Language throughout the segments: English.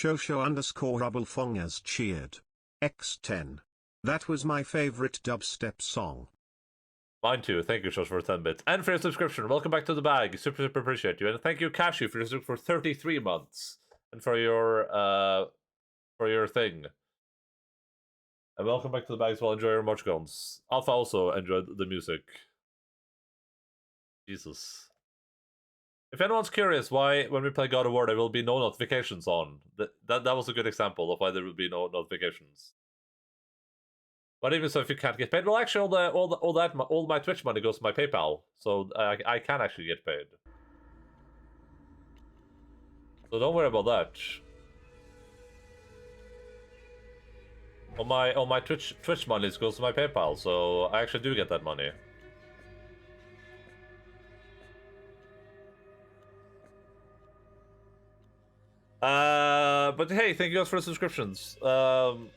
Chosho underscore Rubblefong has cheered. X10. That was my favorite dubstep song. Mine too. Thank you, Shosh, for 10 bits. And for your subscription. Welcome back to the bag. Super appreciate you. And thank you, Cashew, for your subscription for 33 months. And for your thing. And welcome back to the bag as well. Enjoy your March guns. Alpha also enjoyed the music. Jesus. If anyone's curious why when we play God of War there will be no notifications on, that was a good example of why there will be no notifications. But even so, if you can't get paid, well, actually, all my Twitch money goes to my PayPal, so I can actually get paid. So don't worry about that. All my Twitch money goes to my PayPal, so I actually do get that money. But hey, thank you guys for the subscriptions. Damn,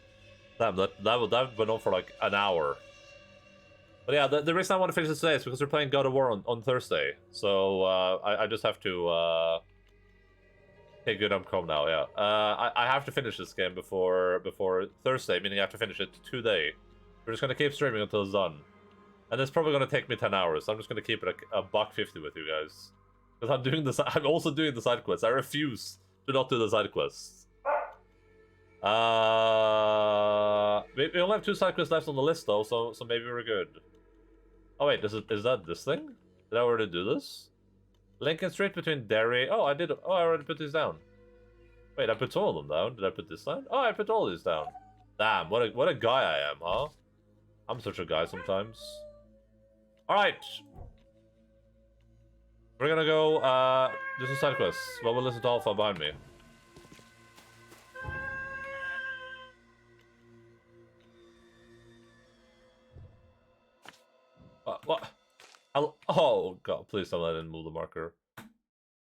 that went on for like an hour. But yeah, the reason I want to finish this today is because we're playing God of War on Thursday. So I just have to okay, good, I'm calm now, yeah. I have to finish this game before Thursday, meaning I have to finish it today. We're just gonna keep streaming until it's done. And it's probably gonna take me 10 hours, so I'm just gonna keep it a $1.50 with you guys. Because I'm also doing the side quests. I refuse to not do the side quests. We only have 2 side quests left on the list though, so maybe we're good. Oh wait, is that this thing? Did I already do this? Lincoln Street between Derry. Oh, I did. Oh, I already put these down. Wait, I put some of them down. Did I put this down? Oh, I put all these down. Damn, what a guy I am, huh? I'm such a guy sometimes. All right, we're gonna go do some side quests. Well, we'll listen to Alpha behind me. What? Oh god, please don't let it move the marker.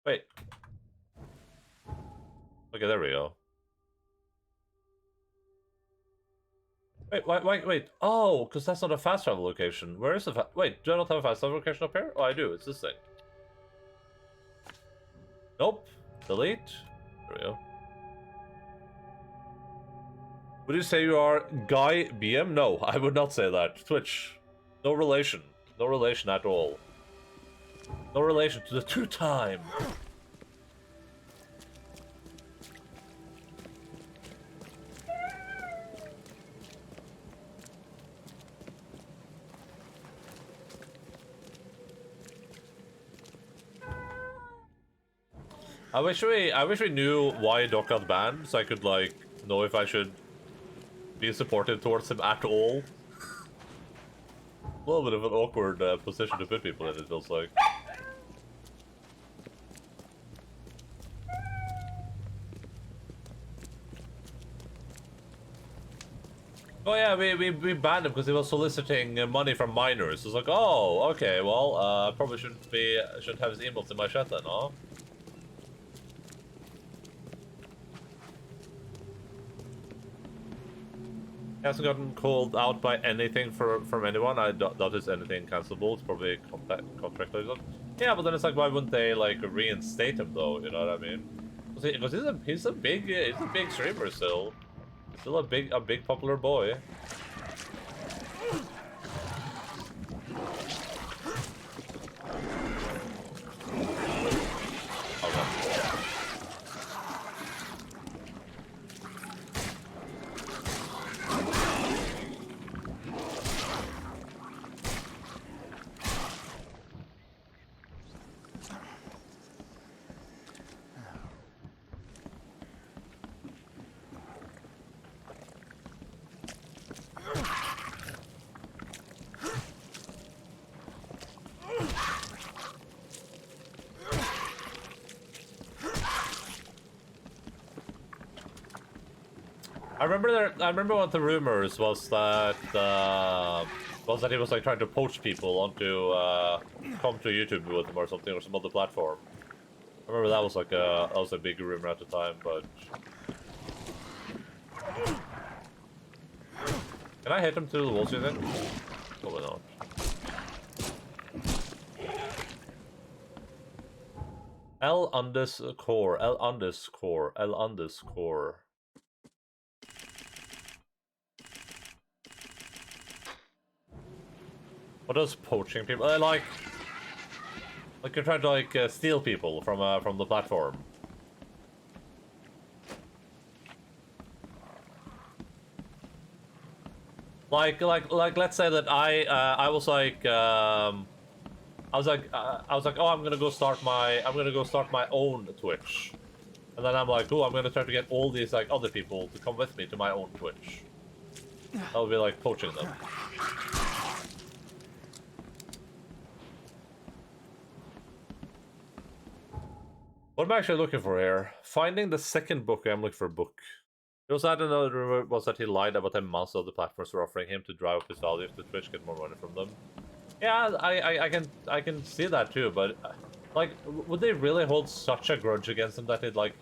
Wait. Okay, there we go. Wait. Oh, because that's not a fast travel location. Where is the wait, do I not have a fast travel location up here? Oh, I do. It's this thing. Nope. Delete. There we go. Would you say you are Guy BM? No, I would not say that. Twitch. No relation. No relation at all. No relation to the 2-time. I wish we knew why Doc got banned, so I could like know if I should be supportive towards him at all. A little bit of an awkward position to put people in, it feels like. Oh yeah, we banned him because he was soliciting money from minors. It's like, oh, okay, well, probably shouldn't have his emails in my chat then, huh? He hasn't gotten called out by anything from anyone. I doubt there's anything cancelable. It's probably contract or something. Yeah, but then it's like, why wouldn't they like reinstate him though? You know what I mean? Because he's a big streamer still. Still a big popular boy. I remember one of the rumors was that he was like trying to poach people onto come to YouTube with him or something, or some other platform. I remember that was like a big rumor at the time, but can I hit him through the walls, you think? Probably not. L underscore, L underscore, L underscore. What does poaching people like you're trying to like steal people from the platform? Like let's say that I was like oh, I'm gonna go start my own Twitch, and then I'm like, oh, I'm gonna try to get all these like other people to come with me to my own Twitch. That would be like poaching them. What am I actually looking for here? Finding the second book. I'm looking for a book. He also had another rumor was that he lied about the amounts of the platforms were offering him to drive up his value to Twitch, get more money from them. Yeah, I can see that too, but like, would they really hold such a grudge against him that they'd like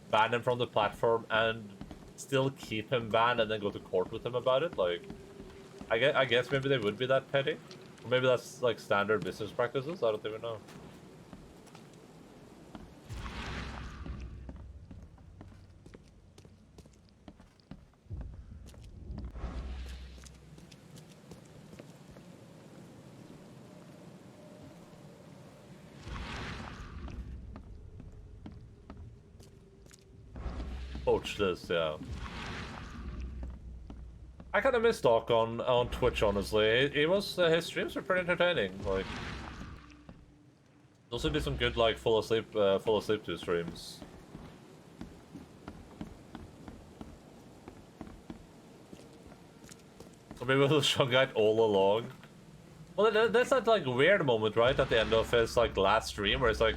ban him from the platform and still keep him banned and then go to court with him about it? Like, I guess maybe they would be that petty, or maybe that's like standard business practices. I don't even know. Poach this, yeah. I kind of miss Doc on Twitch, honestly. His streams were pretty entertaining. Like, those would be some good like full asleep to streams. Or maybe it was Shungite all along. Well, that's that like weird moment, right, at the end of his like last stream, where it's like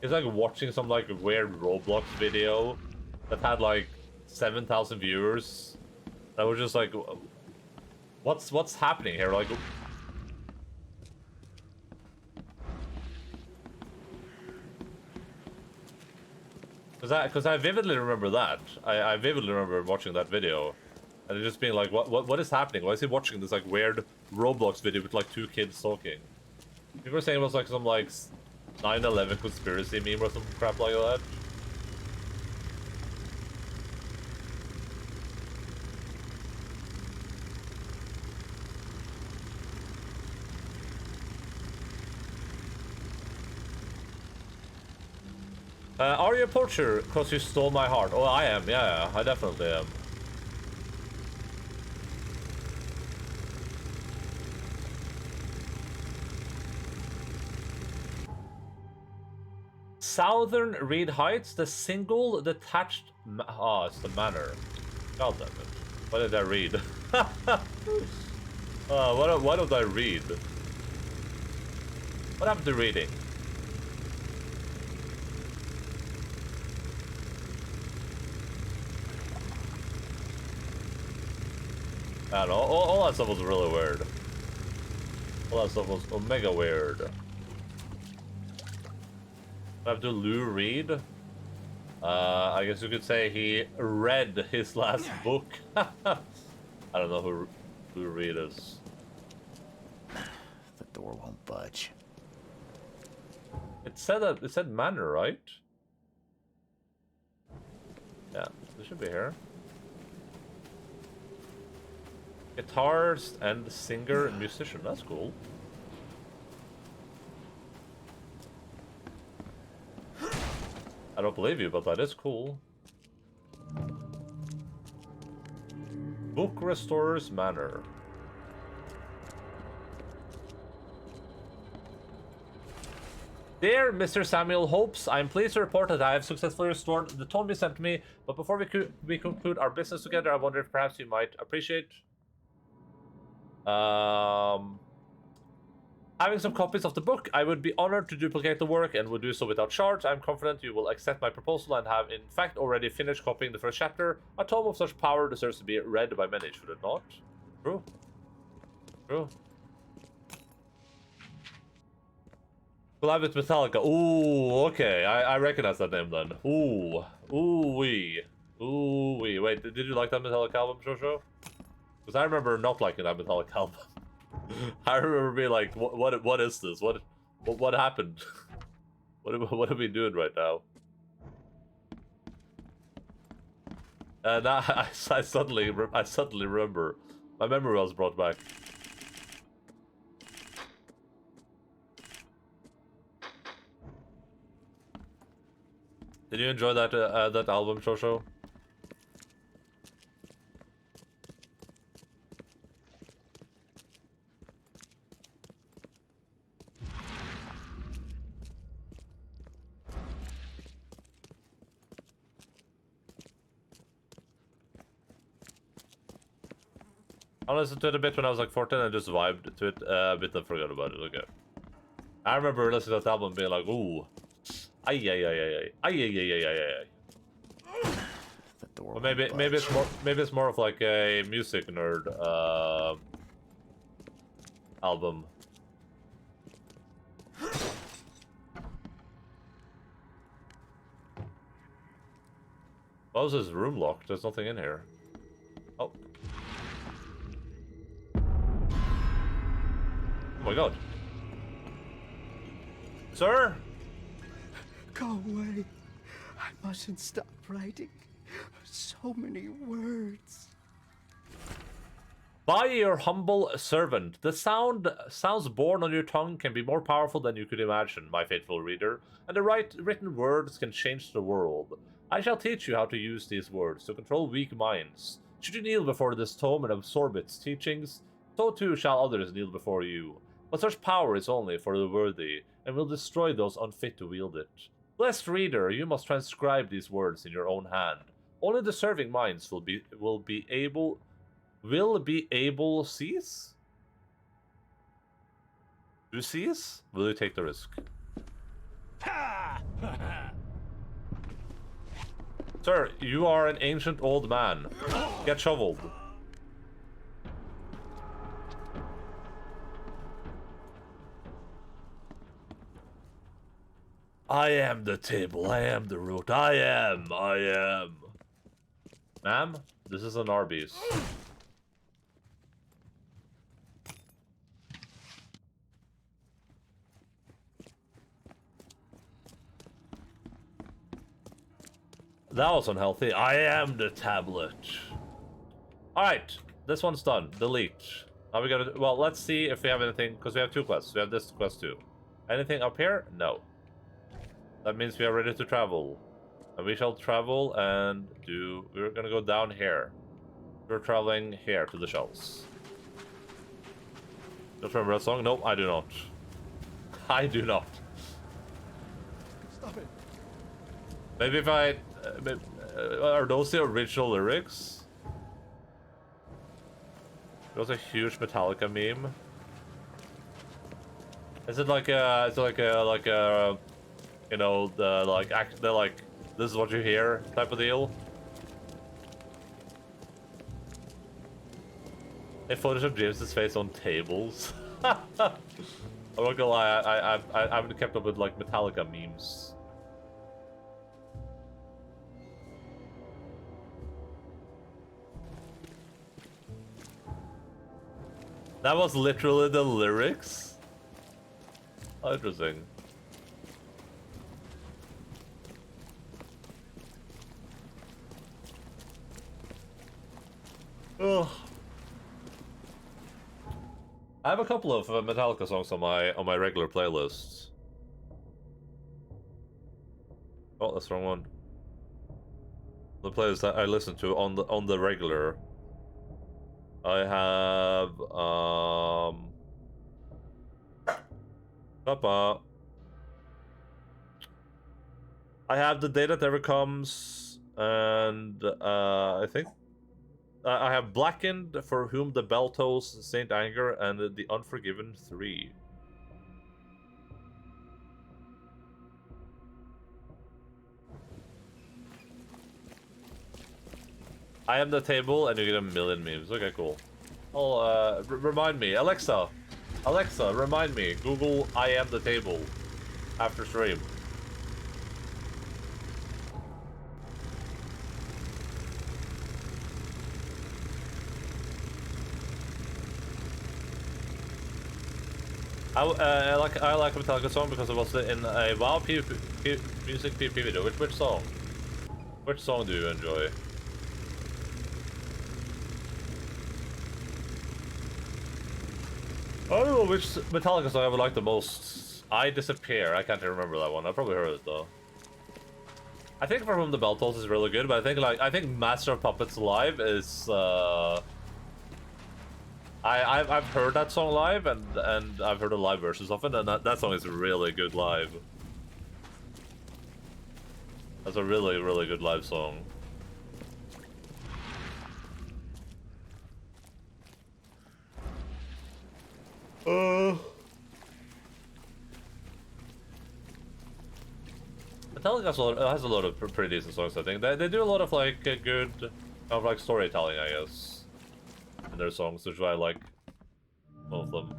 he's like watching some like weird Roblox video that had like 7,000 viewers. That was just like, what's happening here? Like, because I vividly remember that. I vividly remember watching that video, and it just being like, what is happening? Why is he watching this like weird Roblox video with like two kids talking? People were saying it was like some like 9/11 conspiracy meme or some crap like that. Are you a poacher? Because you stole my heart. Oh, I am. Yeah, I definitely am. Southern Reed Heights, the single detached. Oh, it's the manor. God damn it! What did I read? What did I read? What happened to reading? I don't know, all that stuff was really weird. All that stuff was omega weird. I have to Lou Reed. I guess you could say he read his last book. I don't know who Lou Reed is. The door won't budge. It said manor, right? Yeah, this should be here. Guitarist and singer and musician. That's cool. I don't believe you, but that is cool. Book Restorer's Manor. Dear Mr. Samuel Hopes, I am pleased to report that I have successfully restored the tome you sent to me, but before we conclude our business together, I wonder if perhaps you might appreciate having some copies of the book. I would be honored to duplicate the work and would do so without charge. I'm confident you will accept my proposal and have in fact already finished copying the first chapter. A tome of such power deserves to be read by many, should it not? True. True. Collab with Metallica. Ooh, okay. I recognize that name then. Ooh. Ooh-wee. Ooh-wee. Wait, did you like that Metallica album, Jojo? Because I remember not liking that Metallica album. I remember being like, what is this? What happened? What are we doing right now? Now I suddenly remember. My memory was brought back. Did you enjoy that that album, Shosho? I listened to it a bit when I was like 14 and just vibed to it a bit and forgot about it. Okay. I remember listening to that album being like, ooh. Ay ay ay ay ay. Ay ay ay ay ay ay. The door. Well, maybe it's more of like a music nerd album. Why was this room locked? There's nothing in here. Oh. Oh my god. Sir? Go away. I mustn't stop writing. So many words. By your humble servant. The sounds born on your tongue can be more powerful than you could imagine, my faithful reader, and the right written words can change the world. I shall teach you how to use these words to control weak minds. Should you kneel before this tome and absorb its teachings, so too shall others kneel before you. But such power is only for the worthy, and will destroy those unfit to wield it. Blessed reader, you must transcribe these words in your own hand. Only deserving minds will be able cease? To cease? Will you take the risk? Sir, you are an ancient old man. Get shoveled. I am the table, I am the root, I am. Ma'am, this is an Arby's. That was unhealthy. I am the tablet. Alright, this one's done. Delete. Now we gotta... Well, let's see if we have anything, because we have 2 quests. We have this quest too. Anything up here? No. That means we are ready to travel. And we shall travel and do... We're gonna go down here. We're traveling here to the shelves. Don't remember that song? Nope, I do not. I do not. Stop it. Maybe if I... are those the original lyrics? There was a huge Metallica meme. Is it like a... You know, the like, this is what you hear type of deal? They photoshopped James's face on tables. I'm not gonna lie, I haven't kept up with like Metallica memes. That was literally the lyrics? Oh, interesting. Ugh. I have a couple of Metallica songs on my regular playlists. Oh, that's the wrong one. The playlist that I listen to on the regular. I have Papa. I have The Day That Never Comes, and I think I have Blackened, For Whom the Bell Tolls, Saint Anger, and The Unforgiven 3. I am the table, and you get a million memes. Okay, cool. Oh, remind me. Alexa, remind me. Google I am the table after stream. I like a Metallica song because it was in a WoW music PvP video. Which song? Which song do you enjoy? I don't know which Metallica song I would like the most. I Disappear. I can't remember that one. I probably heard it though. I think From Whom the Bell Tolls is really good, but I think Master of Puppets Live is I've heard that song live and I've heard the live versions of it, and that song is really good live. That's a really good live song. Metallica has a lot of pretty decent songs, I think. They do a lot of like good kind of like storytelling, I guess, in their songs, which is why I like all of them.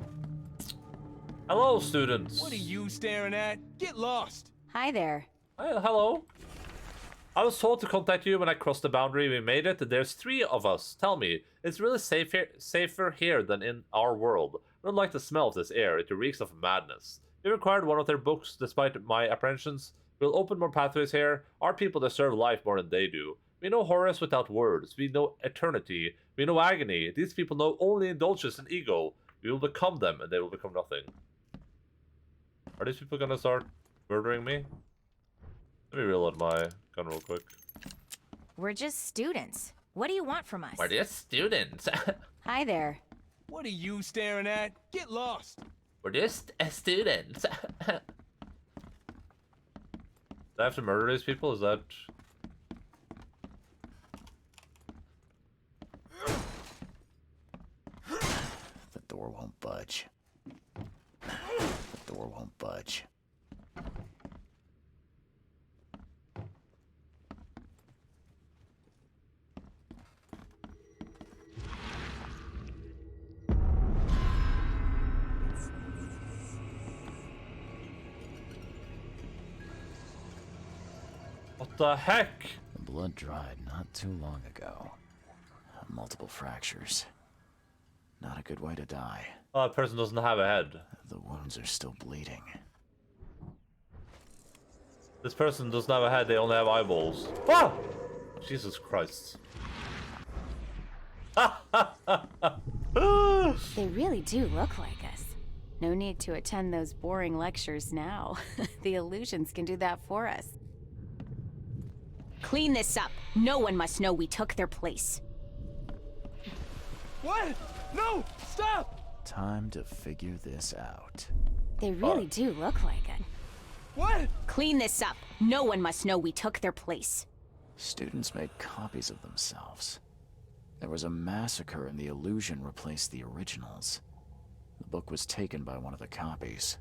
Hello, students. What are you staring at? Get lost. Hi there. Hi, hello. I was told to contact you when I crossed the boundary. We made it. There's 3 of us. Tell me, it's really safer here than in our world. I don't like the smell of this air. It reeks of madness. We required one of their books, despite my apprehensions. We'll open more pathways here. Our people deserve life more than they do. We know Horus without words. We know eternity. We know agony. These people know only indulgence and ego. We will become them, and they will become nothing. Are these people gonna start murdering me? Let me reload my gun real quick. We're just students. What do you want from us? We're just students. Hi there. What are you staring at? Get lost. We're just students. Do I have to murder these people? Is that... The door won't budge. The door won't budge. What the heck? The blood dried not too long ago. Multiple fractures. Not a good way to die. Oh, that person doesn't have a head. The wounds are still bleeding. This person doesn't have a head, they only have eyeballs. Ah! Jesus Christ. They really do look like us. No need to attend those boring lectures now. The illusions can do that for us. Clean this up. No one must know we took their place. What? No! Stop! Time to figure this out. They really do look like it. What? Clean this up. No one must know we took their place. Students made copies of themselves. There was a massacre and the illusion replaced the originals. The book was taken by one of the copies.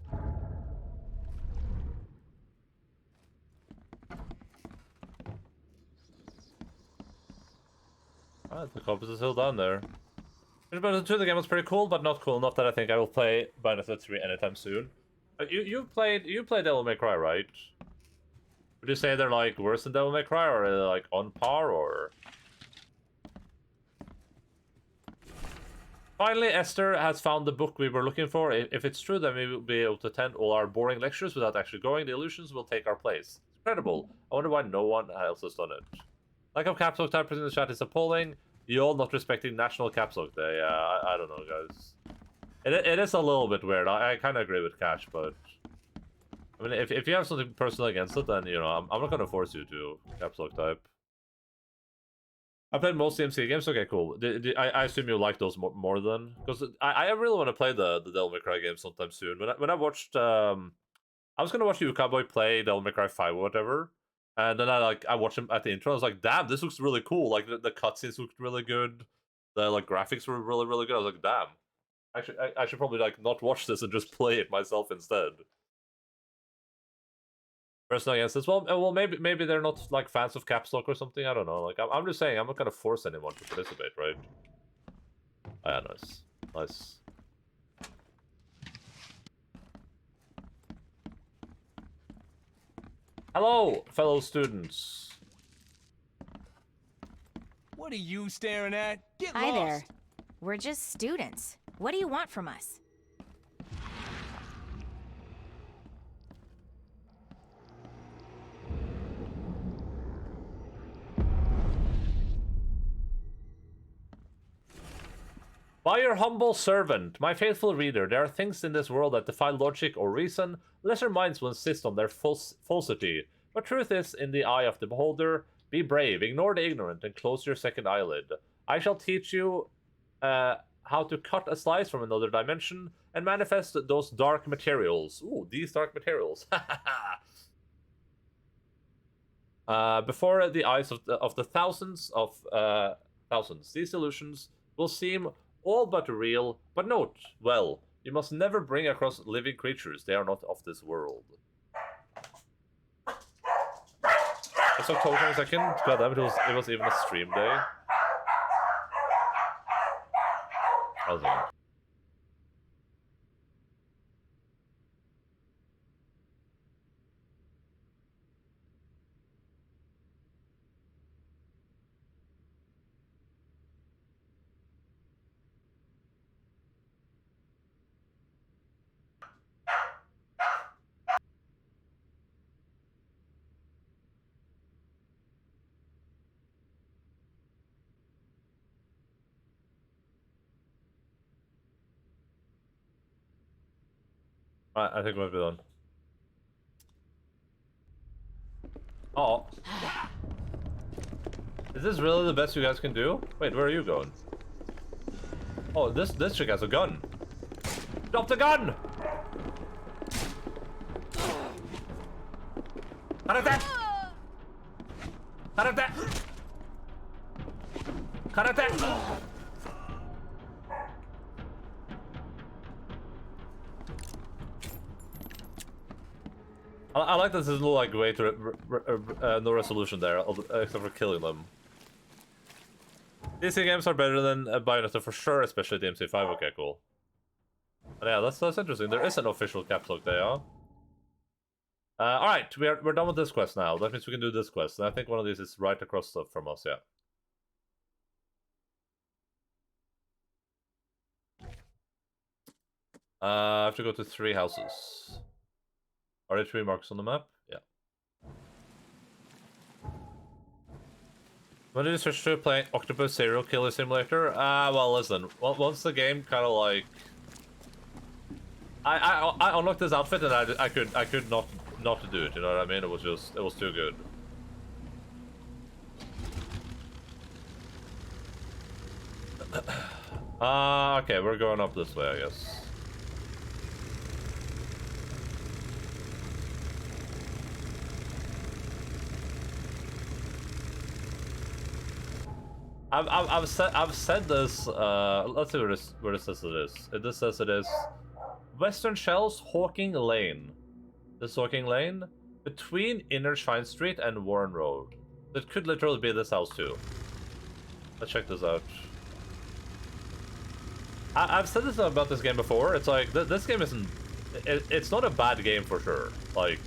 Alright, the compass is still down there. Bayonetta 2, the game was pretty cool, but not cool enough that I think I will play Bayonetta 3 anytime soon. You played Devil May Cry, right? Would you say they're like worse than Devil May Cry, or are they like on par, or? Finally, Esther has found the book we were looking for. If it's true, then we will be able to attend all our boring lectures without actually going. The illusions will take our place. It's incredible. I wonder why no one else has done it. Lack of caps lock typers in the chat is appalling. You all not respecting National Caps Lock Day. I don't know, guys. It is a little bit weird. I kind of agree with Cash, but I mean, if you have something personal against it, then you know I'm not gonna force you to Caps Lock type. I played most DMC games. Okay, cool. I assume you like those more than, because I really want to play the Devil May Cry game sometime soon. When I watched I was gonna watch you Cowboy play Devil May Cry 5 or whatever. And then I watched him at the intro. I was like, damn, this looks really cool. Like the cutscenes looked really good. The like graphics were really good. I was like, damn. Actually, I should probably like not watch this and just play it myself instead. Personally against this, well, maybe they're not like fans of Caps Lock or something. I don't know. Like I'm just saying, I'm not gonna force anyone to participate, right? Oh, yeah, nice. Hello, fellow students. What are you staring at? Get Hi lost. there. We're just students. What do you want from us? By your humble servant, my faithful reader, there are things in this world that defy logic or reason. Lesser minds will insist on their falsity. But truth is in the eye of the beholder. Be brave, ignore the ignorant, and close your second eyelid. I shall teach you how to cut a slice from another dimension and manifest those dark materials. Ooh, these dark materials. Before the eyes of the thousands of thousands. These illusions will seem all but real, but note, well, you must never bring across living creatures. They are not of this world. It's October 22nd. God damn, it was even a stream day. How's it? I think we'll be done. Oh. Is this really the best you guys can do? Wait, where are you going? Oh, this chick has a gun. Drop the gun! Karate! Karate! Karate! I like that there's no like way to no resolution there, except for killing them. DC games are better than Bayonetta for sure, especially DMC5. Okay, cool. But yeah, that's interesting. There is an official caps lock there. Huh? All right, we're done with this quest now. That means we can do this quest, and I think one of these is right across from us. Yeah. I have to go to 3 houses. Are there 3 marks on the map? Yeah. When did you switch to playing Octopus Serial Killer Simulator? Well, listen. Once the game kind of like, I unlocked this outfit and I could not do it. You know what I mean? It was too good. Okay, we're going up this way, I guess. I've said this. Let's see where this says it is. This says it is Western Shells, Hawking Lane. This Hawking Lane between Inner Shine Street and Warren Road. It could literally be this house too. Let's check this out. I've said this about this game before. It's like this game isn't. It's not a bad game for sure. Like,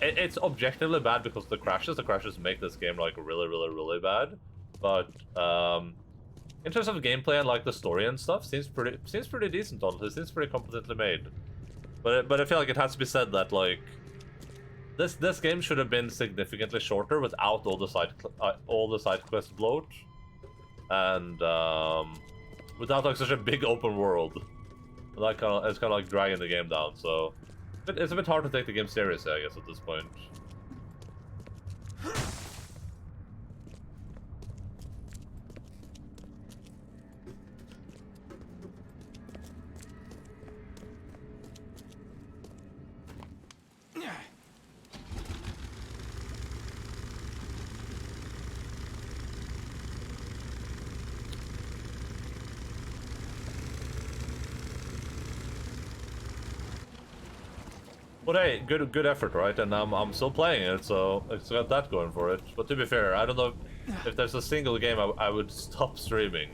it's objectively bad because the crashes. The crashes make this game like really bad. But in terms of gameplay and like the story and stuff, seems pretty decent. Honestly, seems pretty competently made. But I feel like it has to be said that like this game should have been significantly shorter without all the side quest bloat, and without like such a big open world. That it's kind of like dragging the game down. So it's a bit hard to take the game seriously, I guess, at this point. But hey, good effort, right? And I'm still playing it, so it's got that going for it. But to be fair, I don't know if there's a single game I would stop streaming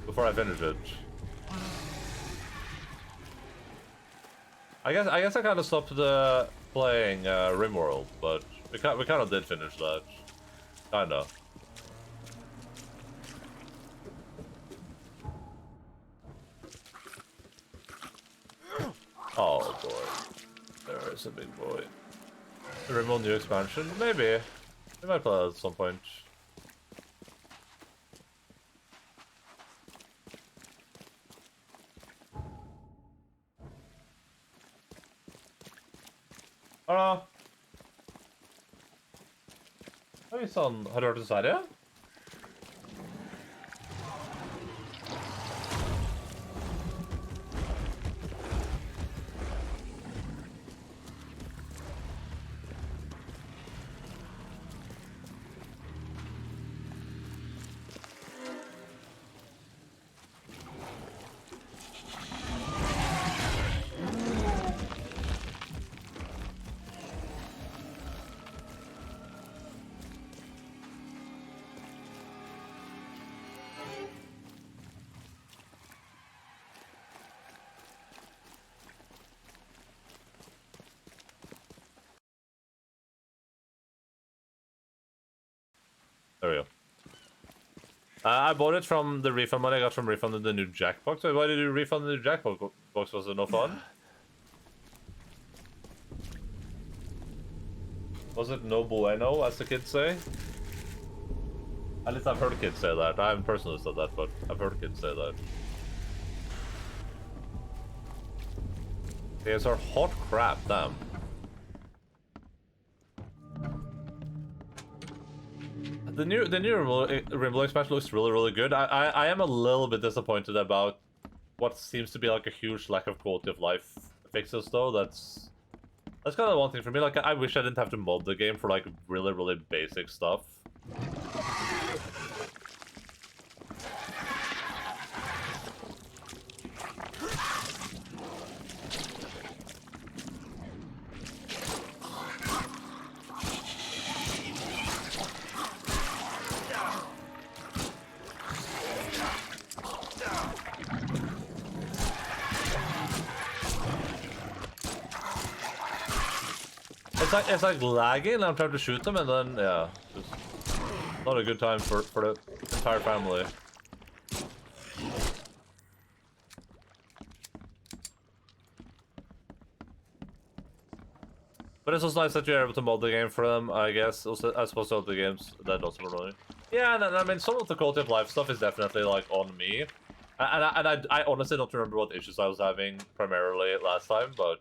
before I finish it. I guess I kind of stopped playing RimWorld, but we kind of did finish that, kinda. Oh boy, there is a big boy. The RimWorld new expansion, maybe. We might play that at some point. Oi sann, har du hørt om Sverige? There we go. I bought it from the refund money I got from refunding the new Jackbox. Why did you refund the new Jackbox? Was it no fun? Was it no bueno, as the kids say? At least I've heard kids say that. I haven't personally said that, but I've heard kids say that. These are hot crap, damn. The new Rainbow expansion looks really good. I am a little bit disappointed about what seems to be like a huge lack of quality of life fixes though. That's kind of one thing for me. Like I wish I didn't have to mod the game for like really basic stuff. It's like lagging and I'm trying to shoot them and then yeah, just not a good time for the entire family. But it's also nice that you're able to mod the game for them, I guess, also, as opposed to other games that also were running. Yeah, and I mean, some of the quality of life stuff is definitely like on me. And I honestly don't remember what issues I was having primarily last time, but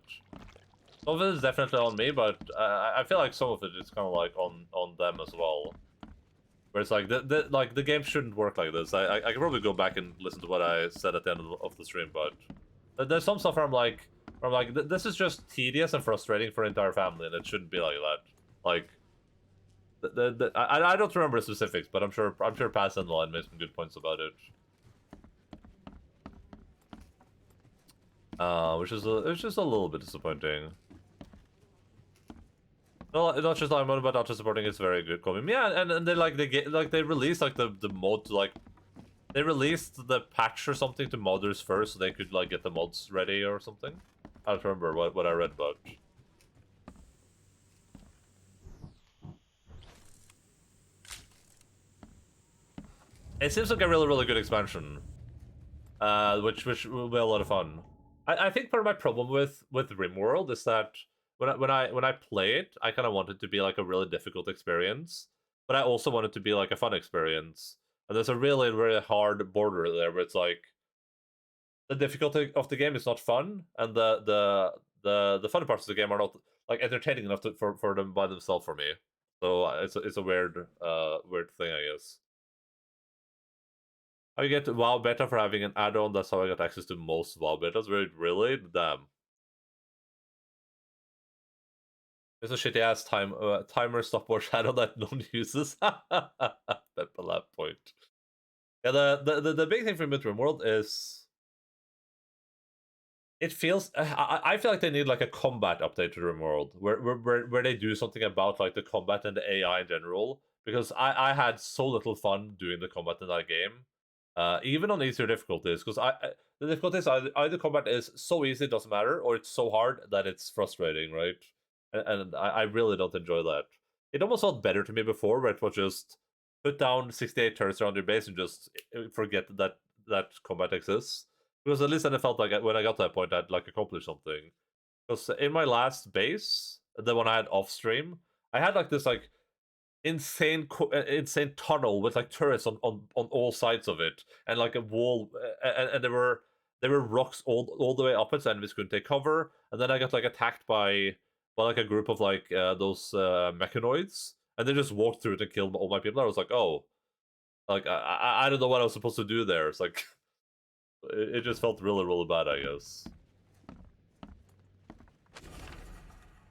some of it is definitely on me, but I feel like some of it is kind of like on them as well. Where it's like the game shouldn't work like this. I could probably go back and listen to what I said at the end of the stream, but there's some stuff where I'm like, this is just tedious and frustrating for an entire family, and it shouldn't be like that. Like, I don't remember the specifics, but I'm sure Pass Endaline made some good points about it. Which is it's just a little bit disappointing. No, not just like mode, but not just supporting. It's very good. Yeah, and they released like the mod to like they released the patch or something to modders first, so they could like get the mods ready or something. I don't remember what I read about. It seems like a really good expansion, which will be a lot of fun. I think part of my problem with RimWorld is that when I play it, I kind of want it to be like a really difficult experience, but I also want it to be like a fun experience. And there's a really hard border there where it's like the difficulty of the game is not fun, and the fun parts of the game are not like entertaining enough for them by themselves for me. So it's a weird thing, I guess. How you get WoW beta for having an add-on? That's how I got access to most WoW betas. Really? Damn. There's a shitty ass timer stopwatch add-on that no one uses. Peppa that point. Yeah, the big thing for me with RimWorld is it feels I feel like they need like a combat update to RimWorld where they do something about like the combat and the AI in general, because I had so little fun doing the combat in that game. Even on easier difficulties, because the difficulties either combat is so easy it doesn't matter, or it's so hard that it's frustrating, right? And I really don't enjoy that. It almost felt better to me before, where it was just put down 68 turrets around your base and just forget that combat exists. Because at least then it felt like when I got to that point, I'd like accomplished something. Because in my last base, the one I had off stream, I had like this like insane tunnel with like turrets on all sides of it, and like a wall, and there were rocks all the way up it, so enemies couldn't take cover. And then I got like attacked by by like a group of like those mechanoids, and they just walked through it and killed all my people. I was like, oh, like I don't know what I was supposed to do there. It's like it just felt really, really bad, I guess.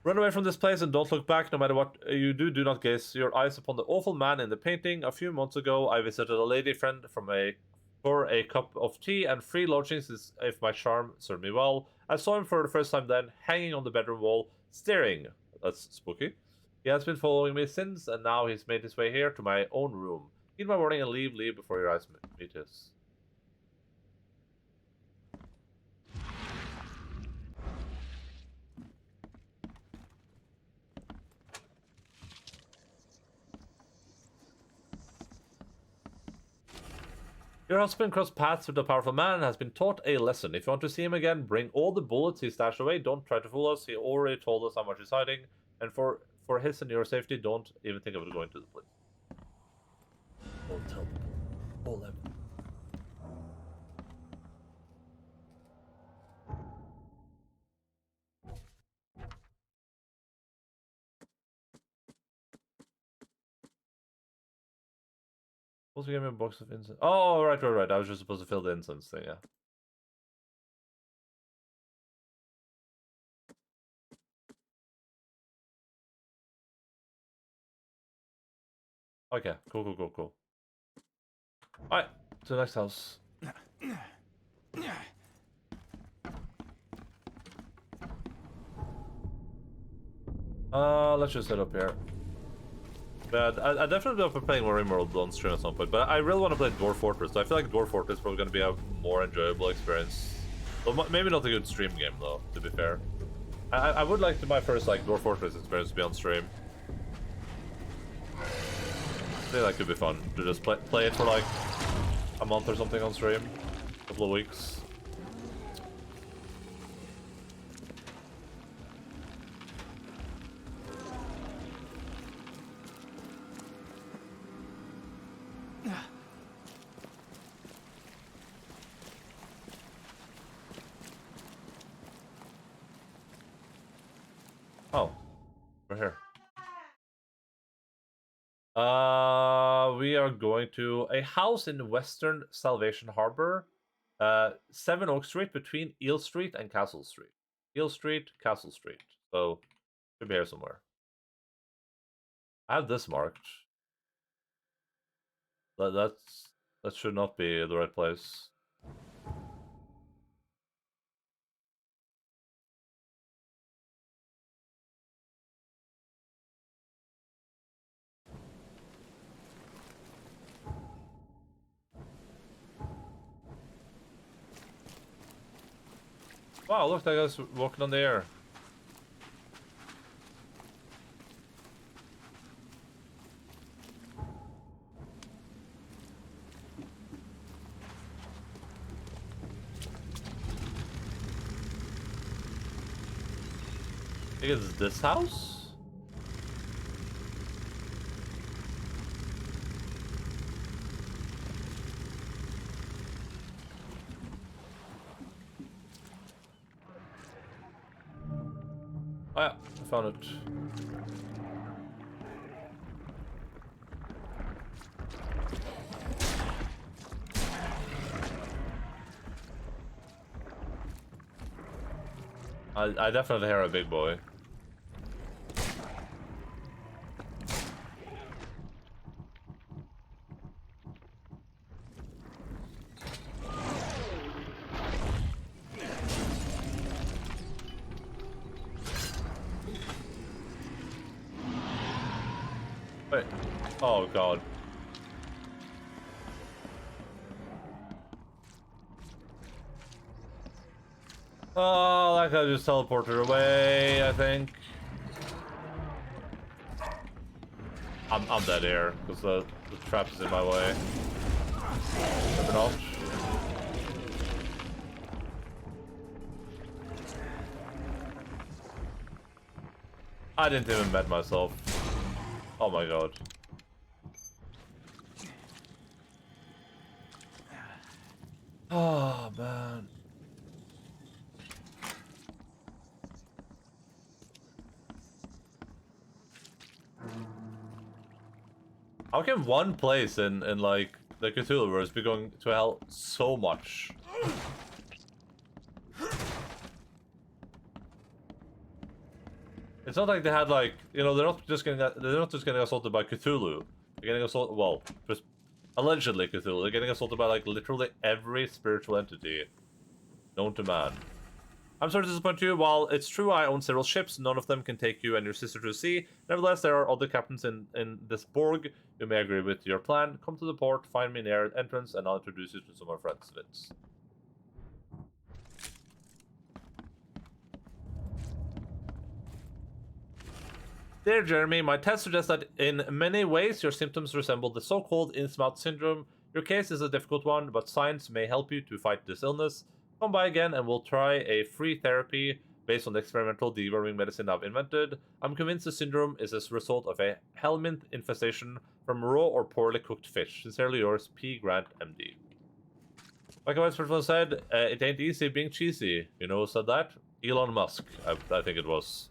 Run away from this place and don't look back. No matter what you do, do not gaze your eyes upon the awful man in the painting. A few months ago, I visited a lady friend for a cup of tea and free lodgings if my charm served me well. I saw him for the first time then, hanging on the bedroom wall, staring. That's spooky. He has been following me since, and now he's made his way here to my own room. Heed my warning and leave before your eyes meet his. Your husband crossed paths with a powerful man and has been taught a lesson. If you want to see him again, bring all the bullets he stashed away. Don't try to fool us. He already told us how much he's hiding. And for his and your safety, don't even think of going to the police. Don't tell them. All them. Also gave me a box of incense. Oh, right. I was just supposed to fill the incense thing, yeah. Okay, cool. Alright, to the next house. Let's just head up here. But I definitely up for playing more Emerald on stream at some point, but I really want to play Dwarf Fortress, so I feel like Dwarf Fortress is probably going to be a more enjoyable experience. Well, maybe not a good stream game, though, to be fair. I would like my first, like, Dwarf Fortress experience to be on stream. I think that could be fun, to just play it for, like, a month or something on stream. A couple of weeks. Oh, we're here. We are going to a house in Western Salvation Harbor, 7 Oak Street, between Eel Street and Castle Street. Eel Street, Castle Street. So, should be here somewhere. I have this marked. That should not be the right place. Wow, look, that guy's walking on the air. I think it's this house? Oh yeah, I found it. I definitely hear a big boy. Wait. Oh god. Oh, that guy just teleported away, I think. I'm dead here, because the trap is in my way. Maybe not. I didn't even met myself. Oh my god. Oh man. How can one place in like the Cthulhuverse be going to hell so much? It's not like they had like, you know, they're not just getting assaulted by Cthulhu. They're getting assaulted, well, just allegedly Cthulhu. They're getting assaulted by like literally every spiritual entity known to man. I'm sorry to disappoint you. While it's true I own several ships, none of them can take you and your sister to sea. Nevertheless, there are other captains in this Borg who may agree with your plan. Come to the port, find me near the entrance, and I'll introduce you to some of my friends, Vince. Dear Jeremy, my test suggests that in many ways your symptoms resemble the so-called Innsmouth syndrome. Your case is a difficult one, but science may help you to fight this illness. Come by again and we'll try a free therapy based on the experimental deworming medicine I've invented. I'm convinced the syndrome is as a result of a helminth infestation from raw or poorly cooked fish. Sincerely yours, P. Grant, MD. Like a wise person said, it ain't easy being cheesy. You know who said that? Elon Musk, I think it was.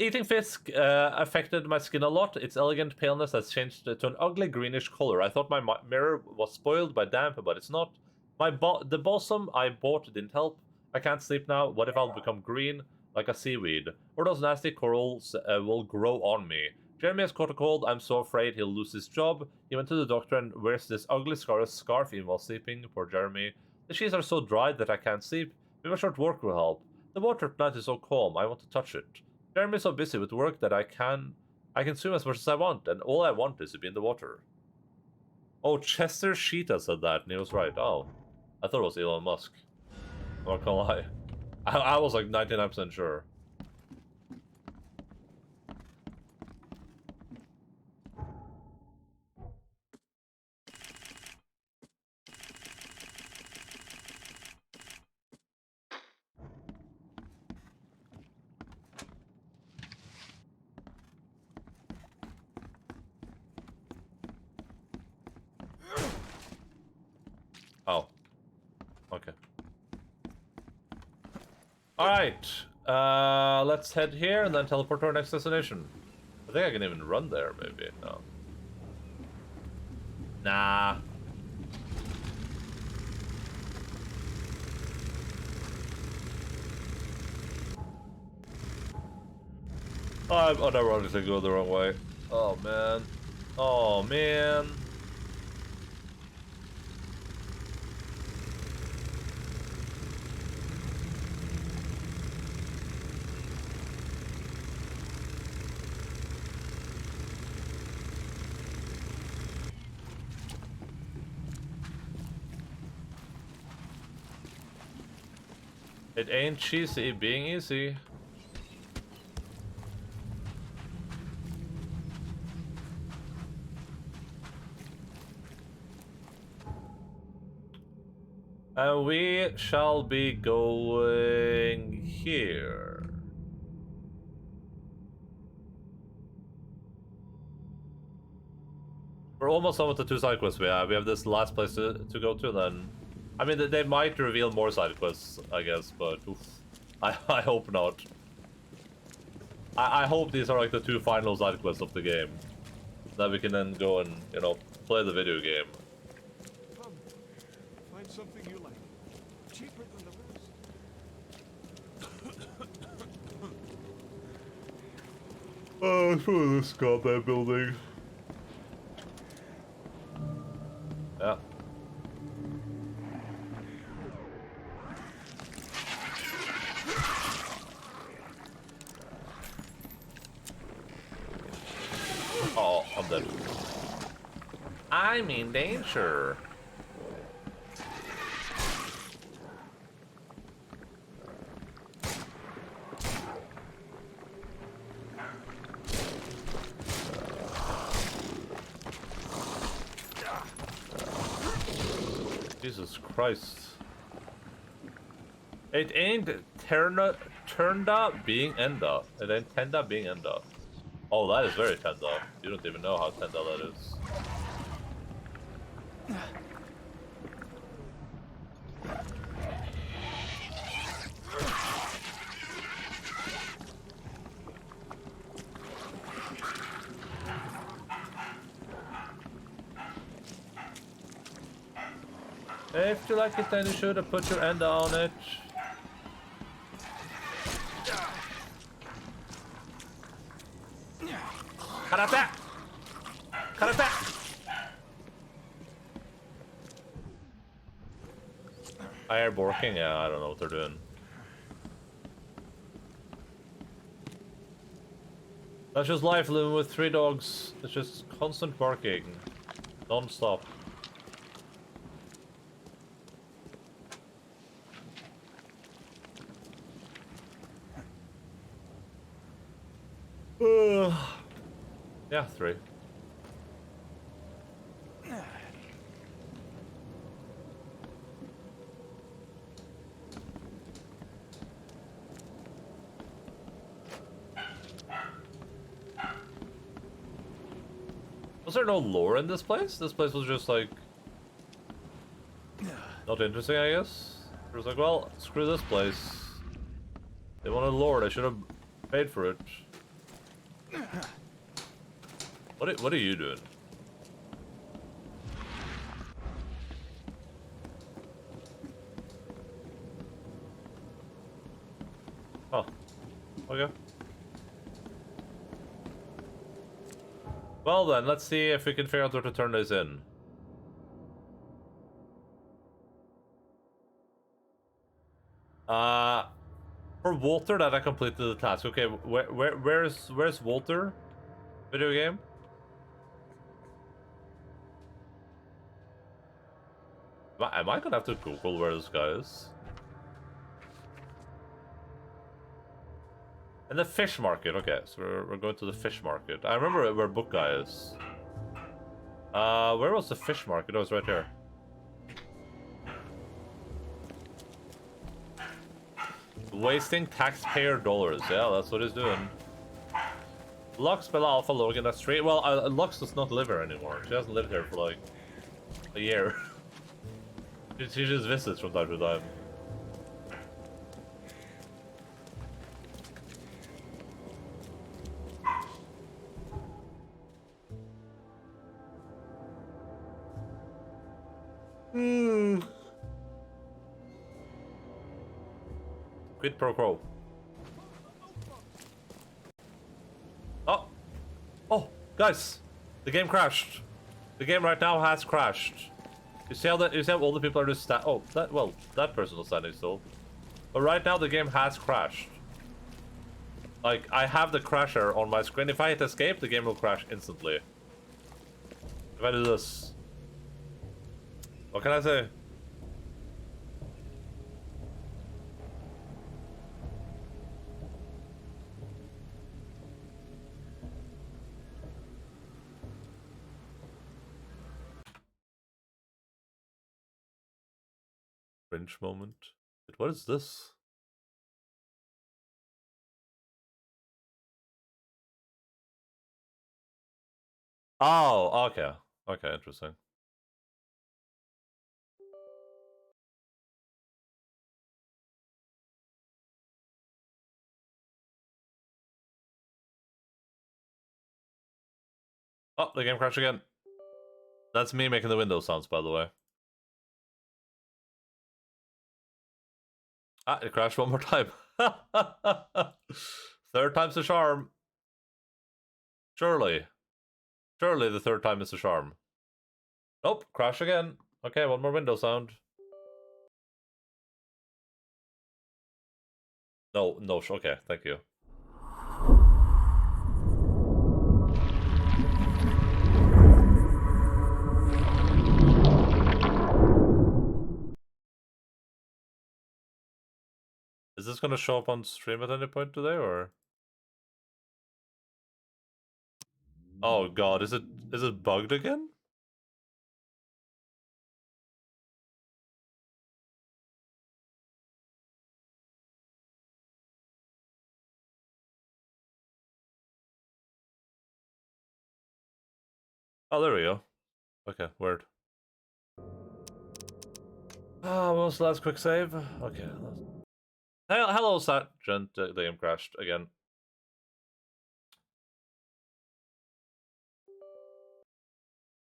Eating fish affected my skin a lot. Its elegant paleness has changed to an ugly greenish color. I thought my mirror was spoiled by damp, but it's not. The balsam I bought didn't help. I can't sleep now. What if I'll become green, like a seaweed? Or those nasty corals will grow on me? Jeremy has caught a cold. I'm so afraid he'll lose his job. He went to the doctor and wears this ugly scarf even while sleeping. Poor Jeremy. The sheets are so dry that I can't sleep. Maybe a short walk will help. The water tonight is so calm. I want to touch it. Jeremy's so busy with work that I can swim as much as I want, and all I want is to be in the water. Oh, Chester Sheeta said that, and he was right. Oh, I thought it was Elon Musk. I'm not gonna lie. I was like 99% sure. Oh. Okay. Alright. Let's head here and then teleport to our next destination. I think I can even run there, maybe. No. Nah. I'm unironically going the wrong way. Oh, man. Oh, man. It ain't cheesy being easy. And we shall be going here. We're almost done with the 2 side quests we have. We have this last place to go to, then... I mean, they might reveal more side quests, I guess, but oof, I hope not. I hope these are like the 2 final side quests of the game. That we can then go and, you know, play the video game. Come, find something you like. Cheaper than the rest. Oh, for this goddamn building. Yeah. Oh, I'm dead. I'm in danger. Jesus Christ. It ain't turnda being enda. It ain't tenda being enda. Oh, that is very tenda. You don't even know how tenda that is. If you like it, then you should have put your end on it. Karate! Karate! I hear barking? Yeah, I don't know what they're doing. That's just life living with 3 dogs. It's just constant barking. Non-stop. Yeah, 3. Was there no lore in this place? This place was just like... not interesting, I guess? It was like, well, screw this place. They wanted lore, I should have paid for it. What are you doing? Oh. Okay. Well then, let's see if we can figure out where to turn this in. For Walter, that I completed the task. Okay, where's Walter? Video game? Am I gonna have to Google where this guy is? And the fish market. Okay, so we're going to the fish market. I remember where book guy is. Where was the fish market? Oh, it's right here. Wasting taxpayer dollars. Yeah, that's what he's doing. Lux, Bella, Alpha, Logan, that's 3. Well, Lux does not live here anymore. She hasn't lived here for like a year. She just visits from time to time. Quid pro quo. Oh! Oh, guys! The game crashed. The game right now has crashed. You see how all the people are just that person was standing still. But right now the game has crashed. Like, I have the crasher on my screen. If I hit escape, the game will crash instantly. If I do this... what can I say? Cringe moment. What is this? Oh, okay. Okay, interesting. Oh, the game crashed again. That's me making the Windows sounds, by the way. Ah, it crashed one more time. Third time's the charm. Surely. Surely the third time is the charm. Nope, crash again. Okay, one more window sound. No, okay, thank you. Is this gonna show up on stream at any point today, or? Oh god, is it bugged again? Oh, there we go. Okay, weird. Ah, what was the last quick save? Okay. Hello, Sergeant. The game crashed again.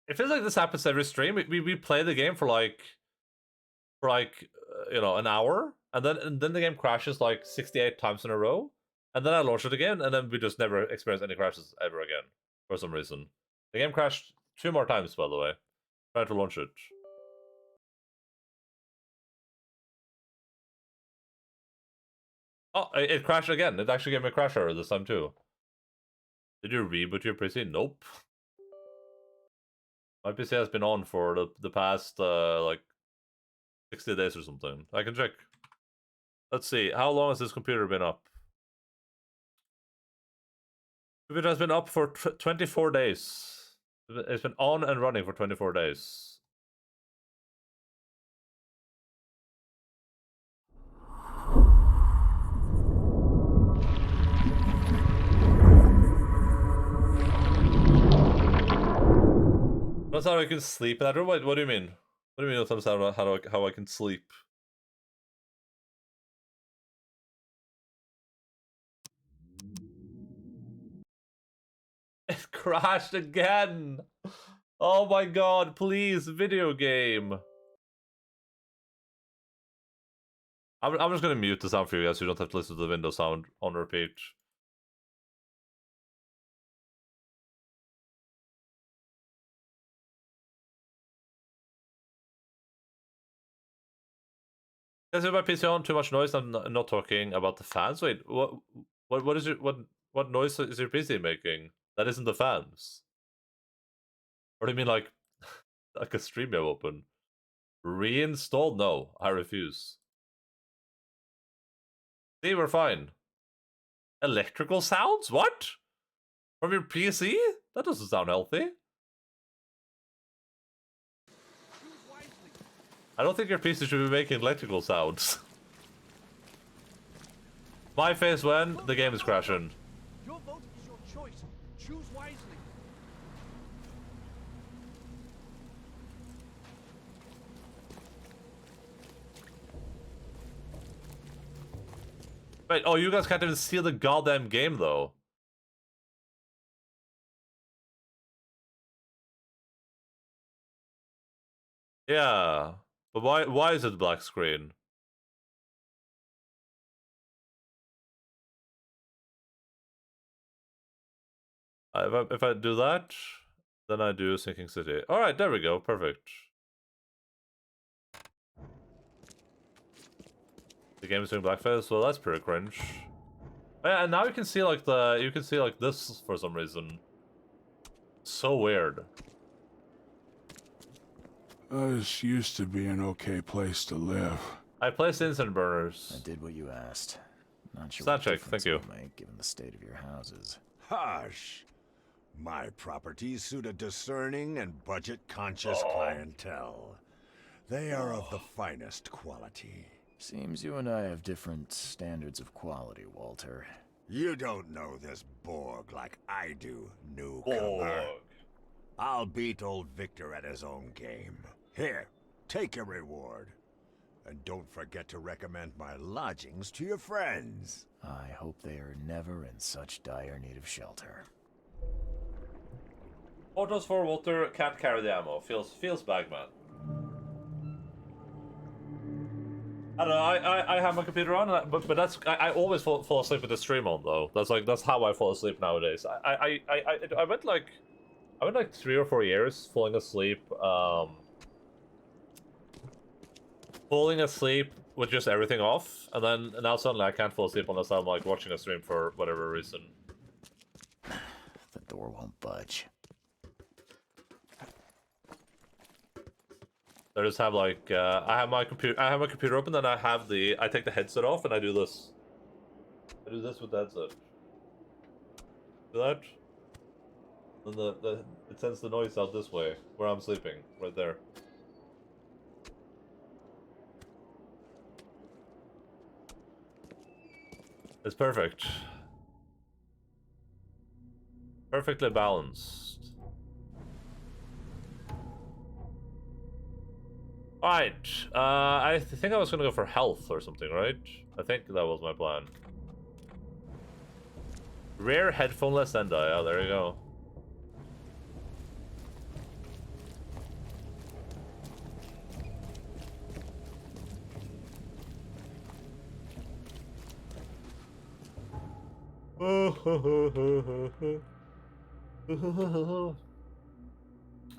It feels like this happens every stream. We play the game for like for like you know, an hour, and then the game crashes like 68 times in a row, and then I launch it again, and then we just never experience any crashes ever again for some reason. The game crashed 2 more times, by the way. Trying to launch it. Oh, it crashed again. It actually gave me a crash error this time too. Did you reboot your PC? Nope. My PC has been on for the past like 60 days or something. I can check. Let's see. How long has this computer been up? Computer has been up for 24 days. It's been on and running for 24 days. That's how I can sleep in that room? What do you mean? What do you mean? That's how I can sleep? It crashed again! Oh my god, please, video game! I'm just gonna mute the sound for you guys so you don't have to listen to the Windows sound on repeat. Is my PC on? Too much noise? I'm not talking about the fans. Wait, what is your what noise is your PC making? That isn't the fans. Or do you mean like like a stream you have open? Reinstall? No, I refuse. See, we're fine. Electrical sounds? What? From your PC? That doesn't sound healthy. I don't think your PC should be making electrical sounds. My face when the game is crashing. Your vote is your choice. Choose wisely. Wait, oh, you guys can't even see the goddamn game though. Yeah, but why is it black screen? If I do that, then I do Sinking City. All right, there we go, perfect. The game is doing blackface, well that's pretty cringe. Oh, yeah, and now you can see like this for some reason. So weird. This used to be an okay place to live. I placed instant burners. I did what you asked. Not sure Stat what check, difference thank you. it'll make given the state of your houses. Hush! My properties suit a discerning and budget-conscious clientele. They are of the finest quality. Seems you and I have different standards of quality, Walter. You don't know this Borg like I do, newcomer. Borg. I'll beat old Victor at his own game. Here, take your reward. And don't forget to recommend my lodgings to your friends. I hope they are never in such dire need of shelter. Photos for Walter can't carry the ammo. Feels bad, man. I don't know. I have my computer on, but that's I always fall asleep with the stream on though. That's how I fall asleep nowadays. I went like 3 or 4 years falling asleep. Falling asleep with just everything off, and then now suddenly I can't fall asleep unless I'm like watching a stream for whatever reason. The door won't budge. I just have like I have my computer open, then I take the headset off and I do this. I do this with the headset. Do that? Then it sends the noise out this way, where I'm sleeping, right there. It's perfect. Perfectly balanced. Alright, I think I was gonna go for health or something, right? I think that was my plan. Rare headphoneless Enda, yeah, there you go. I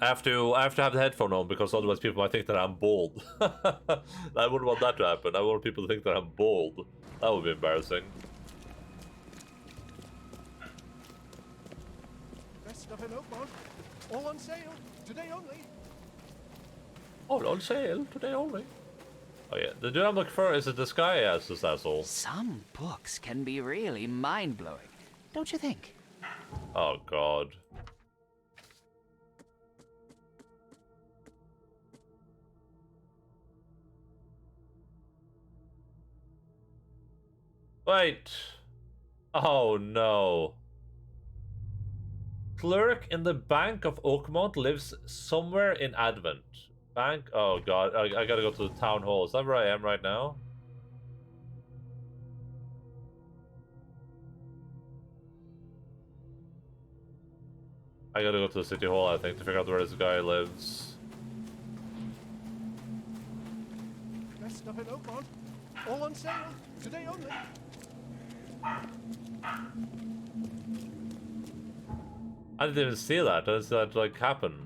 have to have the headphone on because otherwise people might think that I'm bald. I wouldn't want that to happen. I want people to think that I'm bald. That would be embarrassing. Best stuff in Oakmont. All on sale. Today only. All on sale today only. Oh yeah, the dude I'm looking for is this guy as this asshole. Some books can be really mind-blowing, don't you think? Oh god. Wait. Oh no. Clerk in the Bank of Oakmont lives somewhere in Advent. Bank? Oh god, I gotta go to the town hall. Is that where I am right now? I gotta go to the city hall, I think, to figure out where this guy lives. Best stuff in Oakmont. All on sale. Today only. I didn't even see that. How does that, like, happen?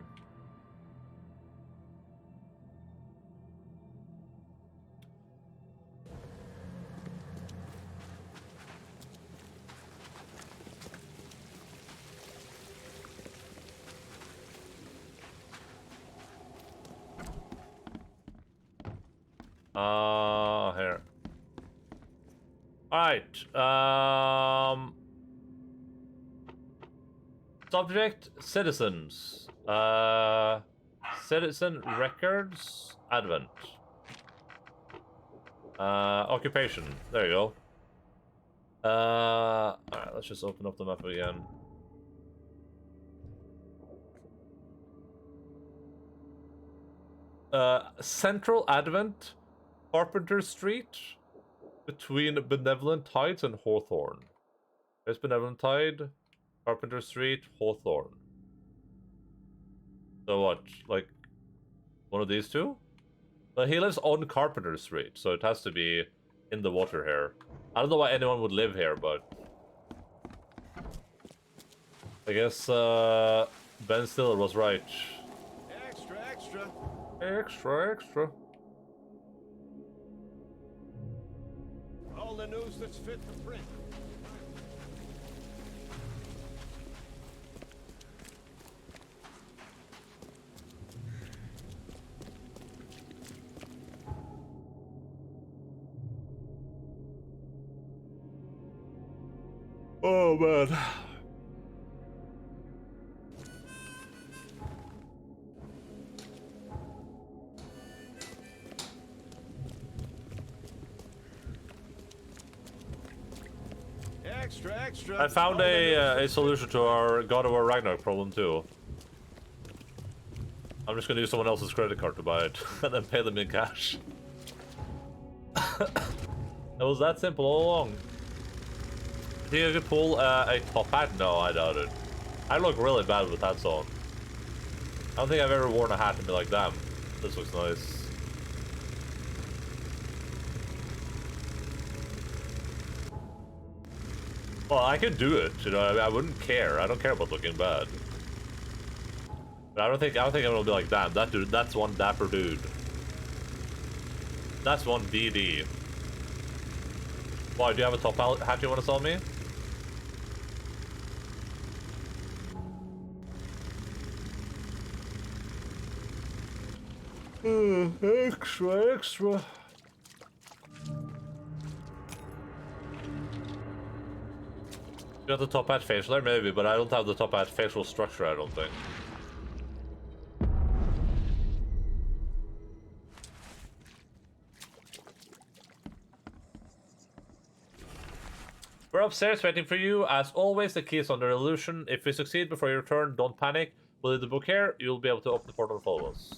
Here. Alright, subject, citizens. Citizen records, Advent. Occupation, there you go. Alright, let's just open up the map again. Central Advent, Carpenter Street, between Benevolent Heights and Hawthorne. There's Benevolent Tide, Carpenter Street, Hawthorne. So what, like, one of these two? But he lives on Carpenter Street, so it has to be in the water here. I don't know why anyone would live here, but... I guess, Ben Stiller was right. Extra, extra. Extra, extra. All the news that's fit for print. Oh man. Extra, extra. I found a solution to our God of War Ragnarok problem too. I'm just gonna use someone else's credit card to buy it and then pay them in cash. It was that simple all along. Think I could pull a top hat? No, I doubt it. I look really bad with hats on. I don't think I've ever worn a hat and be like, damn, this looks nice. Well, I could do it, you know. I wouldn't care. I don't care about looking bad. But I don't think I'm gonna be like, damn, that dude, that's one dapper dude. That's one DD. Why, do you have a top hat you want to sell me? Extra, extra. You got the top hat facial there, maybe, but I don't have the top hat facial structure, I don't think. We're upstairs waiting for you. As always, the key is under illusion. If we succeed before your turn, don't panic. We'll leave the book here. You'll be able to open the portal and follow us.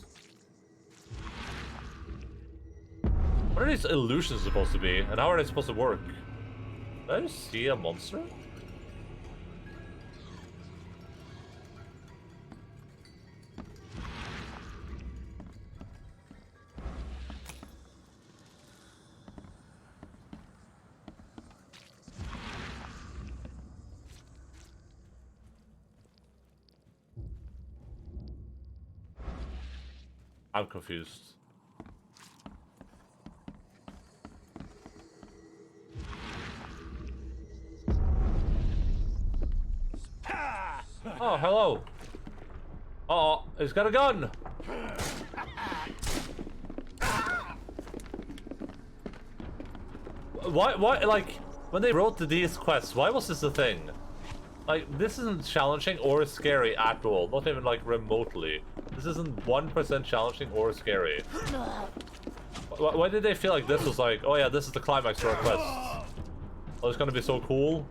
What are these illusions supposed to be? And how are they supposed to work? Did I just see a monster? I'm confused. Oh, hello. Uh-oh, he's got a gun. Why, like, when they wrote these quests, why was this a thing? Like, this isn't challenging or scary at all. Not even, like, remotely. This isn't 1% challenging or scary. Why did they feel like this was like, oh yeah, this is the climax to our quest? Oh, it's gonna be so cool.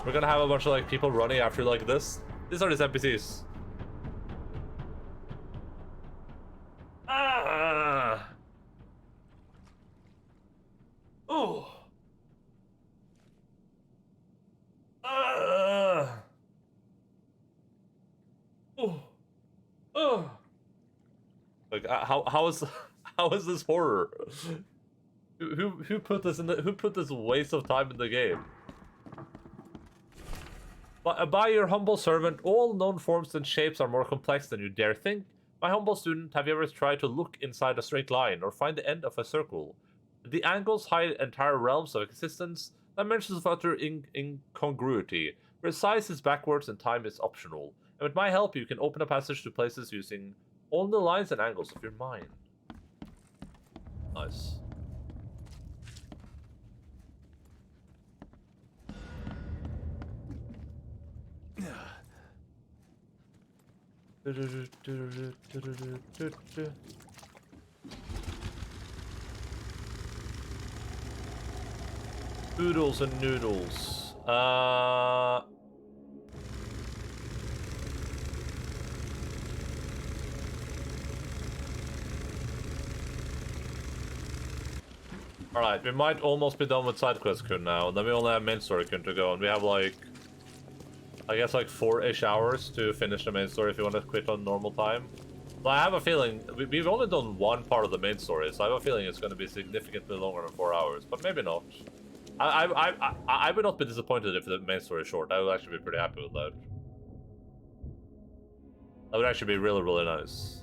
We're gonna have a bunch of, like, people running after like this. These are these NPCs. Ah. Oh. Oh. Oh. Like, how is how is this horror? Who put this in the who put this waste of time in the game? By your humble servant, all known forms and shapes are more complex than you dare think. My humble student, have you ever tried to look inside a straight line or find the end of a circle? The angles hide entire realms of existence, dimensions of utter incongruity, where size is backwards and time is optional. And with my help, you can open a passage to places using all the lines and angles of your mind. Nice. Oodles and noodles. Alright, we might almost be done with side quest Kun now, and then we only have main story Kun to go, and we have like, I guess like 4-ish hours to finish the main story if you want to quit on normal time. But I have a feeling, we've only done one part of the main story, so I have a feeling it's going to be significantly longer than 4 hours, but maybe not. I would not be disappointed if the main story is short. I would actually be pretty happy with that. That would actually be really, really nice.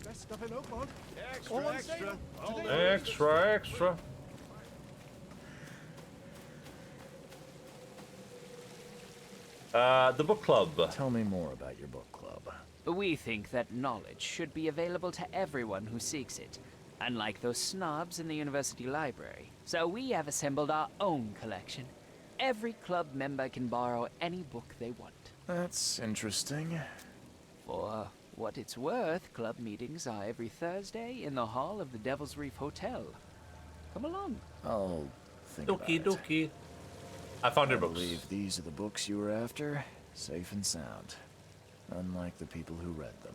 Best stuff in Oakmont. Extra, All on extra. sale. All Today. Extra. The book club. Tell me more about your book club. We think that knowledge should be available to everyone who seeks it, unlike those snobs in the university library. So we have assembled our own collection. Every club member can borrow any book they want. That's interesting. For what it's worth, club meetings are every Thursday in the hall of the Devil's Reef Hotel. Come along. I'll think Doki about it. doki. I found I your books. believe these are the books you were after. Safe and sound. Unlike the people who read them.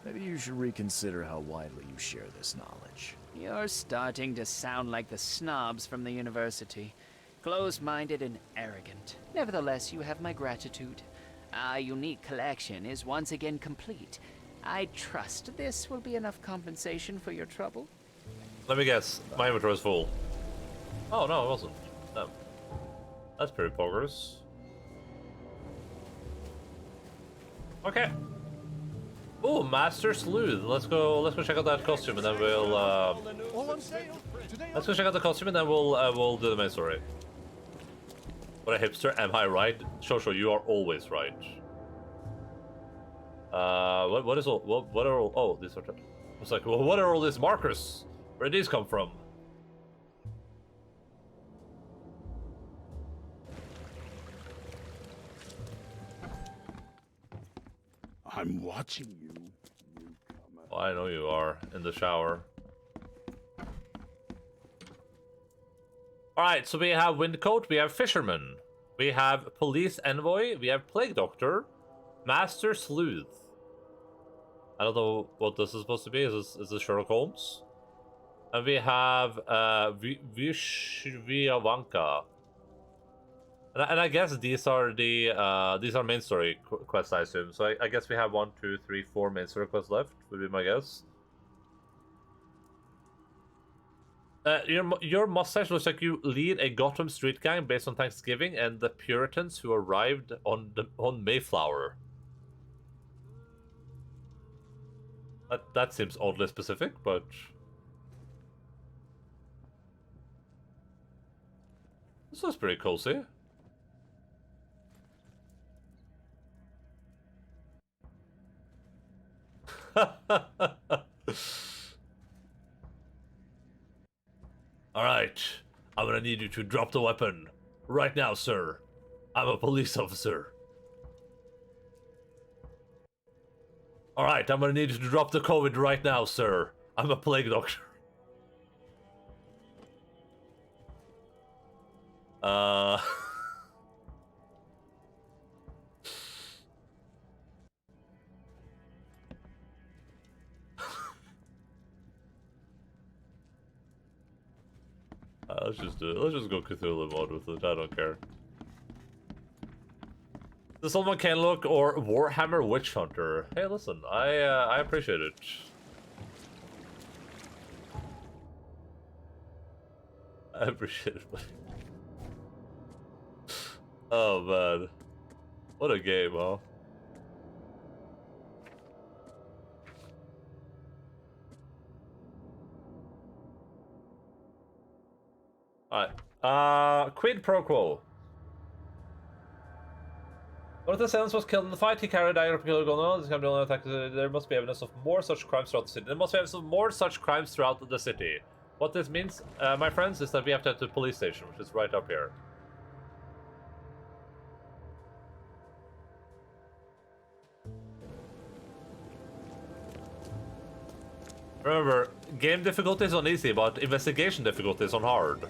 Maybe you should reconsider how widely you share this knowledge. You're starting to sound like the snobs from the university. Close-minded and arrogant. Nevertheless, you have my gratitude. Our unique collection is once again complete. I trust this will be enough compensation for your trouble. Let me guess. My inventory is full. Oh, no, it wasn't. No. That's pretty progress. Okay. Oh, Master Sleuth. Let's go check out that costume and then we'll All on sale. Today. let's go check out the costume and then we'll do the main story. What a hipster, am I right? Shosho, you are always right. What is all what are all oh these are it's like, well, what are all these markers? Where did these come from? I'm watching you. Newcomer. Oh, I know you are in the shower. Alright, so we have Windcoat, we have Fisherman, we have Police Envoy, we have Plague Doctor, Master Sleuth. I don't know what this is supposed to be. Is this Sherlock Holmes? And we have Vishviavanka. And I guess these are main story quests, I assume. So I guess we have 1, 2, 3, 4 main story quests left, would be my guess. Your mustache looks like you lead a Gotham street gang based on Thanksgiving and the Puritans who arrived on Mayflower. That seems oddly specific, but this was pretty cozy. Alright, I'm gonna need you to drop the weapon. Right now, sir. I'm a police officer. Alright, I'm gonna need you to drop the COVID right now, sir. I'm a plague doctor. Let's just do it. Let's just go Cthulhu mode with it. I don't care. The Solomon Look or Warhammer Witch Hunter. Hey, listen, I appreciate it. I appreciate it, buddy. Oh man, what a game, huh? Alright. Quid pro quo. One of the assailants was killed in the fight. He carried a dagger going on. This can be only attack. There must be evidence of more such crimes throughout the city. There must be evidence of more such crimes throughout the city. What this means, my friends, is that we have to head to the police station, which is right up here. Remember, game difficulty is on easy, but investigation difficulty is on hard.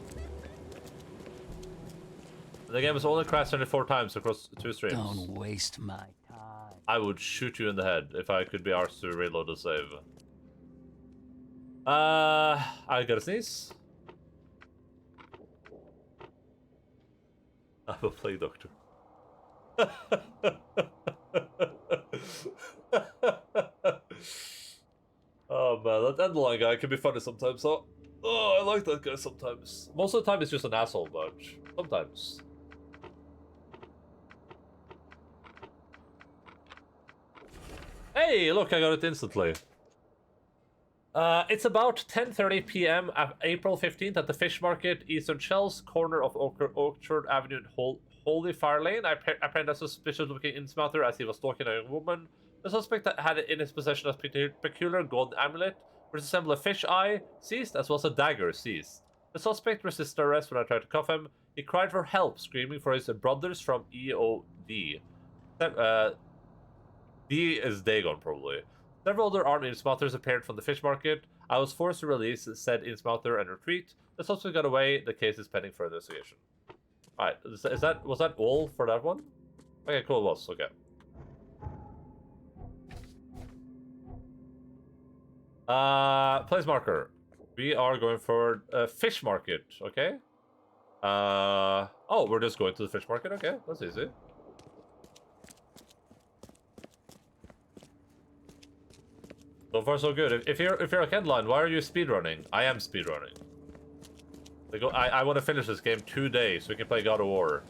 The game has only crashed 24 times across 2 streams. Don't waste my time. I would shoot you in the head if I could be asked to reload the save. I gotta sneeze. I'm a plague doctor. Oh man, that Endaline guy can be funny sometimes. So, oh, I like that guy sometimes. Most of the time, he's just an asshole, but sometimes. Hey, look, I got it instantly. It's about 10:30 p.m. April 15th at the Fish Market, Eastern Shells, corner of Orchard Avenue and Holy Fire Lane. Apparently a suspicious looking insmouther as he was stalking a young woman. The suspect had in his possession a peculiar gold amulet, which resembled a fish eye, seized, as well as a dagger, seized. The suspect resisted arrest when I tried to cuff him. He cried for help, screaming for his brothers from EOD. D is Dagon, probably. Several other armed insmouthers appeared from the fish market. I was forced to release said insmouther and retreat. The suspect got away. The case is pending for investigation. Alright, was that all for that one? Okay, cool, it was. Okay. Place marker. We are going for fish market, okay? Oh, we're just going to the fish market, okay, that's easy. So far so good. If you're a Endaline, why are you speedrunning? I am speedrunning. I want to finish this game today so we can play God of War.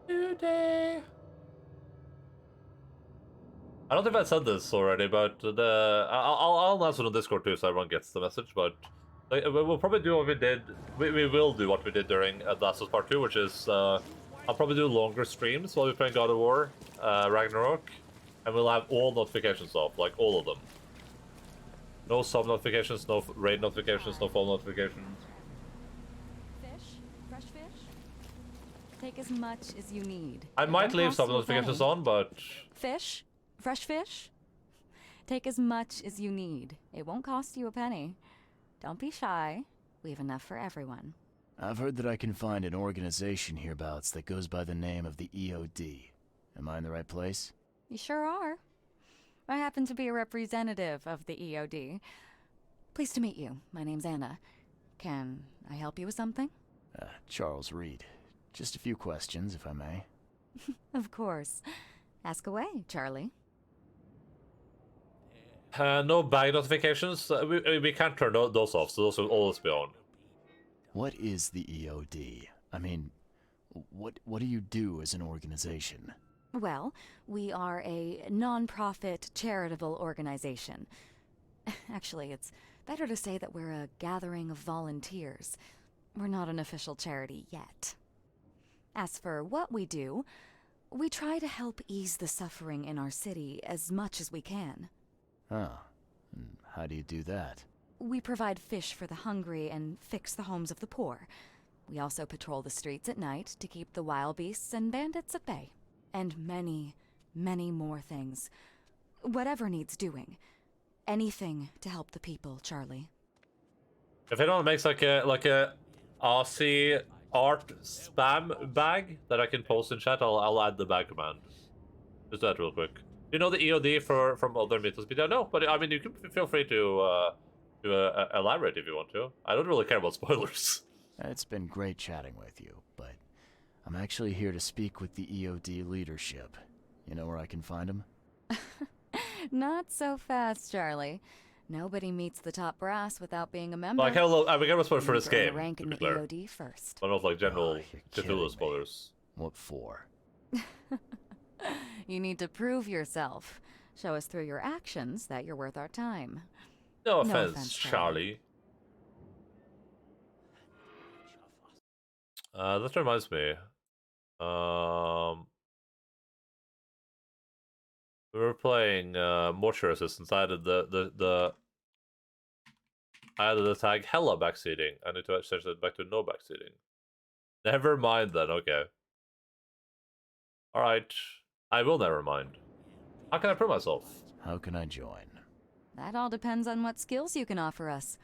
Today. I don't think I said this already, but I'll announce it on Discord too so everyone gets the message, but like, we'll probably do what we did. We will do what we did during The Last of Us Part 2, which is I'll probably do longer streams while we're playing God of War, Ragnarok, and we'll have all notifications off, like all of them. No sub notifications, no raid notifications, no phone notifications. Fish? Fresh fish? Take as much as you need. I might leave sub notifications on, but... Fish? Fresh fish? Take as much as you need. It won't cost you a penny. Don't be shy. We have enough for everyone. I've heard that I can find an organization hereabouts that goes by the name of the EOD. Am I in the right place? You sure are. I happen to be a representative of the EOD. Pleased to meet you. My name's Anna. Can I help you with something? Charles Reed. Just a few questions, if I may. Of course. Ask away, Charlie. No bag notifications. We can't turn those off, so those will always be on. What is the EOD? I mean, what do you do as an organization? Well, we are a non-profit charitable organization. Actually, it's better to say that we're a gathering of volunteers. We're not an official charity yet. As for what we do, we try to help ease the suffering in our city as much as we can. Oh, and how do you do that? We provide fish for the hungry and fix the homes of the poor. We also patrol the streets at night to keep the wild beasts and bandits at bay. And many, many more things. Whatever needs doing. Anything to help the people, Charlie. If anyone makes like a Aussie art spam bag that I can post in chat, I'll add the bag command. Just do that real quick. You know the EOD from other Mythos video? No, but I mean you can feel free to elaborate if you want to. I don't really care about spoilers. It's been great chatting with you, but I'm actually here to speak with the EOD leadership. You know where I can find them? Not so fast, Charlie. Nobody meets the top brass without being a member. Like, I would get a spoiler for this game. Rank in the EOD first. But not like general You're Cthulhu spoilers. What for? You need to prove yourself. Show us through your actions that you're worth our time. No offense, Charlie. That reminds me. We were playing Mortuary Assistance. I added I added the tag hella backseating. I need to change that back to no backseating. Never mind then, okay. Alright. I will never mind. How can I prove myself? How can I join? That all depends on what skills you can offer us.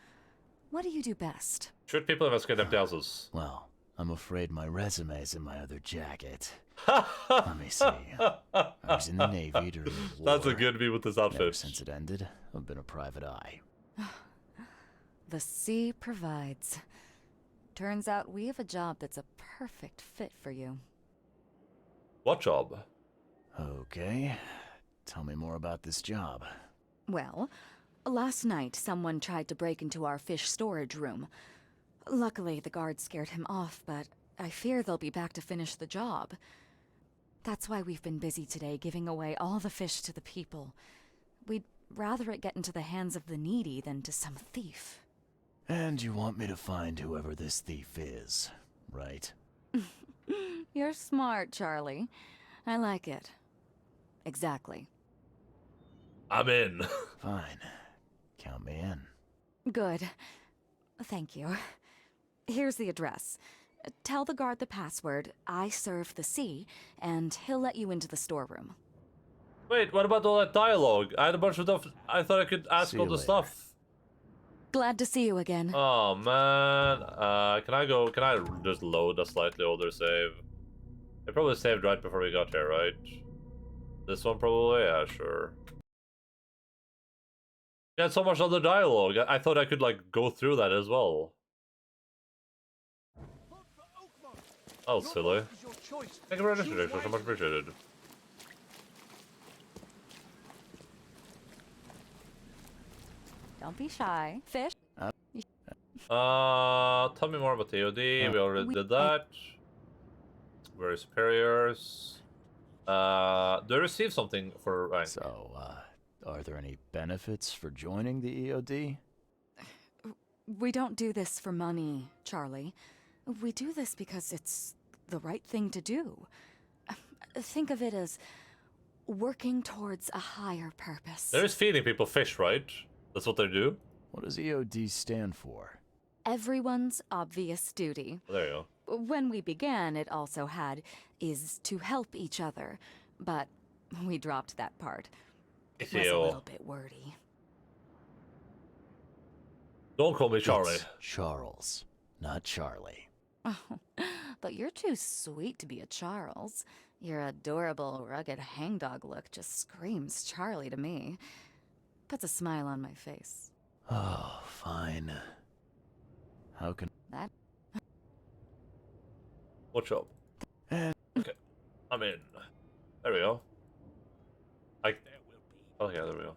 What do you do best? Shoot people investigate empty houses. Well, I'm afraid my resume's in my other jacket. Let me see. I was in the Navy during the war. That's a good view with this outfit. Ever since it ended, I've been a private eye. The sea provides. Turns out we have a job that's a perfect fit for you. What job? Okay. Tell me more about this job. Well, last night someone tried to break into our fish storage room. Luckily, the guards scared him off, but I fear they'll be back to finish the job. That's why we've been busy today giving away all the fish to the people. We'd rather it get into the hands of the needy than to some thief. And you want me to find whoever this thief is, right? You're smart, Charlie. I like it. Exactly. I'm in. Fine. Count me in. Good. Thank you. Here's the address. Tell the guard the password, I serve the sea, and he'll let you into the storeroom. Wait, what about all that dialogue? I had a bunch of stuff. I thought I could ask all the later. stuff. Glad to see you again. Oh man. Can I just load a slightly older save? It probably saved right before we got here, right? This one probably? Yeah, sure. You had so much other dialogue. I thought I could like go through that as well. Oh, silly. Thank you for the introduction, so much appreciated. Don't be shy. Fish? Tell me more about the OD. We already did that. Very superiors. Do I receive something for rank? So, are there any benefits for joining the EOD? We don't do this for money, Charlie. We do this because it's the right thing to do. Think of it as working towards a higher purpose. There is feeding people fish, right? That's what they do? What does EOD stand for? Everyone's obvious duty. There you go. When we began, it also had, is to help each other. But we dropped that part. It was a little bit wordy. Don't call me Charlie. It's Charles, not Charlie. Oh, but you're too sweet to be a Charles. Your adorable, rugged hangdog look just screams Charlie to me. Puts a smile on my face. Oh, fine. How can... That... What's up? And okay, I'm in. There we go. Okay, there we go.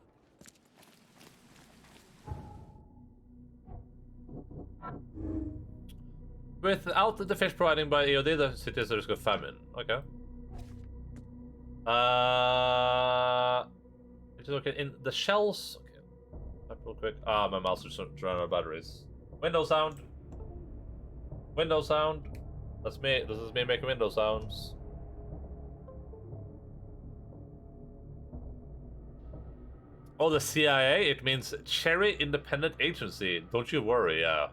Without the fish providing by EOD, the city is at risk of famine. Okay. It is okay. In the shells. Okay. Type real quick. Ah, my mouse is running out of batteries. Window sound. Window sound. That's me. This is me making window sounds. Oh, the CIA? It means Cherry Independent Agency. Don't you worry, yeah.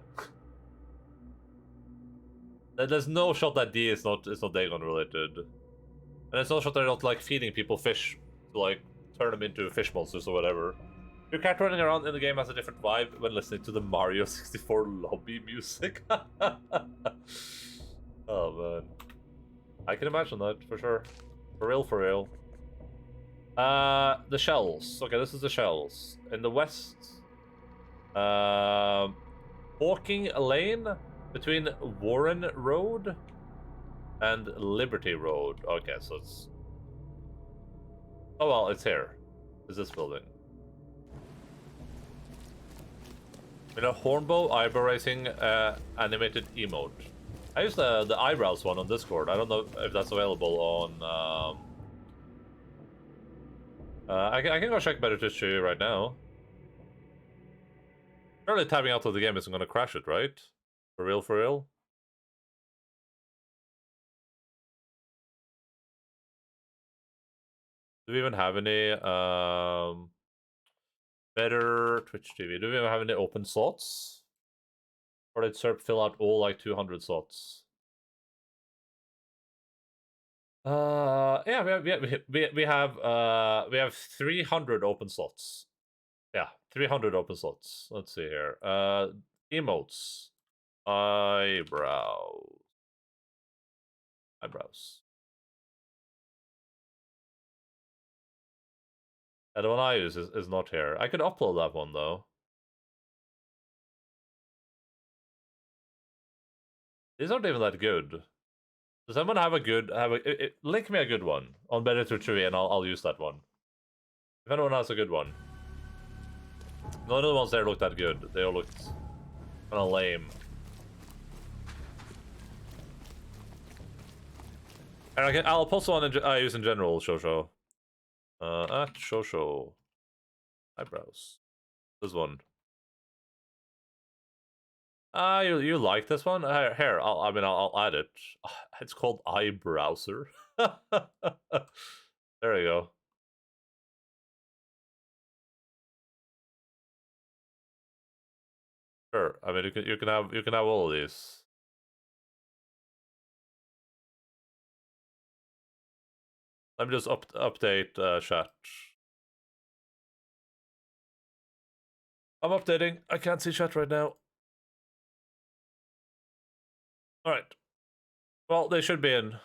There's no shot that D is not Dagon related. And it's no shot they're not like feeding people fish to like turn them into fish monsters or whatever. Your cat running around in the game has a different vibe when listening to the Mario 64 lobby music. Oh man. I can imagine that for sure. For real, for real. The shells. Okay, this is the shells. In the west, Hawking Lane between Warren Road and Liberty Road. Okay, so it's... Oh well, it's here. It's this building. You know, Hornbow eyebrow raising animated emote. I use the eyebrows one on Discord. I don't know if that's available on... I can go check Better Twitch you right now. Surely tabbing out of the game isn't going to crash it, right? For real, for real? Do we even have any Better Twitch TV? Do we even have any open slots? Or did SERP fill out all like 200 slots? Yeah, we have 300 open slots. Yeah, 300 open slots. Let's see here. Emotes. Eyebrows. And the one I use is not here. I could upload that one though. These aren't even that good. Does someone have a good link me a good one on Better Tree and I'll use that one. If anyone has a good one. None of the ones there looked that good. They all looked kinda lame. And I'll post one I use in general, Shosho. At Shosho. Eyebrows. This one. You like this one? Here, I'll add it. It's called iBrowser. There you go. Sure. I mean, you can have all of these. Let me just update chat. I'm updating. I can't see chat right now. All right. Well, they should be in.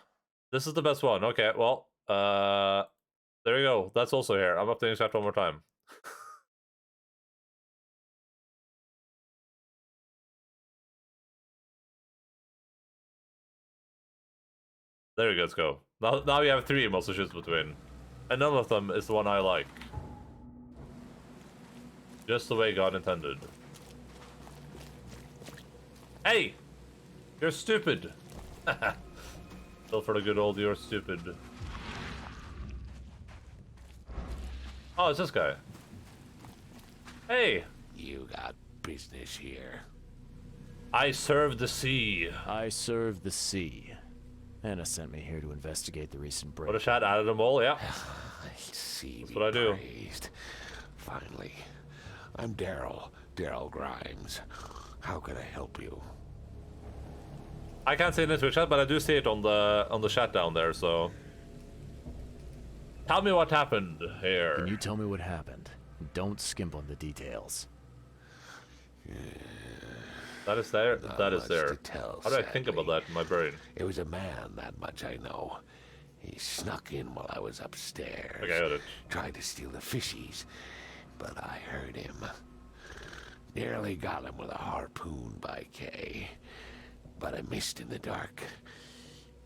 This is the best one. Okay. Well, there you go. That's also here. I'm updating chat one more time. There you guys go. Now you have 3 emotes to choose between. And none of them is the one I like. Just the way God intended. Hey! You're stupid! Still for the good old you're stupid. Oh, it's this guy. Hey! You got business here. I serve the sea. I serve the sea. Anna sent me here to investigate the recent break. What a chat added them all, yeah. I see. That's what I do. Praised. Finally. I'm Daryl Grimes. How can I help you? I can't see it in the Twitch chat, but I do see it on the chat down there, so... Tell me what happened here. Can you tell me what happened? Don't skimp on the details. That is there. Not That is much there. to tell, How do I think about sadly. that in my brain? It was a man, that much I know. He snuck in while I was upstairs. Okay, I got it. Tried to steal the fishies, but I heard him. Nearly got him with a harpoon by Kay, but I missed in the dark.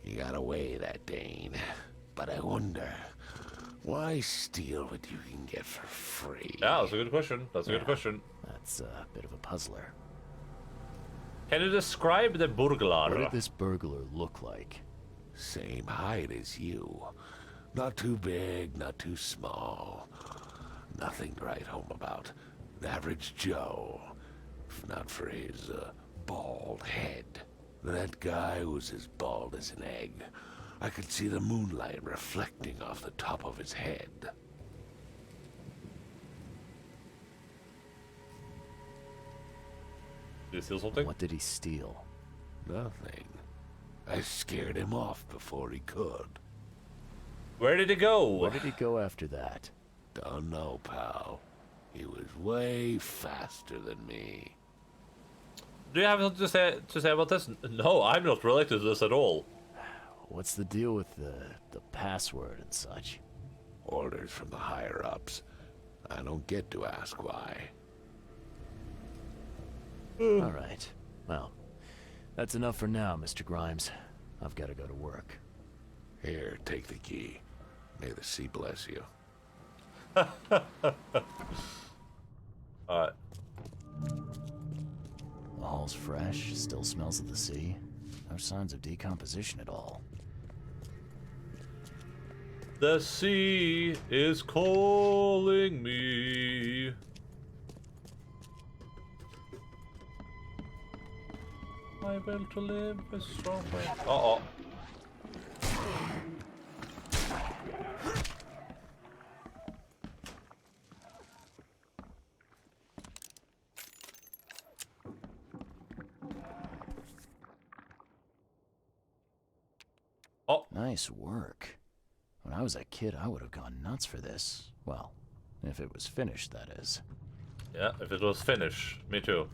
You got away, that Dane. But I wonder, why steal what you can get for free? Yeah, that's a good question. That's a good question. That's a bit of a puzzler. Can you describe the burglar? What did this burglar look like? Same height as you. Not too big, not too small. Nothing to write home about. An average Joe. If not for his bald head. That guy was as bald as an egg. I could see the moonlight reflecting off the top of his head. Did he steal something? What did he steal? Nothing. I scared him off before he could. Where did he go? Where did he go after that? Don't know, pal. He was way faster than me. Do you have something to say about this? No, I'm not related to this at all. What's the deal with the password and such? Orders from the higher-ups. I don't get to ask why. All right. Well, that's enough for now, Mr. Grimes. I've got to go to work. Here, take the key. May the sea bless you. Alright. The hall's fresh, still smells of the sea. No signs of decomposition at all. The sea is calling me. My will to live is strong. Uh-oh. Oh. Nice work. When I was a kid, I would have gone nuts for this. Well, if it was finished, that is. Yeah, if it was finished. Me too.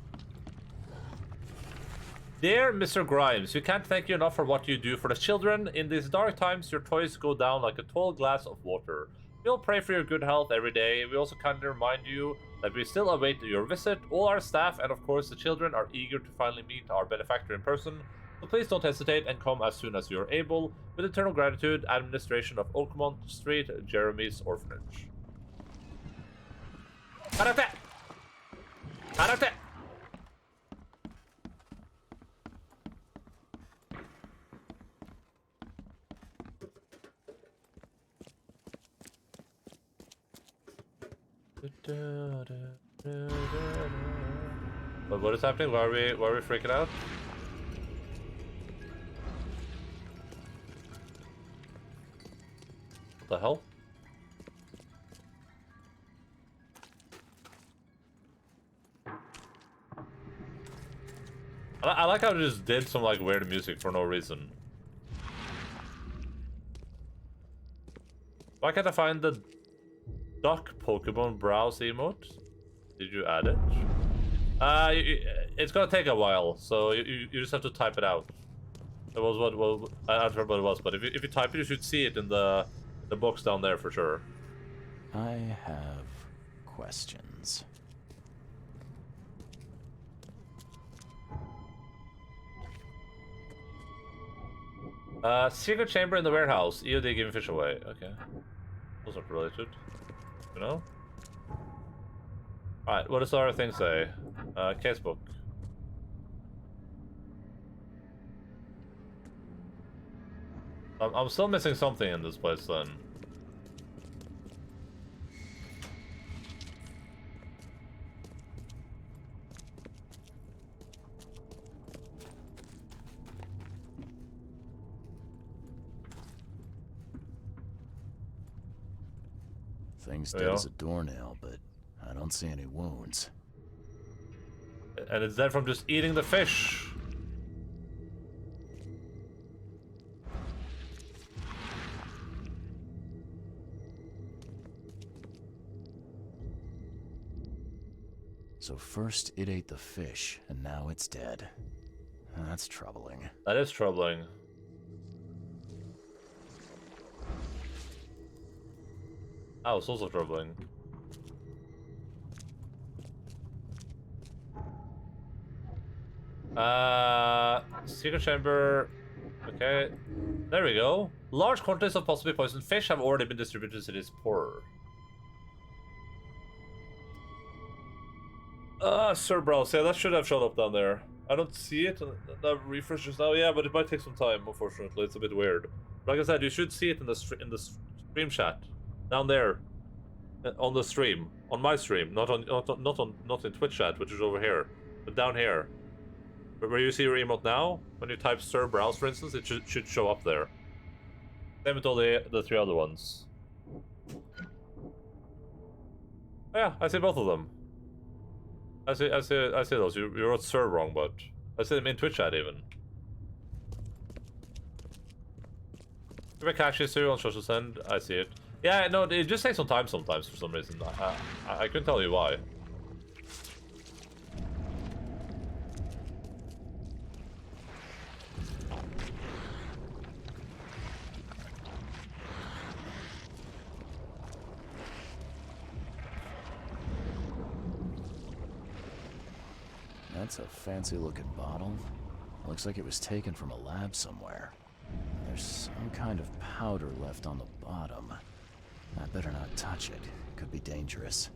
Dear Mr. Grimes, we can't thank you enough for what you do for the children. In these dark times, your toys go down like a tall glass of water. We'll pray for your good health every day. We also kindly remind you that we still await your visit. All our staff and, of course, the children are eager to finally meet our benefactor in person. So please don't hesitate and come as soon as you are able. With eternal gratitude, administration of Oakmont Street, Jeremy's Orphanage. Karate! Karate! But what is happening? Why are we freaking out? What the hell? I like how it just did some like weird music for no reason. Why can't I find the duck Pokemon browse emote? Did you add it? It's gonna take a while, so you just have to type it out. That was what, well, I don't remember what it was, but if you type it, you should see it in the box down there for sure. I have questions. Secret chamber in the warehouse. EOD giving fish away. Okay. Those are related. You know? Alright, what does our thing say? Casebook. I'm still missing something in this place then. Thing's dead as a doornail, but I don't see any wounds. And it's dead from just eating the fish. So first it ate the fish, and now it's dead. That's troubling. That is troubling. Oh, it's also troubling. Secret chamber. Okay. There we go. Large quantities of possibly poisoned fish have already been distributed to cities poorer. Cerberus, yeah, that should have shown up down there. I don't see it, and that refreshes now. Yeah, but it might take some time. Unfortunately, it's a bit weird. Like I said, you should see it in the stream chat down there, on the stream, on my stream, not in Twitch chat, which is over here, but down here. But where you see your emote now, when you type Cerberus, for instance, it should show up there. Same with all the 3 other ones. Oh, yeah, I see both of them. I see those. You wrote Sir wrong, but I see them in Twitch chat even. Kashisu on social send. I see it. Yeah, no, it just takes some time sometimes for some reason. I couldn't tell you why. That's a fancy-looking bottle. Looks like it was taken from a lab somewhere. There's some kind of powder left on the bottom. I better not touch it. Could be dangerous.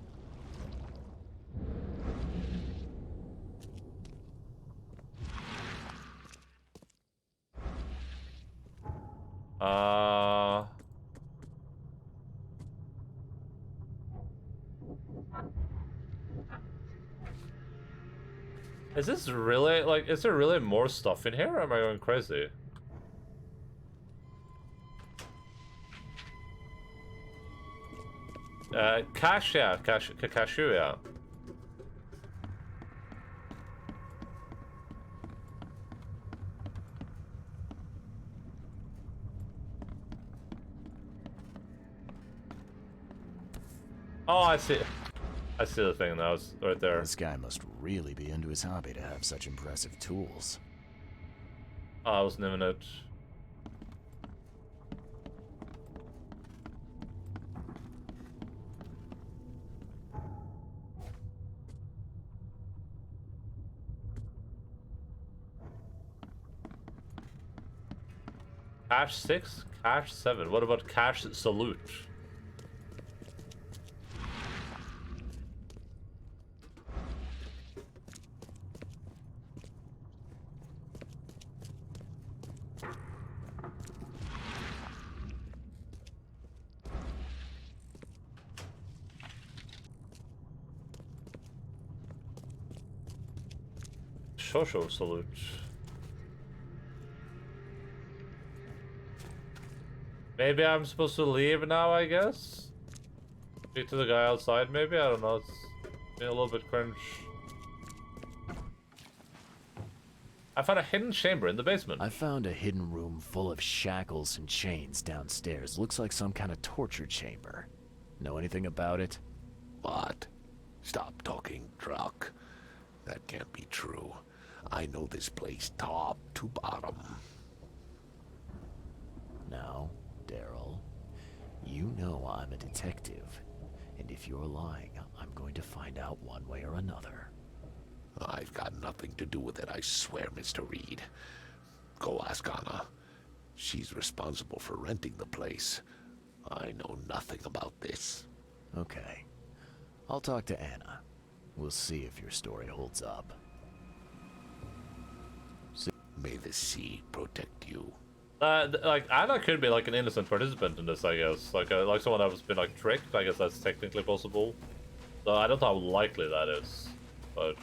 Is this really, like, is there really more stuff in here, or am I going crazy? Cashew, yeah. Oh, I see. I see the thing now. It's right there. This guy must really be into his hobby to have such impressive tools. Oh, I wasn't even it. Cash 6? Cash 7. What about Cash Salute? Shosho Salute. Maybe I'm supposed to leave now, I guess? Speak to the guy outside, maybe? I don't know, it's being a little bit cringe. I found a hidden chamber in the basement. I found a hidden room full of shackles and chains downstairs. Looks like some kind of torture chamber. Know anything about it? What? Stop talking, Truck. That can't be true. I know this place top to bottom. Now, Daryl, you know I'm a detective, and if you're lying, I'm going to find out one way or another. I've got nothing to do with it, I swear, Mr. Reed. Go ask Anna. She's responsible for renting the place. I know nothing about this. Okay. I'll talk to Anna. We'll see if your story holds up. May the sea protect you. Like, Anna could be like an innocent participant in this, I guess. Like someone that has been like tricked. I guess that's technically possible. So I don't know how likely that is, but.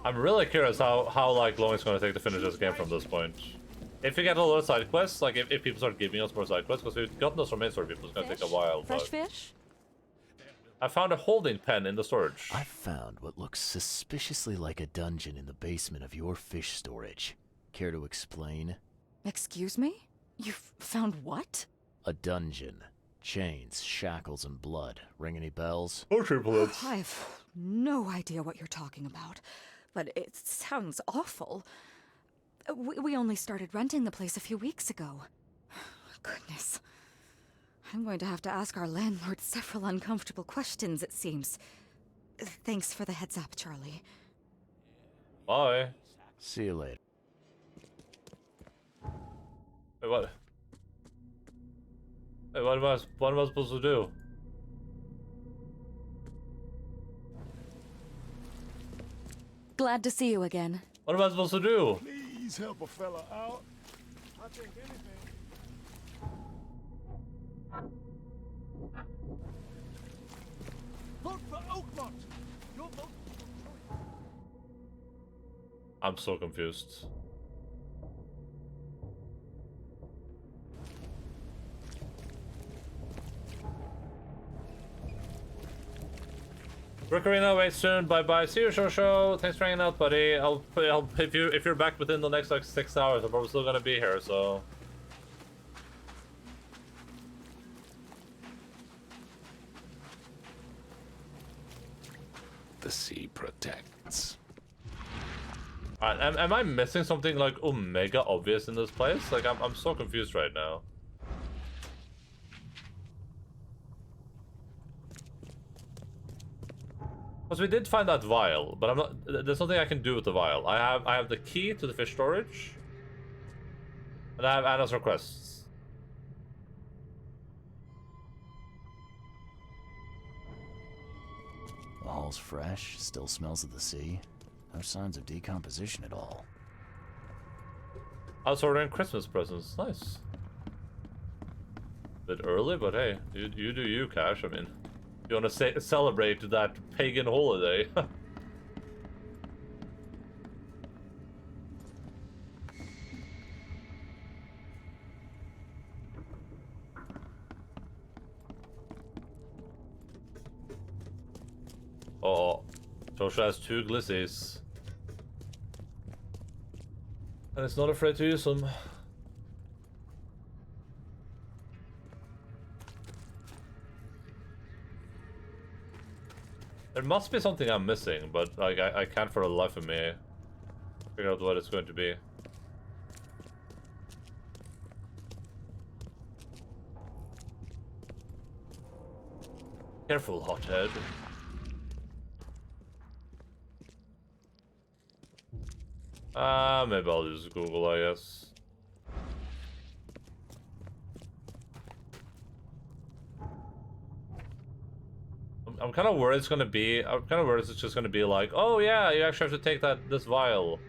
I'm really curious how like long it's going to take to finish this game from this point. If we get a lot of side quests, like if people start giving us more side quests, because we've gotten those from main story people, it's going to take a while. Fresh fish? I found a holding pen in the storage. I found what looks suspiciously like a dungeon in the basement of your fish storage. Care to explain? Excuse me? You found what? A dungeon. Chains, shackles, and blood. Ring any bells? Torture bullets. I've no idea what you're talking about, but it sounds awful. We only started renting the place a few weeks ago. Goodness. I'm going to have to ask our landlord several uncomfortable questions, it seems. Thanks for the heads up, Charlie. Bye. See you later. Wait, what? Hey, what am I supposed to do? Glad to see you again. What am I supposed to do? Please help a fella out. I think anything. Vote for Oakmont. Your vote is your choice. I'm so confused. Rickarina, wait soon. Bye bye. See you, Shosho. Thanks for hanging out, buddy. I'll if you're back within the next like 6 hours, I'm probably still gonna be here. So. The sea protects. Alright, am I missing something like omega obvious in this place? Like I'm so confused right now. Because we did find that vial, but I'm not. There's nothing I can do with the vial. I have the key to the fish storage, and I have Anna's requests. The hall's fresh, still smells of the sea. No signs of decomposition at all. I was ordering Christmas presents. Nice. Bit early, but hey, you do you, Cash. I mean, you want to celebrate that pagan holiday. Oh, Joshua has 2 glissies. And it's not afraid to use them. There must be something I'm missing, but like I can't for the life of me figure out what it's going to be. Careful, hothead. Maybe I'll use Google, I guess. I'm kind of worried it's gonna be. I'm kind of worried it's just gonna be like, oh yeah, you actually have to take this vial.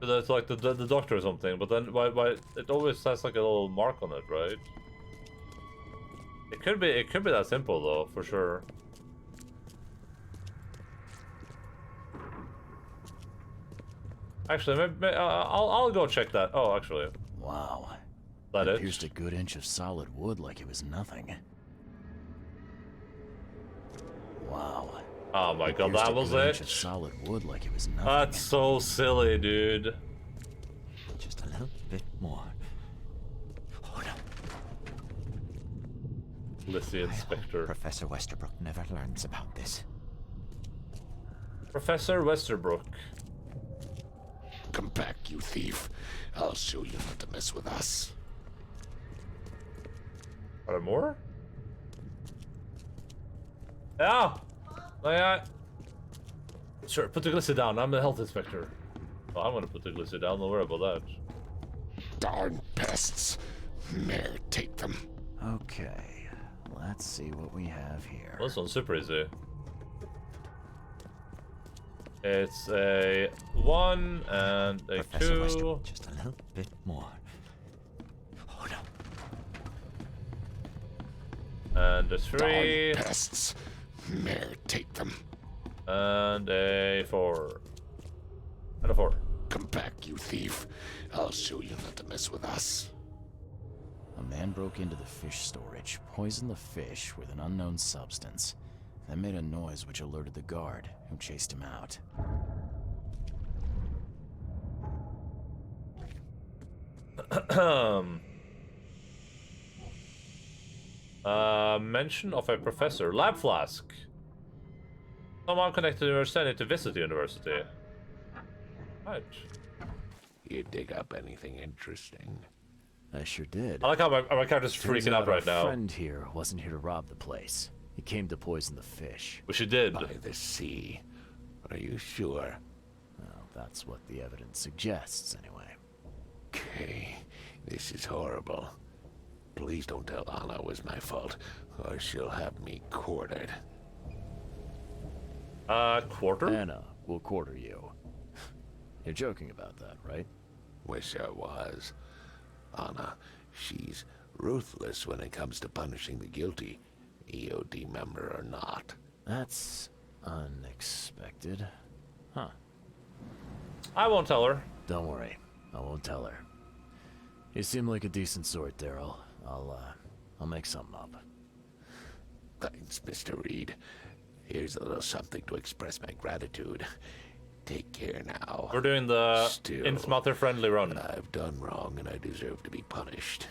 So that's like the doctor or something. But then why it always has like a little mark on it, right? It could be that simple though, for sure. Actually, maybe I'll go check that. Oh, actually. Wow. That it? Pierced a good inch of solid wood like it was nothing. Wow. Oh my god, that was Inch it? of solid wood like it was nothing. That's so silly, dude. Just a little bit more. Oh no. Lissy Inspector. Professor Westerbrook never learns about this. Professor Westerbrook. Come back, you thief. I'll show you not to mess with us. Are there more? Yeah! Sure, put the glisser down. I'm the health inspector. Well, I'm gonna put the glisser down. Don't worry about that. Darn pests. Mayor, take them. Okay, let's see what we have here. Well, this one's super easy. It's a 1 and a Professor 2. Westerbrook, just a little bit more. Oh no. And a 3. Darn pests. Mayor, take them. And a 4. And a 4. Come back, you thief. I'll show you not to mess with us. A man broke into the fish storage, poisoned the fish with an unknown substance, then made a noise which alerted the guard, who chased him out. Mention of a professor. Lab flask. Someone connected to the university to visit the university. Right. You dig up anything interesting? I sure did. I like how my character's Turns freaking out right our now. friend here wasn't here to rob the place. He came to poison the fish. Which he did. By the sea. Are you sure? Well, that's what the evidence suggests, anyway. Okay, this is horrible. Please don't tell Anna it was my fault, or she'll have me quartered. Quarter? Anna will quarter you. You're joking about that, right? Wish I was. Anna, she's ruthless when it comes to punishing the guilty, EOD member or not. That's unexpected. Huh. I won't tell her. Don't worry. I won't tell her. You seem like a decent sort, Daryl. I'll make something up. Thanks, Mr. Reed. Here's a little something to express my gratitude. Take care now. We're doing the Still, Insmother-friendly run. I've done wrong and I deserve to be punished.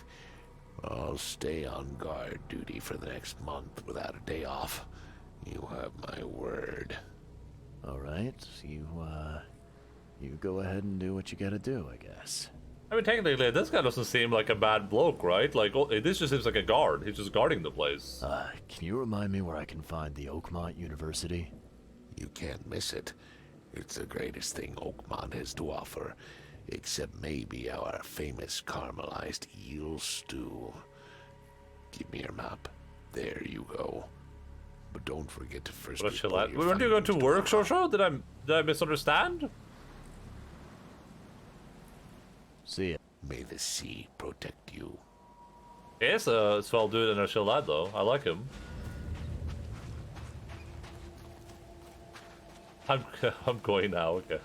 I'll stay on guard duty for the next month without a day off. You have my word. All right, you go ahead and do what you gotta do, I guess. I mean, technically, this guy doesn't seem like a bad bloke, right? Like, oh, this just seems like a guard. He's just guarding the place. Can you remind me where I can find the Oakmont University? You can't miss it. It's the greatest thing Oakmont has to offer, except maybe our famous caramelized eel stew. Give me your map. There you go. But don't forget to first. Weren't you going to work, Shosho? Did I misunderstand? See ya. May the sea protect you. Yes, a swell dude and a chill lad, though. I like him. I'm going now. Okay.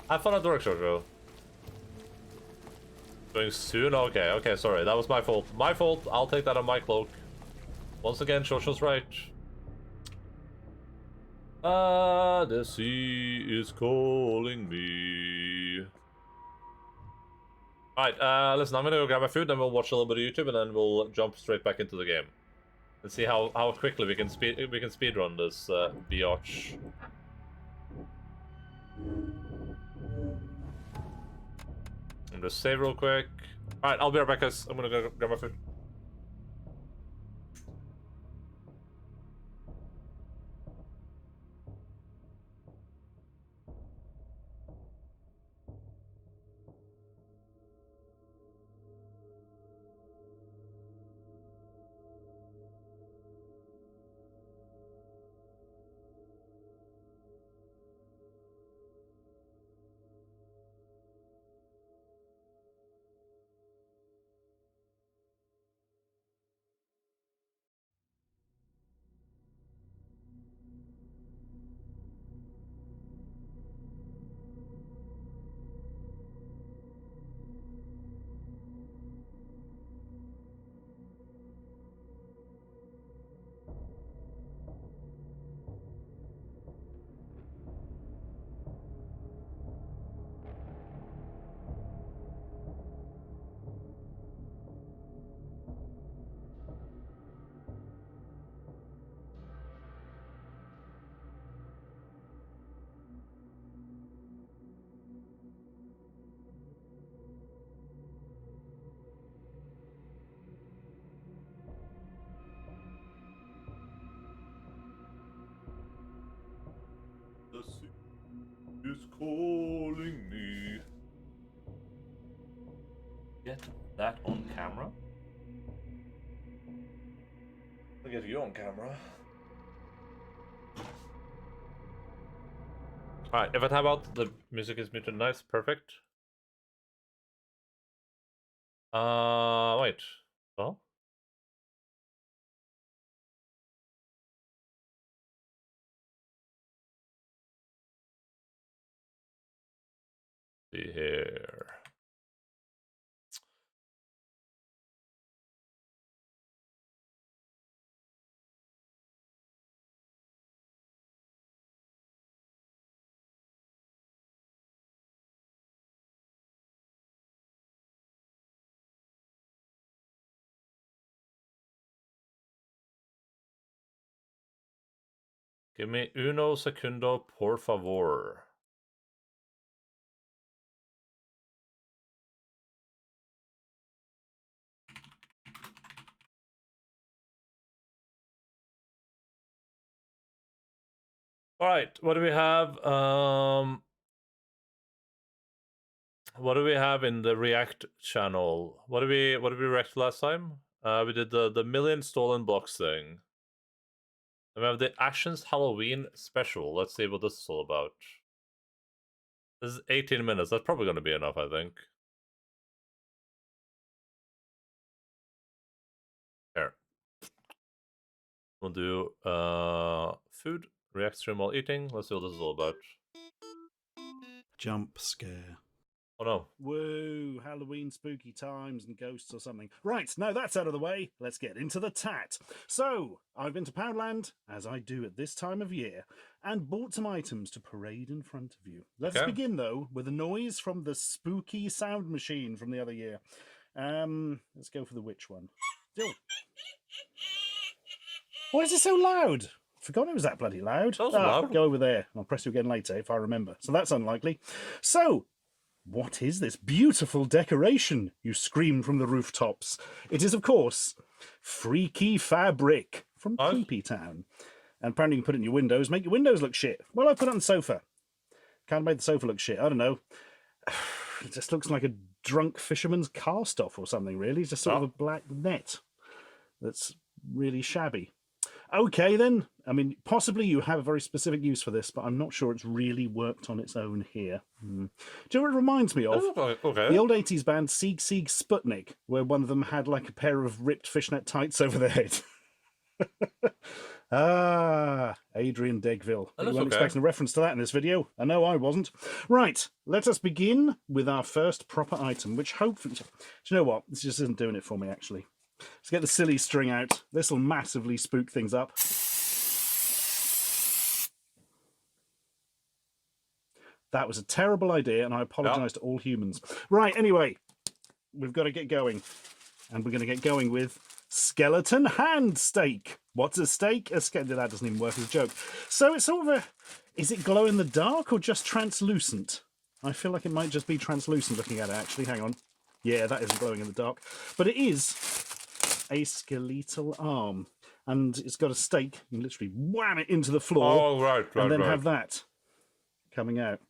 Have fun at work, Shosho. Going soon? Okay, okay, sorry. That was my fault. My fault. I'll take that on my cloak. Once again, Shosho's right. The sea is calling me. Alright, listen, I'm gonna go grab my food, then we'll watch a little bit of YouTube, and then we'll jump straight back into the game. And see how quickly we can speedrun this biatch. I'm just save real quick. Alright, I'll be right back, guys. I'm gonna go grab my food. The sea is calling me. Get that on camera? I'll get you on camera. Alright, if I tab out, the music is muted. Nice, perfect. Wait. Well? See here. Give me uno segundo, por favor. All right, what do we have? What do we have in the React channel? What did we react last time? We did the million stolen blocks thing. And we have the Ashen's Halloween special. Let's see what this is all about. This is 18 minutes. That's probably going to be enough, I think. Here. We'll do food, react stream while eating. Let's see what this is all about. Jump scare. Oh no. Woo, Halloween spooky times and ghosts or something. Right, now that's out of the way, let's get into the tat. So, I've been to Poundland, as I do at this time of year, and bought some items to parade in front of you. Let's begin, though, with a noise from the spooky sound machine from the other year. Let's go for the witch one. Why is it so loud? Forgot it was that bloody loud. Loud. Go over there. I'll press you again later if I remember. So that's unlikely. So, what is this beautiful decoration? You scream from the rooftops. It is, of course, freaky fabric from Creepy Town. And apparently you can put it in your windows, make your windows look shit. Well, I put it on the sofa. Kind of made the sofa look shit. I don't know. It just looks like a drunk fisherman's cast off or something, really. It's just sort of a black net that's really shabby. Okay, then. I mean, possibly you have a very specific use for this, but I'm not sure it's really worked on its own here. Do you know what it reminds me of? The old 80s band Sieg Sieg Sputnik, where one of them had like a pair of ripped fishnet tights over their head. Adrian Degville. You weren't expecting a reference to that in this video. I know I wasn't. Right, let us begin with our first proper item, which hopefully... Do you know what? This just isn't doing it for me, actually. Let's get the silly string out. This will massively spook things up. That was a terrible idea, and I apologise to all humans. Right, anyway, we've got to get going. And we're going to get going with skeleton hand steak. What's a steak? That doesn't even work as a joke. So it's sort of a... Is it glow in the dark or just translucent? I feel like it might just be translucent looking at it, actually. Hang on. Yeah, that isn't glowing in the dark. But it is a skeletal arm. And it's got a stake. You can literally wham it into the floor. Oh, right. And then have that coming out.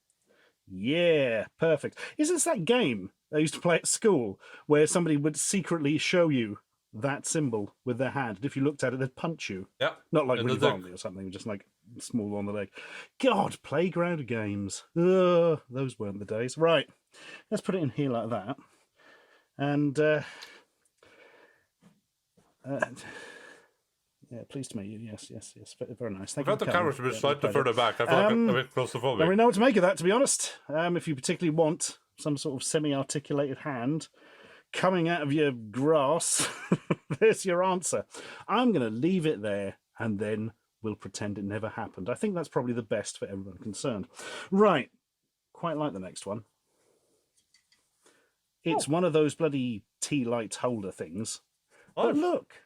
Yeah, perfect. Is this that game I used to play at school where somebody would secretly show you that symbol with their hand? And if you looked at it, they'd punch you. Yeah. Not like really violently or something, just like small on the leg. God, playground games. Ugh, those weren't the days. Right, let's put it in here like that. And, yeah, pleased to meet you. Yes, very nice. Thank you. I've got the camera to be slightly further back. I feel like I'm a bit claustrophobic. Don't really know what to make of that, to be honest. If you particularly want some sort of semi-articulated hand coming out of your grass, there's your answer. I'm going to leave it there, and then we'll pretend it never happened. I think that's probably the best for everyone concerned. Right. Quite like the next one. It's one of those bloody tea light holder things. But look,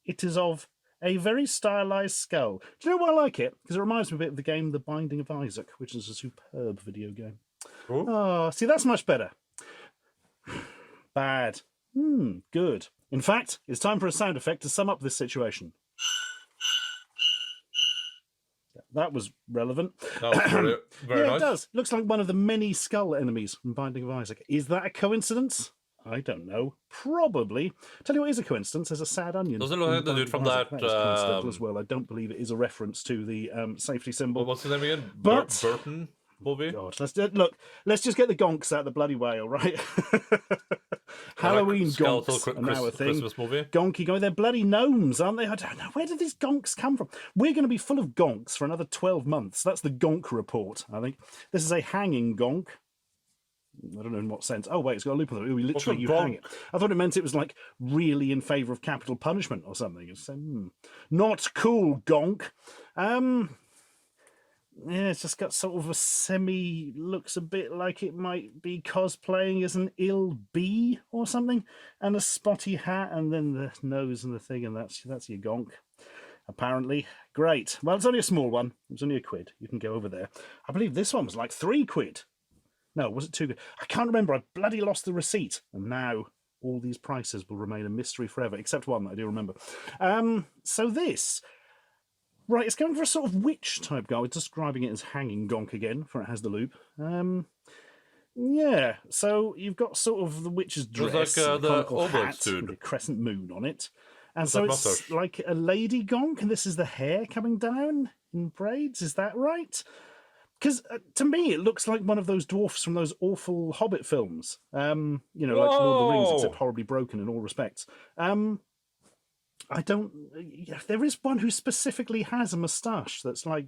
it is of a very stylized skull. Do you know why I like it? Because it reminds me a bit of the game The Binding of Isaac, which is a superb video game. Oh, see, that's much better. Bad. Good. In fact, it's time for a sound effect to sum up this situation. That was relevant. That was very nice. It does. Looks like one of the many skull enemies from Binding of Isaac. Is that a coincidence? I don't know. Probably. Tell you what is a coincidence. There's a sad onion. Doesn't look like the dude from that. As well. I don't believe it is a reference to the safety symbol. What's his name again? But Burton movie. God, let's just get the gonks out of the bloody way, all right? Halloween gonks are now a thing. Christmas movie. Gonky, they're bloody gnomes, aren't they? I don't know. Where did these gonks come from? We're going to be full of gonks for another 12 months. That's the gonk report, I think. This is a hanging gonk. I don't know in what sense. Oh, wait, it's got a loop on it. Literally, you hang it. I thought it meant it was like really in favour of capital punishment or something. It's not cool, gonk. Yeah, it's just got sort of a looks a bit like it might be cosplaying as an ill bee or something, and a spotty hat, and then the nose and the thing, and that's your gonk. apparently. Great. Well, it's only a small one. It was only £1. You can go over there. I believe this one was like £3. No, was it £2? I can't remember. I bloody lost the receipt. And now all these prices will remain a mystery forever, except one that I do remember. So this... Right, it's going for a sort of witch type guy. We're describing it as hanging gonk again, for it has the loop. Yeah, so you've got sort of the witch's dress, like the the conical hat dude. with a crescent moon on it. And With so that it's mustache. like a lady gonk, and this is the hair coming down in braids. Is that right? Because to me, it looks like one of those dwarfs from those awful Hobbit films. You know, like Lord of the Rings, except horribly broken in all respects. I don't... There is one who specifically has a moustache that's like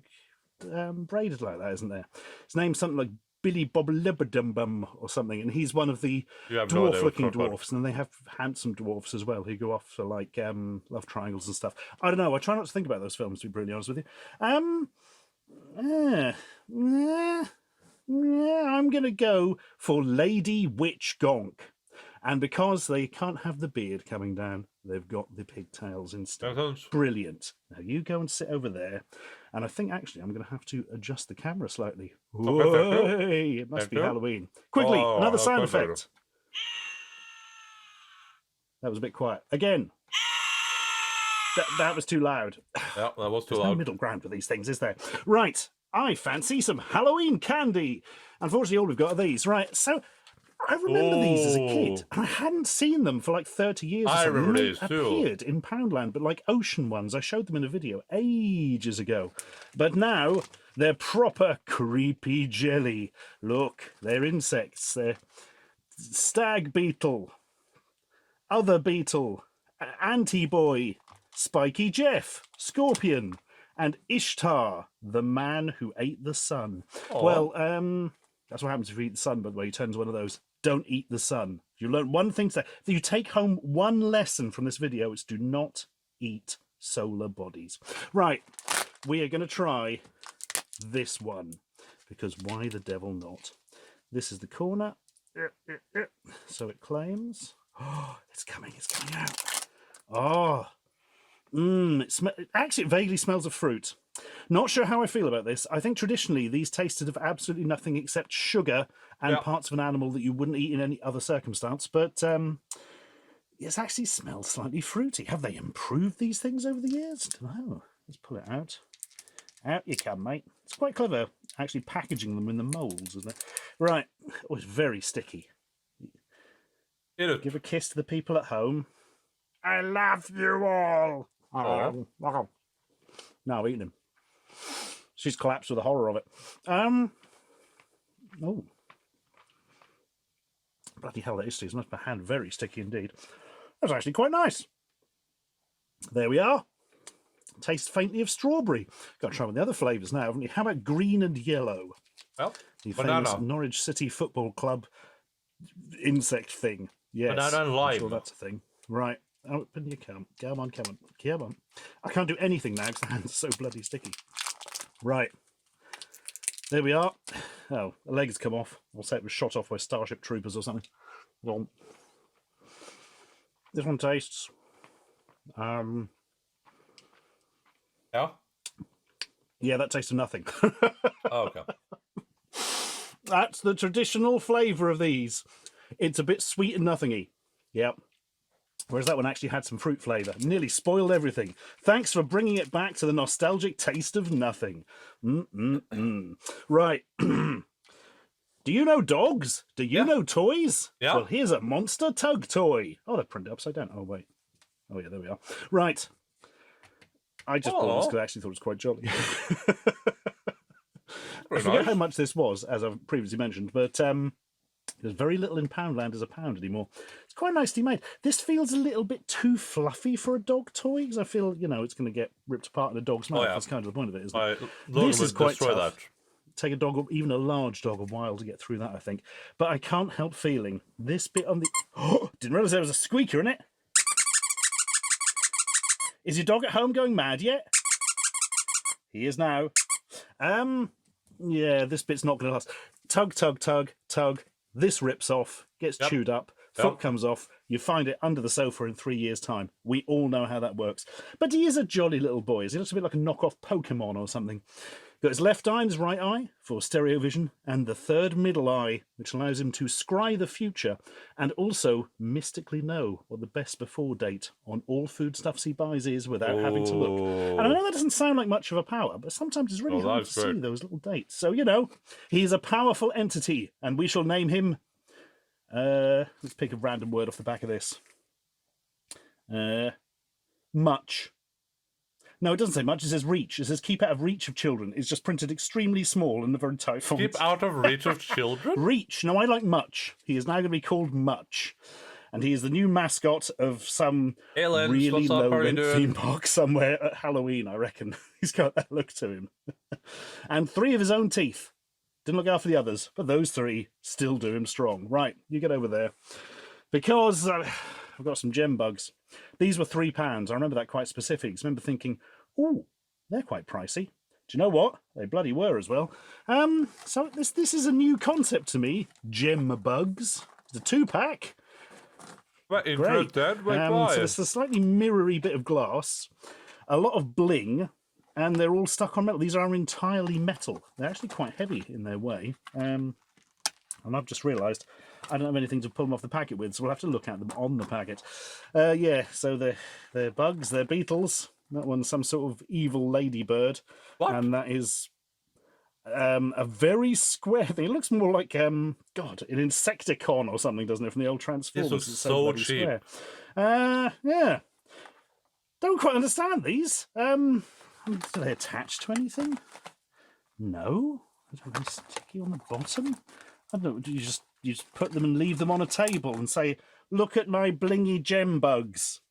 braided like that, isn't there? His name's something like Billy Bob Libberdum or something, and he's one of the dwarf-looking dwarfs, and they have handsome dwarfs as well who go off for like love triangles and stuff. I don't know. I try not to think about those films, to be brutally honest with you. I'm going to go for Lady Witch Gonk. And because they can't have the beard coming down, they've got the pigtails instead. Brilliant. Now you go and sit over there. And I think actually I'm going to have to adjust the camera slightly. Okay, it must be Halloween. Quickly, another sound effect. That was a bit quiet. Again. That was too loud. Yeah, that was too There's loud. no middle ground with these things, is there? Right. I fancy some Halloween candy. Unfortunately, all we've got are these. Right. So I remember these as a kid, and I hadn't seen them for like 30 years. I remember They these too. appeared in Poundland, but like ocean ones. I showed them in a video ages ago. But now they're proper creepy jelly. Look, they're insects. They're stag beetle, other beetle, anti-boy, Spiky Jeff, scorpion, and Ishtar, the man who ate the sun. Aww. Well, that's what happens if you eat the sun, by the way. You turn into one of those. Don't eat the sun. You learn one thing today. If you take home one lesson from this video, it's do not eat solar bodies. Right, we are going to try this one, because why the devil not? This is the corner. So it claims. Oh, it's coming out. Oh, actually, it vaguely smells of fruit. Not sure how I feel about this. I think traditionally these tasted of absolutely nothing except sugar and parts of an animal that you wouldn't eat in any other circumstance. But it actually smells slightly fruity. Have they improved these things over the years? I don't know. Let's pull it out. Out you come, mate. It's quite clever actually packaging them in the moulds, isn't it? Right. Oh, it's very sticky. Give a kiss to the people at home. I love you all. Oh. No, I'm eating him. She's collapsed with the horror of it. Oh. Bloody hell, that is sticky. It's not my hand. Very sticky indeed. That's actually quite nice. There we are. Tastes faintly of strawberry. Got to try with the other flavours now, haven't you? How about green and yellow? Well, the banana. famous Norwich City Football Club insect thing. Yes. Banana and lime. I'm sure that's a thing. Right. Open your camp. Come on. I can't do anything now because the hands are so bloody sticky. Right. There we are. Oh, the leg's come off. I'll say it was shot off by Starship Troopers or something. Well, this one tastes. Yeah? Yeah, that tastes of nothing. Oh, okay. That's the traditional flavour of these. It's a bit sweet and nothingy. Yep. Whereas that one actually had some fruit flavour. Nearly spoiled everything. Thanks for bringing it back to the nostalgic taste of nothing. Right. Do you know dogs? Do you know toys? Yeah. Well, here's a monster tug toy. Oh, they're printed upside down. Oh, wait. Oh, yeah, there we are. Right. I just bought this because I actually thought it was quite jolly. I forget how much this was, as I've previously mentioned, but there's very little in Poundland as a pound anymore. It's quite nicely made. This feels a little bit too fluffy for a dog toy, because I feel, it's going to get ripped apart in a dog's mouth. That's kind of the point of it, isn't it? This is quite tough. That. Take a dog, even a large dog, a while to get through that, I think. But I can't help feeling this bit on the... Oh, didn't realise there was a squeaker in it. Is your dog at home going mad yet? He is now. Yeah, this bit's not going to last. Tug, tug, tug, tug. This rips off, gets chewed up. foot comes off, you find it under the sofa in 3 years' time. We all know how that works. But he is a jolly little boy. He looks a bit like a knockoff Pokemon or something. Got his left eye and his right eye for stereo vision, and the third middle eye, which allows him to scry the future and also mystically know what the best before date on all foodstuffs he buys is without having to look. And I know that doesn't sound like much of a power, but sometimes it's really hard to see those little dates. So, you know, he's a powerful entity, and we shall name him... let's pick a random word off the back of this. Much. No, it doesn't say much. It says reach. It says keep out of reach of children. It's just printed extremely small in a very tight font. Keep out of reach of children? Reach. No, I like Much. He is now going to be called Much. And he is the new mascot of some really low-rent theme park somewhere at Halloween, I reckon. He's got that look to him. And 3 of his own teeth. Didn't look after the others, but those 3 still do him strong. Right, you get over there. Because I've got some gem bugs. These were £3. I remember that quite specific. I remember thinking, ooh, they're quite pricey. Do you know what? They bloody were as well. So this is a new concept to me. Gem bugs. It's a 2-pack. What, interested? So it's a slightly mirrory bit of glass. A lot of bling. And they're all stuck on metal. These are entirely metal. They're actually quite heavy in their way. And I've just realised I don't have anything to pull them off the packet with, so we'll have to look at them on the packet. Yeah, so they're bugs, they're beetles. That one's some sort of evil ladybird. What? And that is a very square thing. It looks more like, an Insecticon or something, doesn't it, from the old Transformers? This was so cheap. Square. Yeah. Don't quite understand these. Do they attach to anything? No. Are they sticky on the bottom? I don't know. Do you just put them and leave them on a table and say, "Look at my blingy gem bugs,"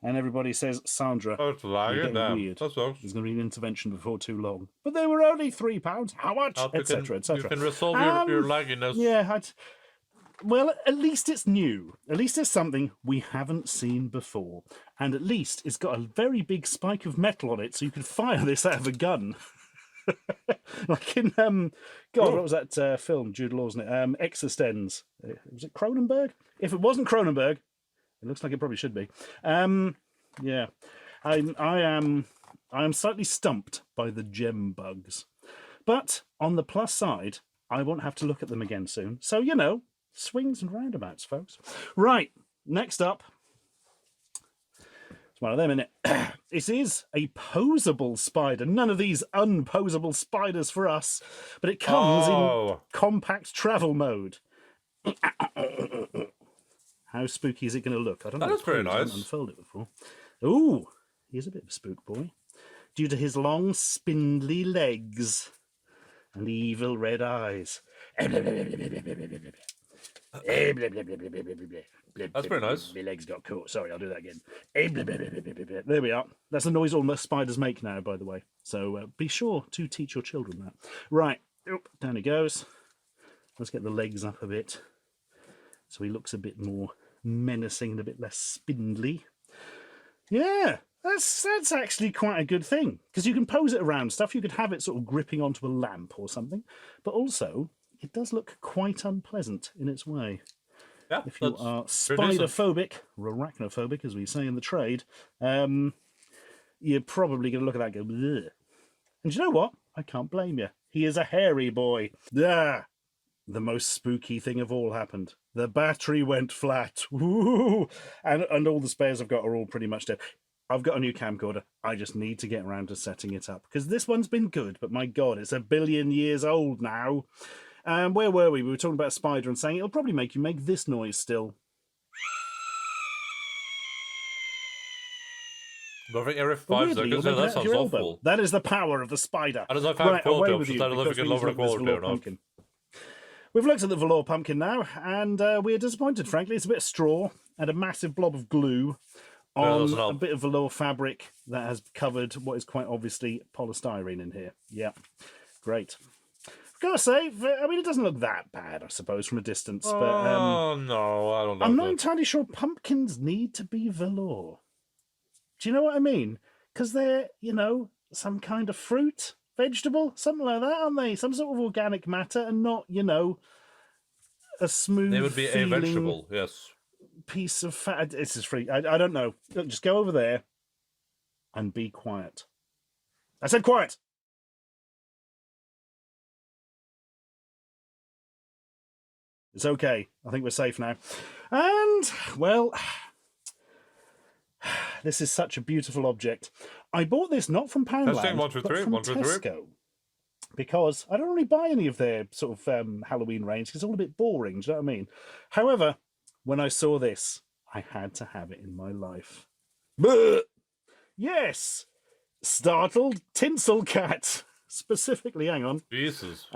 and everybody says, "Sandra, oh, it's lagging you're weird. That's all. There's going to be an intervention before too long." But they were only £3. How much? Etc. You can resolve your lagginess. Yeah. Well, at least it's new. At least it's something we haven't seen before. And at least it's got a very big spike of metal on it, so you could fire this out of a gun. Like in, what was that film, Jude Law's, it? Existenz. Was it Cronenberg? If it wasn't Cronenberg, it looks like it probably should be. Yeah. I am slightly stumped by the gem bugs. But on the plus side, I won't have to look at them again soon. So, you know, swings and roundabouts, folks. Right, next up. It's one of them, isn't it? It is a posable spider. None of these unposable spiders for us. But it comes in compact travel mode. How spooky is it going to look? I don't know. That's very nice. I haven't unfurled it before. Ooh, he's a bit of a spook boy. Due to his long, spindly legs and evil red eyes. That's very nice. My legs got caught. Sorry, I'll do that again. There we are. That's the noise all most spiders make now, by the way. So be sure to teach your children that. Right. Down he goes. Let's get the legs up a bit. So he looks a bit more menacing and a bit less spindly. Yeah, that's actually quite a good thing. Because you can pose it around stuff. You could have it sort of gripping onto a lamp or something. But also, it does look quite unpleasant in its way. Yeah, if you are spider-phobic, or arachnophobic, as we say in the trade, you're probably going to look at that and go, bleh. And you know what? I can't blame you. He is a hairy boy. Ah, the most spooky thing of all happened. The battery went flat. Woo! And all the spares I've got are all pretty much dead. I've got a new camcorder. I just need to get around to setting it up. Because this one's been good, but my God, it's 1 billion years old now. Where were we? We were talking about a spider and saying it'll probably make you make this noise still. I think every 5 seconds, that sounds awful. That is the power of the spider. And as I've had quality options, I don't know if you can lower the quality or not. We've looked at the velour pumpkin now, and we're disappointed, frankly. It's a bit of straw and a massive blob of glue on a bit of velour fabric that has covered what is quite obviously polystyrene in here. Yeah, great. Gotta say, I mean, it doesn't look that bad, I suppose, from a distance. But no, I don't know. I'm not entirely sure pumpkins need to be velour. Do you know what I mean? Because they're, you know, some kind of fruit, vegetable, something like that, aren't they? Some sort of organic matter and not, you know, a smooth They would be a vegetable, yes. piece of fat. This is free. I don't know. Look, just go over there and be quiet. I said quiet. It's okay. I think we're safe now. And, well, this is such a beautiful object. I bought this not from Poundland, but from Tesco. Because I don't really buy any of their sort of Halloween range because it's all a bit boring, do you know what I mean? However, when I saw this, I had to have it in my life. Yes! Startled Tinsel Cat. Specifically, hang on. Jesus.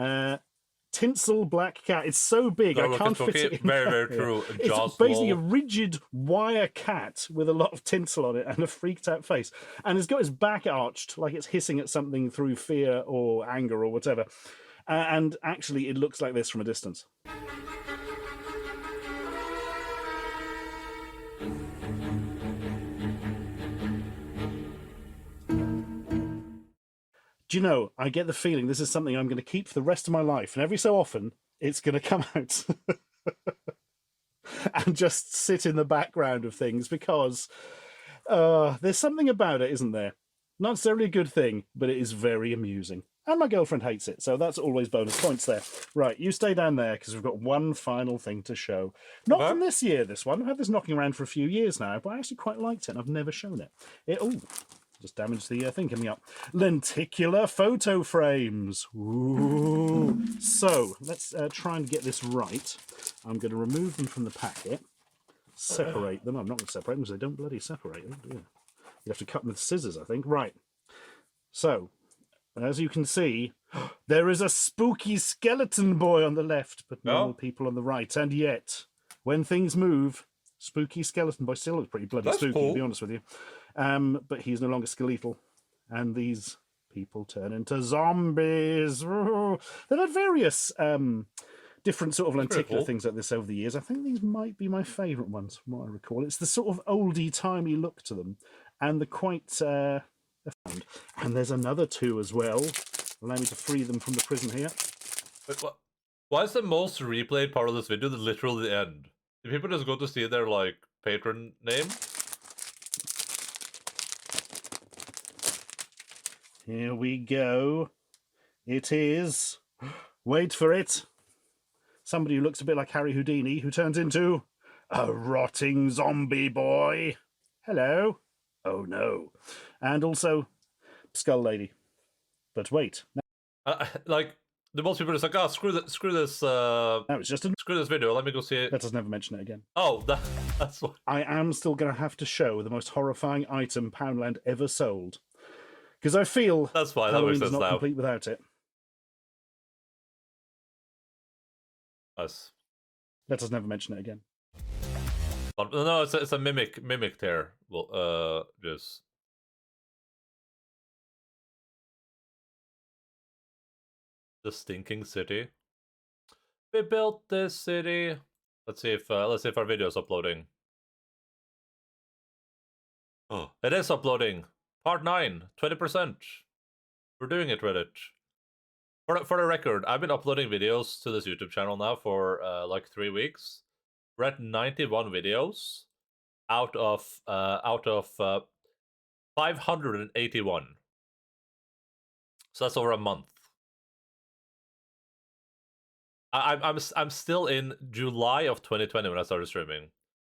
Tinsel black cat. It's so big, I can't fit it in. Very true. It's basically a rigid wire cat with a lot of tinsel on it and a freaked out face. And it's got its back arched like it's hissing at something through fear or anger or whatever. And actually, it looks like this from a distance. Do you know, I get the feeling this is something I'm going to keep for the rest of my life. And every so often, it's going to come out and just sit in the background of things because there's something about it, isn't there? Not necessarily a good thing, but it is very amusing. And my girlfriend hates it, so that's always bonus points there. Right, you stay down there because we've got one final thing to show. Not from this year, this one. I've had this knocking around for a few years now, but I actually quite liked it and I've never shown it. Just damaged the thing coming up. Lenticular photo frames. Ooh. So let's try and get this right. I'm going to remove them from the packet, separate them. I'm not going to separate them because they don't bloody separate. Oh dear. You have to cut them with scissors, I think. Right. So, as you can see, there is a spooky skeleton boy on the left, but normal people on the right. And yet, when things move, spooky skeleton boy still looks pretty bloody spooky, to be honest with you. But he's no longer skeletal, and these people turn into zombies. They've had various different sort of lenticular things like this over the years. I think these might be my favourite ones, from what I recall. It's the sort of oldie-timey look to them, and they're quite found. And there's another two as well. Allow me to free them from the prison here. Wait, what? Why is the most replayed part of this video literally the end? Do people just go to see their, like, patron name? Here we go. It is. Wait for it. Somebody who looks a bit like Harry Houdini, who turns into a rotting zombie boy. Hello. Oh no. And also, Skull Lady. But wait. Like, the most people are just like, oh, screw this. That was just screw this video. Let me go see it. Let us never mention it again. Oh, that's what. I am still going to have to show the most horrifying item Poundland ever sold. Because I feel that's fine. Halloween that is not complete without it. Us. Let us never mention it again. But, no, it's a mimic there. Well, just. The stinking city. We built this city. Let's see if our video is uploading. Oh, it is uploading. Part 9, 20%. We're doing it, Reddit. For the record, I've been uploading videos to this YouTube channel now for like 3 weeks. We're at 91 videos out of 581. So that's over a month. I'm still in July of 2020 when I started streaming.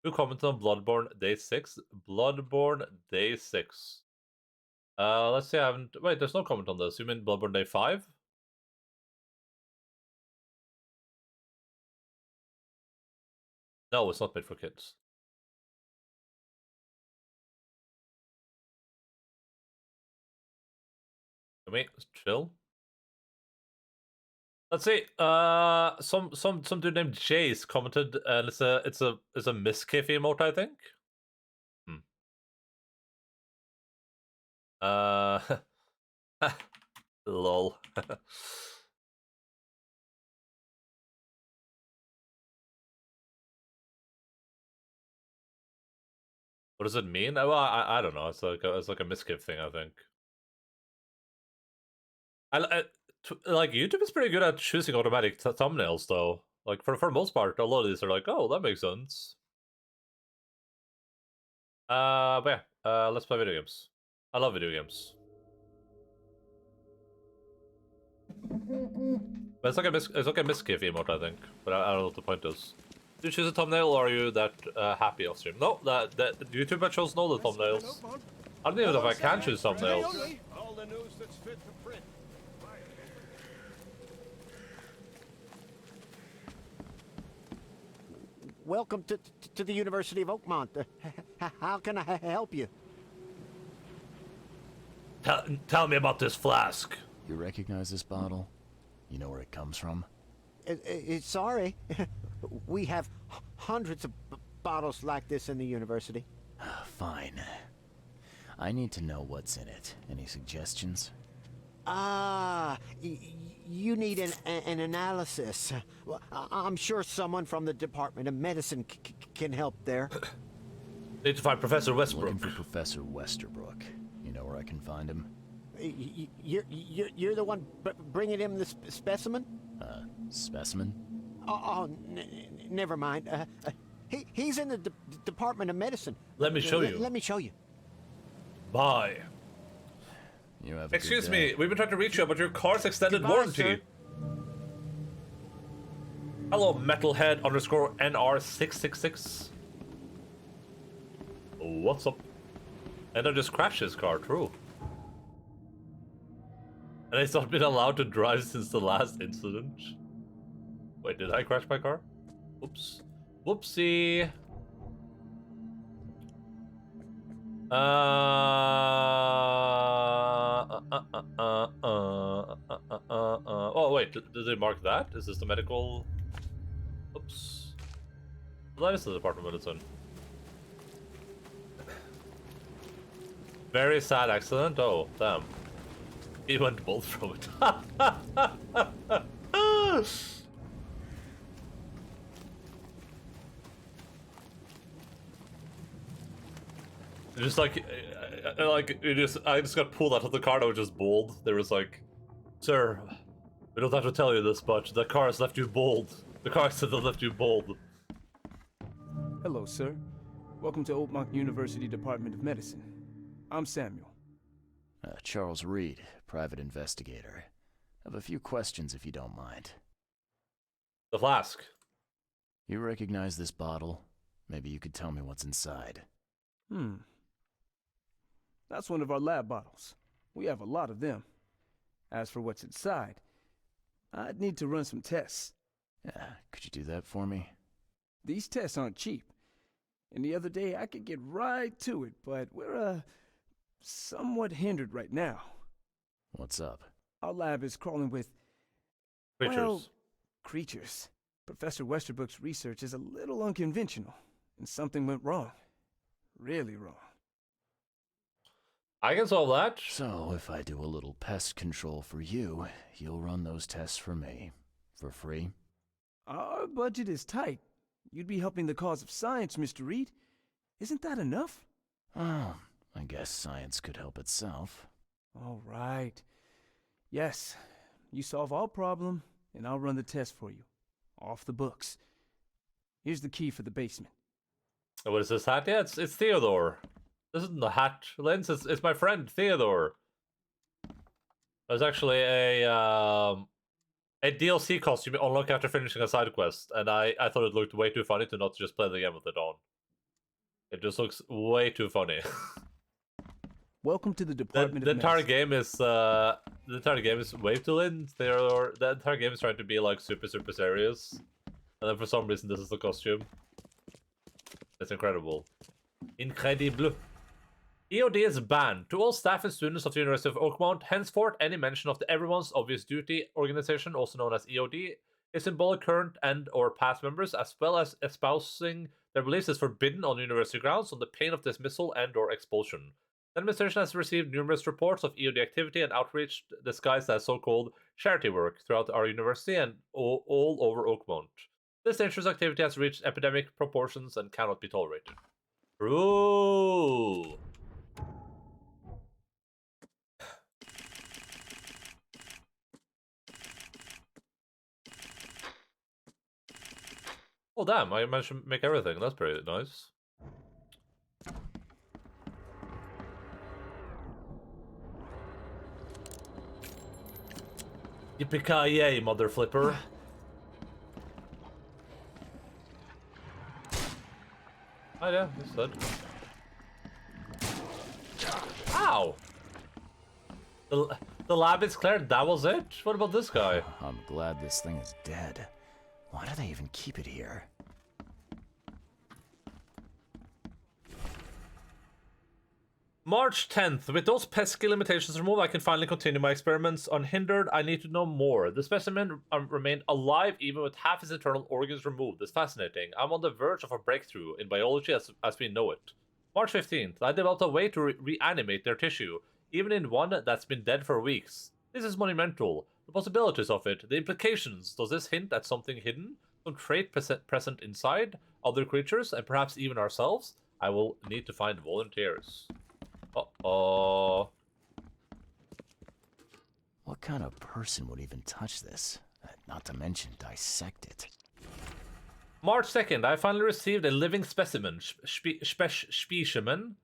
Who commented on Bloodborne Day 6? Bloodborne Day 6. Let's see, I haven't... Wait, there's no comment on this. You mean Bloodborne Day 5? No, it's not made for kids. Can we chill? Let's see. Some dude named Jace commented, and it's a Miskiff emote, I think. Lol. What does it mean? Well, I don't know. It's like a Miskiff thing, I think. Like YouTube is pretty good at choosing automatic thumbnails, though. Like for the most part, a lot of these are like, oh, that makes sense. But yeah, let's play video games. I love video games. But it's like a misgift emote, I think. But I don't know what the point is. Do you choose a thumbnail, or are you that happy off stream? No, that YouTube chose no the thumbnails. I don't even know if I can choose thumbnails. All the news that's fit for print. Welcome to the University of Oakmont. How can I help you? Tell me about this flask. You recognize this bottle? You know where it comes from? Sorry. We have hundreds of bottles like this in the university. Fine. I need to know what's in it. Any suggestions? You need an analysis. Well, I'm sure someone from the Department of Medicine can help there. Need to find Professor Westbrook. Looking for Professor Westerbrook. You know where I can find him? You're the one bringing him the specimen? Specimen? Oh, never mind. He's in the Department of Medicine. Let me show you. Let me show you. Bye. You have a Excuse good me, day. we've been trying to reach you about your car's extended Goodbye, warranty. sir. Hello, metalhead _ NR666. What's up? And I just crashed his car, true. And he's not been allowed to drive since the last incident. Wait, did I crash my car? Oops. Whoopsie. Oh wait, did they mark that? Is this the medical? Oops. That is the Department of Medicine. Very sad accident. Oh, damn. He went bolt from it. Just like I just got pulled out of the car that was just bald. There was like, sir, we don't have to tell you this, but the car has left you bald. The car accident left you bald. Hello, sir. Welcome to Oakmont University Department of Medicine. I'm Samuel. Charles Reed, private investigator. I have a few questions if you don't mind. The flask. You recognize this bottle? Maybe you could tell me what's inside. That's one of our lab bottles. We have a lot of them. As for what's inside, I'd need to run some tests. Could you do that for me? These tests aren't cheap. And the other day I could get right to it, but we're, somewhat hindered right now. What's up? Our lab is crawling with... Creatures. Well, creatures. Professor Westerbrook's research is a little unconventional, and something went wrong. Really wrong. I can solve that. So, if I do a little pest control for you, you'll run those tests for me. For free? Our budget is tight. You'd be helping the cause of science, Mr. Reed. Isn't that enough? Oh, I guess science could help itself. All right. Yes, you solve our problem, and I'll run the test for you. Off the books. Here's the key for the basement. What is this hat? Yeah, it's Theodore. This isn't the hat lens. It's my friend Theodore. There's actually a DLC costume you unlock after finishing a side quest, and I thought it looked way too funny to not just play the game with it on. It just looks way too funny. Welcome to the Department the of entire Medicine. game is the entire game is way too in. The entire game is trying to be like super serious, and then for some reason this is the costume. It's incredible. Incredible. EOD is banned. To all staff and students of the University of Oakmont, henceforth any mention of the Everyone's Obvious Duty organization, also known as EOD, is symbolic current and or past members, as well as espousing their beliefs is forbidden on university grounds on the pain of dismissal and or expulsion. The administration has received numerous reports of EOD activity and outreach disguised as so-called charity work throughout our university and all over Oakmont. This dangerous activity has reached epidemic proportions and cannot be tolerated. Ooh. Oh damn, I managed to make everything. That's pretty nice. Yippee-ki-yay, mother flipper. Oh yeah, that's good. Ow! The lab is cleared, that was it? What about this guy? I'm glad this thing is dead. Why do they even keep it here? March 10th. With those pesky limitations removed, I can finally continue my experiments unhindered. I need to know more. The specimen remained alive even with half his internal organs removed. It's fascinating. I'm on the verge of a breakthrough in biology as we know it. March 15th. I developed a way to reanimate their tissue, even in one that's been dead for weeks. This is monumental. The possibilities of it, the implications. Does this hint at something hidden? Some trait present inside? Other creatures? And perhaps even ourselves? I will need to find volunteers. Uh-oh. What kind of person would even touch this? Not to mention dissect it. March 2nd, I finally received a living specimen. Specimen.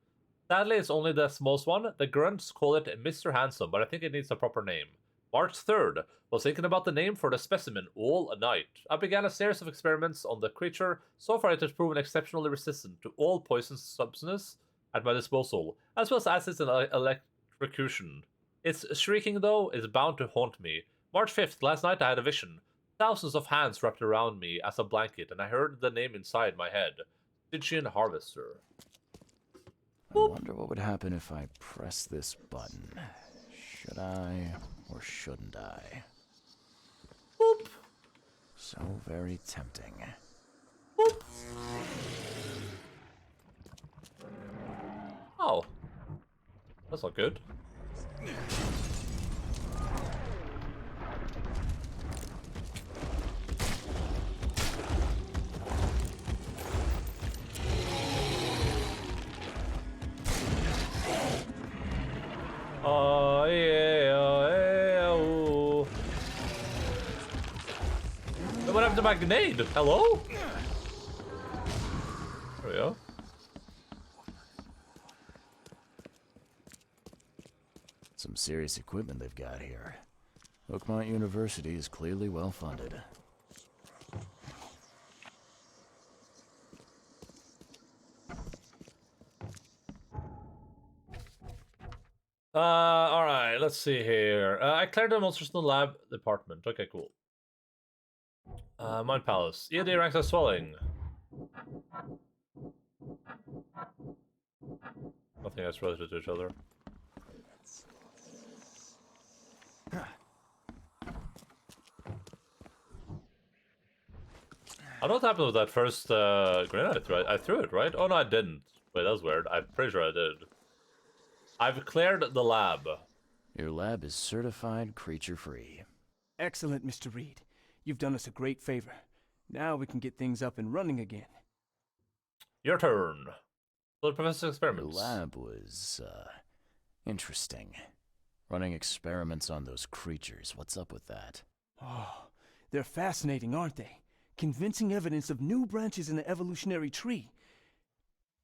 Sadly, it's only the smallest one. The grunts call it Mr. Handsome, but I think it needs a proper name. March 3rd, was thinking about the name for the specimen all night. I began a series of experiments on the creature. So far, it has proven exceptionally resistant to all poison substances at my disposal, as well as acids and electrocution. Its shrieking, though, is bound to haunt me. March 5th, last night I had a vision. Thousands of hands wrapped around me as a blanket, and I heard the name inside my head. Stygian Harvester. I wonder what would happen if I press this button. Should I or shouldn't I? Boop. So very tempting. Boop. Oh. That's not good. Oh yeah, oh yeah, oh. What happened to my grenade? Hello? There we go. Some serious equipment they've got here. Oakmont University is clearly well funded. Alright, let's see here. I cleared the monsters in the lab department. Okay, cool. Mind Palace. EAD ranks are swelling. Nothing that's related to each other. I don't know what happened with that first grenade I threw. I threw it, right? Oh no, I didn't. Wait, that was weird. I'm pretty sure I did. I've cleared the lab. Your lab is certified creature-free. Excellent, Mr. Reed. You've done us a great favor. Now we can get things up and running again. Your turn. So the professor's experiments. Your lab was, interesting. Running experiments on those creatures. What's up with that? Oh, they're fascinating, aren't they? Convincing evidence of new branches in the evolutionary tree.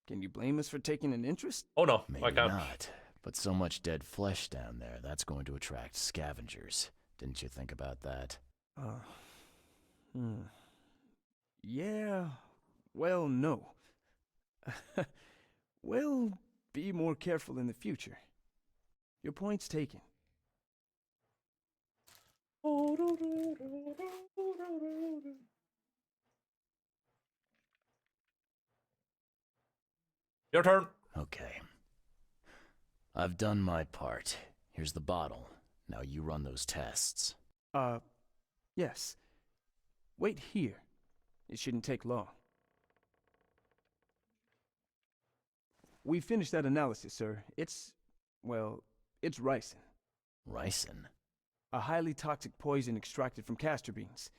Can you blame us for taking an interest? Oh no, Maybe I can't. not. But so much dead flesh down there, that's going to attract scavengers. Didn't you think about that? Yeah, well, no. We'll be more careful in the future. Your point's taken. Your turn. Okay. I've done my part. Here's the bottle. Now you run those tests. Yes. Wait here. It shouldn't take long. We finished that analysis, sir. It's ricin. Ricin? A highly toxic poison extracted from castor beans.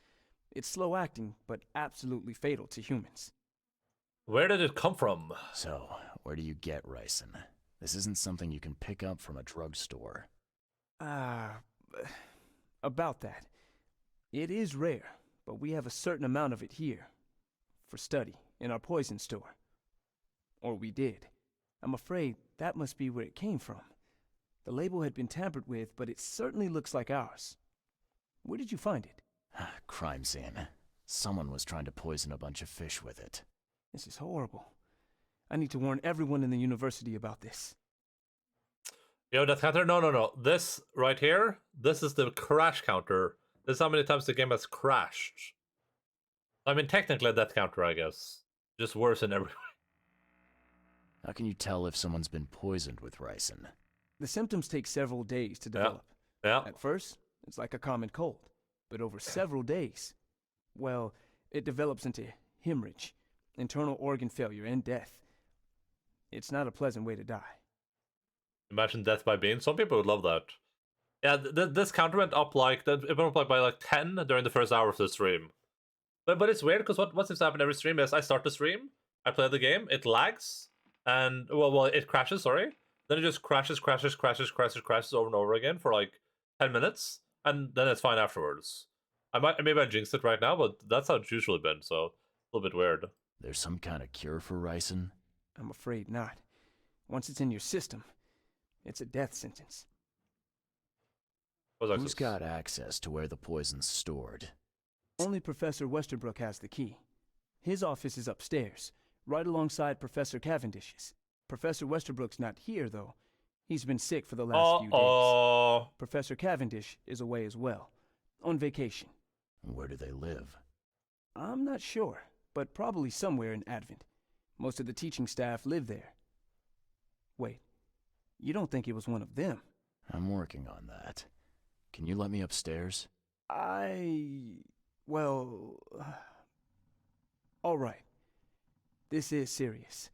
It's slow-acting, but absolutely fatal to humans. Where did it come from? So, where do you get ricin? This isn't something you can pick up from a drugstore. About that. It is rare, but we have a certain amount of it here. For study, in our poison store. Or we did. I'm afraid that must be where it came from. The label had been tampered with, but it certainly looks like ours. Where did you find it? Crime scene. Someone was trying to poison a bunch of fish with it. This is horrible. I need to warn everyone in the university about this. Yo, that counter? No. This right here, this is the crash counter. This is how many times the game has crashed. I mean, technically that counter, I guess. Just worse in every way. How can you tell if someone's been poisoned with ricin? The symptoms take several days to develop. Yeah. At first, it's like a common cold. But over several days, well, it develops into hemorrhage, internal organ failure, and death. It's not a pleasant way to die. Imagine death by beans. Some people would love that. Yeah, this counter went up it went up by like 10 during the first hour of the stream. But it's weird because what seems to happen every stream is I start the stream, I play the game, it lags, and well it crashes. Sorry, then it just crashes over and over again for like 10 minutes, and then it's fine afterwards. Maybe I jinxed it right now, but that's how it's usually been. So a little bit weird. There's some kind of cure for ricin? I'm afraid not. Once it's in your system, it's a death sentence. Who's got access to where the poison's stored? Only Professor Westerbrook has the key. His office is upstairs, right alongside Professor Cavendish's. Professor Westerbrook's not here, though. He's been sick for the last few days. Professor Cavendish is away as well, on vacation. Where do they live? I'm not sure, but probably somewhere in Advent. Most of the teaching staff live there. Wait, you don't think it was one of them? I'm working on that. Can you let me upstairs? Well... all right. This is serious.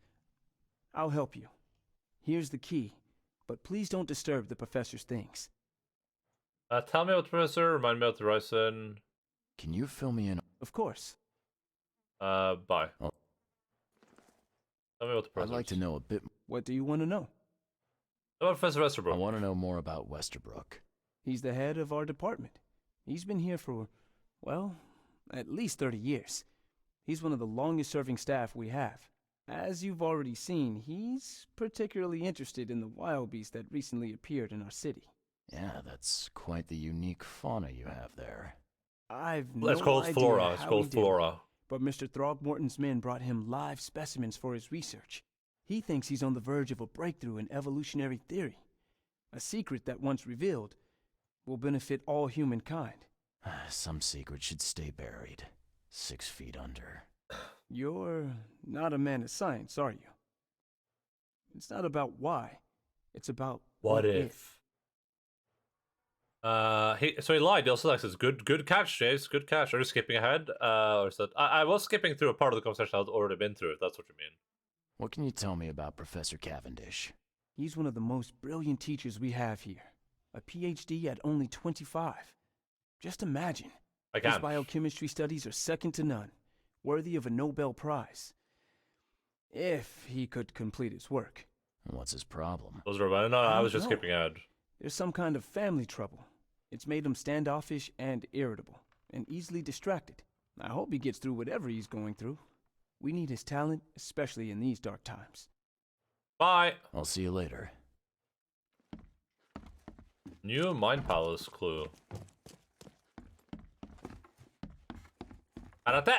I'll help you. Here's the key, but please don't disturb the professor's things. Tell me about the professor, remind me about the ricin. Can you fill me in? Of course. Bye. Oh. Tell me about the professor. I'd like to know a bit. What do you want to know? About Professor Westerbrook. I want to know more about Westerbrook. He's the head of our department. He's been here for, well, at least 30 years. He's one of the longest-serving staff we have. As you've already seen, he's particularly interested in the wild beast that recently appeared in our city. Yeah, that's quite the unique fauna you have there. I've no It's called idea flora. It's how called he did it, flora. but Mr. Throgmorton's men brought him live specimens for his research. He thinks he's on the verge of a breakthrough in evolutionary theory. A secret that, once revealed, will benefit all humankind. Some secret should stay buried, 6 feet under. You're not a man of science, are you? It's not about why. It's about what if. He lied. He also says, good catch, Chase. Good catch. Are you skipping ahead? Or is that I was skipping through a part of the conversation I'd already been through, if that's what you mean. What can you tell me about Professor Cavendish? He's one of the most brilliant teachers we have here. A PhD at only 25. Just imagine. His biochemistry studies are second to none, worthy of a Nobel Prize. If he could complete his work. What's his problem? I was just skipping ahead. There's some kind of family trouble. It's made him standoffish and irritable, and easily distracted. I hope he gets through whatever he's going through. We need his talent, especially in these dark times. Bye. I'll see you later. New Mind Palace clue. Karate.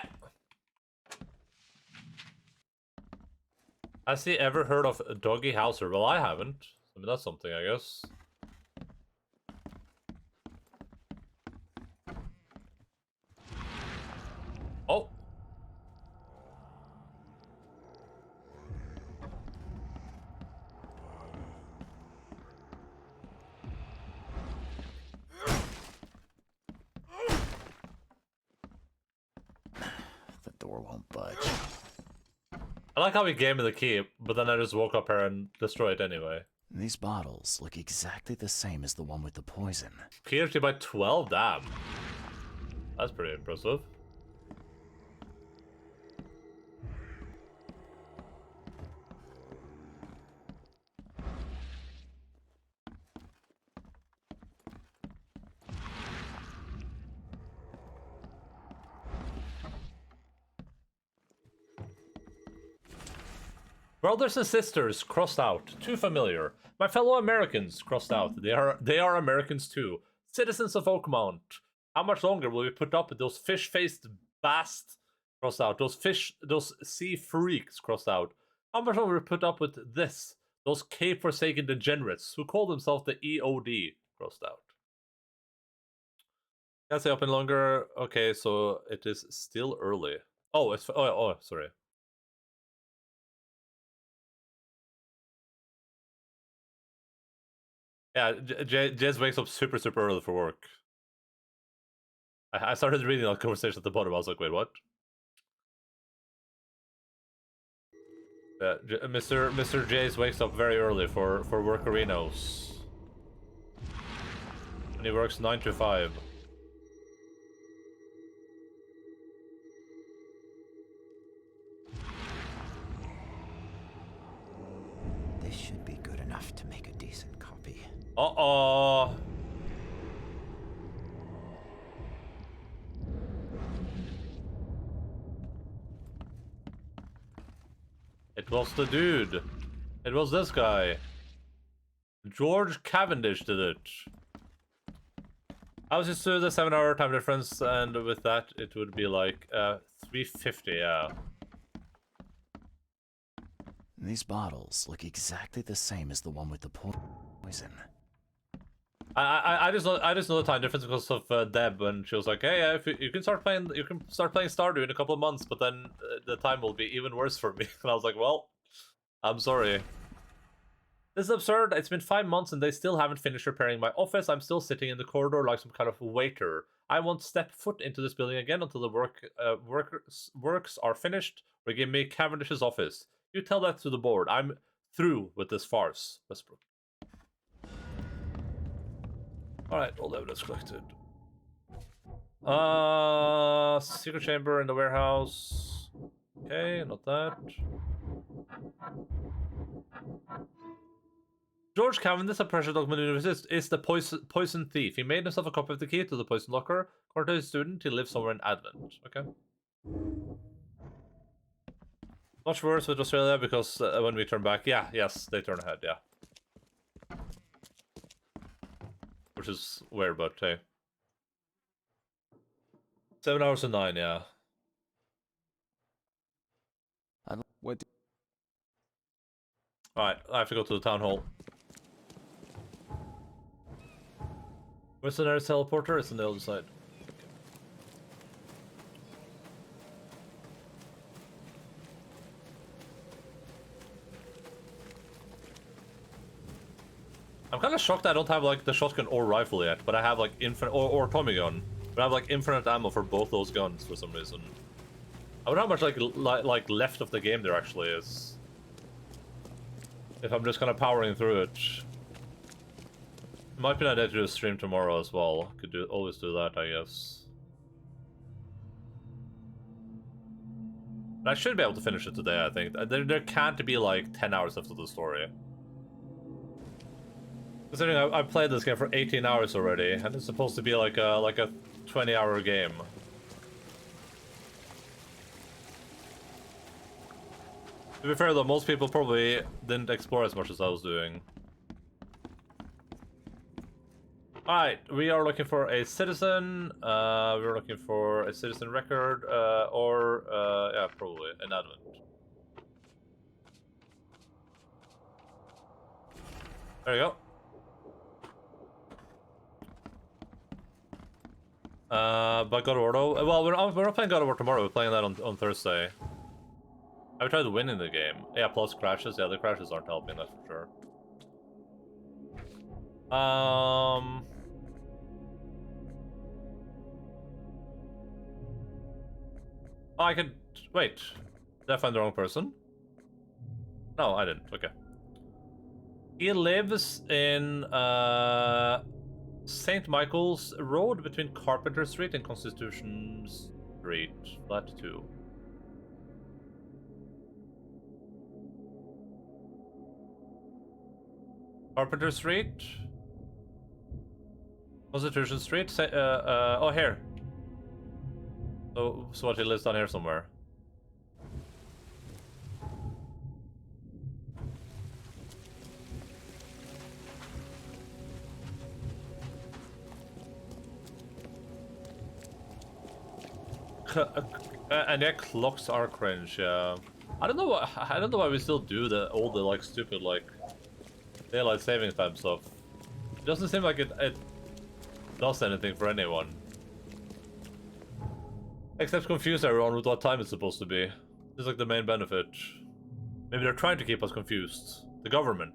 Has he ever heard of Doggy Hauser? Well, I haven't. I mean, that's something, I guess. Oh. The door won't budge. I like how he gave me the key, but then I just woke up here and destroyed it anyway. These bottles look exactly the same as the one with the poison. PhD by 12, damn. That's pretty impressive. Brothers and sisters, crossed out. Too familiar. My fellow Americans, crossed out. They are Americans too. Citizens of Oakmont. How much longer will we put up with those fish-faced bast crossed out? Those sea freaks crossed out. How much longer will we put up with this? Those cape-forsaken degenerates who call themselves the EOD crossed out. Can't stay open longer. Okay, so it is still early. Oh, it's sorry. Yeah, Jez wakes up super early for work. I started reading that conversation at the bottom. I was like, wait, what? Yeah, Mr. Jace wakes up very early for workerinos. And he works 9 to 5. This should be good enough to make a decent copy. Uh-oh. It was the dude. It was this guy. George Cavendish did it. I was used to the 7-hour time difference, and with that, it would be like 350, yeah. These bottles look exactly the same as the one with the poison. I just know the time difference because of Deb, and she was like, "Hey, if you can start playing Stardew in a couple of months, but then the time will be even worse for me." And I was like, "Well, I'm sorry. This is absurd. It's been 5 months and they still haven't finished repairing my office. I'm still sitting in the corridor like some kind of waiter. I won't step foot into this building again until the works are finished or give me Cavendish's office. You tell that to the board. I'm through with this farce, Westbrook." Alright, all evidence collected. Secret chamber in the warehouse. Okay, not that. George Cavendish, a pressure document university, is the poison thief. He made himself a copy of the key to the poison locker. According to his student, he lives somewhere in Advent. Okay. Much worse with Australia because when we turn back, yes, they turn ahead, yeah. Which is weird, but hey. 7 hours and 9, yeah. Alright, I have to go to the town hall. Where's the nearest teleporter? It's on the other side. I'm kind of shocked I don't have like the shotgun or rifle yet, but I have like infinite or Tommy gun, but I have like infinite ammo for both those guns for some reason. I wonder how much like left of the game there actually is. If I'm just kind of powering through it. It might be an idea to do a stream tomorrow as well. Could always do that, I guess. But I should be able to finish it today, I think. There can't be like 10 hours left of the story. Considering I played this game for 18 hours already, and it's supposed to be like a 20-hour game. To be fair though, most people probably didn't explore as much as I was doing. Alright, we are looking for a citizen, we're looking for a citizen record, or, yeah, probably, an Advent. There you go. But God of War though, well, we're not playing God of War tomorrow, we're playing that on Thursday. I tried winning the game. Yeah, plus crashes, yeah, the crashes aren't helping, that's for sure. Oh, I could... Wait. Did I find the wrong person? No, I didn't. Okay. He lives in, St. Michael's Road between Carpenter Street and Constitution Street. Flat 2. Carpenter Street? Constitution Street? Oh, here. So what, he lives down here somewhere. And yeah, clocks are cringe. Yeah, I don't know why we still do all the like stupid like daylight saving time stuff. It doesn't seem like it does anything for anyone. Except confuse everyone with what time it's supposed to be. This is like the main benefit. Maybe they're trying to keep us confused. The government.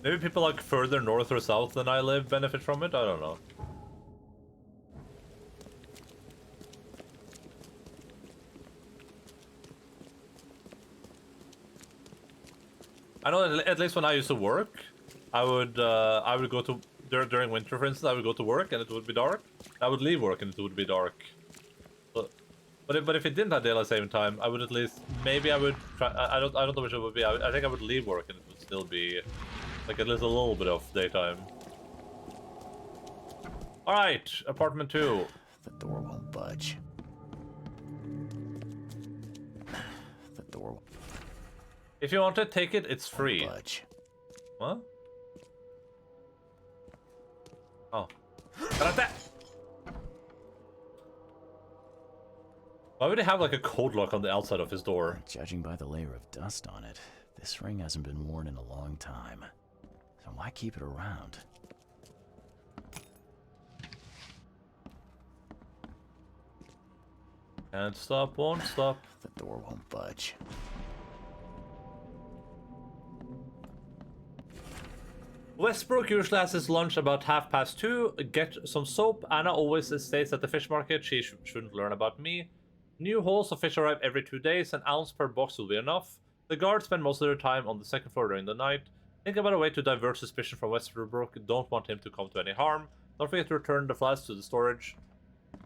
Maybe people like further north or south than I live benefit from it? I don't know. I know at least when I used to work, I would go to during winter, for instance. I would go to work and it would be dark. I would leave work and it would be dark. But if it didn't have daylight saving time, I would at least maybe I would try. I don't know which it would be. I think I would leave work and it would still be like at least a little bit of daytime. All right, apartment 2. The door won't budge. The door. If you want to take it, it's free. Budge. What? Oh. Karate! Why would he have like a code lock on the outside of his door? Judging by the layer of dust on it, this ring hasn't been worn in a long time. So why keep it around? Can't stop, won't stop. The door won't budge. Westbrook usually has his lunch about 2:30. Get some soap. Anna always stays at the fish market. She shouldn't learn about me. New hauls of fish arrive every 2 days. An ounce per box will be enough. The guards spend most of their time on the second floor during the night. Think about a way to divert suspicion from Westbrook. Don't want him to come to any harm. Don't forget to return the flask to the storage.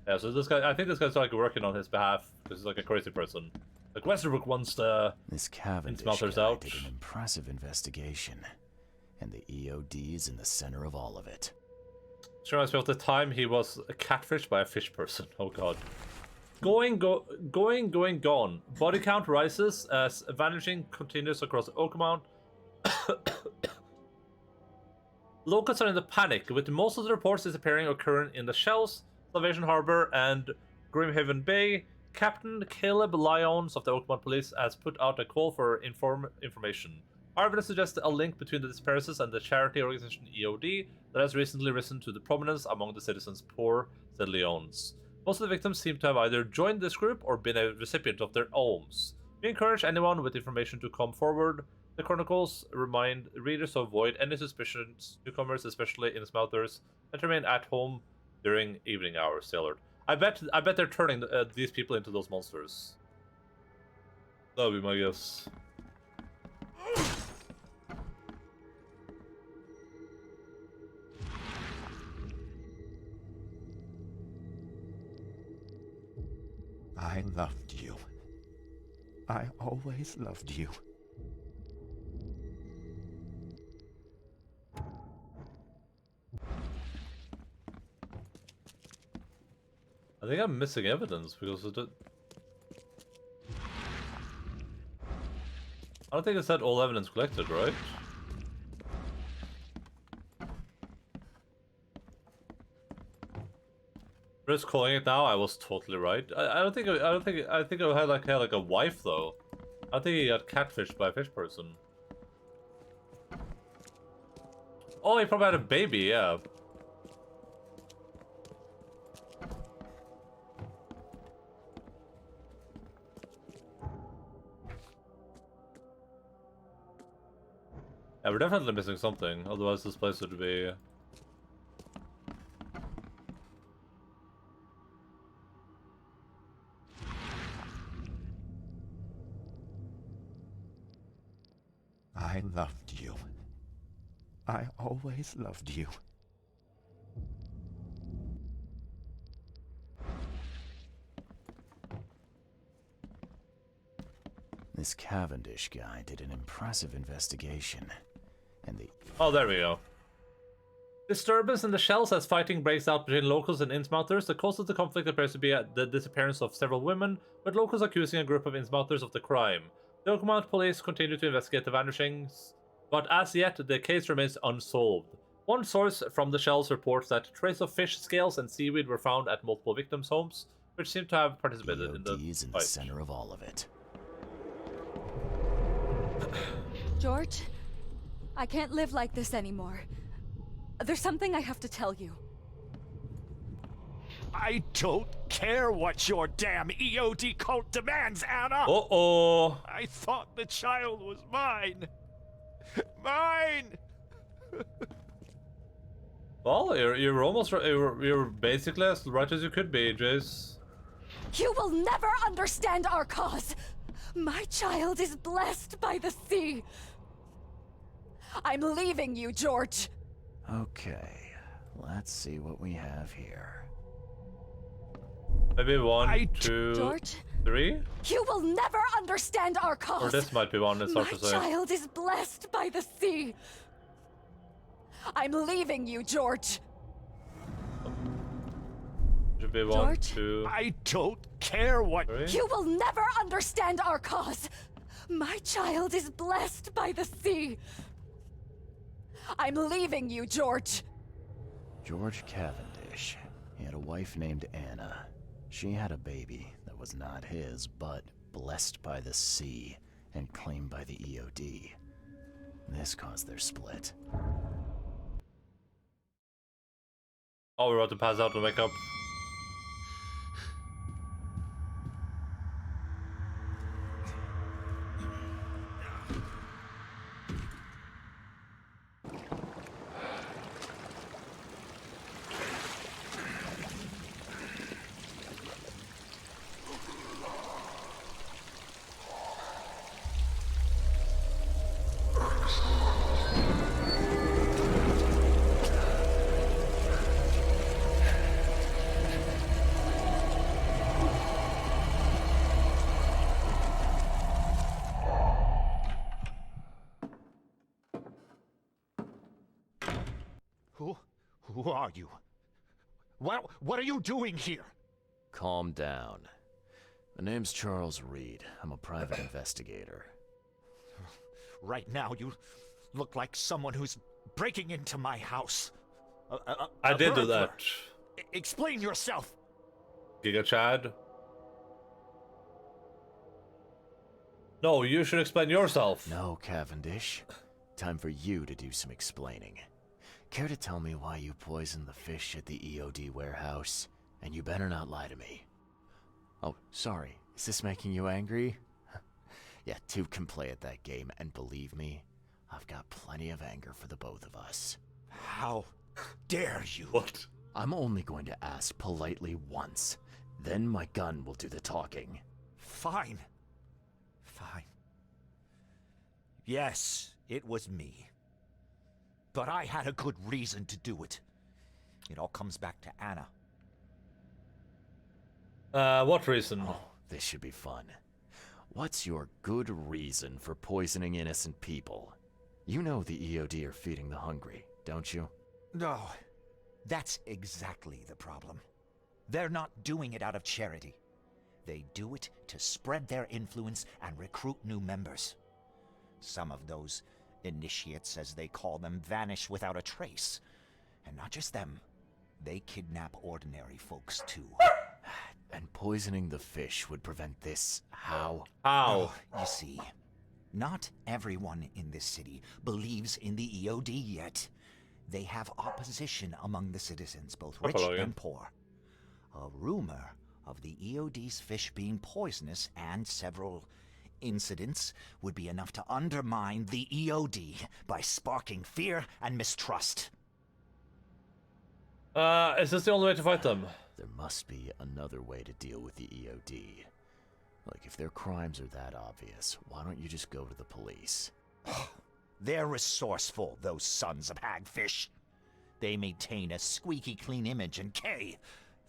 Yeah, so this guy, I think this guy's like working on his behalf because he's like a crazy person. Like Westbrook wants the This Cavendish smelters guy out. did an impressive investigation, and the EOD is in the center of all of it. Sure, I felt the time he was catfished by a fish person. Oh god. Going, gone. Body count rises as vanishing continues across Oakmount. Locals are in the panic, with most of the reports disappearing occurring in the Shells, Salvation Harbor, and Grimhaven Bay. Captain Caleb Lyons of the Oakmont Police has put out a call for information. Our evidence suggests a link between the disappearances and the charity organization EOD that has recently risen to the prominence among the citizens poor, said Lyons. Most of the victims seem to have either joined this group or been a recipient of their alms. We encourage anyone with information to come forward. The chronicles remind readers to avoid any suspicions, newcomers, especially in smelters, and to remain at home during evening hours, Sailor. I bet they're turning these people into those monsters. That would be my guess. I loved you. I always loved you. I think I'm missing evidence because it. I don't think it said all evidence collected, right? Just calling it now, I was totally right. I think I had like a wife though. I think he got catfished by a fish person. Oh, he probably had a baby, yeah. Yeah, we're definitely missing something, otherwise this place would be... I loved you. I always loved you. This Cavendish guy did an impressive investigation, and the... Oh, there we go. Disturbance in the shells as fighting breaks out between locals and Innsmouthers. The cause of the conflict appears to be the disappearance of several women, with locals accusing a group of Innsmouthers of the crime. The Oakmont police continue to investigate the vanishings, but as yet the case remains unsolved. One source from the shells reports that traces of fish scales and seaweed were found at multiple victims' homes, which seem to have participated in the is in fight. the center of all of it. George, I can't live like this anymore. There's something I have to tell you. I don't care what your damn EOD cult demands, Anna! Uh-oh! I thought the child was mine! Mine! Well, you're almost you're basically as right as you could be, Jace. You will never understand our cause! My child is blessed by the sea! I'm leaving you, George! Okay, let's see what we have here. Maybe one, two, George? 3? You will never understand our cause! Or this might be one, it's hard to say. My child is blessed by the sea! I'm leaving you, George! Should be one, George? 2. I don't care what... 3? You will never understand our cause! My child is blessed by the sea! I'm leaving you, George! George Cavendish. He had a wife named Anna. She had a baby that was not his, but blessed by the sea and claimed by the EOD. This caused their split. Oh, we're about to pass out and wake up. Who are you? What are you doing here? Calm down. My name's Charles Reed. I'm a private investigator. Right now, you look like someone who's breaking into my house. I did do burglar. that. Explain yourself. Giga Chad. No, you should explain yourself. No, Cavendish. Time for you to do some explaining. Care to tell me why you poisoned the fish at the EOD warehouse? And you better not lie to me. Oh, sorry. Is this making you angry? Yeah, two can play at that game, and believe me, I've got plenty of anger for the both of us. How dare you? What? I'm only going to ask politely once. Then my gun will do the talking. Fine. Fine. Yes, it was me. But I had a good reason to do it. It all comes back to Anna. What reason? Oh, this should be fun. What's your good reason for poisoning innocent people? You know the EOD are feeding the hungry, don't you? No, that's exactly the problem. They're not doing it out of charity. They do it to spread their influence and recruit new members. Some of those initiates, as they call them, vanish without a trace. And not just them. They kidnap ordinary folks, too. And poisoning the fish would prevent this. How? How? You see, not everyone in this city believes in the EOD yet. They have opposition among the citizens, both rich and poor. A rumor of the EOD's fish being poisonous and several incidents would be enough to undermine the EOD by sparking fear and mistrust. Is this the only way to fight them? There must be another way to deal with the EOD. Like, if their crimes are that obvious, why don't you just go to the police? They're resourceful, those sons of hagfish. They maintain a squeaky clean image, and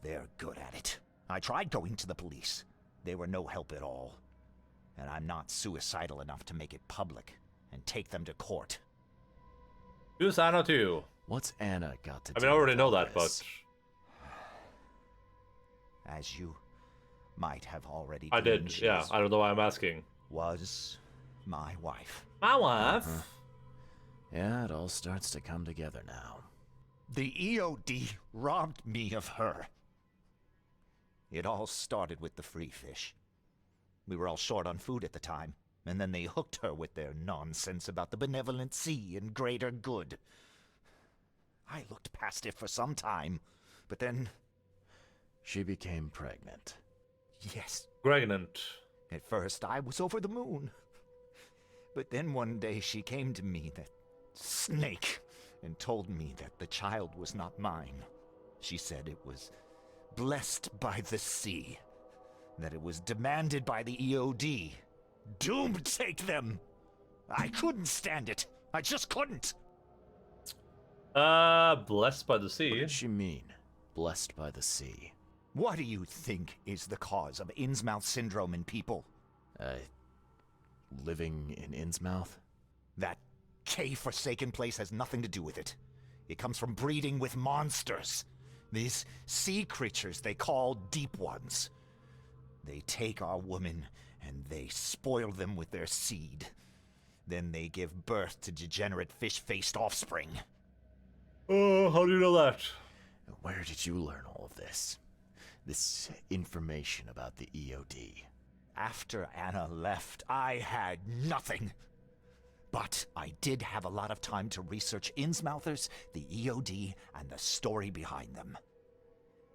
they're good at it. I tried going to the police. They were no help at all. And I'm not suicidal enough to make it public and take them to court. Who's Anna to you? What's Anna got to do? I mean, I already with know all that, this? but As you might have already I gleaned, did. she Yeah, I don't know why I'm asking. was my wife. My wife? Yeah, it all starts to come together now. The EOD robbed me of her. It all started with the free fish. We were all short on food at the time, and then they hooked her with their nonsense about the benevolent sea and greater good. I looked past it for some time, but then... She became pregnant. Yes. Pregnant. At first, I was over the moon. But then one day she came to me, that snake, and told me that the child was not mine. She said it was blessed by the sea, that it was demanded by the EOD. Doom take them! I couldn't stand it. I just couldn't. Blessed by the sea? What did she mean, blessed by the sea? What do you think is the cause of Innsmouth syndrome in people? Living in Innsmouth? That K-forsaken place has nothing to do with it. It comes from breeding with monsters. These sea creatures they call Deep Ones. They take our women and they spoil them with their seed. Then they give birth to degenerate fish-faced offspring. Oh, how do you know that? Where did you learn all of this? This information about the EOD? After Anna left, I had nothing. But I did have a lot of time to research Innsmouthers, the EOD, and the story behind them.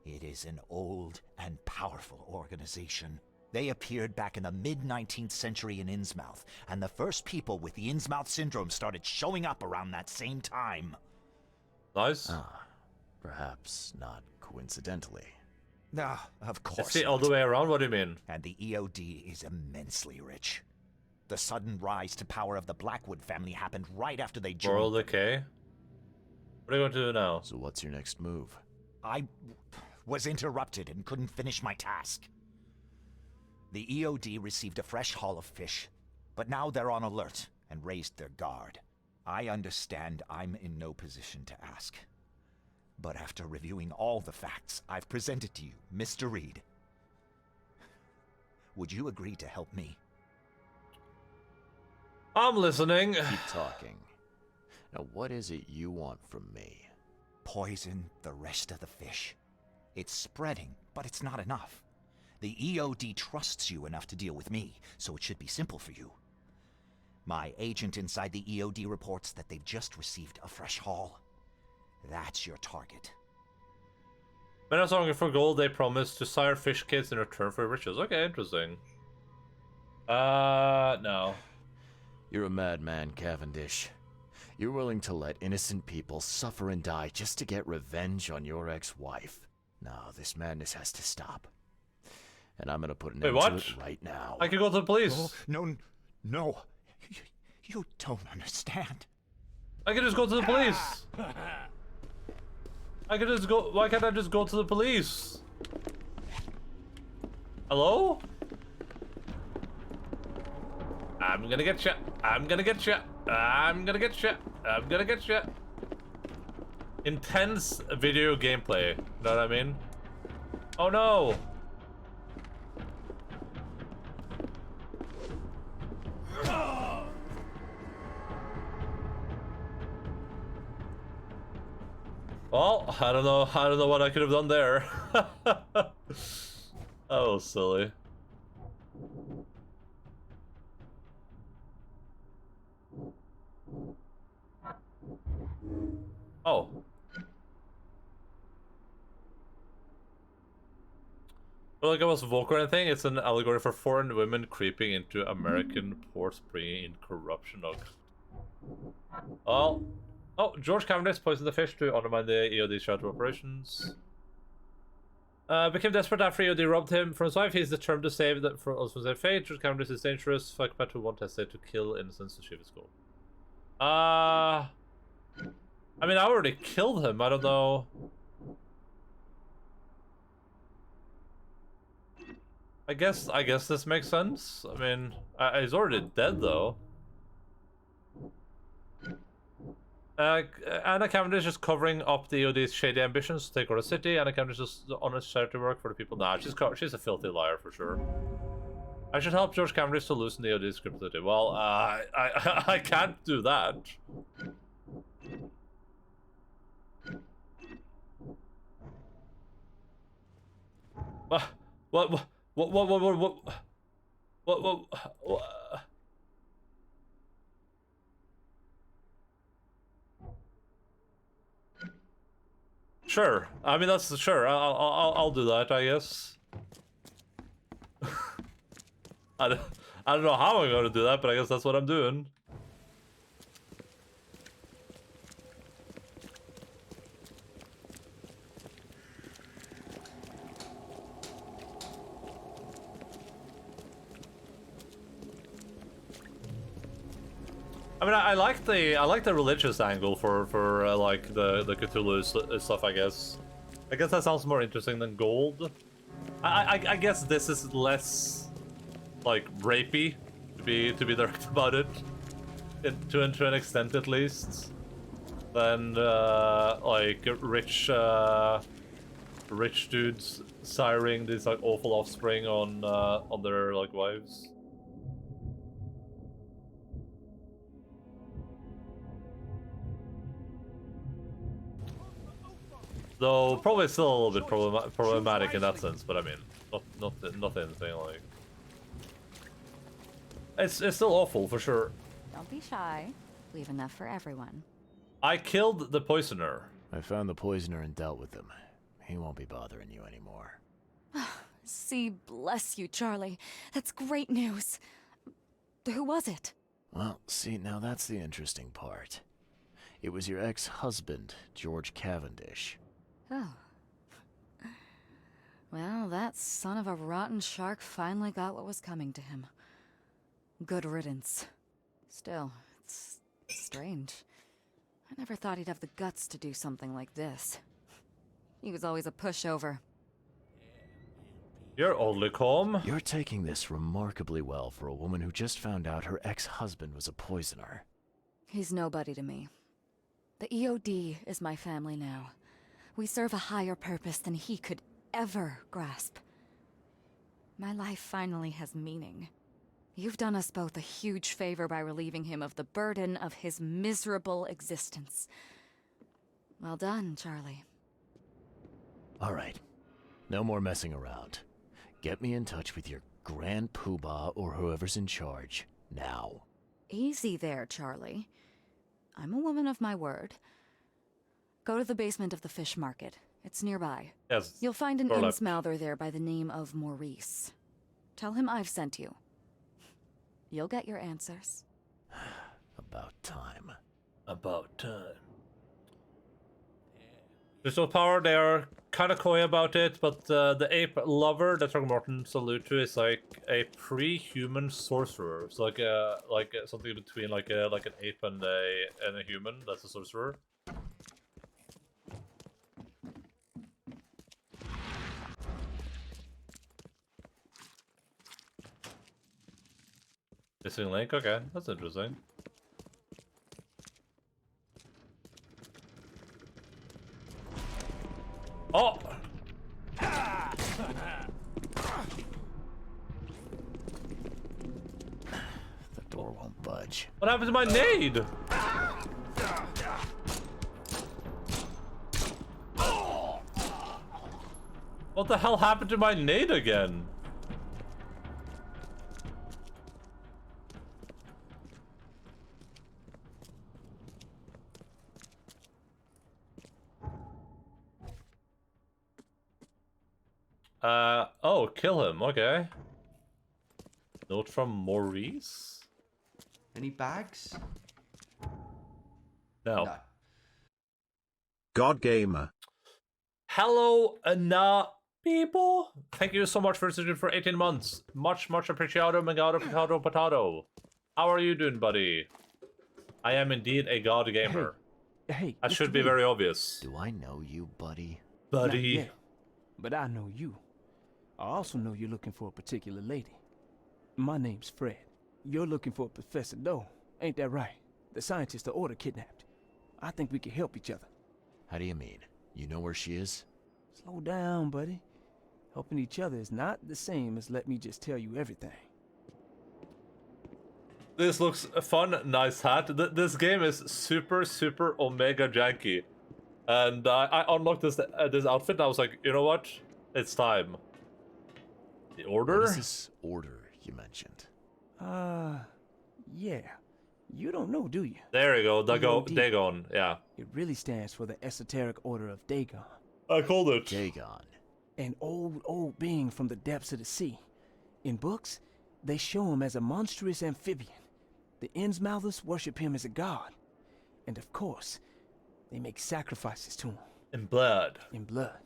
It is an old and powerful organization. They appeared back in the mid-19th century in Innsmouth, and the first people with the Innsmouth syndrome started showing up around that same time. Nice. Perhaps not coincidentally. Of course See, all the way around, what do you mean? And the EOD is immensely rich. The sudden rise to power of the Blackwood family happened right after they joined. Moral decay? What are you going to do now? So what's your next move? I was interrupted and couldn't finish my task. The EOD received a fresh haul of fish, but now they're on alert and raised their guard. I understand I'm in no position to ask. But after reviewing all the facts I've presented to you, Mr. Reed, would you agree to help me? I'm listening. Keep talking. Now, what is it you want from me? Poison the rest of the fish. It's spreading, but it's not enough. The EOD trusts you enough to deal with me, so it should be simple for you. My agent inside the EOD reports that they've just received a fresh haul. That's your target. Men are asking for gold, they promise to sire fish kids in return for riches. Okay, interesting. No. You're a madman, Cavendish. You're willing to let innocent people suffer and die just to get revenge on your ex-wife. No, this madness has to stop. And I'm gonna put an end to it right now. I could go to the police. Oh, no. You don't understand. I could just go to the police. I could just go. Why can't I just go to the police? Hello? I'm gonna get you. I'm gonna get you. I'm gonna get you. I'm gonna get you. Intense video gameplay. You know what I mean? Oh no. Well, I don't know what I could have done there. That was silly. Oh. Well, like I was vocal or anything, it's an allegory for foreign women creeping into American ports, bringing in corruption. Oh, George Cavendish poisoned the fish to undermine the EOD's shelter operations. Became desperate after EOD robbed him from his wife. He's determined to save that from their fate. George Cavendish is dangerous. Psychopath who won't hesitate to kill innocents to achieve his goal. I mean, I already killed him. I don't know. I guess this makes sense. I mean, he's already dead though. Anna Cavendish is covering up the EOD's shady ambitions to take over the city. Anna Cavendish is honest charity work for the people. Nah, she's a filthy liar for sure. I should help George Cavendish to loosen the EOD's cryptocurrency. Well, I can't do that. What? Sure. I mean, that's sure. I'll do that, I guess. I don't know how I'm going to do that, but I guess that's what I'm doing. I mean, I like the religious angle for like the Cthulhu stuff. I guess that sounds more interesting than gold. I guess this is less like rapey to be direct about it, to an extent at least, than like rich dudes siring these like awful offspring on their like wives. Though probably still a little bit problematic in that sense, but I mean, not anything like. It's still awful for sure. Don't be shy. Leave enough for everyone. I killed the poisoner. I found the poisoner and dealt with him. He won't be bothering you anymore. See, bless you, Charlie. That's great news. Who was it? Well, see, now that's the interesting part. It was your ex-husband, George Cavendish. Oh. Well, that son of a rotten shark finally got what was coming to him. Good riddance. Still, it's strange. I never thought he'd have the guts to do something like this. He was always a pushover. You're oddly calm. You're taking this remarkably well for a woman who just found out her ex-husband was a poisoner. He's nobody to me. The EOD is my family now. We serve a higher purpose than he could ever grasp. My life finally has meaning. You've done us both a huge favor by relieving him of the burden of his miserable existence. Well done, Charlie. All right. No more messing around. Get me in touch with your Grand Poobah or whoever's in charge, now. Easy there, Charlie. I'm a woman of my word. Go to the basement of the fish market. It's nearby. Yes. You'll find an inn-smouther there by the name of Maurice. Tell him I've sent you. You'll get your answers. About time. About time. Crystal Power, they are kind of coy about it, but the ape lover that Morton's allude to is like a pre-human sorcerer. It's like something between like an ape and a human. That's a sorcerer. Missing link? Okay, that's interesting. Oh! The door won't budge. What happened to my nade? What the hell happened to my nade again? Oh, kill him, okay. Note from Maurice? Any bags? No. God Gamer. Hello, people. Thank you so much for listening for 18 months. Much appreciado, magado, potato. How are you doing, buddy? I am indeed a God Gamer. Hey, that should be very obvious. Do I know you, buddy? Not yet, but I know you. I also know you're looking for a particular lady. My name's Fred. You're looking for Professor Doe, ain't that right? The scientist the Order kidnapped. I think we can help each other. How do you mean? You know where she is? Slow down, buddy. Helping each other is not the same as let me just tell you everything. This looks fun, nice hat. This game is super, super omega janky. And I unlocked this outfit and I was like, you know what? It's time. The order? What is this order you mentioned? Yeah. You don't know, do you? There you go, EOD. Dagon, yeah. It really stands for the Esoteric Order of Dagon. I called it. Dagon. An old being from the depths of the sea. In books, they show him as a monstrous amphibian. The Innsmouthers worship him as a god. And of course, they make sacrifices to him. In blood. In blood.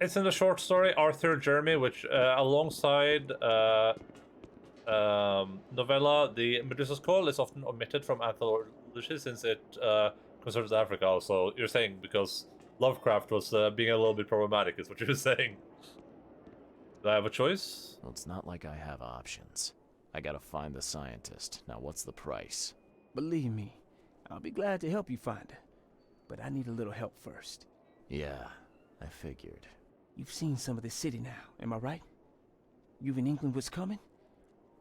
It's in the short story Arthur Jeremy, which alongside novella, the Medusa's Call is often omitted from anthologies since it concerns Africa. So you're saying because Lovecraft was being a little bit problematic, is what you're saying. Do I have a choice? Well, it's not like I have options. I gotta find the scientist. Now, what's the price? Believe me, I'll be glad to help you find her. But I need a little help first. Yeah, I figured. You've seen some of the city now, am I right? You've in England what's coming?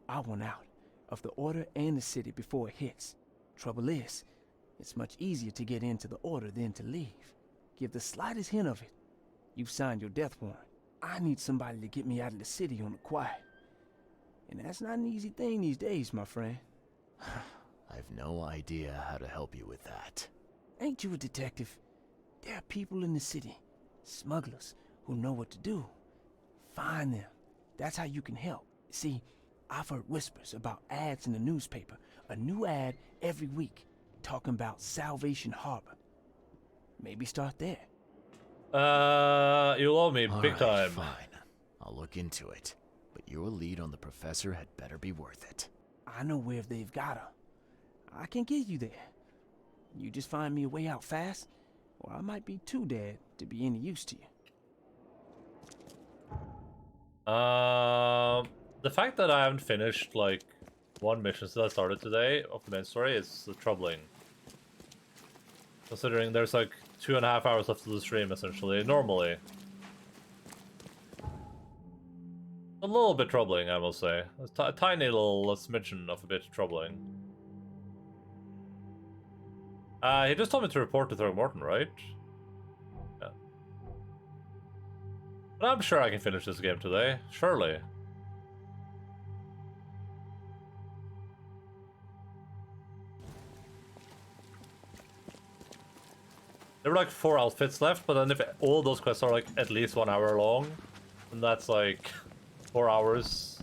I want out of the Order and the city before it hits. Trouble is, it's much easier to get into the Order than to leave. Give the slightest hint of it, you've signed your death warrant. I need somebody to get me out of the city on the quiet. And that's not an easy thing these days, my friend. I've no idea how to help you with that. Ain't you a detective? There are people in the city, smugglers, who know what to do. Find them. That's how you can help. See, I've heard whispers about ads in the newspaper. A new ad every week, talking about Salvation Harbor. Maybe start there. You owe me big time. Fine. I'll look into it. But your lead on the professor had better be worth it. I know where they've got her. I can get you there. You just find me a way out fast, or I might be too dead to be any use to you. The fact that I haven't finished like one mission since I started today of the main story is troubling. Considering there's like 2.5 hours left of the stream essentially, normally. A little bit troubling, I will say. A tiny little smidgen of a bit troubling. He just told me to report to Throgmorton, right? Yeah. But I'm sure I can finish this game today, surely. There were like 4 outfits left, but then if all those quests are like at least 1 hour long, then that's like 4 hours.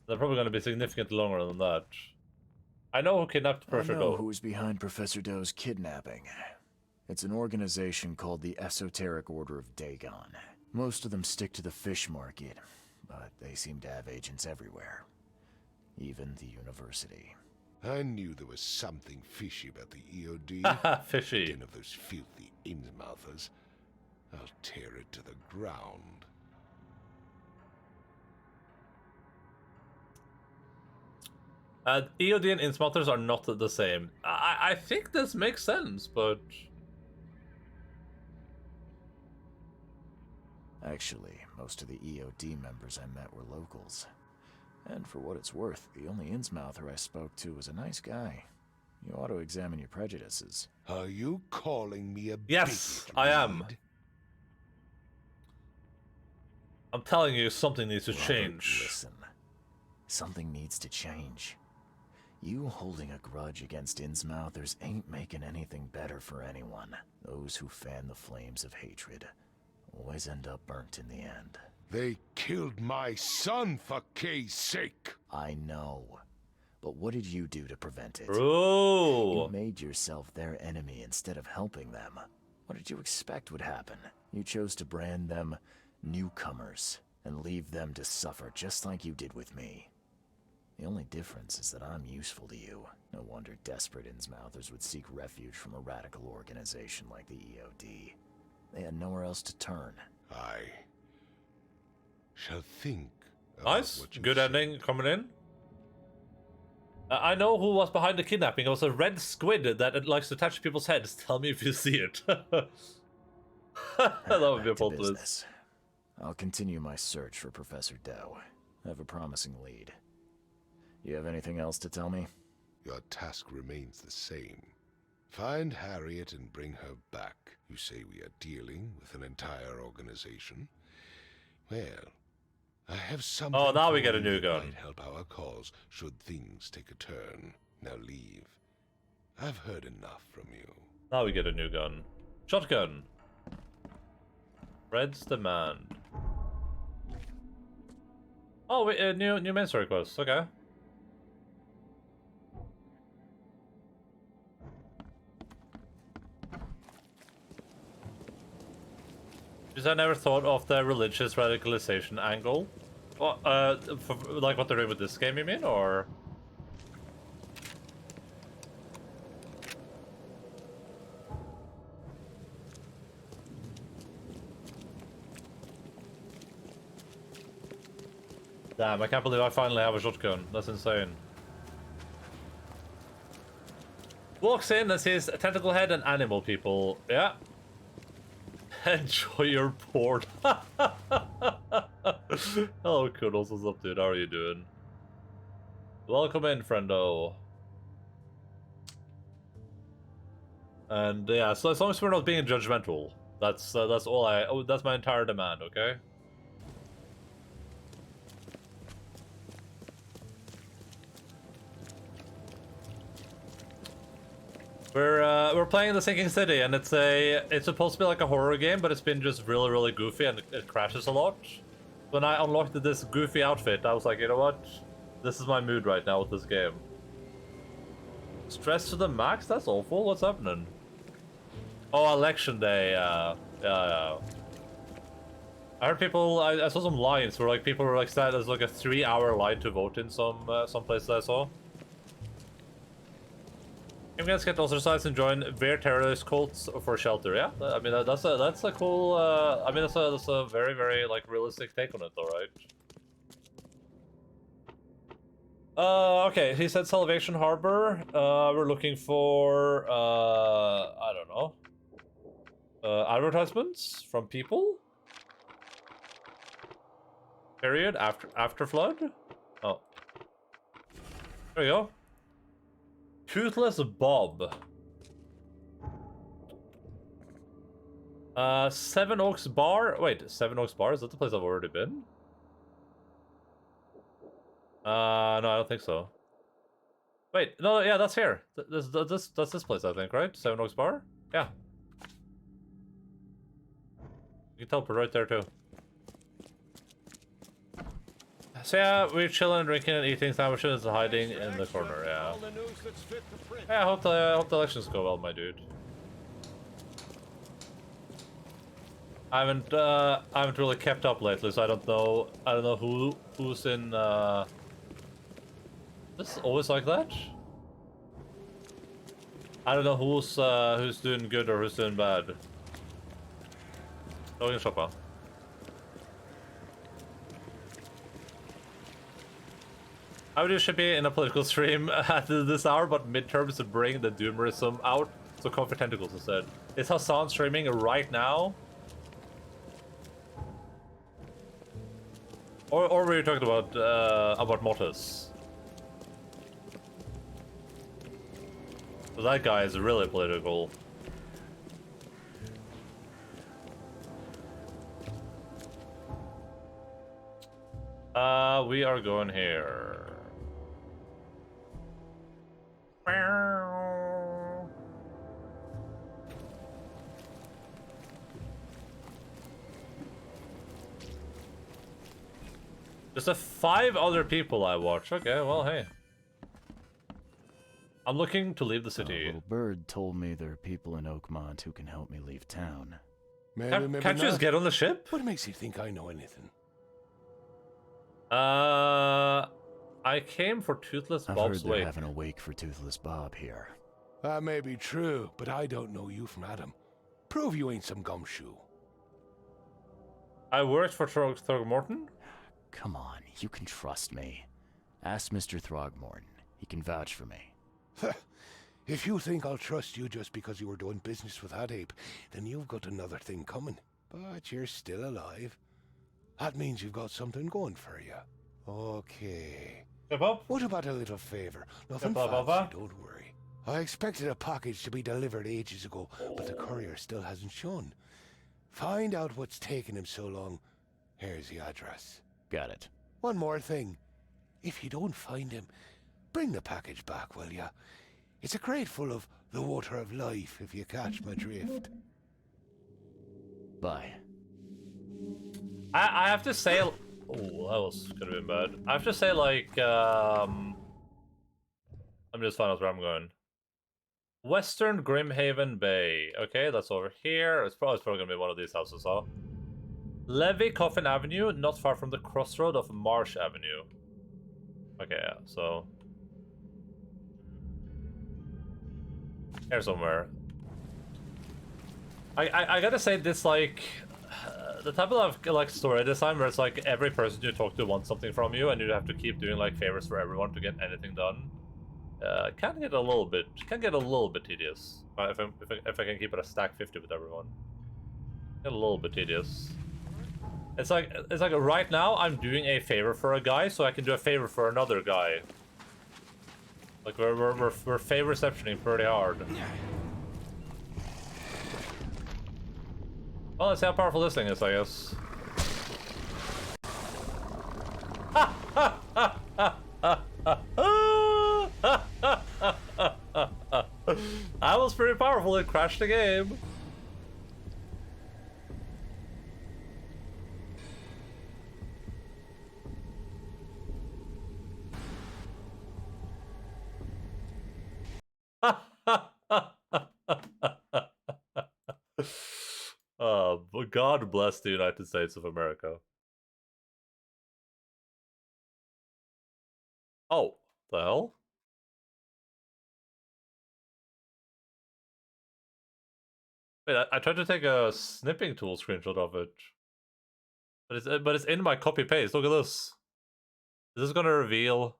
They're probably going to be significantly longer than that. I know who kidnapped Professor Doe. I know who's behind Professor Doe's kidnapping. It's an organization called the Esoteric Order of Dagon. Most of them stick to the fish market, but they seem to have agents everywhere. Even the university. I knew there was something fishy about the EOD. Fishy. 10 of those filthy Innsmouthers. I'll tear it to the ground. EOD and Innsmouthers are not the same. I think this makes sense, but... Actually, most of the EOD members I met were locals. And for what it's worth, the only Innsmouther I spoke to was a nice guy. You ought to examine your prejudices. Are you calling me a Yes, bigot, I am. Reed? I'm telling you, something needs to Robert, change. Listen. Something needs to change. You holding a grudge against Innsmouthers ain't making anything better for anyone. Those who fan the flames of hatred always end up burnt in the end. They killed my son for Kay's sake. I know. But what did you do to prevent it? Bro. You made yourself their enemy instead of helping them. What did you expect would happen? You chose to brand them newcomers and leave them to suffer just like you did with me. The only difference is that I'm useful to you. No wonder desperate Innsmouthers would seek refuge from a radical organization like the EOD. They had nowhere else to turn. I shall think. Nice. What you Good say. ending coming in. I know who was behind the kidnapping. It was a red squid that likes to touch people's heads. Tell me if you see it. That would be a plot twist. I'll continue my search for Professor Doe. I have a promising lead. You have anything else to tell me? Your task remains the same. Find Harriet and bring her back. You say we are dealing with an entire organization? Well, I have something. Oh, now we get a for new you that gun. might help our cause should things take a turn. Now leave. I've heard enough from you. Now we get a new gun. Shotgun. Red's demand. Oh, wait, new main story quest. Okay. Because I never thought of the religious radicalization angle. Well, like what they're doing with this game, you mean, or? Damn, I can't believe I finally have a shotgun. That's insane. Walks in and sees a tentacle head and animal people. Yeah. Enjoy your porn. Hello, Kudos. What's up, dude? How are you doing? Welcome in, friendo. And yeah, so as long as we're not being judgmental, that's all I. Oh, that's my entire demand. Okay. We're playing The Sinking City, and it's supposed to be like a horror game, but it's been just really goofy, and it crashes a lot. When I unlocked this goofy outfit, I was like, you know what? This is my mood right now with this game. Stress to the max? That's awful. What's happening? Oh, election day. Yeah. I heard people. I saw some lines where like people were like sad as like a 3-hour line to vote in some places I saw. Immigrants get ostracized and join their terrorist cults for shelter. Yeah, I mean that's a cool. I mean that's a very like realistic take on it, all right. Okay. He said Salvation Harbor. We're looking for I don't know. Advertisements from people. Period. After flood. Oh. There we go. Toothless Bob. Seven Oaks Bar. Wait, Seven Oaks Bar? Is that the place I've already been? No, I don't think so. Wait, no, yeah, that's here. That's this place, I think, right? Seven Oaks Bar? Yeah. You can teleport right there too. So yeah, we're chilling, drinking, and eating sandwiches, and hiding in the corner. Yeah. Yeah, I hope the elections go well, my dude. I haven't really kept up lately, so I don't know who's in. This is always like that. I don't know who's doing good or who's doing bad. Going shopper. I would should be in a political stream at this hour, but midterms to bring the doomerism out. So come for tentacles instead. Is Hassan streaming right now? Or were you talking about Motus? Well, that guy is really political. We are going here. Just 5 other people I watch. Okay, well, hey. I'm looking to leave the city. A little bird told me there are people in Oakmont who can help me leave town. Can't you just get on the ship? What makes you think I know anything? I came for Toothless Bob's I've heard they're wake. having a wake for Toothless Bob here. That may be true, but I don't know you from Adam. Prove you ain't some gumshoe. I worked for Throgmorton? Come on, you can trust me. Ask Mr. Throgmorton. He can vouch for me. If you think I'll trust you just because you were doing business with that ape, then you've got another thing coming. But you're still alive. That means you've got something going for you. Okay. What about a little favor? Nothing fancy, don't worry. I expected a package to be delivered ages ago, but the courier still hasn't shown. Find out what's taking him so long. Here's the address. Got it. One more thing. If you don't find him, bring the package back, will ya? It's a crate full of the water of life, if you catch my drift. Bye. I have to say... Oh, that was gonna be bad. I have to say, like, let me just find out where I'm going. Western Grimhaven Bay. Okay, that's over here. It's probably gonna be one of these houses, huh? Levy Coffin Avenue, not far from the crossroad of Marsh Avenue. Okay, yeah, so... here somewhere. I gotta say, this, like... the type of, like, story design where it's like every person you talk to wants something from you and you have to keep doing, like, favors for everyone to get anything done. Can get a little bit tedious. If I can keep it a stack 50 with everyone. Get a little bit tedious. It's like right now I'm doing a favor for a guy, so I can do a favor for another guy. Like we're favor receptioning pretty hard. Well, let's see how powerful this thing is, I guess. That was pretty powerful. It crashed the game. God bless the United States of America. Oh, the hell? Wait, I tried to take a snipping tool screenshot of it. But it's in my copy paste. Look at this. Is this gonna reveal?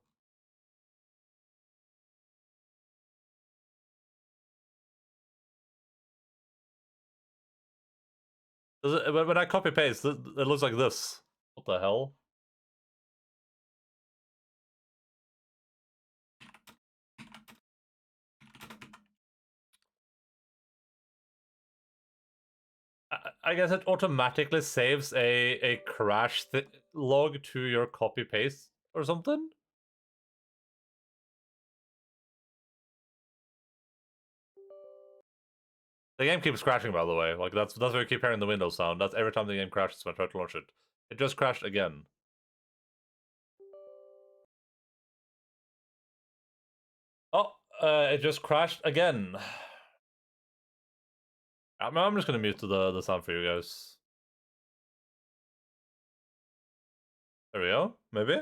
When I copy paste, it looks like this. What the hell? I guess it automatically saves a crash log to your copy paste or something. The game keeps crashing, by the way. Like that's why you keep hearing the Windows sound. That's every time the game crashes when I try to launch it. It just crashed again. Oh, it just crashed again. I'm just gonna mute the sound for you guys. There we go. Maybe.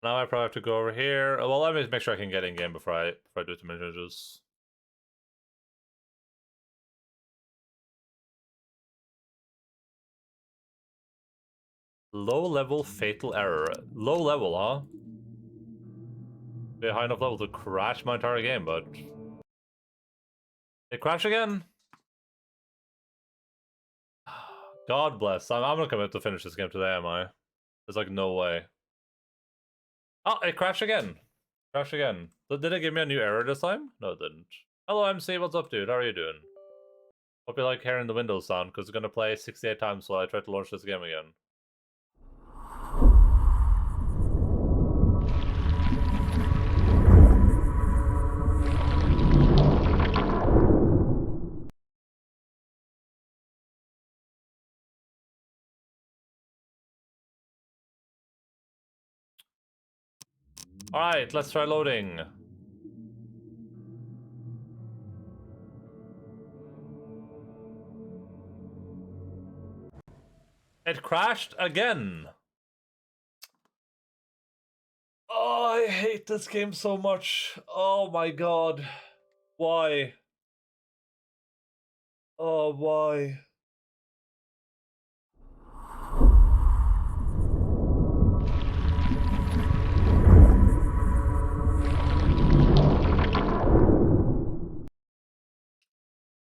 Now I probably have to go over here. Well, let me make sure I can get in game before I do too many changes. Low level fatal error. Low level, huh? Be a high enough level to crash my entire game, but it crashed again. God bless. I'm not commit to finish this game today, am I? There's like no way. Oh, it crashed again. Crashed again. Did it give me a new error this time? No, it didn't. Hello, MC. What's up, dude? How are you doing? Hope you like hearing the Windows sound, because it's gonna play 68 times while I try to launch this game again. Alright, let's try loading. It crashed again. Oh, I hate this game so much. Oh my god. Why? Oh, why?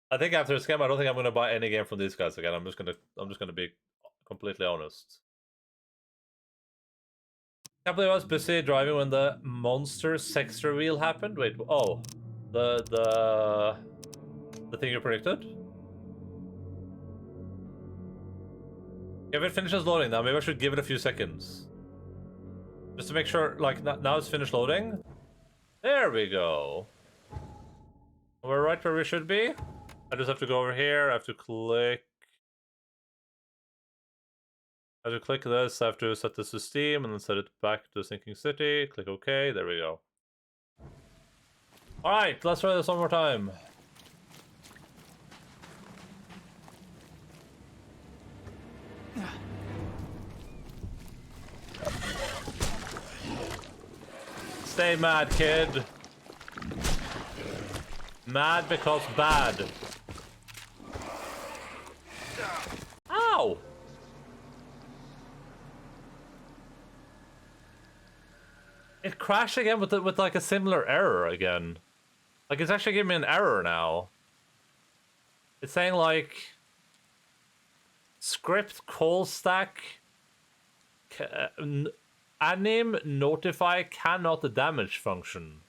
I think after this game, I don't think I'm gonna buy any game from these guys again. I'm just gonna be completely honest. Can't believe I was busy driving when the monster sex reveal happened. Wait, oh, the thing you predicted. If it finishes loading now, maybe I should give it a few seconds, just to make sure. Like now it's finished loading. There we go. We're right where we should be. I just have to go over here. I have to click. I have to click this. I have to set this to Steam and then set it back to Sinking City. Click OK. There we go. All right, let's try this one more time. Stay mad, kid. Mad because bad. Ow! It crashed again with like a similar error again. Like it's actually giving me an error now. It's saying like script call stack anim notify cannot damage function.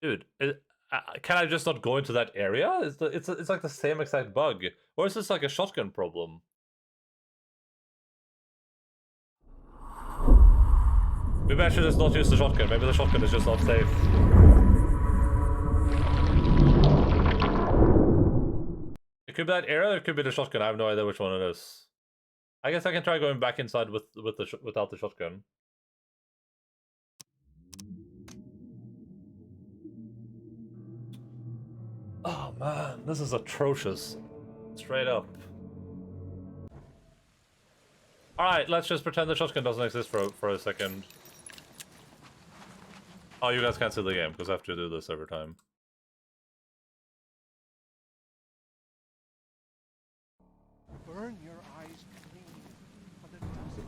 Dude, can I just not go into that area? It's like the same exact bug, or is this like a shotgun problem? Maybe I should just not use the shotgun. Maybe the shotgun is just not safe. It could be that area, or it could be the shotgun. I have no idea which one it is. I guess I can try going back inside without the shotgun. Oh man, this is atrocious. Straight up. Alright, let's just pretend the shotgun doesn't exist for a second. Oh, you guys can't see the game, because I have to do this every time. Burn your eyes clean, but it doesn't.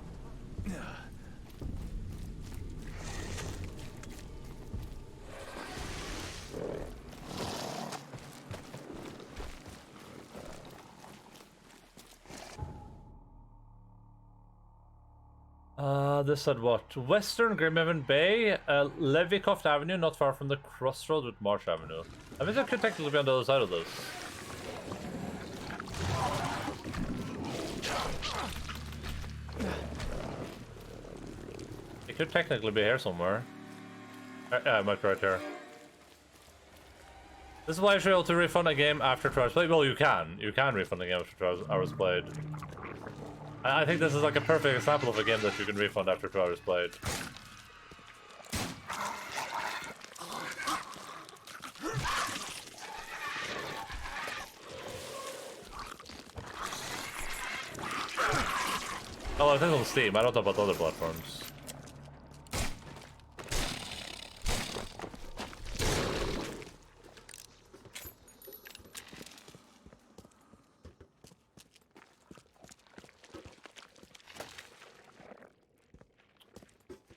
This said what? Western Grimhaven Bay, Levycroft Avenue, not far from the crossroad with Marsh Avenue. I mean, that could technically be on the other side of this. It could technically be here somewhere. Yeah, it might be right here. This is why you should be able to refund a game after 2 hours played. Well, you can. You can refund a game after 2 hours played. I think this is like a perfect example of a game that you can refund after 2 hours played. Oh, I think on Steam. I don't know about other platforms.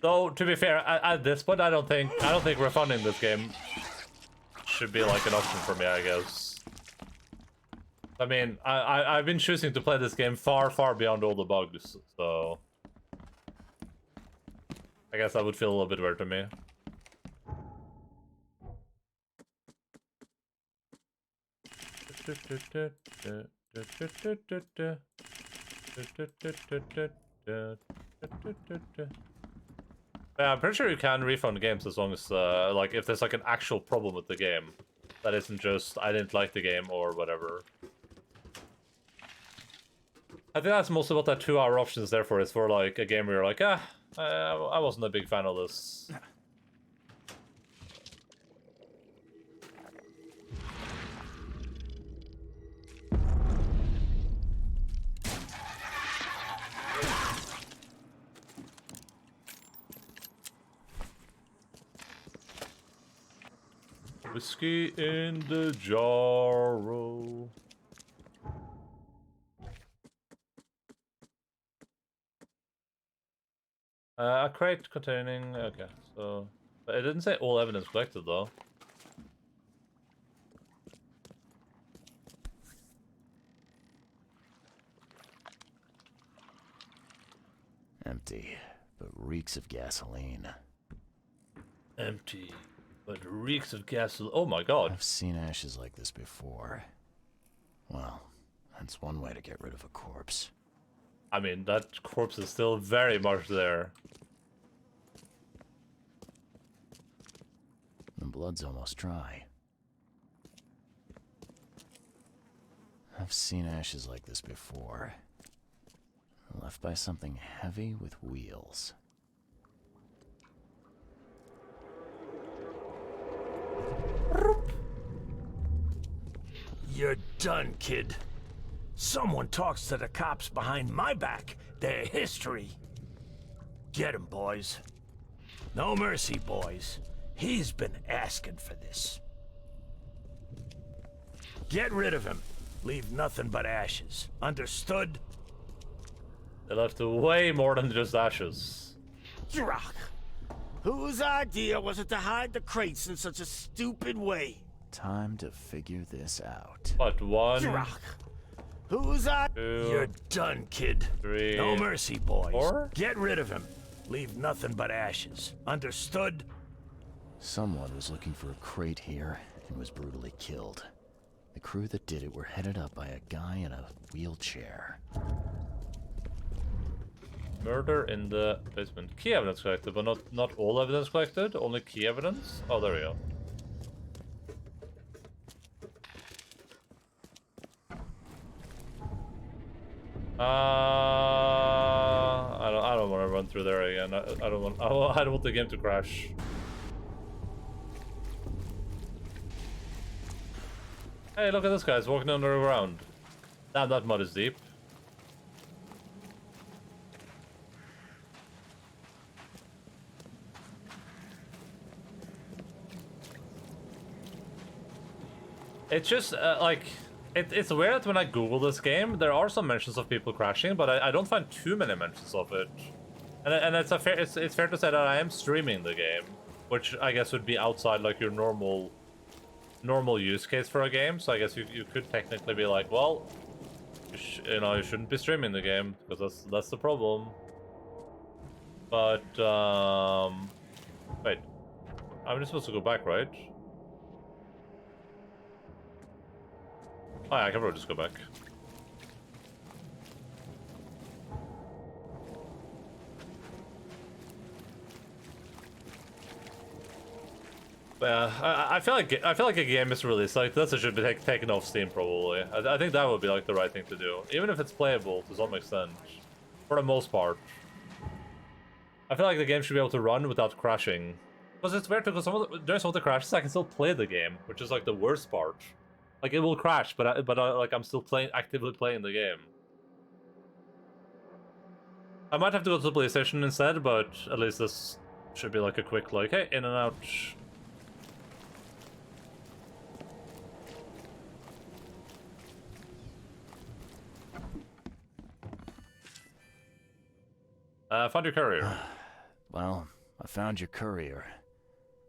Though, to be fair, at this point, I don't think refunding this game should be like an option for me, I guess. I mean, I've been choosing to play this game far beyond all the bugs, so I guess that would feel a little bit weird to me. Yeah, I'm pretty sure you can refund games as long as, like, if there's like an actual problem with the game. That isn't just, I didn't like the game or whatever. I think that's mostly what that 2 hour option is there for, is for like a game where you're like, I wasn't a big fan of this. Whiskey in the jar. A crate containing... Okay, so... But it didn't say all evidence collected, though. Empty, but reeks of gasoline. Empty, but reeks of gasoline. Oh my god. I've seen ashes like this before. Well, that's one way to get rid of a corpse. I mean, that corpse is still very much there. The blood's almost dry. I've seen ashes like this before. Left by something heavy with wheels. You're done, kid. Someone talks to the cops behind my back. Their history. Get him, boys. No mercy, boys. He's been asking for this. Get rid of him. Leave nothing but ashes. Understood? They left way more than just ashes. Drak! Whose idea was it to hide the crates in such a stupid way? Time to figure this out. But one... Drak! Whose idea? Two, You're done, kid. Three... No mercy, boys. Four? Get rid of him. Leave nothing but ashes. Understood? Someone was looking for a crate here and was brutally killed. The crew that did it were headed up by a guy in a wheelchair. Murder in the basement. Key evidence collected, but not all evidence collected. Only key evidence. Oh, there we go. I don't want to run through there again. I don't want the game to crash. Hey, look at this guy. He's walking underground. Damn, that mud is deep. It's just, like... It's weird that when I Google this game, there are some mentions of people crashing, but I don't find too many mentions of it. And it's fair to say that I am streaming the game, which I guess would be outside like your normal use case for a game. So I guess you could technically be like, well, you shouldn't be streaming the game because that's the problem. But wait, I'm just supposed to go back, right? Oh, yeah, I can probably just go back. But yeah, I feel like a game is released like this, it should be taken off Steam probably. I think that would be like the right thing to do, even if it's playable to some extent, for the most part. I feel like the game should be able to run without crashing, because it's weird because during some of the crashes I can still play the game, which is like the worst part. Like, it will crash, but like, I'm still actively playing the game. I might have to go to the police station instead, but at least this should be like a quick, like, hey, in and out. Found your courier. Well, I found your courier.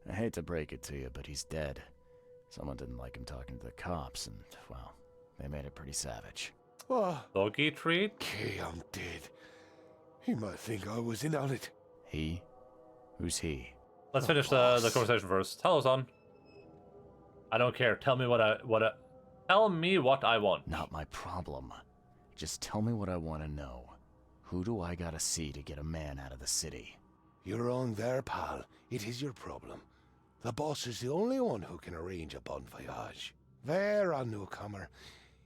I hate to break it to you, but he's dead. Someone didn't like him talking to the cops, and, well, they made it pretty savage. What? Doggy treat? Okay, I'm dead. He might think I was in on it. He? Who's he? Let's finish the conversation first. Hello, son. I don't care. Tell me tell me what I want. Not my problem. Just tell me what I want to know. Who do I gotta see to get a man out of the city? You're wrong there, pal. It is your problem. The boss is the only one who can arrange a bon voyage. There, on newcomer.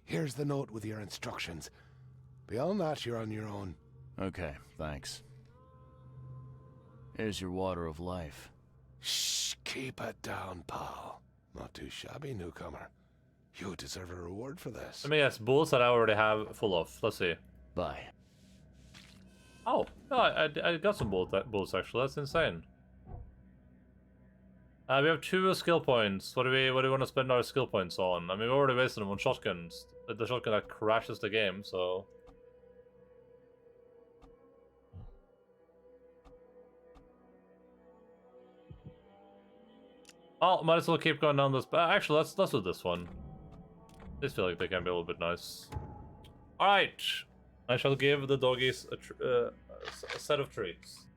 Here's the note with your instructions. Beyond that, you're on your own. Okay, thanks. Here's your water of life. Shh, keep it down, pal. Not too shabby, newcomer. You deserve a reward for this. Let me guess, bulls that I already have full of. Let's see. Bye. Oh, no, I got some bullets actually. That's insane. We have 2 skill points. What do we want to spend our skill points on? I mean, we already wasted them on shotguns. The shotgun that crashes the game, so. Oh, might as well keep going down this. Actually, let's do this one. These feel like they can be a little bit nice. All right, I shall give the doggies a set of treats.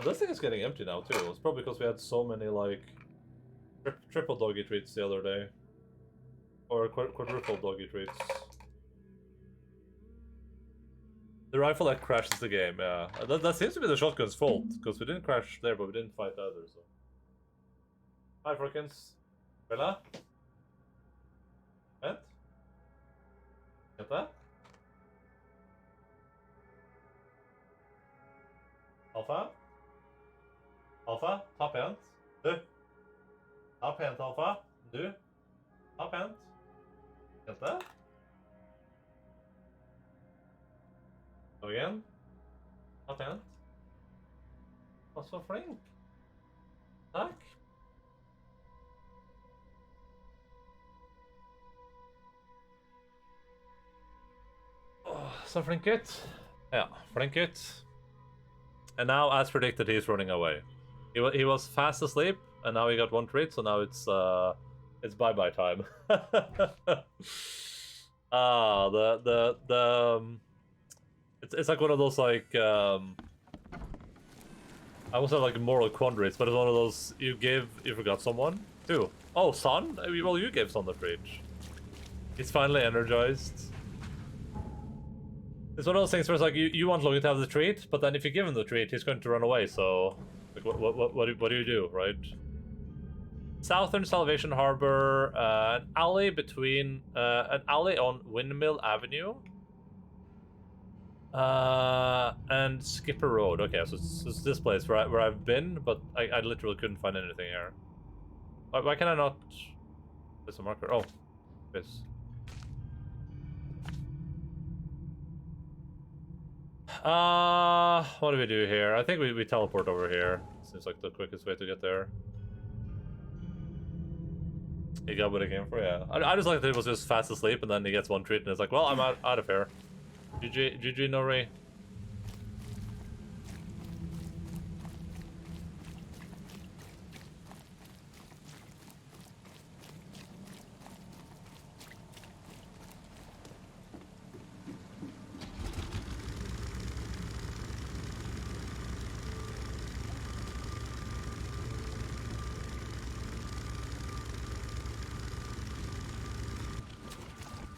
This thing is getting empty now too. It's probably because we had so many like triple doggy treats the other day, or quadruple doggy treats. The rifle that crashes the game, yeah. That seems to be the shotgun's fault, because we didn't crash there, but we didn't fight either, so. Hi, Frokins. Bella? Vent? Get that? Alpha? Alpha? Ta pent. Du. Ta pent, Alpha. Du. Ta pent. Get that? Go igen. Ta pent. Var så flink. Tack. Så flink gutt. Ja, flink gutt. And now, as predicted, he's running away. He was fast asleep, and now he got 1 treat, so now it's bye-bye time. It's like one of those like I almost have like moral quandaries, but it's one of those you forgot someone. Who? Oh, Son? Well, you gave Son the treat. He's finally energized. It's one of those things where it's like you want Logan to have the treat, but then if you give him the treat, he's going to run away. So, like, what do you do, right? Southern Salvation Harbor, an alley between an alley on Windmill Avenue, and Skipper Road. Okay, so it's this place where I've been, but I literally couldn't find anything here. Why can I not? There's a marker. Oh, yes. What do we do here? I think we teleport over here. Seems like the quickest way to get there. He got what he came for, yeah. I just like that he was just fast asleep and then he gets 1 treat and it's like, well, I'm out of here. GG Nori.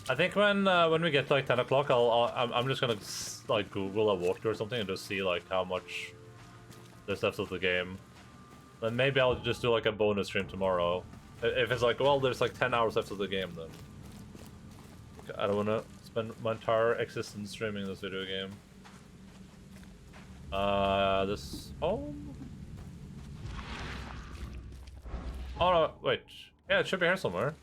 I think when we get to like 10 o'clock, I'm just gonna like Google a walkthrough or something and just see like how much there's left of the game. Then maybe I'll just do like a bonus stream tomorrow. If it's like, well, there's like 10 hours left of the game, then I don't want to spend my entire existence streaming this video game. This home? Oh no, wait. Yeah, it should be here somewhere.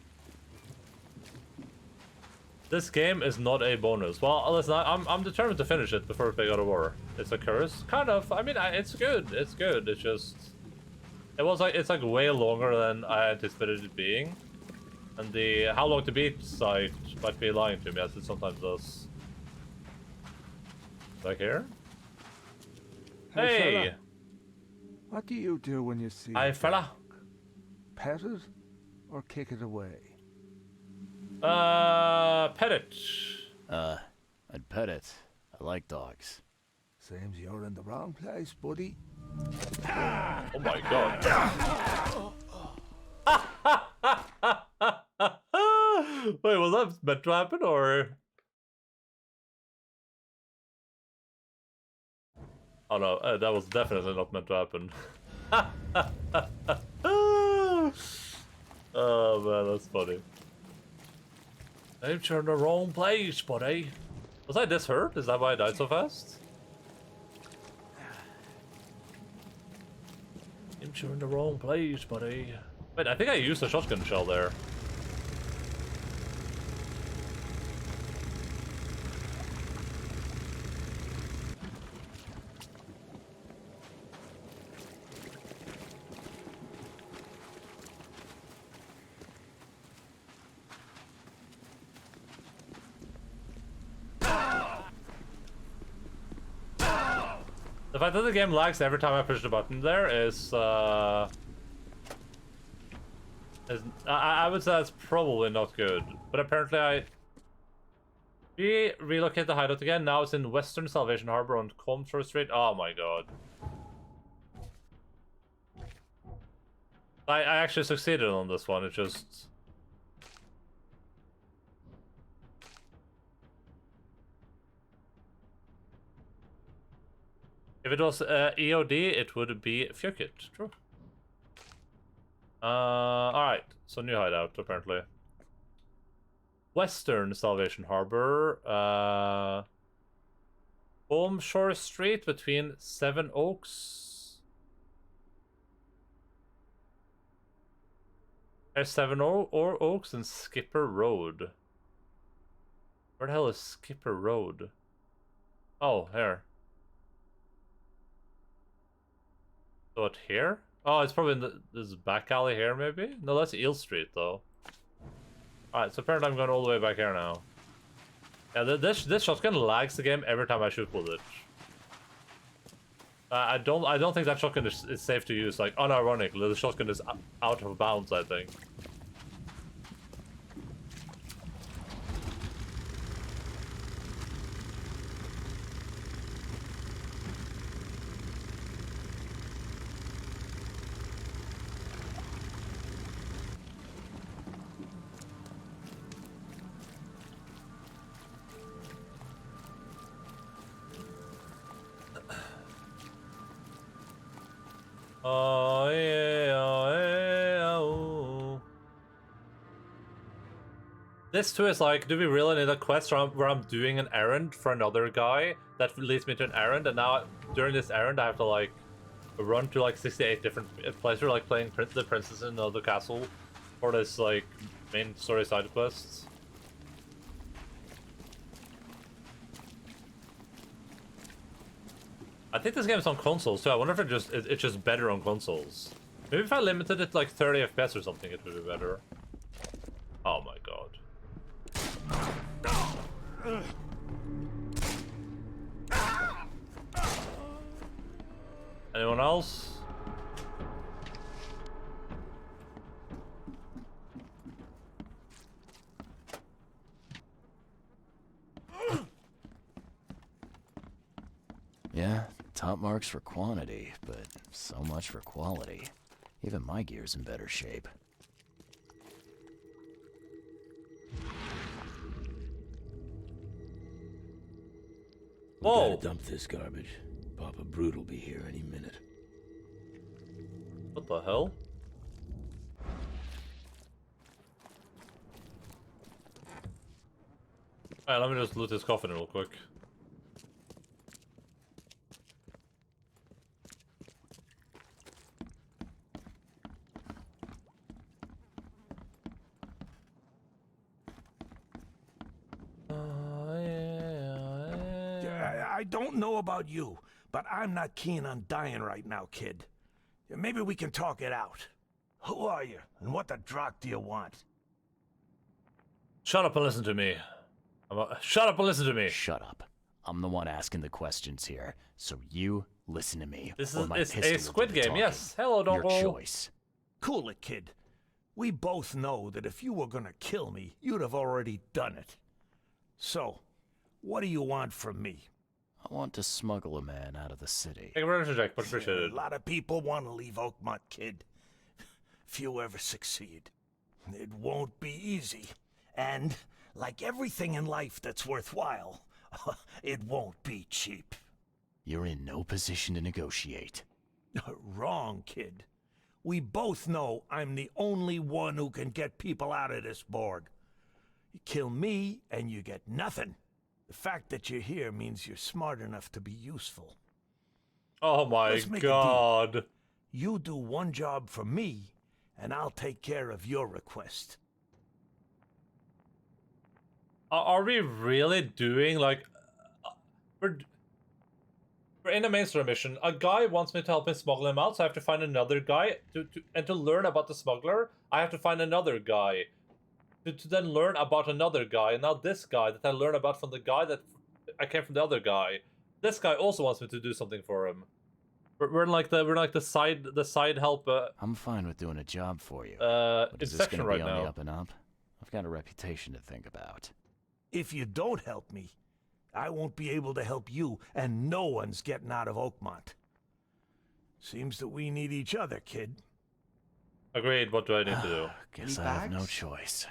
This game is not a bonus. Well, listen, I'm determined to finish it before Big God of War. It's a curse, kind of. I mean, it's good. It's good. It's just, it's like way longer than I anticipated it being, and the how long to beat site might be lying to me as it sometimes does. Like here. Hey. Fella. What do you do when you see? Hi, fella. Pet it or kick it away? Pet it. I'd pet it. I like dogs. Seems you're in the wrong place, buddy. Oh my god. Wait, was that meant to happen, or? Oh no, that was definitely not meant to happen. Oh man, that's funny. You're in the wrong place, buddy. Was I this hurt? Is that why I died so fast? You're in the wrong place, buddy. Wait, I think I used a shotgun shell there. The fact that the game lags every time I push the button there is I would say that's probably not good. But apparently we relocate the hideout again. Now it's in Western Salvation Harbor on Comshore Street. Oh my god. I actually succeeded on this one. It just... If it was EOD, it would be Fjokit. True. Alright. So new hideout, apparently. Western Salvation Harbor. Homeshore Street between Seven Oaks. There's Seven Oaks and Skipper Road. Where the hell is Skipper Road? Oh, here. So it here? Oh, it's probably in this back alley here, maybe? No, that's Eel Street, though. Alright, so apparently I'm going all the way back here now. Yeah, this shotgun lags the game every time I shoot with it. I don't think that shotgun is safe to use. Like, unironically, the shotgun is out of bounds, I think. Oh yeah, oh yeah, oh. This too is like, do we really need a quest where I'm doing an errand for another guy that leads me to an errand, and now during this errand I have to like run to like 68 different places, like playing the princess in the castle, or this like main story side quests. I think this game's on consoles too. I wonder if it's just better on consoles. Maybe if I limited it like 30 FPS or something, it would be better. Oh my god. Anyone else? Yeah, top marks for quantity, but so much for quality. Even my gear's in better shape. Whoa! Gotta dump this garbage. Papa Brute will be here any minute. What the hell? Alright, let me just loot this coffin real quick. I don't know about you, but I'm not keen on dying right now, kid. Maybe we can talk it out. Who are you, and what the drock do you want? Shut up and listen to me. Shut up and listen to me. Shut up. I'm the one asking the questions here, so you listen to me. This is a Squid Game, yes. Hello, Dongle. Your choice. Cool it, kid. We both know that if you were gonna kill me, you'd have already done it. So, what do you want from me? I want to smuggle a man out of the city. Thank you very much, Jack. Much appreciated. A lot of people want to leave Oakmont, kid. Few ever succeed. It won't be easy. And, like everything in life that's worthwhile, it won't be cheap. You're in no position to negotiate. Wrong, kid. We both know I'm the only one who can get people out of this Borg. You kill me, and you get nothing. The fact that you're here means you're smart enough to be useful. Oh my god. You do one job for me, and I'll take care of your request. Are we really doing, like... We're in a main story mission. A guy wants me to help him smuggle him out, so I have to find another guy. And to learn about the smuggler, I have to find another guy. To then learn about another guy, and now this guy that I learn about from the guy that I came from the other guy. this guy also wants me to do something for him. We're like the side help. I'm fine with doing a job for you. But is this gonna be on the up and up? I've got a reputation to think about. If you don't help me, I won't be able to help you, and no one's getting out of Oakmont. Seems that we need each other, kid. Agreed. What do I need to do? Guess I have no choice.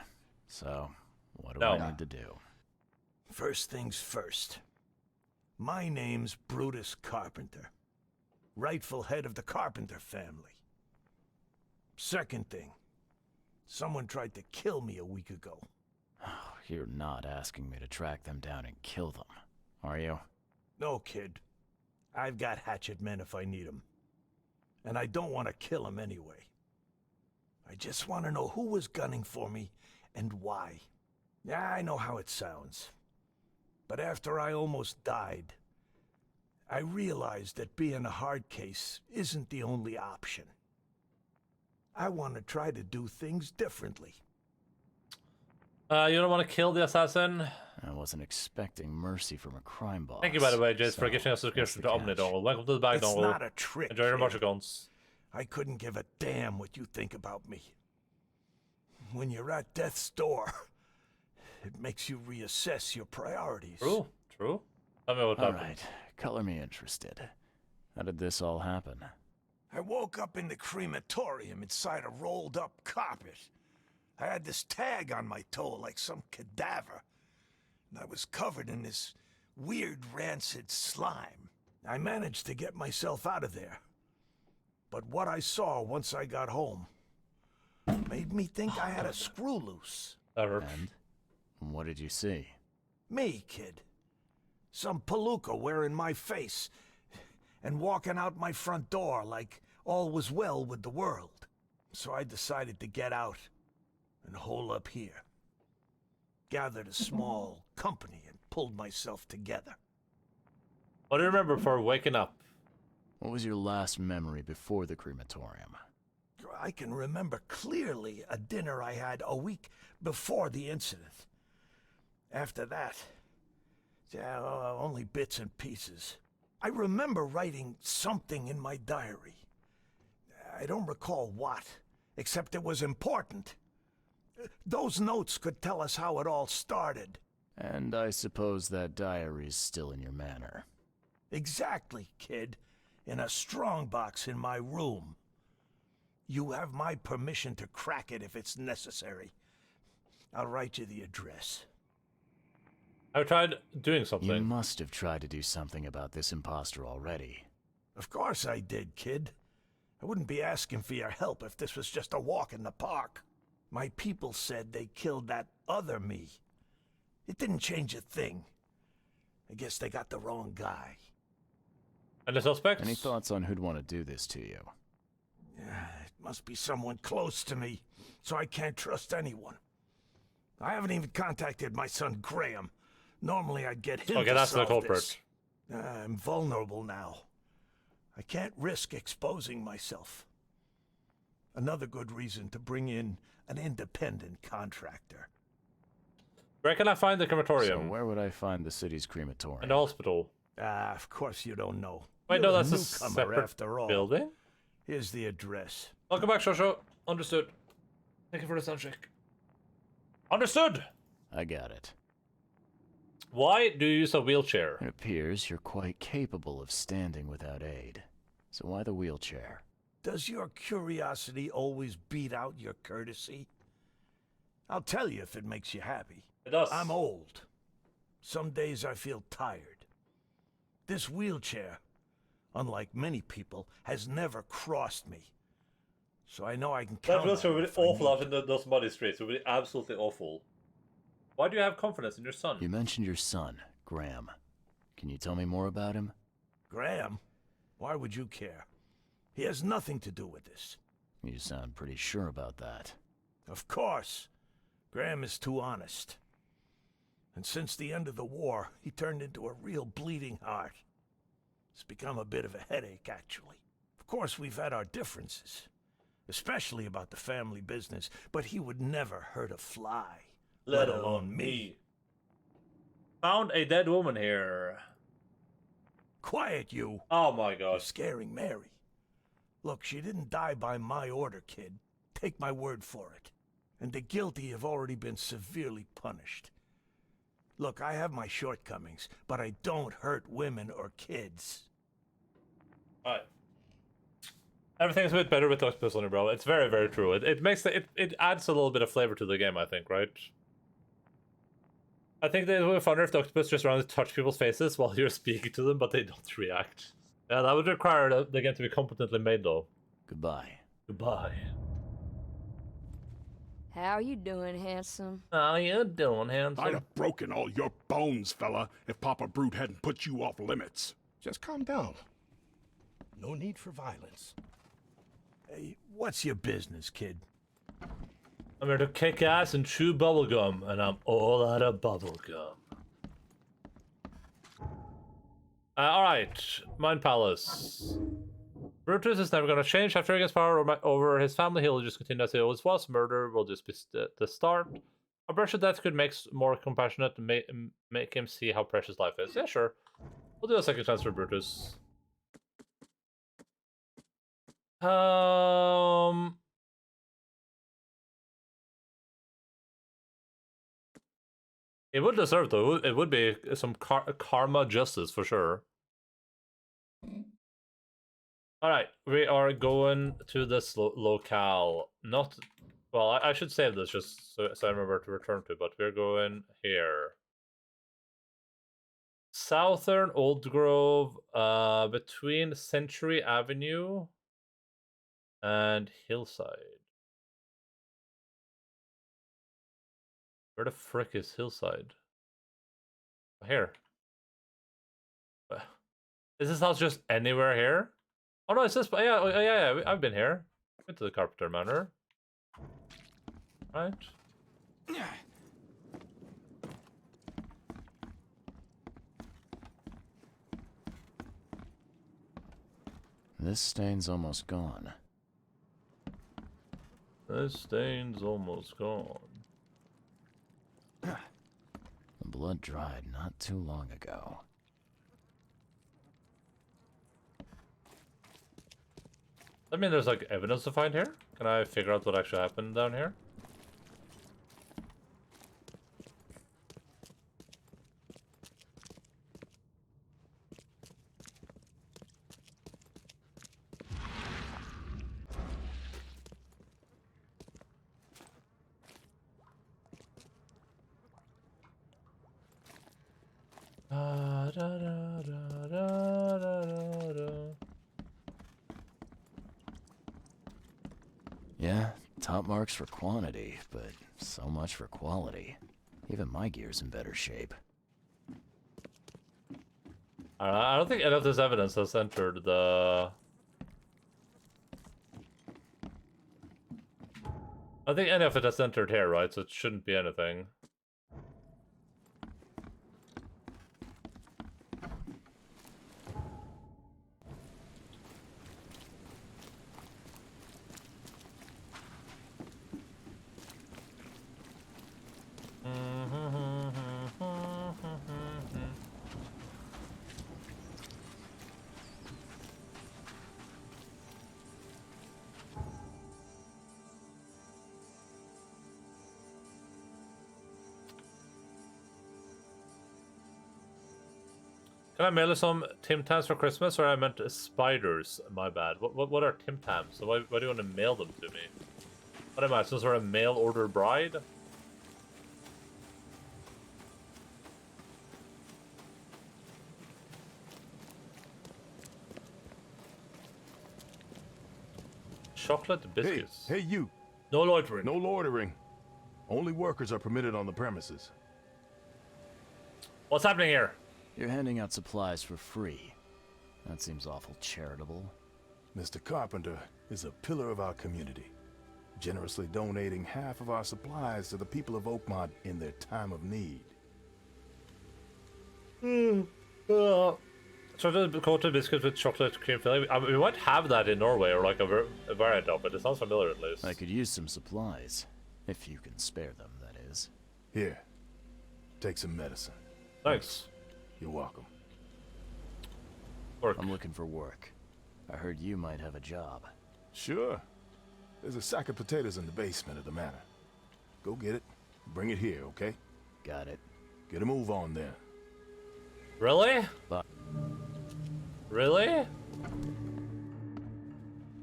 So, what do I need to do? First things first. My name's Brutus Carpenter, rightful head of the Carpenter family. Second thing, someone tried to kill me a week ago. You're not asking me to track them down and kill them, are you? No, kid. I've got hatchet men if I need them. And I don't want to kill them anyway. I just want to know who was gunning for me and why. Yeah, I know how it sounds. But after I almost died, I realized that being a hard case isn't the only option. I want to try to do things differently. You don't want to kill the assassin? I wasn't expecting mercy from a crime boss. Thank you, by the way, Jace, for giving us a subscription to Omni Dongle. Welcome to the bag, Dongle. It's not a trick. Enjoy your emoticons. I couldn't give a damn what you think about me. When you're at death's door, it makes you reassess your priorities. True, true. Tell me what happened. All right, color me interested. How did this all happen? I woke up in the crematorium inside a rolled-up carpet. I had this tag on my toe like some cadaver, and I was covered in this weird rancid slime. I managed to get myself out of there, but what I saw once I got home made me think I had a screw loose. And what did you see? Me, kid. Some palooka wearing my face and walking out my front door like all was well with the world. So I decided to get out and hole up here. Gathered a small company and pulled myself together. What do you remember for waking up? What was your last memory before the crematorium? I can remember clearly a dinner I had a week before the incident. After that, yeah, only bits and pieces. I remember writing something in my diary. I don't recall what, except it was important. Those notes could tell us how it all started. And I suppose that diary's still in your manor. Exactly, kid. In a strongbox in my room. You have my permission to crack it if it's necessary. I'll write you the address. I tried doing something. You must have tried to do something about this imposter already. Of course I did, kid. I wouldn't be asking for your help if this was just a walk in the park. My people said they killed that other me. It didn't change a thing. I guess they got the wrong guy. And the suspects? Any thoughts on who'd want to do this to you? It must be someone close to me, so I can't trust anyone. I haven't even contacted my son Graham. Normally I'd get him to that's the solve culprit. this. I'm vulnerable now. I can't risk exposing myself. Another good reason to bring in an independent contractor. Where can I find the crematorium? So where would I find the city's crematorium? In the hospital. Of course you don't know. Wait, You're no, that's a newcomer separate after all. building? Here's the address. Welcome back, Shosho. Understood. Thank you for the sound check. Understood! I got it. Why do you use a wheelchair? It appears you're quite capable of standing without aid. So why the wheelchair? Does your curiosity always beat out your courtesy? I'll tell you if it makes you happy. It does. I'm old. Some days I feel tired. This wheelchair, unlike many people, has never crossed me. So I know I can count on it. That wheelchair would be awful out in those muddy streets. It would be absolutely awful. Why do you have confidence in your son? You mentioned your son, Graham. Can you tell me more about him? Graham? Why would you care? He has nothing to do with this. You sound pretty sure about that. Of course. Graham is too honest. And since the end of the war, he turned into a real bleeding heart. It's become a bit of a headache, actually. Of course, we've had our differences, especially about the family business, but he would never hurt a fly, let alone me. Found a dead woman here. Quiet, you. Oh my You're god. scaring Mary. Look, she didn't die by my order, kid. Take my word for it. And the guilty have already been severely punished. Look, I have my shortcomings, but I don't hurt women or kids. Alright. Everything's a bit better with Octopus on it, bro. It's very, very true. It makes it adds a little bit of flavor to the game, I think, right? I think it would be funner if the Octopus just around to touch people's faces while you're speaking to them, but they don't react. Yeah, that would require the game to be competently made, though. Goodbye. Goodbye. How you doing, handsome? How you doing, handsome? I'd have broken all your bones, fella, if Papa Brute hadn't put you off limits. Just calm down. No need for violence. Hey, what's your business, kid? I'm here to kick ass and chew bubblegum, and I'm all out of bubblegum. Alright, Mind Palace. Brutus is never gonna change. After he gets power over his family, he'll just continue as he always was. Murder will just be the start. A brush of death could make more compassionate and make him see how precious life is. Yeah, sure. We'll do a second chance for Brutus. It would deserve, though. It would be some karma justice for sure. Alright, we are going to this locale. Not... Well, I should save this just so I remember to return to, but we're going here. Southern Old Grove, between Century Avenue and Hillside. Where the frick is Hillside? Here. Is this house just anywhere here? Oh no, it's this. Yeah, I've been here. Been to the Carpenter Manor. Right. This stain's almost gone. This stain's almost gone. The blood dried not too long ago. I mean, there's like evidence to find here. Can I figure out what actually happened down here? Yeah, top marks for quantity, but so much for quality. Even my gear's in better shape. I don't think any of this evidence has entered the... I don't think any of it has entered here, right? So it shouldn't be anything. Can I mail you some Tim Tams for Christmas, or I meant spiders? My bad. What are Tim Tams? So why do you want to mail them to me? What am I, some sort of mail order bride? Chocolate biscuits. Hey, you. No loitering. No loitering. Only workers are permitted on the premises. What's happening here? You're handing out supplies for free. That seems awful charitable. Mr. Carpenter is a pillar of our community, generously donating half of our supplies to the people of Oakmont in their time of need. So the coated biscuit with chocolate cream filling. I mean, we might have that in Norway, or like a variant of it. It sounds familiar at least. I could use some supplies. If you can spare them, that is. Here. Take some medicine. Thanks. You're welcome. Work. I'm looking for work. I heard you might have a job. Sure. There's a sack of potatoes in the basement of the manor. Go get it. Bring it here, okay? Got it. Get a move on then. Really? But really?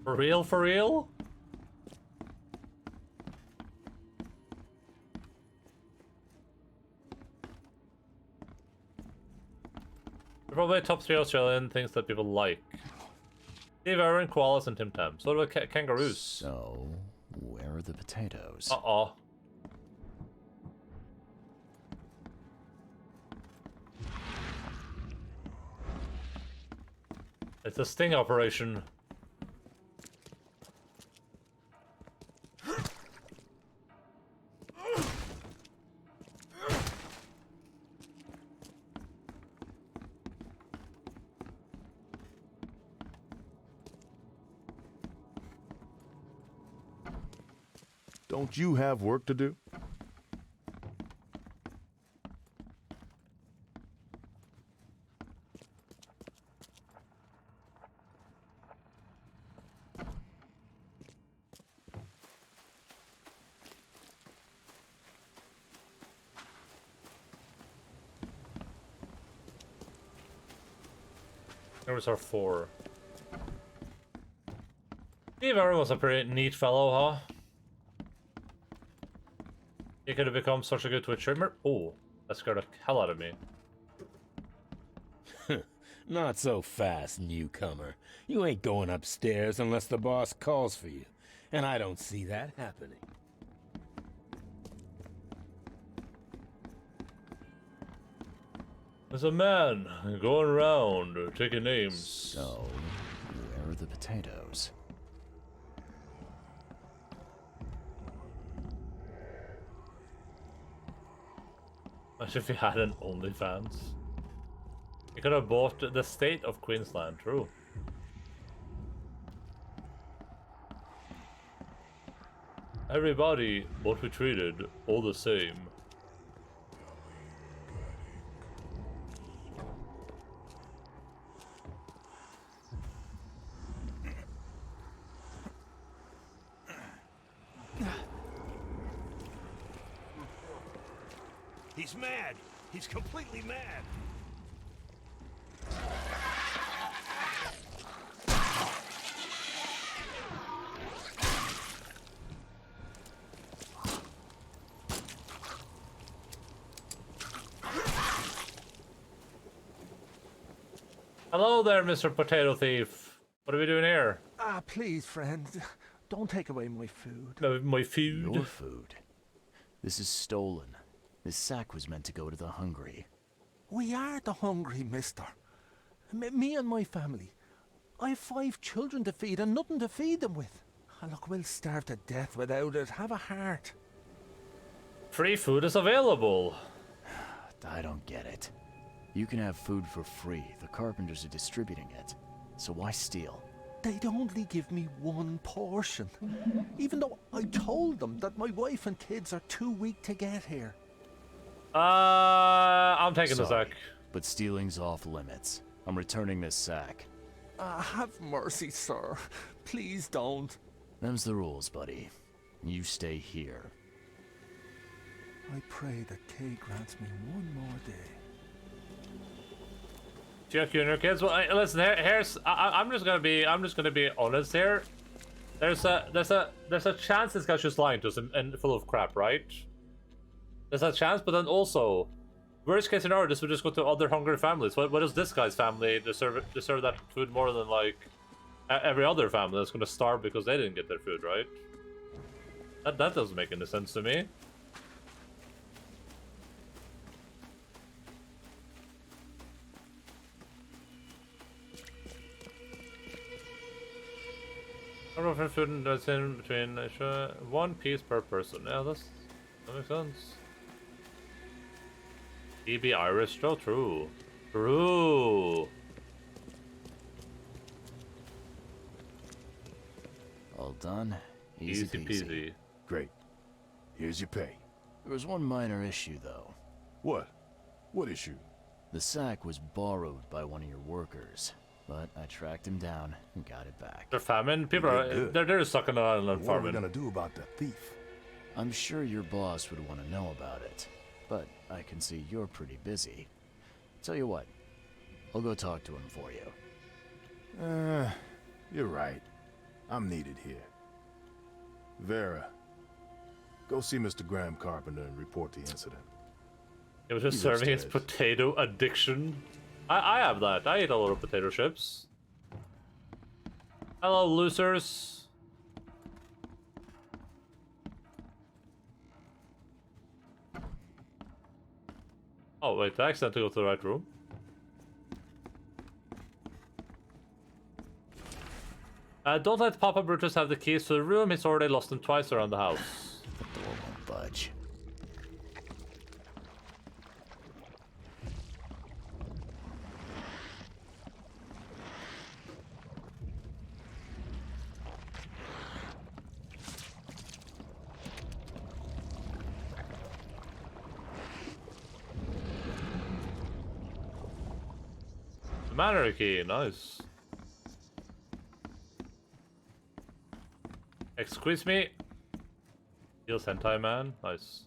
For real? For real? They're probably top 3 Australian things that people like. Steve Irwin, koalas, and Tim Tam. So what about kangaroos? So, where are the potatoes? Uh-oh. It's a sting operation. Don't you have work to do? Numbers are 4. Steve Irwin was a pretty neat fellow, huh? He could have become such a good Twitch streamer. Oh, that scared the hell out of me. Not so fast, newcomer. You ain't going upstairs unless the boss calls for you. And I don't see that happening. There's a man going around taking names. So, where are the potatoes? As if he had an OnlyFans. He could have bought the state of Queensland, true. Everybody but we treated all the same. He's mad. He's completely mad. Hello there, Mr. Potato Thief. What are we doing here? Ah, please, friend. Don't take away my food. My food? Your food? This is stolen. This sack was meant to go to the hungry. We are the hungry, mister. Me and my family. I have 5 children to feed and nothing to feed them with. Look, we'll starve to death without it. Have a heart. Free food is available. I don't get it. You can have food for free. The carpenters are distributing it. So why steal? They'd only give me 1 portion. Even though I told them that my wife and kids are too weak to get here. I'm taking the sack. But stealing's off limits. I'm returning this sack. Have mercy, sir. Please don't. Them's the rules, buddy. You stay here. I pray that Kay grants me 1 more day. Check you and your kids. Well, listen. Here's. I'm just gonna be honest here. There's a chance this guy's just lying to us and full of crap, right? There's a chance, but then also, worst case scenario, this would just go to other hungry families. What does this guy's family deserve that food more than like every other family that's gonna starve because they didn't get their food, right? That doesn't make any sense to me. For food that's in between 1 piece per person. Yeah, that makes sense. EB Irish, so true. True. All done. Easy peasy. peasy. Great. Here's your pay. There was one minor issue, though. What? What issue? The sack was borrowed by one of your workers. but I tracked him down and got it back. They're famine. People are they're just stuck on an island farming. What are we gonna do about the thief? I'm sure your boss would want to know about it, but I can see you're pretty busy. Tell you what, I'll go talk to him for you. You're right. I'm needed here. Vera, go see Mr. Graham Carpenter and report the incident. It was just serving his potato addiction. I have that. I eat a lot of potato chips. Hello, losers. Oh, wait, I accidentally go to the right room. Don't let Papa Brutus have the keys to the room. He's already lost them twice around the house. The door won't budge. The manor key, nice. Excuse me. Heals hentai man, nice.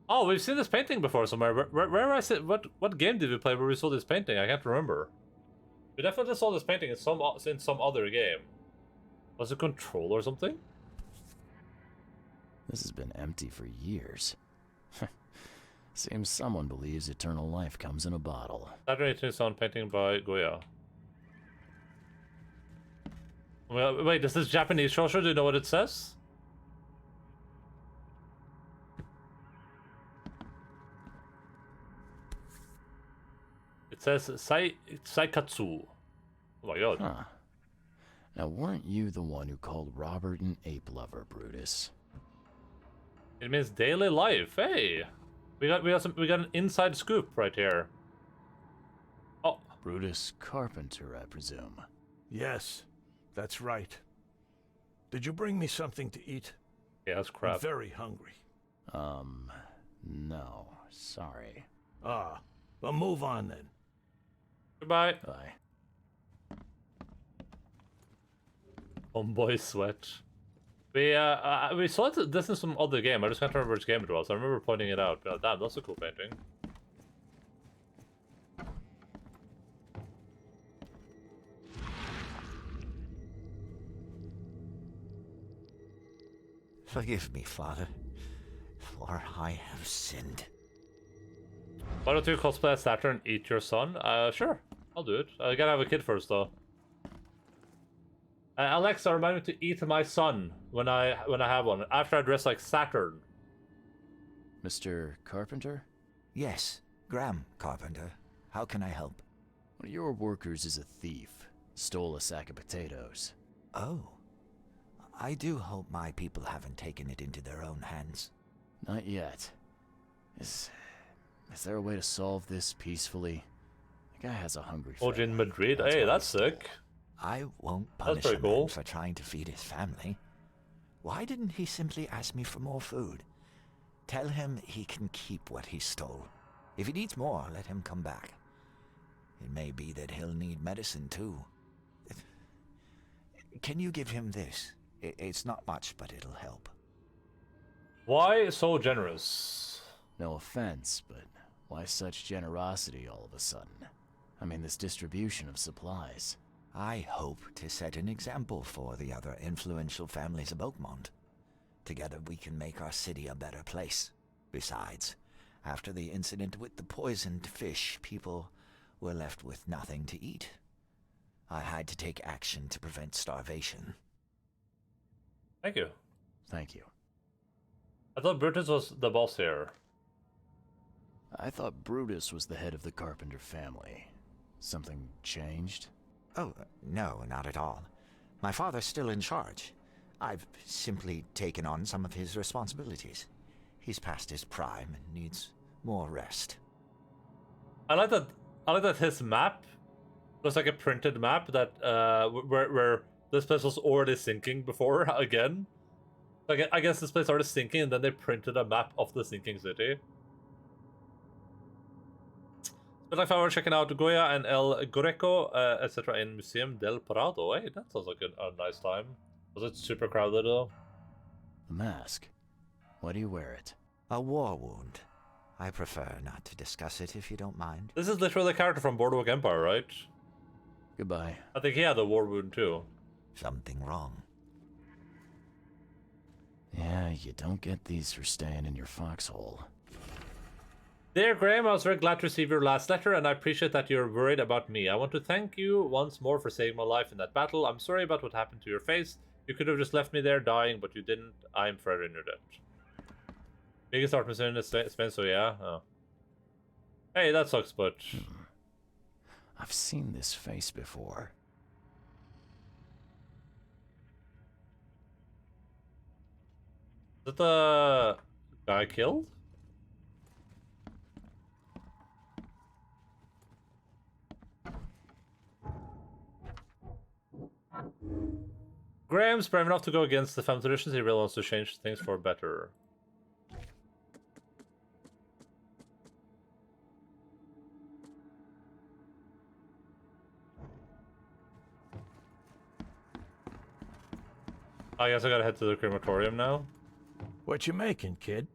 Oh, we've seen this painting before somewhere. Where I said what game did we play where we saw this painting? I can't remember. We definitely saw this painting in some other game. Was it Control or something? This has been empty for years. Seems someone believes eternal life comes in a bottle. Saturday 2000 painting by Goya. Well, wait, does this Japanese show? Do you know what it says? It says Saikatsu. Oh my god. Huh. Now, weren't you the one who called Robert an ape lover, Brutus? It means daily life. Hey, we got an inside scoop right here. Oh, Brutus Carpenter, I presume. Yes, that's right. Did you bring me something to eat? Yes, crap. I'm very hungry. No, sorry. Ah, well, move on then. Goodbye. Bye. Homeboy sweat. We saw this in some other game. I just can't remember which game it was. I remember pointing it out. But, damn, that's a cool painting. Forgive me, Father, for I have sinned. Why don't you cosplay as Saturn and eat your son? Sure. I'll do it. I gotta have a kid first, though. Alexa, remind me to eat my son when I have one. After I dress like Saturn. Mr. Carpenter? Yes, Graham Carpenter. How can I help? One of your workers is a thief. Stole a sack of potatoes. Oh. I do hope my people haven't taken it into their own hands. Not yet. Is there a way to solve this peacefully? The guy has a hungry family. in Madrid? Hey, that's sick. I won't punish a man for trying to feed his family. Why didn't he simply ask me for more food? Tell him he can keep what he stole. If he needs more, let him come back. It may be that he'll need medicine too. Can you give him this? It's not much, but it'll help. Why so generous? No offense, but why such generosity all of a sudden? I mean, this distribution of supplies. I hope to set an example for the other influential families of Oakmont. Together we can make our city a better place. Besides, after the incident with the poisoned fish, people were left with nothing to eat. I had to take action to prevent starvation. Thank you. Thank you. I thought Brutus was the boss here. I thought Brutus was the head of the Carpenter family. Something changed? Oh, no, not at all. My father's still in charge. I've simply taken on some of his responsibilities. He's past his prime and needs more rest. I like that his map looks like a printed map that where this place was already sinking before again. Like I guess this place started sinking and then they printed a map of the sinking city. But like if I were checking out Goya and El Greco, etc. in Museum del Prado. Hey, that sounds like a nice time. Was it super crowded though? The mask. Why do you wear it? A war wound. I prefer not to discuss it if you don't mind. This is literally a character from Boardwalk Empire, right? Goodbye. I think he had a war wound too. Something wrong. Yeah, you don't get these for staying in your foxhole. Dear Graham, I was very glad to receive your last letter, and I appreciate that you're worried about me. I want to thank you once more for saving my life in that battle. I'm sorry about what happened to your face. You could have just left me there dying, but you didn't. I am forever in your debt. Biggest art museum in Spain, so yeah. Oh. Hey, that sucks, but... I've seen this face before. Is that the guy killed? Graham's brave enough to go against the family traditions. He really wants to change things for better. I guess I gotta head to the crematorium now. What you making, kid?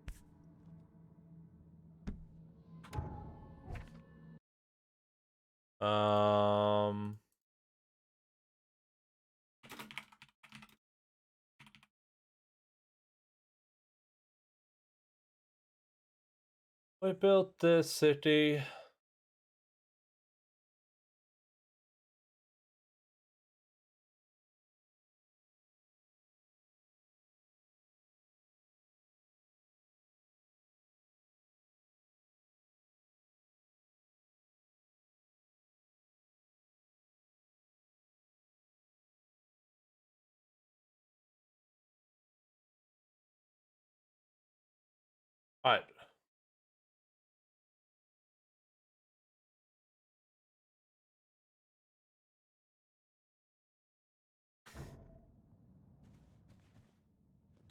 We built this city. Alright.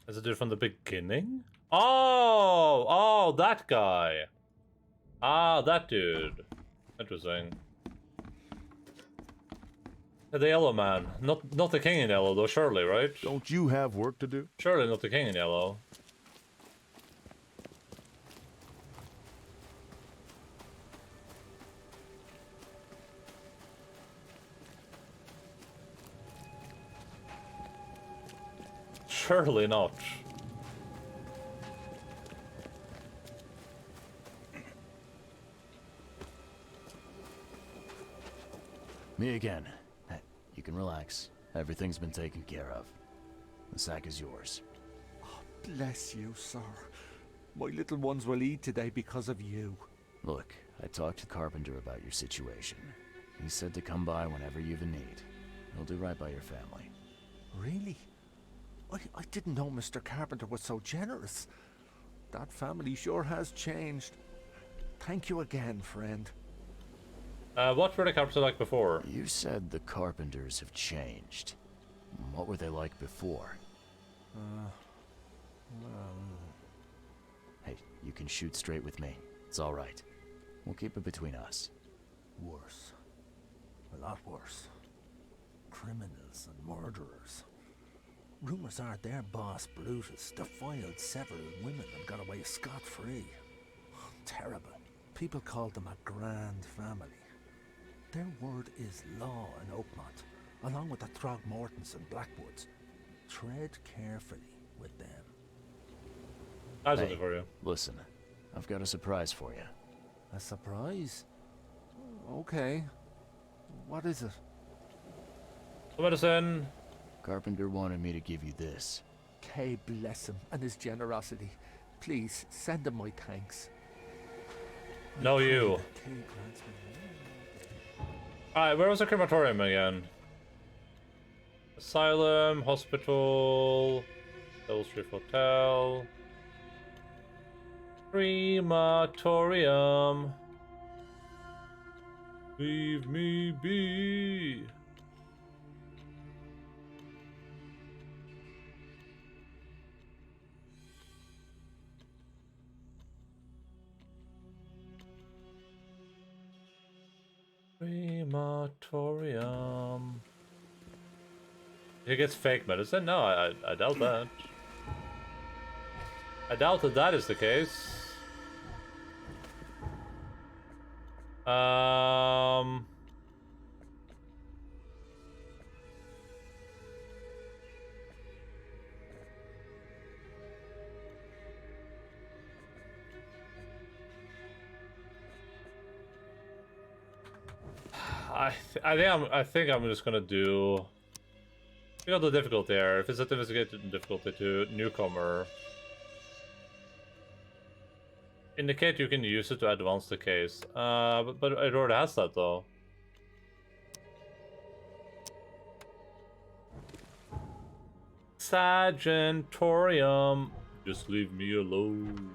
Is it dude from the beginning? Oh, that guy. Ah, that dude. Interesting. The yellow man. Not the king in yellow though, surely, right? Don't you have work to do? Surely not the king in yellow. Surely not. Me again. Hey, you can relax. Everything's been taken care of. The sack is yours. Bless you, sir. My little ones will eat today because of you. Look, I talked to Carpenter about your situation. He said to come by whenever you've a need. He'll do right by your family. Really? I didn't know Mr. Carpenter was so generous. That family sure has changed. Thank you again, friend. What were the Carpenters like before? You said the Carpenters have changed. What were they like before? Hey, you can shoot straight with me. It's all right. We'll keep it between us. Worse. A lot worse. Criminals and murderers. Rumors are their boss, Brutus, defiled several women and got away scot-free. Terrible. People called them a grand family. Their word is law in Oakmont, along with the Throgmortons and Blackwoods. Tread carefully with them. That's something for you. Listen, I've got a surprise for you. A surprise? Okay. What is it? Medicine. Carpenter wanted me to give you this. Kay bless him and his generosity. Please, send him my thanks. No, you. Alright, where was the crematorium again? Asylum, hospital, Hill Street Hotel, crematorium. Leave me be. Crematorium. He gets fake medicine? No, I doubt that. I doubt that that is the case. I think I'm just gonna do. We got the difficulty there. If it's a investigation difficulty to newcomer, indicate you can use it to advance the case. But it already has that though. Sagentorium. Just leave me alone.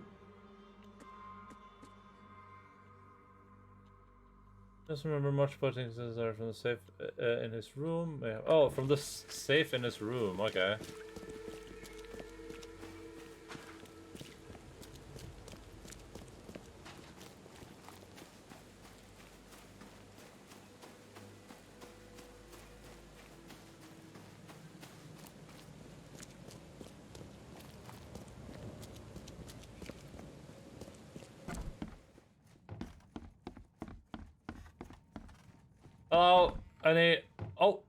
Doesn't remember much about things that are from the safe in his room. Yeah. Oh, from the safe in his room. Okay. Oh, oh,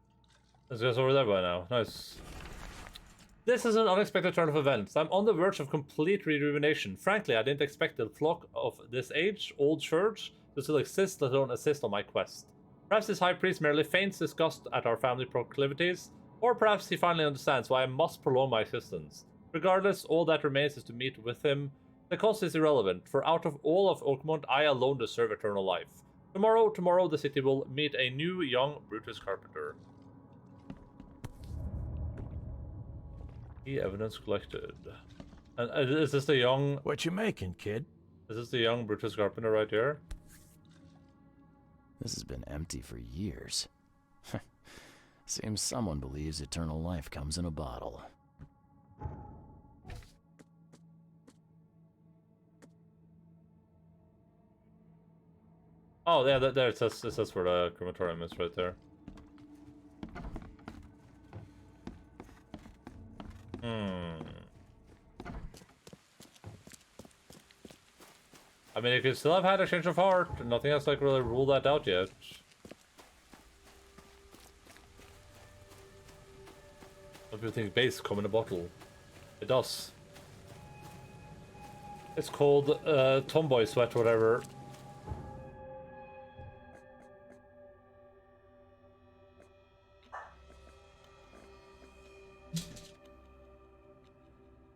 this guy's over there by now. Nice. This is an unexpected turn of events. I'm on the verge of complete rejuvenation. Frankly, I didn't expect a flock of this age-old church to still exist, let alone assist on my quest. Perhaps this high priest merely feigns disgust at our family proclivities, or perhaps he finally understands why I must prolong my existence. Regardless, all that remains is to meet with him. The cost is irrelevant, for out of all of Oakmont, I alone deserve eternal life. Tomorrow, the city will meet a new young Brutus Carpenter. Key evidence collected. And is this the young... What you making, kid? Is this the young Brutus Carpenter right here? This has been empty for years. Seems someone believes eternal life comes in a bottle. Oh, yeah, there it says where the crematorium is right there. I mean, you could still have had a change of heart. Nothing else like really ruled that out yet. What do you think? Base come in a bottle. It does. It's called Tomboy Sweat, whatever.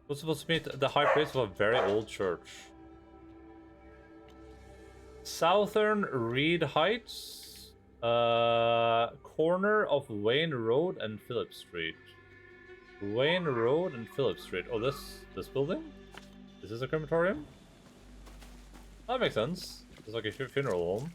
We're supposed to meet the high priest of a very old church. Southern Reed Heights, corner of Wayne Road and Phillip Street. Wayne Road and Phillip Street. Oh, this building? Is this a crematorium? That makes sense. It's like a funeral home.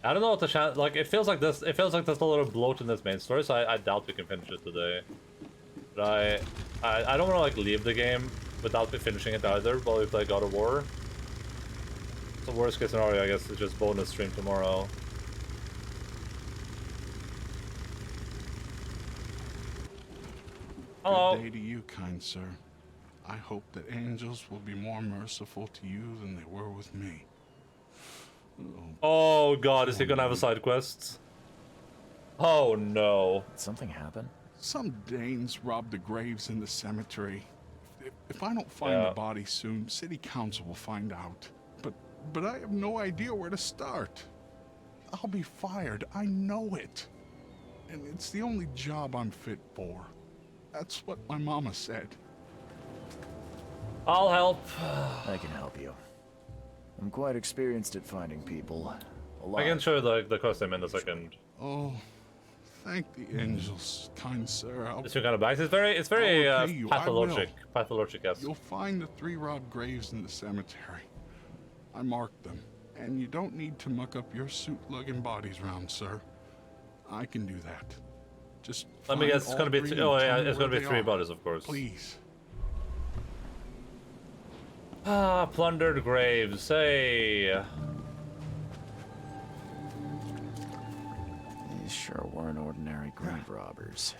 I don't know what the chance. Like, it feels like this. It feels like there's a little bloat in this main story, so I doubt we can finish it today. But I don't want to like leave the game without finishing it either while we play God of War. So worst case scenario, I guess, is just bonus stream tomorrow. Hello. Good day to you, kind sir. I hope that angels will be more merciful to you than they were with me. Oh god, is he gonna have a side quest? Oh no. Did something happen? Some Danes robbed the graves in the cemetery. If I don't find the body soon, city council will find out. But I have no idea where to start. I'll be fired, I know it. And it's the only job I'm fit for. That's what my mama said. I'll help. I can help you. I'm quite experienced at finding people. I can show you the costume in a second. Oh, thank the angels, kind sir. It's kind of bags. It's very pathologic. Pathologic-esque. You'll find the 3 rod graves in the cemetery. I marked them, and you don't need to muck up your suit lugging bodies round, sir. I can do that. Just Let me find guess, it's all gonna be three three. and Oh tell yeah, me it's where gonna be they 3 are. bodies, of course. Please. Ah, plundered graves. Hey. These sure weren't ordinary grave robbers.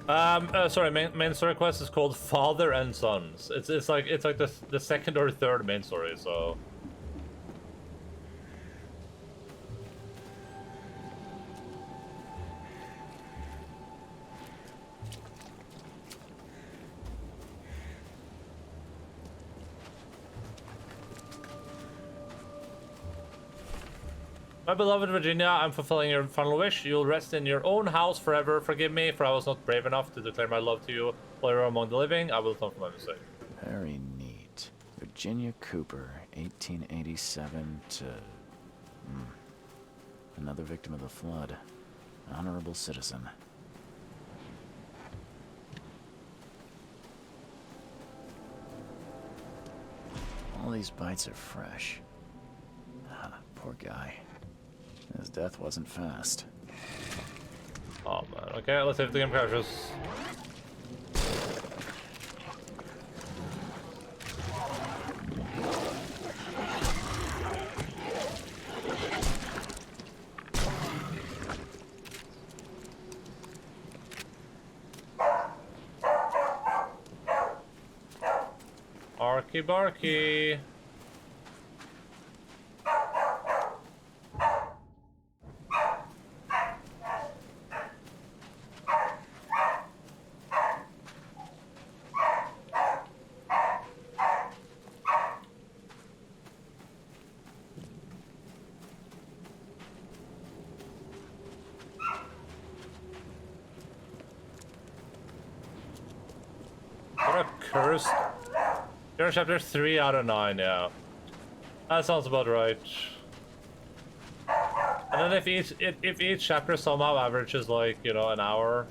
Sorry. Main story quest is called Father and Sons. It's like the second or third main story. So. My beloved Virginia, I'm fulfilling your final wish. You'll rest in your own house forever. Forgive me, for I was not brave enough to declare my love to you while you were among the living. I will atone for my mistake. Very neat. Virginia Cooper, 1887 to... Another victim of the flood. Honorable citizen. All these bites are fresh. Ah, poor guy. His death wasn't fast. Oh man, okay, let's see if the game crashes. Barky barky. What a cursed. You're in chapter 3 out of 9, yeah. That sounds about right. And then if each chapter somehow averages like, you know, an hour.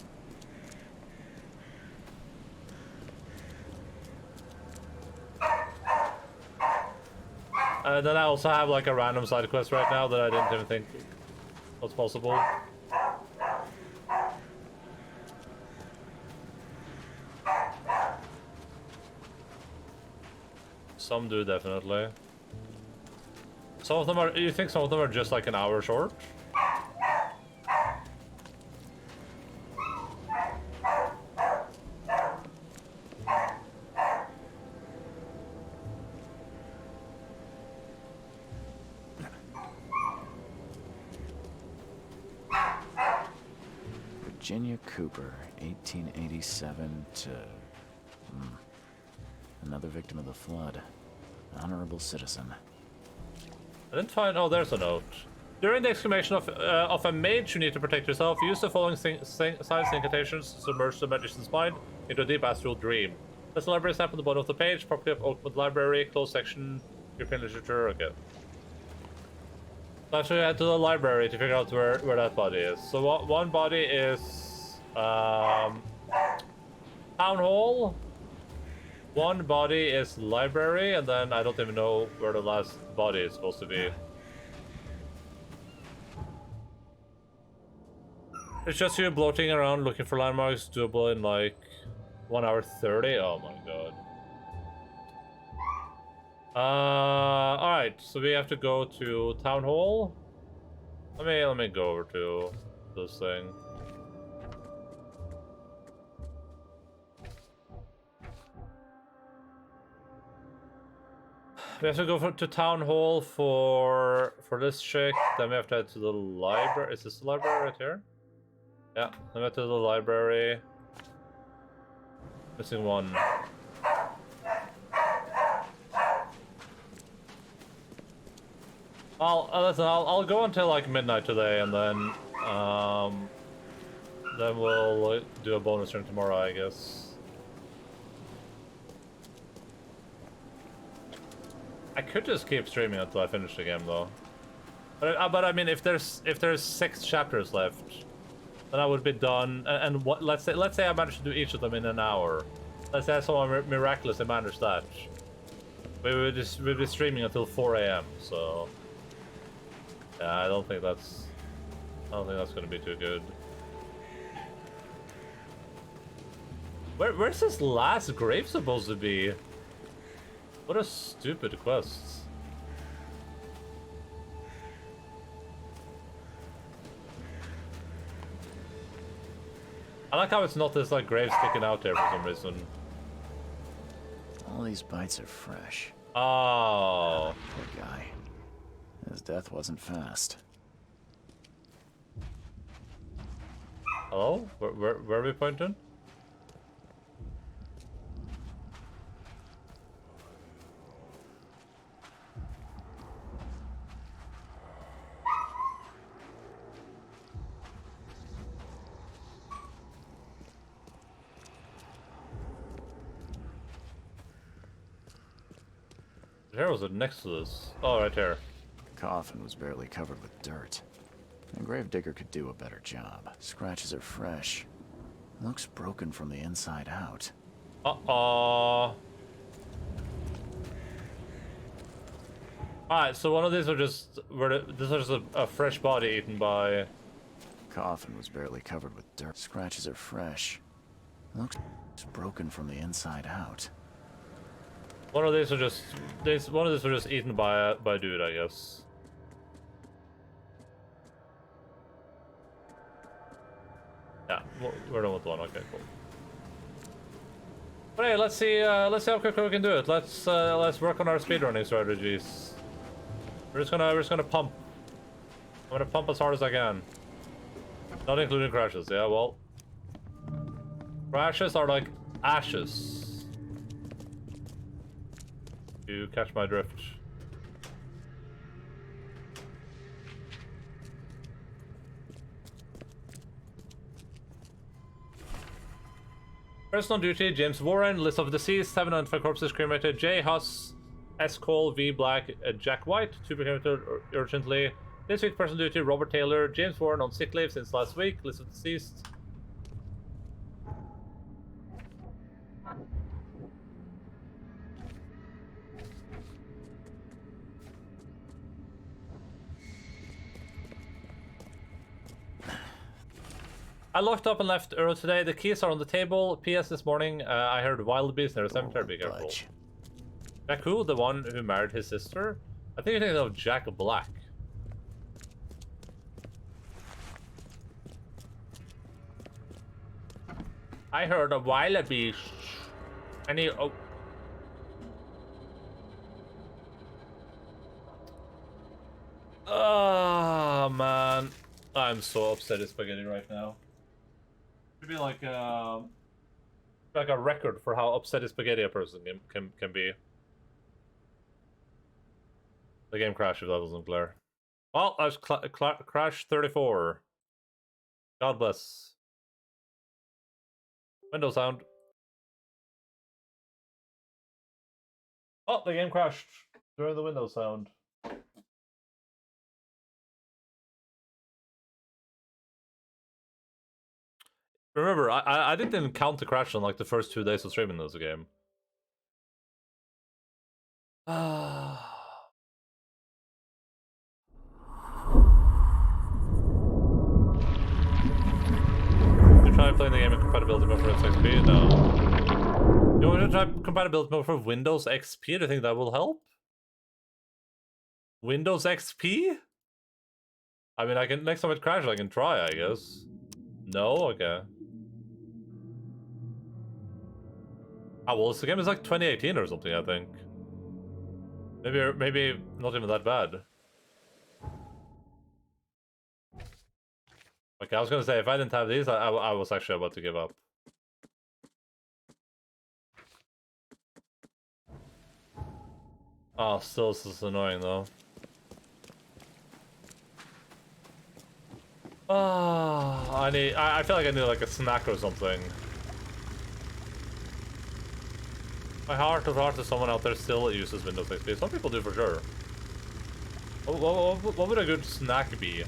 Then I also have like a random side quest right now that I didn't even think was possible. Some do, definitely. Some of them are... You think some of them are just like an hour short? Virginia Cooper, 1887 to... Another victim of the flood. Honorable citizen. I didn't find... Oh, there's a note. During the exclamation of a mage, you need to protect yourself. Use the following science incantations to submerge the magician's mind into a deep astral dream. There's a library stamp on the bottom of the page. Property of Oakwood Library. Closed section. European literature. Okay. So actually, head to the library to figure out where that body is. So one body is town hall. One body is library, and then I don't even know where the last body is supposed to be. It's just you bloating around looking for landmarks, doable in like 1 hour 30. Oh my god. Alright, so we have to go to town hall. Let me go over to this thing. We have to go to town hall for this chick. Then we have to head to the library. Is this the library right here? Yeah. Then we head to the library. Missing one. Listen. I'll go until like midnight today, and then we'll do a bonus turn tomorrow, I guess. I could just keep streaming until I finish the game, though. But I mean, if there's 6 chapters left, then I would be done. And what? Let's say I managed to do each of them in an hour. Let's say someone miraculously managed that. We'd be streaming until 4 AM. So Yeah, I don't think that's gonna be too good. Where's this last grave supposed to be? What a stupid quest. I like how it's not this like grave sticking out there for some reason. All these bites are fresh. Oh. Poor guy. His death wasn't fast. Hello? Where are we pointing? Where was it next to this? Oh, right there. The coffin was barely covered with dirt. A gravedigger could do a better job. Scratches are fresh. Looks broken from the inside out. Uh-oh. Alright, so one of these are just... This is just a fresh body eaten by... Coffin was barely covered with dirt. Scratches are fresh. Looks broken from the inside out. One of these are just... One of these are just eaten by a dude, I guess. Yeah, we're done with one. Okay, cool. But hey, let's see how quickly we can do it. Let's work on our speedrunning strategies. We're just gonna pump. I'm gonna pump as hard as I can. Not including crashes. Yeah, well, crashes are like ashes. You catch my drift. Person on duty, James Warren. List of deceased, 7 unidentified corpses cremated. J. Huss, S. Cole, V. Black, Jack White, 2 cremated urgently. This week, person on duty, Robert Taylor. James Warren on sick leave since last week. List of deceased. I locked up and left early today. The keys are on the table. P.S. This morning, I heard wild beasts near a cemetery. Be careful. Jack who? The one who married his sister? I think you're thinking of Jack Black. I heard a wild beast. And he... Oh. Oh, man. I'm so upset at spaghetti right now. Should be like a record for how upset a spaghetti a person can be. The game crashed if that wasn't clear. Well, that's crash 34. God bless. Window sound. Oh, the game crashed during the window sound. Remember, I didn't count the crash on like the first 2 days of streaming this game. You try playing the game in compatibility mode for XP? No. You want to try compatibility mode for Windows XP? Do you think that will help? Windows XP? I mean, I can next time it crashes, I can try, I guess. No? Okay. Ah, well, this game is like 2018 or something, I think. Maybe not even that bad. Okay, I was gonna say, if I didn't have these, I was actually about to give up. Oh, still this is annoying though. Oh, I feel like I need like a snack or something. My heart of hearts is someone out there still uses Windows XP. Some people do for sure. What would a good snack be?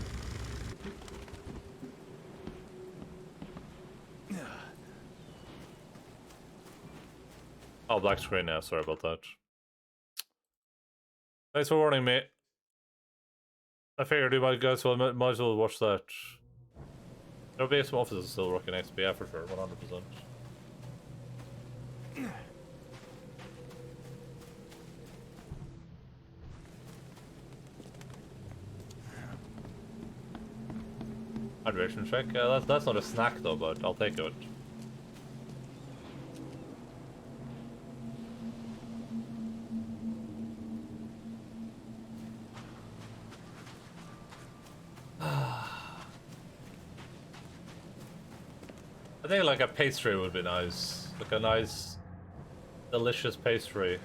Oh, black screen now. Sorry about that. Thanks for warning me. I figured you might go, so I might as well watch that. There'll be some offices still working XP, yeah, for sure, 100%. Hydration check? That's not a snack though, but I'll take it. I think like a pastry would be nice. Like a nice, delicious pastry.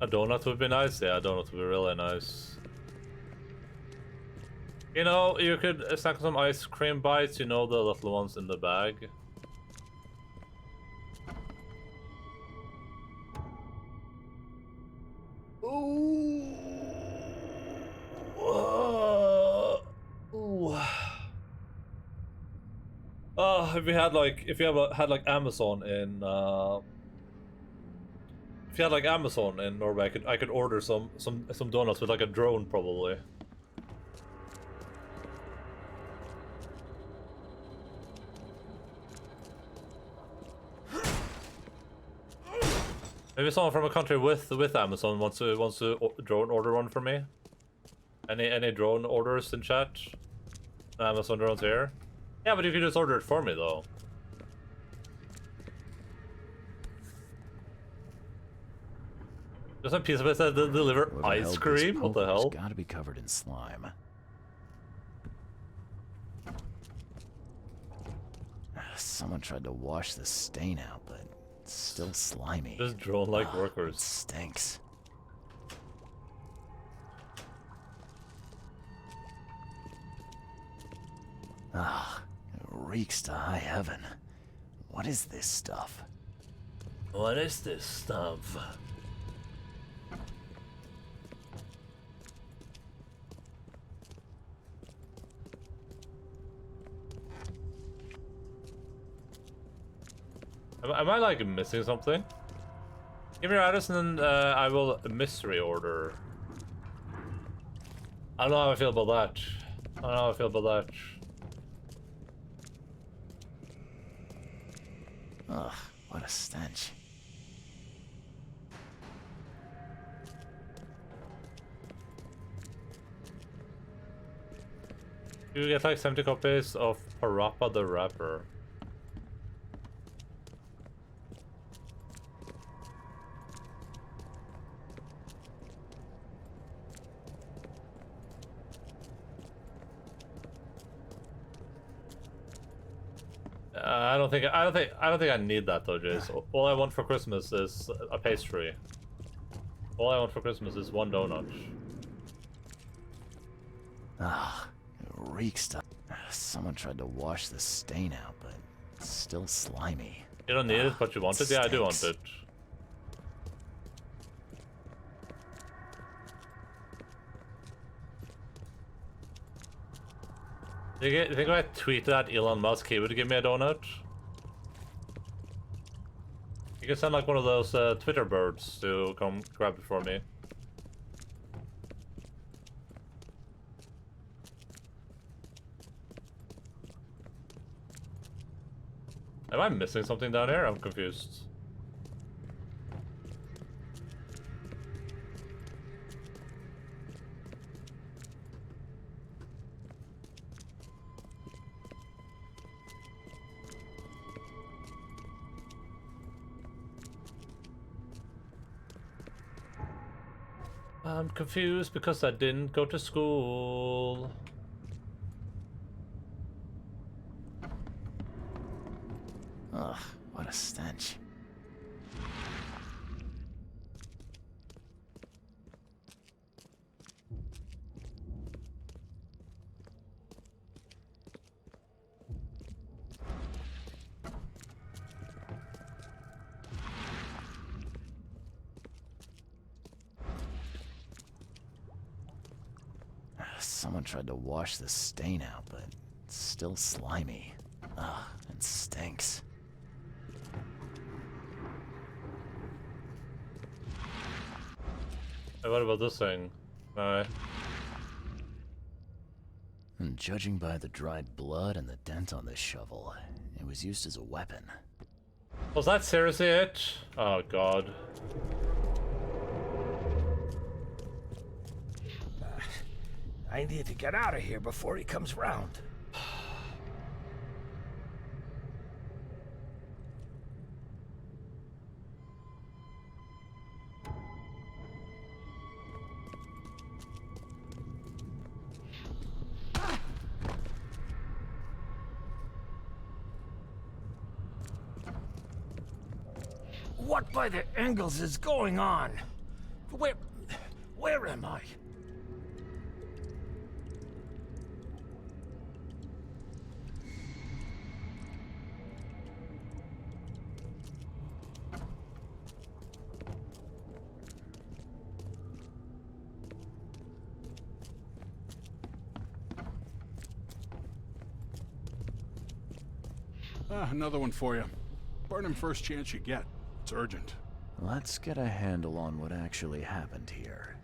A donut would be nice? Yeah, a donut would be really nice. You know, you could snack some ice cream bites, you know, the little ones in the bag. If you had like, had like Amazon in, if you had like Amazon in Norway, I could order some donuts with like a drone probably. Maybe someone from a country with Amazon wants to drone order one for me. Any drone orders in chat? Amazon drones here. Yeah, but you can just order it for me though. Just a piece of it that deliver ice cream? What the hell? Gotta be covered in slime. Someone tried to wash the stain out, but it's still slimy. Just drone-like workers. It stinks. Ah, it reeks to high heaven. What is this stuff? What is this stuff? Am I like missing something? Give me your address and then I will mystery order. I don't know how I feel about that. I don't know how I feel about that. Ugh, what a stench. You get like 70 copies of Parappa the Rapper. I don't think I need that though, Jace. All I want for Christmas is a pastry. All I want for Christmas is one donut. Ah, it reeks to... Someone tried to wash the stain out, but it's still slimy. You don't need it, but you want it? Yeah, I do want it. You think if I tweeted at Elon Musk, he would give me a donut? You can send like one of those Twitter birds to come grab it for me. Am I missing something down here? I'm confused. I'm confused because I didn't go to school. Ugh, what a stench. Someone tried to wash the stain out, but it's still slimy. Ugh, and stinks. Hey, what about this thing? Alright. And judging by the dried blood and the dent on this shovel, it was used as a weapon. Was that seriously it? Oh god. I need to get out of here before he comes round. What by the Engels is going on? Where am I? Another one for you. Burn him first chance you get. It's urgent. Let's get a handle on what actually happened here.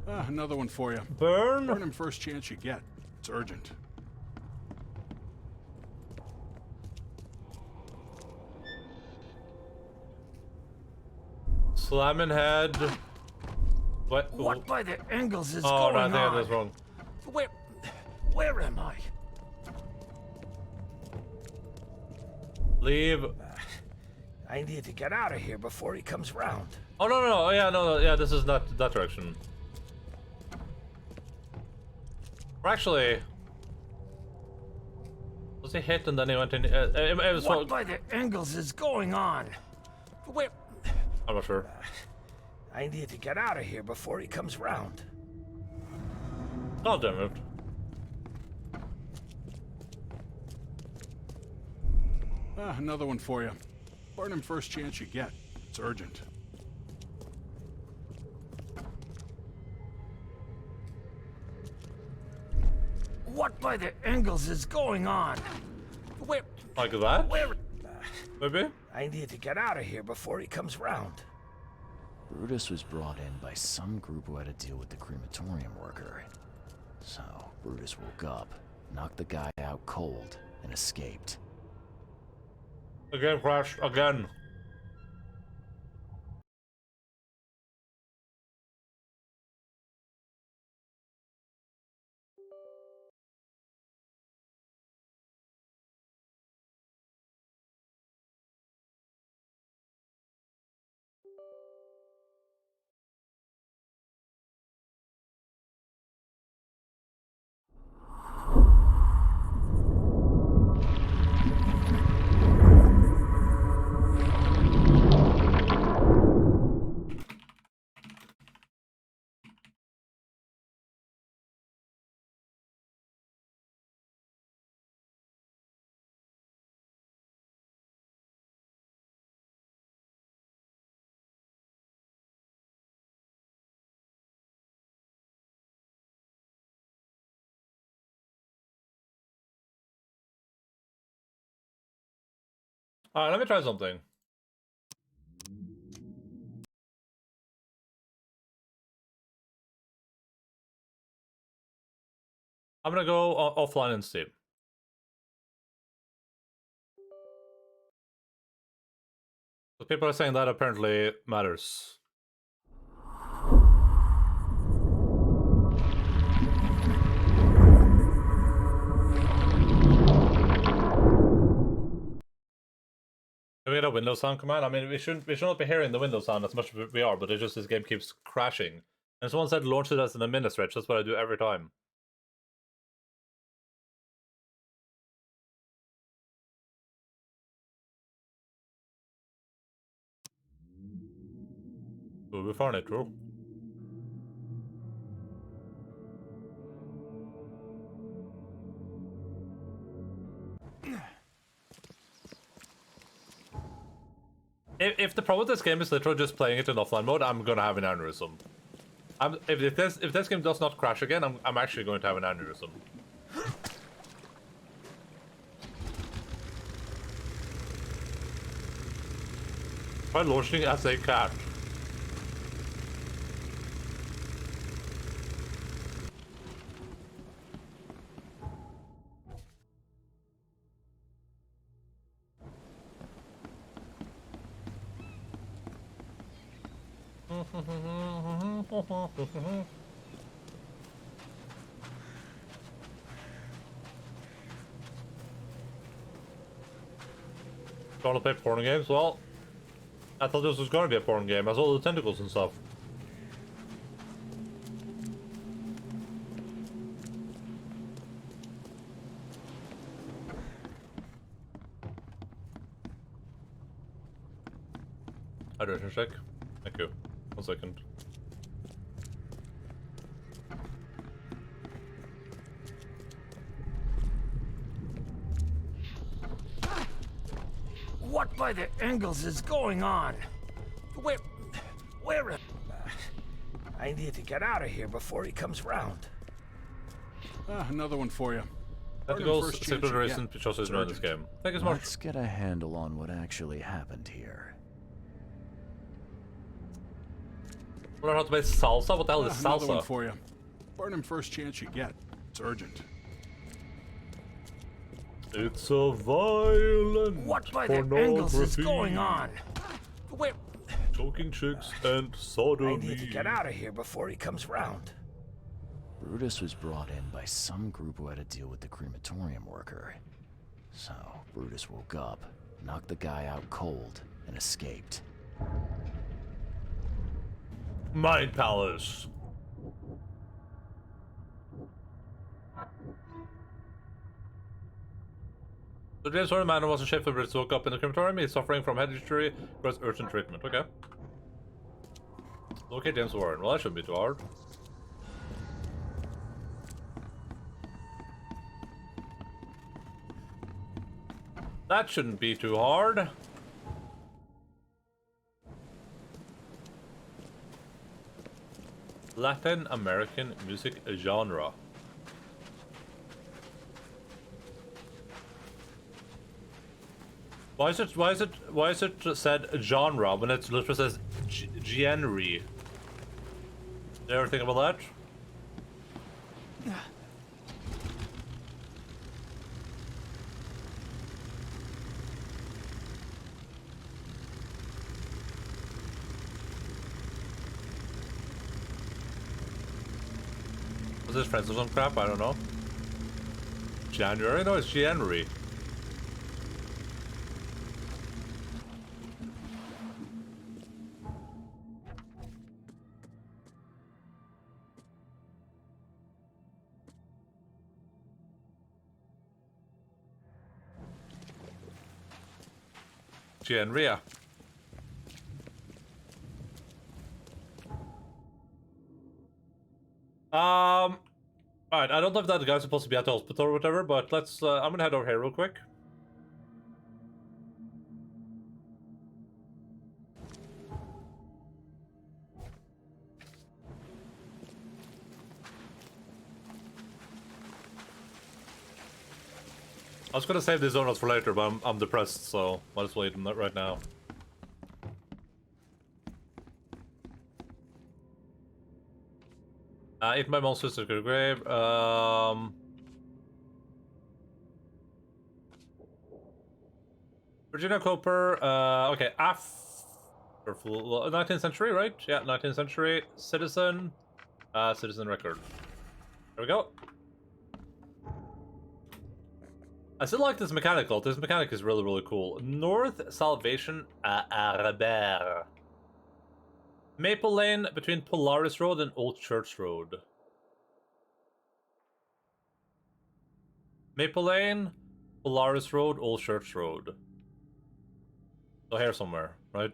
Another one for you. Burn him first chance you get. It's urgent. Slamming head. What by the Engels is going on? Oh, no, I think I on? did this wrong. Where am I? Leave. I need to get out of here before he comes round. Oh, no, no, no. Yeah, no, yeah, this is not that direction. Or actually... Was he hit and then he went in... it was What by the Engels is going on? I'm not sure. I need to get out of here before he comes round. God damn it. Another one for you. Burn him first chance you get. It's urgent. What by the Engels is going on? Like that? Maybe? I need to get out of here before he comes round. Brutus was brought in by some group who had to deal with the crematorium worker. So, Brutus woke up, knocked the guy out cold, and escaped. The game crashed again. Alright, let me try something. I'm gonna go offline and see. The people are saying that apparently matters. Can we get a Windows sound command? I mean, we should not be hearing the Windows sound as much as we are, but it's just this game keeps crashing. And someone said launch it as an admin stretch. That's what I do every time. We found it, true. If the problem with this game is literally just playing it in offline mode, I'm gonna have an aneurysm. If this game does not crash again, I'm actually going to have an aneurysm. Try launching as a cat. Want to play porn games? Well, I thought this was going to be a porn game. I saw the tentacles and stuff. Hydration check. Thank you. 1 second. What by the Engels is going on? Where... I need to get out of here before he comes round. Another one for you. Tentacles, simple reason Pichos is in this game. Thank you so much. Let's get a handle on what actually happened here. Learn how to play salsa? What the hell is salsa? Another one for you. Burn him first chance you get. It's urgent. It's a violent What by the Engels is going on? Where... Choking chicks and sodomy. I need to get out of here before he comes round. Brutus was brought in by some group who had to deal with the crematorium worker. So, Brutus woke up, knocked the guy out cold, and escaped. Mind Palace. Today's story, man was a chef when Brutus woke up in the crematorium. He's suffering from head injury, requires urgent treatment. Okay. Okay, James Warren. Well, that shouldn't be too hard. That shouldn't be too hard. Latin American music genre. Why is it said genre when it literally says genre? You ever think about that? Was this friends or some crap? I don't know. January? No, it's January. Genria. Alright, I don't know if that guy's supposed to be at the hospital or whatever, but let's, I'm gonna head over here real quick. I was gonna save these donuts for later, but I'm depressed, so might as well eat them right now. Eat my mom's sister to the grave. Virginia Cooper. Okay, after 19th century, right? Yeah, 19th century. Citizen. Citizen record. There we go. I still like this mechanic. This mechanic is really, really cool. North Salvation Arbor. Maple Lane between Polaris Road and Old Church Road. Maple Lane, Polaris Road, Old Church Road. So here somewhere, right?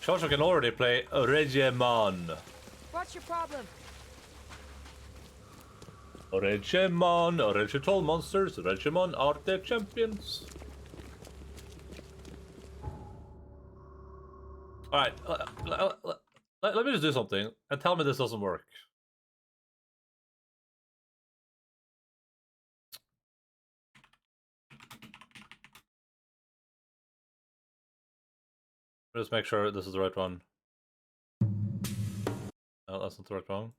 Shoshu can already play Regimon. What's your problem? Regimon, original monsters, Regimon are the champions. Alright, let me just do something and tell me this doesn't work. Just make sure this is the right one. No, that's not the right one.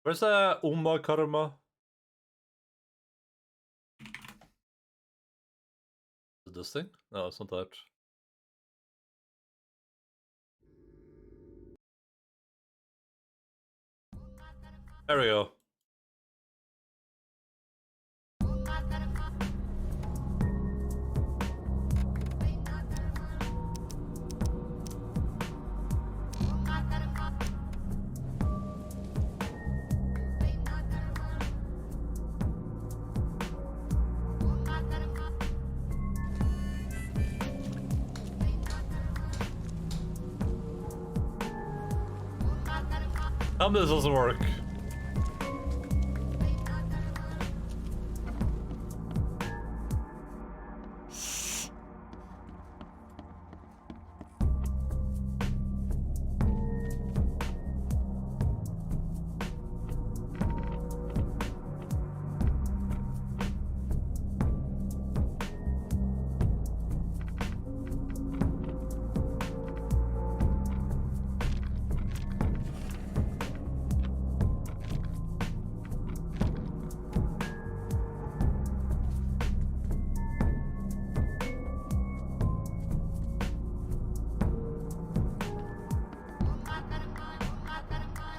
Where's the Umma Karma? Is it this thing? No, it's not that. There we go. Tell me this doesn't work.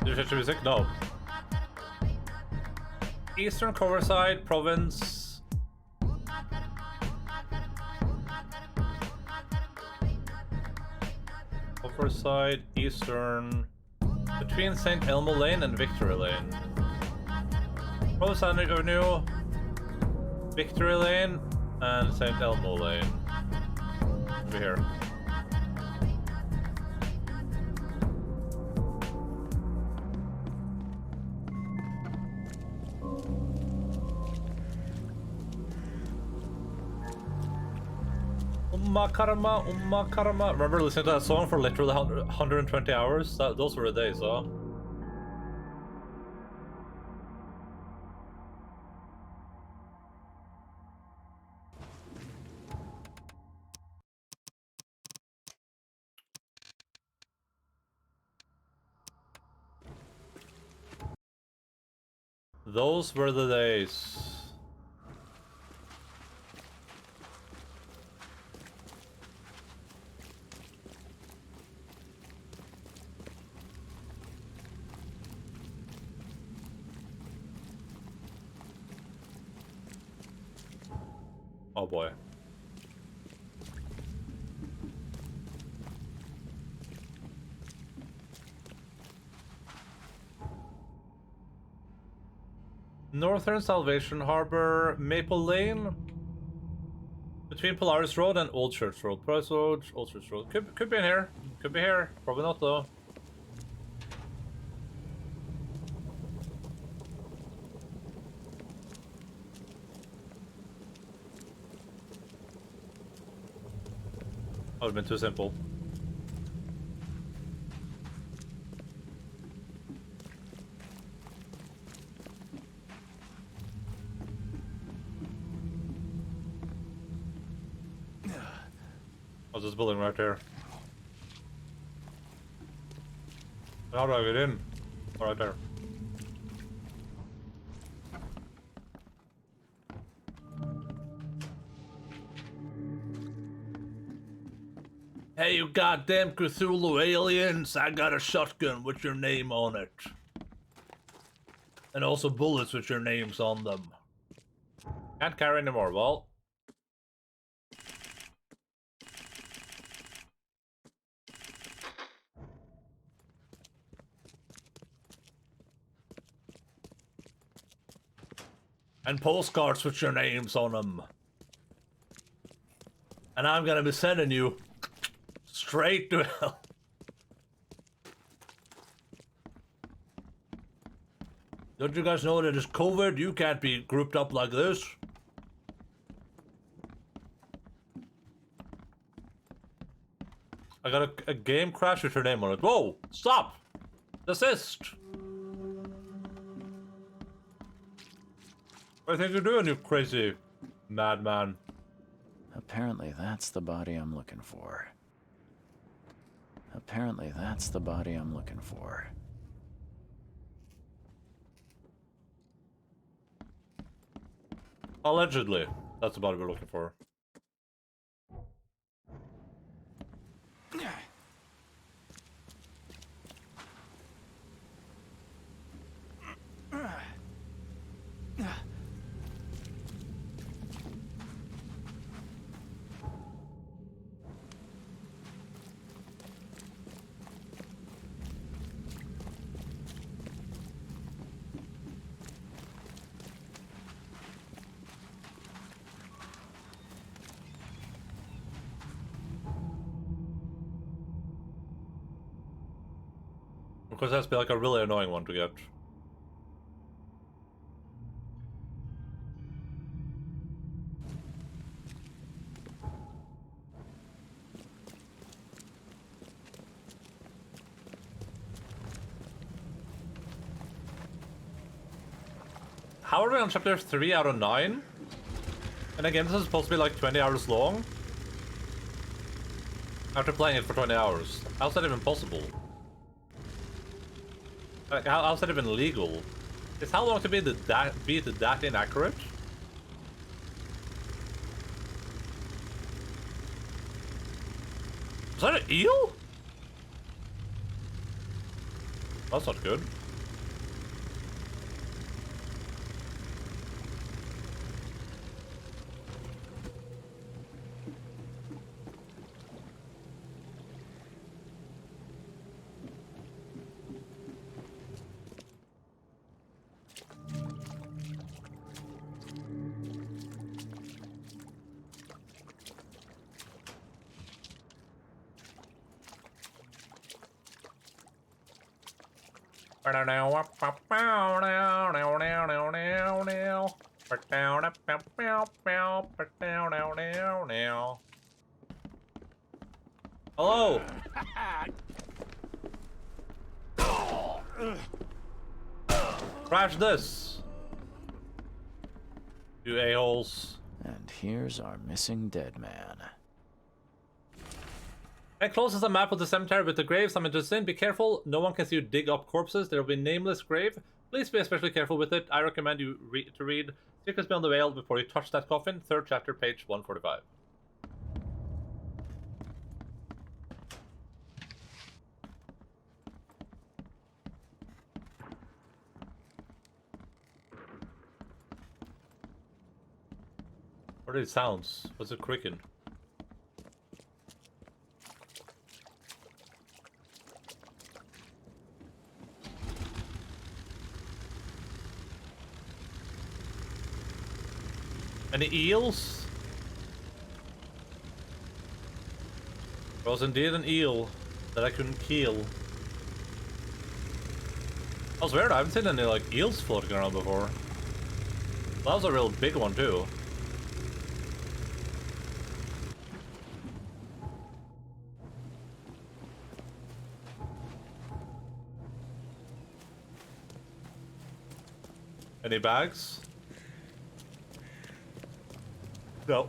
Did you change the music? No. Eastern Coverside Province. Coverside, Eastern. Between St. Elmo Lane and Victory Lane. Proverside Avenue, Victory Lane, and St. Elmo Lane. Over here. Umma Karma. Remember listening to that song for literally 120 hours? Those were the days, huh? Those were the days. Oh boy. Northern Salvation Harbor, Maple Lane, between Polaris Road and Old Church Road. Polaris Road, Old Church Road. Could be in here. Could be here. Probably not though. That would have been too simple. Oh, this building right there. How do I get in? Oh, right there. Hey, you goddamn Cthulhu aliens! I got a shotgun with your name on it. And also bullets with your names on them. Can't carry anymore, well. And postcards with your names on them. And I'm gonna be sending you straight to hell. Don't you guys know that it's COVID? You can't be grouped up like this. I got a game crash with her name on it. Whoa! Stop! Desist! What do you think you're doing, you crazy madman? Apparently that's the body I'm looking for. Apparently that's the body I'm looking for. Allegedly. That's the body we're looking for. Of course, that's be like a really annoying one to get. How are we on chapter 3 out of 9? And again, this is supposed to be like 20 hours long. After playing it for 20 hours. How's that even possible? Like, how's that even legal? Is how long to be that inaccurate? Is that an eel? That's not good. Hello. Crash this. You a-holes. And here's our missing dead man. And closes a map of the cemetery with the graves I'm interested in. Be careful, no one can see you dig up corpses. There will be nameless grave. Please be especially careful with it. I recommend you to read Secrets Beyond the Veil before you touch that coffin. 3rd chapter, page 145. What are these sounds? What's it creaking? Any eels? There was indeed an eel that I couldn't kill. That was weird, I haven't seen any like eels floating around before. That was a real big one too. Any bags? No.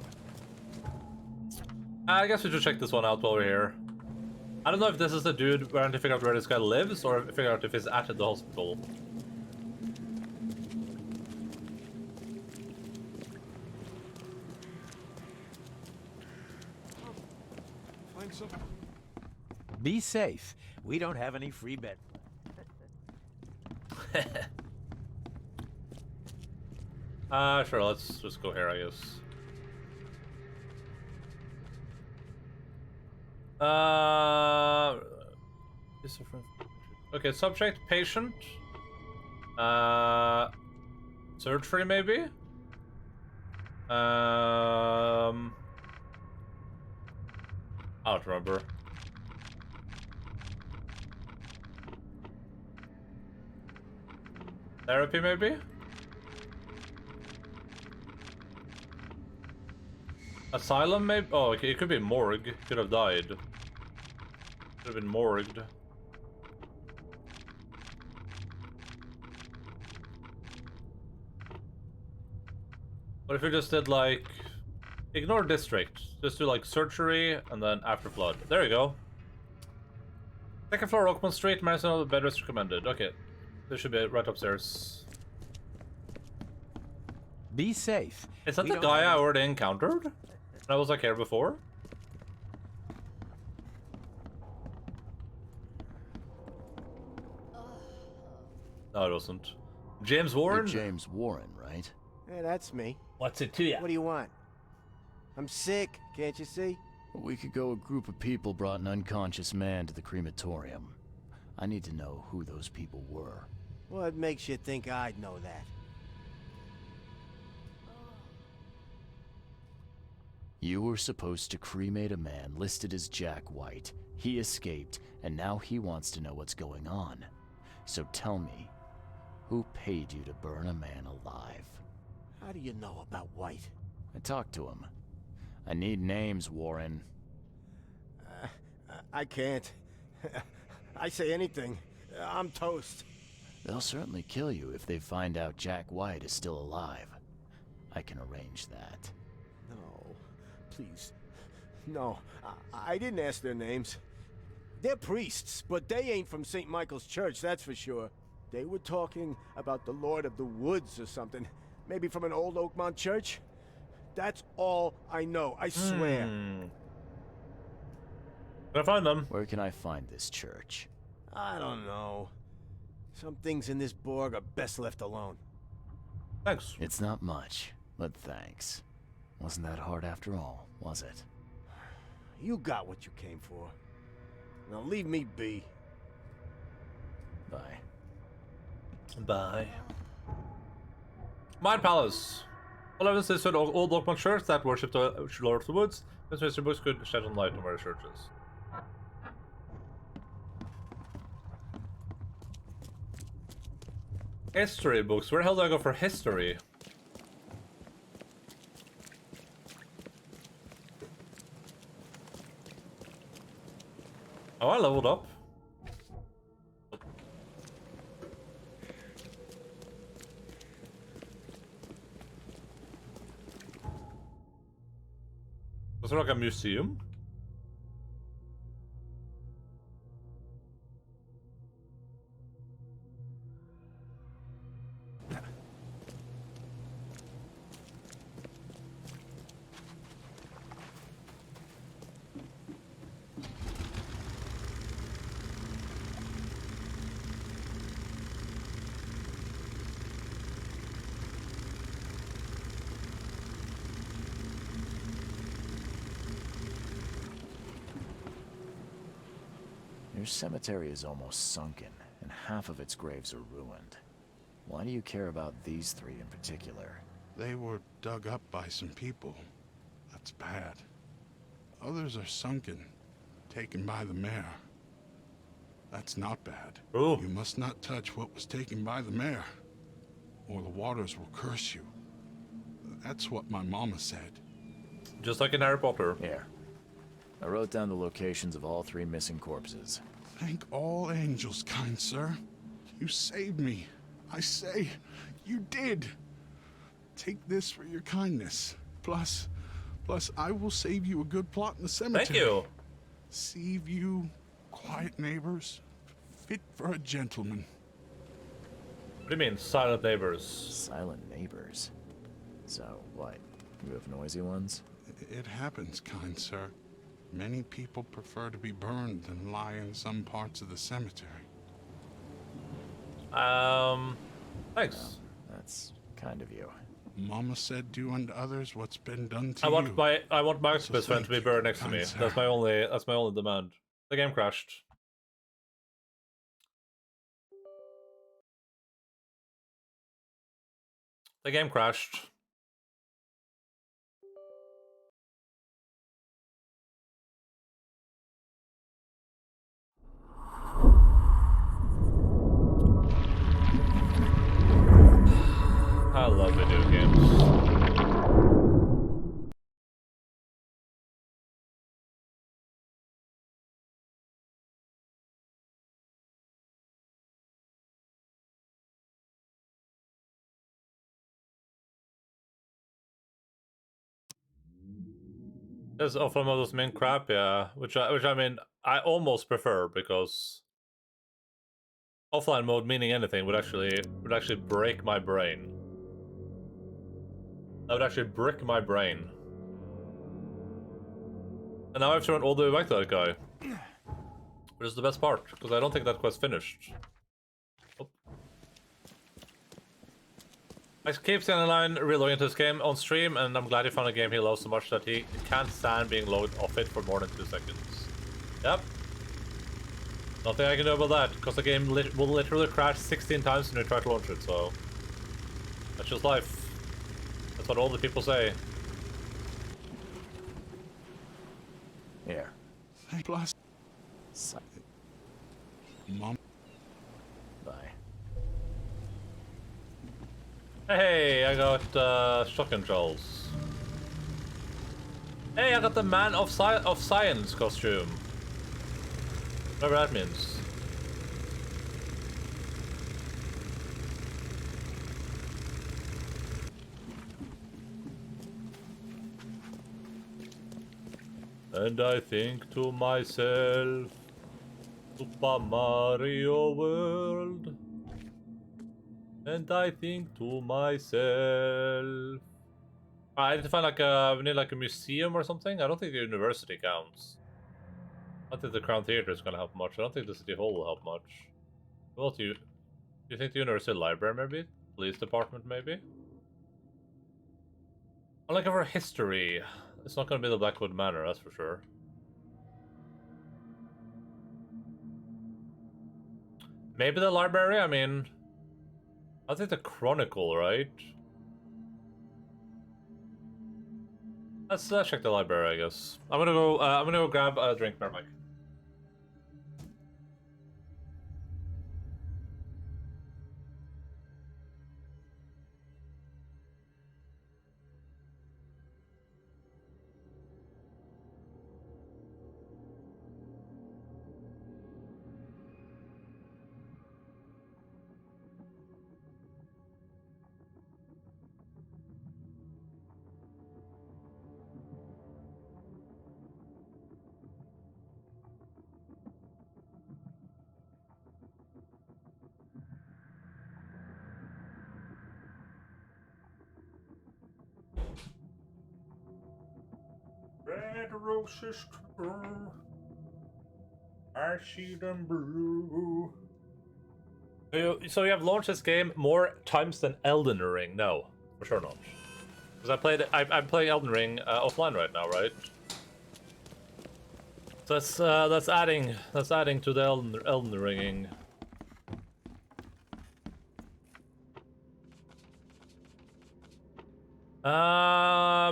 I guess we should check this one out while we're here. I don't know if this is the dude trying to figure out where this guy lives or figure out if he's at the hospital. Find something. Be safe. We don't have any free bed. Sure, let's just go here, I guess. Okay, subject, patient. Surgery, maybe? I don't remember. Therapy, maybe? Asylum, maybe? Oh, okay, it could be morgue. Could have died. Could have been morgued. What if we just did, like... Ignore district. Just do, like, surgery, and then after flood. There you go. Second floor, Oakmont Street, Madison, bed rest recommended. Okay. This should be right upstairs. Be safe. Is that the guy I already encountered? When I was like here before? No, it wasn't. James Warren? You're James Warren, right? Yeah, that's me. What's it to ya? What do you want? I'm sick, can't you see? A week ago, a group of people brought an unconscious man to the crematorium. I need to know who those people were. What makes you think I'd know that? You were supposed to cremate a man listed as Jack White. He escaped, and now he wants to know what's going on. So tell me, who paid you to burn a man alive? How do you know about White? I talked to him. I need names, Warren. I can't. I say anything. I'm toast. They'll certainly kill you if they find out Jack White is still alive. I can arrange that. No, please. No, I didn't ask their names. They're priests, but they ain't from St. Michael's Church, that's for sure. They were talking about the Lord of the Woods or something. Maybe from an old Oakmont church? That's all I know, I swear. Can I find them? Where can I find this church? I don't know. Some things in this Borg are best left alone. Thanks. It's not much, but thanks. Wasn't that hard after all, was it? You got what you came for. Now leave me be. Bye. Bye. Mind Palace. All evidence is an old Oakmont church that worshipped the Lord of the Woods. This Mr. Books could shed some light on where the church is. History books. Where the hell do I go for history? Oh, I leveled up. Was there like a museum? Your cemetery is almost sunken, and half of its graves are ruined. Why do you care about these three in particular? They were dug up by some people. That's bad. Others are sunken, taken by the mayor. That's not bad. Ooh. You must not touch what was taken by the mayor, or the waters will curse you. That's what my mama said. Just like in Harry Potter. Here. I wrote down the locations of all three missing corpses. Thank all angels, kind sir. You saved me. I say, you did. Take this for your kindness. Plus, I will save you a good plot in the cemetery. Thank you. Save you, quiet neighbors, fit for a gentleman. What do you mean, silent neighbors? Silent neighbors? So, what? You have noisy ones? It happens, kind sir. Many people prefer to be burned than lie in some parts of the cemetery. Thanks. Well, that's kind of you. Mama said do unto others what's been done to I you. want my best friend to be buried next to me. sir. That's my only demand. The game crashed. The game crashed. I love video games. There's offline mode's main crap, yeah. Which I mean, I almost prefer because offline mode meaning anything would actually break my brain. That would actually brick my brain. And now I have to run all the way back to that guy. Which is the best part, because I don't think that quest finished. Oh. I keep seeing Endaline reloading into this game on stream, and I'm glad he found a game he loves so much that he can't stand being loaded off it for more than 2 seconds. Yep. Nothing I can do about that, because the game will literally crash 16 times when you try to launch it, so... That's just life. That's what all the people say. Here. Hey, plus. Mom. Bye. Hey, I got shotgun shells. Hey, I got the Man of Science costume. Whatever that means. And I think to myself, Super Mario World. And I think to myself, I need to find like we need like a museum or something. I don't think the university counts. I don't think the Crown Theatre is gonna help much. I don't think the City Hall will help much. Well, do you think the University Library maybe? Police Department maybe? I'm looking for history. It's not gonna be the Blackwood Manor, that's for sure. Maybe the library, I mean... I think the Chronicle, right? Let's check the library, I guess. I'm gonna go grab a drink, Mermike. Red roses too. I see them blue. So you have launched this game more times than Elden Ring? No, for sure not. Because I'm playing Elden Ring offline right now, right? So that's adding to the Elden Ringing.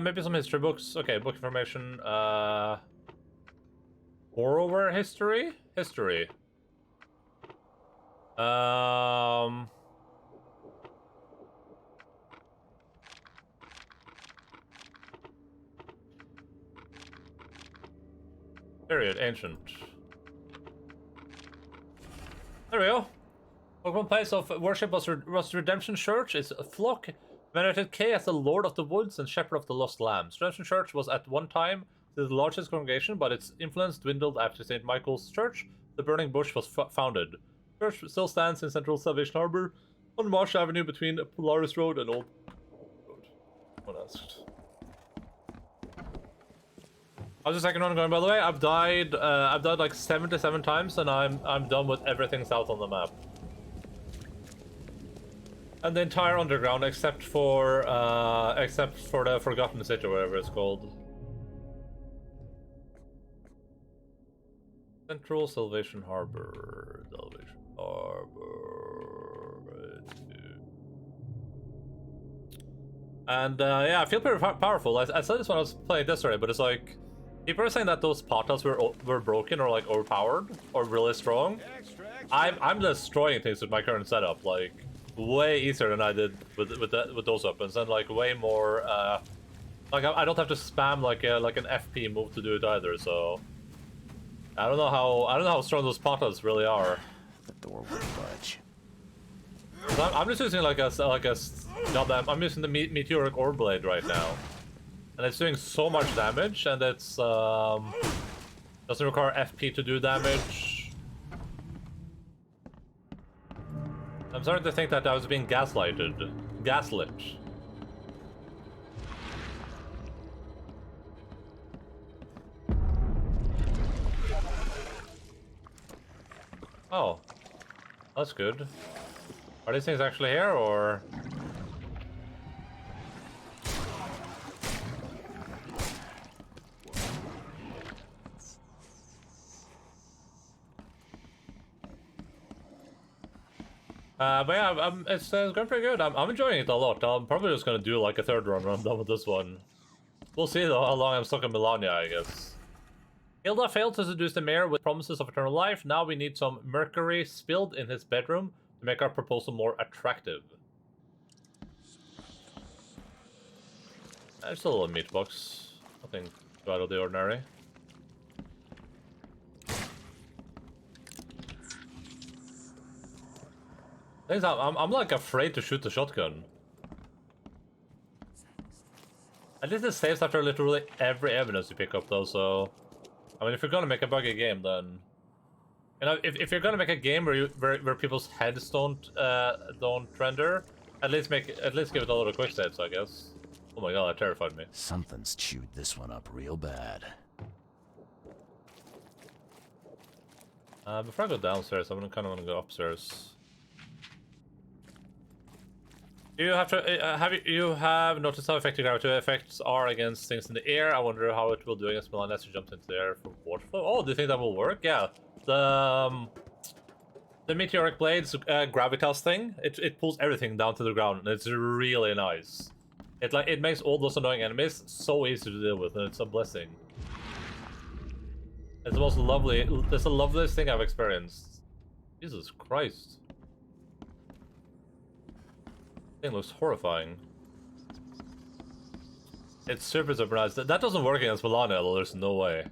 Maybe some history books. Okay, book information. Moreover, history. Period. Ancient. There we go. One place of worship was Redemption Church. It's a flock venerated K as the Lord of the Woods and Shepherd of the Lost Lambs. Redemption Church was at one time the largest congregation, but its influence dwindled after St. Michael's Church, the Burning Bush, was founded. The church still stands in central Salvation Harbor on Marsh Avenue between Polaris Road and Old Road. What asked? How's the second one going, by the way? I've died like 77 times, and I'm done with everything south on the map. And the entire underground, except for the Forgotten City, or whatever it's called. Central Salvation Harbor. Salvation Harbor. And yeah, I feel pretty powerful. I said this when I was playing this already, but it's like people are saying that those portals were broken or like overpowered or really strong. I'm destroying things with my current setup. Like way easier than I did with those weapons, and like way more. Like I don't have to spam like an FP move to do it either. So I don't know how strong those patas really are. The door won't budge. I'm just using like a goddamn. I'm using the meteoric ore blade right now, and it's doing so much damage, and it's doesn't require FP to do damage. I'm starting to think that I was being gaslit. Oh, that's good. Are these things actually here, or? But yeah, it's going pretty good. I'm enjoying it a lot. I'm probably just gonna do like a third run when I'm done with this one. We'll see though how long I'm stuck in Melania, I guess. Hilda failed to seduce the mayor with promises of eternal life. Now we need some mercury spilled in his bedroom to make our proposal more attractive. Just a little meat box. Nothing too out of the ordinary. I'm like afraid to shoot the shotgun. At least it saves after literally every evidence you pick up though, so... I mean, if you're gonna make a buggy game, then... You know, if you're gonna make a game where people's heads don't render, at least give it a lot of quick saves, I guess. Oh my god, that terrified me. Something's chewed this one up real bad. Before I go downstairs, I'm kind of gonna go upstairs. You have to you have noticed how effective gravity effects are against things in the air. I wonder how it will do against Melania as she jumps into the air for waterfall. Oh, do you think that will work? Yeah, the meteoric blades gravitas thing. It pulls everything down to the ground, and it's really nice. It makes all those annoying enemies so easy to deal with, and it's a blessing. It's the most lovely. It's the loveliest thing I've experienced. Jesus Christ. Thing looks horrifying. It's super nice. That doesn't work against Melania, though. There's no way.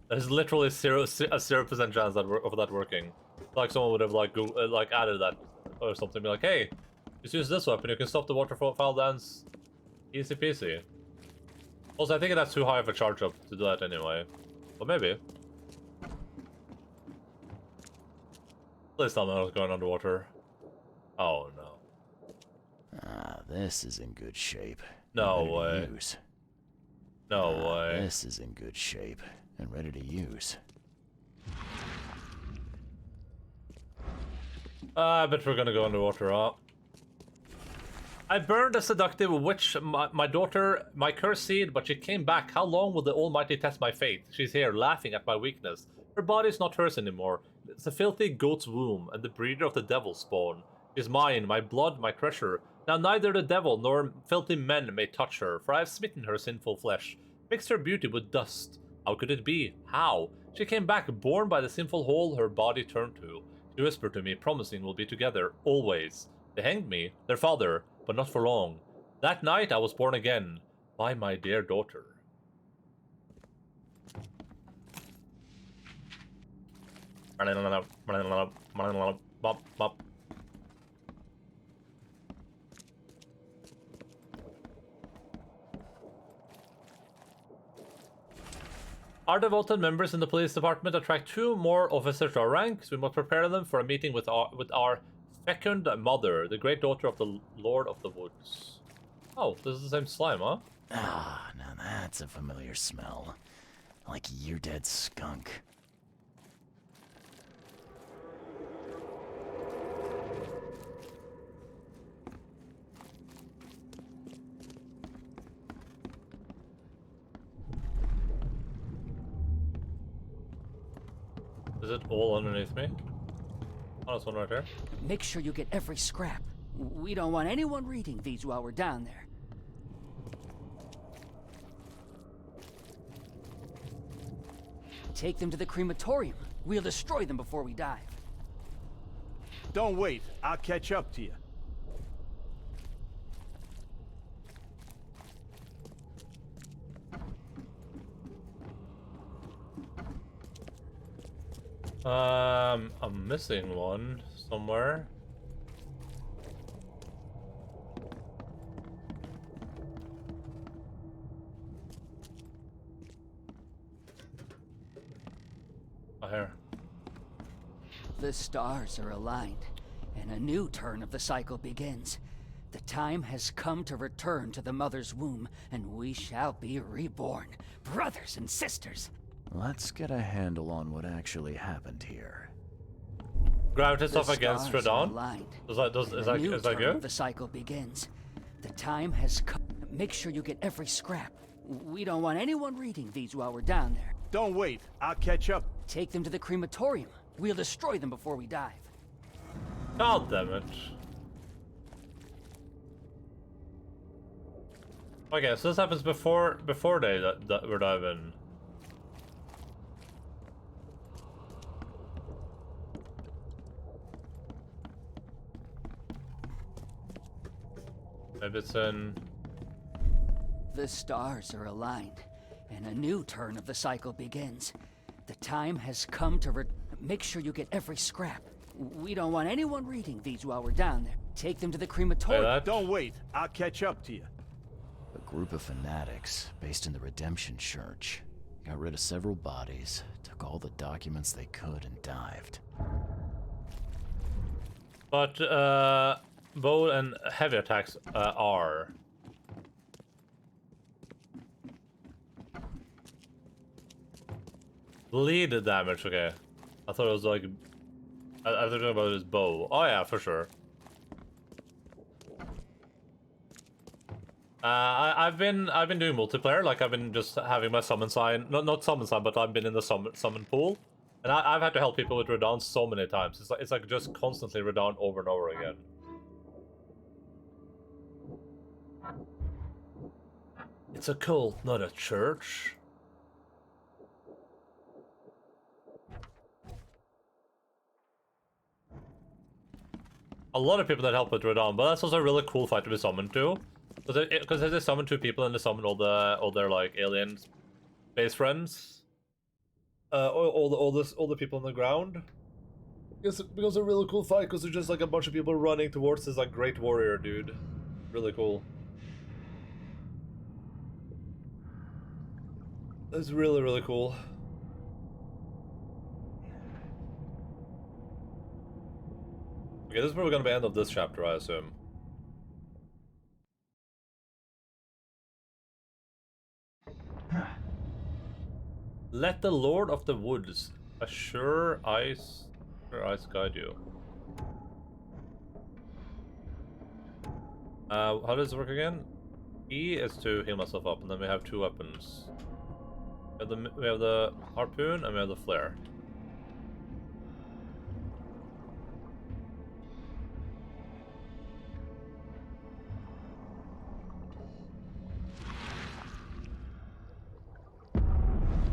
There's literally a 0% chance of that working. Like someone would have like added that or something. Be like, hey, just use this weapon. You can stop the waterfall dance. Easy peasy. Also, I think that's too high of a charge up to do that anyway. But maybe. Please tell me I was going underwater. Oh no. Ah, this is in good shape. No way. No way. This is in good shape and ready to use. I bet we're gonna go underwater, huh? I burned a seductive witch, my daughter, my cursed seed, but she came back. How long will the Almighty test my faith? She's here, laughing at my weakness. Her body's not hers anymore. It's a filthy goat's womb, and the breeder of the devil's spawn. She's mine, my blood, my treasure. Now neither the devil nor filthy men may touch her, for I have smitten her sinful flesh, mixed her beauty with dust. How could it be? How? She came back, born by the sinful hole her body turned to. She whispered to me, promising we'll be together, always. They hanged me, their father, but not for long. That night I was born again, by my dear daughter. Our devoted members in the police department attract 2 more officers to our ranks. We must prepare them for a meeting with our fecund mother, the great daughter of the Lord of the Woods. Oh, this is the same slime, huh? Ah, now that's a familiar smell. Like year-dead skunk. Is it all underneath me? Oh, there's one right there. Make sure you get every scrap. We don't want anyone reading these while we're down there. Take them to the crematorium. We'll destroy them before we dive. Don't wait. I'll catch up to you. I'm missing one somewhere. Oh, here. The stars are aligned, and a new turn of the cycle begins. The time has come to return to the mother's womb, and we shall be reborn, brothers and sisters. Let's get a handle on what actually happened here. Gravity's off against Radon. Is that good? The cycle begins. The time has come. Make sure you get every scrap. We don't want anyone reading these while we're down there. Don't wait. I'll catch up. Take them to the crematorium. We'll destroy them before we dive. God damn it. Okay, so this happens before they that we're diving. Maybe it's in... The stars are aligned, and a new turn of the cycle begins. The time has come to make sure you get every scrap. We don't want anyone reading these while we're down there. Take them to the crematorium. Don't wait. I'll catch up to you. A group of fanatics based in the Redemption Church got rid of several bodies, took all the documents they could, and dived. But bow and heavy attacks are. Bleed damage, okay. I thought it was like... I thought about his bow. Oh yeah, for sure. I've been doing multiplayer, like I've been just having my summon sign, not summon sign, but I've been in the summon pool, and I've had to help people with Radon so many times. It's like just constantly Radon over and over again. It's a cult, not a church. A lot of people that help with Radon, but that's also a really cool fight to be summoned to. Because they summon two people and they summon all their like alien base friends. All the people on the ground. Because it's a really cool fight, because there's just like a bunch of people running towards this like great warrior dude. Really cool. It's really, really cool. Okay, this is probably gonna be the end of this chapter, I assume. Let the Lord of the Woods assure eyes guide you. How does it work again? E is to heal myself up, and then we have two weapons. We have the harpoon and we have the flare.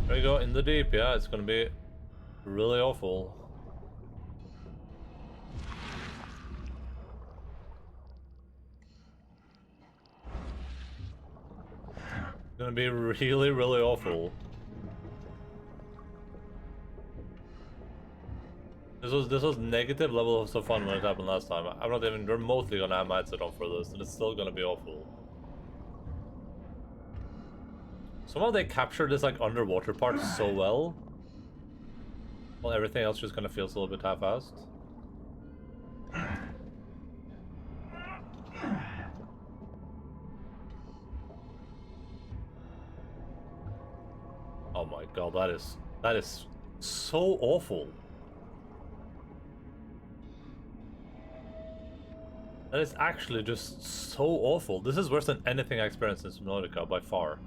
There you go, in the deep, yeah, it's gonna be really awful. It's gonna be really, really awful. This was negative level of so fun when it happened last time. I'm not even remotely gonna have my headset on for this, and it's still gonna be awful. Somehow they captured this like underwater part so well. Well, everything else just kind of feels a little bit half-assed. Oh my god, that is so awful. That is actually just so awful. This is worse than anything I experienced in Subnautica by far.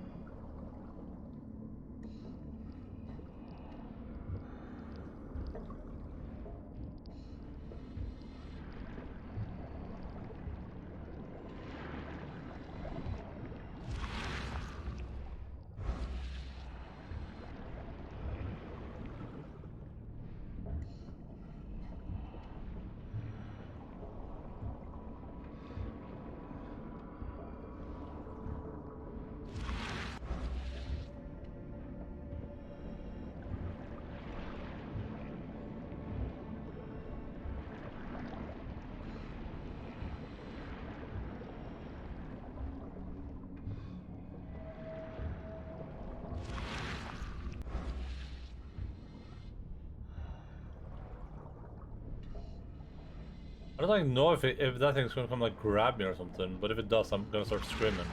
I don't like know if that thing's gonna come like grab me or something, but if it does, I'm gonna start screaming.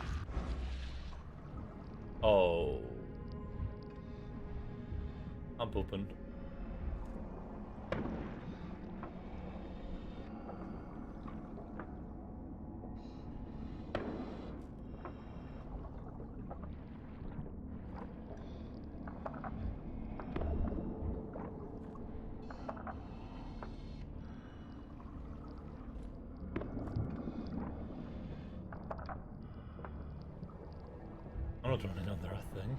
Oh. I'm pooping. I'm not running under a thing.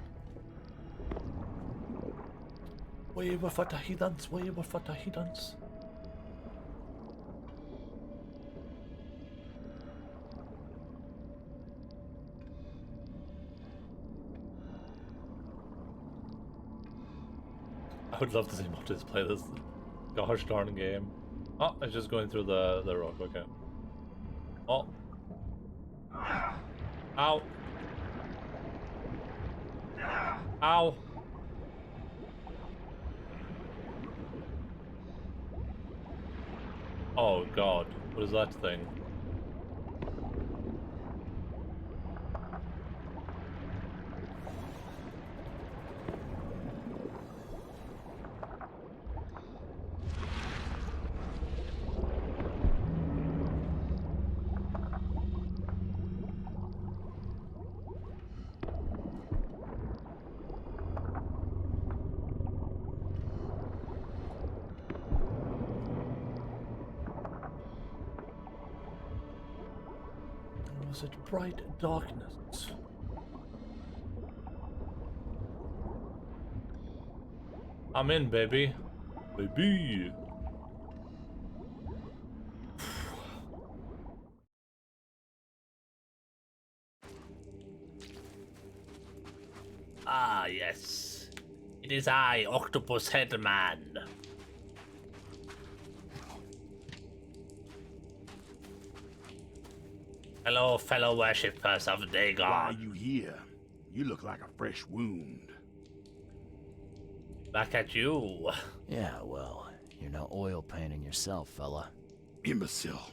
Wave for the heathens, wave for the heathens. I would love to see Motis play this gosh darn game. Oh, it's just going through the rock, okay. Oh. Ow. Ow. Oh god, what is that thing? Was it bright darkness? I'm in, baby. Baby. Ah, yes. It is I, Octopus Headman. Hello, fellow worshippers of Dagon. Why are you here? You look like a fresh wound. Back at you. Yeah, well, you're no oil painting yourself, fella. Imbecile.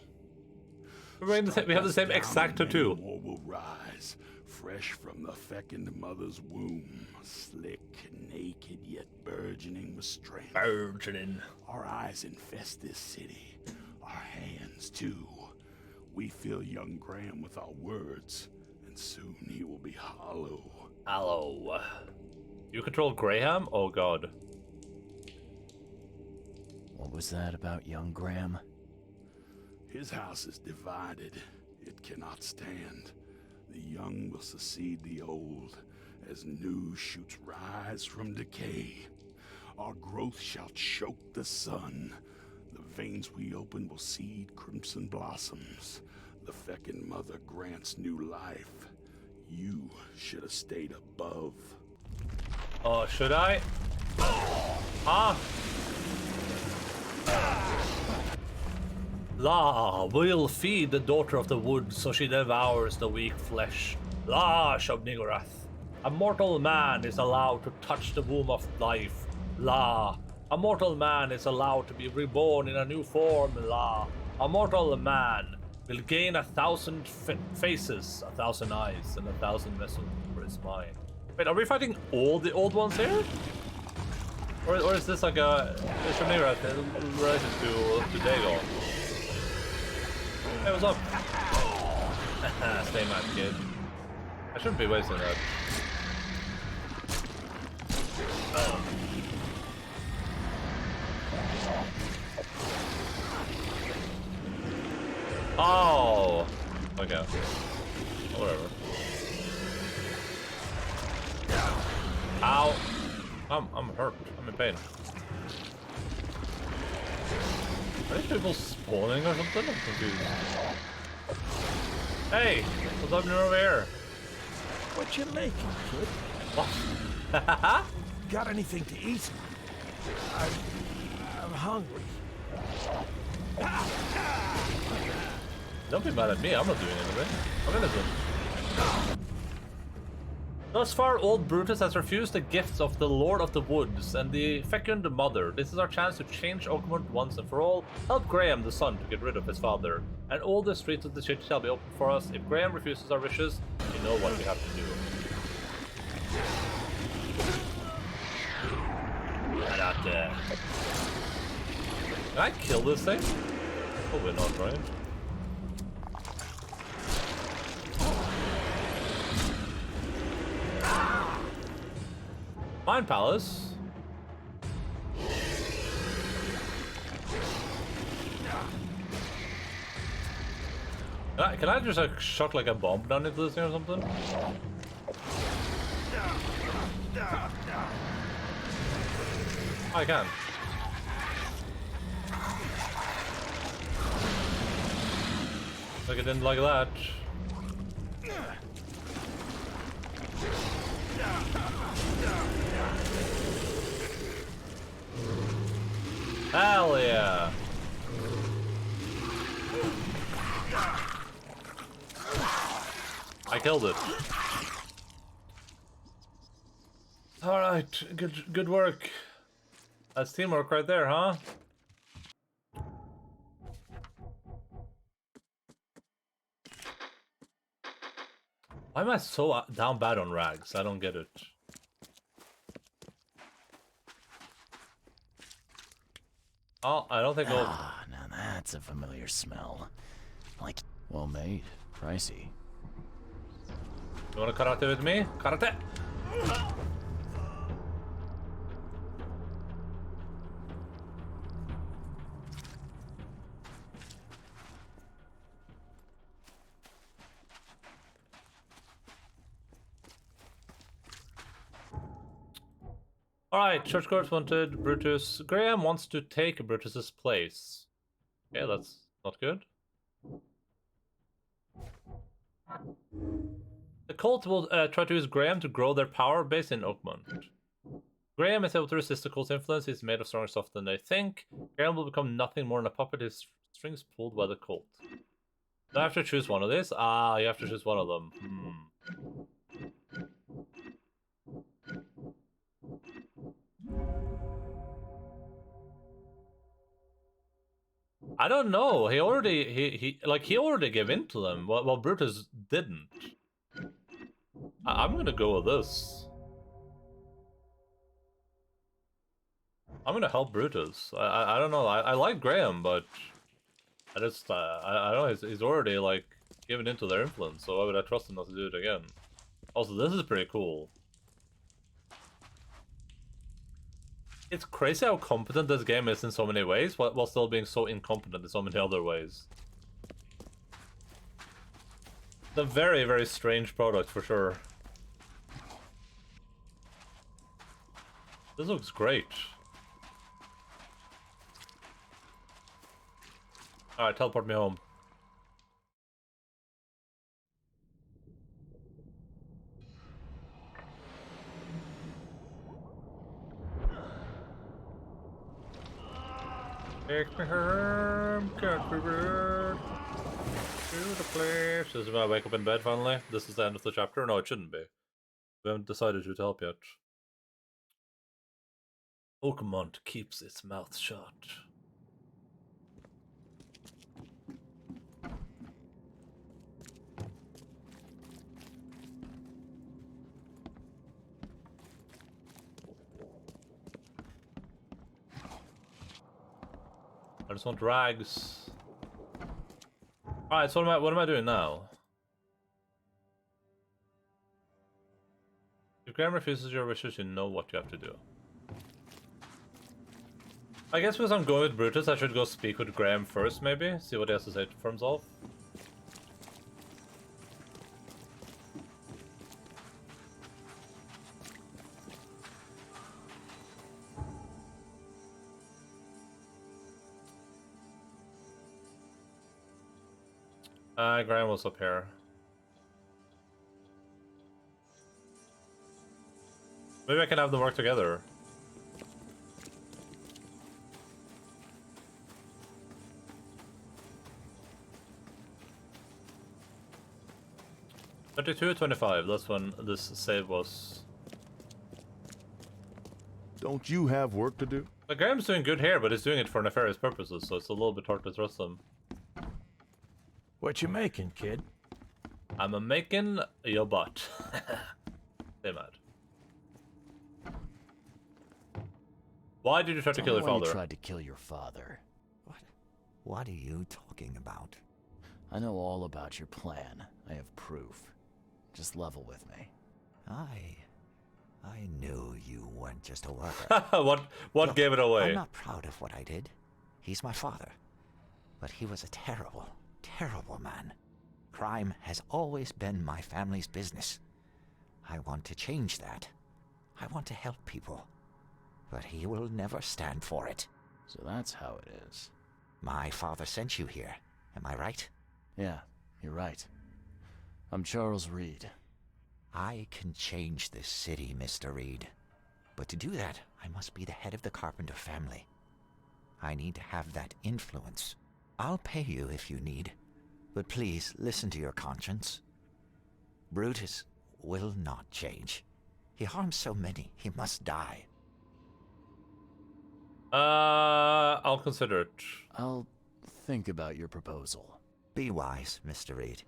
We have the same exact tattoo. War will rise, fresh from the fecund mother's womb, slick, naked, yet burgeoning with strength. Burgeoning. Our eyes infest this city, our hands too. We fill young Graham with our words, and soon he will be hollow. Hollow. You control Graham? Oh god. What was that about young Graham? His house is divided. It cannot stand. The young will succeed the old, as new shoots rise from decay. Our growth shall choke the sun. The veins we open will seed crimson blossoms. The fecund mother grants new life. You should have stayed above. Oh, should I? Ah! La, we'll feed the daughter of the wood so she devours the weak flesh. La, shouted Nigorath. A mortal man is allowed to touch the womb of life. La, a mortal man is allowed to be reborn in a new form. La, a mortal man will gain 1,000 faces, 1,000 eyes, and 1,000 vessels for his mind. Wait, are we fighting all the old ones here? Or is this like a Nigorath related to Dagon? Hey, what's up? Stay mad, kid. I shouldn't be wasting that. Oh! Okay. Whatever. Ow! I'm hurt. I'm in pain. Are these people spawning or something? I'm confused. Hey! What's up over here? What you making, kid? What? Got anything to eat? I'm hungry. Don't be mad at me, I'm not doing anything. I'm innocent. Thus far, old Brutus has refused the gifts of the Lord of the Woods and the fecund mother. This is our chance to change Oakmont once and for all, help Graham the son to get rid of his father, and all the streets of the city shall be open for us. If Graham refuses our wishes, you know what we have to do. Get out there. Can I kill this thing? Probably not, right? Mine Palace. Can I just like shock like a bomb down into this thing or something? I can. Like I didn't like that. Hell yeah! I killed it. All right, good work. That's teamwork right there, huh? Why am I so down bad on rags? I don't get it. Oh, I don't think I'll... Ah, now that's a familiar smell. Like, well made, pricey. You wanna karate with me? Karate! Alright, churchgoers wanted Brutus. Graham wants to take Brutus's place. Okay, that's not good. The cult will try to use Graham to grow their power base in Oakmont. Graham is able to resist the cult's influence. He's made of stronger stuff than they think. Graham will become nothing more than a puppet, his strings pulled by the cult. Do I have to choose one of these? Ah, you have to choose one of them. I don't know. He already gave in to them. Well, Brutus didn't. I'm gonna go with this. I'm gonna help Brutus. I don't know. I like Graham, but I just I don't know. He's already like given into their influence. So why would I trust him not to do it again? Also, this is pretty cool. It's crazy how competent this game is in so many ways, while still being so incompetent in so many other ways. It's a very, very strange product for sure. This looks great. Alright, teleport me home. Take me home, country road, to the place. This is when I wake up in bed finally. This is the end of the chapter. No, it shouldn't be. We haven't decided who to help yet. Oakmont keeps its mouth shut. I just want rags. Alright, so what am I doing now? If Graham refuses your wishes, you know what you have to do. I guess because I'm going with Brutus, I should go speak with Graham first, maybe? See what he has to say for himself. Graham was up here. Maybe I can have them work together. 22:25. That's when this save was. Don't you have work to do? The game's doing good here, but he's doing it for nefarious purposes, so it's a little bit hard to trust him. What you making, kid? I'm making your butt. Stay mad. Why did you try to kill your father? You tried to kill your father. What are you talking about? I know all about your plan. I have proof. Just level with me. I knew you weren't just a worker. What Look, gave it away? I'm not proud of what I did. He's my father. But he was a terrible, terrible man. Crime has always been my family's business. I want to change that. I want to help people. But he will never stand for it. So that's how it is. My father sent you here. Am I right? Yeah, you're right. I'm Charles Reed. I can change this city, Mr. Reed. But to do that, I must be the head of the Carpenter family. I need to have that influence. I'll pay you if you need. But please, listen to your conscience. Brutus will not change. He harms so many, he must die. I'll consider it. I'll think about your proposal. Be wise, Mr. Reed.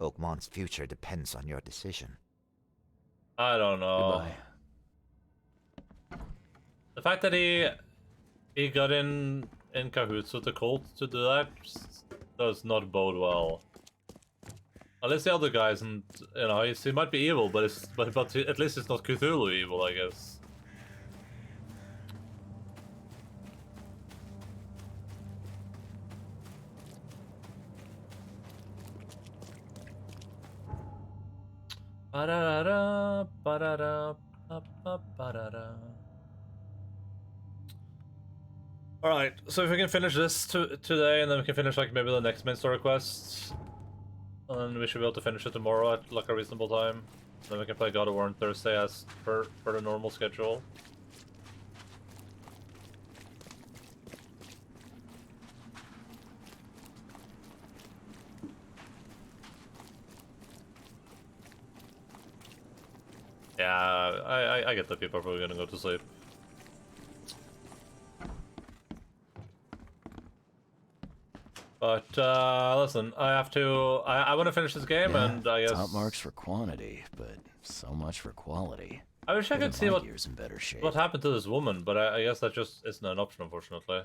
Oakmont's future depends on your decision. I don't know. Goodbye. The fact that he got in cahoots with the cult to do that does not bode well. At least the other guys, and you know, he might be evil, but at least it's not Cthulhu evil, I guess. Ba-da-da-da, ba-da-da, ba-ba-ba-da-da. Alright, so if we can finish this today, and then we can finish like maybe the next main story quest, and then we should be able to finish it tomorrow at like a reasonable time. Then we can play God of War on Thursday as per the normal schedule. Yeah, I get that people are probably gonna go to sleep. But listen, I want to finish this game, Yeah, and I guess top marks for quantity, but so much for quality. I wish I Even could see my gear's in better shape. what happened to this woman, but I guess that just isn't an option, unfortunately.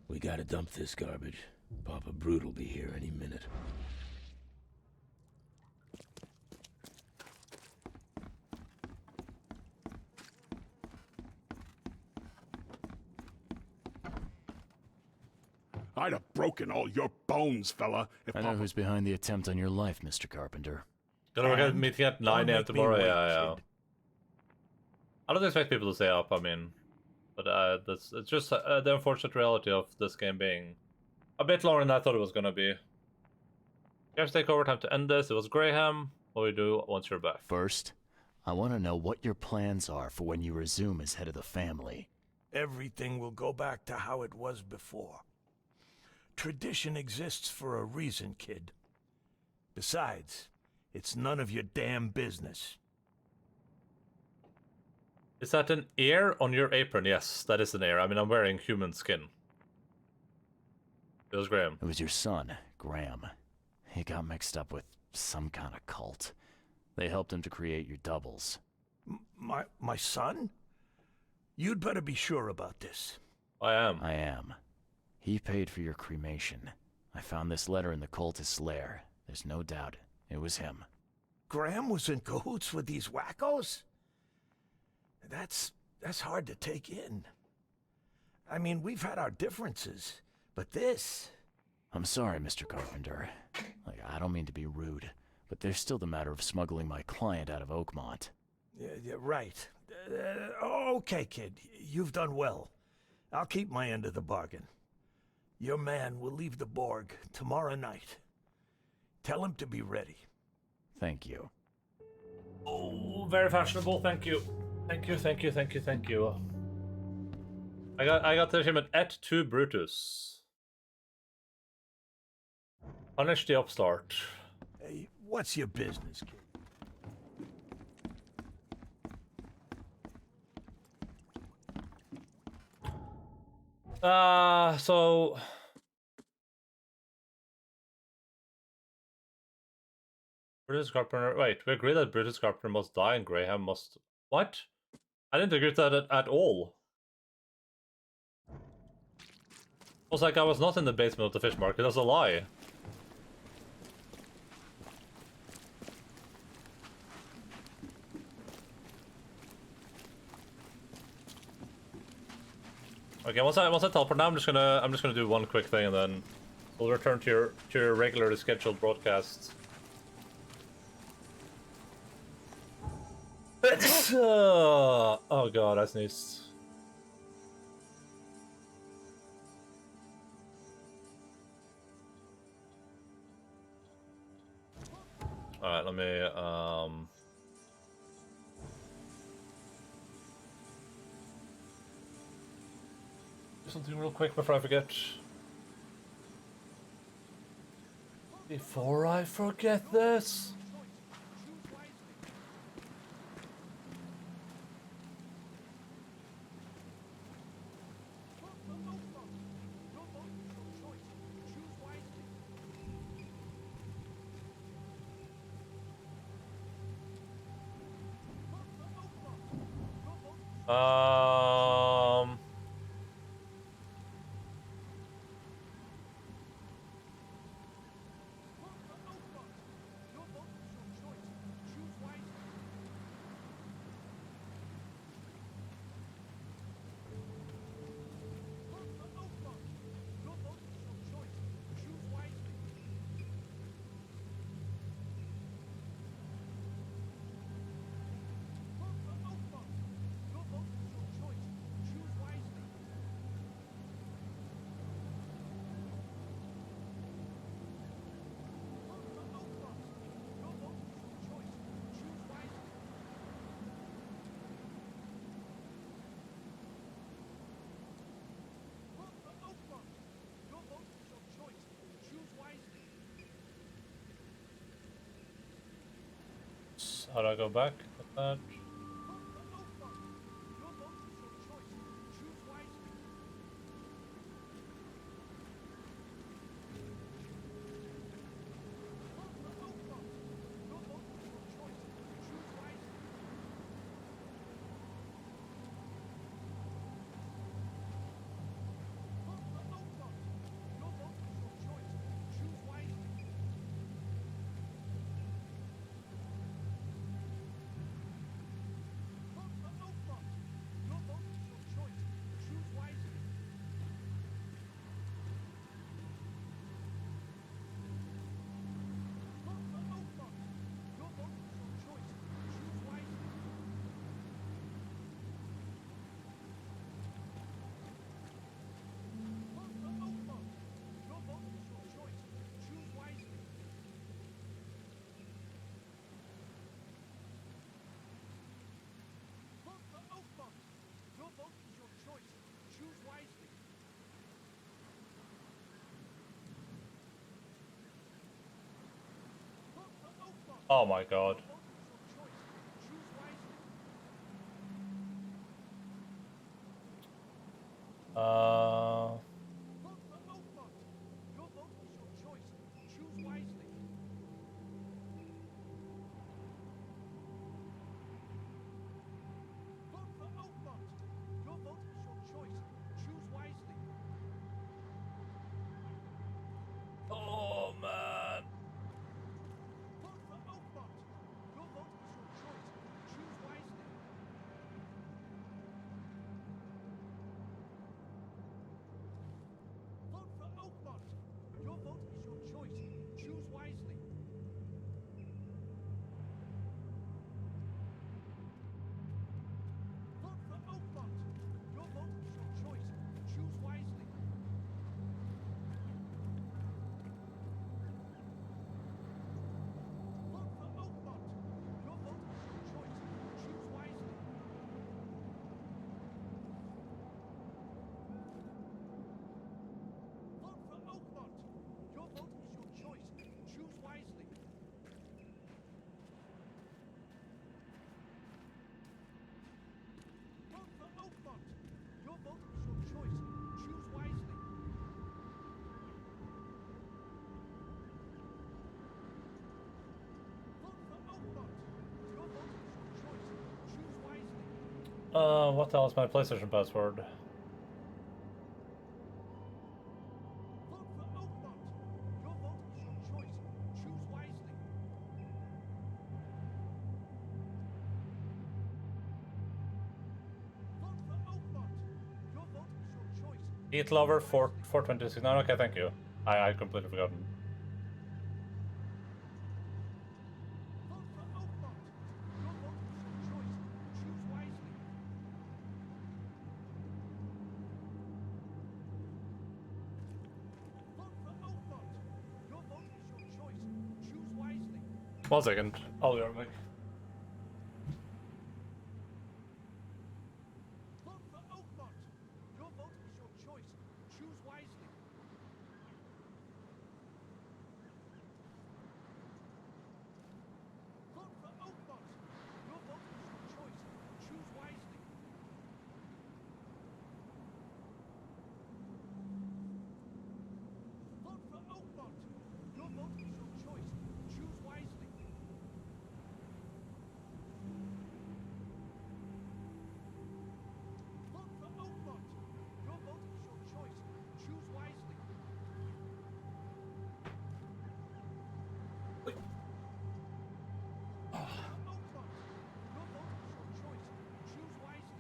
We gotta dump this garbage. Papa Brute will be here any minute. I'd have broken all your bones, fella. If I know who's behind the attempt on your life, Mr. Carpenter. Gonna work at meeting at 9 a.m. tomorrow. wait, Yeah. I don't expect people to stay up. I mean, but it's just the unfortunate reality of this game being a bit longer than I thought it was gonna be. You have to take overtime to end this. It was Graham. What do we do once you're back? First, I want to know what your plans are for when you resume as head of the family. Everything will go back to how it was before. Tradition exists for a reason, kid. Besides, it's none of your damn business. Is that an ear on your apron? Yes, that is an ear. I mean, I'm wearing human skin. It was Graham. It was your son, Graham. He got mixed up with some kind of cult. They helped him to create your doubles. My son? You'd better be sure about this. I am. I am. He paid for your cremation. I found this letter in the cultist's lair. There's no doubt it was him. Graham was in cahoots with these wackos? That's hard to take in. I mean, we've had our differences, but this... I'm sorry, Mr. Carpenter. I don't mean to be rude, but there's still the matter of smuggling my client out of Oakmont. Yeah, right. Okay, kid. You've done well. I'll keep my end of the bargain. Your man will leave the Borg tomorrow night. Tell him to be ready. Thank you. Oh, very fashionable. Thank you. Thank you, thank you, thank you, thank you. I got the achievement Et tu Brutus. Punish the upstart. Hey, what's your business, kid? So British Carpenter. Wait, we agree that British Carpenter must die and Graham must. What? I didn't agree to that at all. I was like, I was not in the basement of the fish market. That's a lie. Okay, once I teleport now, I'm just gonna do one quick thing and then we'll return to your regularly scheduled broadcast. Oh god, I sneezed. Alright, let me do something real quick before I forget. Before I forget this. Um. How do I go back? With that? Oh my god. Uh. Oh man. What else is my PlayStation password? Eat lover 426. Okay, thank you. I completely forgotten. One second, I'll be right back.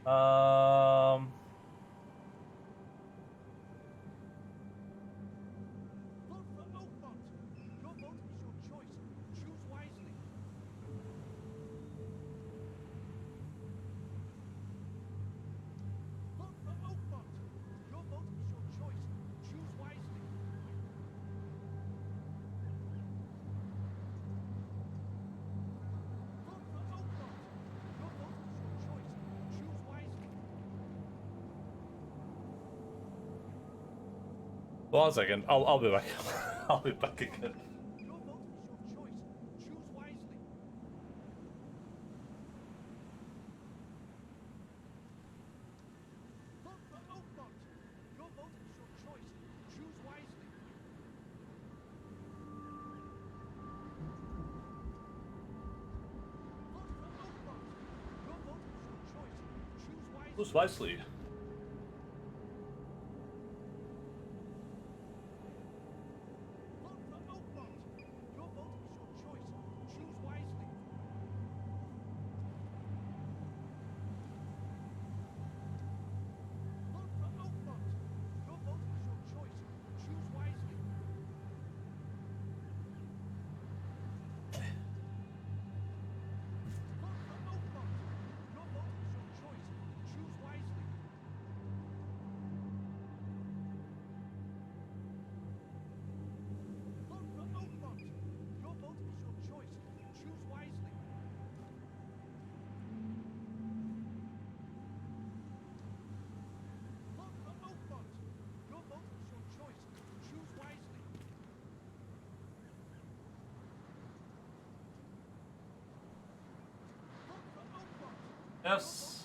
Um. One second, I'll be back. I'll be back again. Choose wisely. Yes.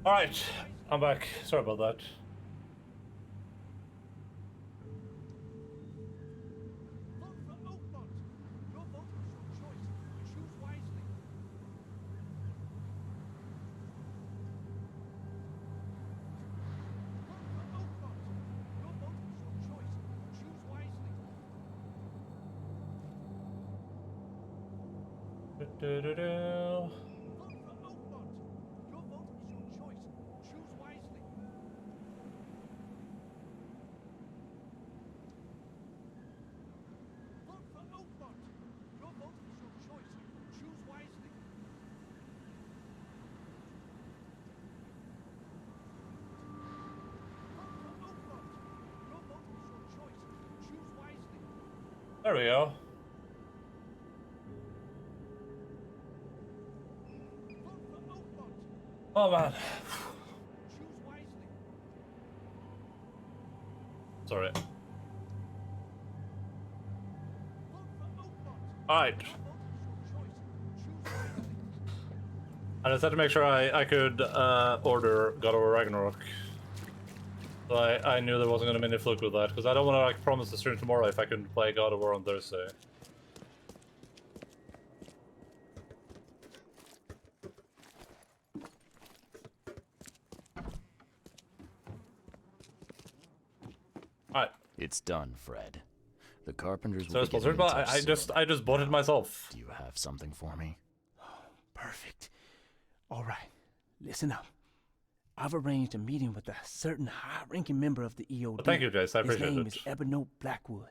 Alright, I'm back. Sorry about that. Do-do-do-do. There we go. Oh man. Sorry. Alright. I just had to make sure I could order God of War Ragnarok. So I knew there wasn't going to be any fluke with that, because I don't want to like promise to stream tomorrow if I couldn't play God of War on Thursday. Alright. It's done, Fred. The carpenters So will it's be sponsored, getting in but touch I just bought it myself. Do you have something for me? Perfect. All right, listen up. I've arranged a meeting with a certain high-ranking member of the EOD. Well, thank you, Jace. I appreciate it. His name is Ebony Blackwood.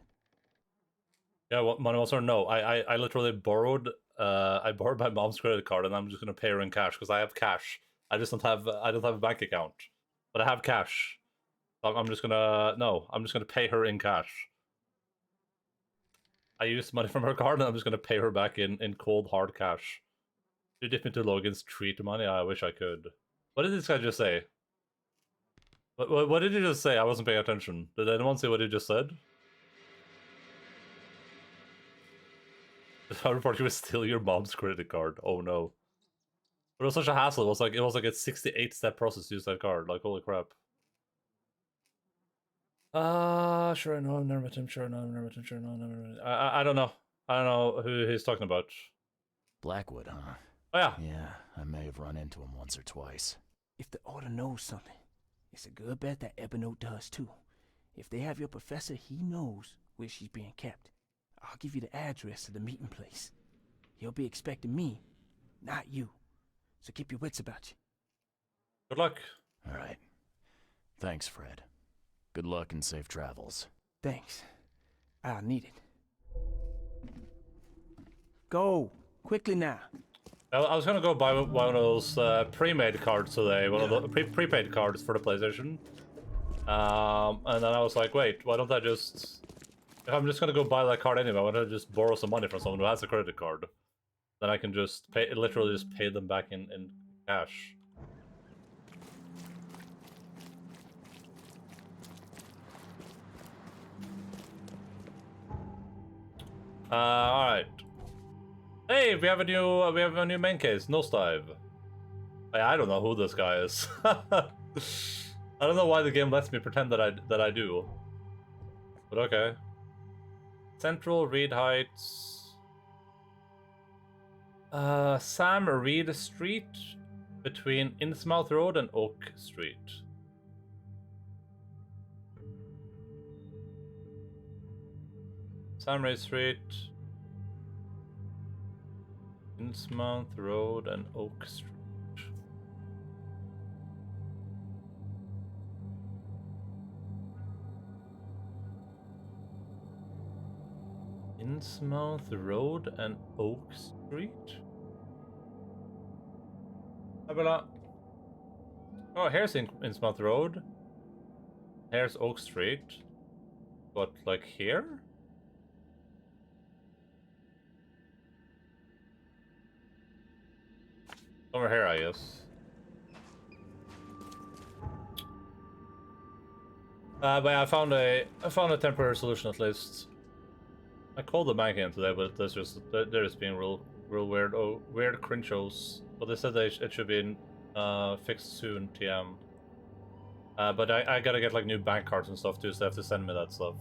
Yeah, well, money also no. I literally borrowed my mom's credit card, and I'm just gonna pay her in cash because I have cash. I don't have a bank account, but I have cash. I'm just gonna pay her in cash. I used money from her card, and I'm just gonna pay her back in cold hard cash. You dip into Logan's treat money. I wish I could. What did this guy just say? What did he just say? I wasn't paying attention. Did anyone see what he just said? How report you would steal your mom's credit card. Oh no. But it was such a hassle. It was like a 68-step process to use that card. Like holy crap. Sure no, I've never met him. Sure no, I've never met him. Sure no, I've never met him. I don't know. I don't know who he's talking about. Blackwood, huh? Oh yeah. Yeah, I may have run into him once or twice. If the Order knows something, it's a good bet that Ebony does too. If they have your professor, he knows where she's being kept. I'll give you the address of the meeting place. He'll be expecting me, not you. So keep your wits about you. Good luck. All right. Thanks, Fred. Good luck and safe travels. Thanks. I'll need it. Go! Quickly now. I was gonna go buy one of those pre-made cards today, one of the prepaid cards for the PlayStation. And then I was like, wait, why don't I just... If I'm just gonna go buy that card anyway, why don't I just borrow some money from someone who has a credit card? Then I can just pay, literally just pay them back in cash. Alright. Hey, we have a new main case, Nosedive. I don't know who this guy is. I don't know why the game lets me pretend that I do. But okay. Central Reed Heights. Sam Reed Street between Innsmouth Road and Oak Street. Sam Reed Street, Innsmouth Road and Oak Street. Innsmouth Road and Oak Street? Oh, here's Innsmouth Road. Here's Oak Street. But, like, here? Over here, I guess. But yeah, I found a temporary solution at least. I called the bank in today, but they're just being real weird. Oh, weird crinchos. But they said it should be fixed soon, TM. But I gotta get like new bank cards and stuff too, so they have to send me that stuff.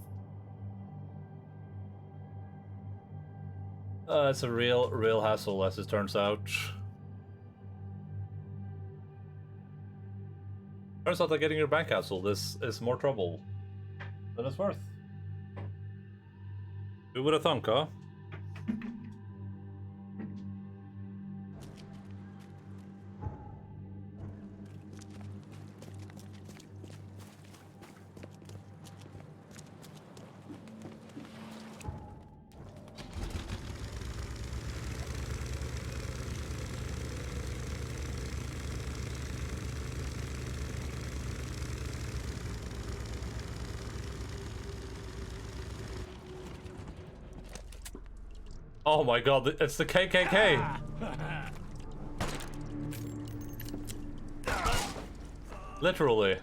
It's a real hassle, as it turns out. Turns out that getting your bank hassled is more trouble than it's worth. Who would have thunk, huh? Oh my god, it's the KKK! Literally.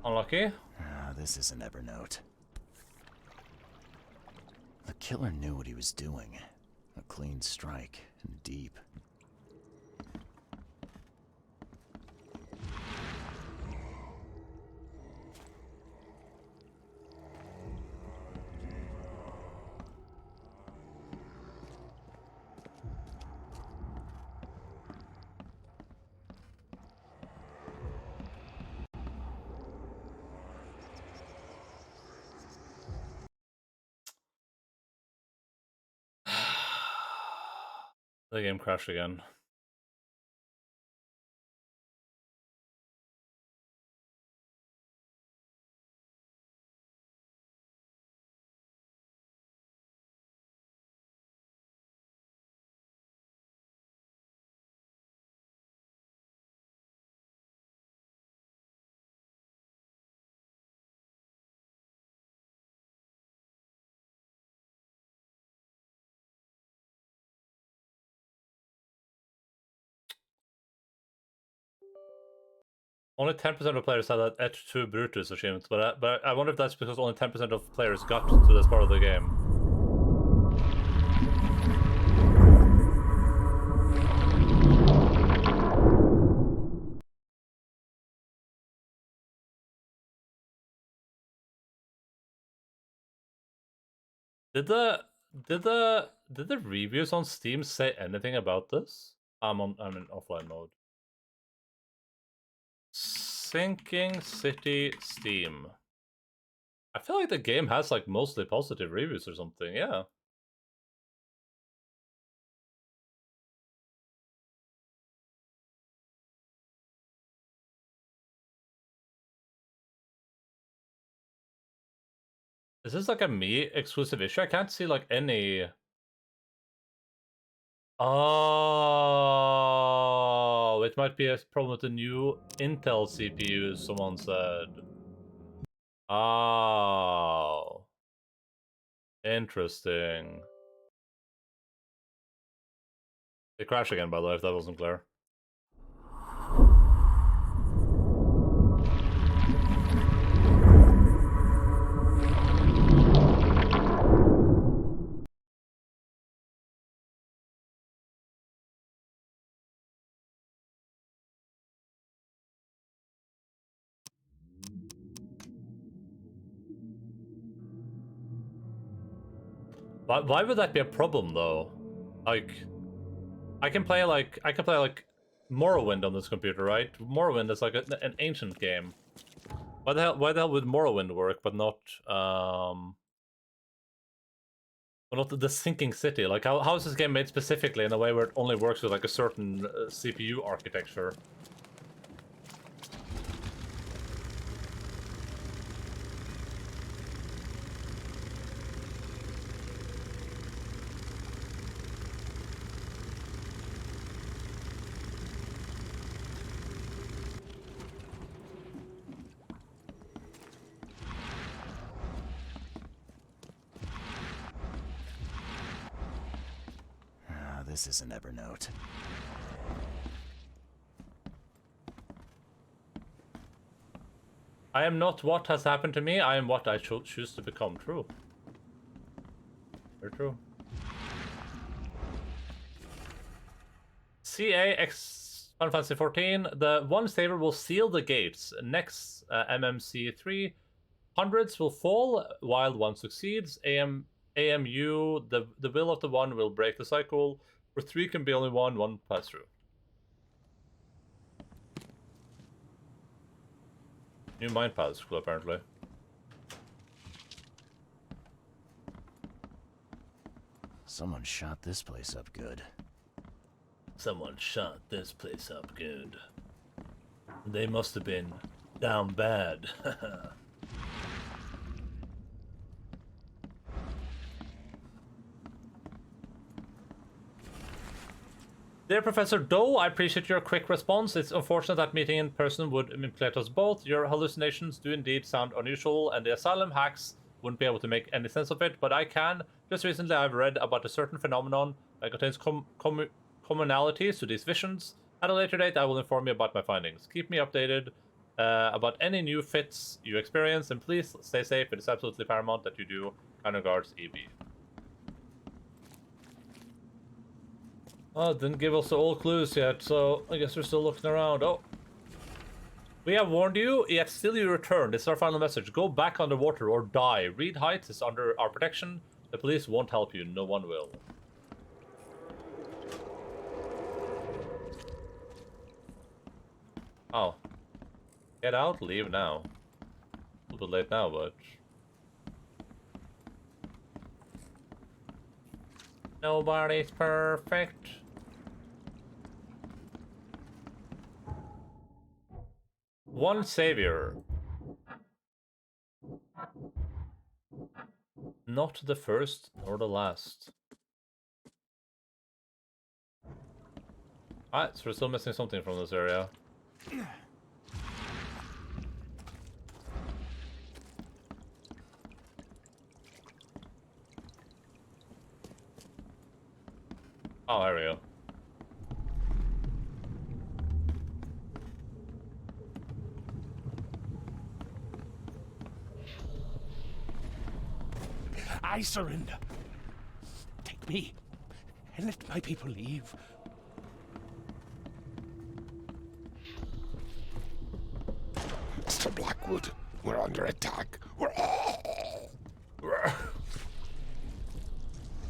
Unlucky. Ah, this is an Evernote. The killer knew what he was doing. A clean strike, and deep. The game crashed again. Only 10% of players had that Et tu Brutus achievement, but I wonder if that's because only 10% of players got to this part of the game. Did the reviews on Steam say anything about this? I'm in offline mode. Sinking City Steam. I feel like the game has like mostly positive reviews or something, yeah. Is this like a me exclusive issue? I can't see like any. Oh, it might be a problem with the new Intel CPU, someone said. Oh. Interesting. It crashed again, by the way, if that wasn't clear. Why would that be a problem though? Like, I can play like Morrowind on this computer, right? Morrowind is like an ancient game. Why the hell would Morrowind work, but not the Sinking City? Like, how is this game made specifically in a way where it only works with like a certain CPU architecture? This is an Evernote. I am not what has happened to me, I am what I choose to become. True. Very true. CAX Final Fantasy 14. The one saver will seal the gates. Next MMC3. Hundreds will fall while one succeeds. AMU, the will of the one will break the cycle. Where 3 can be only one pass through. New mind paths, apparently. Someone shot this place up good. Someone shot this place up good. They must have been down bad. Dear Professor Doe, I appreciate your quick response. It's unfortunate that meeting in person would manipulate us both. Your hallucinations do indeed sound unusual, and the asylum hacks wouldn't be able to make any sense of it, but I can. Just recently I've read about a certain phenomenon that contains commonalities to these visions. At a later date, I will inform you about my findings. Keep me updated about any new fits you experience, and please stay safe. It is absolutely paramount that you do. Kind regards, EB. Oh, didn't give us all clues yet, so I guess we're still looking around. Oh. We have warned you, yet still you return. This is our final message. Go back underwater or die. Reed Heights is under our protection. The police won't help you. No one will. Oh. Get out, leave now. A little bit late now, but... Nobody's perfect. One savior. Not the first nor the last. Alright, so we're still missing something from this area. Oh, there we go. I surrender. Take me, and let my people leave. Mr. Blackwood, we're under attack.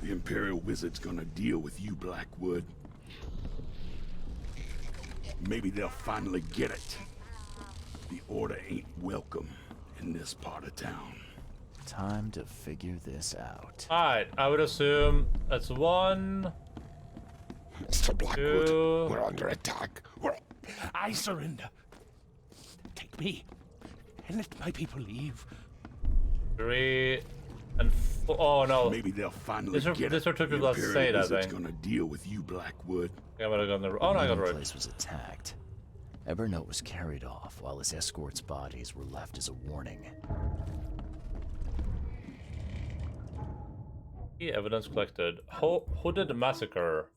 The Imperial Wizard's gonna deal with you, Blackwood. Maybe they'll finally get it. The Order ain't welcome in this part of town. Time to figure this out. Alright, I would assume that's one. Mr. Blackwood, two, we're under attack. I surrender. Take me, and let my people leave. 3 and 4. Oh no. Maybe they'll finally get it. This are two people that say that, I think. gonna deal with you, Blackwood. Yeah, but I got the. Oh no, I got it The right. place was attacked. Evernote was carried off while his escort's bodies were left as a warning. Key evidence collected. Hooded massacre.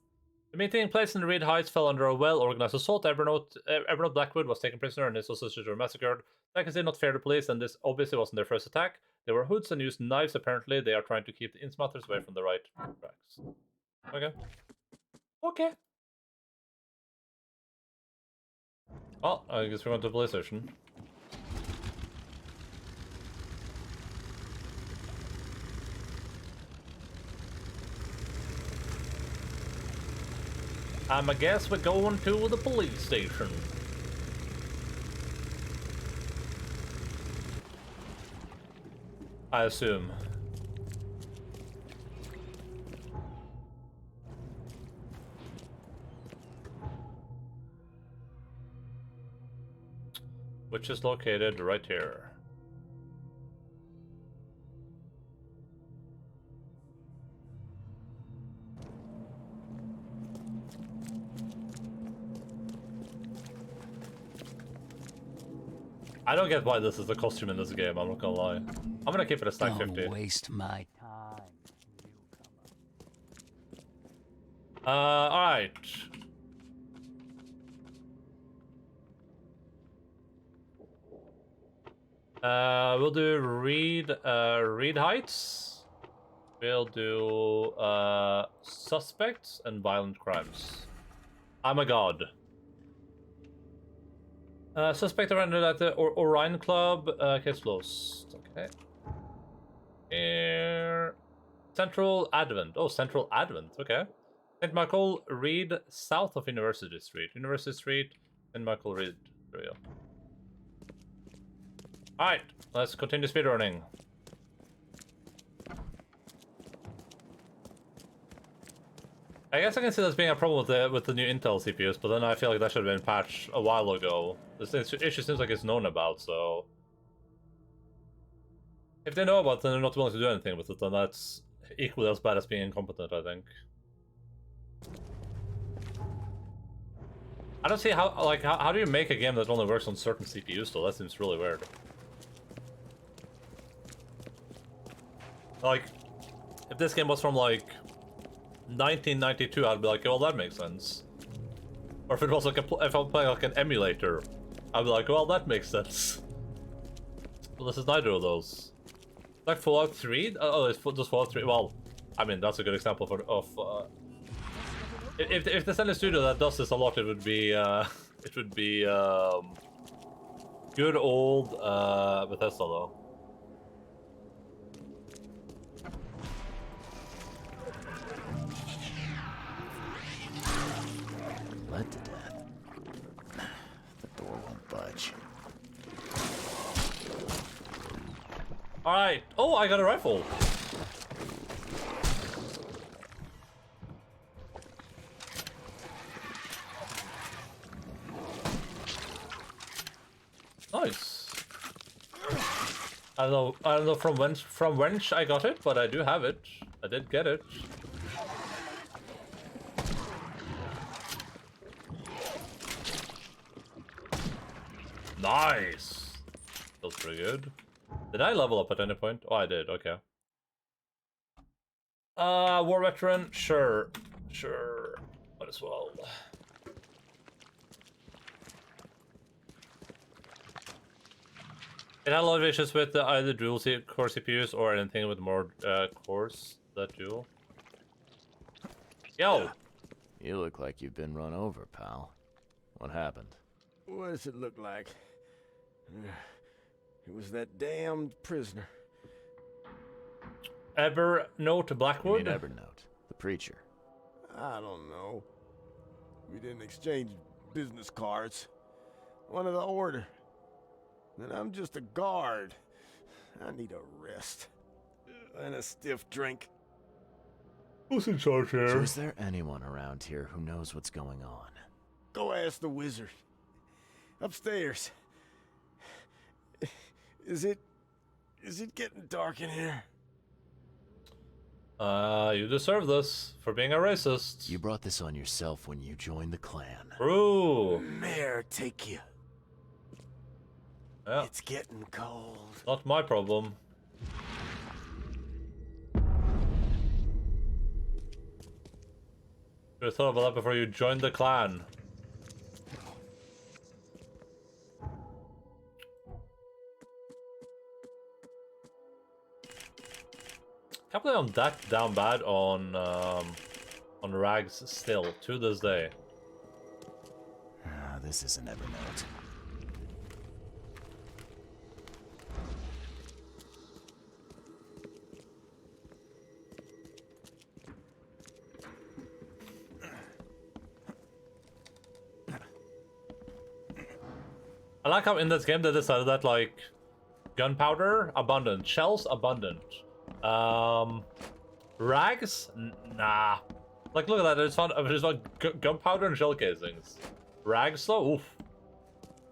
The meeting taking place in the Reed Heights fell under a well-organized assault. Evernote Blackwood was taken prisoner and his associates were massacred. That is not fair to police, and this obviously wasn't their first attack. They were hoods and used knives. Apparently, they are trying to keep the Innsmouthers away from the right tracks. Okay. Okay. Well, I guess we're going to the police station. I guess we're going to the police station. I assume. Which is located right here. I don't get why this is the costume in this game, I'm not gonna lie. I'm gonna keep it a stack 50. Don't waste my time. Alright. We'll do Reed Heights. We'll do suspects and violent crimes. I'm a god. Suspect surrendered at the Orion Club. Case closed. Okay. Here. Central Advent. Oh, Central Advent. Okay. St. Michael Reed, south of University Street. University Street, St. Michael Reed. There we go. Alright, let's continue speedrunning. I guess I can see this being a problem with the new Intel CPUs, but then I feel like that should have been patched a while ago. This issue seems like it's known about, so... If they know about it and they're not willing to do anything with it, then that's equally as bad as being incompetent, I think. I don't see how, like, how do you make a game that only works on certain CPUs, though? That seems really weird. Like, if this game was from like 1992, I'd be like, well, that makes sense. Or if it was like if I'm playing like an emulator, I'd be like, well, that makes sense. Well, this is neither of those. Like Fallout 3? Oh, it's just Fallout 3. Well, I mean, that's a good example if there's any studio that does this a lot, it would be good old Bethesda though. Bled to death. The door won't budge. Alright. Oh, I got a rifle. Nice. I don't know from whence I got it, but I do have it. I did get it. Nice. Feels pretty good. Did I level up at any point? Oh, I did. Okay. War veteran. Sure. Might as well. It had a lot of issues with either dual core CPUs or anything with more cores that dual. Yo! You look like you've been run over, pal. What happened? What does it look like? It was that damned prisoner. Evernote Blackwood? You mean Evernote, the preacher. I don't know. We didn't exchange business cards. One of the order. And I'm just a guard. I need a rest. And a stiff drink. Who's in charge here? So is there anyone around here who knows what's going on? Go ask the wizard. Upstairs. Is it getting dark in here? You deserve this for being a racist. You brought this on yourself when you joined the clan. True. Mayor, take you. Yeah. It's getting cold. Not my problem. Should have thought about that before you joined the clan. Can't believe I'm that down bad on rags still to this day. This isn't Evernote. I like how in this game they decided that like gunpowder abundant, shells abundant, rags nah. Like look at that, there's gunpowder and shell casings. Rags though, oof.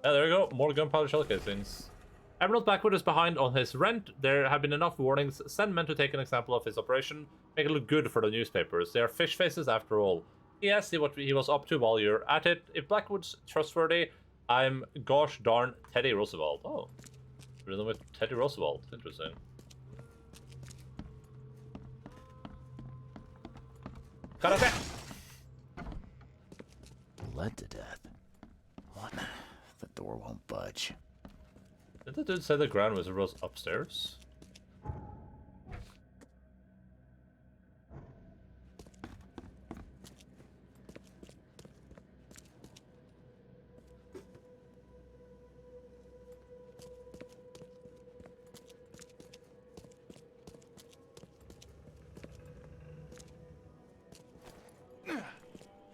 Yeah, there we go, more gunpowder shell casings. Emerald Blackwood is behind on his rent. There have been enough warnings. Send men to take an example of his operation. Make it look good for the newspapers. They are fish faces after all. Yes, see what he was up to while you're at it. If Blackwood's trustworthy, I'm gosh darn Teddy Roosevelt. Oh, rhythm with Teddy Roosevelt. Interesting. Karate! Bled to death. What? The door won't budge. Did the dude say the Grand Wizard was upstairs?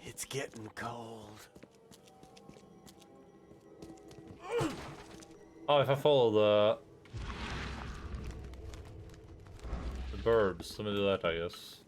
It's getting cold. Oh, if I follow the birds, let me do that, I guess.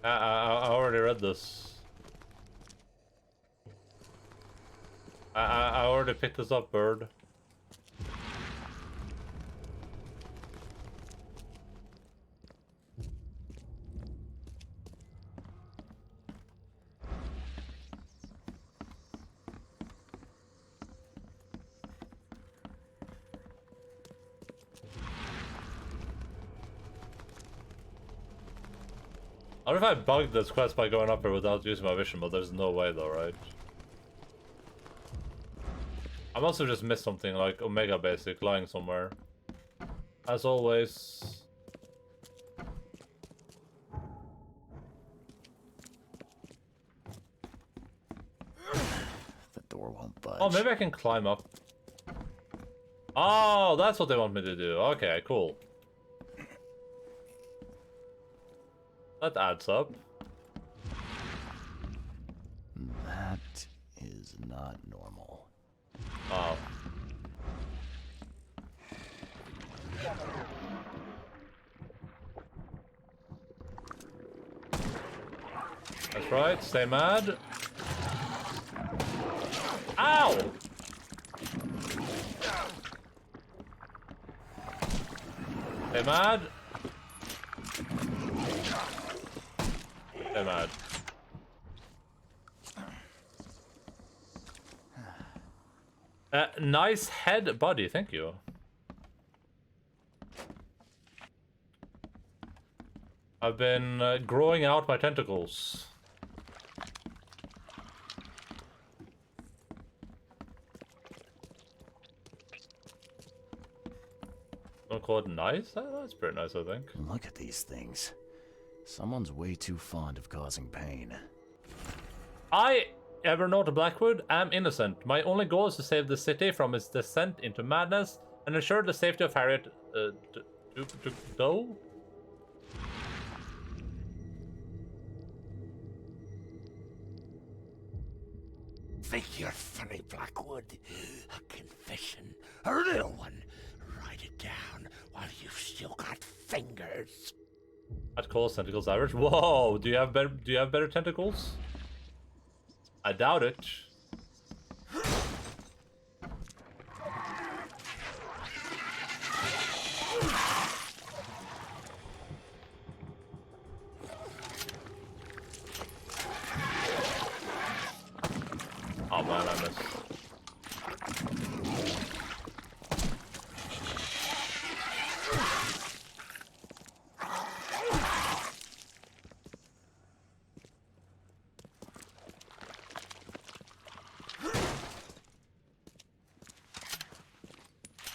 I already read this. I already picked this up, bird. I wonder if I bugged this quest by going up here without using my vision, but there's no way though, right? I must have just missed something like Omega Basic lying somewhere. As always. The door won't budge. Oh, maybe I can climb up. Oh, that's what they want me to do. Okay, cool. That adds up. That is not normal. Oh. That's right, stay mad. Ow! Stay mad. Stay mad. Nice head, buddy. Thank you. I've been growing out my tentacles. Don't call it nice? That's pretty nice, I think. Look at these things. Someone's way too fond of causing pain. I, Evernote Blackwood, am innocent. My only goal is to save the city from its descent into madness and ensure the safety of Harriet Doe. Think you're funny, Blackwood? A confession, a real one. Write it down while you've still got fingers. I'd call tentacles average. Whoa, do you have better tentacles? I doubt it. Oh man, I missed.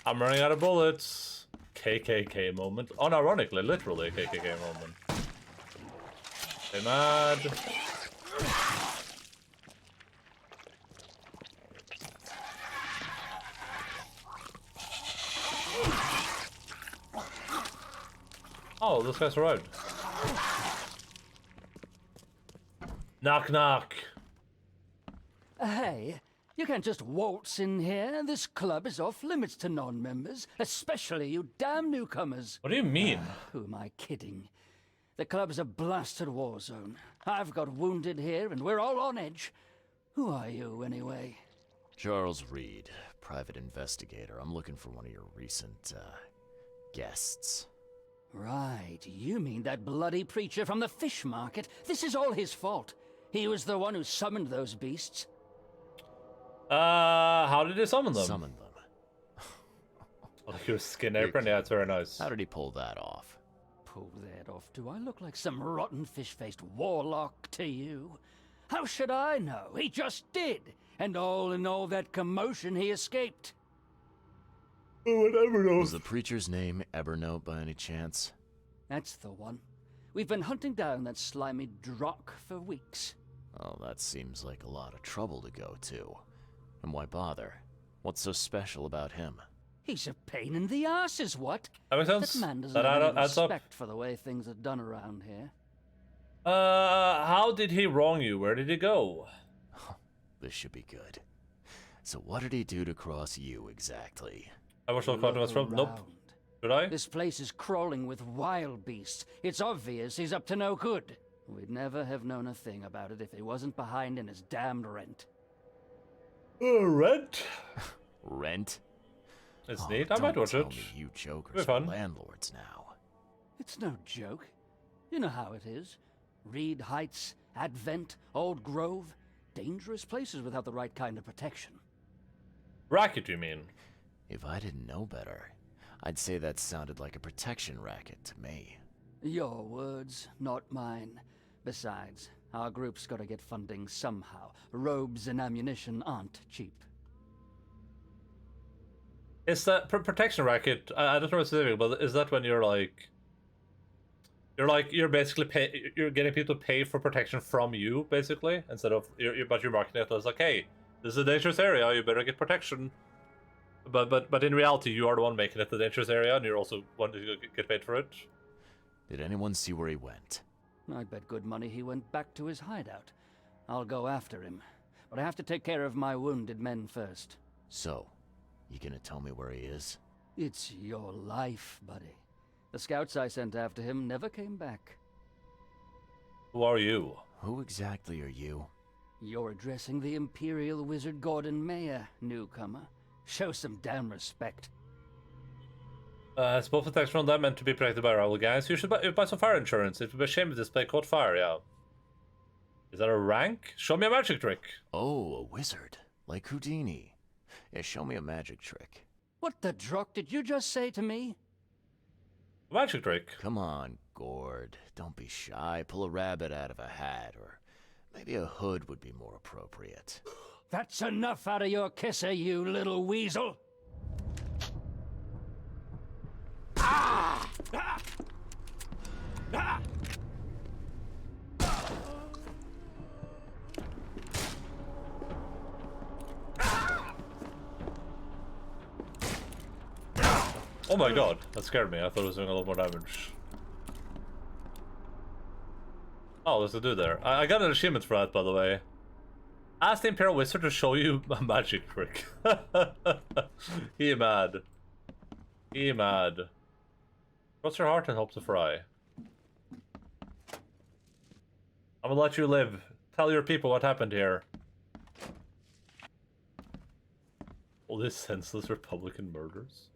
I'm running out of bullets. KKK moment. Unironically, literally a KKK moment. Stay mad. Oh, this guy's arrived. Knock knock. Hey, you can't just waltz in here. This club is off limits to non-members, especially you damn newcomers. What do you mean? Who am I kidding? The club's a blasted war zone. I've got wounded here, and we're all on edge. Who are you, anyway? Charles Reed, private investigator. I'm looking for one of your recent, guests. Right, you mean that bloody preacher from the fish market? This is all his fault. He was the one who summoned those beasts. How did he summon them? Summon them. Like your skin apron? Yeah, it's very nice. How did he pull that off? Pull that off? Do I look like some rotten fish-faced warlock to you? How should I know? He just did. And all in all that commotion, he escaped. Oh, and Evernote. Was the preacher's name Evernote by any chance? That's the one. We've been hunting down that slimy drock for weeks. Oh, that seems like a lot of trouble to go to. And why bother? What's so special about him? He's a pain in the ass, is what? That makes sense. That man doesn't That have any adds up. respect for the way things are done around here. How did he wrong you? Where did he go? This should be good. So what did he do to cross you exactly? I wish I'll call him from. Nope. Should I? This place is crawling with wild beasts. It's obvious he's up to no good. We'd never have known a thing about it if he wasn't behind in his damned rent. Rent? Rent? It's neat. I might watch tell it. Me you jokers It'll be fun. are landlords now. It's no joke. You know how it is. Reed Heights, Advent, Old Grove. Dangerous places without the right kind of protection. Racket, you mean? If I didn't know better, I'd say that sounded like a protection racket to me. Your words, not mine. Besides, our group's gotta get funding somehow. Robes and ammunition aren't cheap. Is that protection racket? I don't know what's specific, but is that when you're basically you're getting people to pay for protection from you, basically, instead of but you're marketing it as like, hey, this is a dangerous area, you better get protection. But in reality, you are the one making it the dangerous area, and you're also wanting to get paid for it. Did anyone see where he went? I'd bet good money he went back to his hideout. I'll go after him, but I have to take care of my wounded men first. So, you gonna tell me where he is? It's your life, buddy. The scouts I sent after him never came back. Who are you? Who exactly are you? You're addressing the Imperial Wizard Gordon Mayer, newcomer. Show some damn respect. It's both protection from them and to be protected by rival gangs. You should buy some fire insurance. It would be a shame if this place caught fire, yeah. Is that a rank? Show me a magic trick. Oh, a wizard. Like Houdini. Yeah, show me a magic trick. What the druck did you just say to me? A magic trick? Come on, Gord. Don't be shy. Pull a rabbit out of a hat, or maybe a hood would be more appropriate. That's enough out of your kisser, you little weasel! Ah! Ah! Ah! Oh my god, that scared me. I thought it was doing a lot more damage. Oh, there's a dude there. I got an achievement for that, by the way. Ask the Imperial Wizard to show you a magic trick. He mad. He mad. Cross your heart and hope to fry. I'm gonna let you live. Tell your people what happened here. All these senseless Republican murders.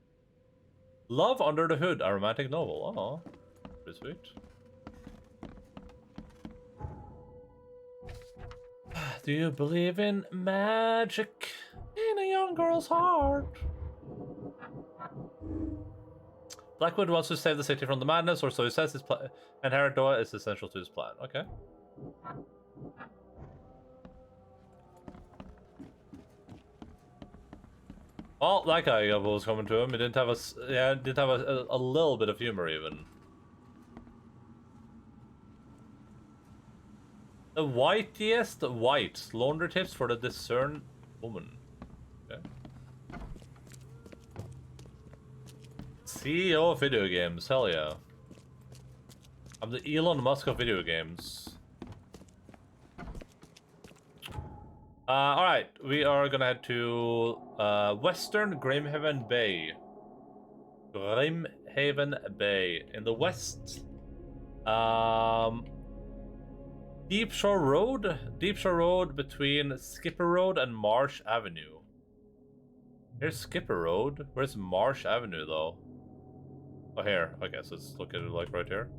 Love Under the Hood, a romantic novel. Oh, pretty sweet. Do you believe in magic in a young girl's heart? Blackwood wants to save the city from the madness, or so he says. And Heradoa is essential to his plan. Okay. Well, that guy got what was coming to him. He didn't have a little bit of humor even. The whitest white. Laundry tips for the discerned woman. Okay. CEO of video games. Hell yeah. I'm the Elon Musk of video games. Alright. We are gonna head to Western Grimhaven Bay. Grimhaven Bay. In the west. Deep Shore Road? Deep Shore Road between Skipper Road and Marsh Avenue. Here's Skipper Road. Where's Marsh Avenue, though? Oh, here. I guess let's look at it like right here.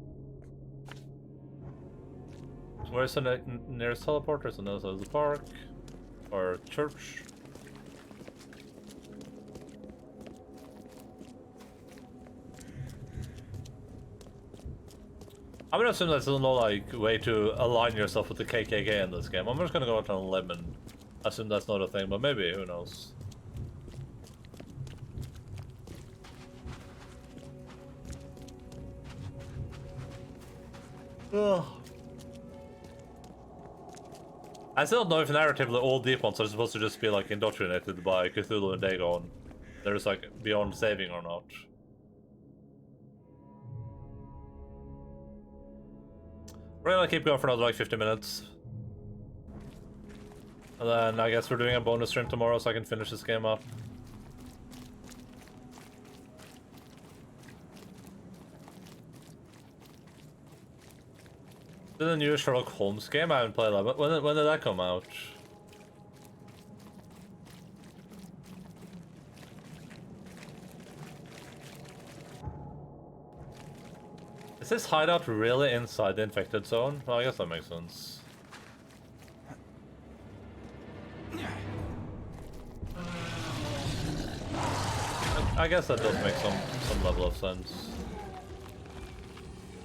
Where's the nearest teleporter? On the other side of the park. Or church. I'm gonna assume there's no like way to align yourself with the KKK in this game. I'm just gonna go out on a limb and assume that's not a thing, but maybe, who knows. Ugh. I still don't know if narratively all deep ones are supposed to just be like indoctrinated by Cthulhu and Dagon. They're just like beyond saving or not. We're gonna keep going for another like 50 minutes. And then I guess we're doing a bonus stream tomorrow so I can finish this game up. The new Sherlock Holmes game? I haven't played that, but when did that come out? Is this hideout really inside the infected zone? Well, I guess that makes sense. I guess that does make some level of sense.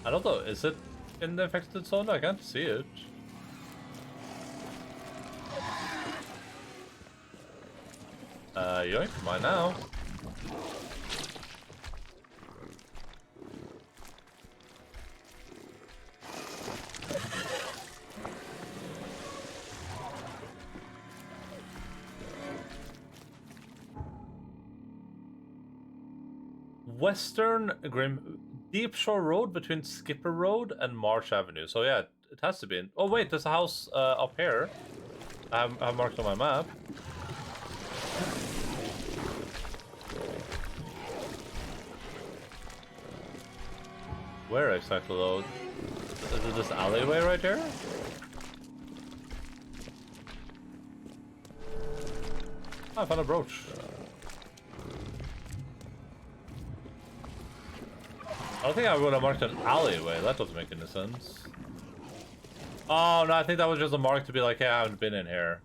I don't know, is it in the infected zone? I can't see it. Yoink, mine now. Western Deep Shore Road between Skipper Road and Marsh Avenue. So yeah, it has to be in. Oh wait, there's a house up here. I have marked on my map. Where exactly though? Is it this alleyway right here? Oh, I found a brooch. I don't think I would have marked an alleyway. That doesn't make any sense. Oh no, I think that was just a mark to be like, hey, I haven't been in here.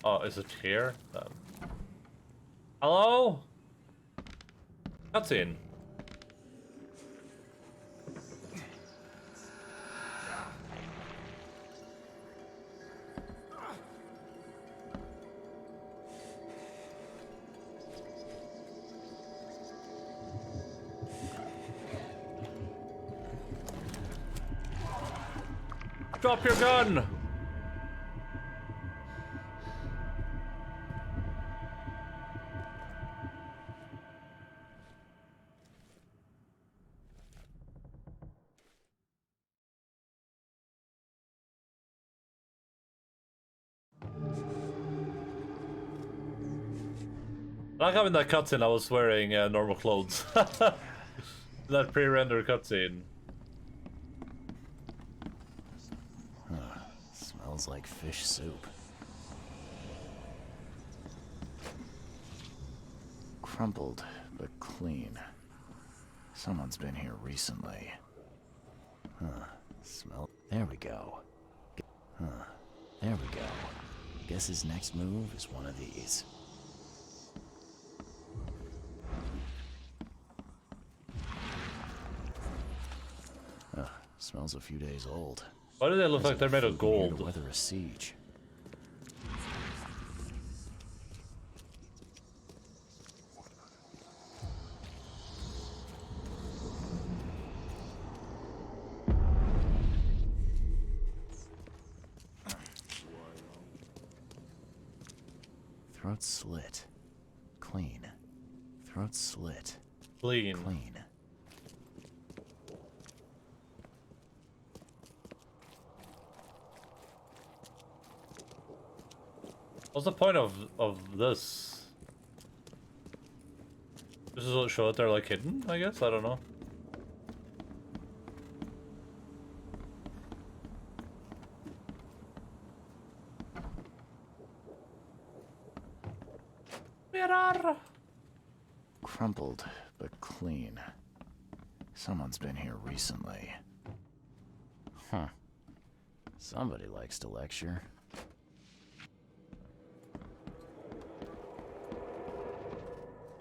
Oh, is it here? Hello? Cutscene. Drop your gun! Like how in that cutscene I was wearing normal clothes. That pre-rendered cutscene. Smells like fish soup. Crumpled, but clean. Someone's been here recently. Smell. There we go. There we go. Guess his next move is one of these. Smells a few days old. Why do they look like they're made of gold? To weather a siege. Throat slit. Clean. Throat slit. Clean. Clean. What's the point of this? This is what show that they're like hidden, I guess? I don't know. Mirror! Crumpled, but clean. Someone's been here recently. Huh. Somebody likes to lecture.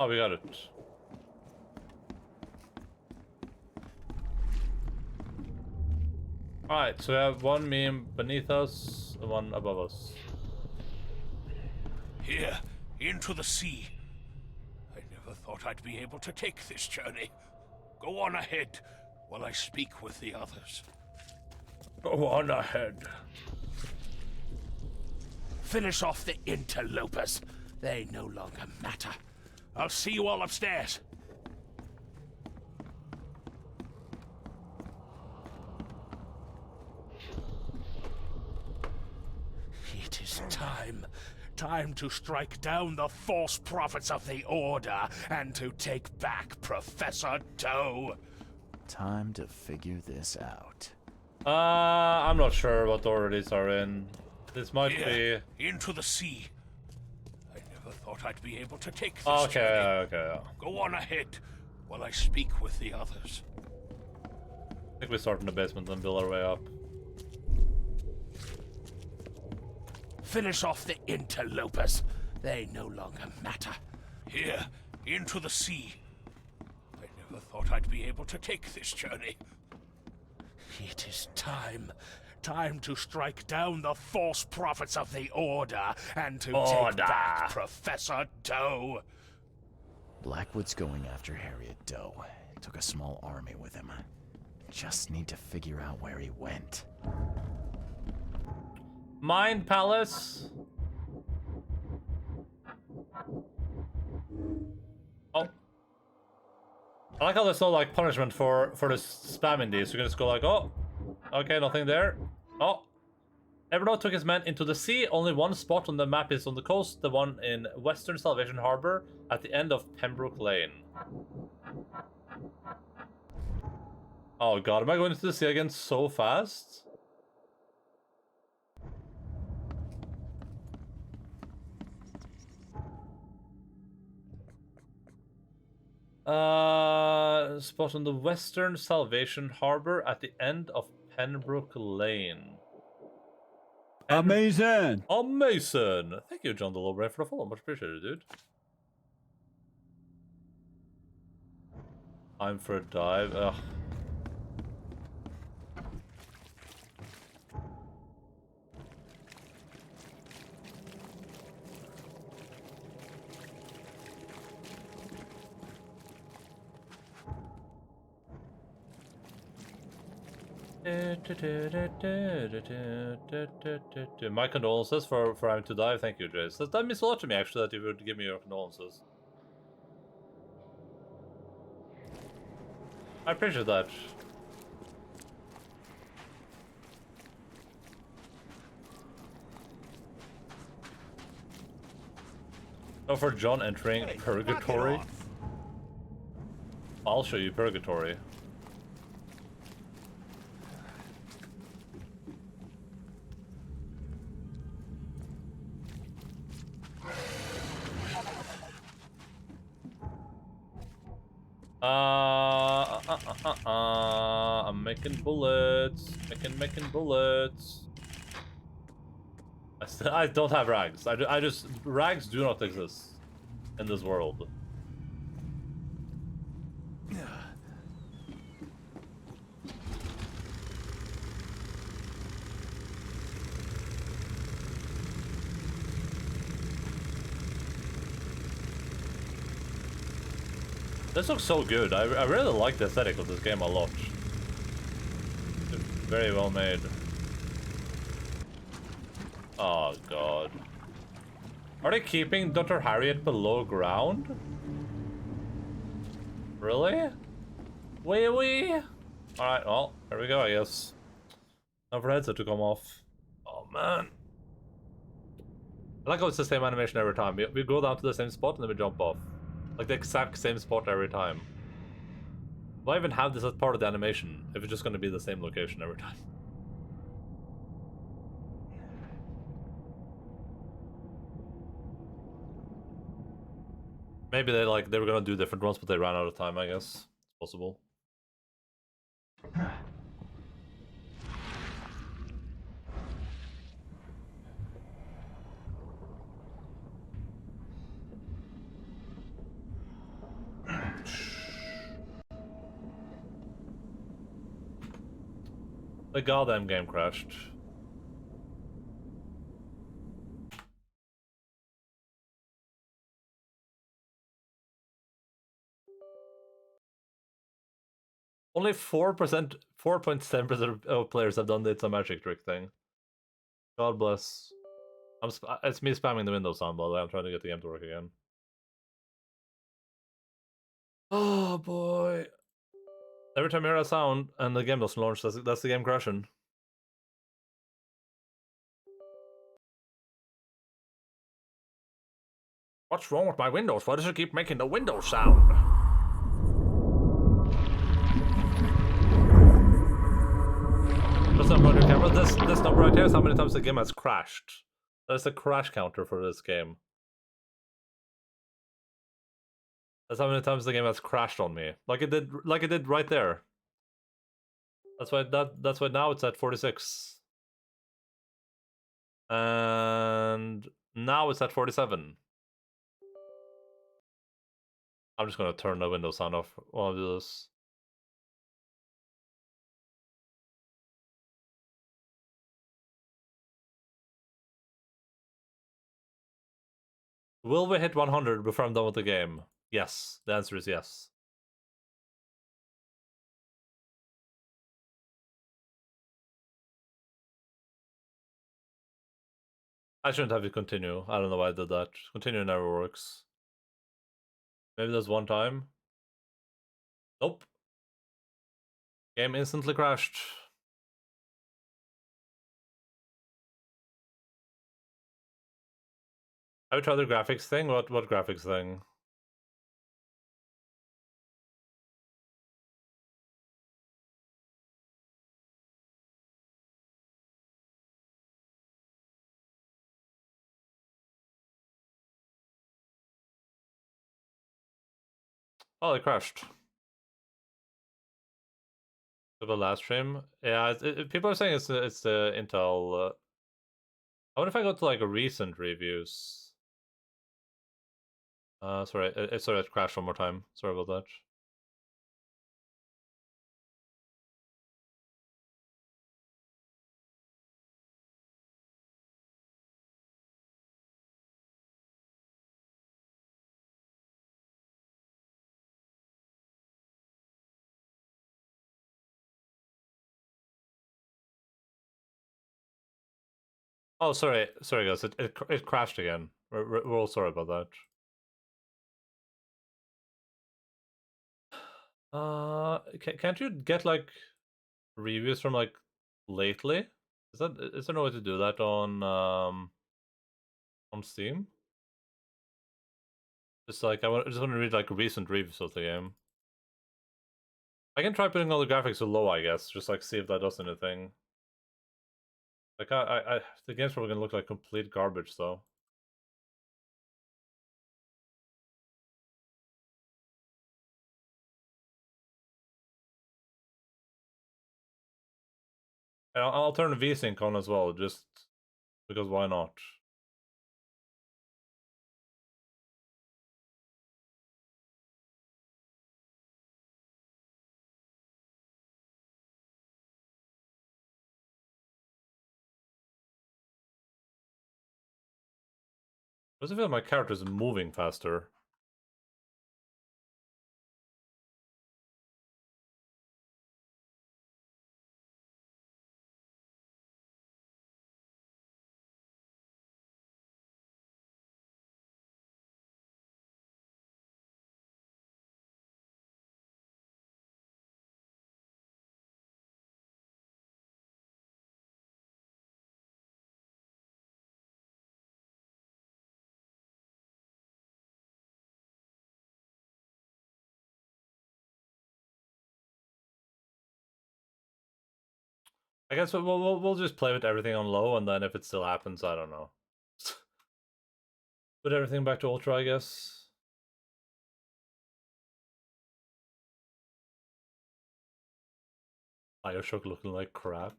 Oh, we got it. Alright, so we have one meme beneath us and one above us. Here, into the sea. I never thought I'd be able to take this journey. Go on ahead while I speak with the others. Go on ahead. Finish off the interlopers. They no longer matter. I'll see you all upstairs. It is time. Time to strike down the false prophets of the Order and to take back Professor Doe. Time to figure this out. I'm not sure what order these are in. This might Here, be... into the sea. I never thought I'd be able to take this Okay, journey. okay. Go on ahead while I speak with the others. I think we start in the basement and build our way up. Finish off the interlopers. They no longer matter. Here, into the sea. I never thought I'd be able to take this journey. It is time. Time to strike down the false prophets of the Order and to take back Professor Doe. Blackwood's going after Harriet Doe. Took a small army with him. Just need to figure out where he went. Mind Palace. Oh. I like how there's no like punishment for this spamming these. You can just go like, oh, okay, nothing there. Oh. Evernote took his men into the sea. Only one spot on the map is on the coast, the one in Western Salvation Harbor at the end of Pembroke Lane. Oh god, am I going into the sea again so fast? Spot on the Western Salvation Harbor at the end of Pembroke Lane. Amazing! Amazing! Thank you, John the Lowbrain, for the follow. Much appreciated, dude. Time for a dive. Ugh. My condolences for having to dive. Thank you, Jace. That means a lot to me, actually, that you would give me your condolences. I appreciate that. Oh, for John entering Purgatory? I'll show you Purgatory. I'm making bullets. Making bullets. I don't have rags. Rags do not exist in this world. This looks so good. I really like the aesthetic of this game a lot. It's very well made. Oh god. Are they keeping Dr. Harriet below ground? Really? Wee? Alright, well, here we go, I guess. Time for the headset to come off. Oh man. I like how it's the same animation every time. We go down to the same spot and then we jump off. Like the exact same spot every time. Why even have this as part of the animation if it's just going to be the same location every time? Maybe they were going to do different ones, but they ran out of time, I guess. It's possible. The goddamn game crashed. Only 4.7% of players have done the It's a Magic Trick thing. God bless. It's me spamming the Windows sound, by the way. I'm trying to get the game to work again. Oh boy. Every time you hear a sound and the game doesn't launch, that's the game crashing. What's wrong with my Windows? Why does it keep making the Windows sound? this number right here is how many times the game has crashed. That's the crash counter for this game. That's how many times the game has crashed on me. Like it did right there. That's why now it's at 46. And now it's at 47. I'm just gonna turn the Windows sound off while I do this. Will we hit 100 before I'm done with the game? Yes. The answer is yes. I shouldn't have to continue. I don't know why I did that. Continue never works. Maybe there's one time. Nope. Game instantly crashed. Have you tried the graphics thing? What graphics thing? Oh, it crashed. The last stream? Yeah, people are saying it's the Intel. I wonder if I go to like a recent reviews. Sorry, it crashed one more time. Sorry about that. Oh, sorry guys, it crashed again. We're all sorry about that. Can't you get like reviews from like lately? Is there no way to do that on Steam? Just like I just want to read like recent reviews of the game. I can try putting all the graphics so low, I guess, just like see if that does anything. Like the game's probably gonna look like complete garbage though. And I'll turn VSync on as well, just because why not? Does it feel like my character is moving faster? I guess we'll just play with everything on low, and then if it still happens, I don't know. Put everything back to ultra, I guess. Bioshock looking like crap.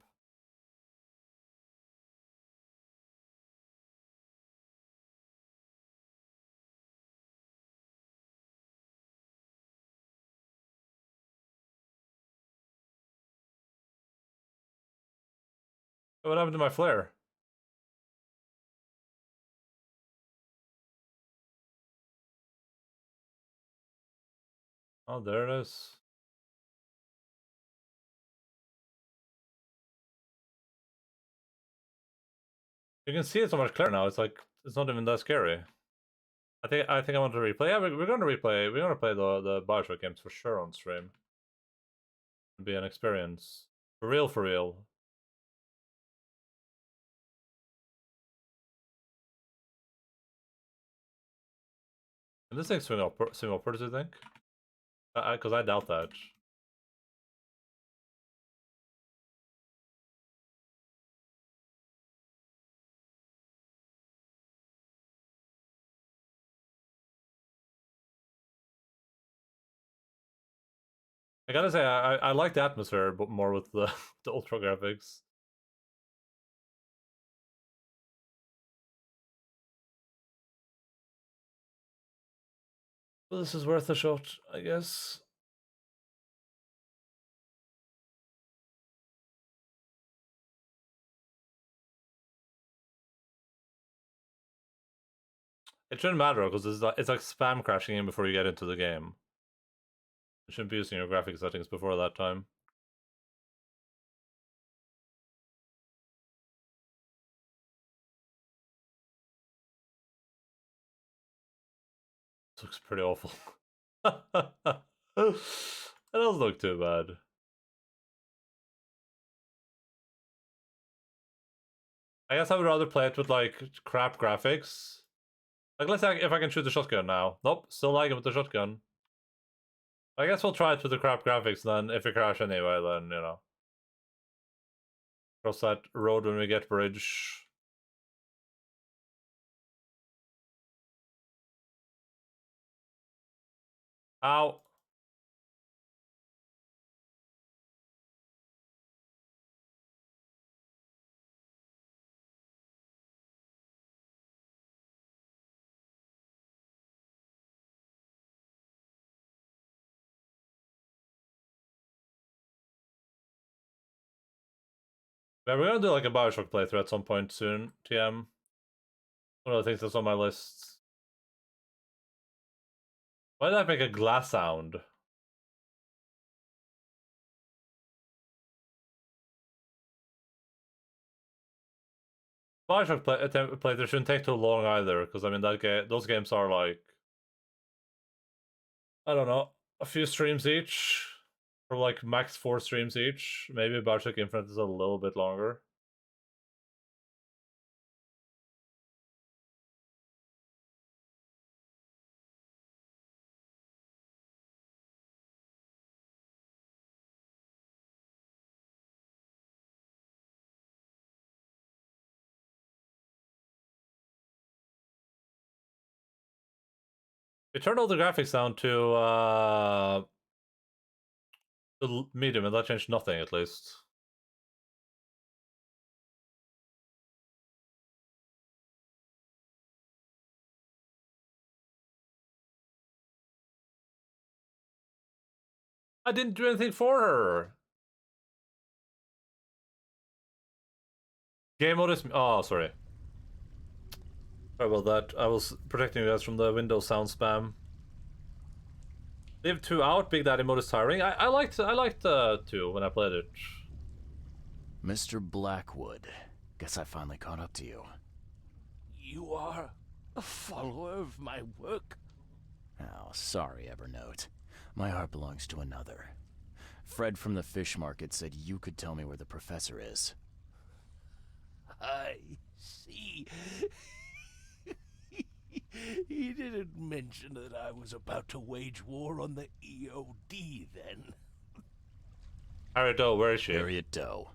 What happened to my flare? Oh, there it is. You can see it so much clearer now. It's like it's not even that scary. I think I want to replay. Yeah, we're gonna replay. We're gonna play the Bioshock games for sure on stream. It'll be an experience for real, for real. Can this thing swing upwards? Do you think? Because I doubt that. I gotta say, I like the atmosphere, but more with the the ultra graphics. Well, this is worth a shot, I guess. It shouldn't matter because it's like spam crashing in before you get into the game. You shouldn't be using your graphics settings before that time. This looks pretty awful. It doesn't look too bad. I guess I would rather play it with like crap graphics. Like let's say if I can shoot the shotgun now. Nope, still lagging with the shotgun. I guess we'll try it with the crap graphics then. If we crash anyway, then you know. Cross that road when we get bridge. Ow. Yeah, we're gonna do like a Bioshock playthrough at some point soon, TM. One of the things that's on my list. Why did I make a glass sound? Bioshock playthrough shouldn't take too long either, because I mean those games are like, I don't know, a few streams each, or like max 4 streams each. Maybe Bioshock Infinite is a little bit longer. We turned all the graphics down to the medium, and that changed nothing at least. I didn't do anything for her. Game mode is... Oh, sorry. Sorry about that. I was protecting you guys from the Windows sound spam. Leave 2 out. Big Daddy mode is tiring. I liked 2 when I played it. Mr. Blackwood. Guess I finally caught up to you. You are a follower of my work? Oh, sorry, Evernote. My heart belongs to another. Fred from the fish market said you could tell me where the professor is. I see. He didn't mention that I was about to wage war on the EOD then. Harriet Doe, where is she? Harriet Doe.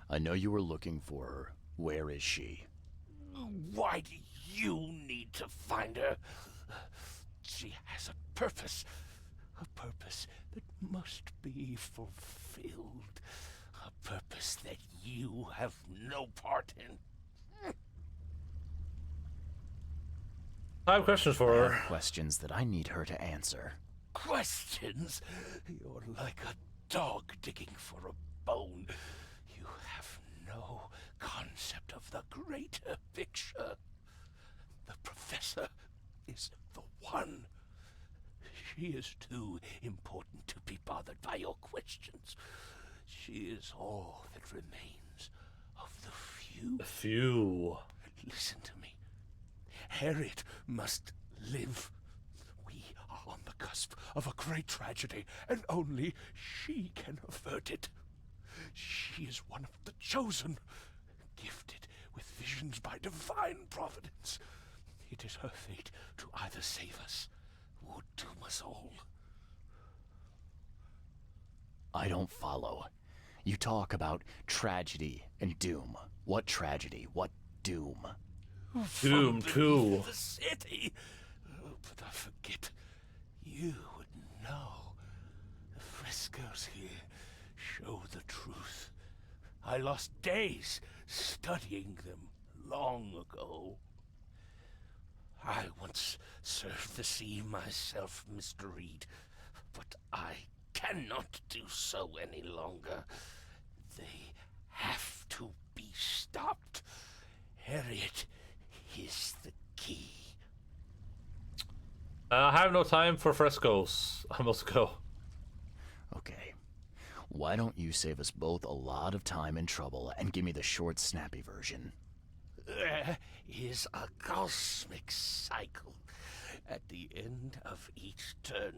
I know you were looking for her. Where is she? Why do you need to find her? She has a purpose that must be fulfilled. A purpose that you have no part in. I have questions for her. I have questions that I need her to answer. Questions? You're like a dog digging for a bone. You have no concept of the greater picture. The professor is the one. She is too important to be bothered by your questions. She is all that remains of the few. The few. Listen to me. Harriet must live. We are on the cusp of a great tragedy, and only she can avert it. She is one of the chosen, gifted with visions by divine providence. It is her fate to either save us or doom us all. I don't follow. You talk about tragedy and doom. What tragedy? What doom? Doom too. The city. Oh, but I forget. You would know. frescoes here show the truth. I lost days studying them long ago. I once served the sea myself, Mr. Reed, but I cannot do so any longer. They have to be stopped. Harriet is the key. I have no time for frescoes. I must go. Okay. Why don't you save us both a lot of time and trouble and give me the short, snappy version? There is a cosmic cycle at the end of each turn.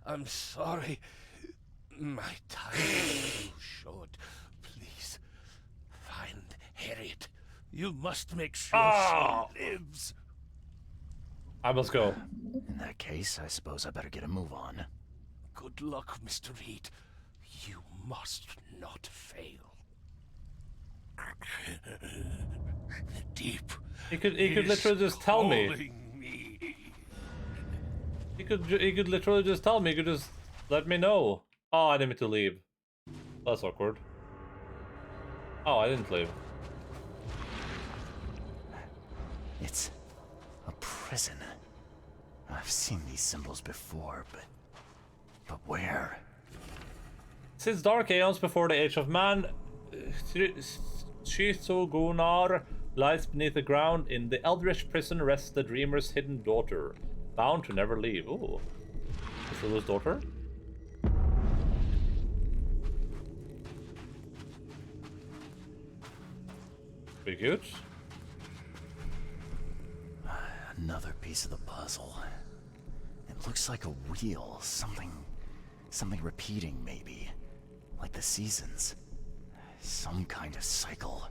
I'm sorry. My time is too short. Please, find Harriet. You must make sure she lives. I must go. In that case, I suppose I better get a move on. Good luck, Mr. Reed. You must not fail. Deep. He could literally just tell me. He could literally just tell me. He could just let me know. Oh, I didn't mean to leave. That's awkward. Oh, I didn't leave. It's a prison. I've seen these symbols before, but where? Since dark aeons before the age of man, Shithogunar lies beneath the ground. In the eldritch prison rests the dreamer's hidden daughter, bound to never leave. Ooh. Is it his daughter? Pretty cute. Another piece of the puzzle. It looks like a wheel, something repeating maybe, like the seasons. Some kind of cycle.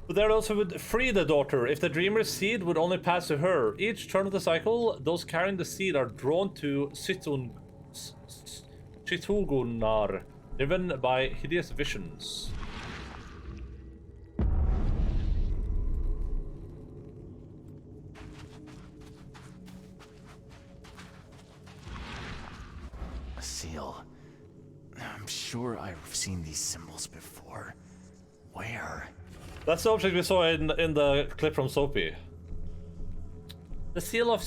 But there also would free the daughter if the dreamer's seed would only pass to her. Each turn of the cycle, those carrying the seed are drawn to Shithogunar, driven by hideous visions. A seal. I'm sure I've seen these symbols before. Where? That's the object we saw in the clip from Soapy. The seal of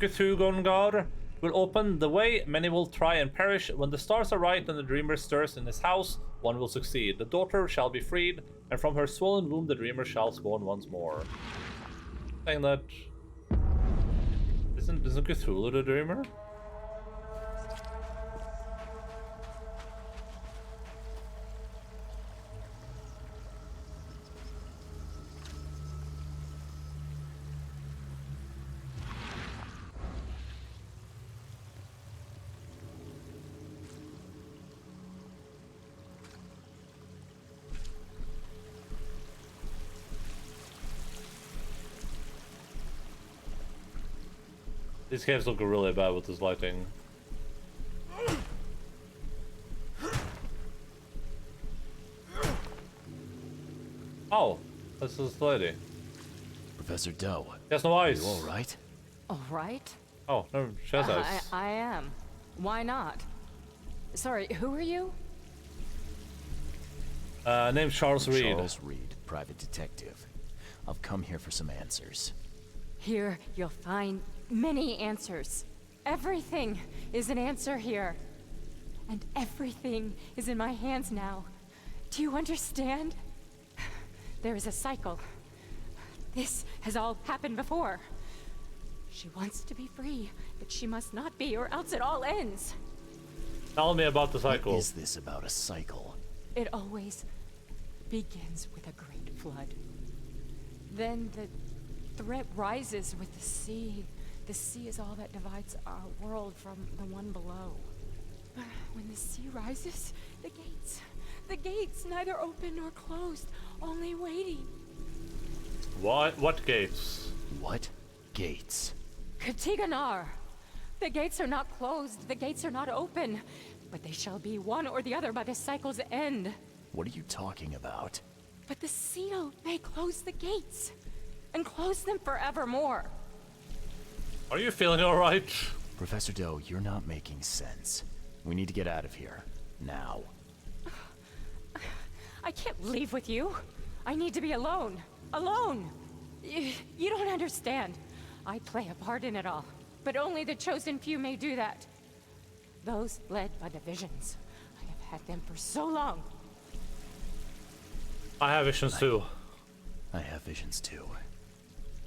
Shithogunar will open the way. Many will try and perish. When the stars are right and the dreamer stirs in his house, one will succeed. The daughter shall be freed, and from her swollen womb the dreamer shall spawn once more. Saying that... Isn't Cthulhu the dreamer? These caves look really bad with this lighting. Oh, this is the lady. Professor Doe. She has no eyes. You all right? All right. Oh, no, she has eyes. I am. Why not? Sorry, who are you? Name's Charles Reed. Charles Reed, private detective. I've come here for some answers. Here, you'll find many answers. Everything is an answer here. And everything is in my hands now. Do you understand? There is a cycle. This has all happened before. She wants to be free, but she must not be, or else it all ends. Tell me about the cycle. What is this about a cycle? It always begins with a great flood. Then the threat rises with the sea. The sea is all that divides our world from the one below. When the sea rises, the gates neither open nor closed, only waiting. What gates? What gates? Katiganar! The gates are not closed, the gates are not open, but they shall be one or the other by the cycle's end. What are you talking about? But the seal may close the gates, and close them forevermore. Are you feeling alright? Professor Doe, you're not making sense. We need to get out of here. Now. I can't leave with you. I need to be alone. Alone! You don't understand. I play a part in it all, but only the chosen few may do that. Those led by the visions. I have had them for so long. I have visions too. I have visions too.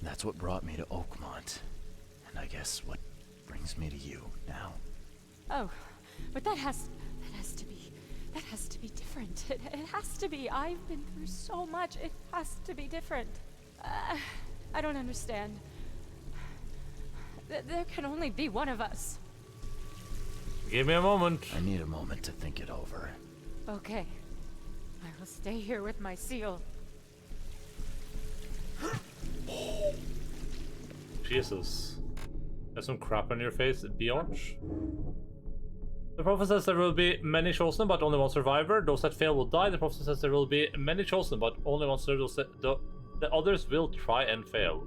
That's what brought me to Oakmont. And I guess what brings me to you now. Oh, but that has to be different. It has to be. I've been through so much. It has to be different. I don't understand. There can only be one of us. Give me a moment. I need a moment to think it over. Okay. I will stay here with my seal. Jesus. There's some crap on your face, Bjorch. The prophet says there will be many chosen, but only one survivor. Those that fail will die. The prophet says there will be many chosen, but only one survivor. The others will try and fail.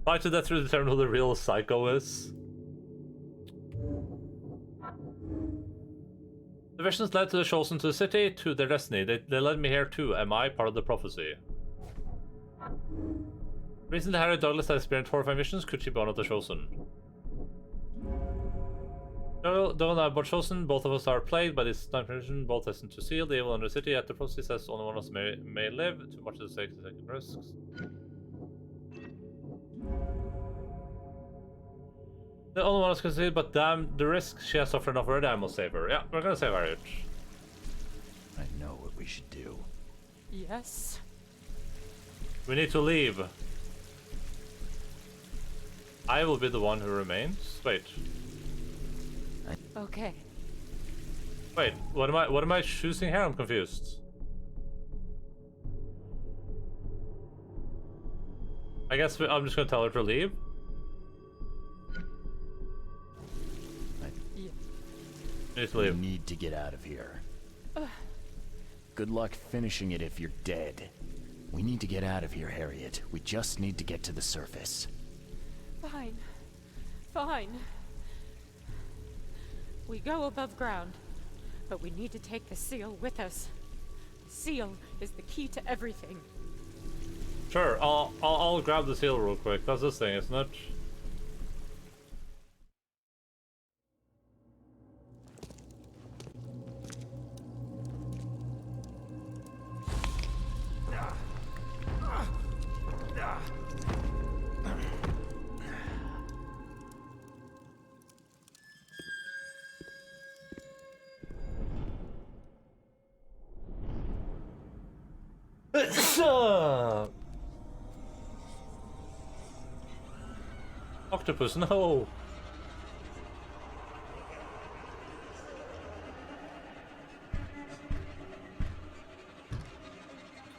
Fight to death to determine who the real psycho is. The visions led to the chosen to the city, to their destiny. They led me here too. Am I part of the prophecy? Recently, Harry Douglas has experienced horrifying visions. Could she be one of the chosen? No, don't know about chosen. Both of us are plagued by this vision. Both destined to seal the evil under the city. Yet the prophecy says only one of us may live. Too much at stake to take risks. The only one is considered, but damn, the risk she has suffered enough already. I must save her. Yeah, we're gonna save Harriet. I know what we should do. Yes. We need to leave. I will be the one who remains. Wait. Okay. Wait. What am I choosing here? I'm confused. I guess I'm just gonna tell her to leave. You need to get out of here. Good luck finishing it if you're dead. We need to get out of here, Harriet. We just need to get to the surface. Fine. Fine. We go above ground, but we need to take the seal with us. The seal is the key to everything. Sure, I'll grab the seal real quick. That's this thing, isn't it? Octopus, no!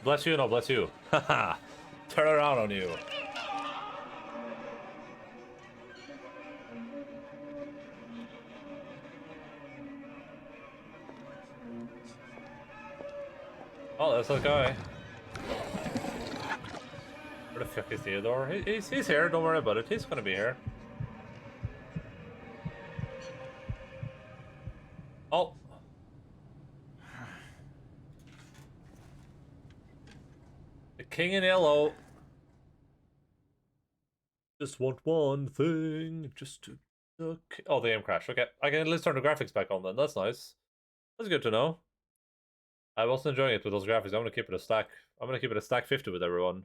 Bless you, no, bless you. Haha! Turn around on you. Oh, that's that guy. Where the fuck is Theodore? He's here, don't worry about it. He's gonna be here. Oh. The king in yellow. Just want one thing. Just to look. Oh, the game crashed. Okay. I can at least turn the graphics back on then. That's nice. That's good to know. I wasn't enjoying it with those graphics. I'm gonna keep it a stack. I'm gonna keep it a stack 50 with everyone.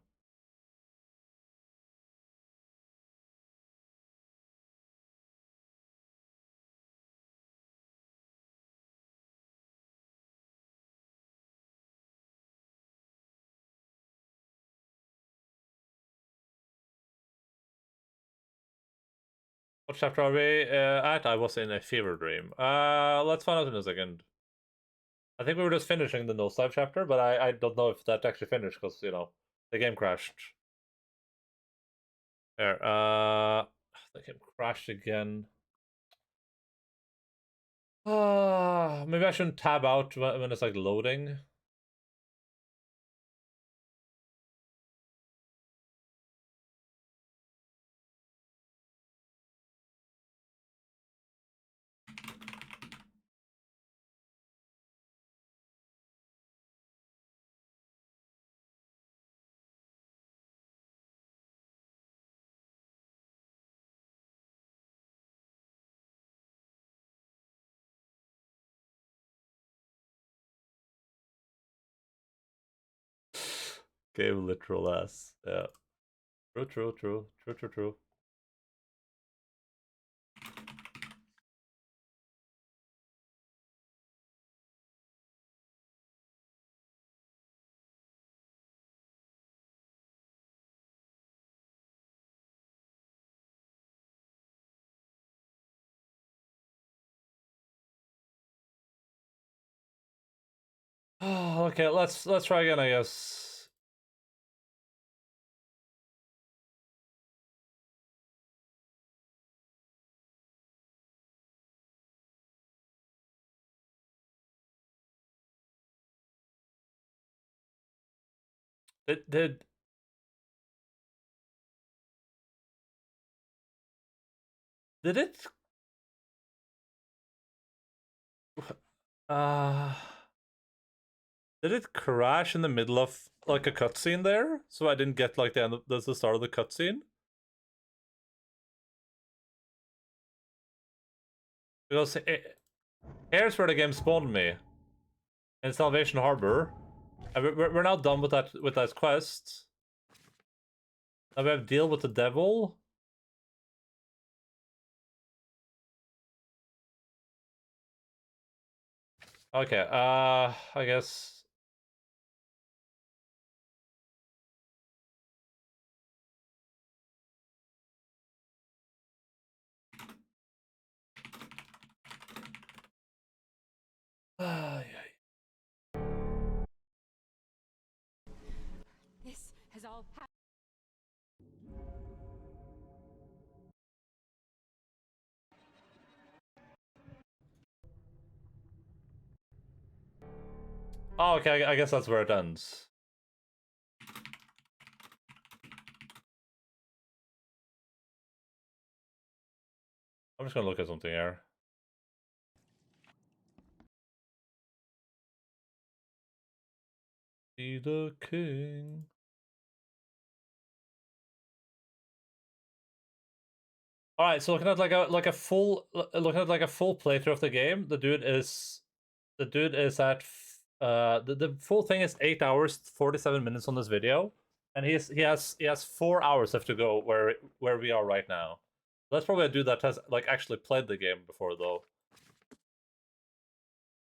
What chapter are we at? I was in a fever dream. Let's find out in a second. I think we were just finishing the nosedive chapter, but I don't know if that actually finished because, you know, the game crashed. There, the game crashed again. Maybe I shouldn't tab out when it's like loading. Game literal ass. Yeah. True. Okay, let's try again, I guess. Did it uh did it crash in the middle of like a cutscene there? So I didn't get like the end of the start of the cutscene? Because here's where the game spawned me. In Salvation Harbor. And we're now done with that quest. Now we have to deal with the devil. Okay, I guess. This has all happened. Oh, okay, I guess that's where it ends. I'm just gonna look at something here. Be the king. All right, so looking at like a full playthrough of the game, the dude is at the full thing is 8 hours 47 minutes on this video, and he has 4 hours left to go where we are right now. That's probably a dude that has like actually played the game before though.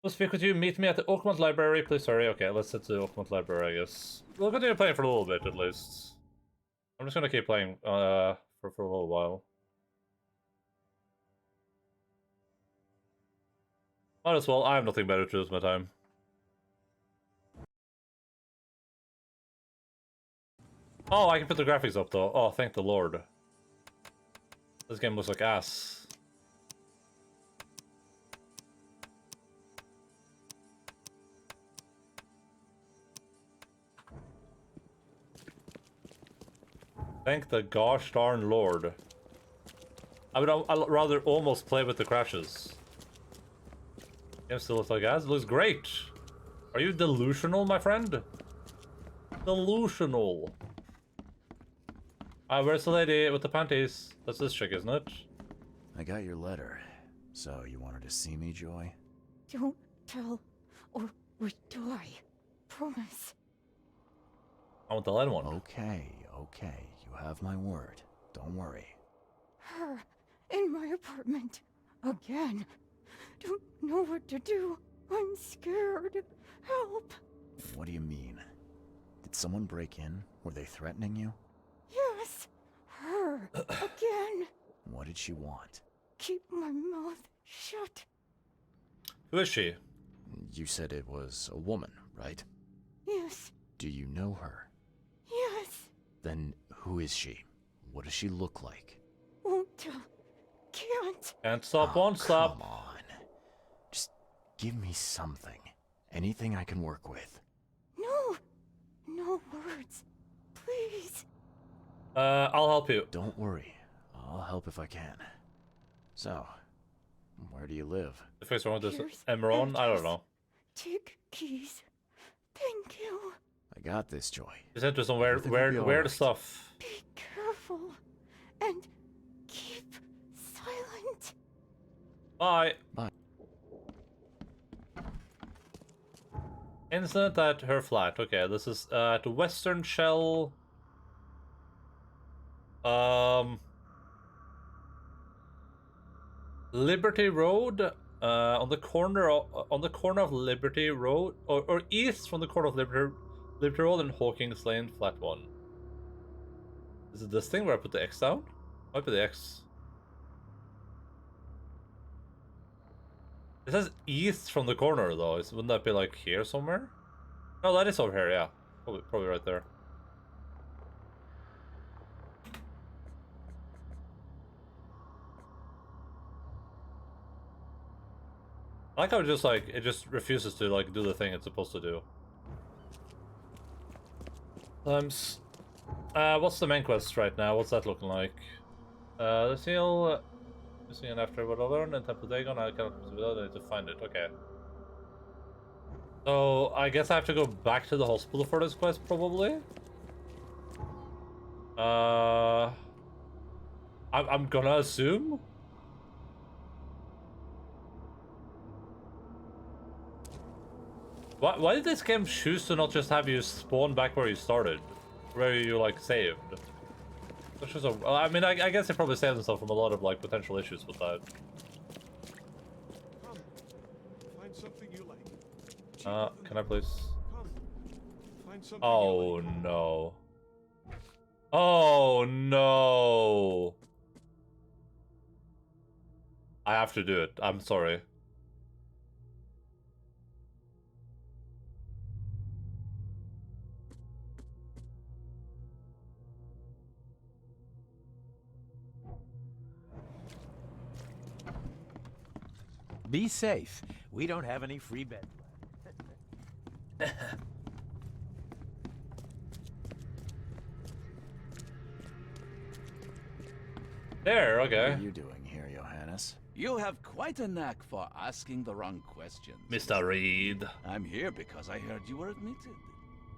We'll speak with you. Meet me at the Oakmont Library, please. Sorry. Okay, let's head to the Oakmont Library, I guess. We'll continue playing for a little bit at least. I'm just gonna keep playing for a little while. Might as well. I have nothing better to do with my time. Oh, I can put the graphics up though. Oh, thank the Lord. This game looks like ass. Thank the gosh darn Lord. I'd rather almost play with the crashes. Game still looks like ass. It looks great. Are you delusional, my friend? Delusional. Where's the lady with the panties? That's this chick, isn't it? I got your letter. So, you wanted to see me, Joy? Don't tell, or we die. Promise. I want the lead one. Okay. You have my word. Don't worry. Her in my apartment. Again. Don't know what to do. I'm scared. Help. What do you mean? Did someone break in? Were they threatening you? Yes. Her. Again. What did she want? Keep my mouth shut. Who is she? You said it was a woman, right? Yes. Do you know her? Yes. Then who is she? What does she look like? Won't tell. Can't. Can't stop, won't stop. Come on. Just give me something. Anything I can work with. No. No words. Please. I'll help you. Don't worry. I'll help if I can. So, where do you live? The first one with this Emerald? I don't know. Take keys. Thank you. I got this, Joy. Just into some weird stuff. Be careful. And keep silent. Bye. Bye. Incident at her flat. Okay, this is at Western Shell. Liberty Road. On the corner of Liberty Road, or east from the corner of Liberty Road and Hawkins Lane, flat 1. Is it this thing where I put the X down? Might be the X. It says east from the corner though. Wouldn't that be like here somewhere? No, that is over here. Yeah, probably right there. I like how it just refuses to like do the thing it's supposed to do. What's the main quest right now? What's that looking like? The seal missing an after what I learned in Temple Dagon. I cannot I need to find it. Okay. So I guess I have to go back to the hospital for this quest probably. I'm gonna assume. Why did this game choose to not just have you spawn back where you started? Where you, like, saved? Which is I mean, I guess it probably saved themselves from a lot of, like, potential issues with that. Come, find something you like. Can I please? Come, find something Oh, no. Oh, no. I have to do it. I'm sorry. Be safe. We don't have any free beds left. There, okay. What are you doing here, Johannes? You have quite a knack for asking the wrong questions. Mr. Reed. I'm here because I heard you were admitted.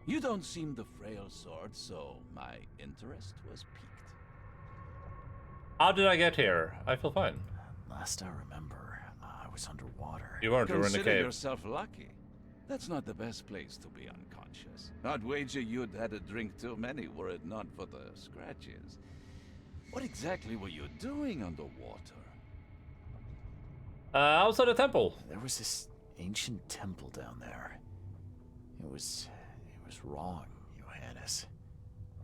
You don't seem the frail sort, so my interest was piqued. How did I get here? I feel fine. Last I remember, I was underwater. You weren't, you were in the Consider cave. yourself lucky. That's not the best place to be unconscious. I'd wager you'd had a drink too many were it not for the scratches. What exactly were you doing underwater? Outside the temple. There was this ancient temple down there. It was wrong, Johannes.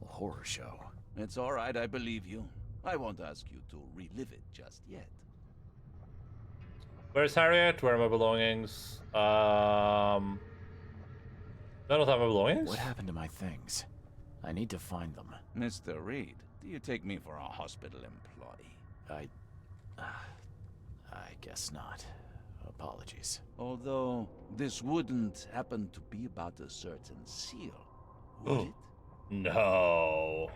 A horror show. It's all right, I believe you. I won't ask you to relive it just yet. Where's Harriet? Where are my belongings? I don't have my belongings. What happened to my things? I need to find them. Mr. Reed, do you take me for a hospital employee? I guess not. Apologies. Although this wouldn't happen to be about a certain seal, would it? No.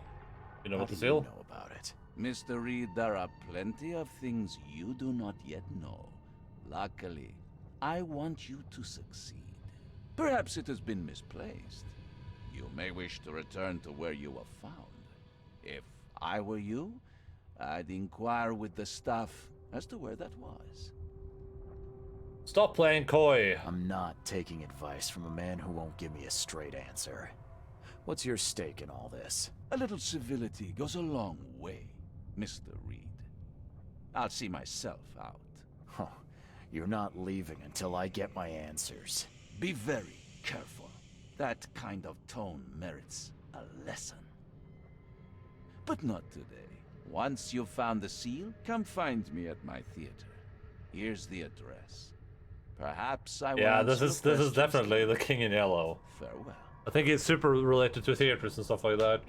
You know How what the do seal? you know about it? Mr. Reed, there are plenty of things you do not yet know. Luckily, I want you to succeed. Perhaps it has been misplaced. You may wish to return to where you were found. If I were you, I'd inquire with the staff as to where that was. Stop playing coy. I'm not taking advice from a man who won't give me a straight answer. What's your stake in all this? A little civility goes a long way, Mr. Reed. I'll see myself out. Huh. You're not leaving until I get my answers. Be very careful. That kind of tone merits a lesson. But not today. Once you've found the seal, come find me at my theater. Here's the address. Perhaps I will this is definitely the King in Yellow. Farewell. I think it's super related to theaters and stuff like that.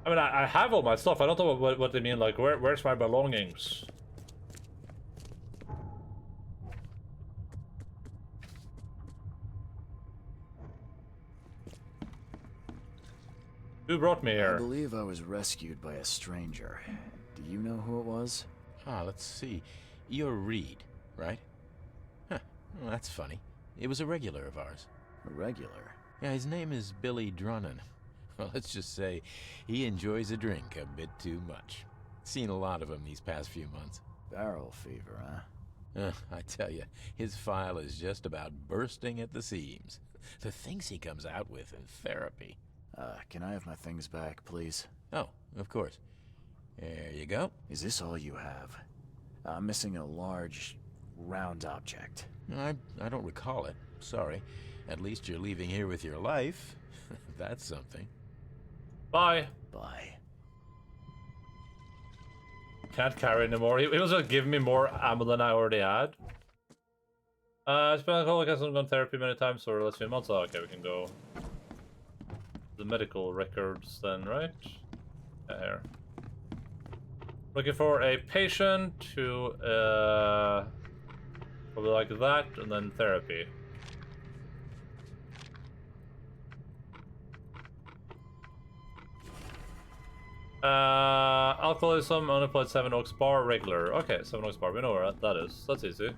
I mean, I have all my stuff. I don't know what they mean. Like, where's my belongings? Who brought me here? I believe I was rescued by a stranger. Do you know who it was? Let's see. You're Reed, right? Huh. Well, that's funny. It was a regular of ours. A regular? Yeah, his name is Billy Drunnen. Well, let's just say he enjoys a drink a bit too much. Seen a lot of him these past few months. Barrel fever, huh? I tell you, his file is just about bursting at the seams. The things he comes out with in therapy. Can I have my things back, please? Oh, of course. There you go. Is this all you have? I'm missing a large, round object. I don't recall it. Sorry. At least you're leaving here with your life. That's something. Bye. Bye. Can't carry anymore. He was gonna give me more ammo than I already had. It's been a couple of I've gone therapy many times for the last few months. Oh, okay, we can go the medical records then, right? Yeah, here. Looking for a patient who probably like that, and then therapy. Alcoholism, unemployed 7 Oaks Bar, regular. Okay, 7 Oaks Bar, we know where that is. That's easy.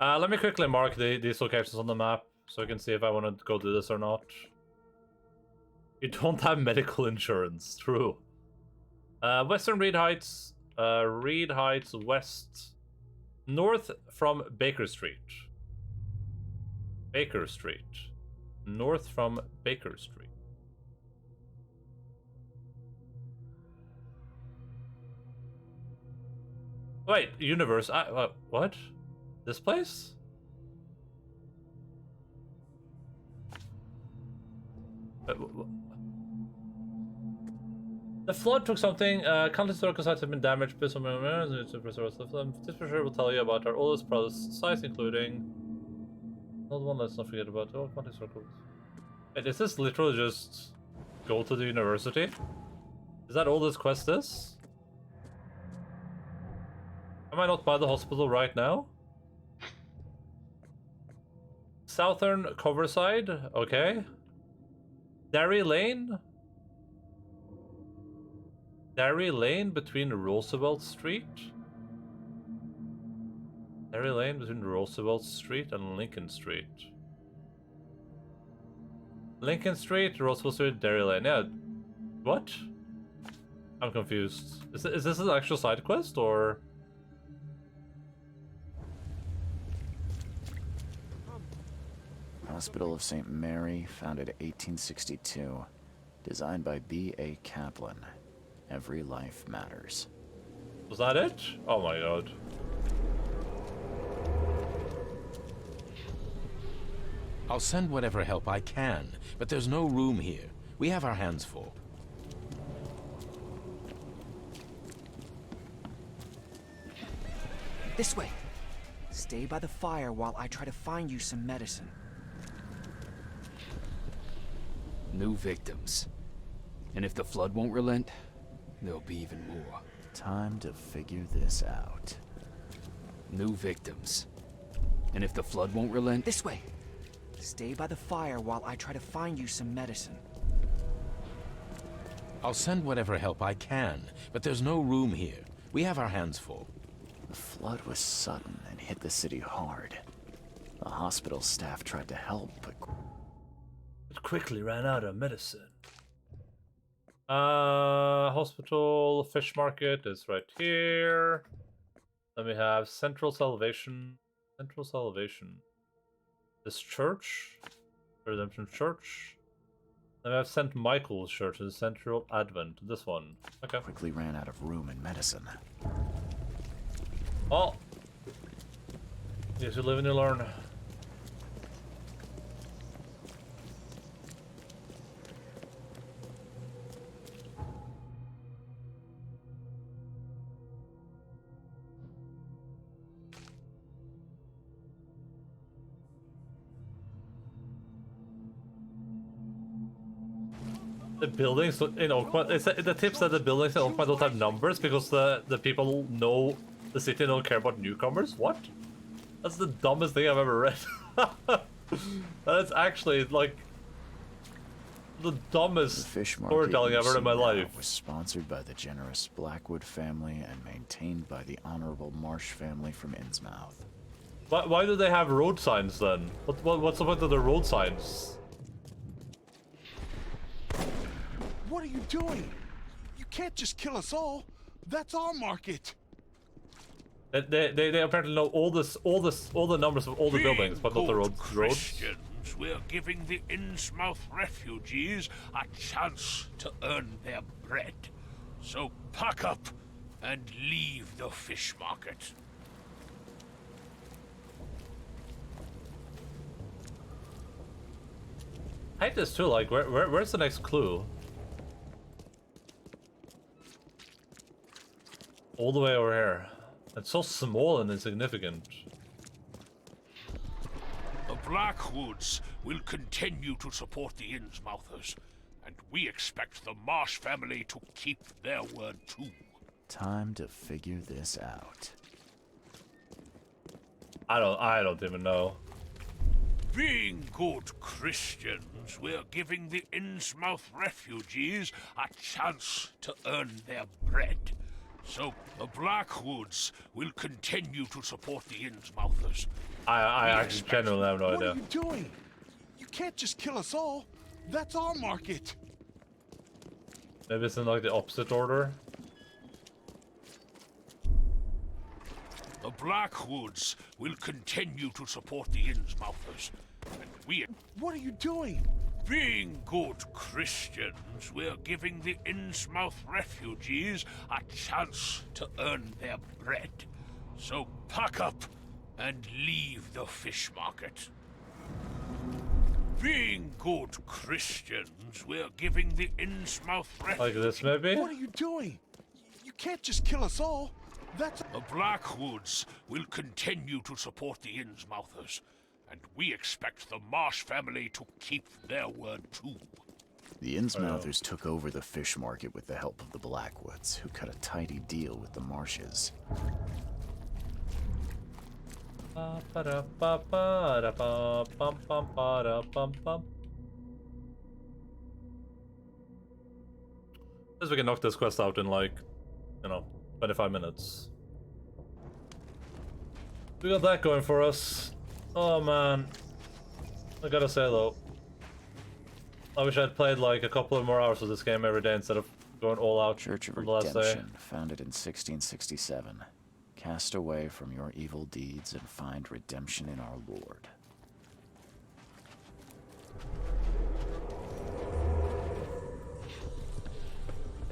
Let me quickly mark these locations on the map so I can see if I want to go do this or not. You don't have medical insurance, true. Western Reed Heights West, north from Baker Street. Baker Street. North from Baker Street. Wait, universe. What? This place? The flood took something. Countless historical sites have been damaged by some this for sure will tell you about our oldest sites, including. Another one let's not forget about. Oh, quantum circles. Wait, is this literally just go to the university? Is that all this quest is? Am I not by the hospital right now? Southern Coverside, okay. Derry Lane? Derry Lane between Roosevelt Street? Derry Lane between Roosevelt Street and Lincoln Street. Lincoln Street, Roosevelt Street, Derry Lane. Yeah. What? I'm confused. Is this an actual side quest or? Hospital of St. Mary, founded 1862. Designed by B.A. Kaplan. Every life matters. Was that it? Oh my god. I'll send whatever help I can, but there's no room here. We have our hands full. This way. Stay by the fire while I try to find you some medicine. New victims. And if the flood won't relent, there'll be even more. Time to figure this out. New victims. And if the flood won't relent... This way. Stay by the fire while I try to find you some medicine. I'll send whatever help I can, but there's no room here. We have our hands full. The flood was sudden and hit the city hard. The hospital staff tried to help, but quickly ran out of medicine. Hospital, fish market is right here. Then we have Central Salvation. Central Salvation. This church. Redemption Church. Then we have St. Michael's Church in Central Advent. This one. Okay. Quickly ran out of room in medicine. Oh. Yes, you live and you learn. The buildings in Oakmont, the tips that the buildings in Oakmont don't have numbers because the people know the city don't care about newcomers? What? That's the dumbest thing I've ever read. That's actually like the dumbest storytelling I've heard in my life. Was sponsored by the generous Blackwood family and maintained by the Honorable Marsh family from Innsmouth. Why do they have road signs then? What's the point of the road signs? What are you doing? You can't just kill us all. That's our market. They apparently know all the numbers of all the buildings, but not the roads. Christians, we're giving the Innsmouth refugees a chance to earn their bread. So pack up and leave the fish market. I hate this too. Like, where's the next clue? All the way over here. It's so small and insignificant. The Blackwoods will continue to support the Innsmouthers, and we expect the Marsh family to keep their word too. Time to figure this out. I don't even know. Being good Christians, we're giving the Innsmouth refugees a chance to earn their bread. So the Blackwoods will continue to support the Innsmouthers. I actually genuinely have no idea. What are you doing? You can't just kill us all. That's our market. Maybe it's in like the opposite order. The Blackwoods will continue to support the Innsmouthers. And we... What are you doing? Being good Christians, we're giving the Innsmouth refugees a chance to earn their bread. So pack up and leave the fish market. Being good Christians, we're giving the Innsmouth refugees... Like this, maybe? What are you doing? You can't just kill us all. That's... The Blackwoods will continue to support the Innsmouthers, and we expect the Marsh family to keep their word too. The Innsmouthers took over the fish market with the help of the Blackwoods, who cut a tidy deal with the Marshes. Guess we can knock this quest out in like, 25 minutes. We got that going for us. Oh man. I gotta say though, I wish I'd played like a couple of more hours of this game every day instead of going all out. Church of on the last day. Redemption, founded in 1667. Cast away from your evil deeds and find redemption in our Lord.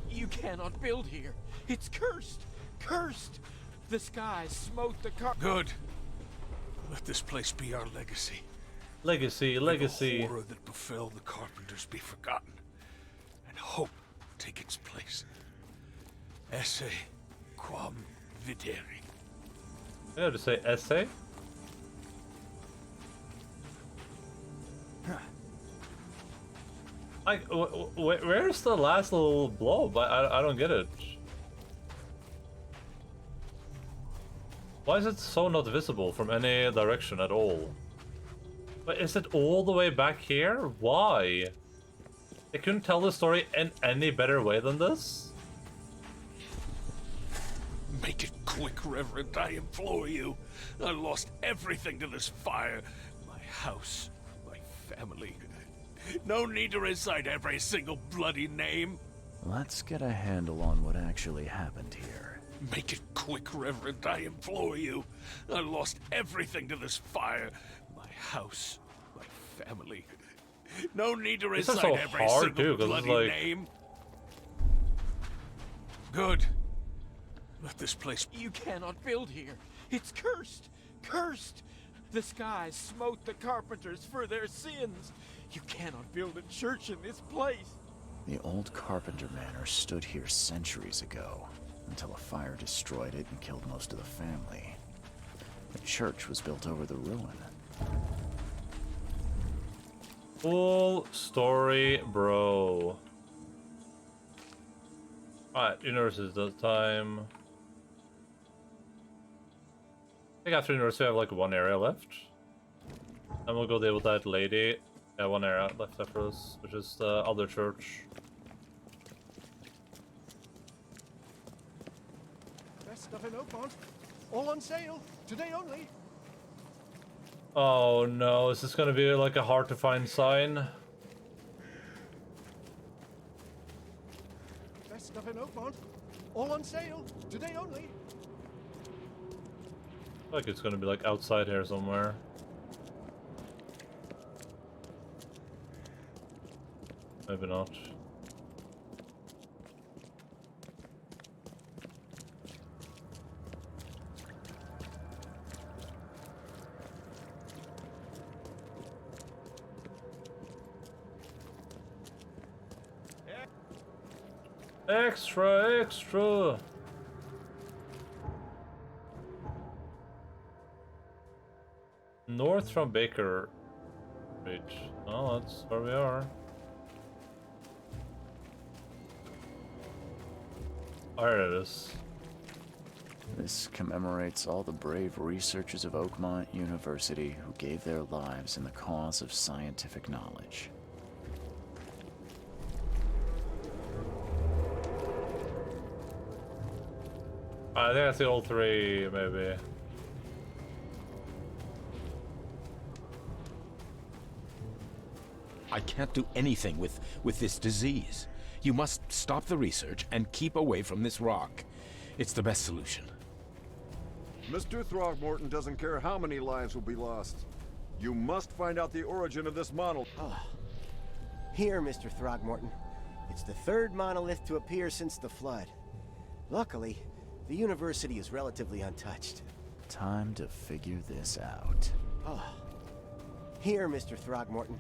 You cannot build here. It's cursed. Cursed. The skies smote the Good. Let this place be our legacy. Legacy. May the horror that befell the carpenters be forgotten, and hope take its place. Esse quam videri. I have to say essay. Like, where's the last little blob? I don't get it. Why is it so not visible from any direction at all? But is it all the way back here? Why? They couldn't tell the story in any better way than this? Make it quick, Reverend, I implore you. I lost everything to this fire. My house, my family. No need to recite every single bloody name. Let's get a handle on what actually happened here. Make it quick, Reverend, I implore you. I lost everything to this fire. My house, my family. No need to This recite is so every hard, single too, 'cause it's bloody like... name. Good. Let this place... You cannot build here. It's cursed. Cursed. The skies smote the carpenters for their sins. You cannot build a church in this place. The old Carpenter Manor stood here centuries ago, until a fire destroyed it and killed most of the family. The church was built over the ruin. Full story, bro. Alright, university does time. I think after university I have like one area left. And we'll go deal with that lady. Yeah, one area left after this, which is the other church. Best stuff in Oakmont. All on sale. Today only. Oh no, is this gonna be like a hard to find sign? Best stuff in Oakmont. All on sale. Today only. Like it's gonna be like outside here somewhere. Maybe not. Extra, extra. North from Baker Ridge. Oh, that's where we are. There it is. This commemorates all the brave researchers of Oakmont University who gave their lives in the cause of scientific knowledge. I think that's the old three, maybe. I can't do anything with this disease. You must stop the research and keep away from this rock. It's the best solution. Mr. Throgmorton doesn't care how many lives will be lost. You must find out the origin of this monolith. Here, Mr. Throgmorton. It's the third monolith to appear since the flood. Luckily, the university is relatively untouched. Time to figure this out. Here, Mr. Throgmorton.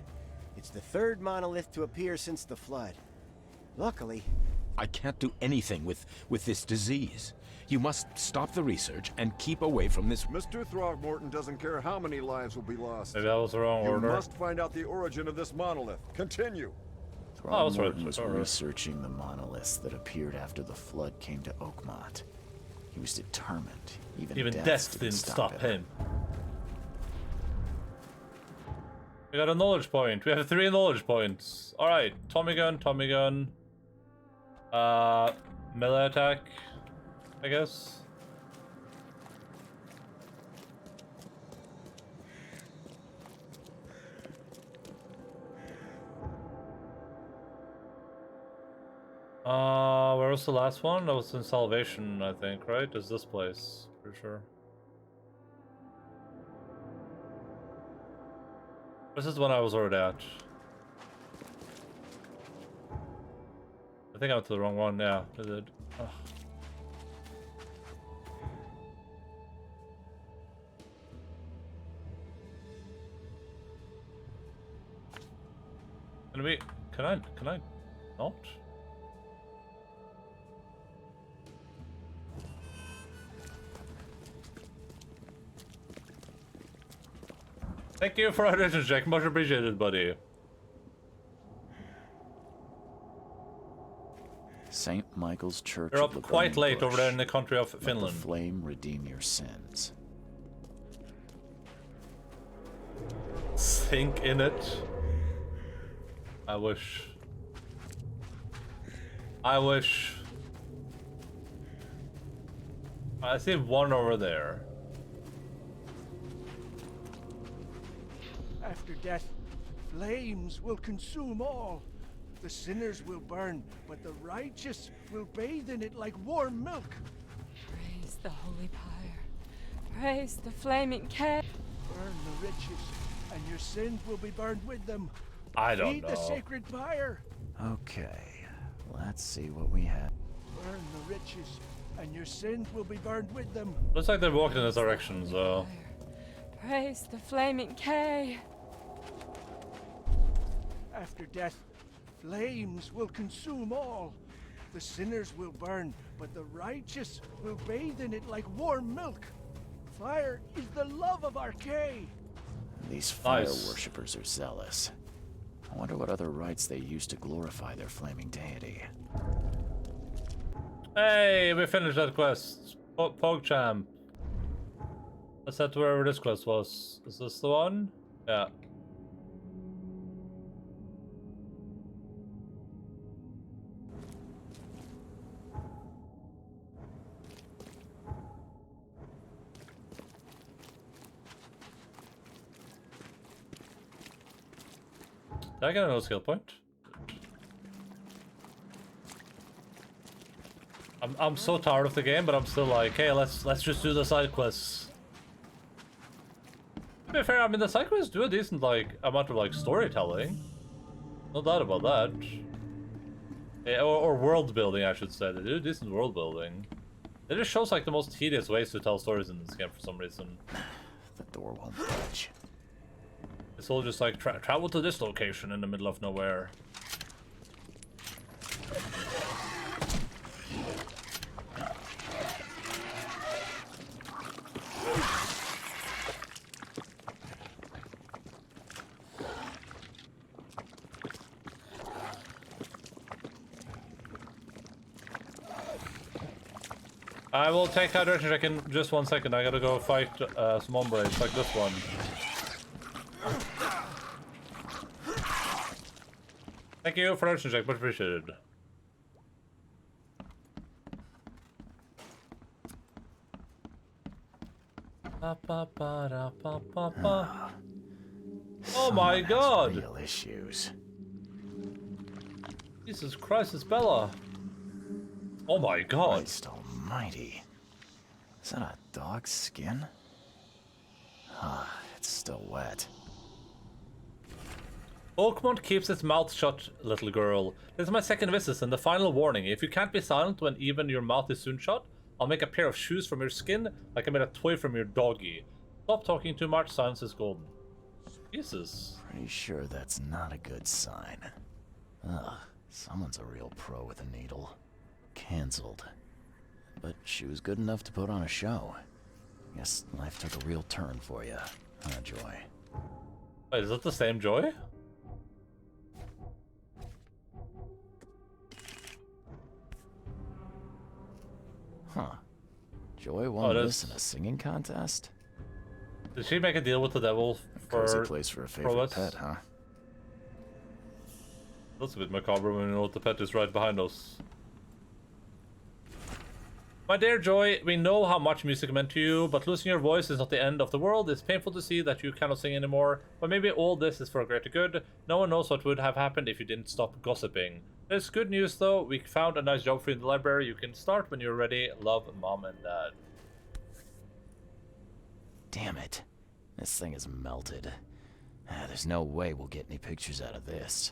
It's the third monolith to appear since the flood. Luckily... I can't do anything with this disease. You must stop the research and keep away from this... Mr. Throgmorton doesn't care how many lives will be lost. Maybe that was the wrong order. You must find out the origin of this monolith. Continue. Throgmorton was researching the monoliths that appeared after the flood came to Oakmont. He was determined. Even death didn't stop him. We got a knowledge point. We have 3 knowledge points. Alright, Tommy gun. Melee attack, I guess. Where was the last one? That was in Salvation, I think, right? Is this place, for sure. This is the one I was already at. I think I went to the wrong one, yeah. I did. Ugh. Can I not? Thank you for audition check, much appreciated, buddy. St. Michael's Church. You're up quite late over there in the country of Finland. Let the flame redeem your sins. Sink in it. I wish. I see one over there. After death, flames will consume all. The sinners will burn, but the righteous will bathe in it like warm milk. Praise the holy pyre. Praise the flaming cave. Burn the riches, and your sins will be burned with them. I don't Feed know. the sacred pyre. Okay, let's see what we have. Burn the riches, and your sins will be burned with them. Looks like they're walking in this direction, so. Praise the flaming cave. After death, flames will consume all. The sinners will burn, but the righteous will bathe in it like warm milk. Fire is the love of Arcade. These fire worshippers are zealous. I wonder what other rites they use to glorify their flaming deity. Hey, we finished that quest. PogChamp. Let's head to wherever this quest was. Is this the one? Yeah. Did I get another skill point? I'm so tired of the game, but I'm still like, hey, let's just do the side quests. To be fair, I mean the side quests do a decent like amount of like storytelling. No doubt about that. Yeah, or world building, I should say. They do decent world building. It just shows like the most tedious ways to tell stories in this game for some reason. The door won't budge. It's all just like travel to this location in the middle of nowhere. I will take that direction check in just 1 second. I gotta go fight some hombres like this one. Thank you for direction check, much appreciated. Oh my god! Real issues. Jesus Christ, it's Bella. Oh my god. Christ almighty. Is that a dog's skin? Ah, it's still wet. Oakmont keeps its mouth shut, little girl. This is my second visit and the final warning. If you can't be silent when even your mouth is soon shut, I'll make a pair of shoes from your skin like I made a toy from your doggy. Stop talking too much, silence is golden. Jesus. Pretty sure that's not a good sign. Ugh, someone's a real pro with a needle. Cancelled. But she was good enough to put on a show. Guess life took a real turn for you, huh, Joy? Wait, is that the same Joy? Huh. Joy won this in a singing contest? Did she make a deal with the devil for Cozy place for a favorite pet, huh? That's a bit macabre when you know the pet is right behind us. My dear Joy, we know how much music meant to you, but losing your voice is not the end of the world. It's painful to see that you cannot sing anymore, but maybe all this is for a greater good. No one knows what would have happened if you didn't stop gossiping. There's good news though, we found a nice job for you in the library. You can start when you're ready. Love, Mom and Dad. Damn it. This thing is melted. There's no way we'll get any pictures out of this.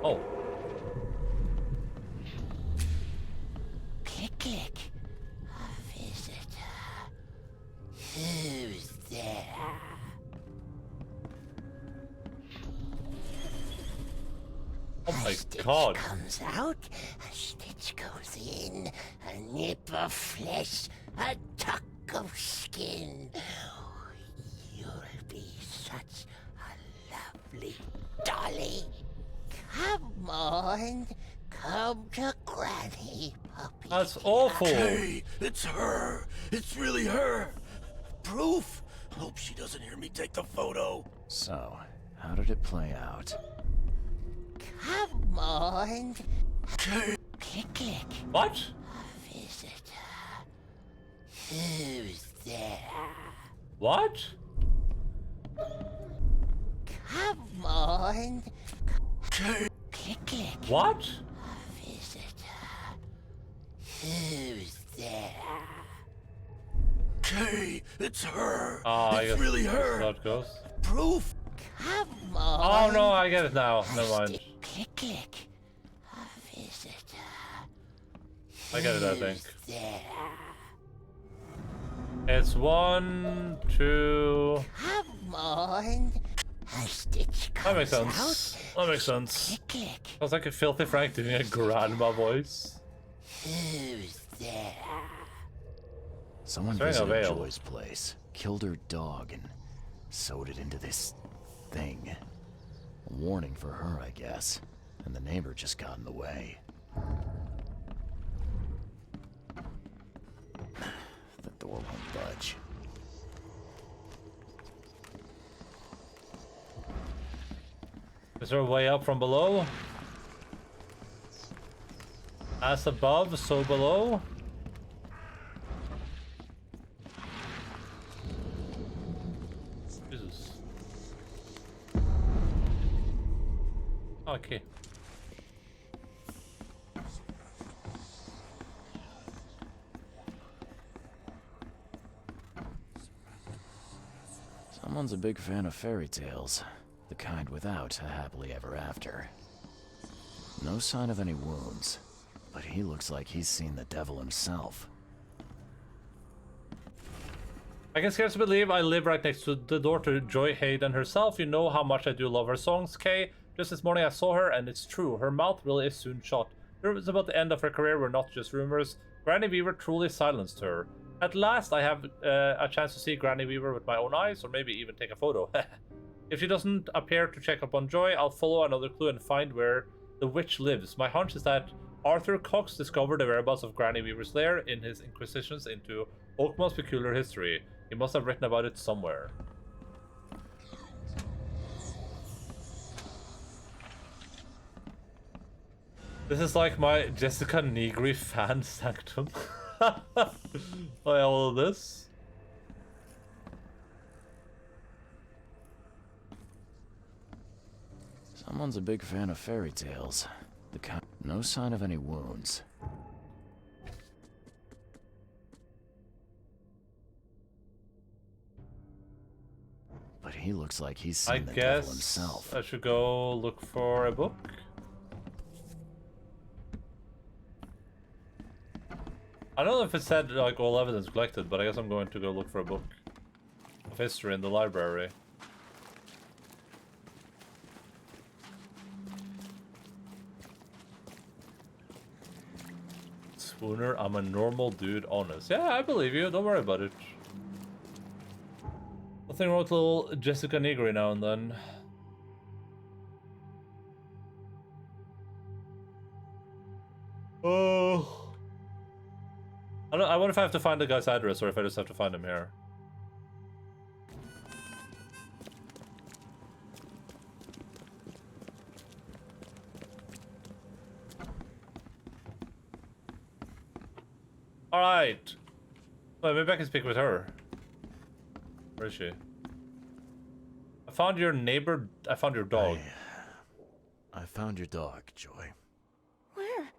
Oh. Click, click. A visitor. Who's there? Oh my god. A stitch comes out, a stitch goes in, a nip of flesh, a tuck of skin. You'll be such a lovely dolly. Come on, come to Granny, puppy. That's awful. Hey, it's her. It's really her. Proof. Hope she doesn't hear me take the photo. So, how did it play out? Come on. Click, click. What? A visitor. Who's there? What? Come on. Click, click. What? A visitor. Who's there? Hey, it's her. I It's guess really that's her. how it goes. Proof. Come on. Oh no, I get it now. Never mind. Click, click. A visitor. I get it, I think. Who's there? It's 1, 2. Come on. A stitch That makes comes sense. out. That makes sense. Click, click. I was like a filthy Frank doing a grandma voice. Who's there? Someone It's wearing a visited veil. Joy's place, killed her dog, and sewed it into this thing. A warning for her, I guess. And the neighbor just got in the way. The door won't budge. Is there a way up from below? As above, so below? Jesus. Okay. Someone's a big fan of fairy tales. The kind without a happily ever after. No sign of any wounds, but he looks like he's seen the devil himself. I can scarcely believe I live right next to the door to Joy Hayden herself. You know how much I do love her songs, Kay. Just this morning I saw her, and it's true. Her mouth really is soon shut. Rumors about the end of her career were not just rumors. Granny Weaver truly silenced her. At last I have a chance to see Granny Weaver with my own eyes, or maybe even take a photo. If she doesn't appear to check up on Joy, I'll follow another clue and find where the witch lives. My hunch is that Arthur Cox discovered the whereabouts of Granny Weaver's lair in his inquisitions into Oakmont's peculiar history. He must have written about it somewhere. This is like my Jessica Negri fan sanctum. By all of this. Someone's a big fan of fairy tales. No sign of any wounds. But he looks like he's seen the devil himself. I should go look for a book. I don't know if it said like all evidence collected, but I guess I'm going to go look for a book of history in the library. Spooner, I'm a normal dude, honest. Yeah, I believe you. Don't worry about it. Nothing wrong with little Jessica Negri now and then. Oh. I wonder if I have to find the guy's address or if I just have to find him here. Alright. Well, maybe I can speak with her. Where is she? I found your neighbor. I found your dog. I found your dog, Joy. Where?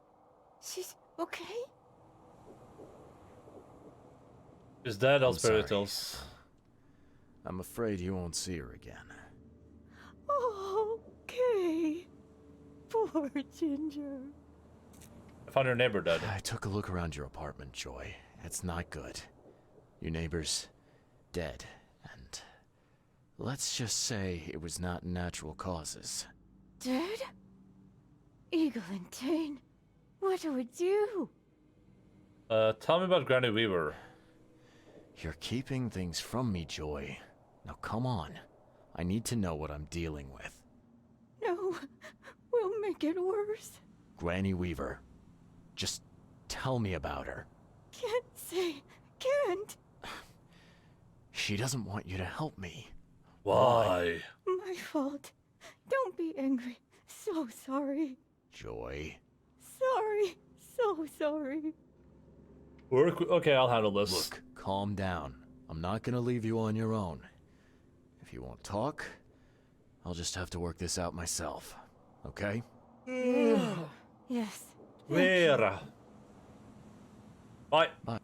She's okay? She's dead, all I'm sorry. spirituals. I'm afraid you won't see her again. Oh, Kay. Poor Ginger. I found your neighbor dead. I took a look around your apartment, Joy. It's not good. Your neighbor's dead, and let's just say it was not natural causes. Dead? Endaline, what do we do? Tell me about Granny Weaver. You're keeping things from me, Joy. Now come on. I need to know what I'm dealing with. No, we'll make it worse. Granny Weaver. Just tell me about her. Can't say, can't. She doesn't want you to help me. Why? My fault. Don't be angry. So sorry. Joy. Sorry. So sorry. Okay, I'll handle this. Look, calm down. I'm not gonna leave you on your own. If you won't talk, I'll just have to work this out myself. Okay? Yes. Vera. Bye. Bye.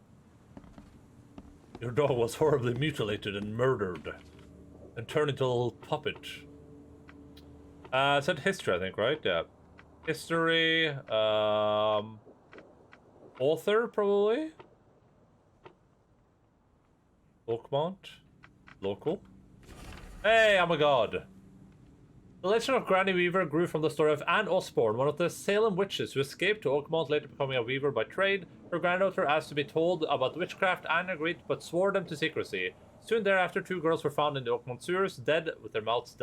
Your dog was horribly mutilated and murdered. And turned into a little puppet. It said history, I think, right? Yeah. History, author, probably? Oakmont? Local? Hey, I'm a god! The legend of Granny Weaver grew from the story of Anne Osborne, one of the Salem witches who escaped to Oakmont, later becoming a weaver by trade. Her granddaughter asked to be told about witchcraft. Anne agreed, but swore them to secrecy. Soon thereafter, 2 girls were found in the Oakmont sewers, dead with their mouths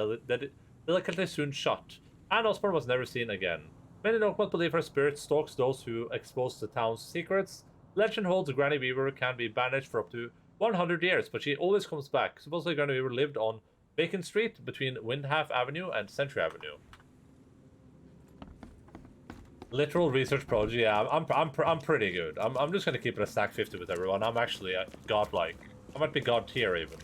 delicately sewn shut. Anne Osborne was never seen again. Many in Oakmont believe her spirit stalks those who expose the town's secrets. Legend holds Granny Weaver can be banished for up to 100 years, but she always comes back. Supposedly Granny Weaver lived on Bacon Street between Windhalf Avenue and Century Avenue. Literal research project. Yeah, I'm pretty good. I'm just gonna keep it a stack 50 with everyone. I'm actually godlike. I might be god tier even.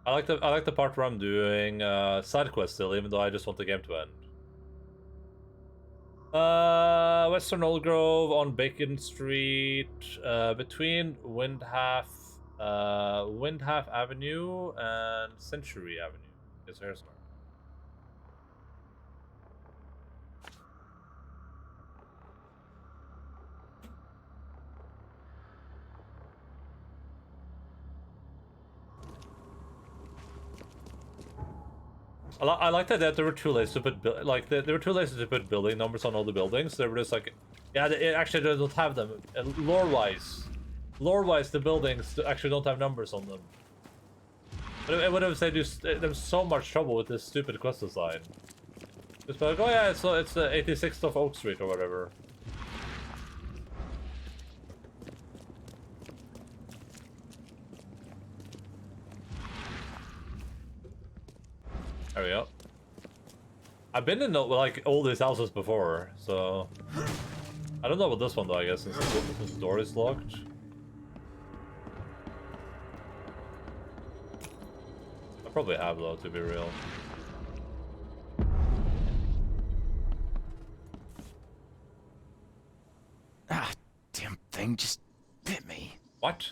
I like the part where I'm doing side quests still, even though I just want the game to end. Western Old Grove on Bacon Street, between Windhalf Avenue and Century Avenue. Is here somewhere. I like that there were two lazy to put there were two lazy to put building numbers on all the buildings. They were just like, yeah, it actually doesn't have them. Lore-wise, the buildings actually don't have numbers on them. But it would have saved you them so much trouble with this stupid quest design. Just be like, oh yeah, it's the 86th of Oak Street or whatever. There we go. I've been in like all these houses before, so I don't know about this one though. I guess since the door is locked. I probably have though, to be real. Ah, damn thing just bit me. What?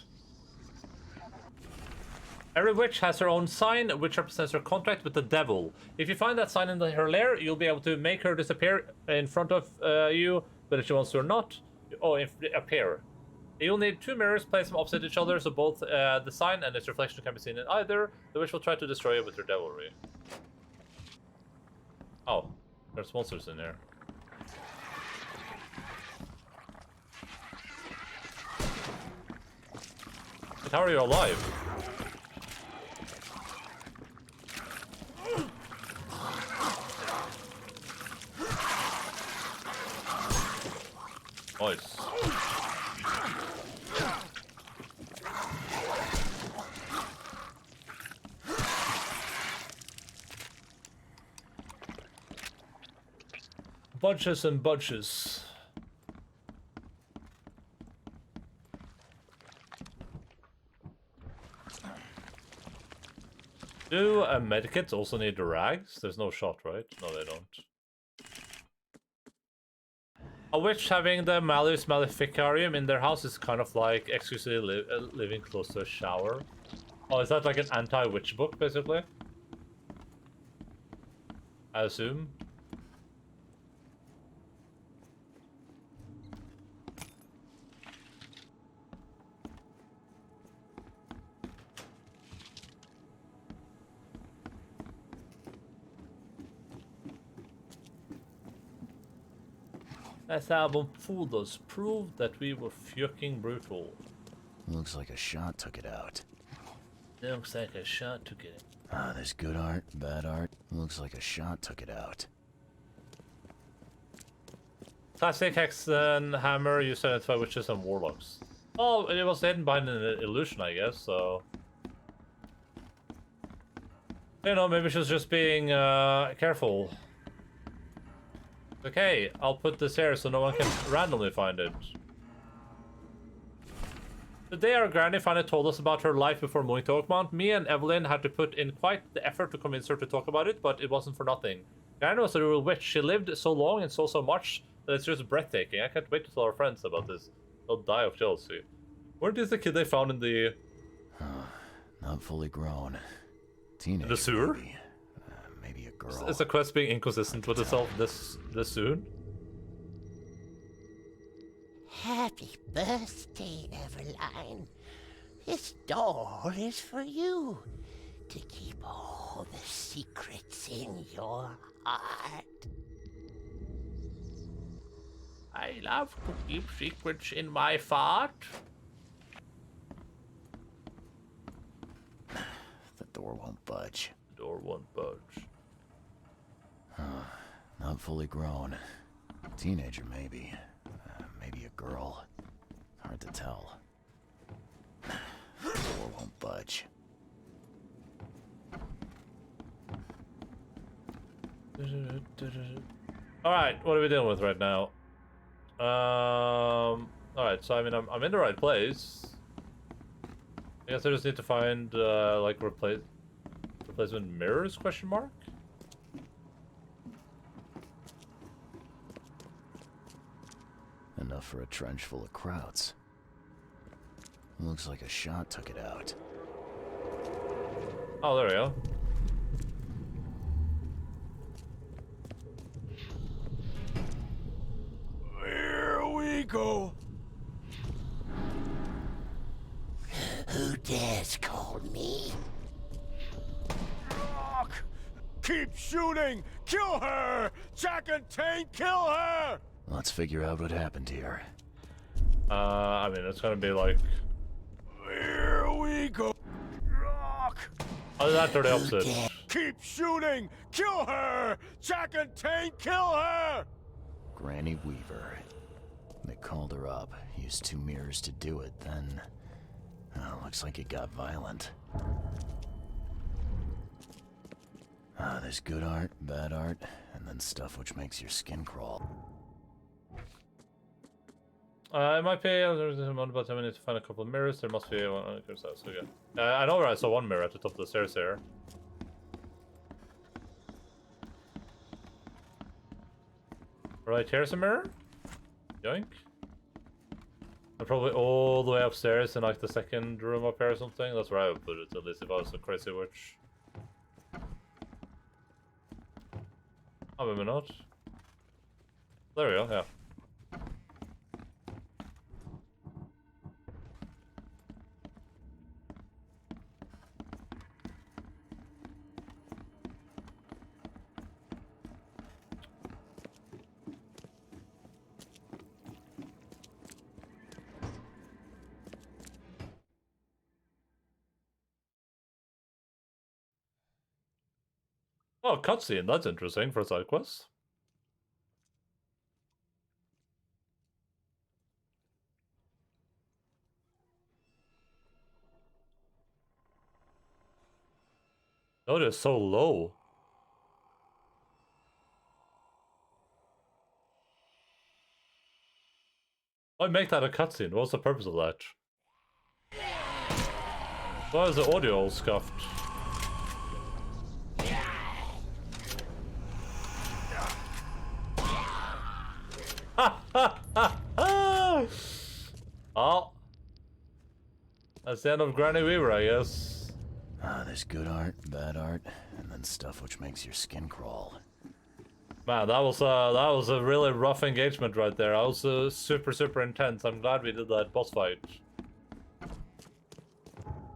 Every witch has her own sign, which represents her contract with the devil. If you find that sign in her lair, you'll be able to make her disappear in front of you, but if she wants to or not, appear. You'll need 2 mirrors, place them opposite each other, so both the sign and its reflection can be seen in either. The witch will try to destroy you with her devilry. Oh, there's monsters in there. But how are you alive? Nice. Bunches and bunches. Do medikits also need the rags? There's no shot, right? No, they don't. A witch having the Malleus Maleficarium in their house is kind of like exclusively living close to a shower. Oh, is that like an anti-witch book, basically? I assume. This album fooled us, proved that we were fucking brutal. Looks like a shot took it out. Looks like a shot took it out. Ah, there's good art, bad art. Looks like a shot took it out. Classic Hexen hammer used to identify witches and warlocks. Oh, it was hidden behind an illusion, I guess, so... You know, maybe she was just being careful. Okay, I'll put this here so no one can randomly find it. The day our granny finally told us about her life before moving to Oakmount, me and Evelyn had to put in quite the effort to convince her to talk about it, but it wasn't for nothing. Granny was a real witch. She lived so long and so much that it's just breathtaking. I can't wait to tell our friends about this. They'll die of jealousy. Where is the kid they found in the... Not fully grown. Teenager. The sewer? Maybe. Maybe a girl. Is the quest being inconsistent with itself this soon? Happy birthday, Endaline. This doll is for you, to keep all the secrets in your heart. I love to keep secrets in my fart. The door won't budge. The door won't budge. Not fully grown. Teenager, maybe. Maybe a girl. Hard to tell. The door won't budge. Alright, what are we dealing with right now? Alright, so I mean, I'm in the right place. I guess I just need to find, like, replacement mirrors, question mark? for a trench full of krauts. Looks like a shot took it out. Oh, there we go. Here we go. Who dares call me? Rock! Keep shooting! Kill her! Jack and Tane, kill her! Let's figure out what happened here. I mean, it's gonna be like... Here we go. Rock! Oh, that's the opposite. Keep shooting! Kill her! Jack and Tane, kill her! Granny Weaver. They called her up, used 2 mirrors to do it, then... looks like it got violent. There's good art, bad art, and then stuff which makes your skin crawl. It might be about 10 minutes to find a couple of mirrors. There must be one on the side. So yeah. I know where I saw one mirror at the top of the stairs here. Right, here's a mirror. Yoink. And probably all the way upstairs in like the second room up here or something. That's where I would put it, at least if I was a crazy witch. Oh, maybe not. There we go, yeah. Oh, cutscene, that's interesting for a side quest. Oh, they're so low. Why make that a cutscene? What's the purpose of that? Why is the audio all scuffed? Oh, that's the end of Granny Weaver, I guess. There's good art, bad art, and then stuff which makes your skin crawl. Man, that was a really rough engagement right there. I was super intense. I'm glad we did that boss fight.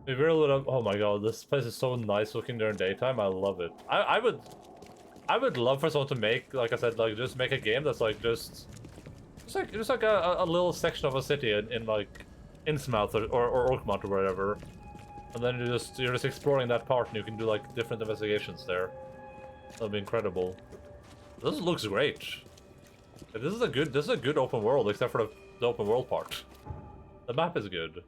We really would have. Oh my god, this place is so nice looking during daytime. I love it. I would love for someone to make, like I said, like just make a game that's like just like a little section of a city in like Innsmouth or Orkmont or wherever, and then you're just exploring that part, and you can do like different investigations there. That'd be incredible. This looks great. This is a good open world, except for the open world part. The map is good.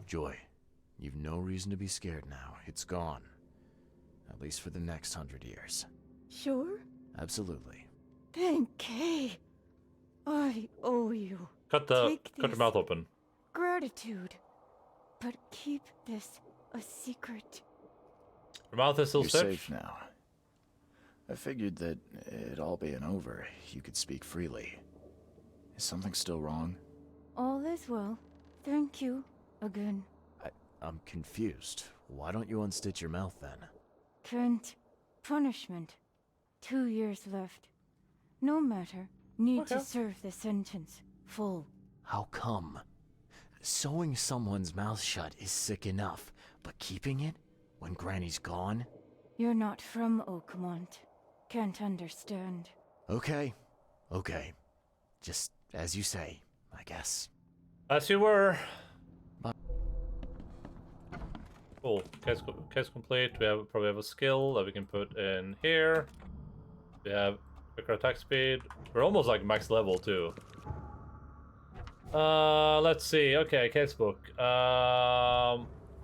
Joy, you've no reason to be scared now. It's gone. At least for the next 100 years. Sure? Absolutely. Thank Kay. I owe you. Cut your mouth open. Gratitude. But keep this a secret. Your mouth is still You're safe now. I figured that it all being over, you could speak freely. Is something still wrong? All is well. Thank you again. I'm confused. Why don't you unstitch your mouth then? Kent, punishment. 2 years left. No matter. Need to serve the sentence. Full. How come? Sewing someone's mouth shut is sick enough, but keeping it when Granny's gone? You're not from Oakmont. Can't understand. Okay. Just as you say, I guess. As you were. Cool. Case complete. We probably have a skill that we can put in here. We have quicker attack speed. We're almost like max level too. Let's see. Okay, casebook.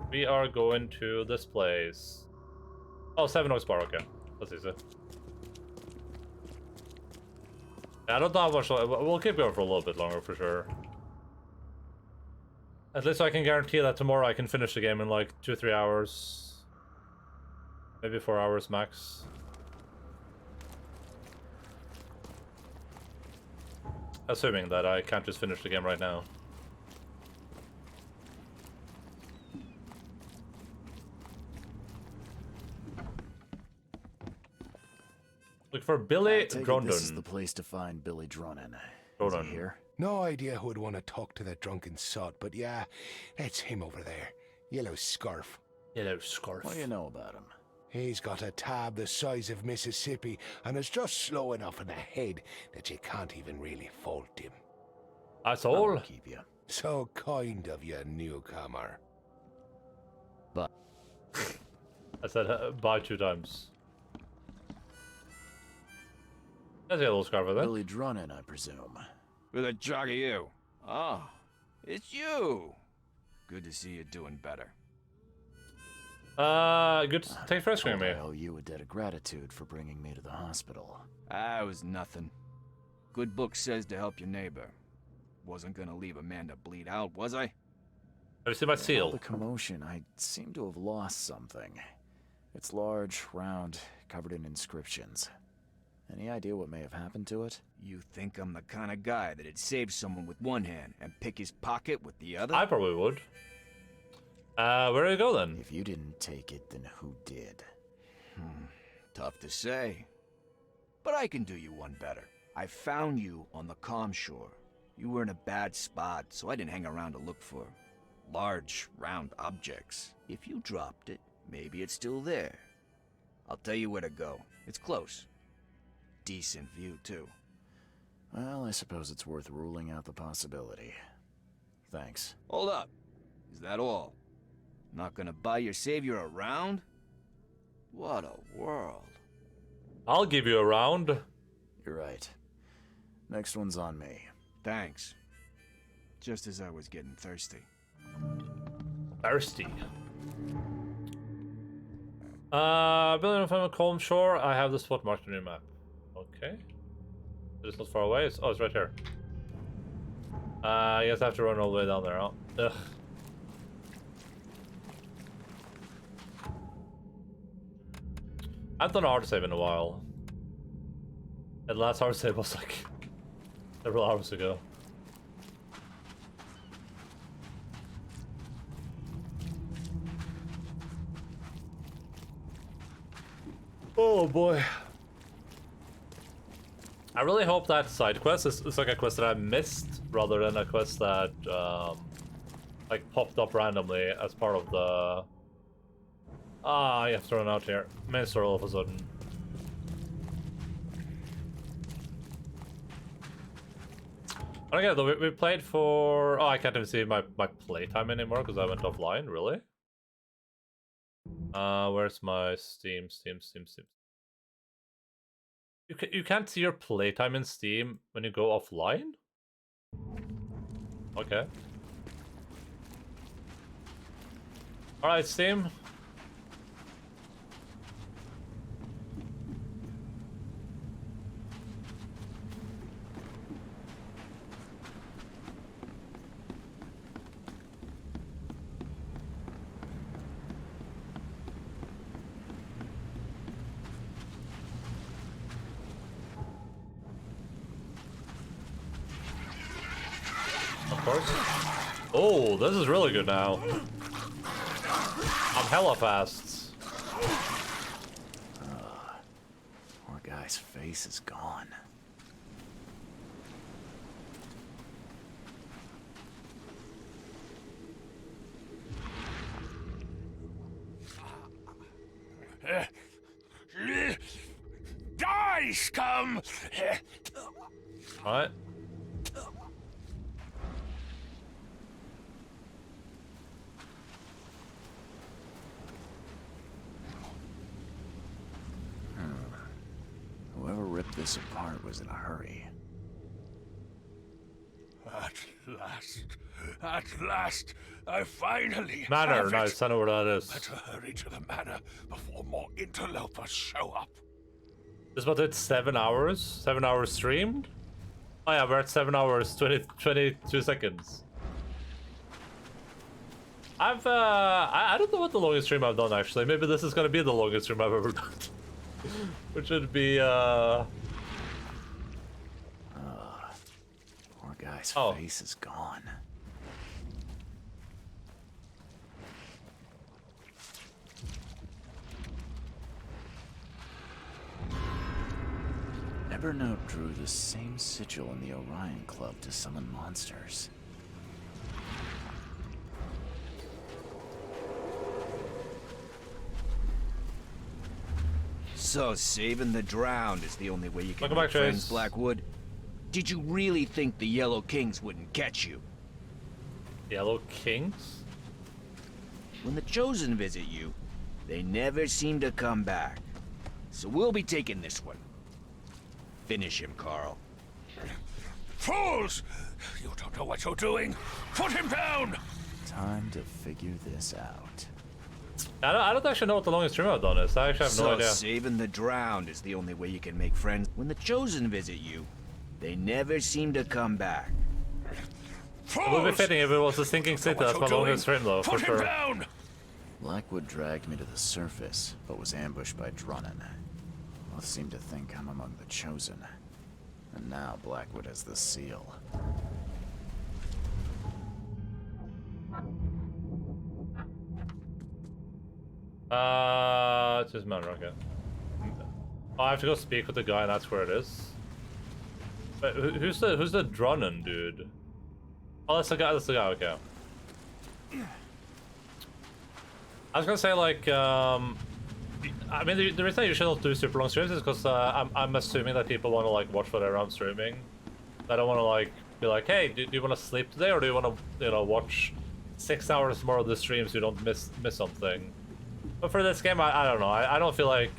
We are going to this place. Oh, 7 Oaks Bar. Okay, that's easy. I don't know how much. We'll keep going for a little bit longer for sure. At least I can guarantee that tomorrow I can finish the game in like 2-3 hours. Maybe 4 hours max. Assuming that I can't just finish the game right now. Look for Billy Dronden. This is the place to find Billy Dronden. Is he here? No idea who'd want to talk to the drunken sot, but yeah, that's him over there. Yellow scarf. Yellow scarf. What do you know about him? He's got a tab the size of Mississippi and is just slow enough in the head that you can't even really fault him. That's all. Keep you. So kind of you, newcomer. But I said bye 2 times. That's a little scarf, I think. Billy Dronden, I presume. Who the jog are you? Oh, it's you. Good to see you doing better. Good. Thanks for rescuing me. I owe you a debt of gratitude for bringing me to the hospital. It was nothing. Good book says to help your neighbor. Wasn't gonna leave a man to bleed out, was I? Have you seen my seal? All the commotion, I seem to have lost something. It's large, round, covered in inscriptions. Any idea what may have happened to it? You think I'm the kind of guy that'd save someone with one hand and pick his pocket with the other? I probably would. Where do you go then? If you didn't take it, then who did? Tough to say. But I can do you one better. I found you on the calm shore. You were in a bad spot, so I didn't hang around to look for large, round objects. If you dropped it, maybe it's still there. I'll tell you where to go. It's close. Decent view, too. Well, I suppose it's worth ruling out the possibility. Thanks. Hold up. Is that all? Not gonna buy your savior around? What a world. I'll give you a round. You're right. Next one's on me. Thanks. Just as I was getting thirsty. Thirsty. Building from a calm shore. I have the spot marked on your map. Okay. It's not far away. It's right here. I guess I have to run all the way down there, huh? Ugh. I haven't done a hard save in a while. And the last hard save was like several hours ago. Oh boy. I really hope that side quest is like a quest that I missed rather than a quest that like popped up randomly as part of the you have to run out here. Main story all of a sudden. Okay, though we played for I can't even see my playtime anymore because I went offline, really? Where's my Steam? You can't see your playtime in Steam when you go offline? Okay. Alright, Steam. Oh, this is really good now. I'm hella fast. Poor guy's face is gone. Die, scum! Alright. Whoever ripped this apart was in a hurry. At last, I finally Manor, have it. nice, I know where that is. Better hurry to the manor before more interlopers show up. This about it 7 hours? 7 hours streamed? Oh yeah, we're at 7 hours, 22 seconds. I don't know what the longest stream I've done actually. Maybe this is gonna be the longest stream I've ever done. Which would be Poor guy's face is gone. Evernote drew the same sigil in the Orion Club to summon monsters. So, saving the drowned is the only way you can Welcome make back, friends, Chase. Blackwood. Did you really think the Yellow Kings wouldn't catch you? Yellow Kings? When the Chosen visit you, they never seem to come back. So we'll be taking this one. Finish him, Carl. Fools! You don't know what you're doing. Put him down! Time to figure this out. I don't actually know what the longest stream I've done is. I actually have no idea. Saving the drowned is the only way you can make friends. When the Chosen visit you, they never seem to come back. It would be fitting if it was a sinking city. That's my longest stream though, for sure. Blackwood dragged me to the surface, but was ambushed by Drunnan. Both seem to think I'm among the Chosen. And now Blackwood has the seal. It's his man rocket. Oh, I have to go speak with the guy, and that's where it is. Wait, who's the Drunnan dude? Oh, that's the guy. That's the guy. Okay. I was gonna say like, I mean, the reason I usually don't do super long streams is because I'm assuming that people want to like watch whatever I'm streaming. I don't want to like be like, hey, do you want to sleep today, or do you want to watch 6 hours more of the stream so you don't miss something? But for this game, I don't know. I don't feel like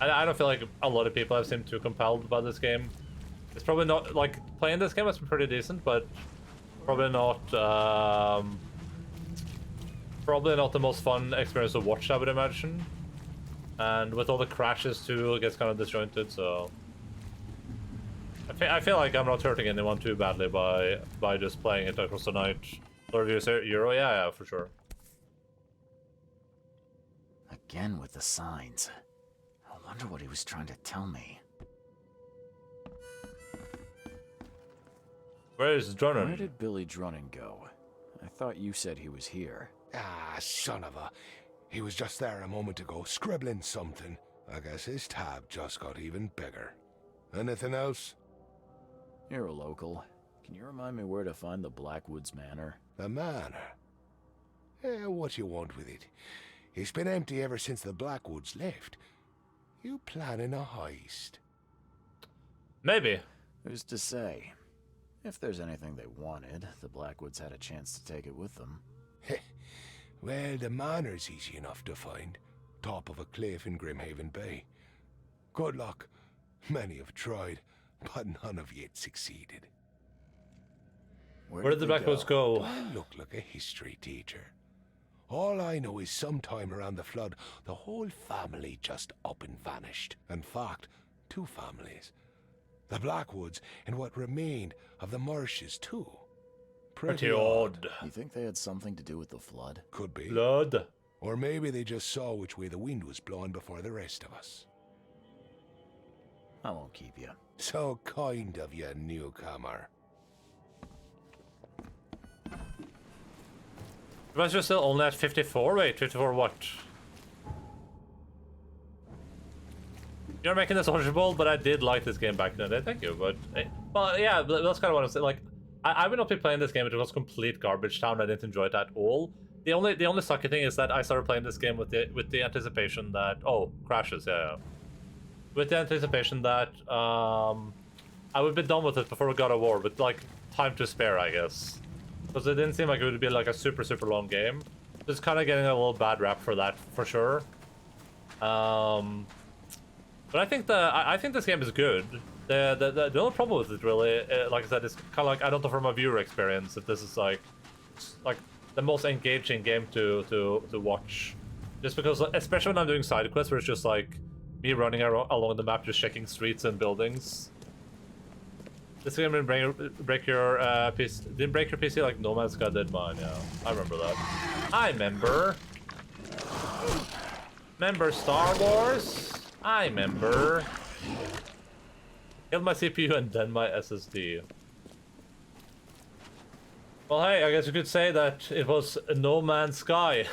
I don't feel like a lot of people have seemed too compelled by this game. It's probably not like playing this game has been pretty decent, but probably not the most fun experience to watch, I would imagine. And with all the crashes too, it gets kind of disjointed. So I feel like I'm not hurting anyone too badly by just playing it across the night. Lord of Euro, yeah, for sure. Again with the signs. I wonder what he was trying to tell me. Where is Drunnan? Where did Billy Drunnan go? I thought you said he was here. Ah, son of a... He was just there a moment ago, scribbling something. I guess his tab just got even bigger. Anything else? You're a local. Can you remind me where to find the Blackwoods Manor? The manor? What you want with it? It's been empty ever since the Blackwoods left. You planning a heist? Maybe. Who's to say? If there's anything they wanted, the Blackwoods had a chance to take it with them. Well, the manor's easy enough to find. Top of a cliff in Grimhaven Bay. Good luck. Many have tried, but none have yet succeeded. Where did the Blackwoods go? Do I look like a history teacher? All I know is sometime around the flood, the whole family just up and vanished. In fact, 2 families. The Blackwoods and what remained of the Marshes, too. Pretty odd. You think they had something to do with the flood? Could be. Flood. Or maybe they just saw which way the wind was blowing before the rest of us. I won't keep you. So kind of you, newcomer. You guys are still only at 54? Wait, 54 what? You're making this watchable, but I did like this game back in the day. Thank you, but... Well, yeah, that's kind of what I'm saying. Like, I would not be playing this game if it was complete garbage town. I didn't enjoy it at all. The only sucky thing is that I started playing this game with the anticipation that... Oh, crashes, yeah. With the anticipation that I would be done with it before God of War, with, like, time to spare, I guess. Because it didn't seem like it would be like a super long game. Just kind of getting a little bad rap for that, for sure. But I think this game is good. The only problem with it really, like I said, is kind of like I don't know from a viewer experience if this is like the most engaging game to watch. Just because, especially when I'm doing side quests, where it's just like me running along the map, just checking streets and buildings. This game didn't break your PC. Didn't break your PC like No Man's Sky did mine. Yeah, I remember that. I remember. Remember Star Wars? I remember. Killed my CPU and then my SSD. Well, hey, I guess you could say that it was No Man's Sky.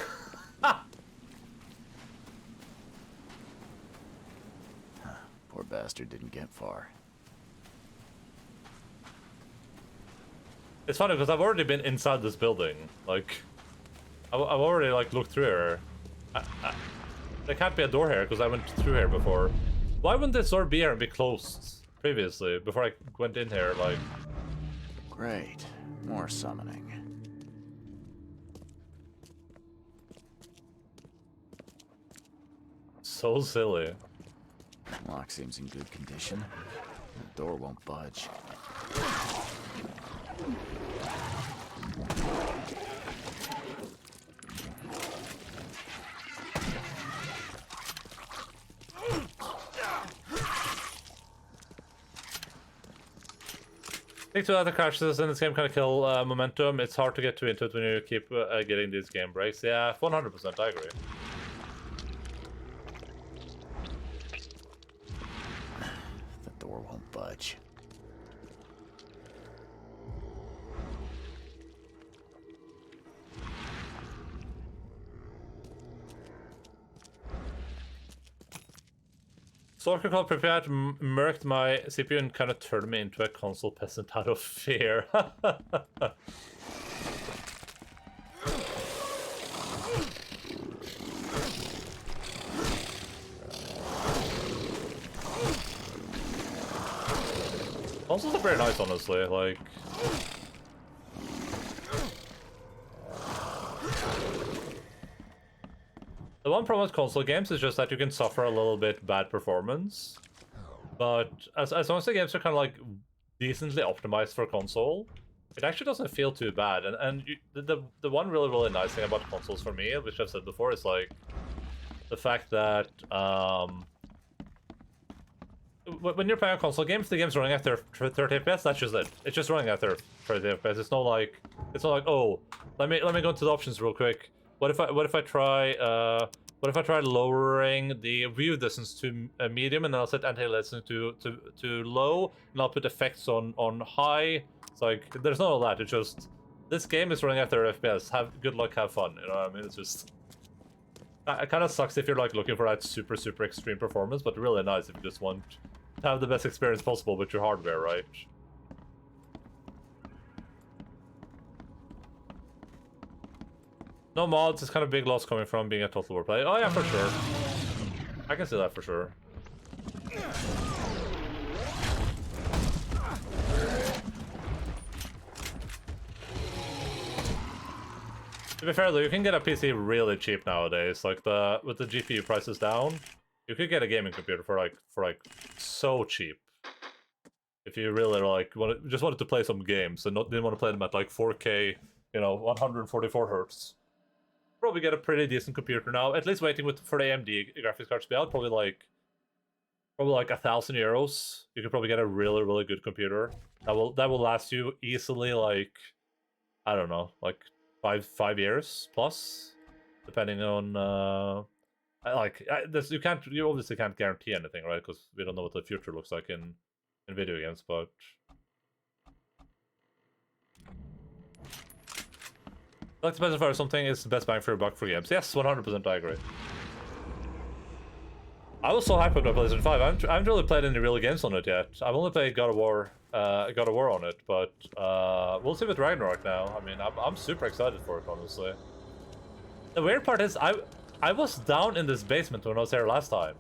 Poor bastard didn't get far. It's funny because I've already been inside this building. Like, I've already like looked through here. There can't be a door here because I went through here before. Why wouldn't this door be here and be closed previously before I went in here? Like, great, more summoning. So silly. Lock seems in good condition. The door won't budge. I think two other crashes in this game kind of kill momentum. It's hard to get too into it when you keep getting these game breaks. Yeah, 100%, I agree. The door won't budge. Sorker called prepared murked my CPU and kind of turned me into a console peasant out of fear. Consoles are very nice, honestly, like... The one problem with console games is just that you can suffer a little bit bad performance. But as long as the games are kind of like decently optimized for console, it actually doesn't feel too bad. And the one really nice thing about consoles for me, which I've said before, is like the fact that when you're playing a console game, if the game's running at 30 FPS, that's just it. It's just running at 30 FPS. It's not like oh, let me go into the options real quick. What if I try lowering the view distance to medium, and then I'll set anti-aliasing to low, and I'll put effects on high. It's like there's none of that. It's just this game is running at 30 FPS. Have good luck, have fun. You know what I mean? It's just it kind of sucks if you're like looking for that super extreme performance, but really nice if you just want to have the best experience possible with your hardware, right? No mods is kind of big loss coming from being a Total War player. Oh yeah, for sure. I can see that for sure. To be fair though, you can get a PC really cheap nowadays. Like with the GPU prices down, you could get a gaming computer for like so cheap. If you really like just wanted to play some games and didn't want to play them at like 4K, you know, 144 hertz. Probably get a pretty decent computer now. At least waiting for the AMD graphics card to be out, probably like €1,000. You could probably get a really good computer that will last you easily, like, I don't know, like 5 years plus, depending on you obviously can't guarantee anything, right? Because we don't know what the future looks like in video games, but. Like to specify something is the best bang for your buck for games. Yes, 100% I agree. I was so hyped about PlayStation 5. I haven't really played any real games on it yet. I've only played God of War on it, but we'll see with Ragnarok now. I mean, I'm super excited for it, honestly. The weird part is I was down in this basement when I was here last time.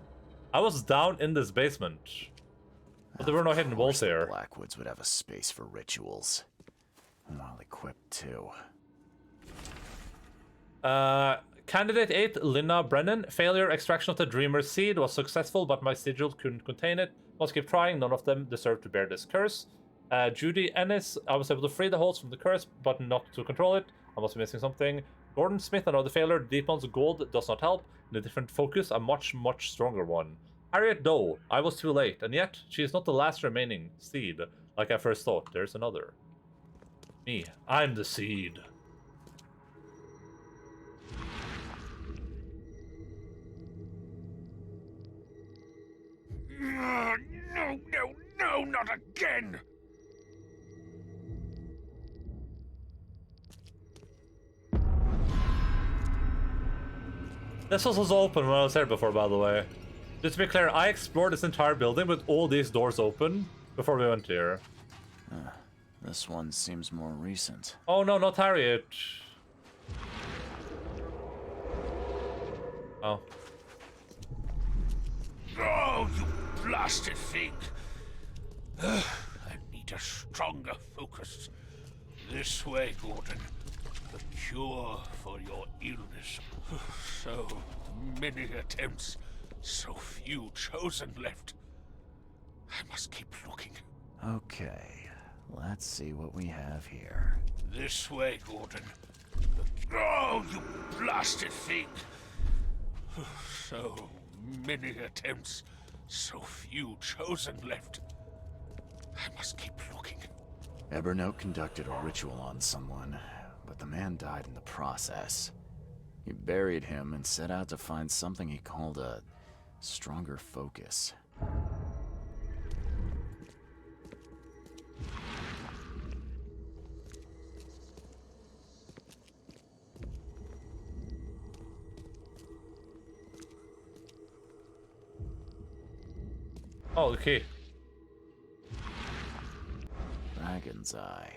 I was down in this basement. But there were no hidden walls here. Blackwoods would have a space for rituals. Well equipped too. Candidate 8, Lina Brennan. Failure extraction of the Dreamer's Seed was successful, but my sigil couldn't contain it. Must keep trying, none of them deserve to bear this curse. Judy Ennis, I was able to free the host from the curse, but not to control it. I must be missing something. Gordon Smith, another failure. Deepon's gold does not help. In a different focus, a much stronger one. Harriet Doe, I was too late, and yet she is not the last remaining seed. Like I first thought, there's another. Me, I'm the seed. No, no, no, not again! This was also open when I was here before, by the way. Just to be clear, I explored this entire building with all these doors open before we went here. This one seems more recent. Oh no, not Harriet. Oh. Oh, you blasted thing! I need a stronger focus. This way, Gordon. The cure for your illness. So many attempts, so few chosen left. I must keep looking. Okay, let's see what we have here. This way, Gordon. Oh, you blasted thing! So many attempts, so few chosen left. I must keep looking. Evernote conducted a ritual on someone, but the man died in the process. He buried him and set out to find something he called a stronger focus. Oh, the key. Dragon's Eye.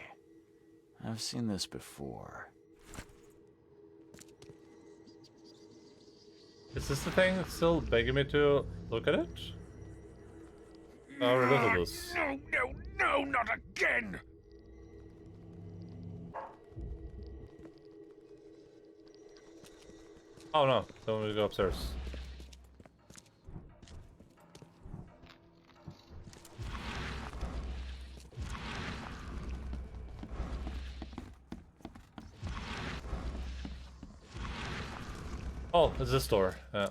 I've seen this before. Is this the thing that's still begging me to look at it? Oh, look at this. No, no, no, not again! Oh no, then we go upstairs. Oh, it's this door. Yeah.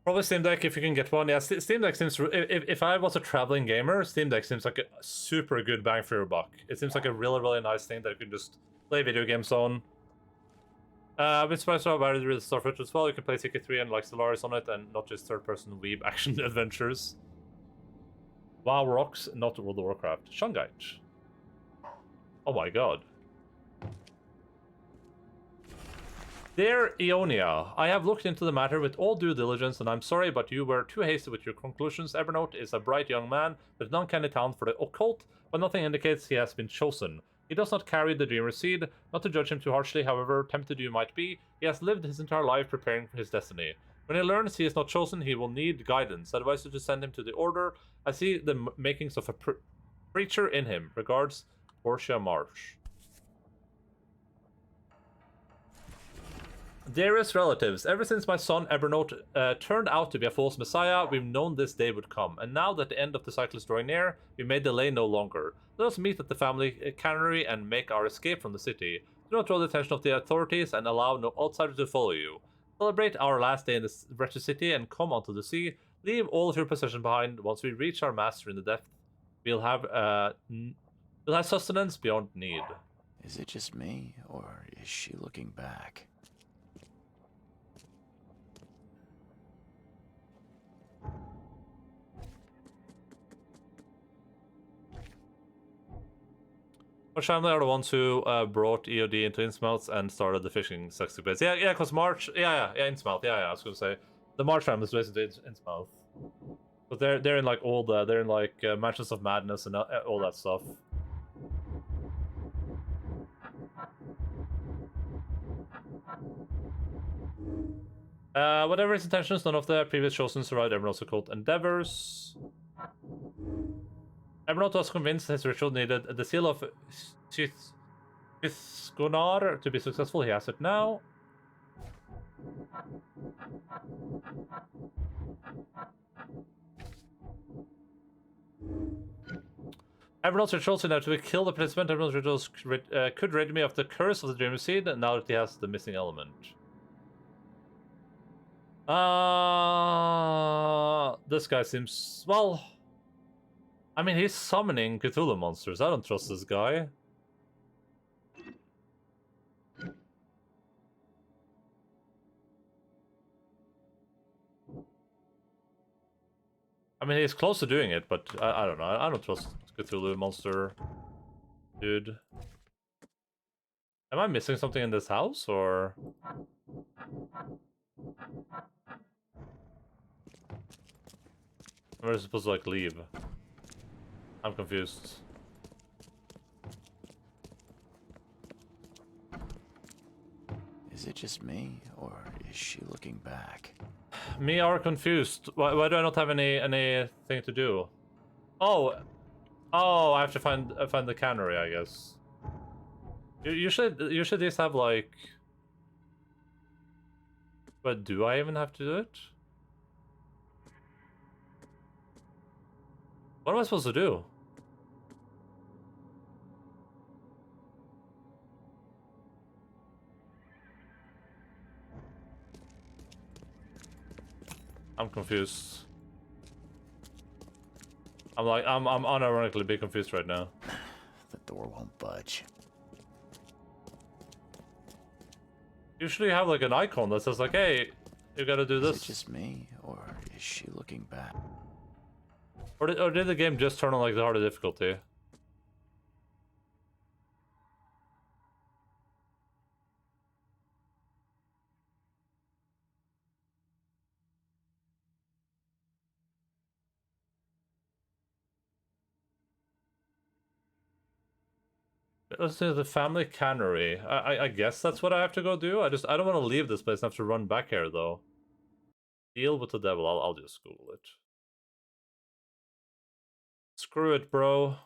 Probably Steam Deck if you can get one. Yeah, Steam Deck seems... If I was a traveling gamer, Steam Deck seems like a super good bang for your buck. It seems like a really, really nice thing that you can just play video games on. I've been surprised how varied the Starfish as well. You can play CK3 and like Stellaris on it, and not just third-person weeb action adventures. WoW rocks, not World of Warcraft. Shungite. Oh my god. Dear Ionia, I have looked into the matter with all due diligence, and I'm sorry, but you were too hasty with your conclusions. Evernote is a bright young man with an uncanny talent for the occult, but nothing indicates he has been chosen. He does not carry the dreamer seed. Not to judge him too harshly, however tempted you might be, he has lived his entire life preparing for his destiny. When he learns he is not chosen, he will need guidance. I advise you to send him to the Order. I see the makings of a preacher in him. Regards, Portia Marsh. Dearest relatives, ever since my son Evernote turned out to be a false messiah, we've known this day would come, and now that the end of the cycle is drawing near, we may delay no longer. Let us meet at the family cannery and make our escape from the city. Do not draw the attention of the authorities and allow no outsider to follow you. Celebrate our last day in this wretched city and come onto the sea. Leave all of your possessions behind. Once we reach our master in the depth, we'll have sustenance beyond need. Is it just me, or is she looking back? Which family are the ones who brought EOD into Innsmouth and started the fishing sexy base? Yeah, because March, Innsmouth, I was gonna say the March family is basically Innsmouth, but they're in like all the Mansions of Madness and all that stuff. Whatever his intentions, none of the previous chosen survived Evernote's occult endeavors. Evernote was convinced his ritual needed the seal of Sithgonar to be successful. He has it now. Evernote's rituals inevitably kill the participant. Evernote's rituals could rid me of the curse of the Dreamer Seed now that he has the missing element. This guy seems... Well... I mean, he's summoning Cthulhu monsters. I don't trust this guy. I mean, he's close to doing it, but I don't know. I don't trust Cthulhu monster dude. Am I missing something in this house, or...? Am I supposed to, like, leave? I'm confused. Is it just me, or is she looking back? Me are confused. Why do I not have anything to do? Oh, I have to find the cannery, I guess. You should just have like. But do I even have to do it? What am I supposed to do? I'm confused. I'm unironically be confused right now. The door won't budge. Usually you have like an icon that says like, hey, you gotta do this. Is it just me, or is she looking back? Or did the game just turn on like the harder difficulty? Let's do the family cannery. I guess that's what I have to go do. I don't want to leave this place and have to run back here though. Deal with the devil. I'll just Google it. Screw it, bro.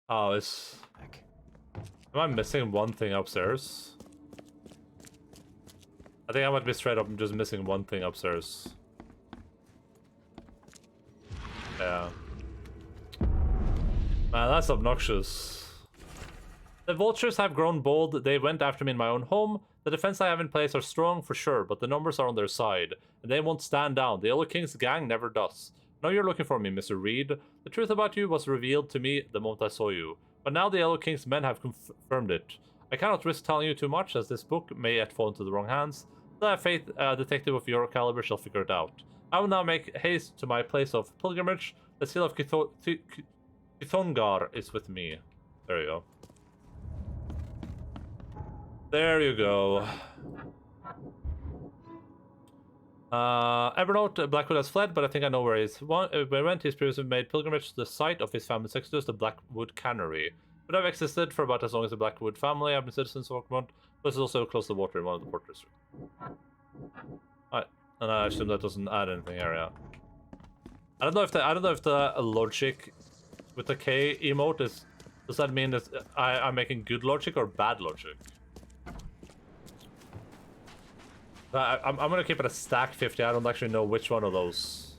Oh, it's... Am I missing one thing upstairs? I think I might be straight up just missing one thing upstairs. Yeah. Man, that's obnoxious. The vultures have grown bold. They went after me in my own home. The defense I have in place are strong for sure, but the numbers are on their side, and they won't stand down. The Yellow King's gang never does. Now you're looking for me, Mr. Reed. The truth about you was revealed to me the moment I saw you, but now the Yellow King's men have confirmed it. I cannot risk telling you too much, as this book may yet fall into the wrong hands, but I have faith a detective of your caliber shall figure it out. I will now make haste to my place of pilgrimage. The seal of Kithongar is with me. There you go. There you go. Evernote, Blackwood has fled, but I think I know where he went. He's previously made pilgrimage to the site of his family's exodus, the Blackwood Cannery. But I've existed for about as long as the Blackwood family. I've been citizens of Oakmont, but it's also close to the water in one of the port districts. Alright, and I assume that doesn't add anything here, yeah. I don't know if the logic with the K emote is... Does that mean that I'm making good logic or bad logic? I'm gonna keep it a stack 50. I don't actually know which one of those.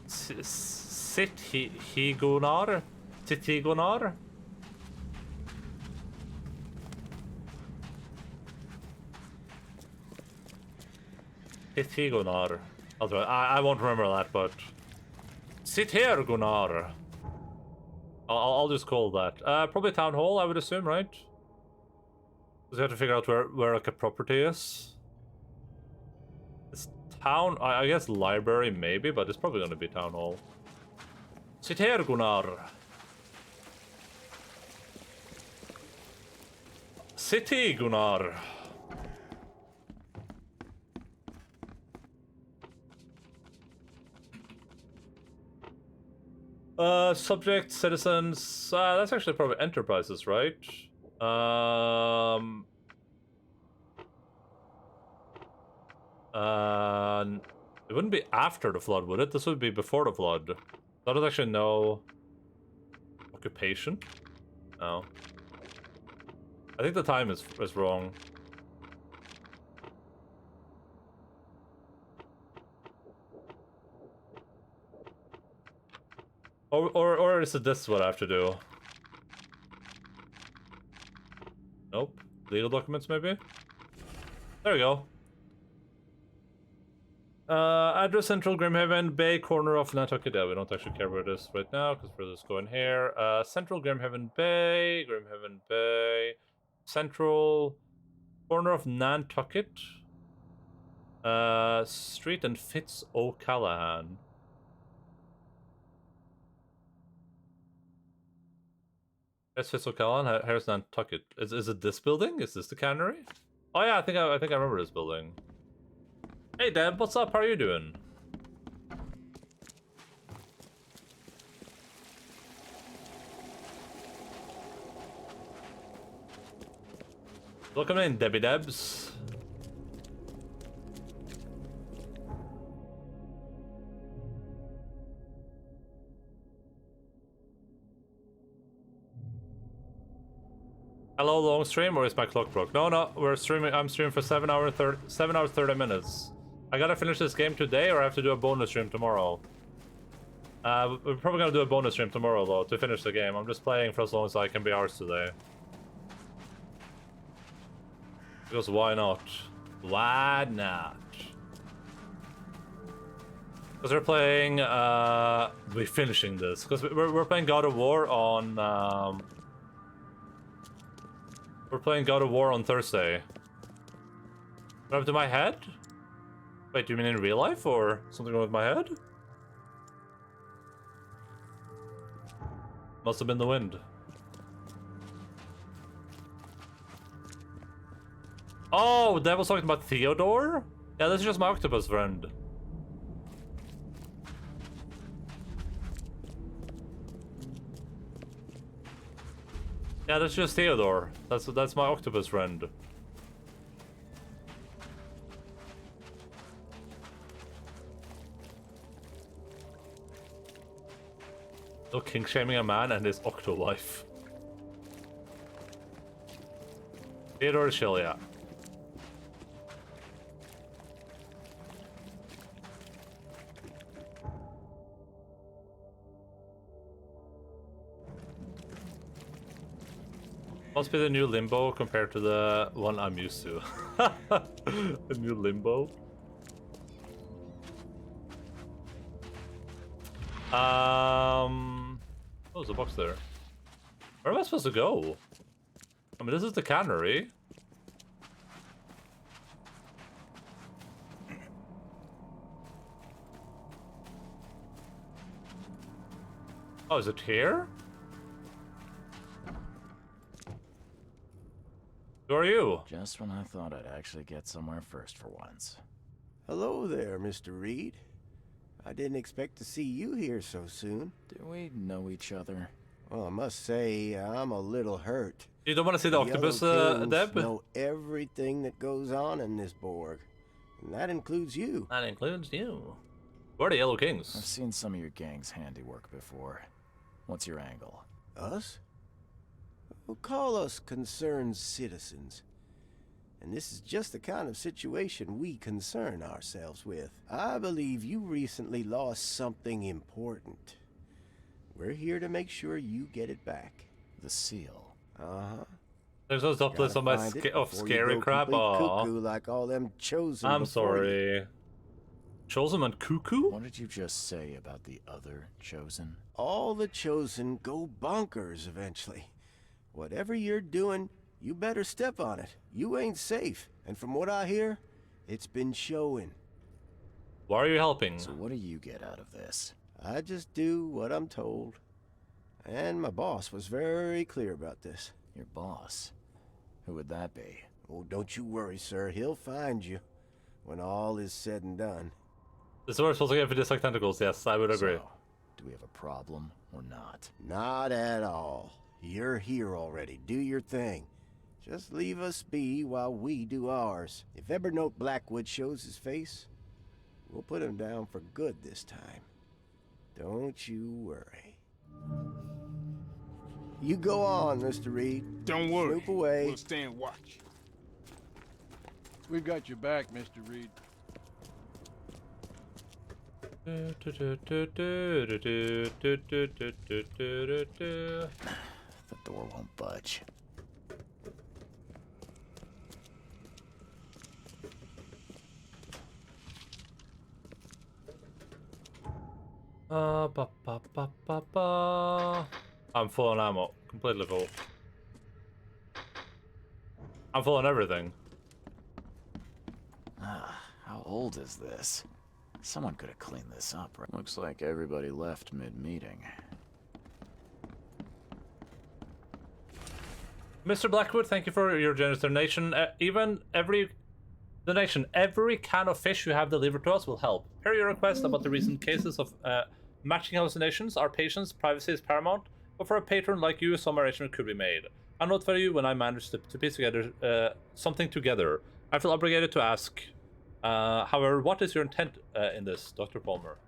Sithigonar? Sithigonar? Sithigonar. I won't remember that, but... Sithergonar. I'll just call that. Probably town hall, I would assume, right? Because we have to figure out where like a property is. It's town. I guess library maybe, but it's probably going to be town hall. Sithergonar. City Gunnar. Subject, citizens. That's actually probably enterprises, right? It wouldn't be after the flood, would it? This would be before the flood. That is actually no occupation. No. I think the time is wrong. Or is it this what I have to do? Nope. Legal documents, maybe? There we go. Address Central Grimhaven, Bay, corner of Nantucket. Yeah, we don't actually care where it is right now, because we're just going here. Central Grimhaven Bay, Central, corner of Nantucket. Street and Fitz O'Callahan. Here's Fitz O'Callahan, here's Nantucket. Is it this building? Is this the cannery? Oh yeah, I think I remember this building. Hey Deb, what's up? How are you doing? Welcome in, Debbie Debs. Hello, long stream, or is my clock broke? No, we're streaming. I'm streaming for 7 hours 30 minutes. I gotta finish this game today, or I have to do a bonus stream tomorrow. We're probably gonna do a bonus stream tomorrow, though, to finish the game. I'm just playing for as long as I can be ours today. Because why not? Why not? Because we're playing, we're finishing this. Because we're playing God of War on, we're playing God of War on Thursday. What happened to my head? Wait, do you mean in real life, or something wrong with my head? Must have been the wind. Oh, that was talking about Theodore? Yeah, this is just my octopus friend. Yeah, that's just Theodore. That's my octopus friend. No kink shaming a man and his octo wife. Theodore is chill, yeah. Must be the new Limbo compared to the one I'm used to. The new Limbo. Oh, there's a box there. Where am I supposed to go? I mean, this is the cannery. Oh, is it here? Who are you? Just when I thought I'd actually get somewhere first for once. Hello there, Mr. Reed. I didn't expect to see you here so soon. Do we know each other? Well, I must say, I'm a little hurt. You don't want to see the octopus, Deb? Know everything that goes on in this Borg. And that includes you. That includes you. We're the Yellow Kings. I've seen some of your gang's handiwork before. What's your angle? Us? Well, call us concerned citizens. And this is just the kind of situation we concern ourselves with. I believe you recently lost something important. We're here to make sure you get it back. The seal. Uh-huh. There's no top list on my scary crap. Cuckoo like all them chosen. I'm sorry. Chosen and cuckoo? What did you just say about the other chosen? All the chosen go bonkers eventually. Whatever you're doing, you better step on it. You ain't safe. And from what I hear, it's been showing. Why are you helping? So what do you get out of this? I just do what I'm told. And my boss was very clear about this. Your boss? Who would that be? Oh, don't you worry, sir. He'll find you when all is said and done. This is what we're supposed to get for these like tentacles, yes, I would agree. So, do Do we have a problem or not? Not at all. You're here already. Do your thing. Just leave us be while we do ours. If Evernote Blackwood shows his face, we'll put him down for good this time. Don't you worry. You go on, Mr. Reed. Don't worry. Snoop away. We'll stand watch. We've got your back, Mr. Reed. The door won't budge. I'm full on ammo. Completely full. I'm full on everything. How old is this? Someone could have cleaned this up, right? Looks like everybody left mid-meeting. Mr. Blackwood, thank you for your generous donation. Every can of fish you have delivered to us will help. Per your request about the recent cases of matching hallucinations, our patients' privacy is paramount, but for a patron like you, some arrangement could be made. I'll note for you when I manage to piece together something together. I feel obligated to ask. However, what is your intent in this, Dr. Palmer?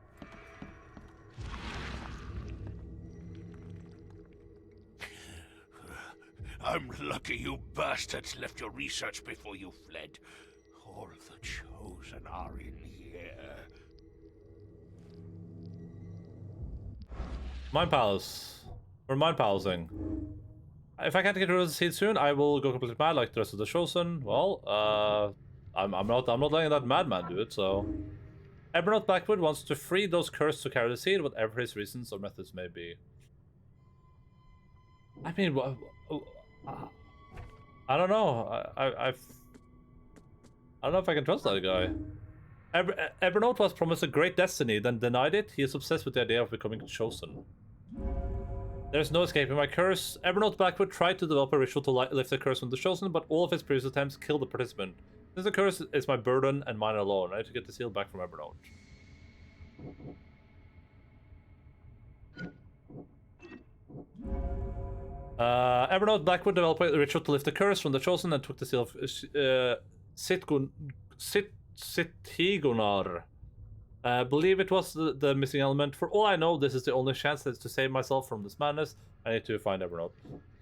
I'm lucky you bastards left your research before you fled. All the chosen are in here. Mind Palace. We're Mind Palacing. If I can't get rid of the seed soon, I will go completely mad like the rest of the chosen. Well, I'm not letting that madman do it, so... Evernote Blackwood wants to free those cursed to carry the seed, whatever his reasons or methods may be. I mean, I don't know. I don't know if I can trust that guy. Evernote was promised a great destiny, then denied it. He is obsessed with the idea of becoming chosen. There's no escaping my curse. Evernote Blackwood tried to develop a ritual to lift the curse from the chosen, but all of his previous attempts killed the participant. Since the curse is my burden and mine alone, I need to get the seal back from Evernote. Evernote Blackwood developed a ritual to lift the curse from the chosen and took the seal of Sithigonar. Believe it was the missing element. For all I know, this is the only chance to save myself from this madness. I need to find Evernote.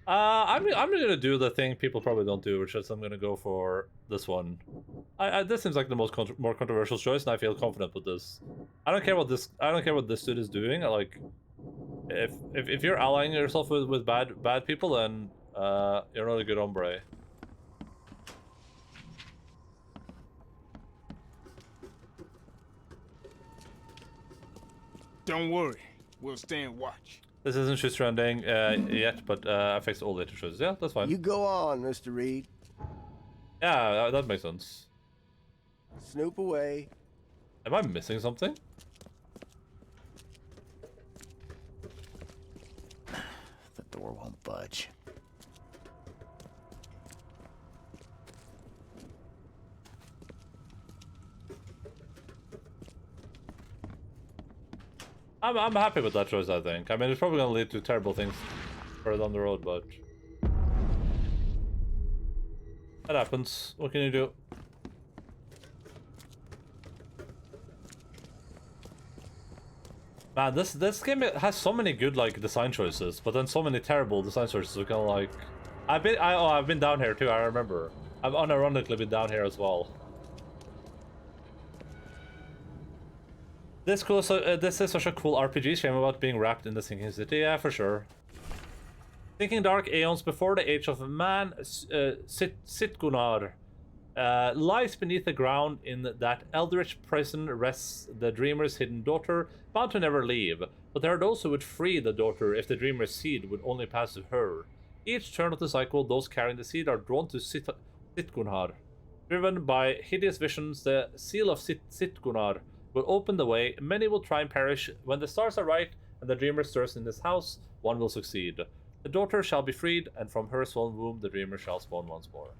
I'm gonna do the thing people probably don't do, which is I'm gonna go for this one. This seems like the more controversial choice, and I feel confident with this. I don't care what this dude is doing. Like, if you're allying yourself with bad people, then you're not a good hombre. Don't worry, we'll stand watch. This isn't just trending yet, but affects all later choices. Yeah, that's fine. You go on, Mr. Reed. Yeah, that makes sense. Snoop away. Am I missing something? The door won't budge. I'm happy with that choice, I think. I mean, it's probably gonna lead to terrible things further down the road, but... that happens. What can you do? Man, this game has so many good, like, design choices, but then so many terrible design choices. So kind of like... I've been down here too, I remember. I've unironically been down here as well. This is such a cool RPG shame about being wrapped in the sinking city. Yeah, for sure. Thinking dark aeons before the age of man, Sitgunar lies beneath the ground. In that eldritch prison rests the dreamer's hidden daughter, bound to never leave. But there are those who would free the daughter if the dreamer's seed would only pass to her. Each turn of the cycle, those carrying the seed are drawn to Sitgunar. Driven by hideous visions, the seal of Sitgunar will open the way. Many will try and perish. When the stars are right and the dreamer stirs in this house, one will succeed. The daughter shall be freed, and from her swollen womb the dreamer shall spawn once more.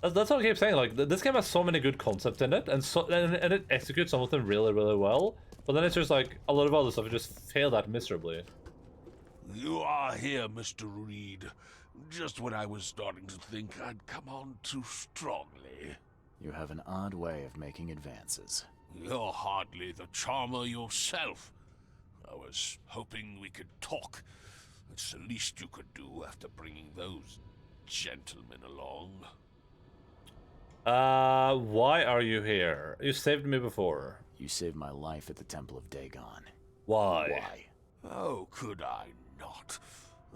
That's what I keep saying. Like this game has so many good concepts in it, and and it executes some of them really, really well. But then it's just like a lot of other stuff just failed at miserably. You are here, Mr. Reed. Just when I was starting to think I'd come on too strongly. You have an odd way of making advances. You're hardly the charmer yourself. I was hoping we could talk. It's the least you could do after bringing those gentlemen along. Why are you here? You saved me before. You saved my life at the Temple of Dagon. Why? Why? Oh, could I not?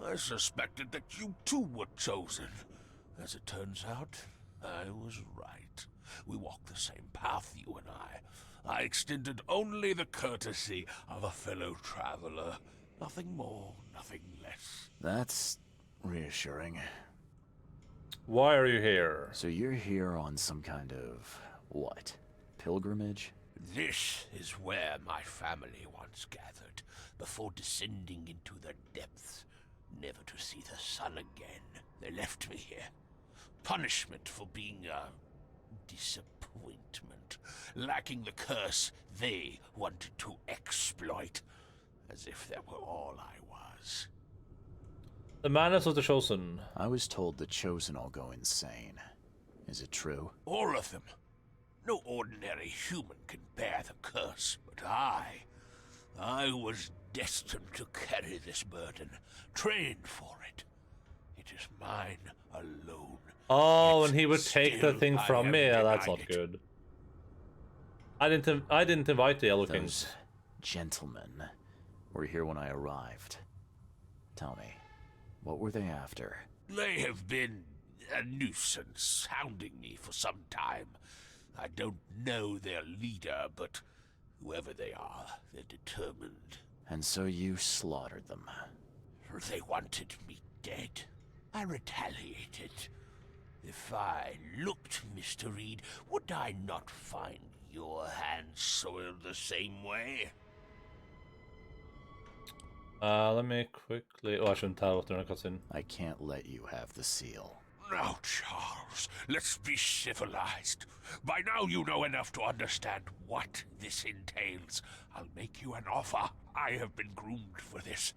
I suspected that you too were chosen. As it turns out, I was right. We walk the same path, you and I. I extended only the courtesy of a fellow traveler. Nothing more, nothing less. That's reassuring. Why are you here? So you're here on some kind of, what, pilgrimage? This is where my family once gathered, before descending into the depths, never to see the sun again. They left me here. Punishment for being a disappointment, lacking the curse they wanted to exploit, as if that were all I was. The madness of the Chosen. I was told the Chosen all go insane. Is it true? All of them. No ordinary human can bear the curse, but I was destined to carry this burden, trained for it. It is mine alone. Oh, and he would take the thing from me. Yeah, that's not good. I didn't invite the Yellow Kings. Gentlemen were here when I arrived. Tell me, what were they after? They have been a nuisance, hounding me for some time. I don't know their leader, but whoever they are, they're determined. And so you slaughtered them. They wanted me dead. I retaliated. If I looked, Mr. Reed, would I not find your hands soiled the same way? Let me quickly... Oh, I shouldn't tell what they're not cutscene. I can't let you have the seal. Now, Charles, let's be civilized. By now you know enough to understand what this entails. I'll make you an offer. I have been groomed for this.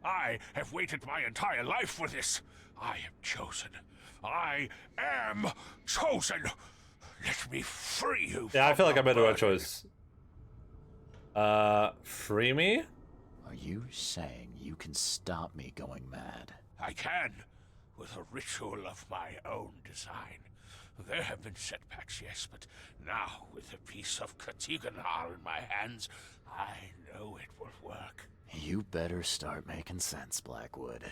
I have waited my entire life for this. I am chosen. I am chosen. Let me free you. Yeah, I feel like I made the right choice. Free me? Are you saying you can stop me going mad? I can, with a ritual of my own design. There have been setbacks, yes, but now, with a piece of Katiganar in my hands, I know it will work. You better start making sense, Blackwood.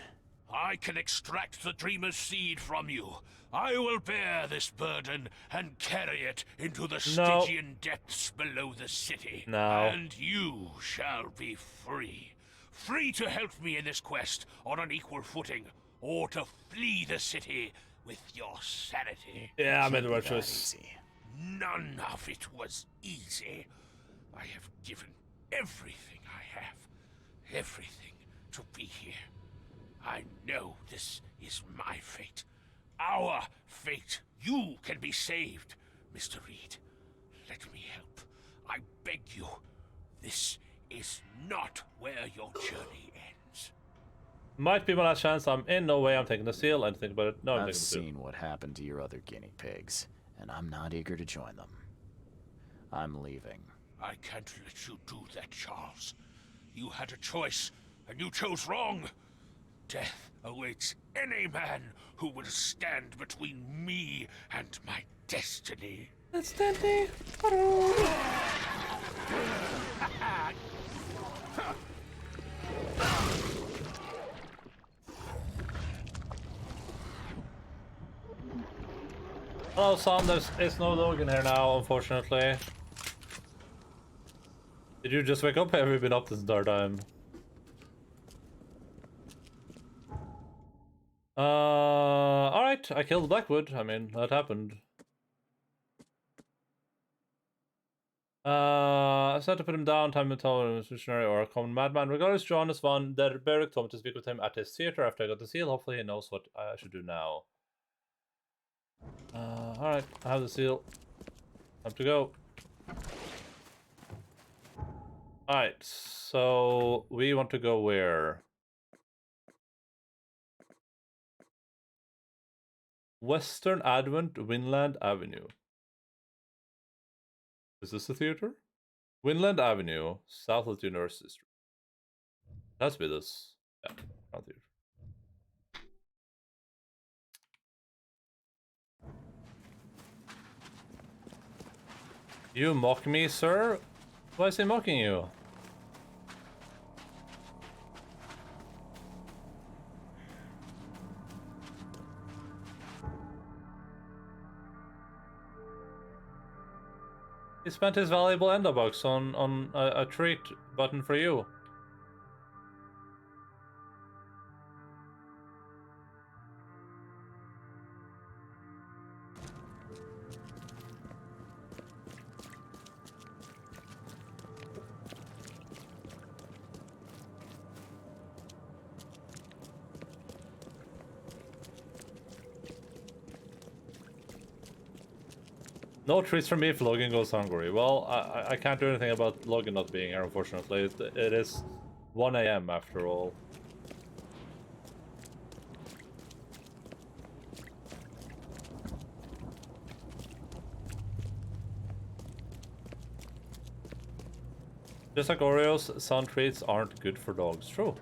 I can extract the Dreamer's seed from you. I will bear this burden and carry it into the Stygian depths below the city. No. And you shall be free. Free to help me in this quest on an equal footing, or to flee the city with your sanity. Yeah, I made the right choice. None of it was easy. I have given everything I have, everything to be here. I know this is my fate. Our fate. You can be saved, Mr. Reed. Let me help. I beg you. This is not where your journey ends. Might be my last chance. I'm in no way I'm taking the seal. I didn't think about it. No, I'm I've taking the seal. seen what happened to your other guinea pigs, and I'm not eager to join them. I'm leaving. I can't let you do that, Charles. You had a choice, and you chose wrong. Death awaits any man who will stand between me and my destiny. Destiny. Hello, Sam. It's no Logan here now, unfortunately. Did you just wake up? Have you been up this entire time? Alright, I killed Blackwood. I mean, that happened. I said to put him down, time to tell him a missionary or a common madman. Regardless, John is one. Beric told me to speak with him at his theater after I got the seal. Hopefully he knows what I should do now. Alright, I have the seal. Time to go. Alright, so we want to go where? Western Advent, Winland Avenue. Is this the theater? Winland Avenue, south of the University Street. It has to be this. Yeah, not theater. You mock me, sir? Why is he mocking you? He spent his valuable ender bucks on a treat button for you. No treats for me if Logan goes hungry. Well, I can't do anything about Logan not being here, unfortunately. It is 1 AM after all. Just like Oreos, some treats aren't good for dogs. True.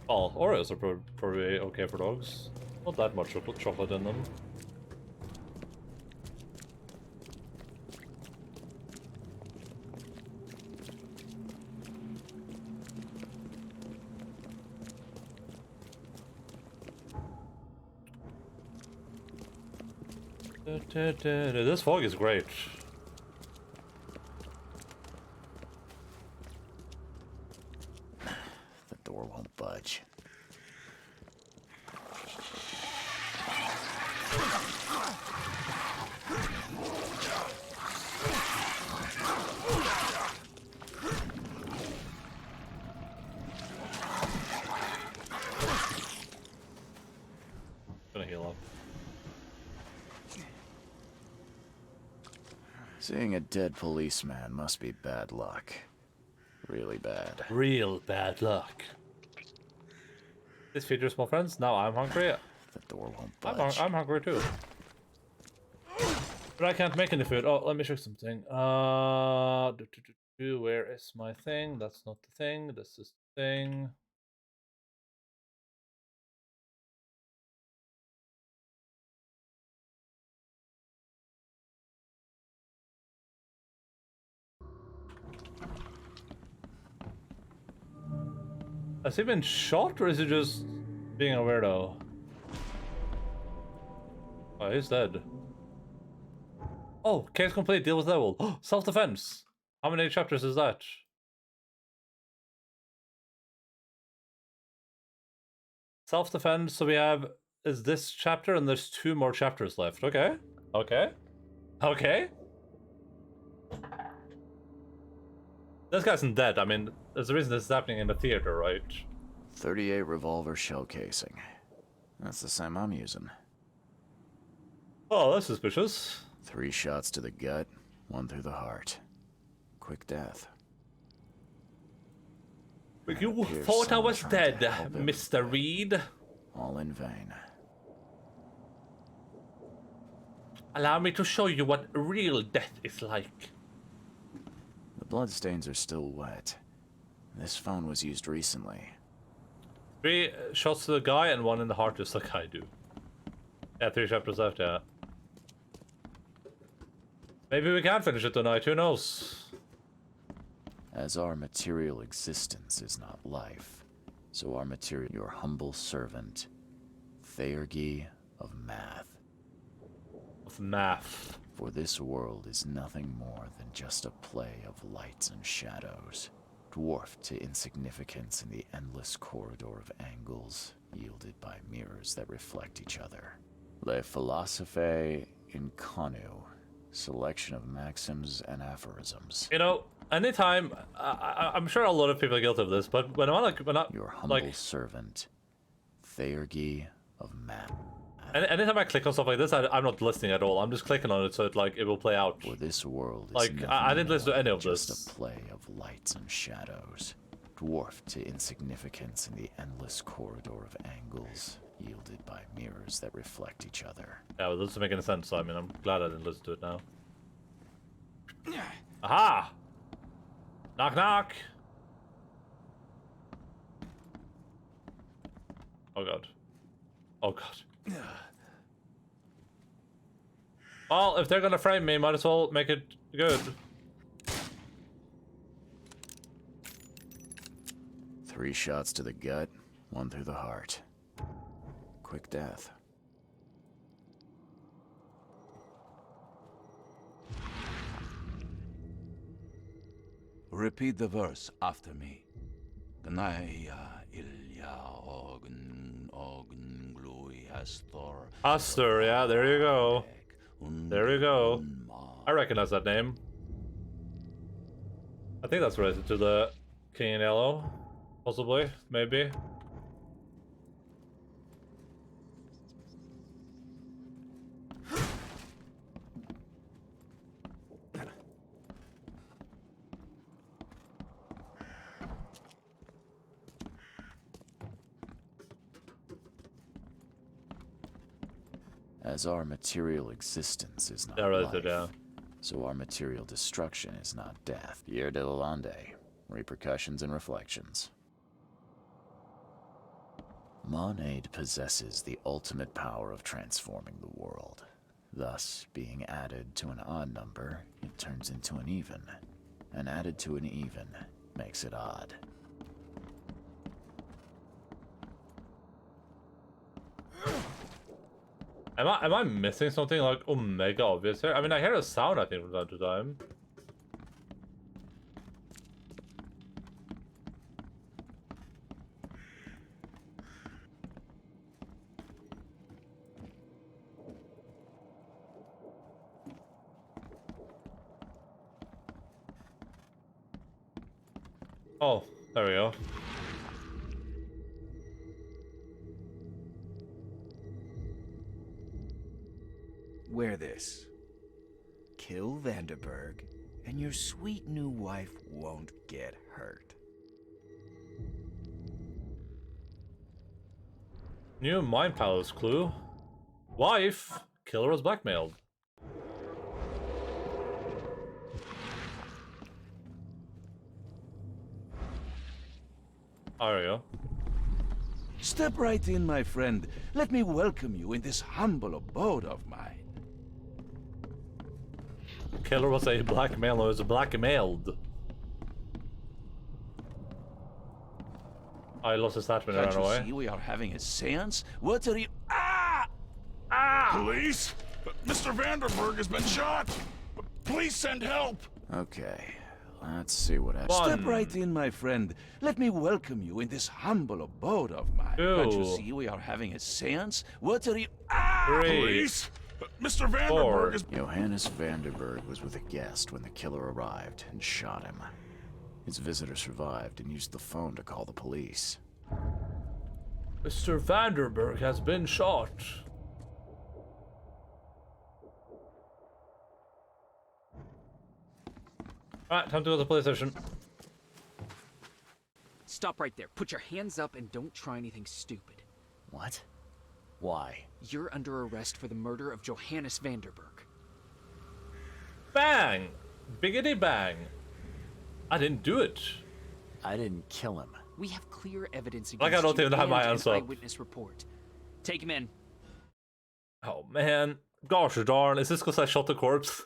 Well, Oreos are probably okay for dogs. Not that much chocolate in them. This fog is great. The door won't budge. Gonna heal up. Seeing a dead policeman must be bad luck. Really bad. Real bad luck. This features small friends. Now I'm hungry. The door won't budge. I'm hungry too. But I can't make any food. Oh, let me check something. Where is my thing? That's not the thing. This is the thing. Has he been shot, or is he just being a weirdo? Oh, he's dead. Oh, case complete. Deal with devil. Self-defense. How many chapters is that? Self-defense. So we have is this chapter, and there's 2 more chapters left. Okay. Okay. Okay. This guy isn't dead. I mean, there's a reason this is happening in the theater, right? 38 revolver shell casing. That's the same I'm using. Oh, that's suspicious. 3 shots to the gut, 1 through the heart. Quick death. You thought I was dead, Mr. Reed. All in vain. Allow me to show you what real death is like. The bloodstains are still wet. This phone was used recently. 3 shots to the guy and 1 in the heart, just like I do. Yeah, 3 chapters left, yeah. Maybe we can finish it tonight, who knows? As our material existence is not life, so our material, your humble servant, Theurgy of Math. Of Math. For this world is nothing more than just a play of lights and shadows, dwarfed to insignificance in the endless corridor of angles yielded by mirrors that reflect each other. Le philosophe inconu, selection of maxims and aphorisms. You know, anytime, I'm sure a lot of people are guilty of this, but when I Your humble servant, Theurgy of Math. Anytime I click on stuff like this, I'm not listening at all. I'm just clicking on it so it will play out. For this world is like I didn't listen to any of just this. a play of lights and shadows, dwarfed to insignificance in the endless corridor of angles yielded by mirrors that reflect each other. Yeah, well, this doesn't make any sense. So, I mean, I'm glad I didn't listen to it now. Aha! Knock knock. Oh god. Oh god. Well, if they're gonna frame me, might as well make it good. 3 shots to the gut, 1 through the heart. Quick death. Repeat the verse after me. Gnaya ilya ogn glui astor. Astor, yeah, there you go. There you go. I recognize that name. I think that's related to the King in Yellow. Possibly, maybe. As our material existence is not life, so our material destruction is not death. Pierre de Lalande, repercussions and reflections. Monade possesses the ultimate power of transforming the world. Thus, being added to an odd number, it turns into an even. And added to an even makes it odd. Am I missing something like mega obvious here? I mean, I hear a sound, I think, from time to time. Oh, there we go. Wear this. Kill Vanderberg, and your sweet new wife won't get hurt. New Mind Palace clue. Wife. Killer was blackmailed. There we go. Step right in, my friend. Let me welcome you in this humble abode of mine. Killer was a blackmailer, was blackmailed. I lost his attachment and ran away. Can't you see we are having a seance? What are you... Police? Mr. Vanderberg has been shot! Please send help! Okay, let's see what happens. Step right in, my friend. Let me welcome you in this humble abode of mine. Can't you see we are having a seance? What are you... Police? Mr. Vanderberg is... Johannes Vanderberg was with a guest when the killer arrived and shot him. His visitor survived and used the phone to call the police. Mr. Vanderberg has been shot. Alright, time to go to the police station. Stop right there. Put your hands up and don't try anything stupid. What? Why? You're under arrest for the murder of Johannes Vanderberg. Bang! Biggity bang. I didn't do it. I didn't kill him. We have clear evidence against Like I don't you even have my and hands an up. eyewitness report. Take him in. Oh man. Gosh darn, is this because I shot the corpse?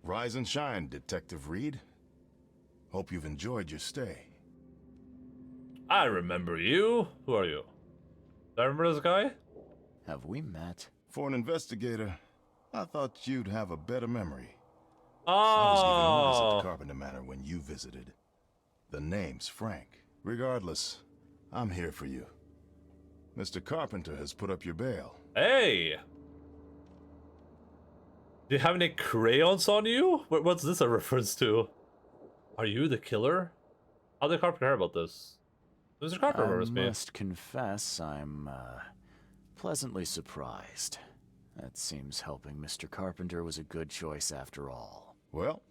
Rise and shine, Detective Reed. Hope you've enjoyed your stay. I remember you. Who are you? Do I remember this guy? Have we met? For an investigator, I thought you'd have a better memory. Oh. I was giving orders at the Carpenter Manor when you visited. The name's Frank. Regardless, I'm here for you. Mr. Carpenter has put up your bail. Hey! Do you have any crayons on you? What's this a reference to? Are you the killer? How did Carpenter hear about this? Mr. Carpenter I remembers me. must confess, I'm pleasantly surprised. That seems helping Mr. Carpenter was a good choice after all. Well,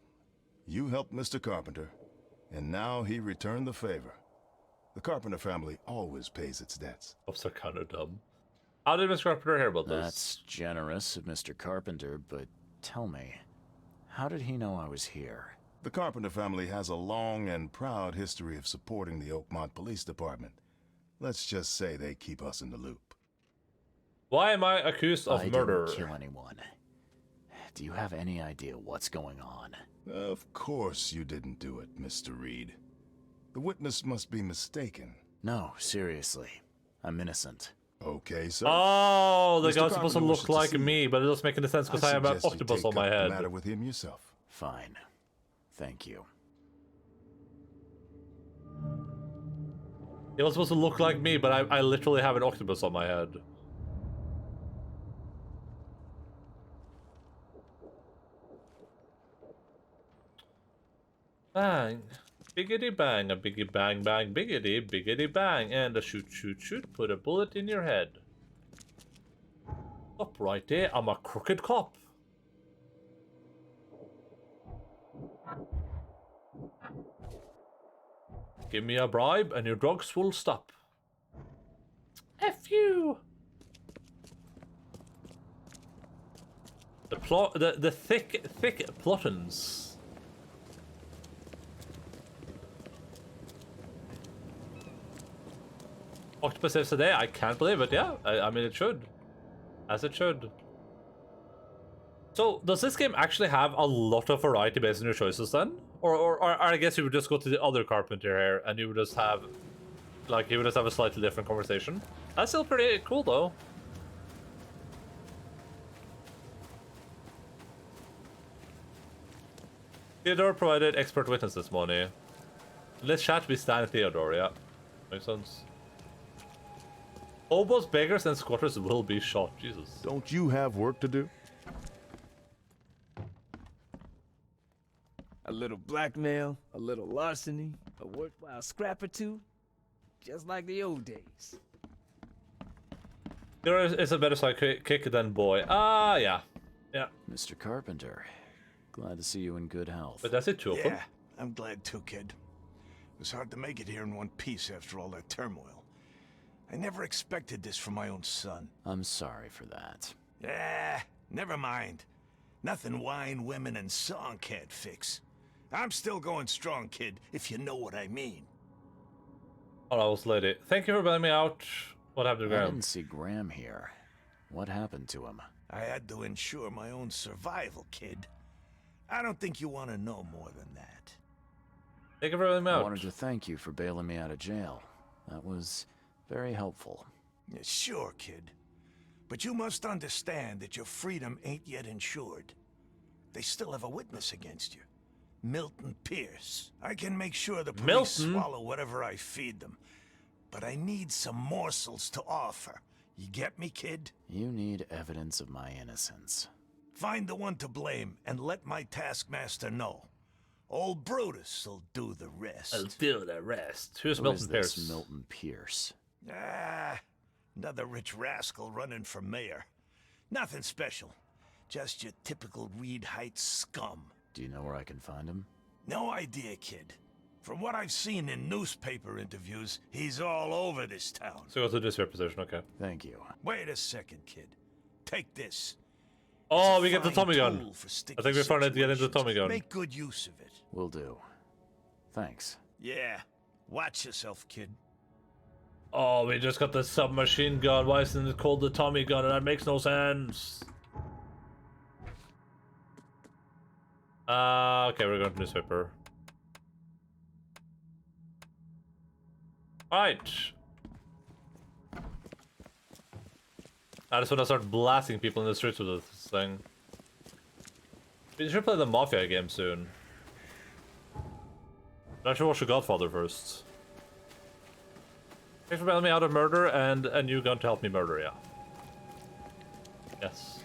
you helped Mr. Carpenter, and now he returned the favor. The Carpenter family always pays its debts. Oops, are kind of dumb. How did Mr. Carpenter hear about this? That's generous of Mr. Carpenter, but tell me, how did he know I was here? The Carpenter family has a long and proud history of supporting the Oakmont Police Department. Let's just say they keep us in the loop. Why am I accused of murder? I didn't kill anyone. Do you have any idea what's going on? Of course you didn't do it, Mr. Reed. The witness must be mistaken. No, seriously. I'm innocent. Okay, sir. Oh, the Mr. guy's supposed to Carpenter look wishes like see me, you. but it doesn't make any sense because I have an suggest you octopus take on my up the head. matter with him yourself. Fine. Thank you. It was supposed to look like me, but I literally have an octopus on my head. Bang. Biggity bang, a biggie bang bang, biggity, biggity bang, and a shoot shoot shoot, put a bullet in your head. Stop right there, I'm a crooked cop. Give me a bribe and your drugs will stop. F you! The thick plottins. Octopus saves today, I can't believe it, yeah. I mean, it should. As it should. So, does this game actually have a lot of variety based on your choices then? Or I guess you would just go to the other carpenter here and you would just have... Like, you would just have a slightly different conversation. That's still pretty cool, though. Theodore provided expert witness this morning. Let's chat with Stan and Theodore, yeah. Makes sense. Hobos, beggars, and squatters will be shot. Jesus. Don't you have work to do? A little blackmail, a little larceny, a worthwhile scrap or two. Just like the old days. There is a better sidekick than boy. Ah, yeah. Yeah. Mr. Carpenter, glad to see you in good health. But that's it, two of them. Yeah, I'm glad too, kid. It was hard to make it here in one piece after all that turmoil. I never expected this from my own son. I'm sorry for that. Never mind. Nothing wine, women, and song can't fix. I'm still going strong, kid, if you know what I mean. Hello, lady. Thank you for bailing me out. What happened to I Graham? didn't see Graham here. What happened to him? I had to ensure my own survival, kid. I don't think you want to know more than that. Thank you for bailing me out. I wanted to thank you for bailing me out of jail. That was very helpful. Yeah, sure, kid. But you must understand that your freedom ain't yet insured. They still have a witness against you. Milton Pierce. I can make sure the police swallow whatever I feed them. But I need some morsels to offer. You get me, kid? You need evidence of my innocence. Find the one to blame and let my taskmaster know. Old Brutus'll do the rest. I'll do the rest. Who's Who Milton is this Pierce? Milton Pierce? Another rich rascal running for mayor. Nothing special. Just your typical Reed Heights scum. Do you know where I can find him? No idea, kid. From what I've seen in newspaper interviews, he's all over this town. So go to this position, okay. Thank you. Wait a second, kid. Take this. Oh, It's a we get the fine Tommy gun. tool for sticky I think we found it to get into the Tommy gun. Make good use of it. Will do. Thanks. Yeah. Watch yourself, kid. Oh, we just got the submachine gun. Why isn't it called the Tommy gun? That makes no sense. Okay, we're going to newspaper. Alright. I just want to start blasting people in the streets with this thing. We should play the Mafia game soon. But I should watch The Godfather first. Thanks for bailing me out of murder and a new gun to help me murder, yeah. Yes.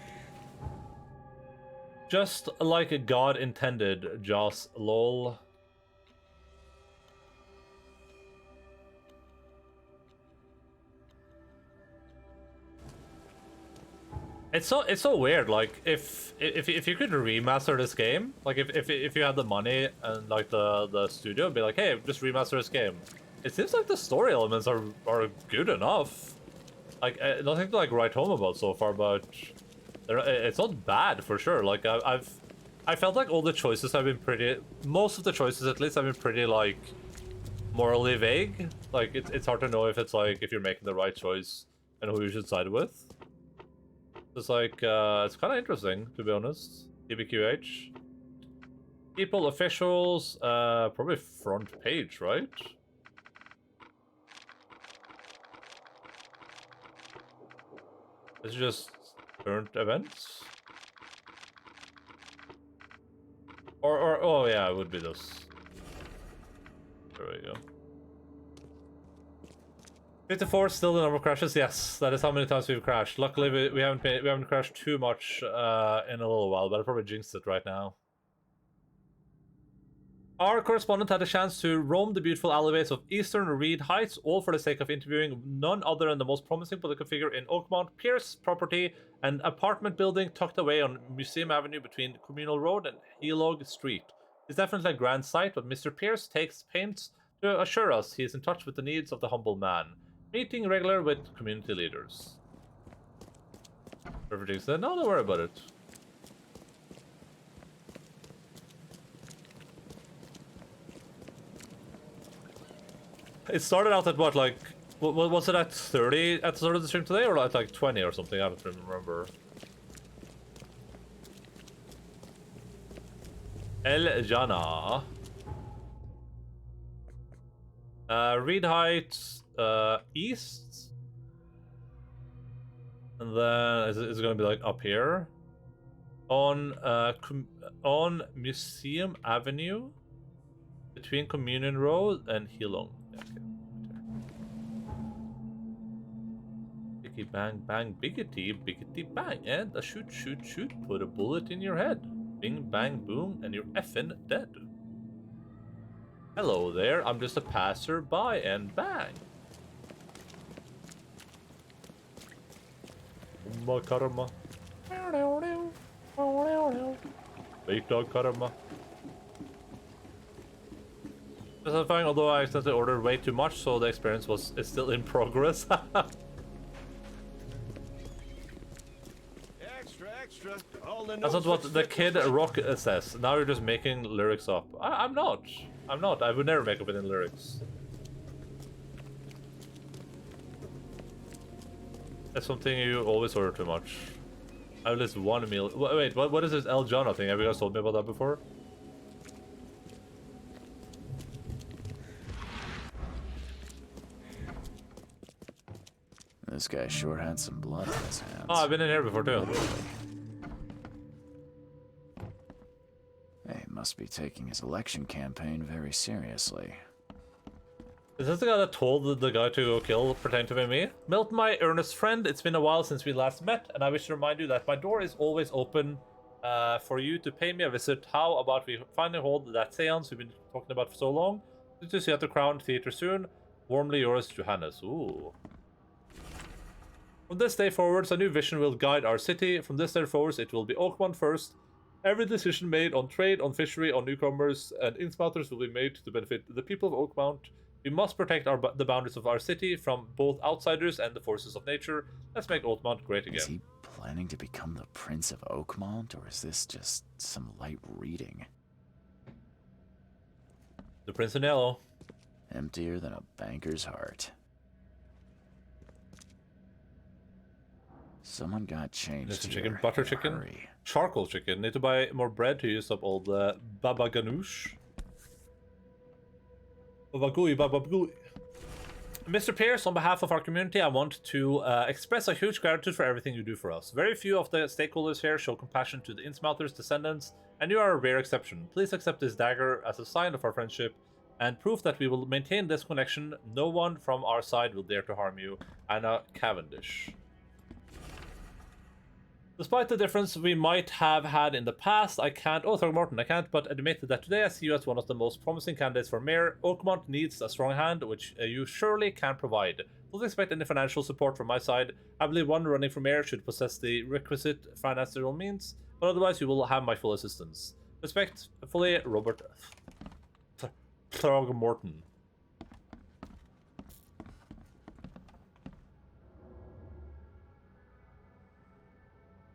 Just like God intended, Joss, lol. It's so weird. Like if you could remaster this game, like if you had the money and like the studio be like, hey, just remaster this game. It seems like the story elements are good enough. Like nothing to like write home about so far, but it's not bad for sure. Like I felt like all the choices have been most of the choices at least have been pretty like morally vague. Like it's hard to know if it's like if you're making the right choice and who you should side with. It's like, it's kind of interesting, to be honest. TBQH. People, officials, probably front page, right? It's just current events? Or, oh yeah, it would be this. There we go. 54 still the number of crashes. Yes, that is how many times we've crashed. Luckily, we haven't crashed too much in a little while, but I probably jinxed it right now. Our correspondent had a chance to roam the beautiful alleyways of Eastern Reed Heights, all for the sake of interviewing none other than the most promising political figure in Oakmont, Pierce property, an apartment building tucked away on Museum Avenue between Communal Road and Helog Street. It's definitely a grand sight, but Mr. Pierce takes pains to assure us he is in touch with the needs of the humble man. Meeting regular with community leaders. Everything said, no, don't worry about it. It started out at what, like, what was it at 30 at the start of the stream today, or at like 20 or something? I don't remember. El Jana. Reed Heights, east. And then it's going to be like up here. On Museum Avenue. Between Communion Road and Hilong. Okay. Biggity bang bang biggity biggity bang and a shoot shoot shoot put a bullet in your head. Bing bang boom and you're effing dead. Hello there, I'm just a passerby and bang. Karma. Big dog karma. Satisfying, although I accidentally ordered way too much, so the experience is still in progress. Extra. That's not what the Kid Rock says. Now you're just making lyrics up. I'm not. I would never make up any lyrics. That's something you always order too much. I have at least one meal. Wait, what is this El Jana thing? Have you guys told me about that before? This guy sure had some blood on his hands. Oh, I've been in here before too. He must be taking his election campaign very seriously. Is this the guy that told the guy to go kill pretend to be me? Milton, my earnest friend, it's been a while since we last met, and I wish to remind you that my door is always open for you to pay me a visit. How about we finally hold that seance we've been talking about for so long? Good to see you at the Crown Theatre soon. Warmly yours, Johannes. Ooh. From this day forwards, a new vision will guide our city. From this day forwards, it will be Oakmont first. Every decision made on trade, on fishery, on newcomers, and insmouters will be made to benefit the people of Oakmont. We must protect the boundaries of our city from both outsiders and the forces of nature. Let's make Oakmont great again. Is he planning to become the Prince of Oakmont, or is this just some light reading? The Prince in Yellow. Emptier than a banker's heart. Someone got changed. There's some chicken, butter chicken, charcoal chicken. Need to buy more bread to use up all the baba ganoush. Babagooey, babagooey. Mr. Pierce, on behalf of our community, I want to express a huge gratitude for everything you do for us. Very few of the stakeholders here show compassion to the Innsmouthers' descendants, and you are a rare exception. Please accept this dagger as a sign of our friendship and proof that we will maintain this connection. No one from our side will dare to harm you. Anna Cavendish. Despite the difference we might have had in the past, I can't but admit that today I see you as one of the most promising candidates for mayor. Oakmont needs a strong hand, which you surely can provide. Don't expect any financial support from my side. I believe one running for mayor should possess the requisite financial means, but otherwise you will have my full assistance. Respectfully, Robert Throgmorton.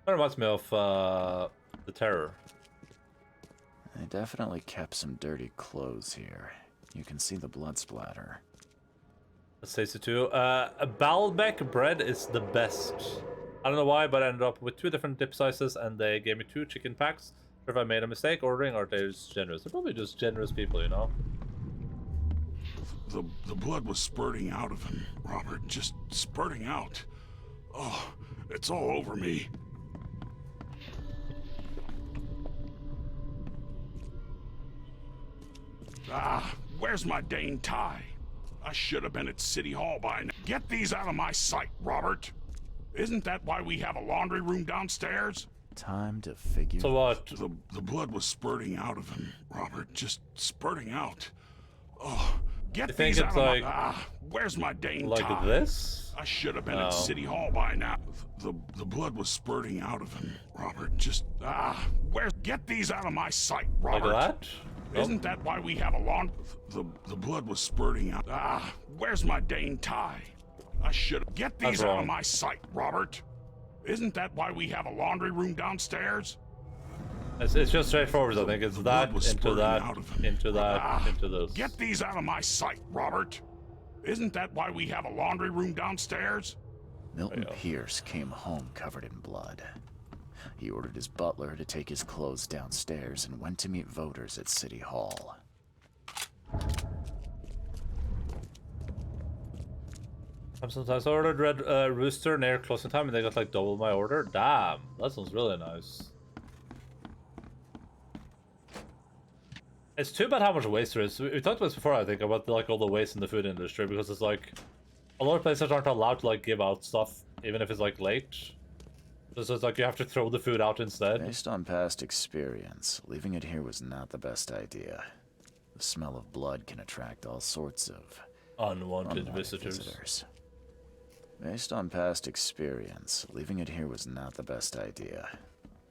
That reminds me of the Terror. They definitely kept some dirty clothes here. You can see the blood splatter. Stacy too. Baalbek bread is the best. I don't know why, but I ended up with 2 different dip sizes, and they gave me 2 chicken packs. If I made a mistake ordering, or they're just generous. They're probably just generous people, you know. The blood was spurting out of him, Robert. Just spurting out. Oh, it's all over me. Ah, where's my Dane tie? I should have been at City Hall by now. Get these out of my sight, Robert. Isn't that why we have a laundry room downstairs? Time to figure. So what? The blood was spurting out of him, Robert. Just spurting out. Oh, get these out of my... Ah, where's my Dane tie? Like this? I should have been at City Hall by now. The blood was spurting out of him, Robert. Just... Ah, where... Get these out of my sight, Robert. Like that? Isn't that why we have a lawn? The blood was spurting out. Ah, where's my Dane tie? I should get these out of my sight, Robert. Isn't that why we have a laundry room downstairs? It's just straightforward. I think it's that into that into that into this. Get these out of my sight, Robert. Isn't that why we have a laundry room downstairs? Milton Pierce came home covered in blood. He ordered his butler to take his clothes downstairs and went to meet voters at City Hall. Sometimes I ordered Red Rooster near closing time and they got like double my order. Damn, that sounds really nice. It's too bad how much waste there is. We talked about this before, I think, about like all the waste in the food industry, because it's like a lot of places aren't allowed to like give out stuff even if it's like late. So it's like you have to throw the food out instead. Based on past experience, leaving it here was not the best idea. The smell of blood can attract all sorts of unwanted visitors. Based on past experience, leaving it here was not the best idea.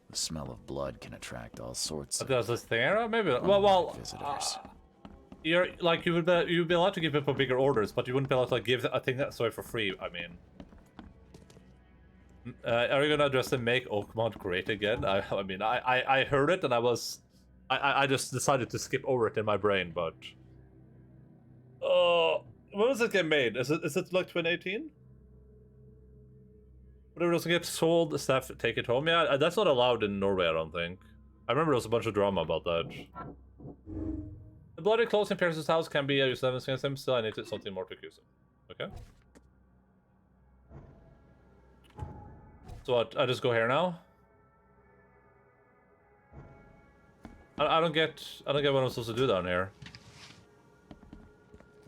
The smell of blood can attract all sorts of this thing, maybe. Well, visitors. You're like you'd be allowed to give people bigger orders, but you wouldn't be allowed to like give a thing that's for free. I mean. Are you gonna address the make Oakmont great again? I mean, I heard it and I just decided to skip over it in my brain, but when does it get made? Is it like 2018? Whatever doesn't get sold, staff take it home. Yeah, that's not allowed in Norway, I don't think. I remember there was a bunch of drama about that. The bloody clothes in Pierce's house can be used against him. Still, I need something more to accuse him. Okay. So what? I just go here now? I don't get what I'm supposed to do down here.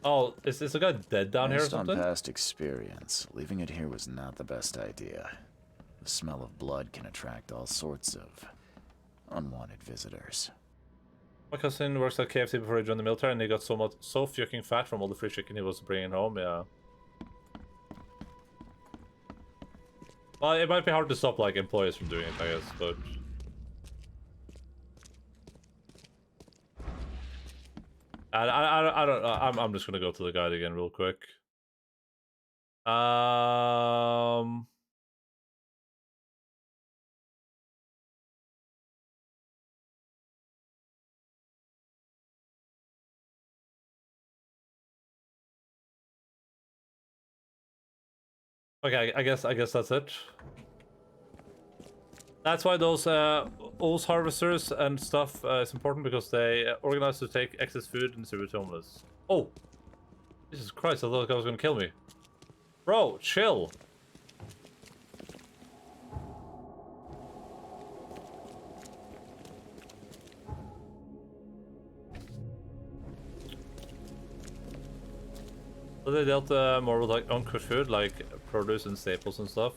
Oh, is the guy dead down here or something? Based on past experience, leaving it here was not the best idea. The smell of blood can attract all sorts of unwanted visitors. My cousin works at KFC before he joined the military, and he got so fucking fat from all the free chicken he was bringing home. Yeah. Well, it might be hard to stop like employees from doing it, I guess, but I don't know. I'm just gonna go to the guide again real quick. Okay, I guess that's it. That's why those oats harvesters and stuff is important, because they organize to take excess food and distribute to homeless. Oh! Jesus Christ, I thought the guy was gonna kill me. Bro, chill! So they dealt more with like uncooked food, like produce and staples and stuff.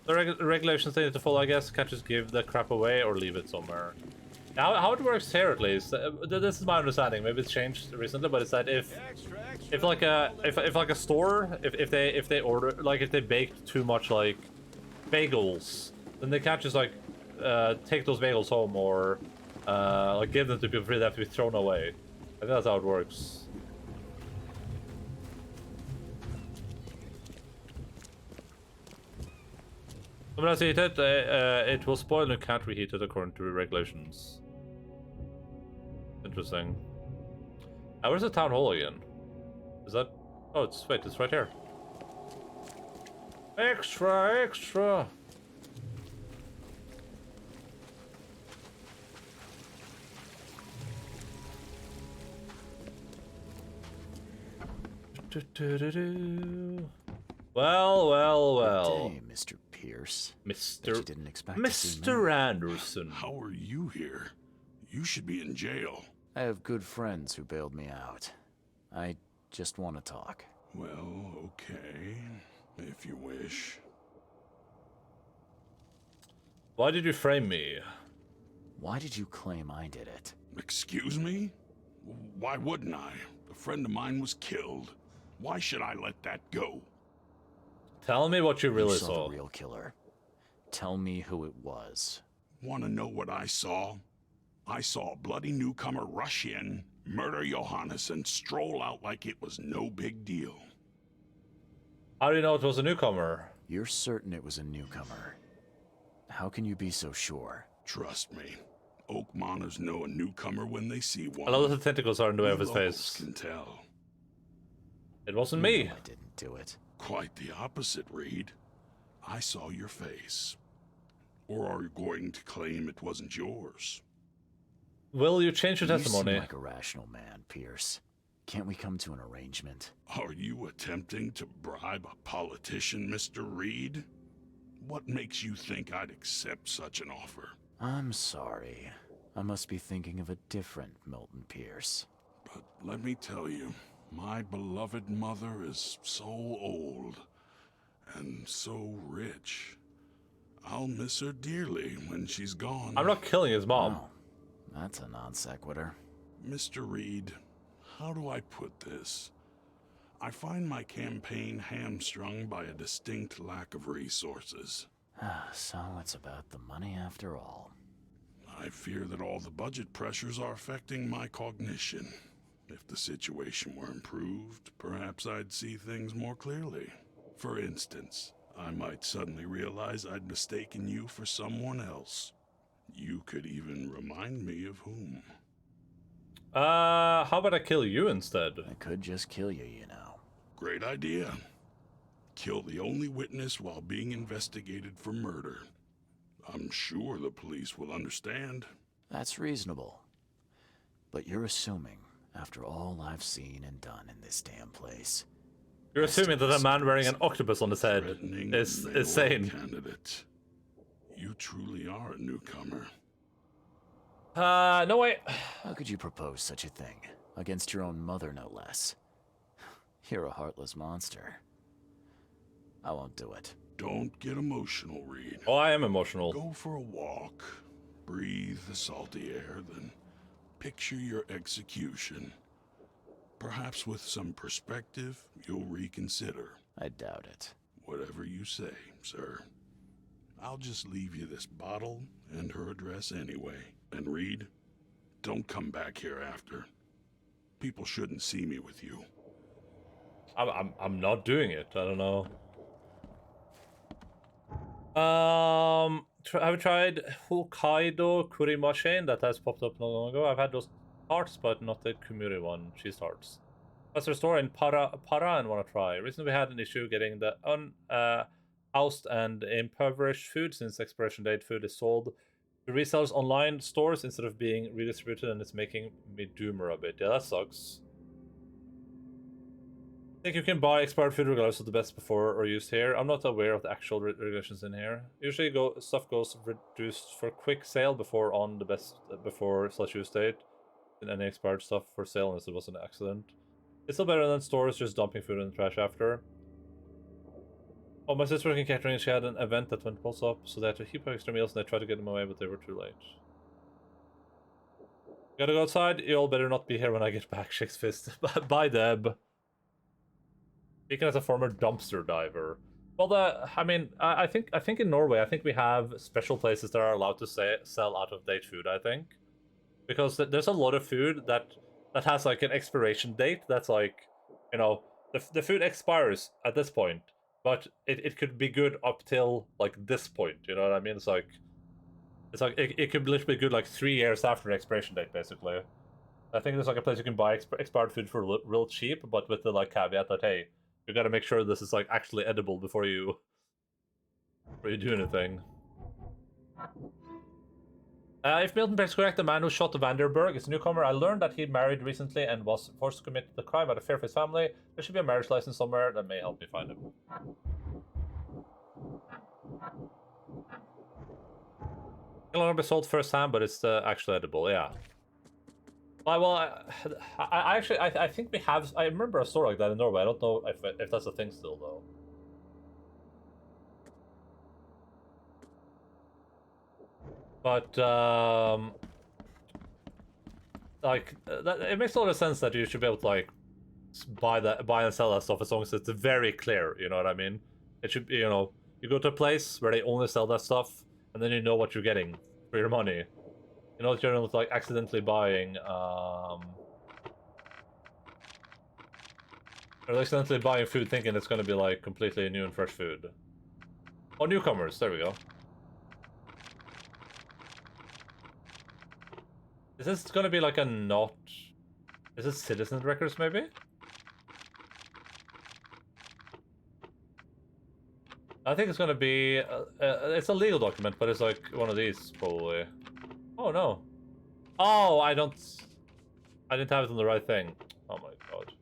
The regulations they need to follow, I guess. Can't just give the crap away or leave it somewhere. How it works here, at least, this is my understanding. Maybe it's changed recently, but it's that if like a store, if they order, like if they bake too much like bagels, then they can't just like take those bagels home or like give them to people free. They have to be thrown away. I think that's how it works. When I heat it, it will spoil and can't reheat it according to regulations. Interesting. Where's the town hall again? Is that? Oh, it's wait, it's right here. Extra, extra. Well. Good day, Mr. Pierce. Mr. Didn't expect to see me. Mr. Anderson. How are you here? You should be in jail. I have good friends who bailed me out. I just want to talk. Well, okay, if you wish. Why did you frame me? Why did you claim I did it? Excuse me? Why wouldn't I? A friend of mine was killed. Why should I let that go? Tell me what you really saw. The real killer. Tell me who it was. Want to know what I saw? I saw a bloody newcomer rush in, murder Johannes, and stroll out like it was no big deal. How do you know it was a newcomer? You're certain it was a newcomer. How can you be so sure? Trust me. Oakmoners know a newcomer when they see one. A lot of the tentacles are in the way of his face. Can tell. It wasn't me. I didn't do it. Quite the opposite, Reed. I saw your face. Or are you going to claim it wasn't yours? Will you change your testimony? You seem like a rational man, Pierce. Can't we come to an arrangement? Are you attempting to bribe a politician, Mr. Reed? What makes you think I'd accept such an offer? I'm sorry. I must be thinking of a different Milton Pierce. But let me tell you, my beloved mother is so old and so rich. I'll miss her dearly when she's gone. I'm not killing his mom. Oh, that's a non sequitur. Mr. Reed, how do I put this? I find my campaign hamstrung by a distinct lack of resources. So it's about the money after all. I fear that all the budget pressures are affecting my cognition. If the situation were improved, perhaps I'd see things more clearly. For instance, I might suddenly realize I'd mistaken you for someone else. You could even remind me of whom. How about I kill you instead? I could just kill you, you know. Great idea. Kill the only witness while being investigated for murder. I'm sure the police will understand. That's reasonable. But you're assuming, after all I've seen and done in this damn place. You're assuming that a man wearing an octopus on his head is sane. Candidate. You truly are a newcomer. No way. How could you propose such a thing? Against your own mother, no less. You're a heartless monster. I won't do it. Don't get emotional, Reed. Oh, I am emotional. Go for a walk. Breathe the salty air, then picture your execution. Perhaps with some perspective, you'll reconsider. I doubt it. Whatever you say, sir. I'll just leave you this bottle and her address anyway. And Reed, don't come back here after. People shouldn't see me with you. I'm not doing it. I don't know. Have you tried Hokkaido Kurimachen? That has popped up not long ago. I've had those tarts, but not the Kumuri one. Cheese tarts. That's a store in Para and want to try. Recently we had an issue getting the housed and impoverished food since expiration date food is sold to resellers online stores instead of being redistributed, and it's making me doomer a bit. Yeah, that sucks. I think you can buy expired food regardless of the best before or used here. I'm not aware of the actual regulations in here. Usually stuff goes reduced for quick sale before on the best before / use date. And any expired stuff for sale unless it was an accident. It's still better than stores just dumping food in the trash after. Oh, my sister working catering, she had an event that went balls up, so they had to heap up extra meals and they tried to get them away, but they were too late. Gotta go outside. You all better not be here when I get back, Shakes Fist. Bye, Deb. Speaking as a former dumpster diver. Well, I think in Norway, I think we have special places that are allowed to sell out-of-date food, I think. Because there's a lot of food that has, like, an expiration date that's, like, you know, the food expires at this point, but it could be good up till, like, this point, you know what I mean? It's like it could literally be good, like, 3 years after the expiration date, basically. I think there's, like, a place you can buy expired food for real cheap, but with the, like, caveat that, hey, you gotta make sure this is, like, actually edible before you do anything. If Milton is correct, the man who shot Vanderberg is a newcomer. I learned that he married recently and was forced to commit the crime out of fear for his family. There should be a marriage license somewhere that may help me find him. Can longer be sold firsthand, but it's actually edible, yeah. Well, I think we have. I remember a store like that in Norway. I don't know if that's a thing still, though. But like it makes a lot of sense that you should be able to, like, buy and sell that stuff as long as it's very clear. You know what I mean? It should be, you know, you go to a place where they only sell that stuff, and then you know what you're getting for your money. You know, you're not, like, accidentally buying or accidentally buying food thinking it's going to be, like, completely new and fresh food. Oh, newcomers. There we go. Is this going to be, like, a not... Is this citizen records, maybe? I think it's going to be... it's a legal document, but it's, like, one of these, probably. Oh, no. Oh, I didn't have it on the right thing. Oh, my God.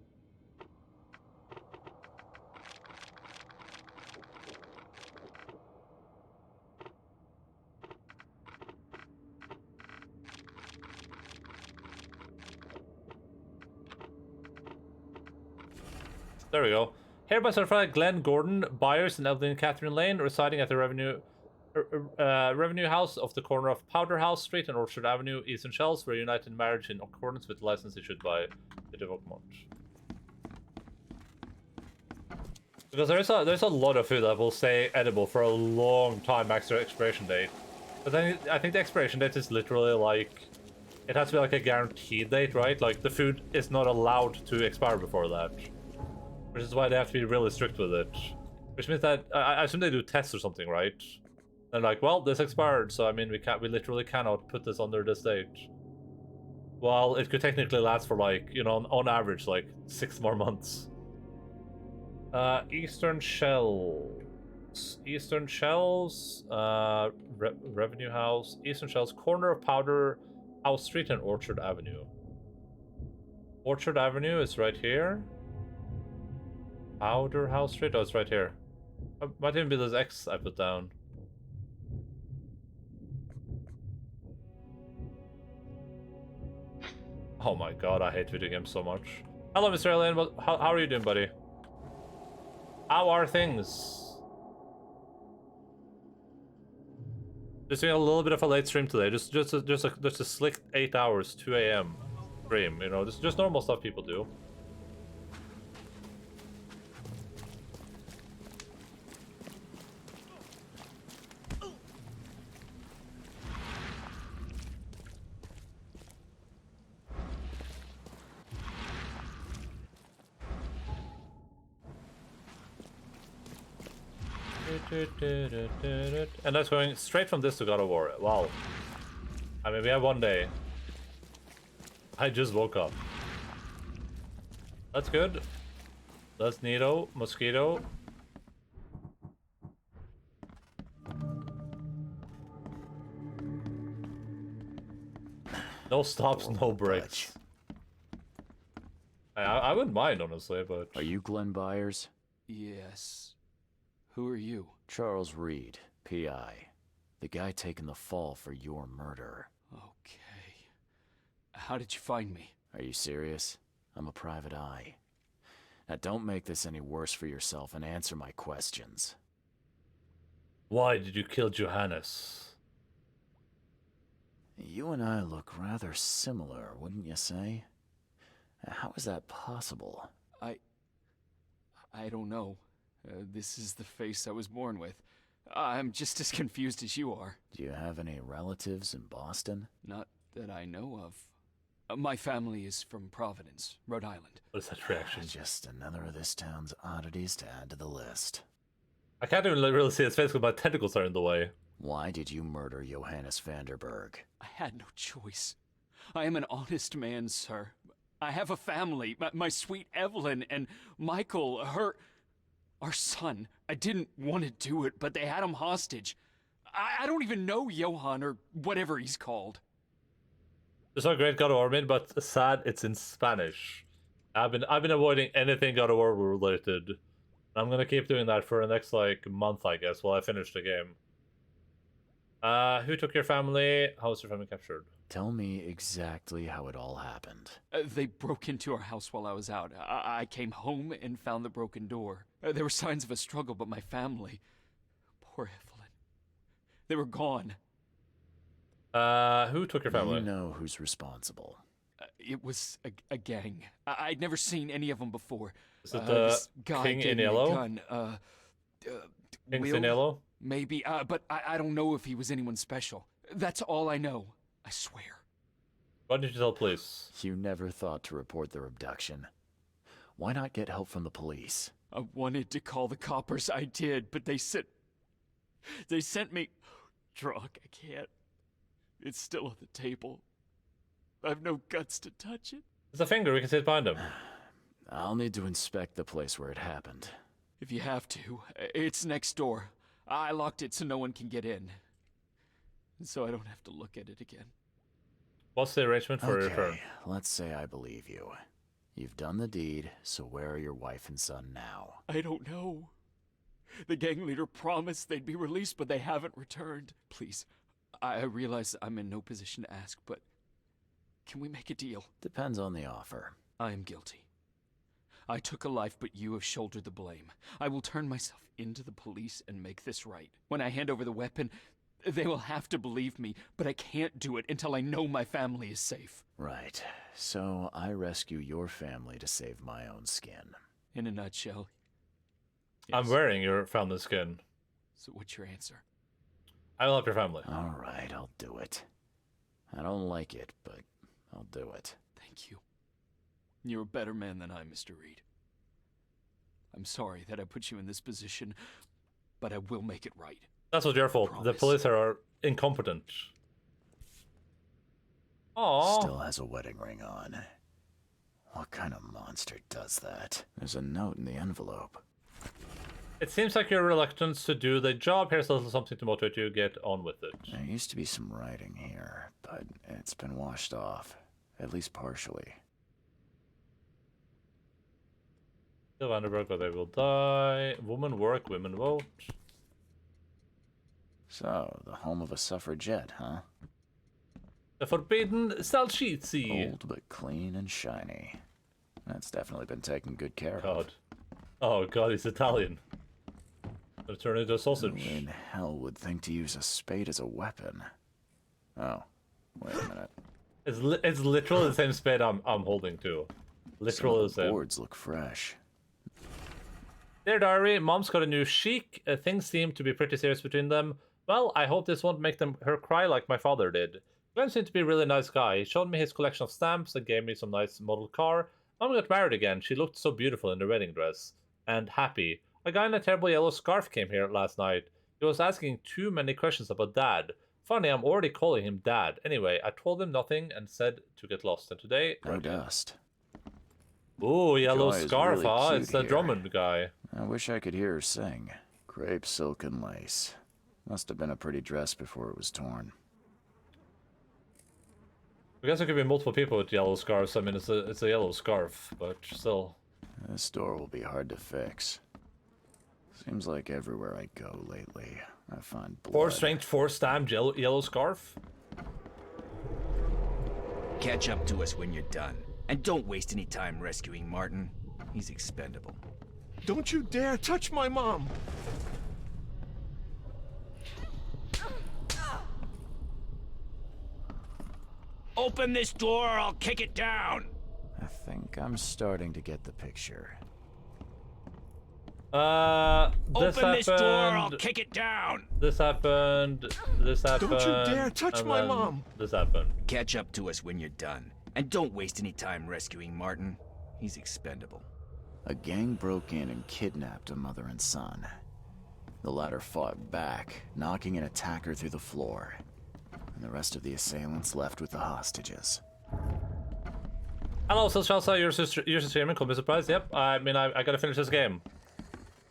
There we go. Hereby certified Glenn Gordon, buyers in Evelyn Catherine Lane, residing at the Revenue House of the corner of Powder House Street and Orchard Avenue, Eastern Shells, were united in marriage in accordance with the license issued by the Devokmont. Because there's a lot of food that will stay edible for a long time after expiration date. But then I think the expiration date is literally, like, it has to be, like, a guaranteed date, right? Like, the food is not allowed to expire before that. Which is why they have to be really strict with it. Which means that I assume they do tests or something, right? They're like, well, this expired, so I mean we literally cannot put this under this date. Well, it could technically last for, like, you know, on average, like 6 more months. Eastern Shells. Revenue House. Eastern Shells, corner of Powder House Street and Orchard Avenue. Orchard Avenue is right here. Powder House Street? Oh, it's right here. It might even be this X I put down. Oh my God, I hate video games so much. Hello, Mr. Alien. How are you doing, buddy? How are things? Just doing a little bit of a late stream today. Just a slick 8 hours, 2 a.m. stream. You know, just normal stuff people do. And that's going straight from this to God of War. Wow. I mean, we have one day. I just woke up. That's good. That's neato. Mosquito. No stops, no breaks. I wouldn't mind, honestly, but... Are you Glenn Byers? Yes. Who are you? Charles Reed, P.I. The guy taking the fall for your murder. Okay. How did you find me? Are you serious? I'm a private eye. Now don't make this any worse for yourself and answer my questions. Why did you kill Johannes? You and I look rather similar, wouldn't you say? How is that possible? I don't know. This is the face I was born with. I'm just as confused as you are. Do you have any relatives in Boston? Not that I know of. My family is from Providence, Rhode Island. What is that reaction? Just another of this town's oddities to add to the list. I can't even really see his face because my tentacles are in the way. Why did you murder Johannes Vanderberg? I had no choice. I am an honest man, sir. I have a family. My sweet Evelyn and Michael, our son. I didn't want to do it, but they had him hostage. I don't even know Johann or whatever he's called. It's not great God of War made, but sad it's in Spanish. I've been avoiding anything God of War related. I'm gonna keep doing that for the next month, I guess, while I finish the game. Who took your family? How was your family captured? Tell me exactly how it all happened. They broke into our house while I was out. I came home and found the broken door. There were signs of a struggle, but my family... Poor Evelyn. They were gone. Who took your family? You know who's responsible. It was a gang. I'd never seen any of them before. Is it this guy King gave in me a Yellow? gun. Kings in Yellow? Maybe, but I don't know if he was anyone special. That's all I know. I swear. Why did you tell police? You never thought to report their abduction. Why not get help from the police? I wanted to call the coppers, I did, but they sent me drunk. I can't. It's still on the table. I've no guts to touch it. There's a finger, we can sit behind him. I'll need to inspect the place where it happened. If you have to, it's next door. I locked it so no one can get in. So I don't have to look at it again. What's the arrangement for your Okay, return? let's say I believe you. You've done the deed, so where are your wife and son now? I don't know. The gang leader promised they'd be released, but they haven't returned. Please, I realize I'm in no position to ask, but can we make a deal? Depends on the offer. I am guilty. I took a life, but you have shouldered the blame. I will turn myself into the police and make this right. When I hand over the weapon, they will have to believe me, but I can't do it until I know my family is safe. Right. So I rescue your family to save my own skin. In a nutshell. I'm wearing your family skin. So what's your answer? I will help your family. All right, I'll do it. I don't like it, but I'll do it. Thank you. You're a better man than I, Mr. Reed. I'm sorry that I put you in this position, but I will make it right. That's not your fault. The police are incompetent. Aww. Still has a wedding ring on. What kind of monster does that? There's a note in the envelope. It seems like your reluctance to do the job. Here's a little something to motivate you. Get on with it. There used to be some writing here, but it's been washed off. At least partially. The Vanderberg, or they will die. Women work, women vote. So, the home of a suffragette, huh? The forbidden Salchizzi. Old but clean and shiny. That's definitely been taken good care of. God. Oh god, he's Italian. Gonna turn into a sausage. Who in hell would think to use a spade as a weapon? Oh, wait a minute. It's literally the same spade I'm holding too. Literally the same. Boards look fresh. Dear diary, Mom's got a new chic. Things seem to be pretty serious between them. Well, I hope this won't make her cry like my father did. Glenn seemed to be a really nice guy. He showed me his collection of stamps and gave me some nice model car. Mom got married again. She looked so beautiful in her wedding dress. And happy. A guy in a terrible yellow scarf came here last night. He was asking too many questions about Dad. Funny, I'm already calling him Dad. Anyway, I told him nothing and said to get lost. And today... No dust. Ooh, yellow Joy is scarf, really huh? cute It's the here. Drummond guy. I wish I could hear her sing. Crepe, silk, and lace. Must have been a pretty dress before it was torn. I guess there could be multiple people with yellow scarves. I mean, it's a yellow scarf, but still. This door will be hard to fix. Seems like everywhere I go lately, I find blood. 4 strength, 4 stamped yellow scarf. Catch up to us when you're done. And don't waste any time rescuing Martin. He's expendable. Don't you dare touch my mom! Open this door or I'll kick it down! I think I'm starting to get the picture. This Open this door or I'll happened. kick it down! This happened. This happened. Don't you dare touch and my then mom. This happened. Catch up to us when you're done. And don't waste any time rescuing Martin. He's expendable. A gang broke in and kidnapped a mother and son. The latter fought back, knocking an attacker through the floor. And the rest of the assailants left with the hostages. Hello, Salsa. You're streaming. Could be surprised. Yep. I mean, I gotta finish this game.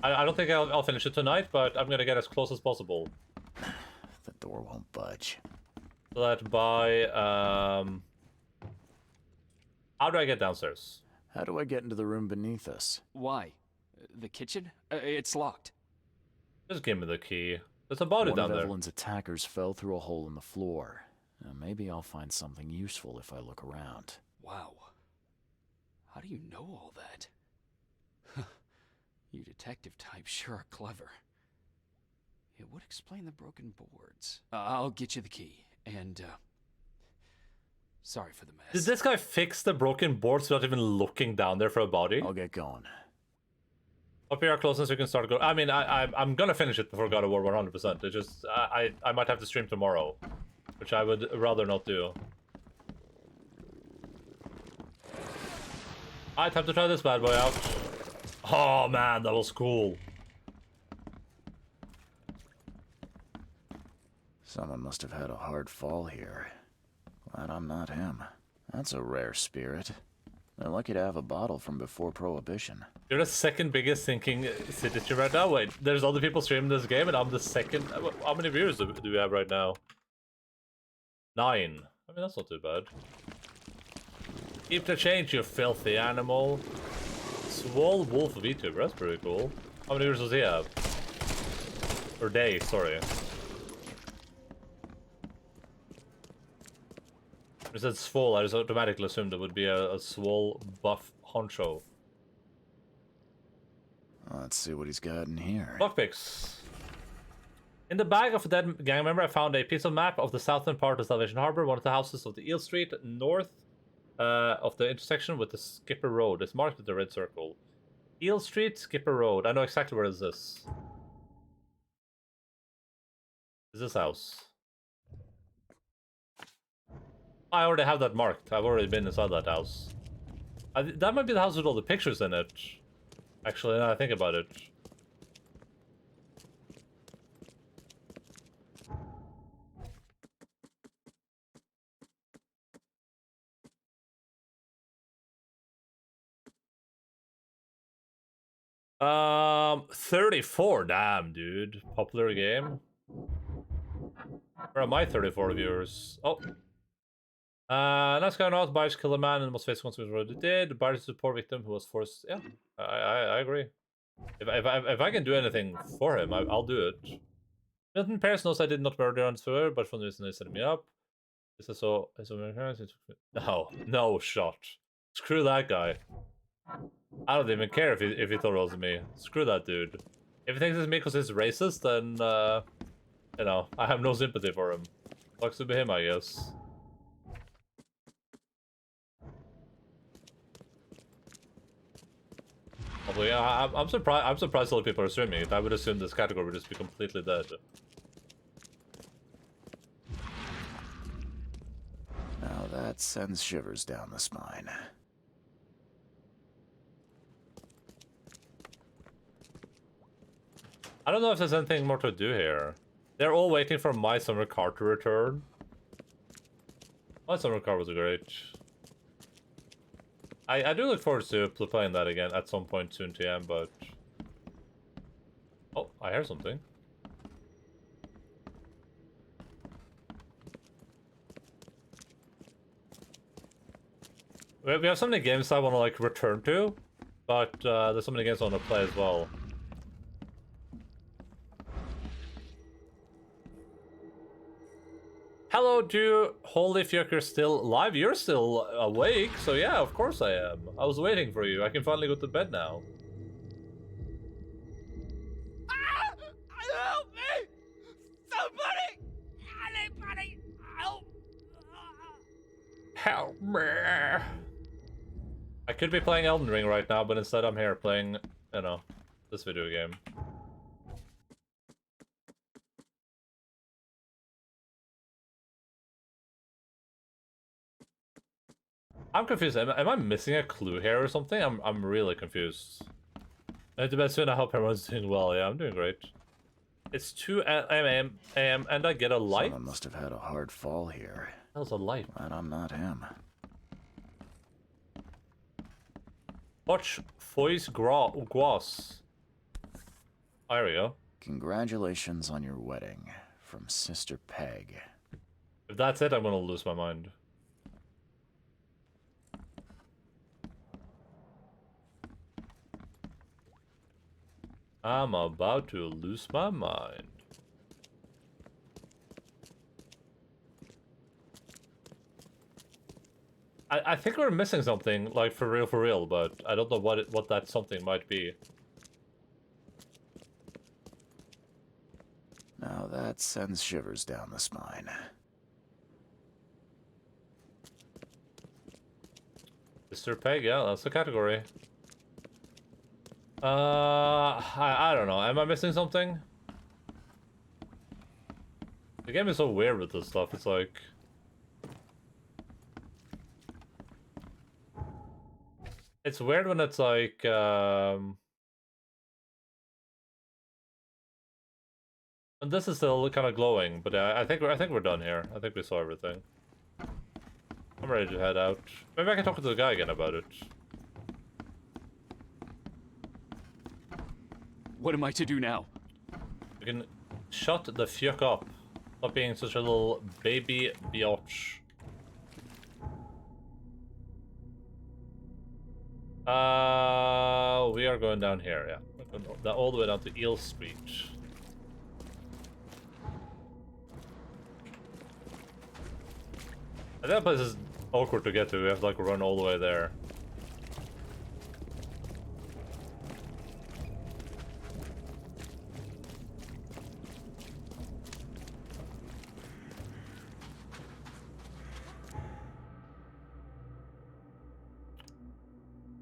I don't think I'll finish it tonight, but I'm gonna get as close as possible. The door won't budge. So that by how do I get downstairs? How do I get into the room beneath us? Why? The kitchen? It's locked. Just give me the key. There's a body down One of there. Evelyn's attackers fell through a hole in the floor. Now, maybe I'll find something useful if I look around. Wow. How do you know all that? You detective types sure are clever. It would explain the broken boards. I'll get you the key, and, sorry for the mess. Did this guy fix the broken boards without even looking down there for a body? I'll get going. Up here, closeness, we can start going. I mean, I'm gonna finish it before God of War 100%. It's just, I might have to stream tomorrow, which I would rather not do. Alright, time to try this bad boy out. Oh man, that was cool. Someone must have had a hard fall here. Glad I'm not him. That's a rare spirit. They're lucky to have a bottle from before Prohibition. You're the second biggest thinking citizen right now. Wait, there's other people streaming this game, and I'm the second. How many viewers do we have right now? 9. I mean, that's not too bad. Keep the change, you filthy animal. Swole Wolf VTuber, that's pretty cool. How many viewers does he have? Or day, sorry. It said swole, I just automatically assumed it would be a swole buff honcho. Let's see what he's got in here. Lockpicks. In the bag of a dead gang member, I found a piece of map of the southern part of Salvation Harbor, one of the houses of the Eel Street, north of the intersection with the Skipper Road. It's marked with the red circle. Eel Street, Skipper Road. I know exactly where is this. Is this house? I already have that marked. I've already been inside that house. That might be the house with all the pictures in it. Actually, now I think about it. Um, 34, damn, dude. Popular game. Where are my 34 viewers? Oh. Nice guy not. Buyers killed a man and must face consequences for what he did. Buyers is a poor victim who was forced. Yeah, I agree. If I can do anything for him, I'll do it. Milton Paris knows I did not murder on Twitter, but for the reason they set me up. This is so. No shot. Screw that guy. I don't even care if he thought it was me. Screw that dude. If he thinks it's me because he's racist, then you know, I have no sympathy for him. Sucks to be him, I guess. Although, yeah, I'm surprised. I'm surprised all the people are streaming it. I would assume this category would just be completely dead. Now that sends shivers down the spine. I don't know if there's anything more to do here. They're all waiting for My Summer Car to return. My Summer Car was great. I do look forward to playing that again at some point soon, TM, but... Oh, I hear something. We have so many games I want to, like, return to, but there's so many games I want to play as well. Hello, Drew. Holy fuck, you're still live? You're still awake, so yeah, of course I am. I was waiting for you. I can finally go to bed now. Help me! Somebody! Anybody! Help! help me. I could be playing Elden Ring right now, but instead I'm here playing, you know, this video game. I'm confused. Am I missing a clue here or something? I'm really confused. It depends soon. I hope everyone's doing well. Yeah, I'm doing great. It's 2 a.m. and I get a light. Someone must have had a hard fall here. That was a light. And I'm not him. Watch Foy's Guas. There we go. Congratulations on your wedding from Sister Peg. If that's it, I'm gonna lose my mind. I'm about to lose my mind. I think we're missing something, like for real, but I don't know what that something might be. Now that sends shivers down the spine. Mr. Peg, yeah, that's the category. I don't know. Am I missing something? The game is so weird with this stuff. It's like... It's weird when it's like, And this is still kind of glowing, but I think we're done here. I think we saw everything. I'm ready to head out. Maybe I can talk to the guy again about it. What am I to do now? You can shut the fuck up. Stop being such a little baby biatch. We are going down here, yeah. We're going all the way down to Eel Street. I think that place is awkward to get to. We have to like run all the way there.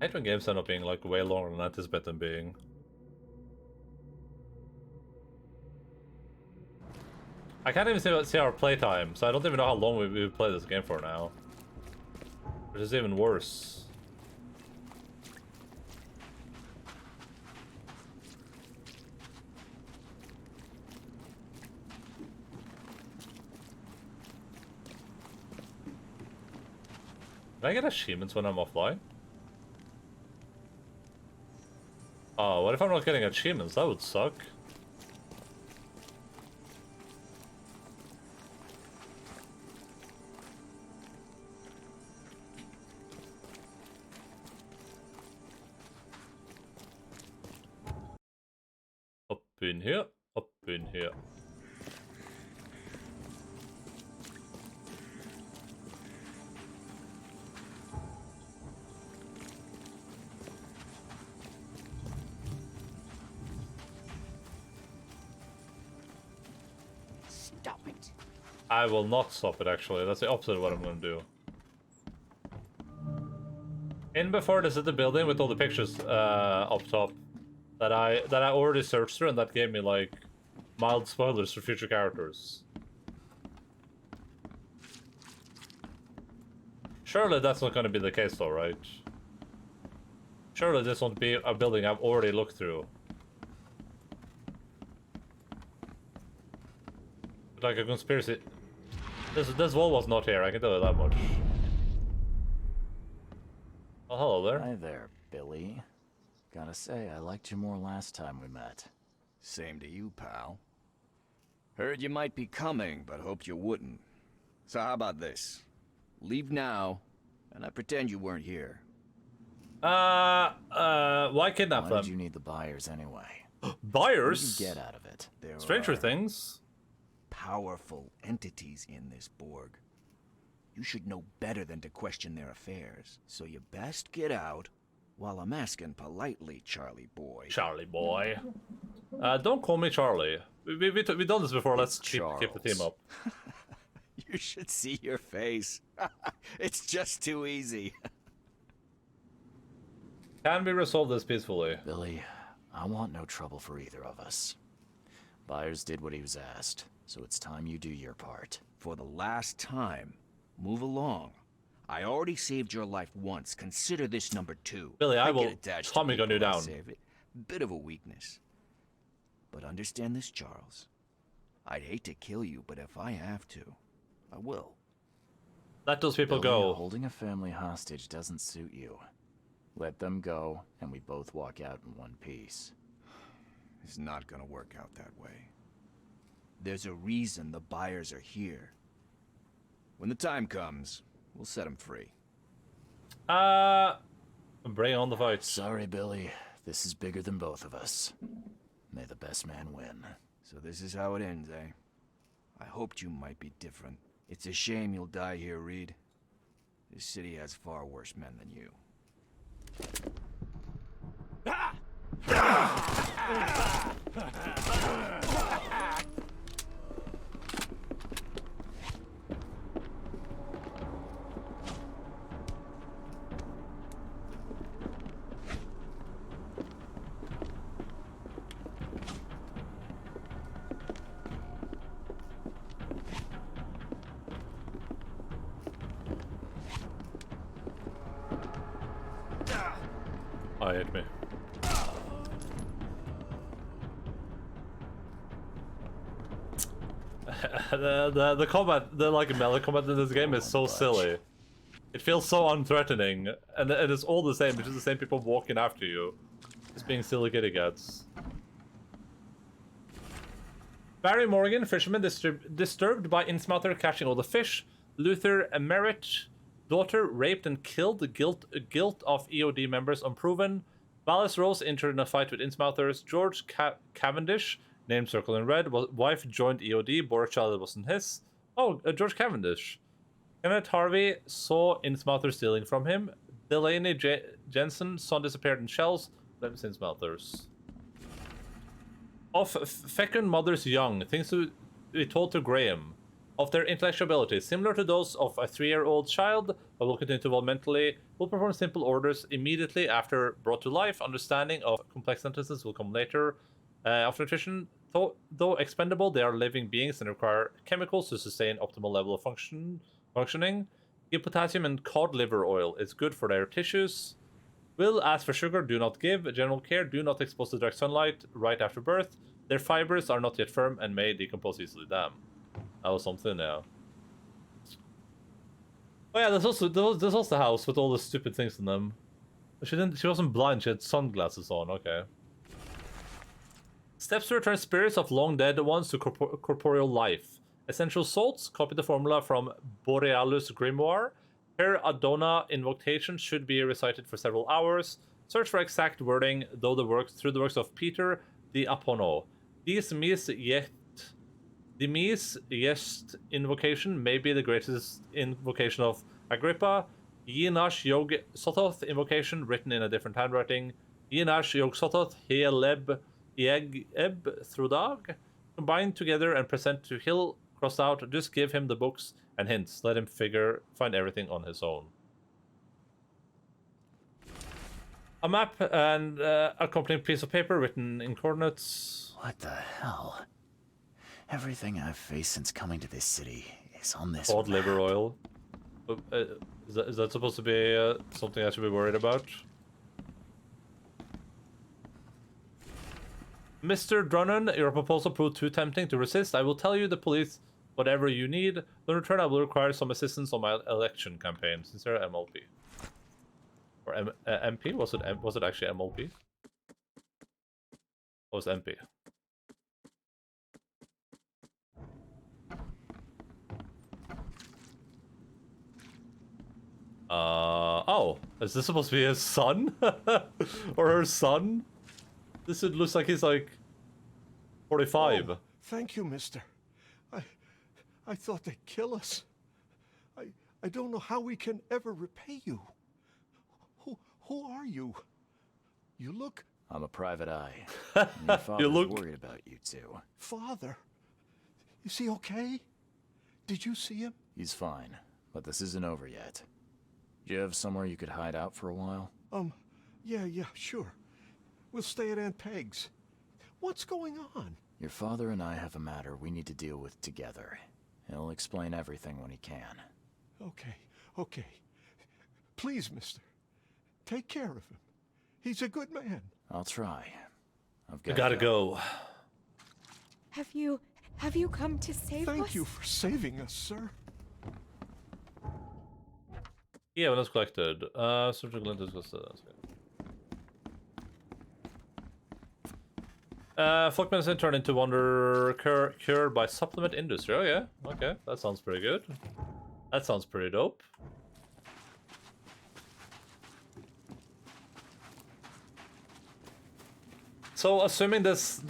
I hate when games end up being like way longer than I anticipate them being. I can't even see our playtime, so I don't even know how long we've played this game for now. Which is even worse. Can I get achievements when I'm offline? Oh, what if I'm not getting achievements? That would suck. Up in here, up in here. Stop it. I will not stop it, actually. That's the opposite of what I'm going to do. In before this is the building with all the pictures up top that I already searched through, and that gave me like mild spoilers for future characters. Surely that's not going to be the case though, right? Surely this won't be a building I've already looked through. Like a conspiracy. This wall was not here, I can tell you that much. Oh, hello there. Hi there, Billy. Gotta say, I liked you more last time we met. Same to you, pal. Heard you might be coming, but hoped you wouldn't. So how about this? Leave now, and I pretend you weren't here. Why kidnap them? Why did you need the buyers anyway? Buyers? What did you get out of it? There Stranger are Things. powerful entities in this Borg. You should know better than to question their affairs. So you best get out while I'm asking politely, Charlie boy. Charlie boy. Don't call me Charlie. We've done this before. Let's keep the team up. You should see your face. It's just too easy. Can we resolve this peacefully? Billy, I want no trouble for either of us. Byers did what he was asked, so it's time you do your part. For the last time, move along. I already saved your life once. Consider this number 2. Billy, I will get attached to Tommy gun you people I down. save it. Bit of a weakness. But understand this, Charles. I'd hate to kill you, but if I have to, I will. Let those people Billy, go. Holding a family hostage doesn't suit you. Let them go, and we both walk out in one piece. It's not gonna work out that way. There's a reason the Byers are here. When the time comes, we'll set them free. Bring on the fight. Sorry, Billy. This is bigger than both of us. May the best man win. So this is how it ends, eh? I hoped you might be different. It's a shame you'll die here, Reed. This city has far worse men than you. Oh, he hit me. the combat, the like melee combat in this game is so silly. It feels so unthreatening, and it is all the same. It's just the same people walking after you, just being silly kitty cats. Barry Morgan, fisherman disturbed by Innsmouther catching all the fish. Luther Emerit, daughter raped and killed. The guilt of EOD members unproven. Valis Rose entered in a fight with Innsmouthers. George Cavendish, named Circle in Red, wife joined EOD. Bore a child that wasn't his. Oh, George Cavendish. Kenneth Harvey saw Innsmouther stealing from him. Delaney Jensen, son disappeared in shells. Blames Innsmouthers. Of fecund mothers young, things to be told to Graham. Of their intellectual abilities, similar to those of a 3-year-old child, but will continue to evolve mentally, will perform simple orders immediately after brought to life. Understanding of complex sentences will come later. Of nutrition, though expendable, they are living beings and require chemicals to sustain optimal level of functioning. Give potassium and cod liver oil. It's good for their tissues. Will ask for sugar, do not give. General care, do not expose to direct sunlight right after birth. Their fibers are not yet firm and may decompose easily. Damn. That was something now. Oh yeah, there's also the house with all the stupid things in them. She wasn't blind, she had sunglasses on, okay. Steps to return spirits of long dead ones to corporeal life. Essential salts, copy the formula from Borealus Grimoire. Her Adona invocation should be recited for several hours. Search for exact wording, through the works of Peter the Apono. The Mies Jest invocation may be the greatest invocation of Agrippa. Yinash Yog Sothoth invocation written in a different handwriting. Yinash Yog Sothoth Heeleb Yeg Eb Thrudag. Combined together and present to Hill crossed out. Just give him the books and hints. Let him find everything on his own. A map and accompanying piece of paper written in coordinates. What the hell? Everything I've faced since coming to this city is on this Cod map. liver oil. Is that supposed to be something I should be worried about? Mr. Drunnen, your proposal proved too tempting to resist. I will tell you the police whatever you need. In return, I will require some assistance on my election campaign. Sincere, MLP. Or MP? Was it actually MLP? Or was it MP? Oh, is this supposed to be his son? Or her son? This dude looks like he's like 45. Oh, thank you, mister. I thought they'd kill us. I don't know how we can ever repay you. Who are you? You look... I'm a private eye. And your father's worried about you two. Father? Is he okay? Did you see him? He's fine, but this isn't over yet. Do you have somewhere you could hide out for a while? Yeah, sure. We'll stay at Aunt Peg's. What's going on? Your father and I have a matter we need to deal with together. He'll explain everything when he can. Okay. Please, mister. Take care of him. He's a good man. I'll try. I gotta go. Have you come to save us? Thank you for saving us, sir. Yeah, when it's collected. Surgical lenses was folk medicine turned into wonder cured by supplement industry. Oh yeah, okay, that sounds pretty good. That sounds pretty dope. So assuming this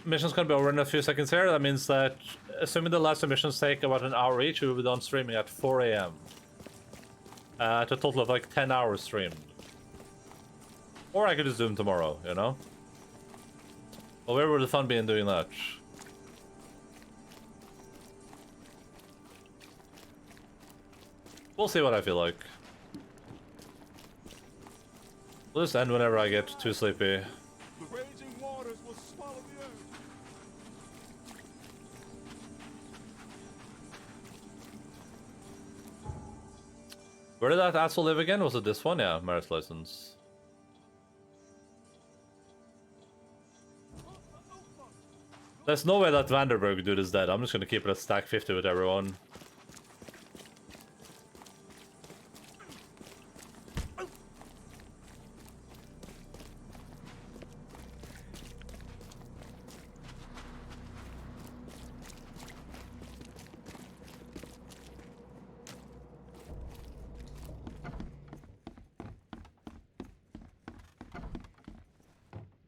mission's gonna be over in a few seconds here, that means that assuming the last two missions take about an hour each, we will be done streaming at 4 AM. To a total of like 10 hours streamed. Or I could just do them tomorrow, you know? Well, where would the fun be in doing that? We'll see what I feel like. We'll just end whenever I get too sleepy. The raging waters will swallow the earth. Where did that asshole live again? Was it this one? Yeah, marriage license. There's no way that Vanderberg dude is dead. I'm just gonna keep it at stack 50 with everyone.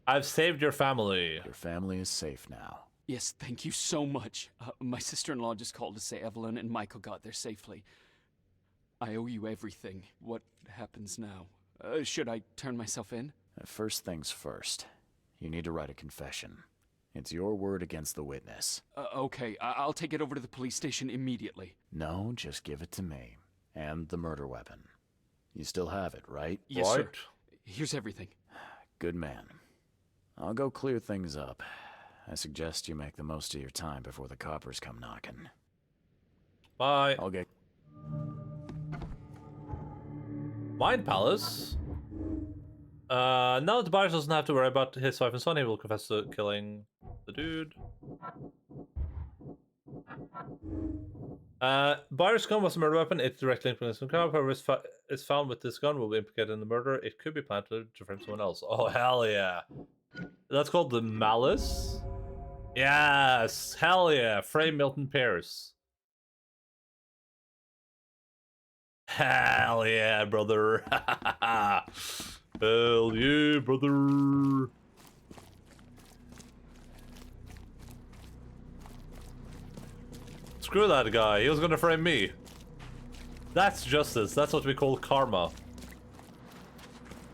I've saved your family. Your family is safe now. Yes, thank you so much. My sister-in-law just called to say Evelyn and Michael got there safely. I owe you everything. What happens now? Should I turn myself in? First things first. You need to write a confession. It's your word against the witness. Okay, I'll take it over to the police station immediately. No, just give it to me. And the murder weapon. You still have it, right? Yes, sir. Here's everything. Good man. I'll go clear things up. I suggest you make the most of your time before the coppers come knocking. Bye. I'll get... Mind Palace? Now that the Byers doesn't have to worry about his wife and son, he will confess to killing the dude. Byers' gun was a murder weapon. It's directly implicated in the crime. Whoever is found with this gun will be implicated in the murder. It could be planted to frame someone else. Oh, hell yeah. That's called the Malice? Yes! Hell yeah! Frame Milton Pierce. Hell yeah, brother! Hell yeah, brother! Screw that guy, he was gonna frame me. That's justice, that's what we call karma.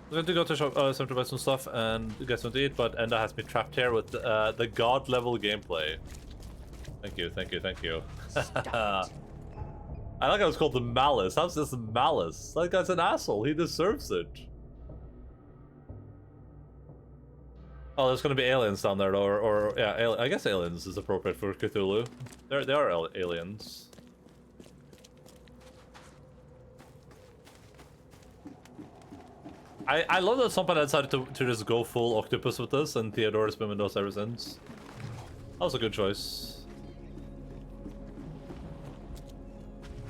We're going to go to shop, some to buy some stuff and get something to eat, but Enda has me trapped here with the god level gameplay. Thank you, thank you, thank you. I like how it's called the Malice. How's this Malice? That guy's an asshole, he deserves it. Oh, there's gonna be aliens down there, or yeah, I guess aliens is appropriate for Cthulhu. They are aliens. I love that somebody decided to just go full octopus with this, and Theodore has been with us ever since. That was a good choice.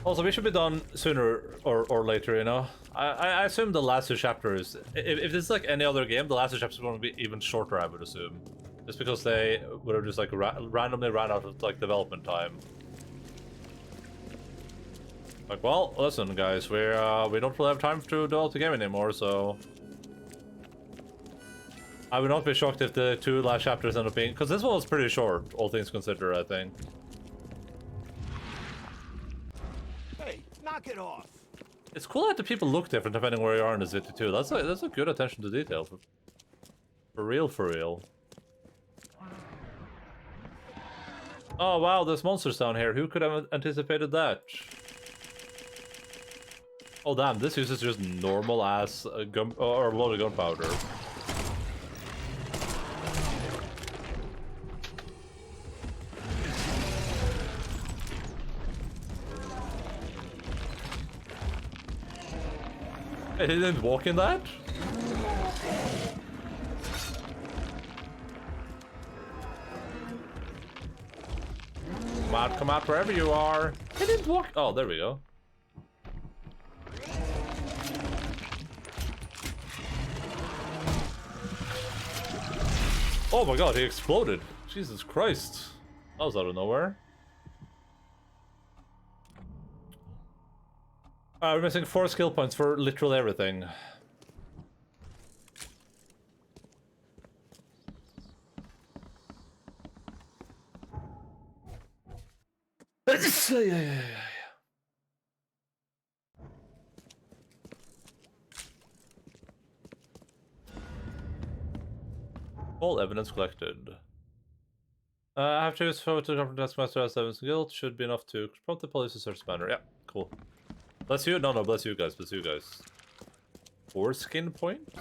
Also, we should be done sooner or later, you know? I assume the last two chapters, if it's like any other game, the last two chapters are going to be even shorter, I would assume. Just because they would have just like randomly ran out of like development time. Like, well, listen, guys, we don't really have time to develop the game anymore, so I would not be shocked if the two last chapters end up being, because this one was pretty short, all things considered, I think. Hey, knock it off. It's cool that the people look different depending where you are in the city too. That's a good attention to detail. For real, for real. Oh wow, there's monsters down here. Who could have anticipated that? Oh damn, this uses just normal ass gun or loaded gunpowder. He didn't walk in that? Come out wherever you are. He didn't walk. Oh, there we go. Oh my god, he exploded. Jesus Christ. That was out of nowhere. We're missing 4 skill points for literally everything. All evidence collected. I have to use photo to confirm taskmaster as evidence guilt. Should be enough to prompt the police to search the banner. Yeah, cool. Bless you? No, bless you guys. Bless you guys. 4 skin points?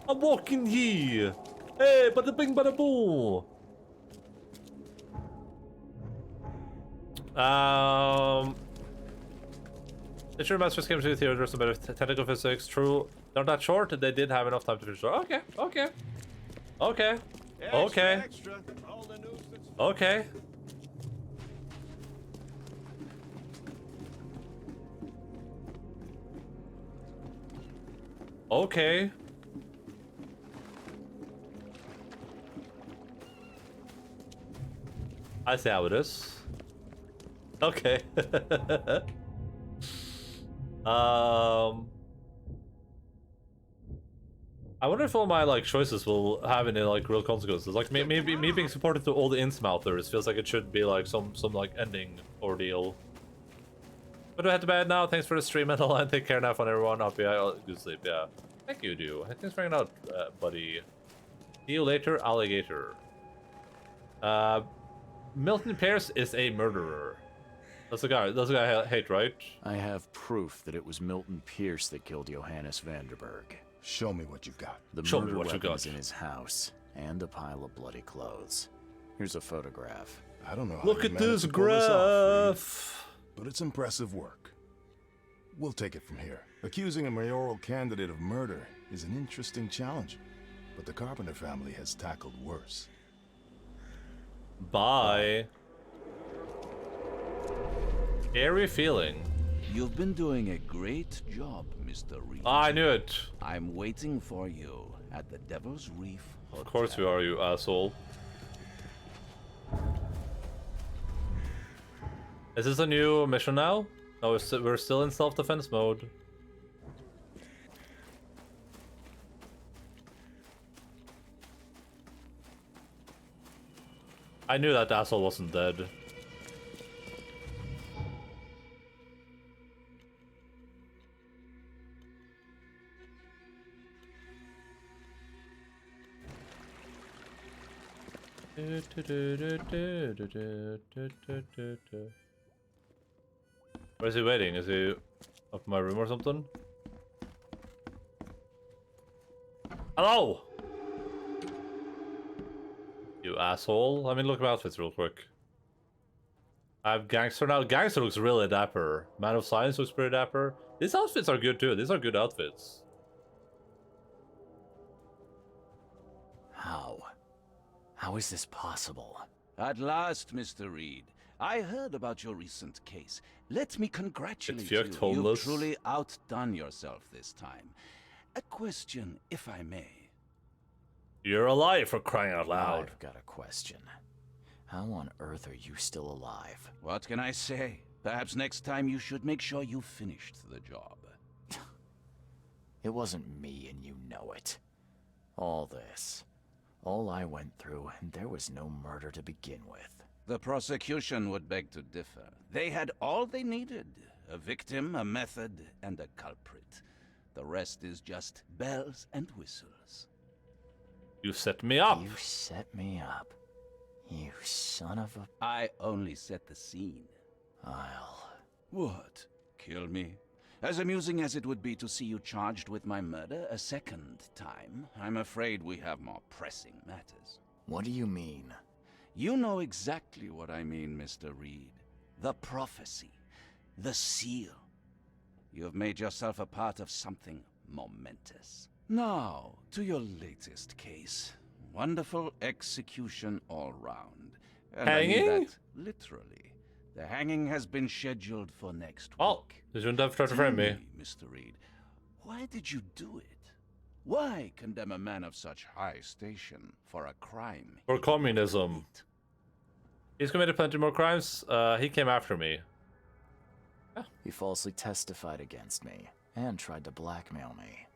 I'm walking here! Hey, bada bing bada boo! The true masters came to the theater some better technical physics. True, they're not short. They did have enough time to finish. Okay, okay, okay, okay, okay. Okay. I see how it is. Okay. I wonder if all my like choices will have any like real consequences. Like maybe me being supported to all the Innsmouthers feels like it should be like some like ending ordeal. But I head to bed now. Thanks for the stream, Endaline. Take care now, fun everyone. Hope you have good sleep. Yeah. Thank you, dude. Thanks for hanging out, buddy. See you later, alligator. Milton Pierce is a murderer. That's the guy I hate, right? I have proof that it was Milton Pierce that killed Johannes Vanderberg. Show me what you've got. The murder weapon's in his house, and a pile of bloody clothes. Here's a photograph. I don't know how Look you at managed this to pull this off, graph. Reed, but it's impressive work. We'll take it from here. Accusing a mayoral candidate of murder is an interesting challenge, but the Carpenter family has tackled worse. Bye. Scary feeling. You've been doing a great job, Mr. Reed. I knew it. I'm waiting for you at the Devil's Reef Hotel. Of course you are, you asshole. Is this a new mission now? No, we're still in self-defense mode. I knew that asshole wasn't dead. Where is he waiting? Is he up in my room or something? Hello! You asshole. Let me look at my outfits real quick. I have Gangster now. Gangster looks really dapper. Man of Science looks pretty dapper. These outfits are good too. These are good outfits. How is this possible? At last, Mr. Reed. I heard about your recent case. Let me congratulate you. You've truly outdone yourself this time. A question, if I may. You're alive, for crying out loud. I've got a question. How on earth are you still alive? What can I say? Perhaps next time you should make sure you finished the job. It wasn't me, and you know it. All this. All I went through, and there was no murder to begin with. The prosecution would beg to differ. They had all they needed. A victim, a method, and a culprit. The rest is just bells and whistles. You set me up. You set me up. You son of a... I only set the scene. What? Kill me? As amusing as it would be to see you charged with my murder a second time, I'm afraid we have more pressing matters. What do you mean? You know exactly what I mean, Mr. Reed. The prophecy. The seal. You have made yourself a part of something momentous. Now, to your latest case. Wonderful execution all round. And Hanging? I mean that literally. The hanging has been scheduled for next week. Oh, you shouldn't have tried to frame me. Mr. Reed, why did you do it? Why condemn a man of such high station for a crime? For communism. He's committed plenty more crimes. He came after me. He falsely testified against me and tried to blackmail me.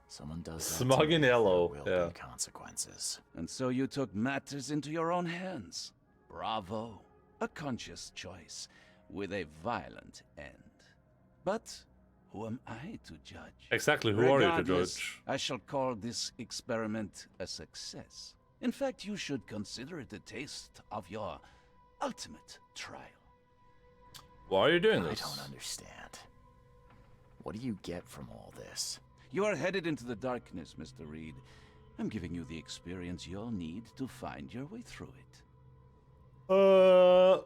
Someone does that Smug to me, in there yellow, will yeah. be consequences. And so you took matters into your own hands. Bravo. A conscious choice with a violent end. But who am I to judge? Exactly, who are you to Regardless, judge? I shall call this experiment a success. In fact, you should consider it a taste of your ultimate trial. Why are you doing this? I don't understand. What do you get from all this? You are headed into the darkness, Mr. Reed. I'm giving you the experience you'll need to find your way through it.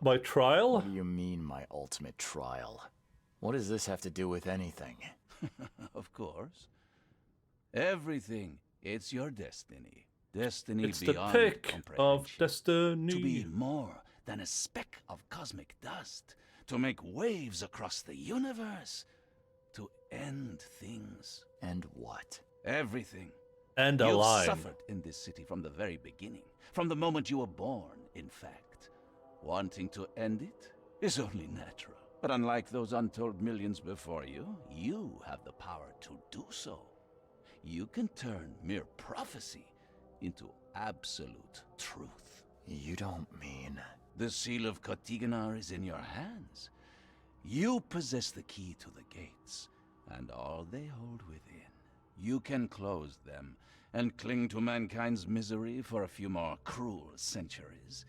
My trial? What do you mean, my ultimate trial? What does this have to do with anything? Of course. Everything. It's your destiny. Destiny It's the beyond pick comprehension. of destiny. To be more than a speck of cosmic dust. To make waves across the universe. To end things. And what? Everything. And a You've line. suffered in this city from the very beginning. From the moment you were born, in fact. Wanting to end it is only natural. But unlike those untold millions before you, you have the power to do so. You can turn mere prophecy into absolute truth. You don't mean... The seal of Kotiganar is in your hands. You possess the key to the gates, and all they hold within. You can close them and cling to mankind's misery for a few more cruel centuries.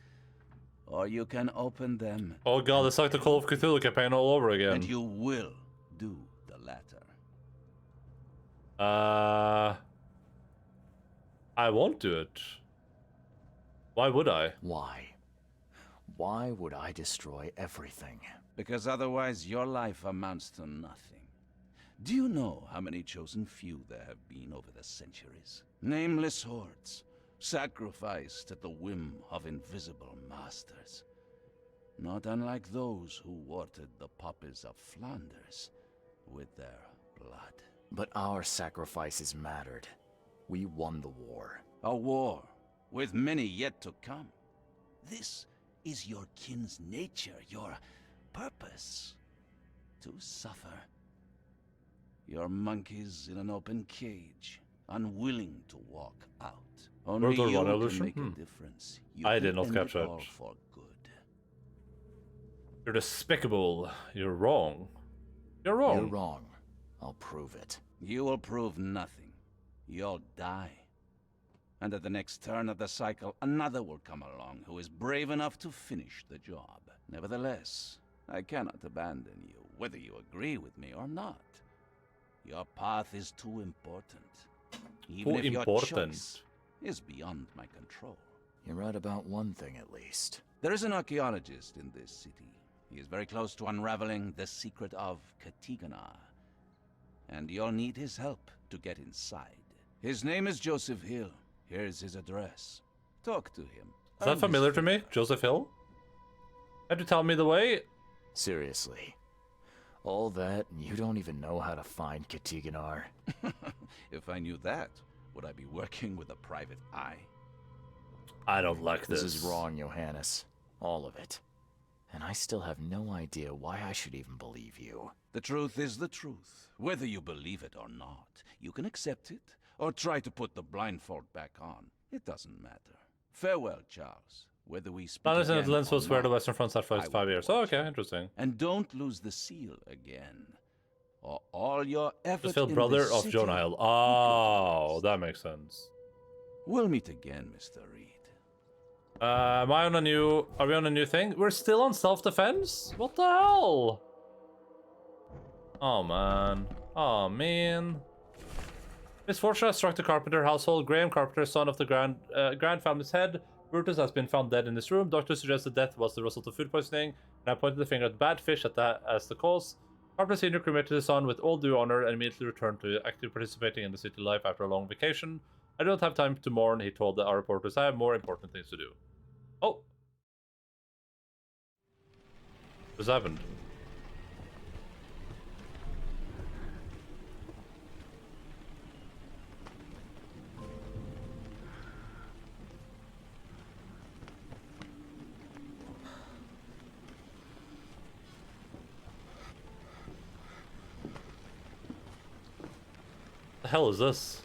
Or you can open them. Oh god, it's like the Call of Cthulhu campaign all over again. And you will do the latter. I won't do it. Why would I? Why? Why would I destroy everything? Because otherwise your life amounts to nothing. Do you know how many chosen few there have been over the centuries? Nameless hordes, sacrificed at the whim of invisible masters. Not unlike those who watered the poppies of Flanders with their blood. But our sacrifices mattered. We won the war. A war, with many yet to come. This is your kin's nature, your purpose. To suffer. You're monkeys in an open cage, unwilling to walk out. Only you can make a difference. You I can did not end capture it all it. for good. You're despicable. You're wrong. You're wrong. You're wrong. I'll prove it. You will prove nothing. You'll die. And at the next turn of the cycle, another will come along who is brave enough to finish the job. Nevertheless, I cannot abandon you, whether you agree with me or not. Your path is too important. Even Too if your important. choice is beyond my control. You're right about one thing at least. There is an archaeologist in this city. He is very close to unraveling the secret of Kotiganar. And you'll need his help to get inside. His name is Joseph Hill. Here's his address. Talk to him. Is that familiar to me? Joseph Hill? Had to tell me the way? Seriously. All that, and you don't even know how to find Kotiganar? If I knew that, would I be working with a private eye? I don't like this. This is wrong, Johannes. All of it. And I still have no idea why I should even believe you. The truth is the truth. Whether you believe it or not, you can accept it, or try to put the blindfold back on. It doesn't matter. Farewell, Charles. Whether we speak Flanders and again Netherlands or was where the not, Western Front sat for I 5 years. Oh, okay, interesting. And don't lose the seal again. Or all your effort Joseph Hill, in brother this of city Jonah Hill. Oh, that makes sense. We'll meet again, Mr. Reed. Am I on a new... Are we on a new thing? We're still on self-defense? What the hell? Oh, man. Oh, man. Misfortune has struck the Carpenter household. Graham Carpenter, son of the Grand family's head. Brutus has been found dead in his room. Doctors suggest the death was the result of food poisoning, and I pointed the finger at bad fish as the cause. Carpenter Sr. cremated his son with all due honor and immediately returned to actively participating in the city life after a long vacation. I don't have time to mourn, he told our reporters. I have more important things to do. Oh. What's happened? The hell is this?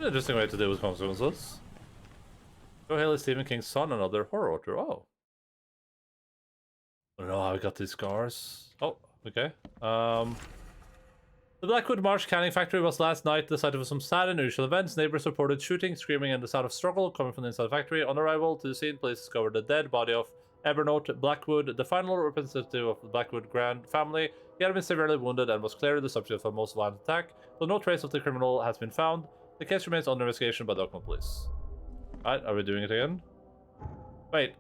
Interesting way to deal with consequences. Joe Hill is Stephen King's son, another horror author. Oh. I don't know how I got these scars. Oh, okay. The Blackwood Marsh Canning Factory was last night the site of some sad and unusual events. Neighbors reported shooting, screaming, and the sound of struggle coming from the inside the factory. On arrival to the scene, police discovered the dead body of Evernote Blackwood, the final representative of the Blackwood Grand family. He had been severely wounded and was clearly the subject of a most violent attack, though no trace of the criminal has been found. The case remains under investigation by the Oakland police. Alright, are we doing it again? Wait.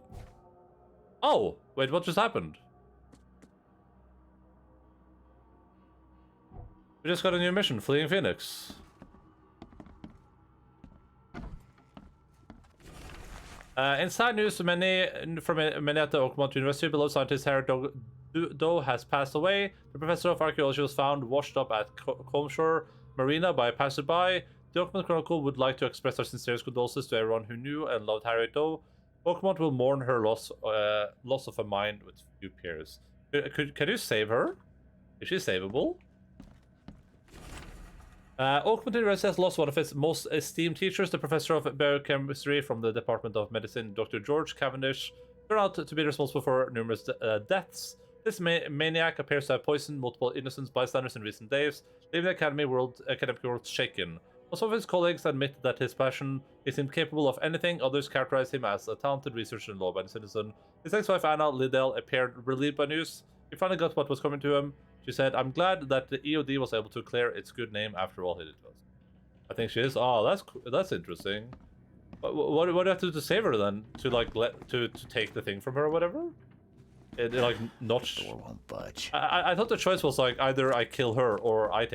Oh! Wait, what just happened? We just got a new mission, Fleeing Phoenix. Inside news from many at the Oakmont University, below scientist Harry Doe has passed away. The professor of archaeology was found washed up at Comshore Marina by a passerby. The Oakmont Chronicle would like to express our sincerest condolences to everyone who knew and loved Harriet Doe. Oakmont will mourn her loss of a mind with few peers. Can you save her? Is she savable? Oakmont University has lost one of its most esteemed teachers, the professor of biochemistry from the Department of Medicine, Dr. George Cavendish, turned out to be responsible for numerous deaths. This maniac appears to have poisoned multiple innocent bystanders in recent days, leaving the academic world shaken. Most of his colleagues admit that his passion is incapable of anything. Others characterize him as a talented researcher and law-abiding citizen. His ex-wife Anna Liddell appeared relieved by news. He finally got what was coming to him. She said, "I'm glad that the EOD was able to clear its good name after all he did to us." I think she is. Oh, that's interesting. What do I have to do to save her then? To like to take the thing from her or whatever? It like not. Door won't budge. I thought the choice was like either I kill her or I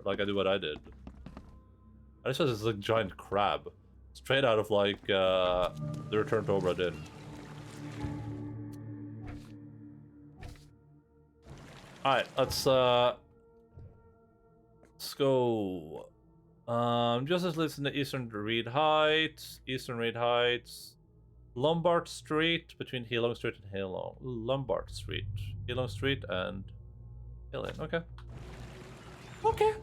like I do what I did. I just thought this is a giant crab, straight out of like the Return to Obra Dinn. Alright, let's go. Justice lives in the Eastern Reed Heights, Lombard Street, between Heelong Street and Lombard Street. Heelong Street and Hillin. Okay. Okay.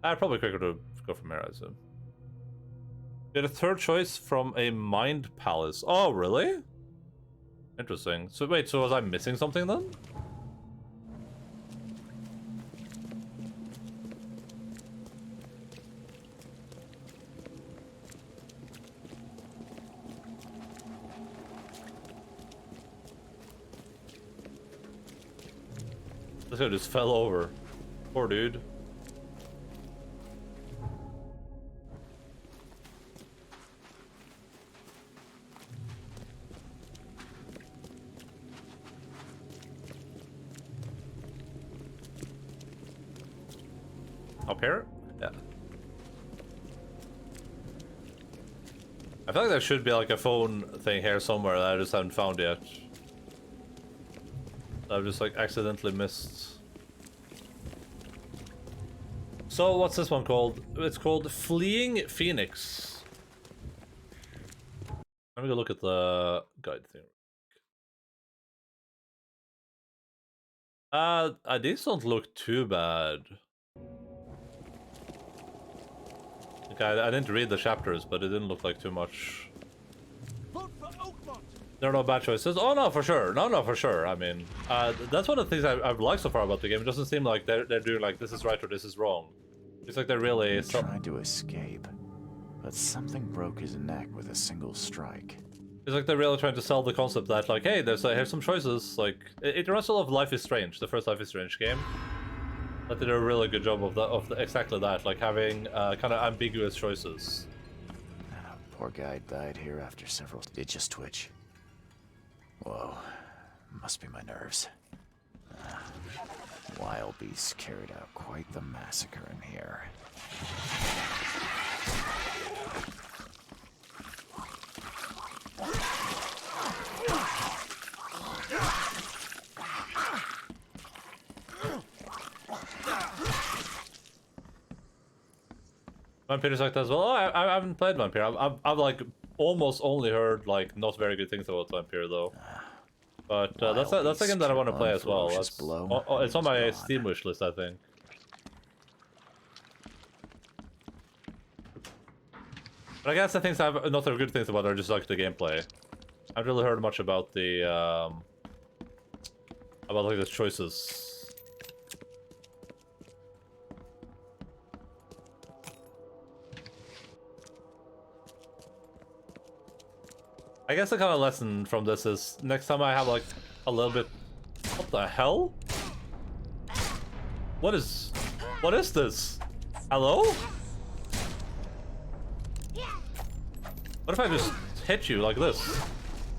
Probably quicker to go from here, I assume. Get a third choice from a Mind Palace. Oh, really? Interesting. So wait, so was I missing something then? This guy just fell over. Poor dude. Up here? Yeah. I feel like there should be like a phone thing here somewhere that I just haven't found yet. I've just like accidentally missed. So what's this one called? It's called Fleeing Phoenix. Let me go look at the guide thing. These don't look too bad. Like, I didn't read the chapters, but it didn't look like too much. There are no bad choices. Oh no, for sure. No, for sure. I mean, that's one of the things I've liked so far about the game. It doesn't seem like they're doing like this is right or this is wrong. It's like they're really. He tried to escape, but something broke his neck with a single strike. It's like they're really trying to sell the concept that like, hey, here's some choices. Like it reminds me of Life is Strange, the first Life is Strange game. That did a really good job of exactly that, like having kind of ambiguous choices. Poor guy died here after several. It just twitch. Whoa, must be my nerves. Wild beasts carried out quite the massacre in here. Vampire's like that as well. Oh, I haven't played Vampire. I've like almost only heard like not very good things about Vampire though. But that's a game that I want to play as well. It's on my Steam wish list, I think. But I guess the things I've not heard good things about are just like the gameplay. I haven't really heard much about the about like the choices. I guess the kind of lesson from this is next time I have like a little bit. What the hell? What is this? Hello? What if I just hit you like this?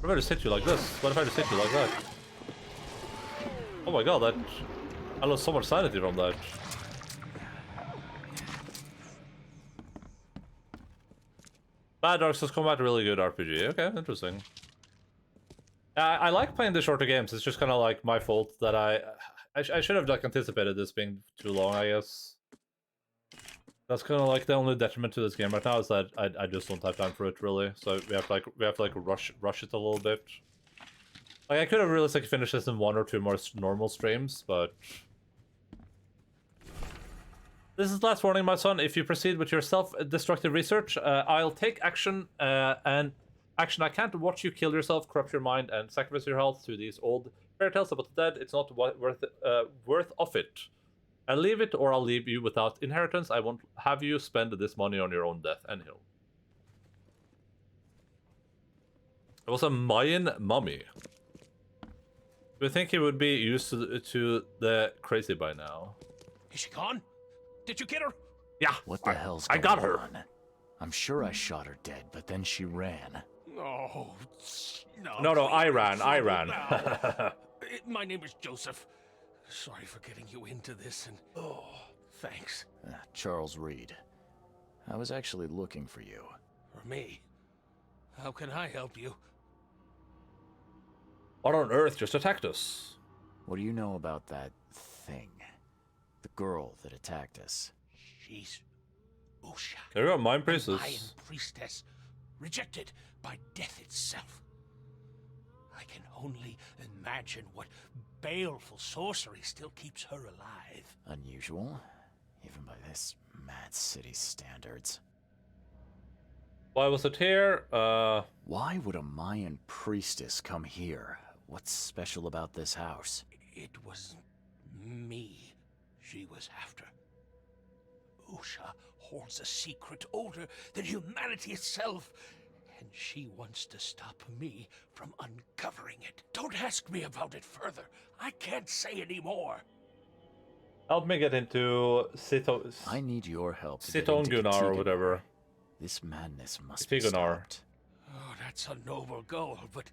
What if I just hit you like this? What if I just hit you like that? Oh my god, I lost so much sanity from that. Bad Dark Souls combat, really good RPG. Okay, interesting. I like playing the shorter games. It's just kind of like my fault that I should have like anticipated this being too long, I guess. That's kind of like the only detriment to this game right now is that I just don't have time for it really. So we have to like rush it a little bit. Like I could have realistically finished this in 1 or 2 more normal streams, but this is last warning, my son. If you proceed with your self-destructive research, I'll take action and action. I can't watch you kill yourself, corrupt your mind, and sacrifice your health to these old fairy tales about the dead. It's not worth of it. I'll leave it, or I'll leave you without inheritance. I won't have you spend this money on your own death. Anyhow. It was a Mayan mummy. Do you think he would be used to the crazy by now? Is she gone? Did you get her? Yeah. What the hell's I going got her. on? I'm sure I shot her dead, but then she ran. Oh, No, I ran. My name is Joseph. Sorry for getting you into this, and thanks. Charles Reed. I was actually looking for you. For me? How can I help you? What on earth just attacked us? What do you know about that thing? The girl that attacked us. She's Usha. There you go, Mind Priestess. Mayan priestess, rejected by death itself. I can only imagine what baleful sorcery still keeps her alive. Unusual, even by this mad city standards. Why was it here? Why would a Mayan priestess come here? What's special about this house? It was me she was after. Usha holds a secret older than humanity itself, and she wants to stop me from uncovering it. Don't ask me about it further. I can't say any more. Help me get into I need your help. Sitongunar or whatever. This madness must be stopped. Oh, that's a noble goal, but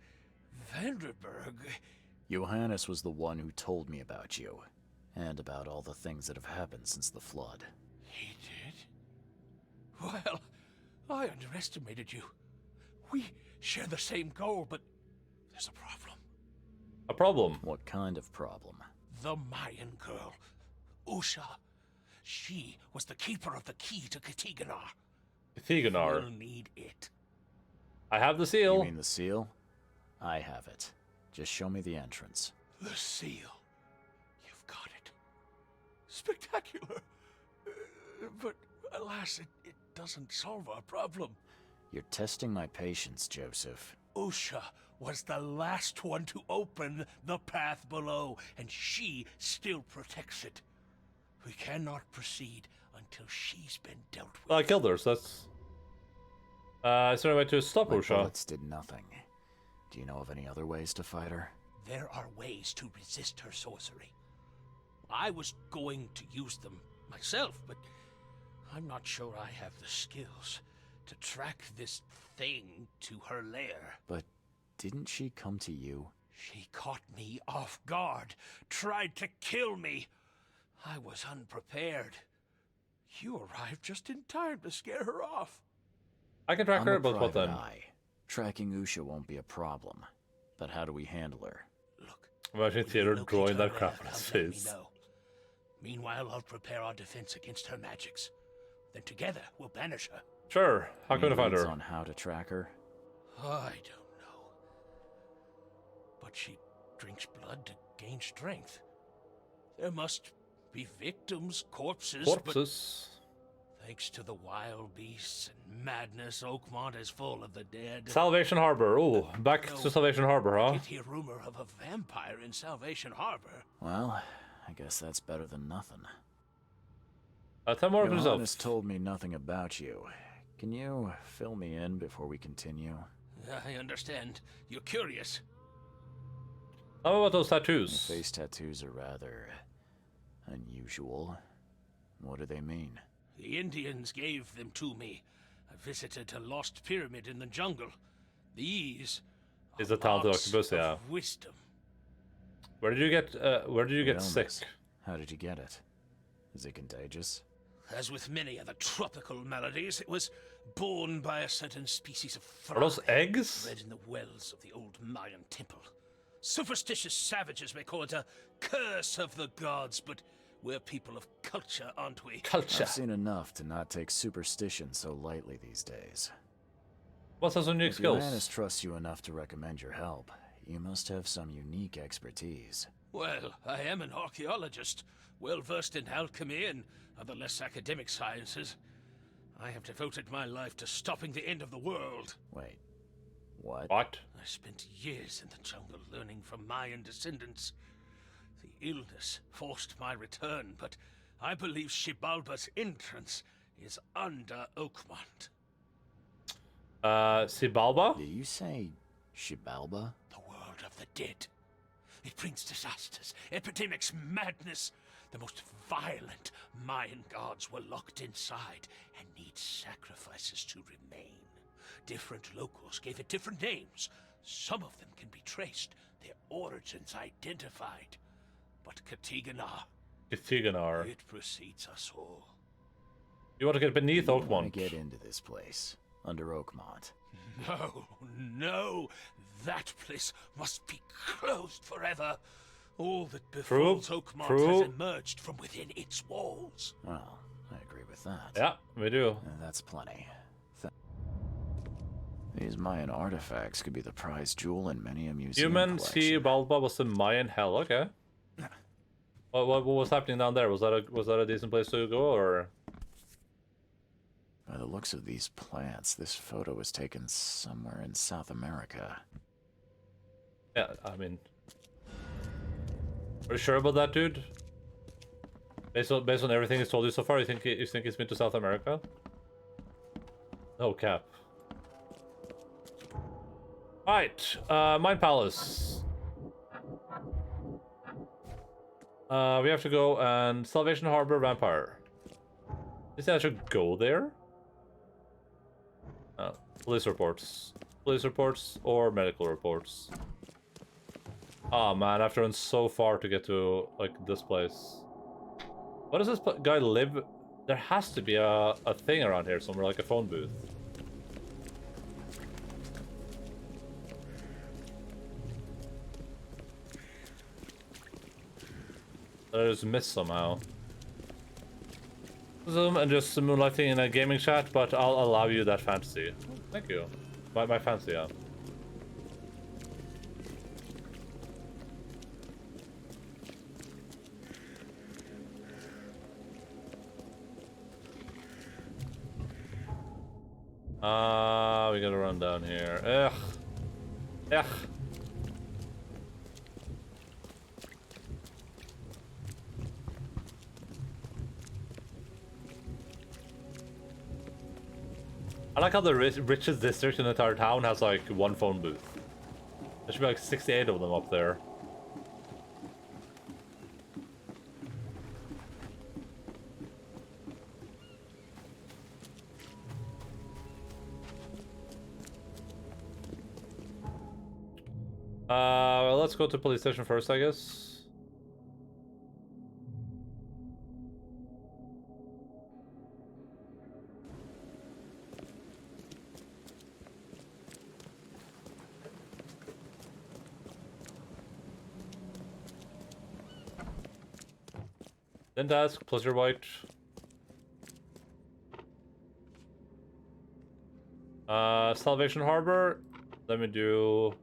Vanderberg... Johannes was the one who told me about you, and about all the things that have happened since the flood. He did? Well, I underestimated you. We share the same goal, but there's a problem. A problem? What kind of problem? The Mayan girl, Usha. She was the keeper of the key to Katiganar. Katiganar? We'll need it. I have the seal. You mean the seal? I have it. Just show me the entrance. The seal. You've got it. Spectacular. But alas, it doesn't solve our problem. You're testing my patience, Joseph. Usha was the last one to open the path below, and she still protects it. We cannot proceed until she's been dealt with. Well, I killed her, so that's... is there a way to stop My Usha? bullets did nothing. Do you know of any other ways to fight her? There are ways to resist her sorcery. I was going to use them myself, but I'm not sure I have the skills to track this thing to her lair. But didn't she come to you? She caught me off guard, tried to kill me. I was unprepared. You arrived just in time to scare her off. I can track I'm her, a but what private then? eye. Tracking Usha won't be a problem. But how do we handle her? Imagine Theodore drawing that crap on his Let me face. know. Meanwhile, I'll prepare our defense against her magics. Then together, we'll banish her. Sure. How can I find Leads her? on how to track her? I don't know. But she drinks blood to gain strength. There must be victims, corpses. Corpses. But thanks to the wild beasts and madness, Oakmont is full of the dead. Salvation Harbor. Ooh, back to Salvation Harbor, huh? Did hear rumor of a vampire in Salvation Harbor. Well, I guess that's better than nothing. Tell more of Your yourself. Highness told me nothing about you. Can you fill me in before we continue? I understand. You're curious. How about those tattoos? Your face tattoos are rather unusual. What do they mean? The Indians gave them to me. I visited a lost pyramid in the jungle. These Is a talented marks octopus, of yeah. wisdom. Where did you get sick? Illness. How did you get it? Is it contagious? As with many other tropical maladies, it was borne by a certain species of Are those fly eggs? bred in the wells of the old Mayan temple. Superstitious savages may call it a curse of the gods, but we're people of culture, aren't we? Culture. I've seen enough to not take superstition so lightly these days. What's those unique If your skills? Highness trusts you enough to recommend your help, you must have some unique expertise. Well, I am an archaeologist, well versed in alchemy and other less academic sciences. I have devoted my life to stopping the end of the world. Wait, what? What? I spent years in the jungle learning from Mayan descendants. The illness forced my return, but I believe Xibalba's entrance is under Oakmont. Xibalba? Did you say Xibalba? The world of the dead. It brings disasters, epidemics, madness. The most violent Mayan gods were locked inside and need sacrifices to remain. Different locals gave it different names. Some of them can be traced, their origins identified. But Katiganar, Katiganar. it precedes us all. You want to get beneath I want Oakmont? to get into this place, under Oakmont. No, no, that place must be closed forever. All that befalls Oakmont has emerged from within its walls. Well, I agree with that. Yeah, we do. That's plenty. These Mayan artifacts could be the prized jewel in many a museum Human collection. Xibalba was the Mayan hell. Okay. What was happening down there? Was that a decent place to go, or? By the looks of these plants, this photo was taken somewhere in South America. Yeah, I mean, are you sure about that, dude? Based on everything he's told you so far, you think he's been to South America? No cap. Right, Mind Palace. We have to go and Salvation Harbor Vampire. You think I should go there? Police reports. Police reports or medical reports. Oh man, I've driven so far to get to, like, this place. What does this guy live? There has to be a thing around here somewhere, like a phone booth. I just missed somehow. Zoom and just moonlighting in a gaming chat, but I'll allow you that fantasy. Thank you. My fancy, yeah. We gotta run down here. Ugh. Ugh. I like how the richest district in the entire town has like one phone booth. There should be like 68 of them up there. Well, let's go to police station first, I guess. Then task, plus your white. Salvation Harbor. Let me do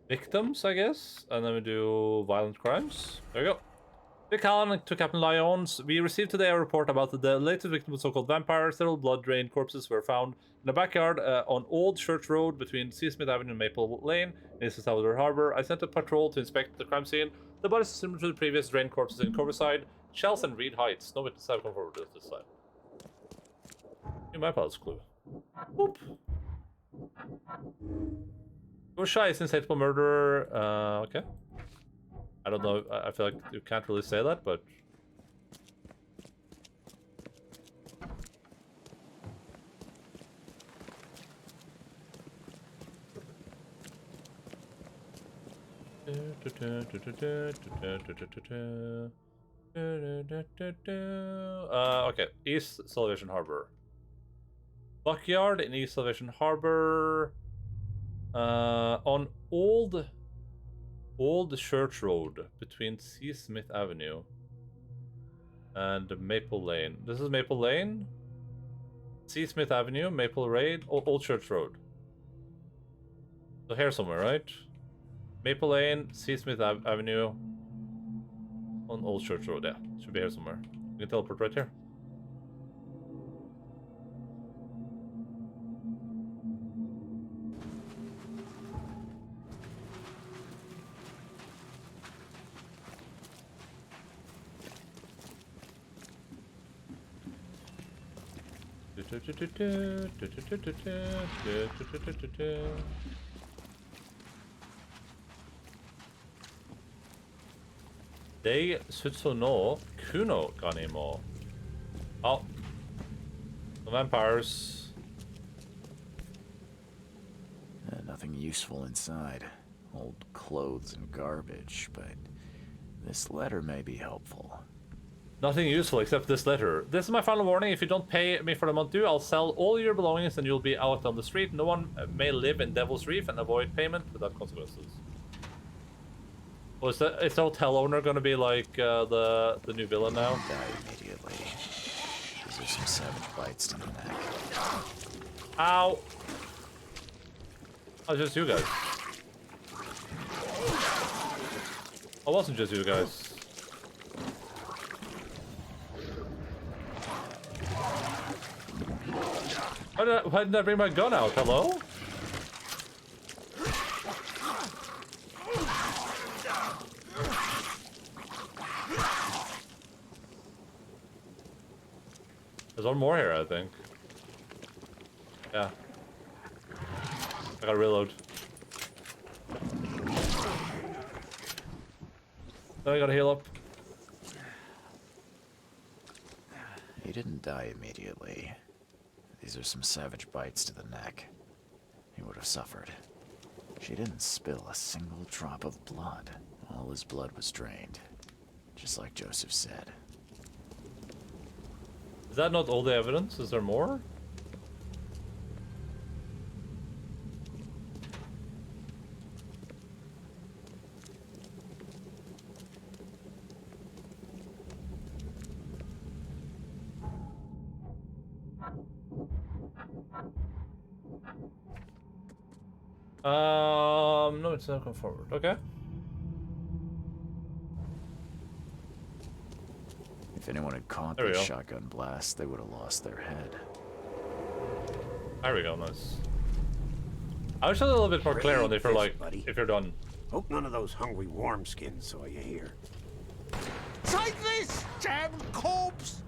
victims, I guess, and then we do violent crimes. There we go. Big Callan to Captain Lyons. We received today a report about the latest victim of so-called vampires. Several blood-drained corpses were found in a backyard on Old Church Road between Seasmith Avenue and Maple Lane in East Salvador Harbor. I sent a patrol to inspect the crime scene. The bodies are similar to the previous drained corpses in Coverside, Shells, and Reed Heights. No witnesses have come forward to this side. New map house clue. Whoop. It was shy since hateful murderer. Okay. I don't know. I feel like you can't really say that, but. Okay. East Salvation Harbor. Buckyard in East Salvation Harbor. On Old Church Road between Seasmith Avenue and Maple Lane. This is Maple Lane, Seasmith Avenue, Maple Raid, Old Church Road. So here somewhere, right? Maple Lane, Seasmith Avenue, on Old Church Road. Yeah, should be here somewhere. We can teleport right here. Dei Sutsu no Kuno Ganimo. Oh. The vampires. Nothing useful inside. Old clothes and garbage, but this letter may be helpful. Nothing useful except this letter. This is my final warning. If you don't pay me for the month due, I'll sell all your belongings and you'll be out on the street. No one may live in Devil's Reef and avoid payment without consequences. Was is the hotel owner gonna be like the new villain now? Die immediately. These are some savage bites to the neck. Ow! Oh, just you guys. Oh, it wasn't just you guys. Why didn't I bring my gun out? Hello? There's one more here, I think. Yeah. I gotta reload. Then I gotta heal up. He didn't die immediately. These are some savage bites to the neck. He would have suffered. She didn't spill a single drop of blood. All his blood was drained. Just like Joseph said. Is that not all the evidence? Is there more? No, it's not come forward. Okay. If anyone had caught There we this go. shotgun blast, they would have lost their head. There we go, nice. I wish I was a little bit more clear on if you're like, if you're done. Hope none of those hungry wormskins saw you here. Take this, damn corpse!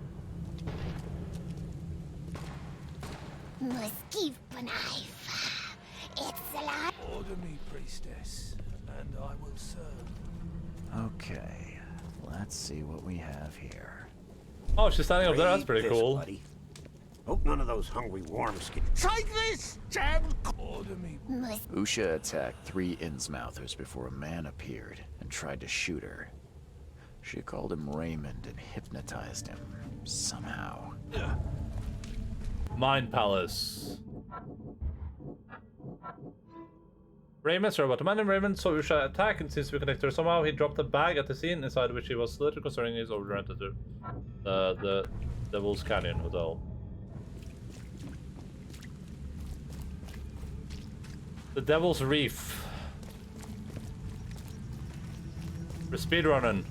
Must give a knife. Excellent. Order me, priestess, and I will serve. Okay, let's see what we have here. Oh, she's standing up there. That's pretty cool. Buddy. Hope none of those hungry wormskins. Take this, damn. Order me. Usha attacked 3 Innsmouthers before a man appeared and tried to shoot her. She called him Raymond and hypnotized him, somehow. Mind Palace. Raymond, sorry about the man named Raymond, saw Usha attack and seems to be connected to her somehow. He dropped a bag at the scene inside which he was later concerning his overrun to the Devil's Canyon Hotel. The Devil's Reef. We're speedrunning.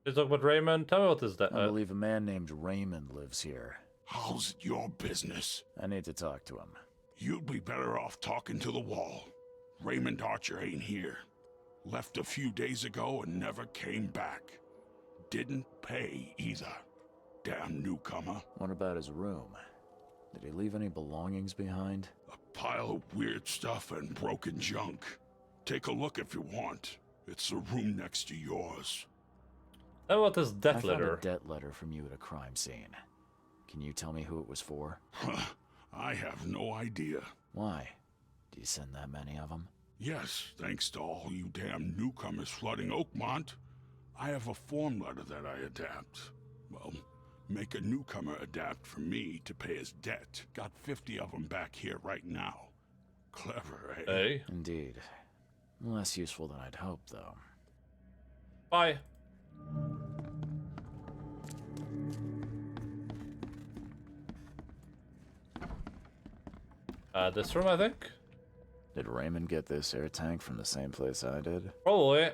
Let's talk about Raymond. Tell me what is that? I believe a man named Raymond lives here. How's it your business? I need to talk to him. You'd be better off talking to the wall. Raymond Archer ain't here. Left a few days ago and never came back. Didn't pay either. Damn newcomer. What about his room? Did he leave any belongings behind? A pile of weird stuff and broken junk. Take a look if you want. It's the room next to yours. How about this death I letter? found a death letter from you at a crime scene. Can you tell me who it was for? I have no idea. Why? Do you send that many of them? Yes, thanks to all you damn newcomers flooding Oakmont. I have a form letter that I adapt. Well, make a newcomer adapt for me to pay his debt. Got 50 of them back here right now. Clever, eh? Hey. Indeed. Less useful than I'd hoped, though. Bye. This room, I think? Did Raymond get this air tank from the same place I did? Probably.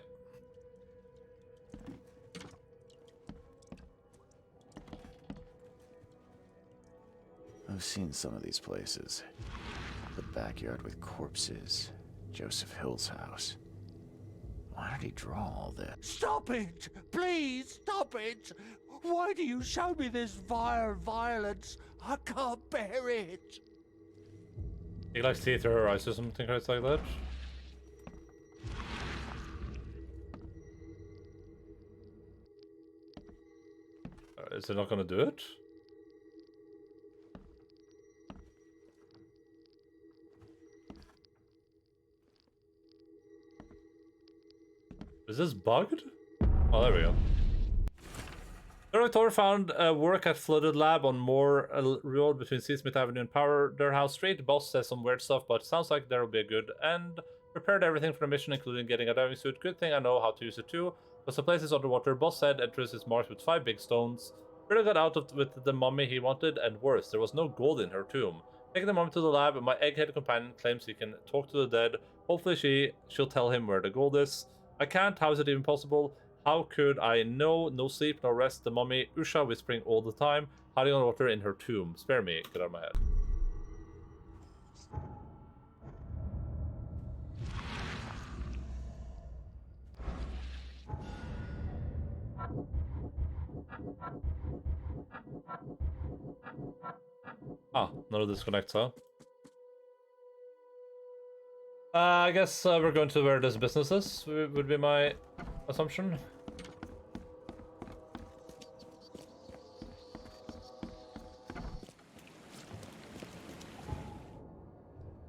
I've seen some of these places. The backyard with corpses. Joseph Hill's house. Why did he draw all this? Stop it! Please, stop it! Why do you show me this vile violence? I can't bear it! He likes to see through her eyes or something like that. Is it not gonna do it? Is this bugged? Oh, there we go. Director found work at Flooded Lab on Moore Road between Seasmith Avenue and Powderhouse Street. The boss says some weird stuff, but sounds like there will be a good end. Prepared everything for the mission, including getting a diving suit. Good thing I know how to use it too. Because the place is underwater. Boss said entrance is marked with 5 big stones. Really got out of with the mummy he wanted, and worse, there was no gold in her tomb. Taking the mummy to the lab, my egghead companion claims he can talk to the dead. Hopefully she'll tell him where the gold is. I can't. How is it even possible? How could I know? No sleep, no rest. The mummy, Usha, whispering all the time, hiding on water in her tomb. Spare me. Get out of my head. Ah, none of this connects, huh? I guess we're going to where this business is, would be my assumption.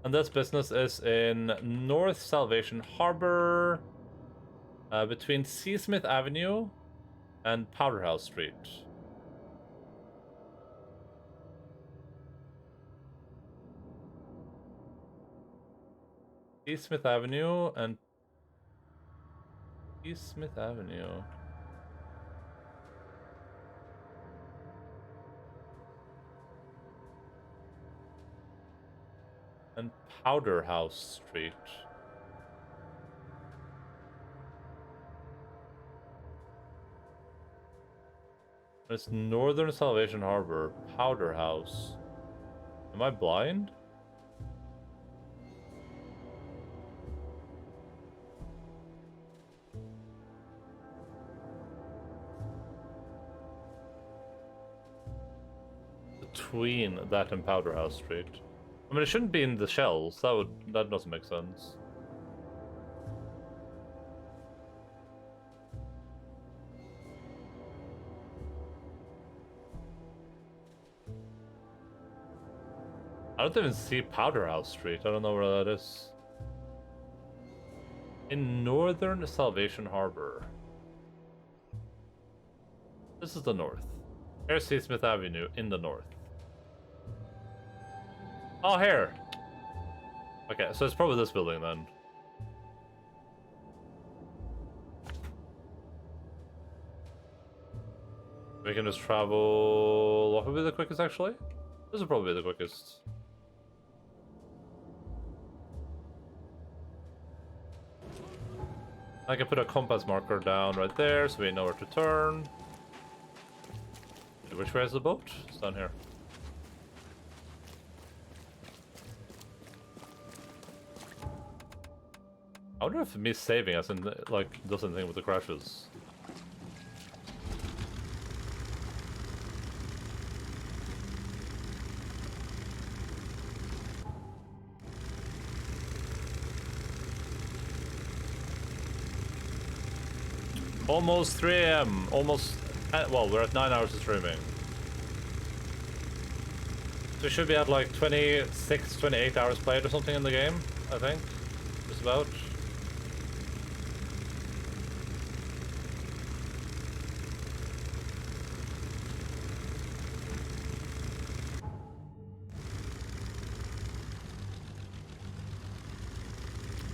And this business is in North Salvation Harbor, between Seasmith Avenue and Powderhouse Street. Seasmith Avenue and East Smith Avenue. And Powder House Street. It's Northern Salvation Harbor, Powder House. Am I blind? Between that and Powder House Street. I mean, it shouldn't be in the shells. That doesn't make sense. I don't even see Powder House Street. I don't know where that is. In Northern Salvation Harbor. This is the north. Here's C. Smith Avenue in the north. Oh, here! Okay, so it's probably this building then. We can just travel... What would be the quickest, actually? This would probably be the quickest. I can put a compass marker down right there so we know where to turn. Which way is the boat? It's down here. I wonder if me saving us and like does anything with the crashes. Almost 3 AM. Almost. Well, we're at 9 hours of streaming. So we should be at like 26, 28 hours played or something in the game, I think. Just about.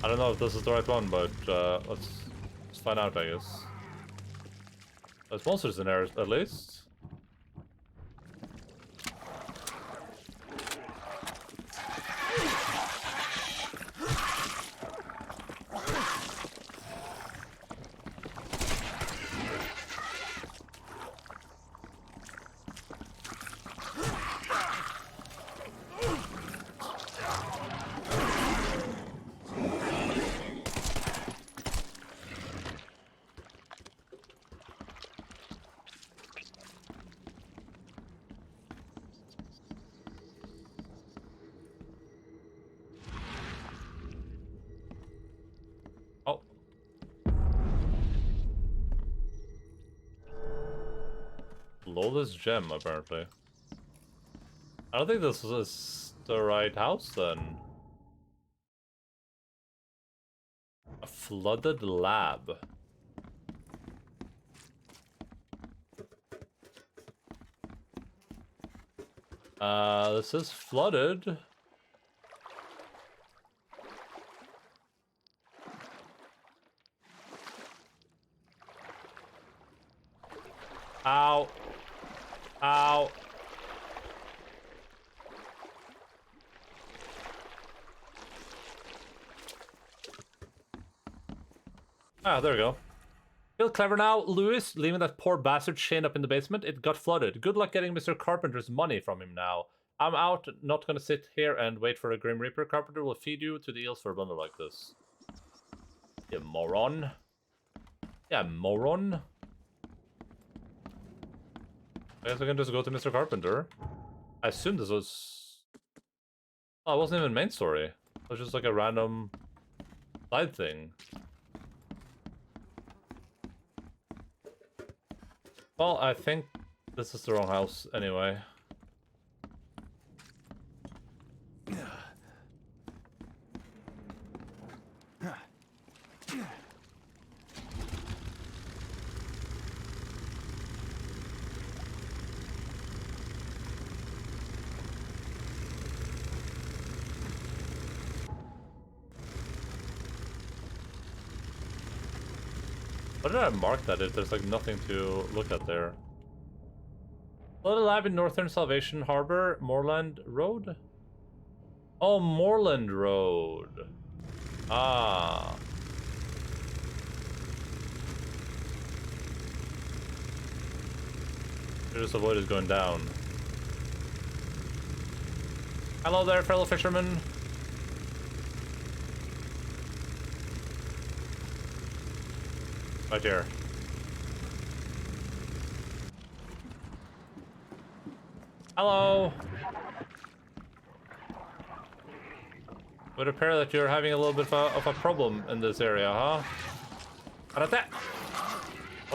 I don't know if this is the right one, but let's find out, I guess. There's monsters in there, at least. Lawless gem, apparently. I don't think this is the right house, then. A flooded lab. This is flooded. Ow. Ow. Ah, there we go. Feel clever now, Lewis, leaving that poor bastard chained up in the basement. It got flooded. Good luck getting Mr. Carpenter's money from him now. I'm out, not gonna sit here and wait for a Grim Reaper. Carpenter will feed you to the eels for a bundle like this. You moron. Yeah, moron. I guess I can just go to Mr. Carpenter. I assume this was... Oh, it wasn't even main story. It was just like a random side thing. Well, I think this is the wrong house anyway. Why did I mark that if there's like nothing to look at there? Little lab in Northern Salvation Harbor, Moorland Road? Oh, Moorland Road. Ah. I just avoided going down. Hello there, fellow fishermen. Right here. Hello. Would appear that you're having a little bit of a problem in this area, huh? What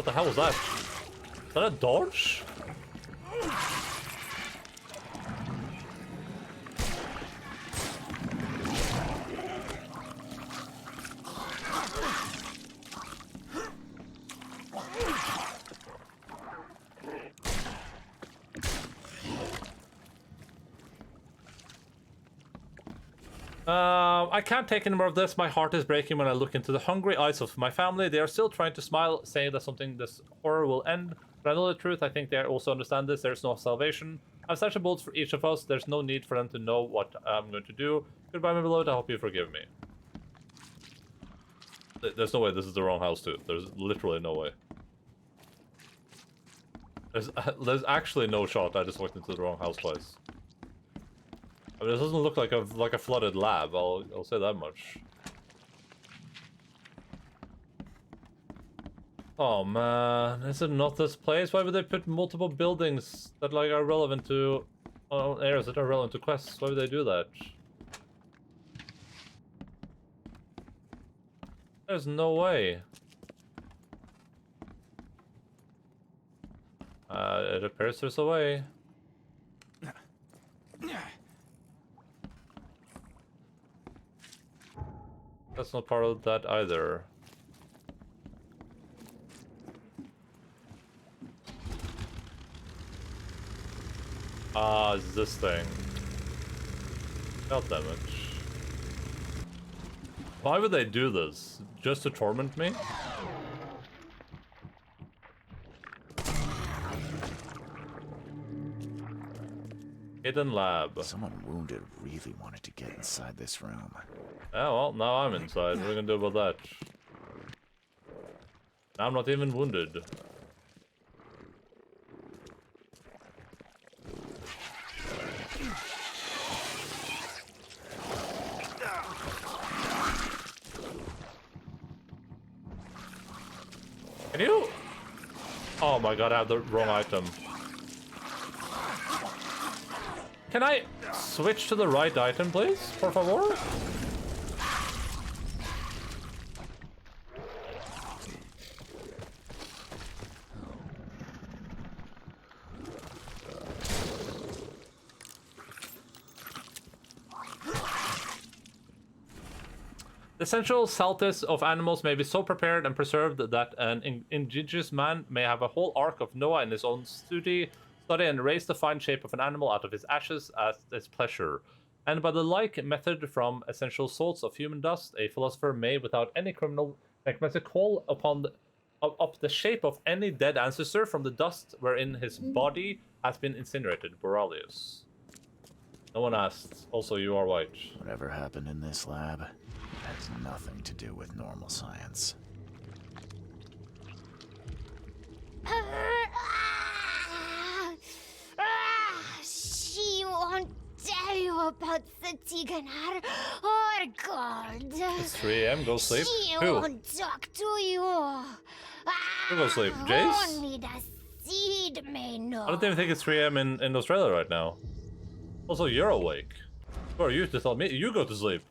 the hell was that? Is that a dodge? I can't take any more of this. My heart is breaking when I look into the hungry eyes of my family. They are still trying to smile, saying that this horror will end. But I know the truth. I think they also understand this. There's no salvation. I've such a bullets for each of us. There's no need for them to know what I'm going to do. Goodbye, my beloved. I hope you forgive me. There's no way this is the wrong house, too. There's literally no way. There's actually no shot. I just walked into the wrong house twice. I mean, this doesn't look like a flooded lab. I'll say that much. Oh man, is it not this place? Why would they put multiple buildings that like are relevant to areas that are relevant to quests? Why would they do that? There's no way. It appears there's a way. That's not part of that either. Ah, it's this thing. God damn it. Why would they do this? Just to torment me? Hidden lab. Someone wounded really wanted to get inside this room. Oh, well, now I'm inside. What are we gonna do about that? I'm not even wounded. Can you? Oh my god, I have the wrong item. Can I switch to the right item, please? Por favor? The essential saltus of animals may be so prepared and preserved that an indigenous man may have a whole ark of Noah in his own study and erase the fine shape of an animal out of his ashes at his pleasure. And by the like method from essential salts of human dust, a philosopher may, without any criminal necromancy, call upon up the shape of any dead ancestor from the dust wherein his body has been incinerated. Boralius. No one asked. Also, you are white. Whatever happened in this lab has nothing to do with normal science. She won't tell you about Satiganar or gold. It's 3 AM, go sleep. She Who? won't talk to you. Who go sleep? Jace? Only the seed may know. I don't even think it's 3 AM in Australia right now. Also, you're awake. Who are you to tell me? You go to sleep.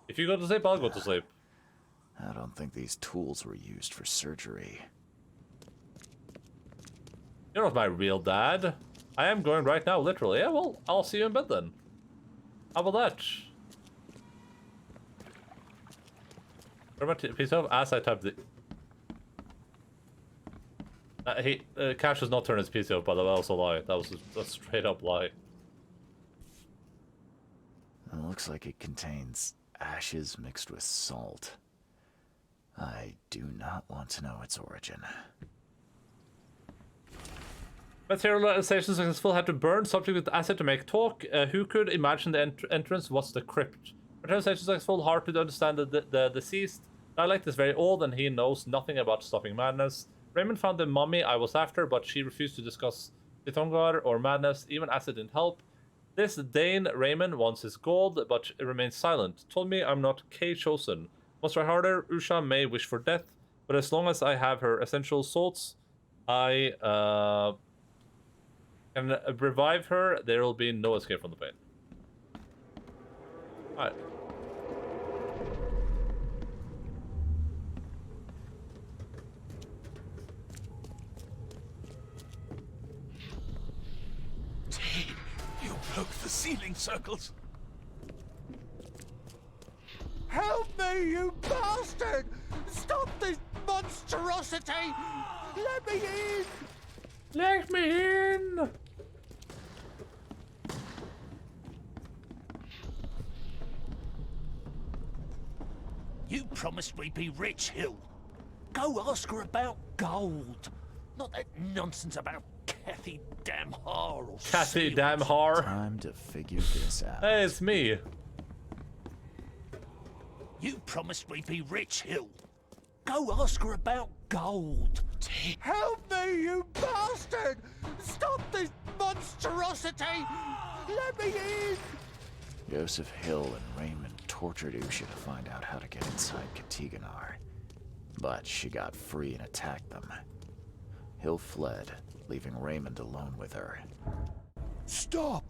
If you go to sleep, I'll go to sleep. I don't think these tools were used for surgery. You're not my real dad. I am going right now, literally. Yeah, well, I'll see you in bed then. How about that? What about piece of ass I typed the... Cash does not turn his PC off, by the way, that was a lie. That was a straight up lie. It looks like it contains ashes mixed with salt. I do not want to know its origin. Materialization successful. Had to burn subject with acid to make talk. Who could imagine the entrance was the crypt? Materialization successful. Hard to understand the deceased. Dialect is very old and he knows nothing about stopping madness. Raymond found the mummy I was after, but she refused to discuss Pitongar or madness. Even acid didn't help. This Dane Raymond wants his gold, but remains silent. Told me I'm not K-chosen. Must try harder. Usha may wish for death, but as long as I have her essential salts, I can revive her. There will be no escape from the pain. Alright. You broke the ceiling circles. Help me, you bastard! Stop this monstrosity! Let me in! Let me in! You promised we'd be rich, Hill. Go ask her about gold. Not that nonsense about Kathy Damhar or Kathy Damhar. Time to figure this out. Hey, it's me. You promised we'd be rich, Hill. Go ask her about gold. Help me, you bastard! Stop this monstrosity! Let me in! Joseph Hill and Raymond tortured Usha to find out how to get inside Katiganar. But she got free and attacked them. Hill fled, leaving Raymond alone with her. Stop!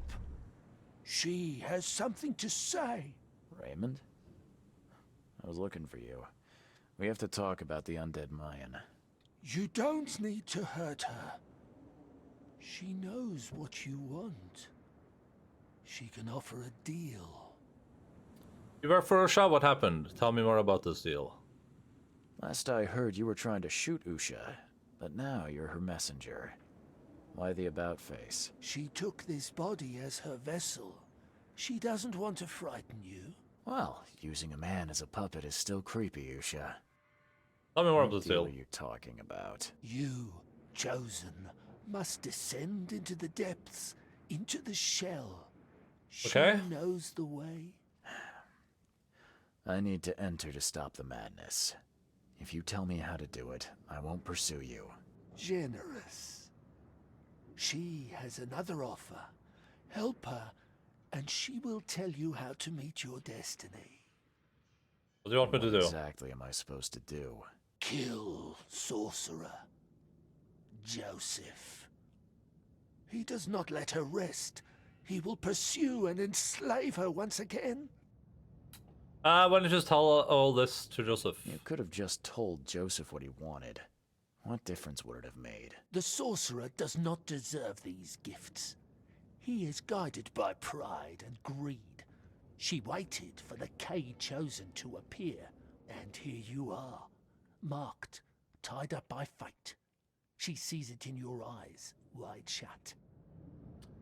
She has something to say. Raymond? I was looking for you. We have to talk about the undead Mayan. You don't need to hurt her. She knows what you want. She can offer a deal. You work for Usha? What happened? Tell me more about this deal. Last I heard, you were trying to shoot Usha, but now you're her messenger. Why the about-face? She took this body as her vessel. She doesn't want to frighten you. Well, using a man as a puppet is still creepy, Usha. Tell me more What about this deal deal. are you talking about? You, chosen, must descend into the depths, into the shell. Okay. She knows the way. I need to enter to stop the madness. If you tell me how to do it, I won't pursue you. Generous. She has another offer. Help her, and she will tell you how to meet your destiny. What do you want me to do? What exactly am I supposed to do? Kill sorcerer Joseph. He does not let her rest. He will pursue and enslave her once again. Why don't you just tell all this to Joseph? You could have just told Joseph what he wanted. What difference would it have made? The sorcerer does not deserve these gifts. He is guided by pride and greed. She waited for the K chosen to appear, and here you are, marked, tied up by fate. She sees it in your eyes, wide shut.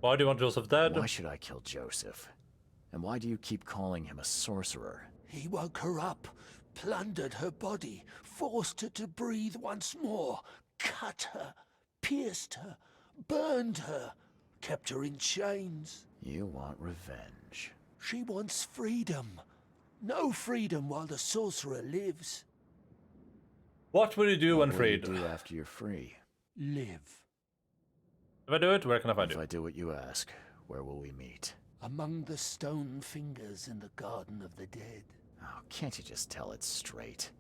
Why do you want Joseph dead? Why should I kill Joseph? And why do you keep calling him a sorcerer? He woke her up, plundered her body, forced her to breathe once more, cut her, pierced her, burned her, kept her in chains. You want revenge. She wants freedom. No freedom while the sorcerer lives. What will you do when What will you freed? do after you're free? Live. If I do it, where can I find If you? I do what you ask, where will we meet? Among the stone fingers in the Garden of the Dead. Oh, can't you just tell it straight?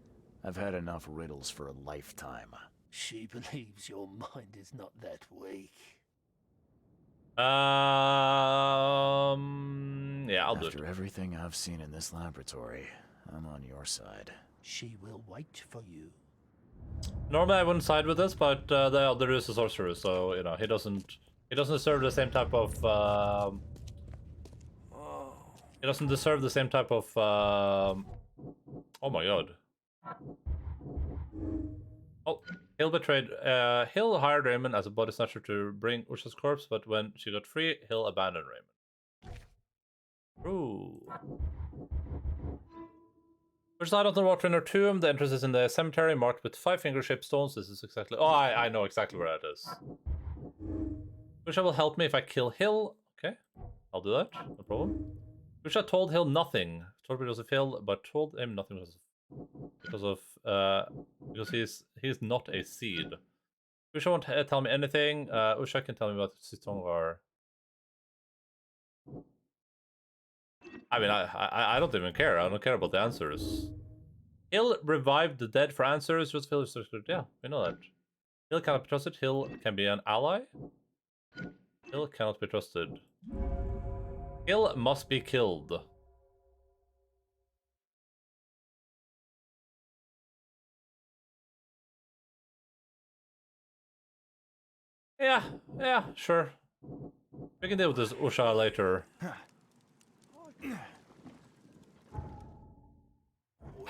I've had enough riddles for a lifetime. She believes your mind is not that weak. Yeah, I'll do it. After everything I've seen in this laboratory, I'm on your side. She will wait for you. Normally I wouldn't side with this, but the other is a sorcerer, so you know he doesn't deserve the same type of he doesn't deserve the same type of oh my god. Oh, Hill betrayed. Hill hired Raymond as a body snatcher to bring Usha's corpse, but when she got free, Hill abandoned Raymond. Ooh. Which side of the water inner tomb? The entrance is in the cemetery marked with 5-finger-shaped stones. This is exactly... Oh, I know exactly where that is. Usha will help me if I kill Hill. Okay, I'll do that. No problem. Usha told Hill nothing. Told Joseph Hill, but told him nothing because he's not a seed. Usha won't tell me anything. Usha can tell me about Sitongar. I mean, I don't even care. I don't care about the answers. Hill revived the dead for answers. Just Hill is yeah, we know that. Hill cannot be trusted. Hill can be an ally. Hill cannot be trusted. Hill must be killed. Yeah, sure. We can deal with this Usha later.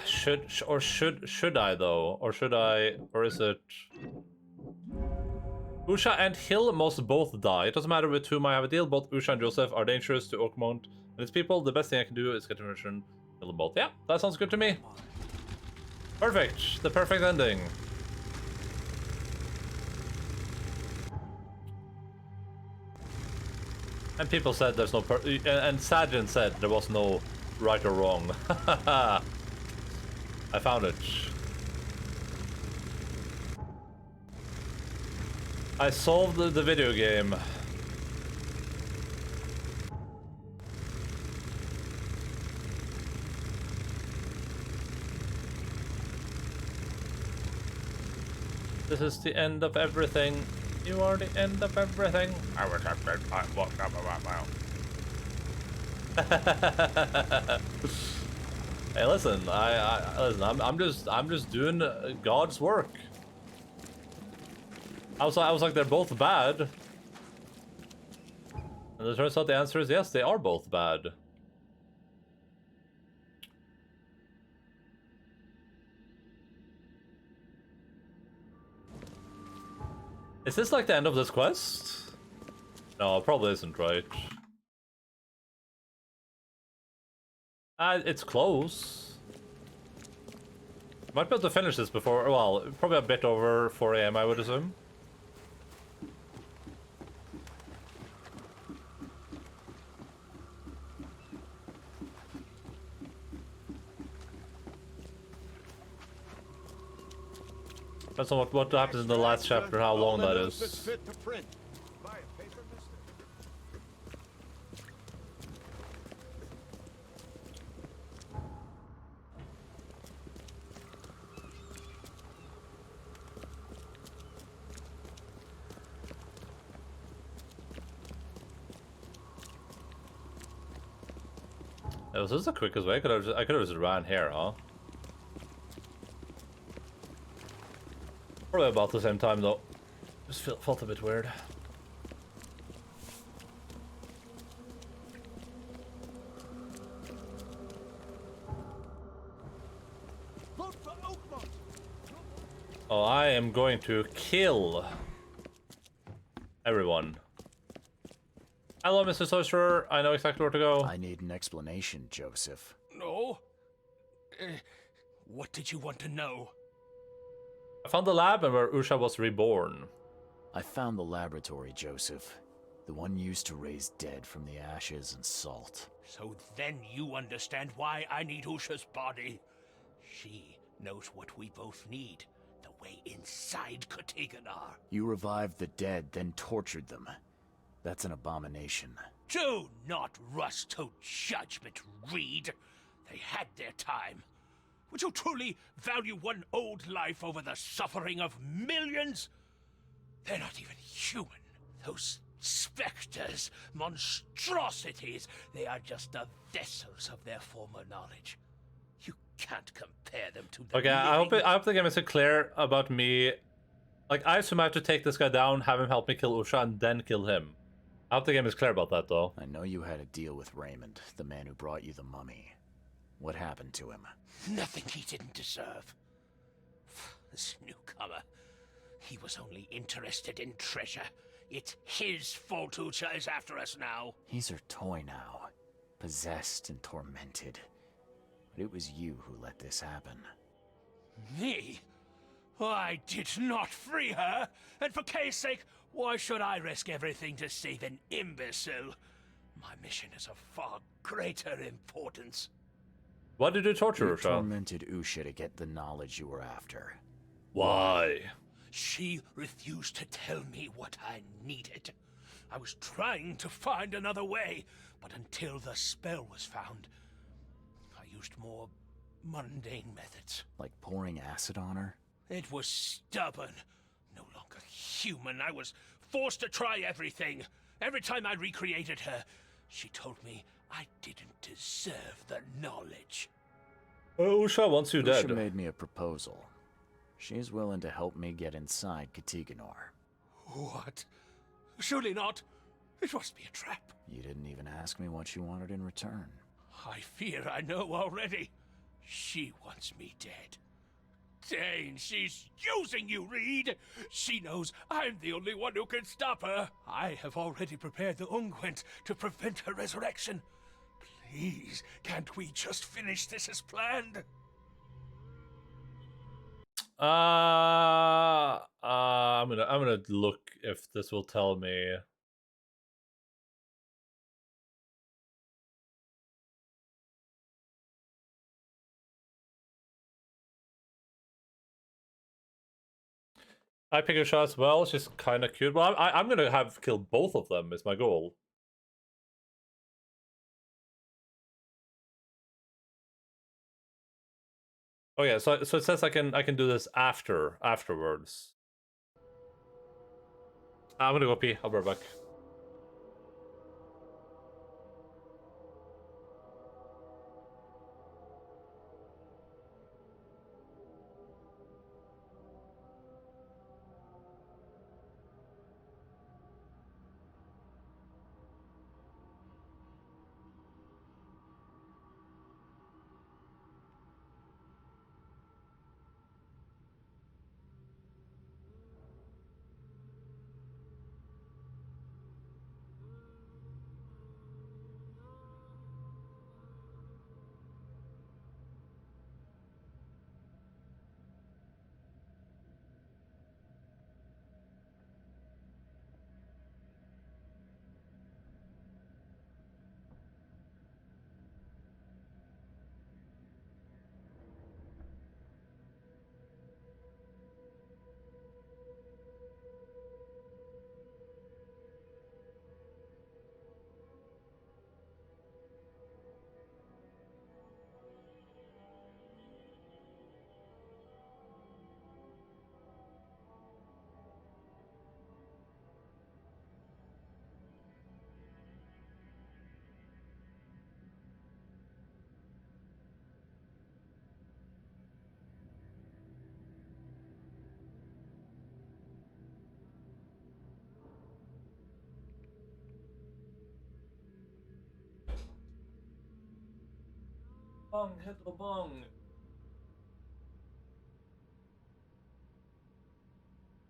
Should I though? Or should I? Or is it? Usha and Hill must both die. It doesn't matter with whom I have a deal. Both Usha and Joseph are dangerous to Oakmont and its people. The best thing I can do is get permission. Kill them both. Yeah, that sounds good to me. Perfect. The perfect ending. And people said there's no and Sajin said there was no right or wrong. I found it. I solved the video game. This is the end of everything. You are the end of everything. I was Hey, listen. Listen. I'm just doing God's work. I was like they're both bad. And it turns out the answer is yes, they are both bad. Is this like the end of this quest? No, it probably isn't, right? It's close. Might be able to finish this before, well, probably a bit over 4 AM, I would assume. Depends on what happens in the last chapter, how long that is. Yeah, was this the quickest way? I could have just ran here, huh? Probably about the same time though. Just felt a bit weird. Oh, I am going to kill everyone. Hello, Mr. Sorcerer. I know exactly where to go. I need an explanation, Joseph. No? What did you want to know? I found the lab and where Usha was reborn. I found the laboratory, Joseph. The one used to raise dead from the ashes and salt. So then you understand why I need Usha's body. She knows what we both need. The way inside Katiganar. You revived the dead, then tortured them. That's an abomination. Do not rush to judgment, Reed. They had their time. Would you truly value one old life over the suffering of millions? They're not even human. Those specters, monstrosities, they are just the vessels of their former knowledge. You can't compare them to the Okay, I hope the game is clear about me. Like, I assume I have to take this guy down, have him help me kill Usha, and then kill him. I hope the game is clear about that, though. I know you had a deal with Raymond, the man who brought you the mummy. What happened to him? Nothing he didn't deserve. This newcomer, he was only interested in treasure. It's his fault Usha is after us now. He's her toy now, possessed and tormented. but it was you who let this happen. Me? I did not free her, and for Kay's sake, why should I risk everything to save an imbecile? My mission is of far greater importance. Why did you torture her, You Sean? tormented Usha to get the knowledge you were after. Why? She refused to tell me what I needed. I was trying to find another way, but until the spell was found, I used more mundane methods. Like pouring acid on her? It was stubborn, no longer human. I was forced to try everything. Every time I recreated her, she told me I didn't deserve the knowledge. Usha wants you dead. Usha made me a proposal. She's willing to help me get inside Katiganor. What? Surely not. It must be a trap. You didn't even ask me what you wanted in return. I fear I know already. She wants me dead. Dane, she's using you, Reed. She knows I'm the only one who can stop her. I have already prepared the unguent to prevent her resurrection. Please, can't we just finish this as planned? I'm gonna look if this will tell me. I pick Usha as well. She's kind of cute. Well, I'm gonna have killed both of them. Is my goal. Oh yeah, so it says I can do this afterwards. I'm gonna go pee. I'll be right back. Bong, hit the bong.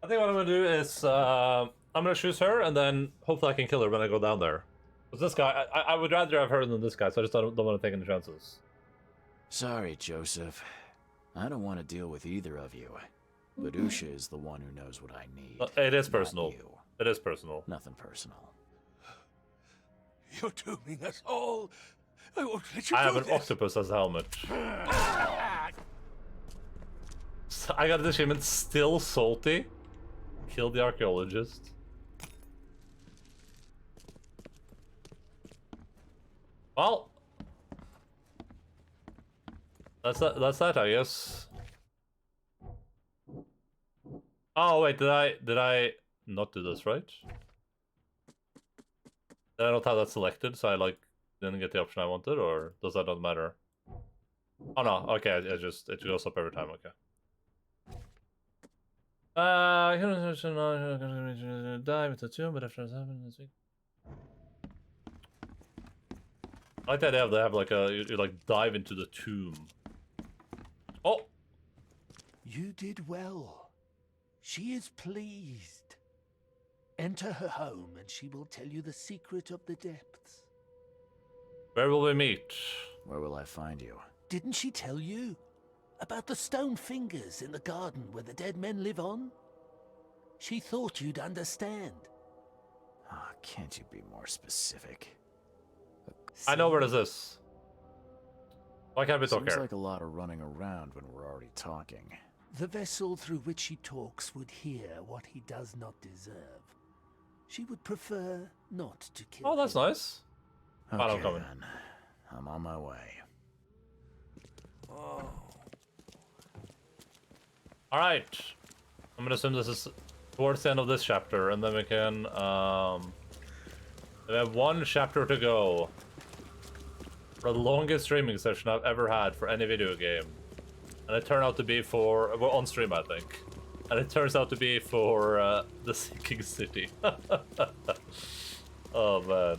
I think what I'm gonna do is I'm gonna choose her, and then hopefully I can kill her when I go down there. Because this guy, I would rather have her than this guy, so I just don't want to take any chances. Sorry, Joseph. I don't want to deal with either of you. But Usha is the one who knows what I need. It is personal. It is personal. Nothing personal. You're dooming us all. I won't let you I do have an this. octopus as a helmet. So I got this achievement, still salty. Kill the archaeologist. Well, that's that, I guess. Oh wait, did I not do this right? Did I not have that selected, so I like didn't get the option I wanted, or does that not matter? Oh no, okay, it goes up every time, okay. Dive into the tomb, but after this happened this week. I like that they have like you like dive into the tomb. Oh! You did well. She is pleased. Enter her home and she will tell you the secret of the depths. Where will we meet? Where will I find you? Didn't she tell you? About the stone fingers in the garden where the dead men live on? She thought you'd understand. Ah, can't you be more specific? I know where this is. Why can't we talk Seems here? like a lot of running around when we're already talking. The vessel through which he talks would hear what he does not deserve. She would prefer not to kill Oh, that's him. nice. Okay, I'm coming. then. I'm on my way. Oh. Alright. I'm gonna assume this is towards the end of this chapter, and then we can, we have one chapter to go. For the longest streaming session I've ever had for any video game. And it turned out to be for, well, on stream I think. And it turns out to be for, the Sinking City. Oh man.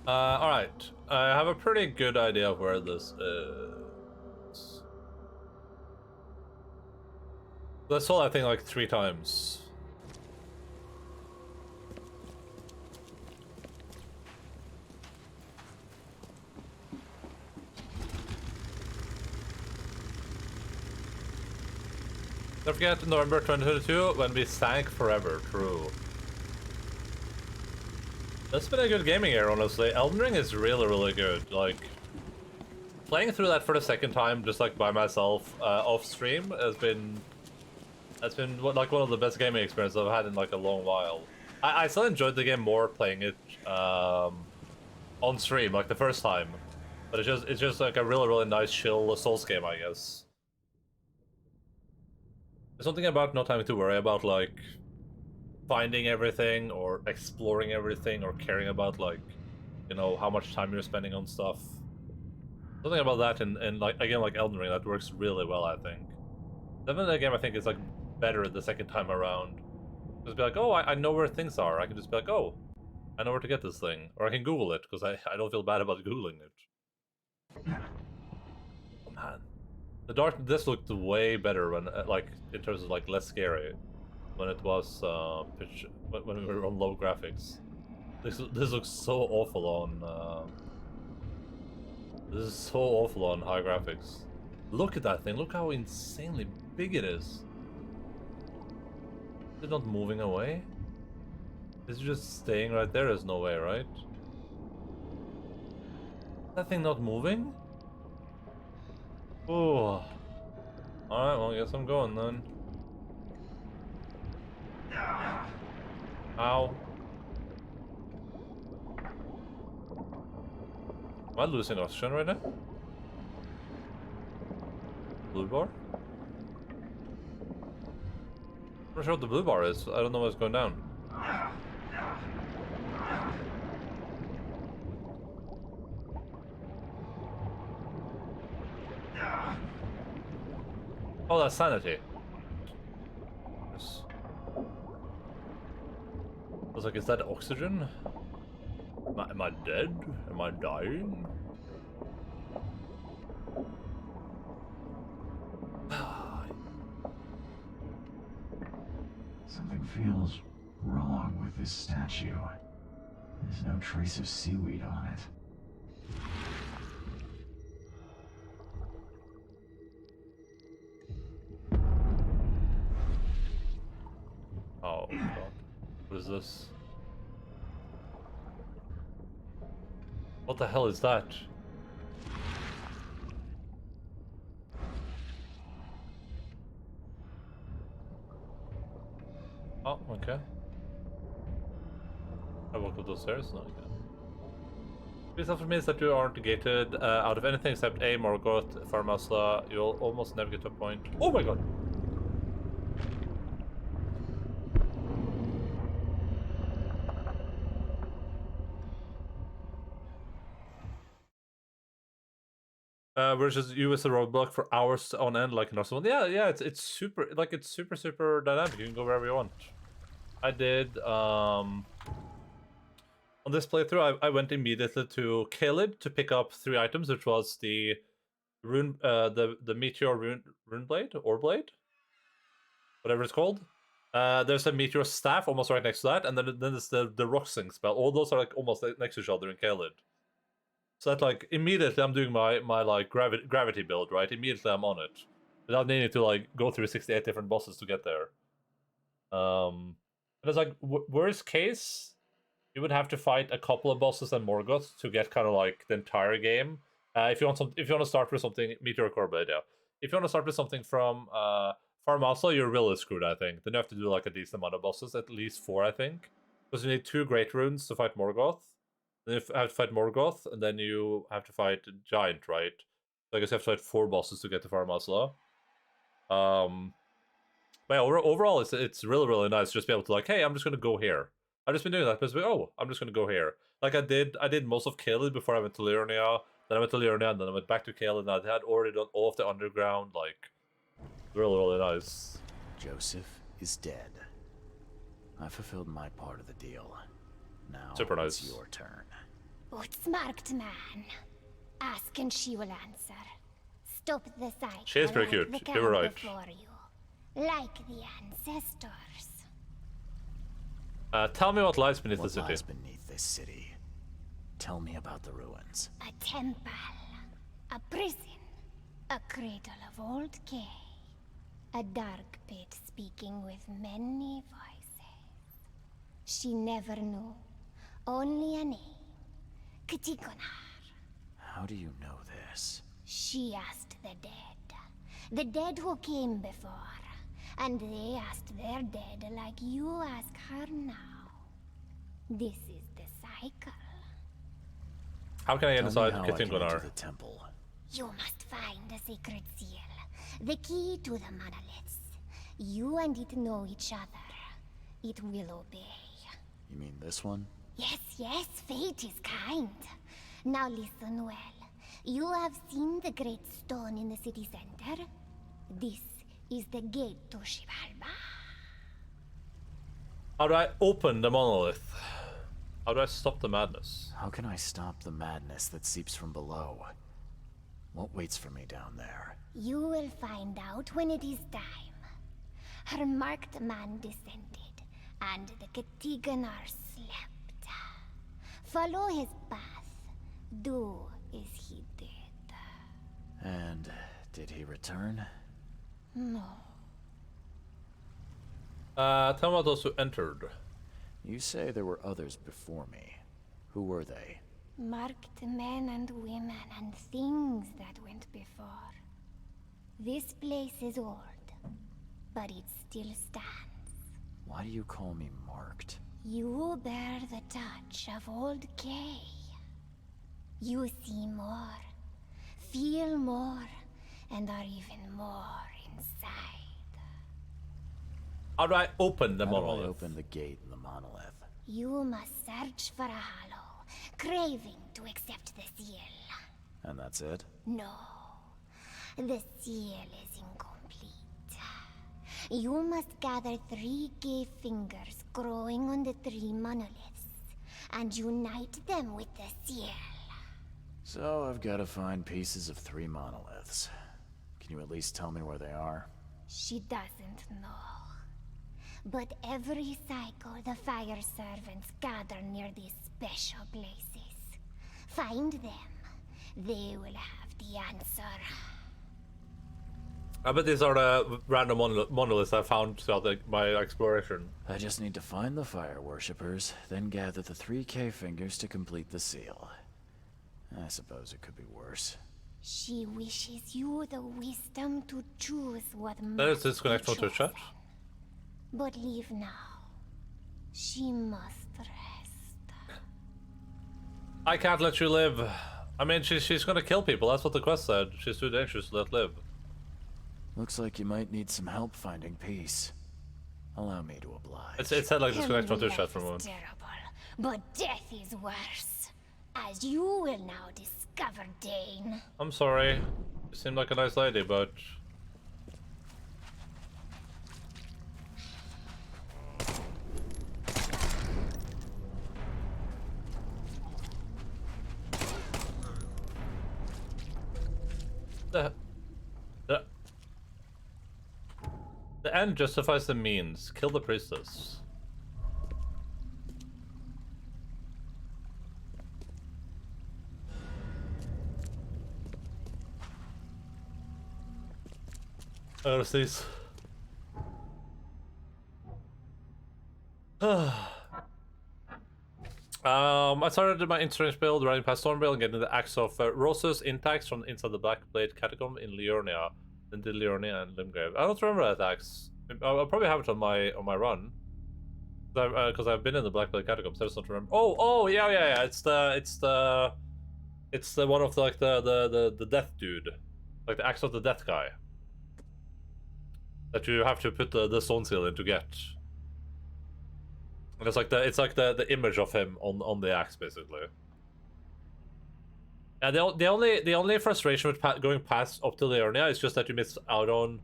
Alright. I have a pretty good idea of where this is. That's all I think like 3 times. Don't forget November 2022 when we sank forever. True. That's been a good gaming year, honestly. Elden Ring is really, really good. Like, playing through that for the second time, just like by myself, off stream, has been like one of the best gaming experiences I've had in like a long while. I still enjoyed the game more playing it on stream, like the first time, but it's just like a really, really nice chill Souls game, I guess. There's something about not having to worry about like finding everything or exploring everything or caring about like, you know, how much time you're spending on stuff. Something about that and like again like Elden Ring that works really well, I think. Definitely a game I think is like better the second time around. Just be like, oh, I know where things are. I can just be like, oh, I know where to get this thing, or I can Google it because I don't feel bad about googling it. Oh man, this looked way better when like in terms of like less scary. When it was when we were on low graphics. This looks so awful on this is so awful on high graphics. Look at that thing, look how insanely big it is. Is it not moving away? Is it just staying right there? There's no way, right? That thing not moving? Oh. Alright, well I guess I'm going then. Ow. Am I losing oxygen right now? Blue bar? I'm not sure what the blue bar is. I don't know what's going down. Oh, that's sanity. Yes. I was like, is that oxygen? Am I dead? Am I dying? Something feels wrong with this statue. There's no trace of seaweed on it. Oh god. What is this? What the hell is that? Oh, okay. I walk up those stairs? No, I can't. This often means that you aren't gated out of anything except A, Morgoth, Farmasla. You'll almost never get to a point. Oh my god! versus you as a roadblock for hours on end, like another one. Yeah, it's super, like it's super dynamic. You can go wherever you want. I did on this playthrough. I went immediately to Kaled to pick up 3 items, which was the rune, the meteor rune blade or blade, whatever it's called. There's a meteor staff almost right next to that, and then there's the rock sing spell. All those are like almost next to each other in Kaled. So that like immediately I'm doing my like gravity build, right? Immediately I'm on it, without needing to like go through 68 different bosses to get there. And it's like worst case, you would have to fight a couple of bosses and Morgoth to get kind of like the entire game. If you want to start with something Meteor Core Blade, yeah. If you want to start with something from Farmasa, you're really screwed, I think. Then you have to do like a decent amount of bosses, at least 4, I think, because you need 2 Great Runes to fight Morgoth. Then you have to fight Morgoth, and then you have to fight Giant, right? So I guess you have to fight 4 bosses to get to Farmasla. But yeah, overall, it's really nice just to be able to like, hey, I'm just gonna go here. I've just been doing that because I'm just gonna go here. Like I did most of Kaled before I went to Liurnia. Then I went to Liurnia, and then I went back to Kaled, and I had already done all of the underground. Like, really nice. Joseph is dead. I fulfilled my part of the deal. Now super nice. It's your turn. Outsmarked man. Ask and she will answer. Stop the cycle. She is pretty cute. You were right. Like the ancestors. Tell me what lies beneath the city. What lies beneath this city? Tell me about the ruins. A temple. A prison. A cradle of old Kay. A dark pit speaking with many voices. She never knew. Only a name. Ktikonar. How do you know this? She asked the dead. The dead who came before. And they asked their dead like you ask her now. This is the cycle. How can I get inside the temple? You must find a sacred seal. The key to the monoliths. You and it know each other. It will obey. You mean this one? Yes, fate is kind. Now listen well. You have seen the great stone in the city center? This is the gate to Shivalba. How do I open the monolith? How do I stop the madness? How can I stop the madness that seeps from below? What waits for me down there? You will find out when it is time. Her marked man descended, and the Katiganar slept. Follow his path. Do as he did. And did he return? No. Tell me about those who entered. You say there were others before me. Who were they? Marked men and women and things that went before. This place is old, but it still stands. Why do you call me marked? You bear the touch of old Kay. You see more, feel more, and are even more inside. How do I open the monolith? How do I open the gate in the monolith? You must search for a hollow, craving to accept the seal. And that's it? No. The seal is incomplete. You must gather 3 gay fingers growing on the 3 monoliths, and unite them with the seal. So I've got to find pieces of 3 monoliths. Can you at least tell me where they are? She doesn't know. But every cycle, the fire servants gather near these special places. Find them. They will have the answer. I bet these are the random monoliths I found throughout my exploration. I just need to find the fire worshippers, then gather the 3 K fingers to complete the seal. I suppose it could be worse. She wishes you the wisdom to choose what That is disconnect from the chat. But leave now. She must rest. I can't let you live. I mean, she's gonna kill people. That's what the quest said. She's too dangerous to let live. Looks like you might need some help finding peace. Allow me to oblige. It said like disconnect from the chat for a moment. Terrible, but death is worse. as you will now discover, Dane. I'm sorry. You seem like a nice lady, but... The end justifies the means. Kill the priestess. I gotta sneeze. I started my insurance build, running past Stormvale and getting the axe of Roses intacts from inside the Black Blade Catacomb in Liurnia. Then did Liurnia and Limgrave. I don't remember that axe. I'll probably have it on my run. Because I've been in the Black Blade Catacombs. I just don't remember. Oh, yeah. It's the one of the death dude, like the axe of the death guy. That you have to put the stone seal in to get. And it's like the image of him on the axe, basically. And the only frustration with going past up to Liurnia is just that you miss out on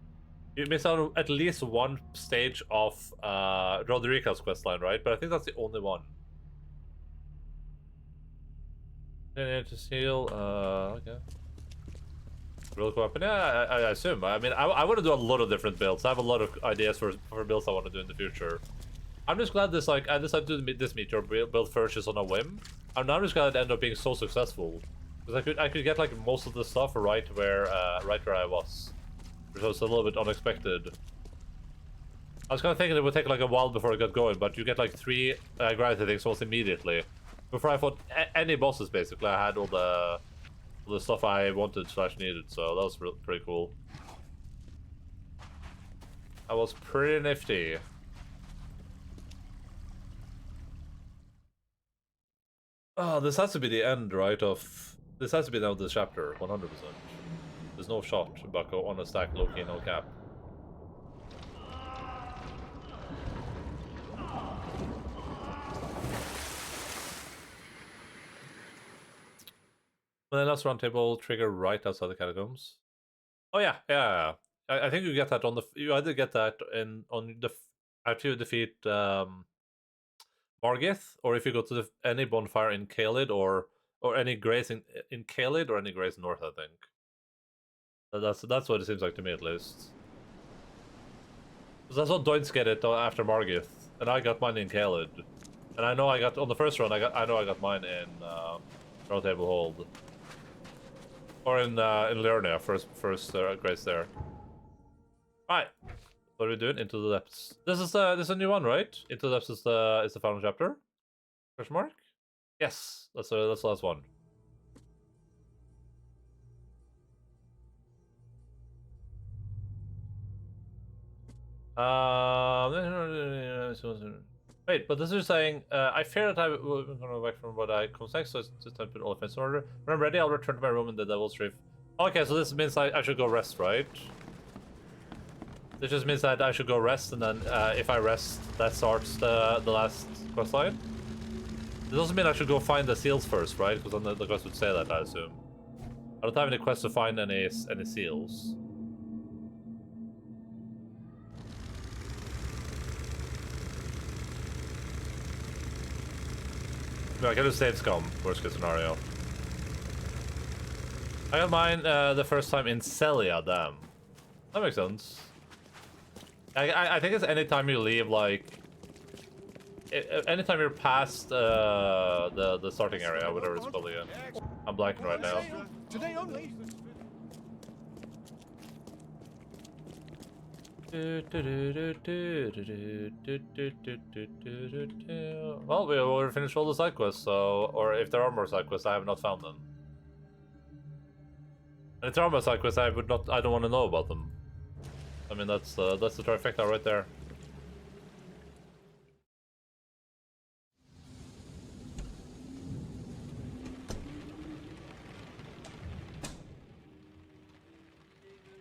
at least one stage of Roderica's questline, right? But I think that's the only one. Need to seal. Okay. Real weapon? Yeah, I assume. I mean, I want to do a lot of different builds. I have a lot of ideas for builds I want to do in the future. I'm just glad this, like, I decided to do this meteor build first just on a whim. And I'm just glad it ended up being so successful. Because I could get, like, most of the stuff right where I was. Which was a little bit unexpected. I was kind of thinking it would take, like, a while before it got going, but you get, like, 3 gravity things almost immediately. Before I fought any bosses, basically, I had all the stuff I wanted / needed, so that was pretty cool. That was pretty nifty. Oh, this has to be the end, right, this has to be the end of this chapter, 100%. There's no shot, Bucko, on a stack, low-key, no cap. And then last round table trigger right outside the catacombs. Oh yeah. I think you get that on the. You either get that after you defeat Margith, or if you go to any bonfire in Caelid or any grace in Caelid or any grace north. I think. That's what it seems like to me at least. Because that's what Doin's get it after Margith, and I got mine in Caelid, and I know I got on the first run. I know I got mine in Round Table Hold. Or in Liurnia, first grace there. Alright. What are we doing? Into the Depths. This is a new one, right? Into the Depths is the final chapter? Question mark? Yes, that's the last one. Wait, but this is saying, I fear that I will go back from what I come next, so it's just time to put all defense in order. When I'm ready, I'll return to my room in the Devil's Reef. Okay, so this means I should go rest, right? This just means that I should go rest, and then if I rest, that starts the last quest line. It doesn't mean I should go find the seals first, right? Because then the quest would say that, I assume. I don't have any quests to find any seals. No, I can just save scum, worst case scenario. I got mine the first time in Celia, damn. That makes sense. I think it's anytime you leave, like... anytime you're past the starting area, whatever it's called again. I'm blanking right now. Today only. Well, we already finished all the side quests, so... Or if there are more side quests, I have not found them. And if there are more side quests, I don't want to know about them. I mean, that's the trifecta right there.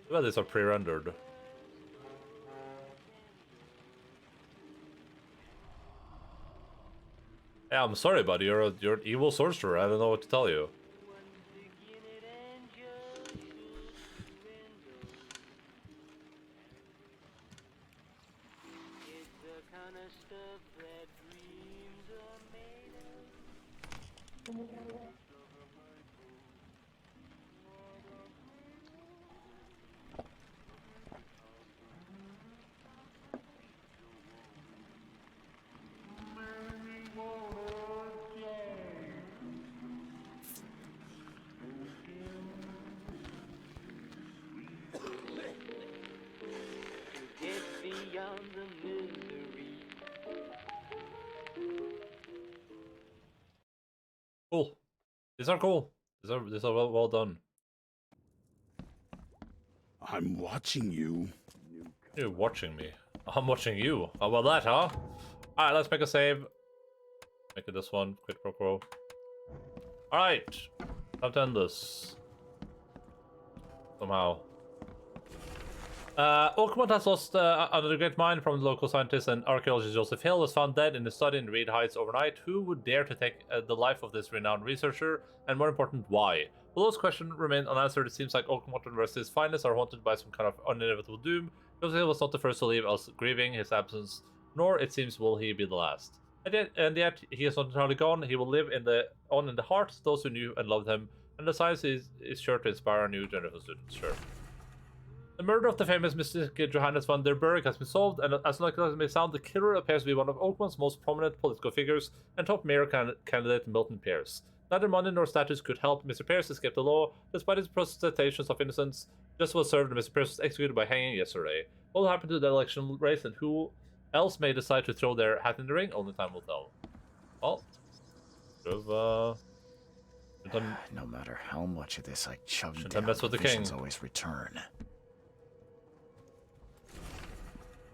Well, these are pre-rendered. Yeah, I'm sorry, buddy. You're an evil sorcerer. I don't know what to tell you. Cool. These are cool. These are well done. I'm watching you. You're watching me. I'm watching you. How about that, huh? Alright, let's make a save. Make it this one. Quid pro quo. Alright. Time to end this. Somehow. Oakmont has lost another great mind from the local scientist and archaeologist Joseph Hill was found dead in his study in Reed Heights overnight. Who would dare to take the life of this renowned researcher? And more important, why? While those questions remain unanswered, it seems like Oakmont University's finest are haunted by some kind of uninevitable doom. Joseph Hill was not the first to leave us grieving his absence, nor, it seems, will he be the last. And yet he is not entirely gone. He will live in the hearts of those who knew and loved him, and the science is sure to inspire a new generation of students. Sure. The murder of the famous mystic Johannes van der Burg has been solved, and as likely as it may sound, the killer appears to be one of Oakmont's most prominent political figures and top mayor candidate Milton Pierce. Neither money nor status could help Mr. Pierce escape the law, despite his protestations of innocence. Justice was served and Mr. Pierce was executed by hanging yesterday. What will happen to the election race and who else may decide to throw their hat in the ring? Only time will tell. Well, no matter how much of this I chug Shouldn't down, have messed with the visions king. always return.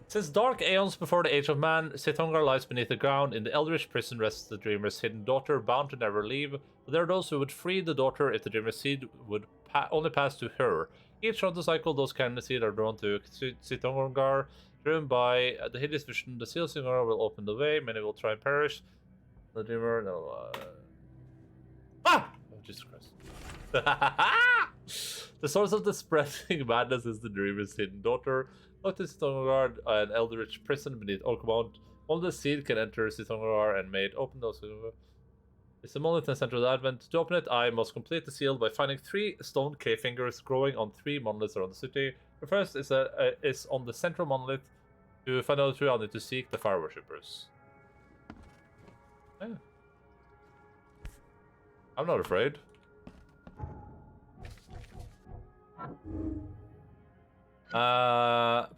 Since dark aeons before the age of man, Sithongar lies beneath the ground. In the eldritch prison rests the dreamer's hidden daughter, bound to never leave. But there are those who would free the daughter if the dreamer's seed would only pass to her. Each round the cycle, those candidate seed are drawn to Sithongar, driven by the hideous vision. The seal Sithongar will open the way. Many will try and perish. The dreamer, no. Ah! Oh, Jesus Christ. The source of the spreading madness is the dreamer's hidden daughter. Locked in Sithongar, an eldritch prison beneath Oakmont. Only the seed can enter Sithongar and may it open those. It's the monolith in the center of the Advent. To open it, I must complete the seal by finding 3 stone cave fingers growing on 3 monoliths around the city. The first is on the central monolith. To find out the truth, I'll need to seek the fire worshippers. Yeah. I'm not afraid.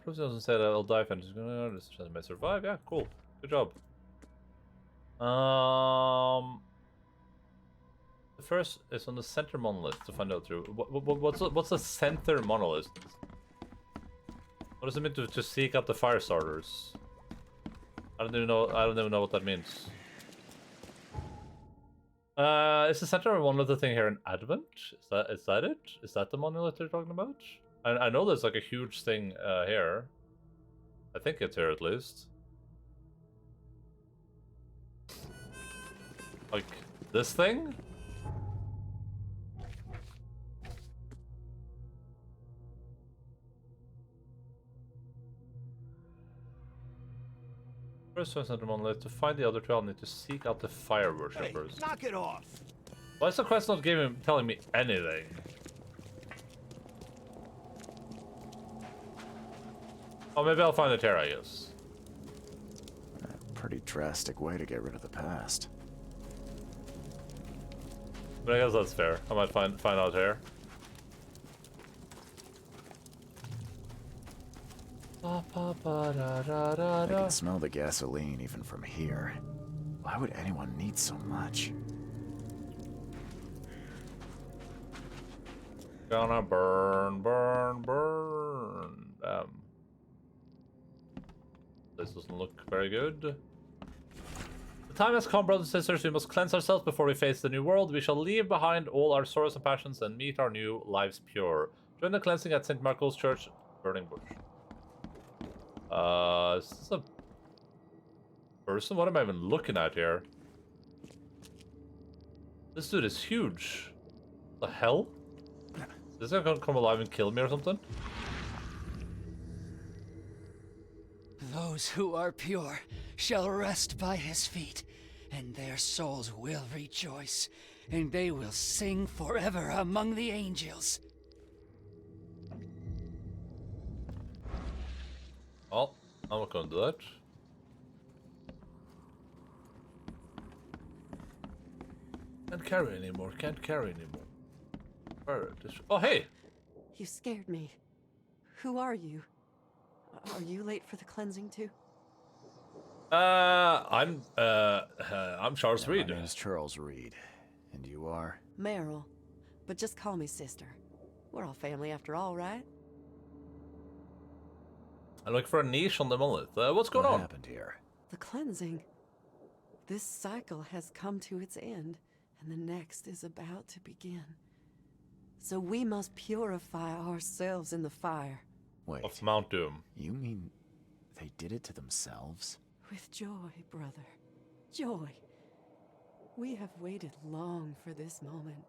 Proof doesn't say that I'll die if I'm just gonna this chance I may survive. Yeah, cool. Good job. The first is on the center monolith to find out through. What's the center monolith? What does it mean to seek out the fire starters? I don't even know what that means. Is the center monolith the thing here in Advent? Is that it? Is that the monolith they're talking about? I know there's like a huge thing here. I think it's here at least. Like this thing? First center monolith. To find the other 2, I'll need to seek out the fire worshippers. Hey, knock it off. Why is the quest not telling me anything? Oh, maybe I'll find it here, I guess. Pretty drastic way to get rid of the past. But I guess that's fair. I might find out here. I can smell the gasoline even from here. Why would anyone need so much? Gonna burn, burn, burn. This doesn't look very good. The time has come, brothers and sisters. We must cleanse ourselves before we face the new world. We shall leave behind all our sorrows and passions and meet our new lives pure. Join the cleansing at St. Michael's Church, Burning Bush. Is this a person? What am I even looking at here? This dude is huge. The hell? Is this guy gonna come alive and kill me or something? Those who are pure shall rest by his feet, and their souls will rejoice, and they will sing forever among the angels. Oh, I'm not gonna do that. Can't carry anymore, can't carry anymore. Where is this? Oh, hey! You scared me. Who are you? Are you late for the cleansing too? I'm Charles Reed. My name's Charles Reed. And you are? Meryl. But just call me sister. We're all family after all, right? I'm looking for a niche on the monolith. What's going on? What happened here? The cleansing. This cycle has come to its end, and the next is about to begin. So we must purify ourselves in the fire. Wait. Of Mount Doom. You mean they did it to themselves? With joy, brother. Joy. We have waited long for this moment,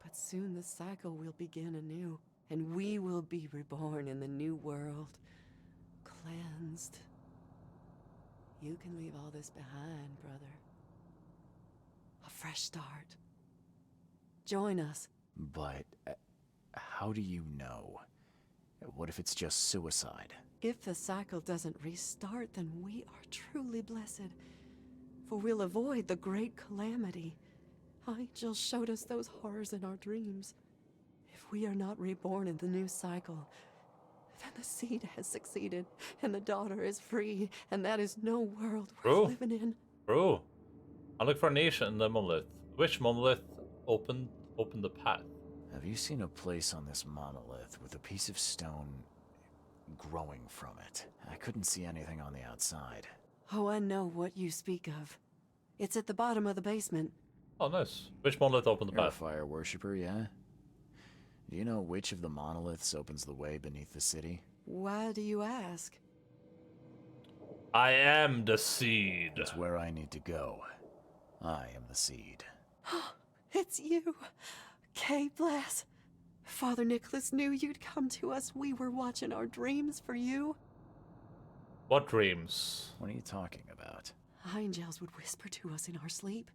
but soon the cycle will begin anew, and we will be reborn in the new world, cleansed. You can leave all this behind, brother. A fresh start. Join us. But how do you know? What if it's just suicide? If the cycle doesn't restart, then we are truly blessed, for we'll avoid the great calamity. Angel showed us those horrors in our dreams. If we are not reborn in the new cycle, then the seed has succeeded, and the daughter is free, and that is no world worth living in. Bro, I look for a niche in the monolith. Which monolith opened the path? Have you seen a place on this monolith with a piece of stone growing from it? I couldn't see anything on the outside. Oh, I know what you speak of. It's at the bottom of the basement. Oh, nice. Which monolith opened the You're a path? fire worshipper, yeah? Do you know which of the monoliths opens the way beneath the city? Why do you ask? I am the seed. It's where I need to go. I am the seed. It's you. Kay Bless. Father Nicholas knew you'd come to us. We were watching our dreams for you. What dreams? What are you talking about? Angels would whisper to us in our sleep.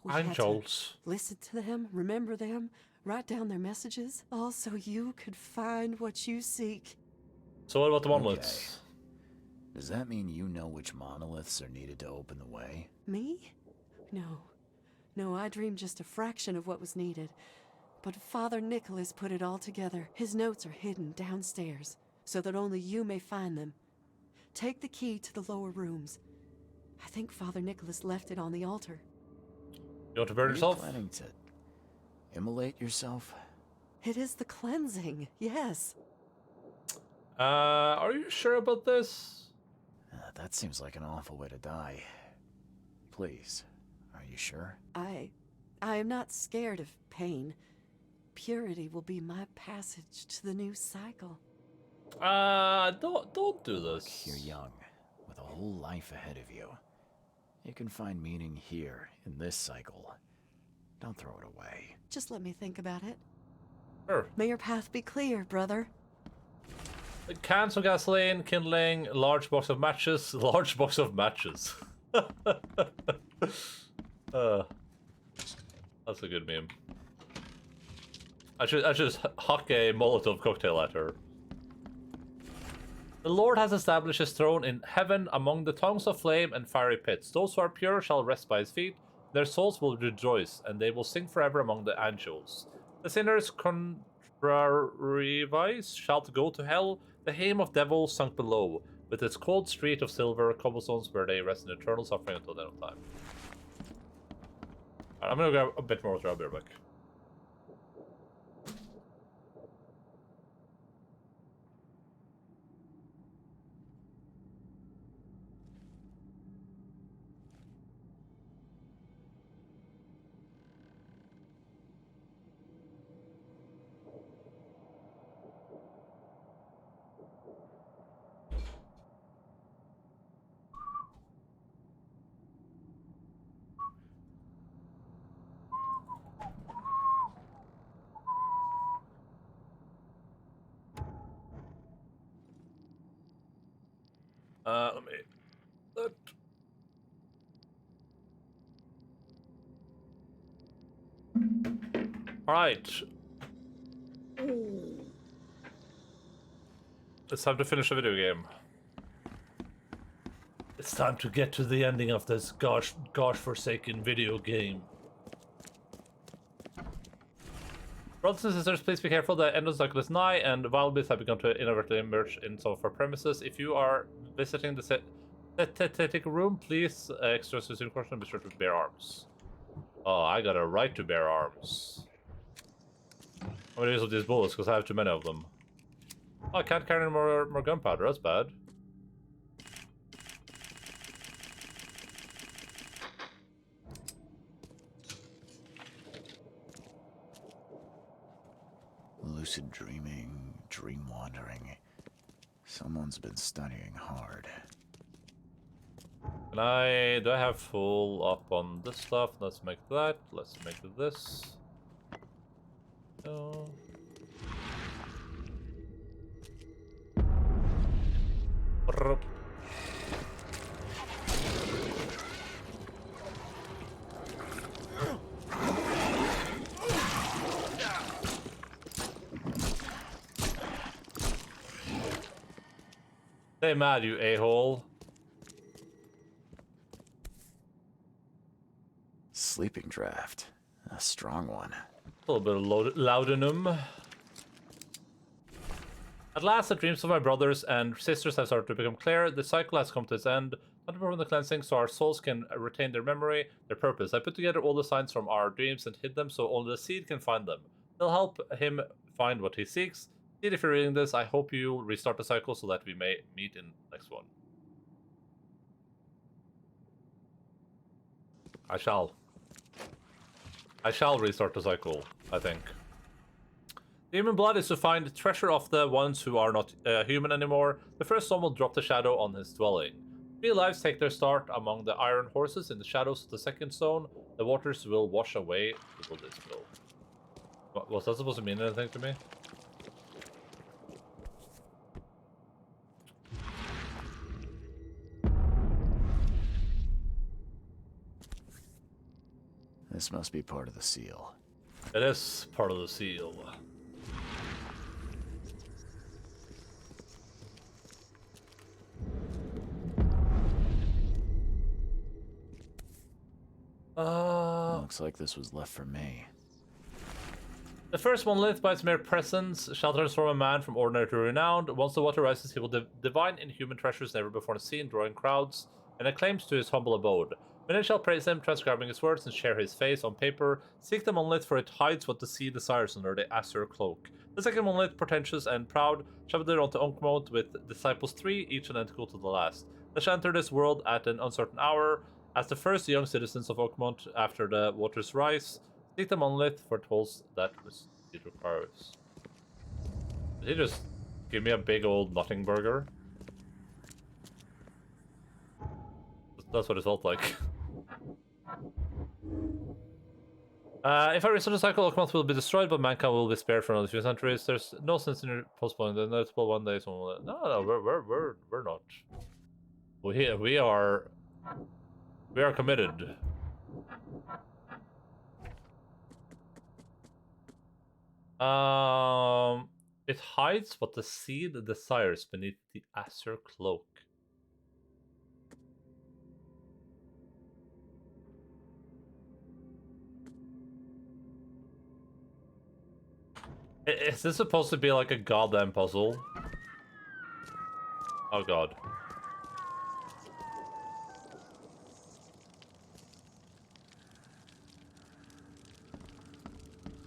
We had to Angels? listen to them, remember them, write down their messages, all so you could find what you seek. So what about the monoliths? Okay. Does that mean you know which monoliths are needed to open the way? Me? No. No, I dreamed just a fraction of what was needed. But Father Nicholas put it all together. His notes are hidden downstairs, so that only you may find them. Take the key to the lower rooms. I think Father Nicholas left it on the altar. You want to burn Are yourself? You planning to immolate yourself? It is the cleansing, yes. Are you sure about this? That seems like an awful way to die. Please, are you sure? I am not scared of pain. Purity will be my passage to the new cycle. Don't do this. You're young, with a whole life ahead of you. You can find meaning here, in this cycle. Don't throw it away. Just let me think about it. Sure. May your path be clear, brother. Cans of gasoline, kindling, large box of matches, large box of matches. That's a good meme. I should huck a Molotov cocktail at her. The Lord has established his throne in heaven among the tongues of flame and fiery pits. Those who are pure shall rest by his feet. Their souls will rejoice, and they will sing forever among the angels. The sinners contrariwise shall go to hell, the hame of devils sunk below, with its cold street of silver cobblestones where they rest in eternal suffering until the end of time. Right, I'm gonna grab a bit more water. I'll be right back. Alright. It's time to finish a video game. It's time to get to the ending of this gosh forsaken video game. Brothers and sisters, please be careful. The end of the cycle is nigh, and wild beasts have begun to inadvertently emerge in some of our premises. If you are visiting the synthetic room, please exercise your caution and be sure to bear arms. Oh, I got a right to bear arms. I'm gonna use up these bullets because I have too many of them. Oh, I can't carry any more gunpowder. That's bad. Lucid dreaming, dream wandering. Someone's been studying hard. Do I have full up on this stuff? Let's make that. Let's make this. No. Stay mad, you a-hole. Sleeping draft. A strong one. A little bit of laudanum. At last, the dreams of my brothers and sisters have started to become clear. The cycle has come to its end. Not to perform the cleansing so our souls can retain their memory, their purpose. I put together all the signs from our dreams and hid them so only the seed can find them. They'll help him find what he seeks. Seed, if you're reading this, I hope you restart the cycle so that we may meet in the next one. I shall restart the cycle, I think. The human blood is to find the treasure of the ones who are not human anymore. The first stone will drop the shadow on his dwelling. 3 lives take their start among the iron horses in the shadows of the second stone. The waters will wash away the this will. Was that supposed to mean anything to me? This must be part of the seal. It is part of the seal. Looks like this was left for me. The first monolith, by its mere presence, shall transform a man from ordinary to renowned. Once the water rises, he will divine inhuman treasures never before seen, drawing crowds, and acclaims to his humble abode. Many shall praise him, transcribing his words, and share his face on paper. Seek the monolith, for it hides what the sea desires under the azure cloak. The second monolith, portentous and proud, shall be onto Onkmount with disciples 3, each identical to the last. They shall enter this world at an uncertain hour, as the first young citizens of Oakmont after the waters rise. Seek the monolith, for it holds that it requires. Did he just give me a big old nutting burger? That's what it felt like. If I restart the cycle, Oakmont will be destroyed, but mankind will be spared for another few centuries. There's no sense in postponing the inevitable. One day someone will... No, we're not. We are committed. It hides what the seed desires beneath the azure cloak. Is this supposed to be like a goddamn puzzle? Oh god.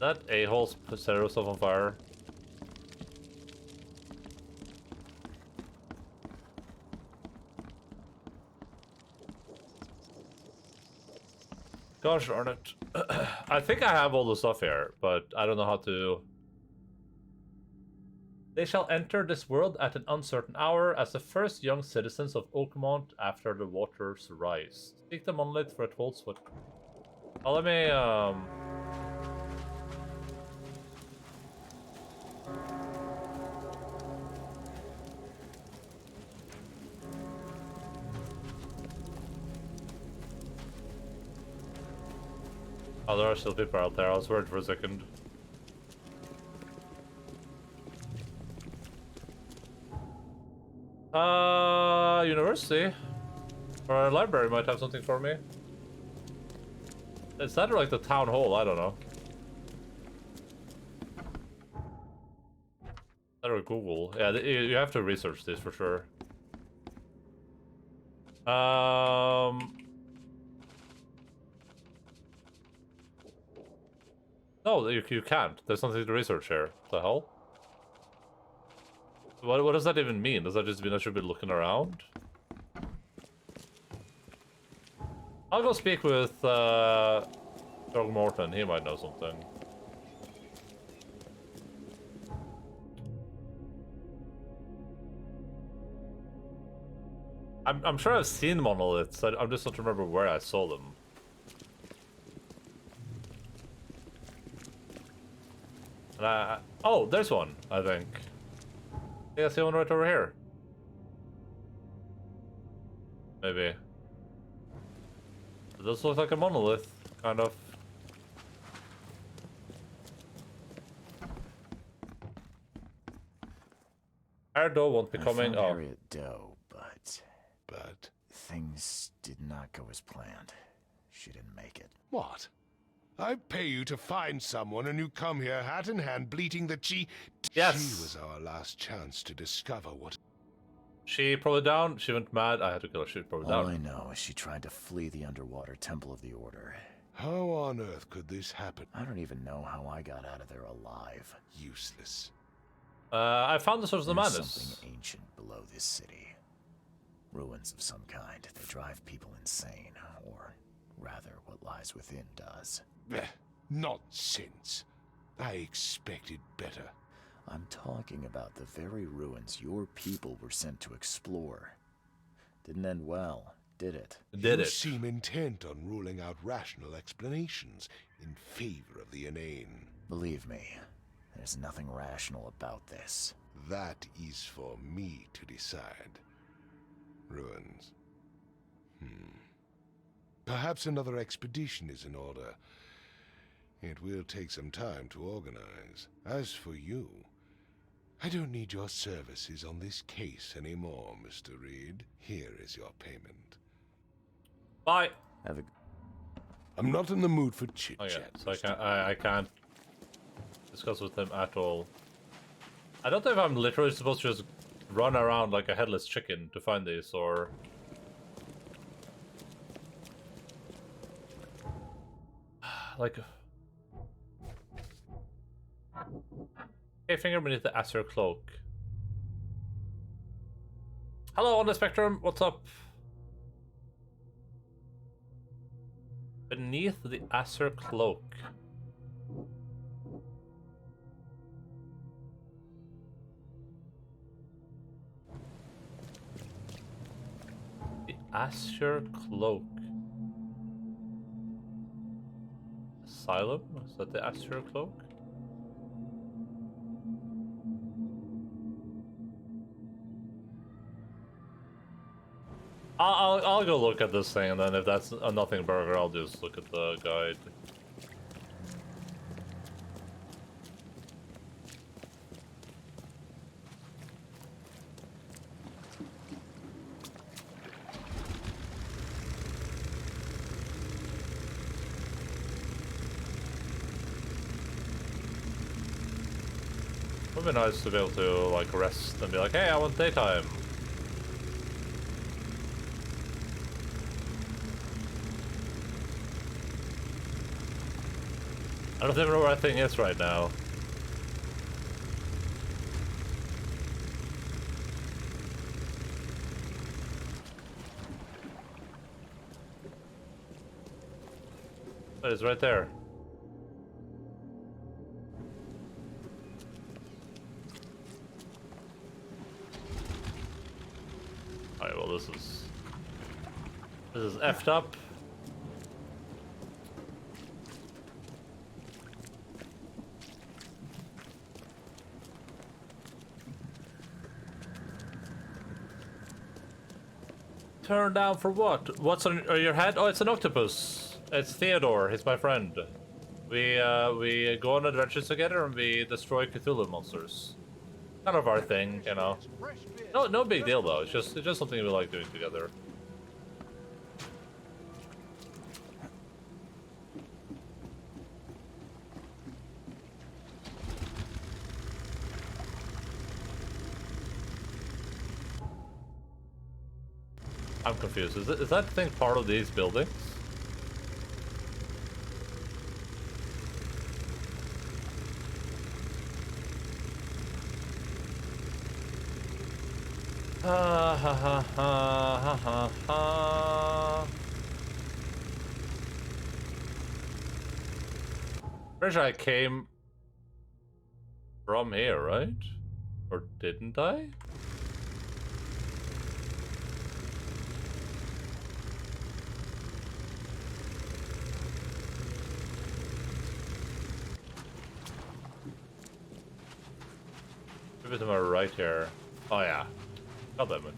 That a-hole set herself on fire. Gosh darn it. I think I have all the stuff here, but I don't know how to... They shall enter this world at an uncertain hour as the first young citizens of Oakmont after the waters rise. Seek the monolith, for it holds what... Oh, let me, Oh, there are still people out there. I was worried for a second. University. Or a library might have something for me. Is that or like the town hall? I don't know. That or Google. Yeah, you have to research this for sure. No, you can't. There's nothing to research here. What the hell? What does that even mean? Does that just mean I should be looking around? I'll go speak with Doug Morton. He might know something. I'm sure I've seen monoliths. I'm just not to remember where I saw them. And oh, there's one, I think. Yeah, I see one right over here. Maybe. It does look like a monolith, kind of. Our Doe won't be coming. Oh. Harriet Doe, but things did not go as planned. She didn't make it. What? I pay you to find someone and you come here hat in hand bleating that she was our last chance to discover what... She probably down, she went mad, I had to kill her, she probably down. All I know is she tried to flee the underwater Temple of the Order. How on earth could this happen? I don't even know how I got out of there alive. Useless. I found the source of the There's madness. something ancient below this city. Ruins of some kind. They drive people insane, or rather what lies within does. Nonsense. I expected better. I'm talking about the very ruins your people were sent to explore. Didn't end well, did it? You seem intent on ruling out rational explanations in favor of the inane. Believe me, there's nothing rational about this. That is for me to decide. Ruins. Perhaps another expedition is in order. It will take some time to organize. As for you, I don't need your services on this case anymore, Mr. Reed. Here is your payment. Bye. I'm not in the mood for chit-chat. Okay, so I can't discuss with him at all. I don't know if I'm literally supposed to just run around like a headless chicken to find these, or... like... Hey, finger beneath the Acer cloak. Hello, on the spectrum. What's up? Beneath the Acer cloak. The Acer cloak. Asylum? Is that the Acer cloak? I'll go look at this thing, and then if that's a nothing burger, I'll just look at the guide. Would be nice to be able to like rest and be like, hey, I want daytime. I don't even know where that thing is right now. It is right there. Alright, well this is effed up. Turn down for what? What's on your head? Oh, it's an octopus. It's Theodore. He's my friend. We go on adventures together and we destroy Cthulhu monsters. kind of our thing, you know. No big deal though. It's just something we like doing together. I'm confused. Is that thing part of these buildings? Ha ha ha ha ha ha. Pretty sure I came from here, right? Or didn't I? Maybe to my right here. Oh yeah. Not that much.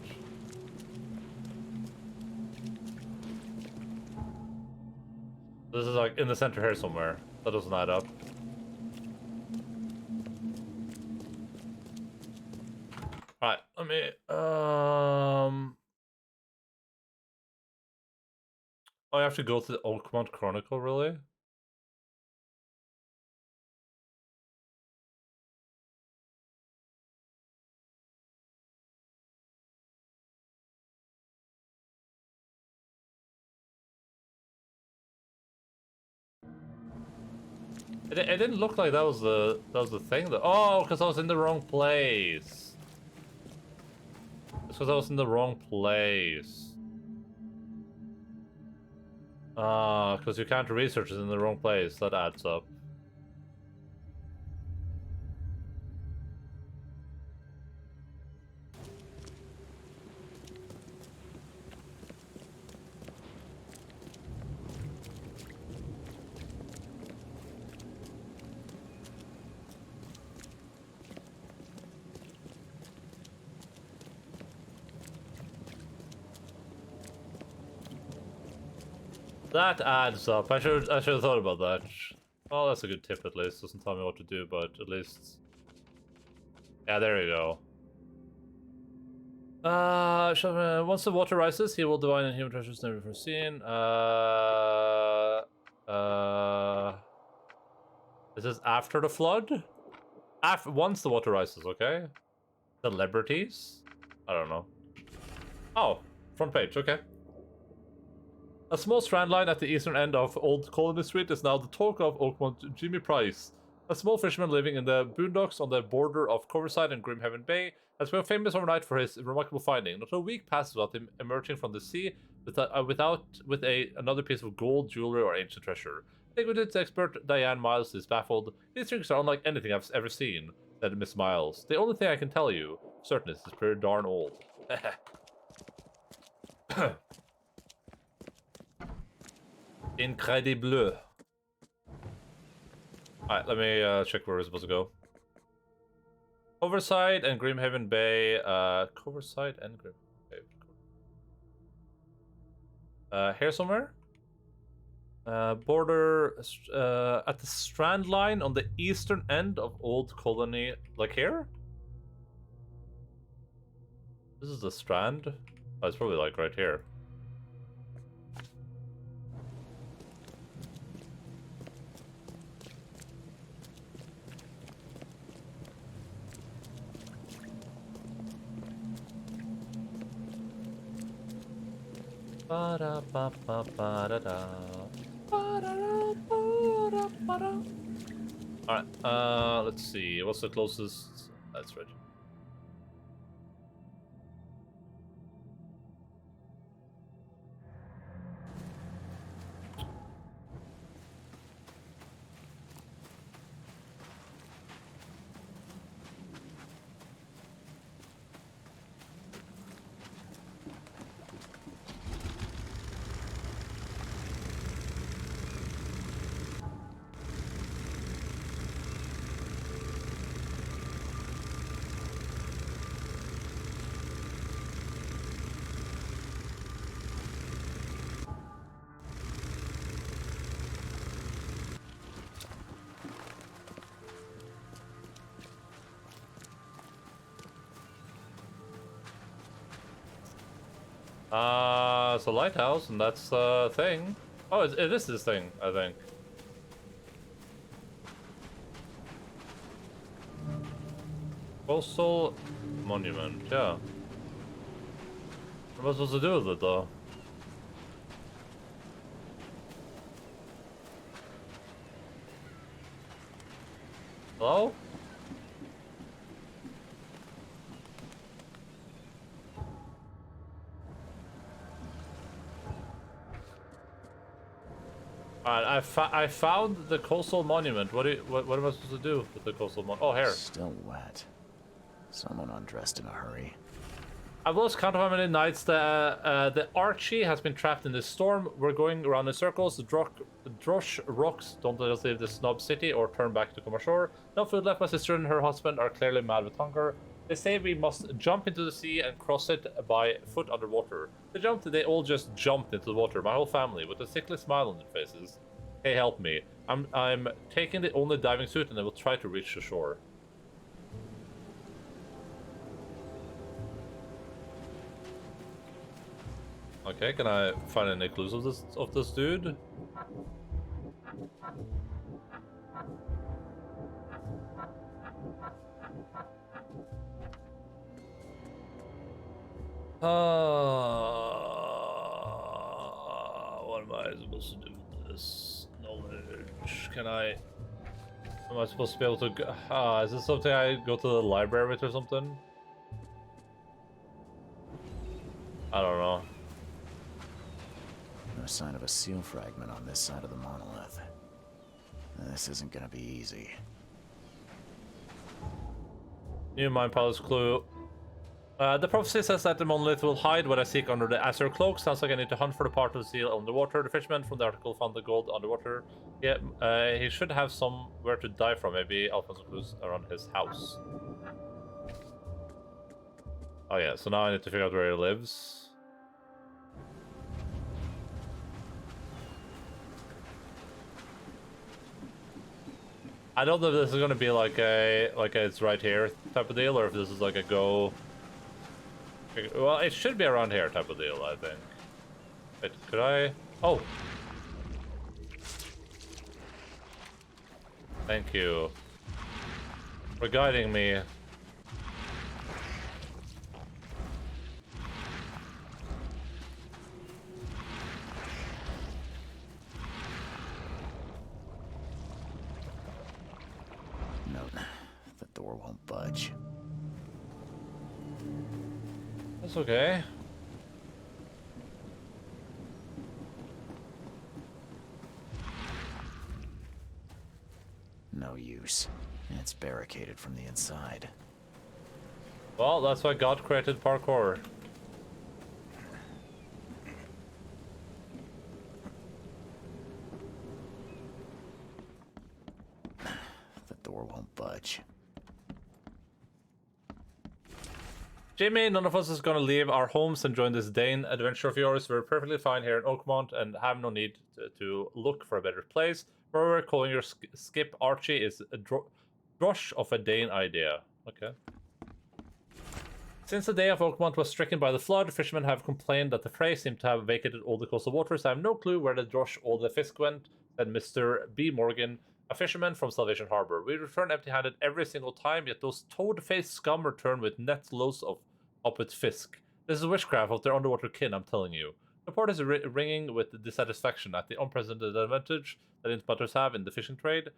This is like in the center here somewhere. That doesn't add up. Alright, let me oh, I have to go to the Oakmont Chronicle, really? It didn't look like that was the thing though. Oh, because I was in the wrong place. It's because I was in the wrong place. Because you can't research it in the wrong place. That adds up. That adds up. I should have thought about that. Well, that's a good tip at least. Doesn't tell me what to do, but at least. Yeah, there you go. Once the water rises, he will divine and human treasures never before seen. This is after the flood? Once the water rises, okay? Celebrities? I don't know. Oh, front page, okay. A small strand line at the eastern end of Old Colony Street is now the talk of Oakmont. Jimmy Price, a small fisherman living in the boondocks on the border of Coverside and Grimhaven Bay, has become famous overnight for his remarkable finding. Not a week passes without him emerging from the sea with another piece of gold, jewelry, or ancient treasure. Liquidated expert Diane Miles is baffled. These drinks are unlike anything I've ever seen, said Miss Miles. The only thing I can tell you, for certain, is it's pretty darn old. Incredible. Alright, let me check where we're supposed to go. Coverside and Grimhaven Bay. Coverside and Grimhaven Bay. Here somewhere? Border at the strand line on the eastern end of Old Colony. Like here? This is the strand? Oh, it's probably like right here. Alright, let's see. What's the closest? That's right. It's a lighthouse, and that's a thing. Oh, it is this thing, I think. Coastal monument, yeah. What am I supposed to do with it, though? Hello? Alright, I found the coastal monument. What am I supposed to do with the coastal monument? Oh, here. Still wet. Someone undressed in a hurry. I've lost count of how many nights the Archie has been trapped in this storm. We're going around in circles. The Drosh rocks don't let us leave the snob city or turn back to come ashore. No food left. My sister and her husband are clearly mad with hunger. They say we must jump into the sea and cross it by foot underwater. They all just jumped into the water, my whole family, with a sickly smile on their faces. Hey, help me. I'm taking the only diving suit and I will try to reach the shore. Okay, can I find any clues of this dude? What am I supposed to do with this knowledge? Am I supposed to be able to go, is this something I go to the library with or something? I don't know. No sign of a seal fragment on this side of the monolith. This isn't gonna be easy. New Mind Palace clue. The prophecy says that the monolith will hide what I seek under the azure cloak. Sounds like I need to hunt for the part of the seal underwater. The fisherman from the article found the gold underwater. Yeah, he should have somewhere to dive from. Maybe I'll find some clues around his house. Oh yeah, so now I need to figure out where he lives. I don't know if this is gonna be like a it's right here type of deal, or if this is like a go. Well, it should be around here type of deal, I think. Wait, could I? Oh. Thank you for guiding me. No, the door won't budge. That's okay. No use. It's barricaded from the inside. Well, that's why God created parkour. The door won't budge. Jimmy, none of us is gonna leave our homes and join this Dane adventure of yours. We're perfectly fine here in Oakmont and have no need to look for a better place. Moreover, calling your skip Archie is a drosh of a Dane idea. Okay. Since the day of Oakmont was stricken by the flood, fishermen have complained that the Frey seem to have vacated all the coastal waters. I have no clue where the drosh or the fisk went, said Mr. B. Morgan, a fisherman from Salvation Harbor. We return empty-handed every single time, yet those toad-faced scum return with net loads of uppet fisk. This is witchcraft of their underwater kin, I'm telling you. The report is ringing with dissatisfaction at the unprecedented advantage that inspectors have in the fishing trade.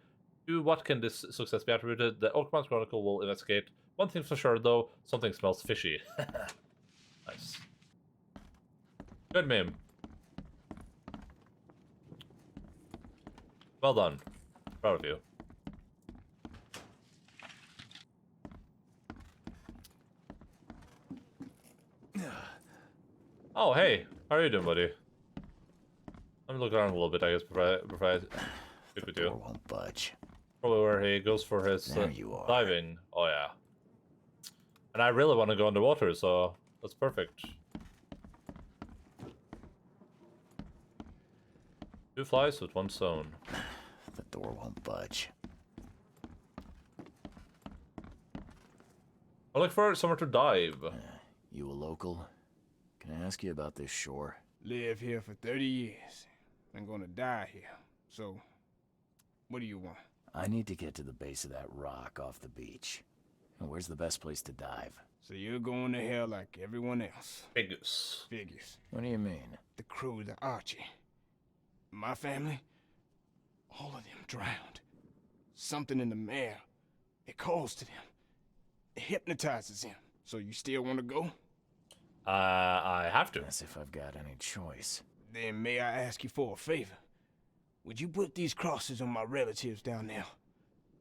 To what can this success be attributed? The Oakmont Chronicle will investigate. One thing's for sure, though, something smells fishy. Nice. Good meme. Well done. Proud of you. Oh, hey. How are you doing, buddy? Let me look around a little bit, I guess, before I speak with you. Won't budge. Probably where he goes for his diving. Oh, yeah. And I really want to go underwater, so that's perfect. Two flies with one stone. The door won't budge. I look for somewhere to dive. You a local? Can I ask you about this shore? Live here for 30 years. I'm gonna die here. So, what do you want? I need to get to the base of that rock off the beach. And where's the best place to dive? So you're going to hell like everyone else. Figures. Figures. What do you mean? The crew, the Archie. My family, all of them drowned. Something in the mare, it calls to them. It hypnotizes them. So you still want to go? I have to. As if I've got any choice. Then may I ask you for a favor? Would you put these crosses on my relatives down there?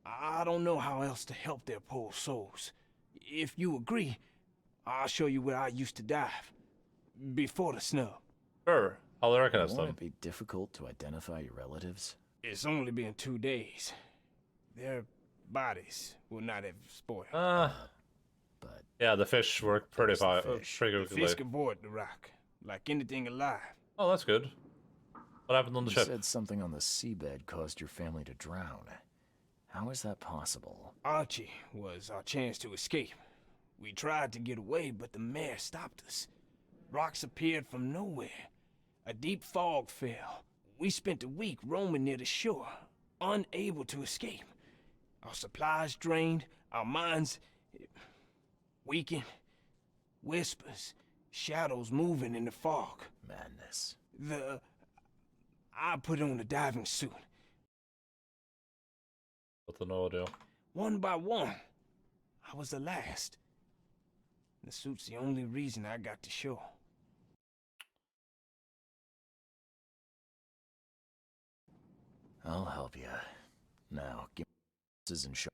I don't know how else to help their poor souls. If you agree, I'll show you where I used to dive. Before the snub. Sure, I'll recognize them. Won't it be difficult to identify your relatives? It's only been 2 days. Their bodies will not have spoiled. But yeah, the fish work pretty fine. The fish can board the rock, like anything alive. Oh, that's good. What happened on the you ship? said something on the seabed caused your family to drown. How is that possible? Archie was our chance to escape. We tried to get away, but the mare stopped us. Rocks appeared from nowhere. A deep fog fell. We spent a week roaming near the shore, unable to escape. Our supplies drained, our minds weakened. Whispers, shadows moving in the fog. Madness. I put on a diving suit. With no idea. One by one, I was the last. The suit's the only reason I got to shore. I'll help you. Now, give me and show.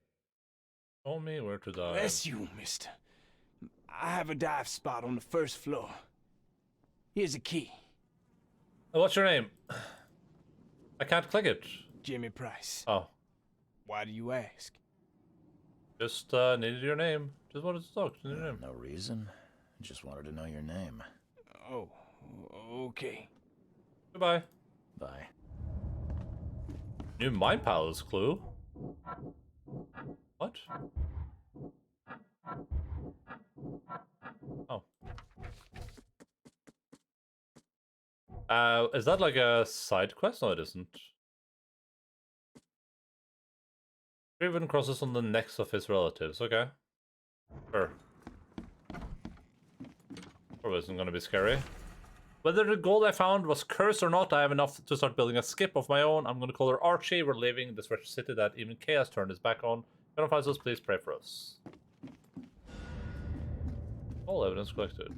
Show me where to dive. Bless you, mister. I have a dive spot on the first floor. Here's a key. What's your name? I can't click it. Jimmy Price. Oh. Why do you ask? Just needed your name. Just wanted to talk to your name. No reason. Just wanted to know your name. Oh, okay. Goodbye. Bye. New Mind Palace clue? What? Oh. Is that like a side quest? No, it isn't. Raven crosses on the necks of his relatives. Okay. Sure. Probably isn't gonna be scary. Whether the gold I found was cursed or not, I have enough to start building a skip of my own. I'm gonna call her Archie. We're leaving this wretched city that even Chaos turned his back on. If anyone finds us, please pray for us. All evidence collected.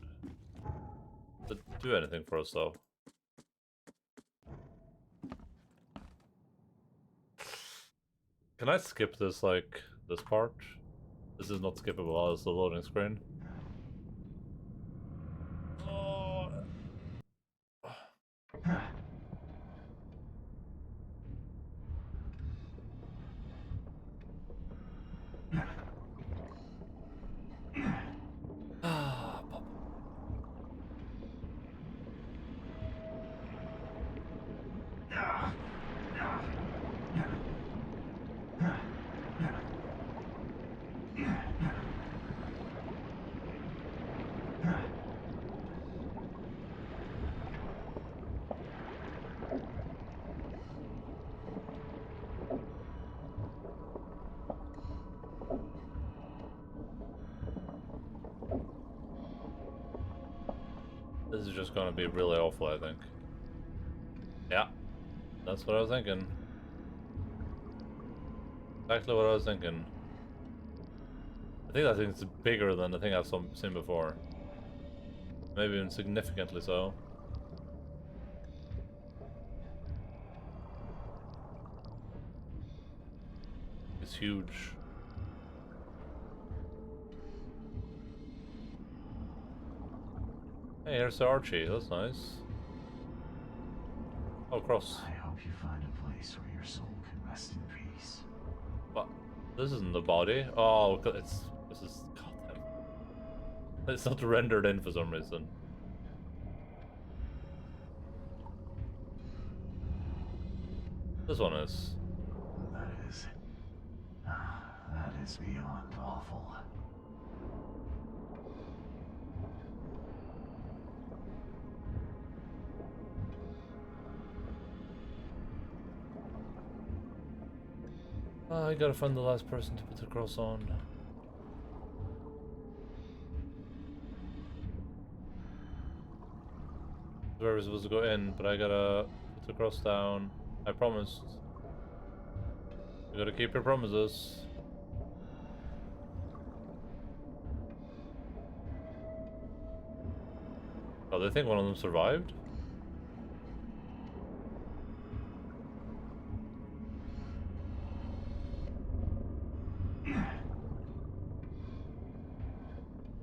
Did it do anything for us though? Can I skip this, like, this part? This is not skippable, it's the loading screen. Oh. This is just gonna be really awful, I think. Yeah, that's what I was thinking. Exactly what I was thinking. I think that thing's bigger than the thing I've seen before. Maybe even significantly so. It's huge. Hey, here's Archie. That's nice. Oh, cross. I hope you find a place where your soul can rest in peace. What? This isn't the body. Oh, this is goddamn. It's not rendered in for some reason. This one is. That is beyond awful. I gotta find the last person to put the cross on. Where we're supposed to go in, but I gotta put the cross down. I promised. You gotta keep your promises. Oh, they think one of them survived? I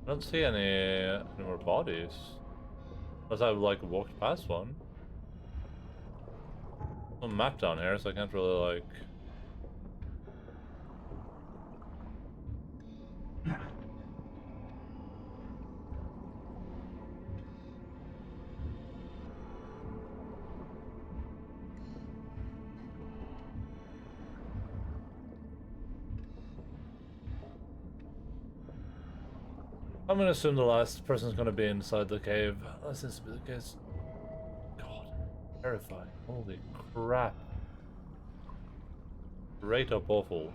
don't see any more bodies. Unless I've like walked past one. No map down here, so I can't really like... I'm gonna assume the last person's gonna be inside the cave. That seems to be the case. God, terrifying. Holy crap. Straight up awful.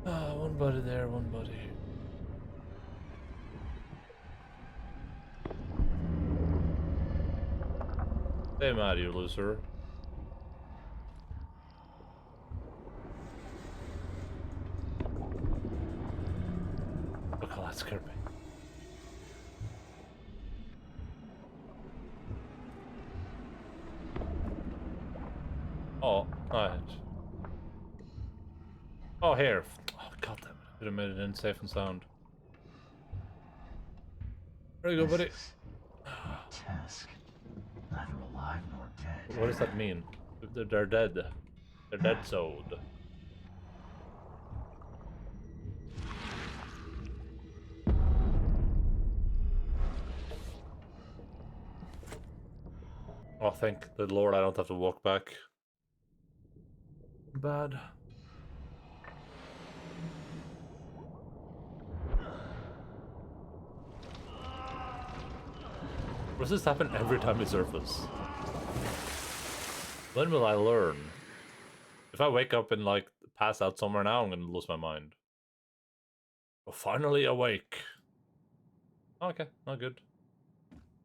Ah, one body there, one body. Stay mad, you loser. Oh, that scared me. Oh, right. Oh, here. Oh, god damn it. Could have made it in safe and sound. There you go, buddy. Grotesque. Neither alive nor dead. What does that mean? They're dead. They're dead souled. Oh, thank the Lord I don't have to walk back. Bad. Does this happen every time we surface? When will I learn? If I wake up and like pass out somewhere now, I'm gonna lose my mind. Oh, finally awake. Okay, not good.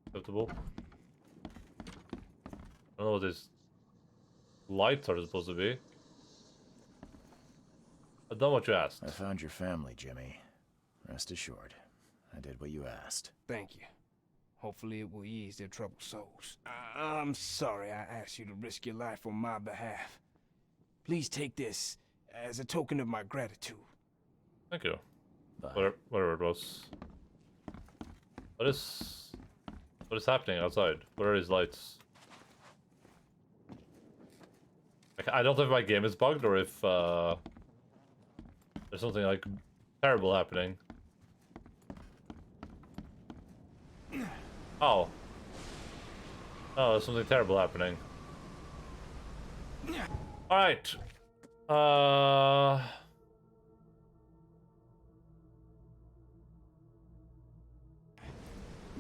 Acceptable. I don't know what these lights are supposed to be. I've done what you asked. I found your family, Jimmy. Rest assured, I did what you asked. Thank you. Hopefully it will ease their troubled souls. I'm sorry I asked you to risk your life on my behalf. Please take this as a token of my gratitude. Thank you. Whatever it was. What is happening outside? What are these lights? I don't know if my game is bugged or if there's something like terrible happening. Oh. Oh, there's something terrible happening. Alright.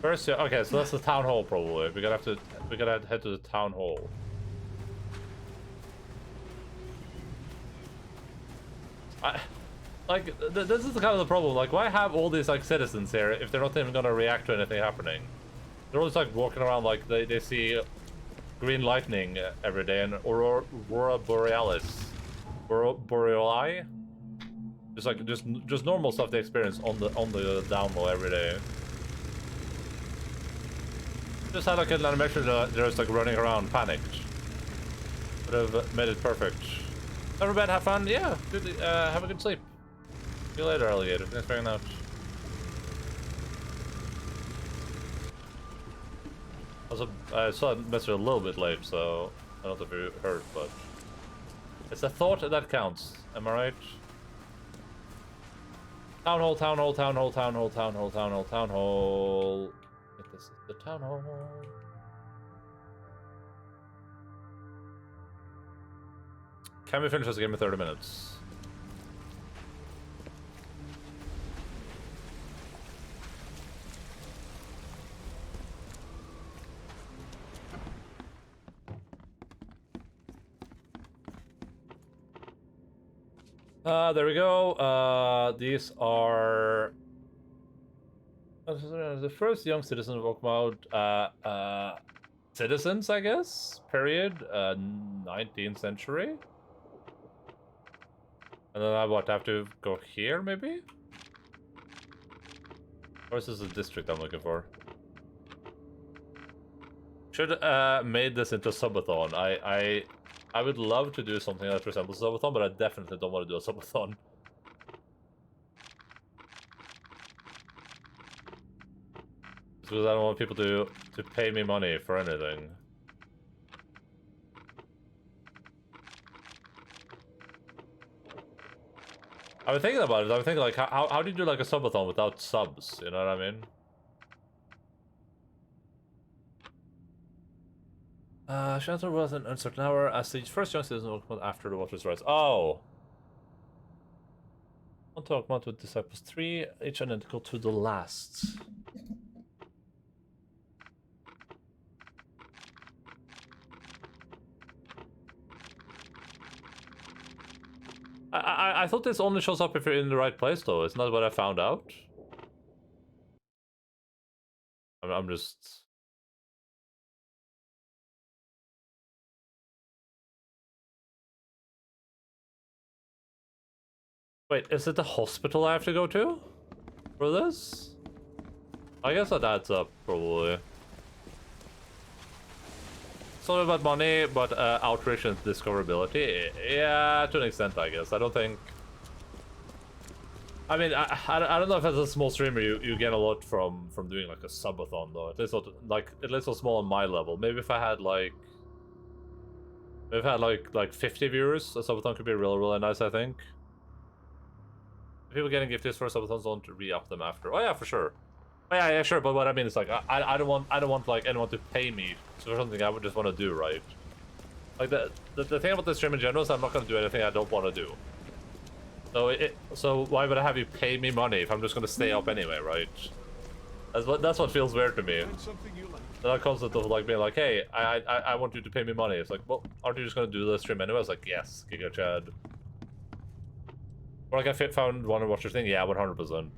First, okay, so that's the town hall probably. We gotta head to the town hall. This is kind of the problem. Like, why have all these like citizens here if they're not even gonna react to anything happening? They're always like walking around like they see green lightning every day and aurora borealis, boreali. Just like just normal stuff they experience on the down low every day. Just had like an animation that they're just like running around panicked. Would have made it perfect. Have a bed, have fun. Yeah, good. Have a good sleep. See you later, alligator. Thanks for hanging out. Also, I saw that message a little bit late, so I don't know if you heard, but it's a thought that counts. Am I right? Town hall, town hall, town hall, town hall, town hall, town hall, town hall. I think this is the town hall. Can we finish this game in 30 minutes? There we go. These are the first young citizens of Oakmount. Citizens, I guess. Period. 19th century. And then I would have to go here, maybe? Or is this the district I'm looking for? Should made this into a subathon. I would love to do something that resembles a subathon, but I definitely don't want to do a subathon. Because I don't want people to pay me money for anything. I was thinking about it. I was thinking, like, how do you do, like, a subathon without subs? You know what I mean? Shelter was an uncertain hour as the first young citizen will come after the water's rise. Oh! One talk about with disciples 3, each identical to the last. I thought this only shows up if you're in the right place, though. Isn't that what I found out? I'm just... Wait, is it the hospital I have to go to? For this? I guess that adds up, probably. It's not about money, but outreach and discoverability. Yeah, to an extent, I guess. I don't think... I mean, I don't know if as a small streamer you get a lot from doing like a subathon, though. At least not, like, at least not small on my level. Maybe if I had like... Maybe if I had like 50 viewers, a subathon could be really nice, I think. People getting gifts for subathons don't re-up them after. Oh yeah, for sure. Oh, yeah, sure. But what I mean is like I don't want like anyone to pay me for something I would just want to do, right? Like the thing about this stream in general is I'm not gonna do anything I don't want to do. So why would I have you pay me money if I'm just gonna stay up anyway, right? That's what feels weird to me. That concept of like being like, hey, I want you to pay me money. It's like, well, aren't you just gonna do the stream anyway? I was like, yes, Giga Chad. Or like I found one and watch your thing, yeah, 100%.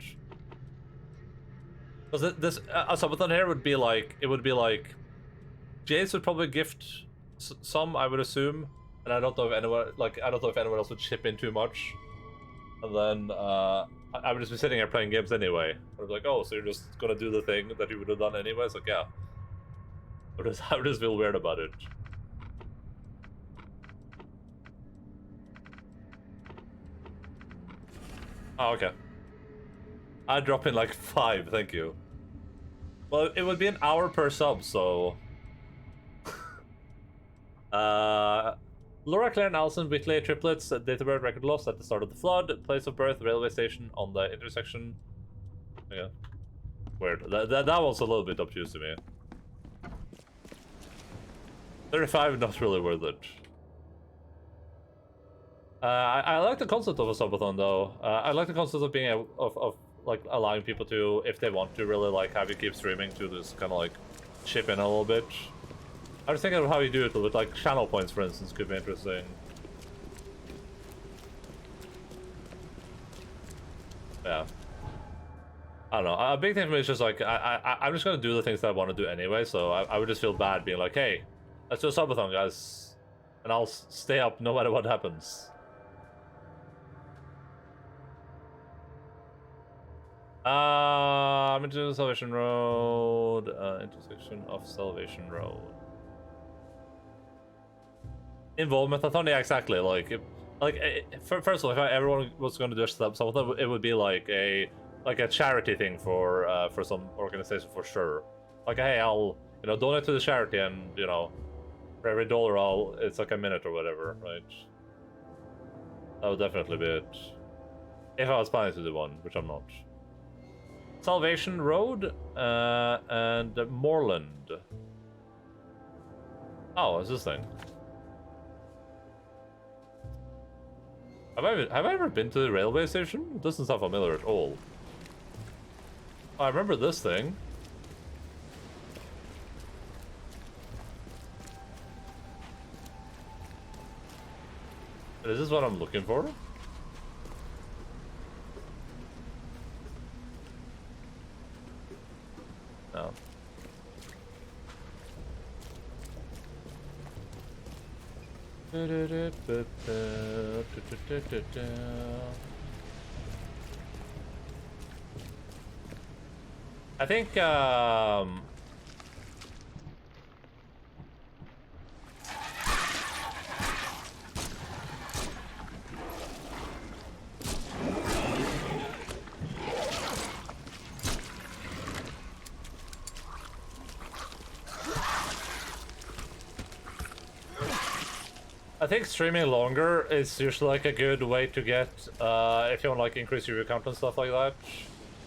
Because this a subathon here would be like, it would be like, Jace would probably gift some, I would assume, and I don't know if anyone else would chip in too much, and then I would just be sitting here playing games anyway. I'd be like, oh, so you're just gonna do the thing that you would have done anyway? It's like, yeah. I would just feel weird about it. Oh, okay. I'd drop in like 5, thank you. Well, it would be an hour per sub, so... Laura, Claire, and Allison, Whitley, triplets, date of birth, record lost at the start of the flood, place of birth, railway station on the intersection. Yeah. Weird. That was a little bit obtuse to me. 35, not really worth it. I like the concept of a subathon though. I like the concept of being of like allowing people to, if they want to, really like have you keep streaming, to just kind of like chip in a little bit. I was thinking of how you do it with like channel points, for instance, could be interesting. Yeah. I don't know. A big thing for me is just like I'm just gonna do the things that I want to do anyway. So I would just feel bad being like, hey, let's do a subathon, guys, and I'll stay up no matter what happens. I'm into Salvation Road, intersection of Salvation Road. Involvement-a-thon, yeah, exactly. Like, first of all, if everyone was going to do something, it would be like a charity thing for some organization for sure. Like, hey, I'll donate to the charity, and for every $1, it's like a minute or whatever, right? That would definitely be it. If I was planning to do one, which I'm not. Salvation Road and Moorland. Oh, what's this thing? Have I ever been to the railway station? It doesn't sound familiar at all. Oh, I remember this thing. Is this what I'm looking for? I think streaming longer is usually like a good way to get if you want to like increase your view count and stuff like that.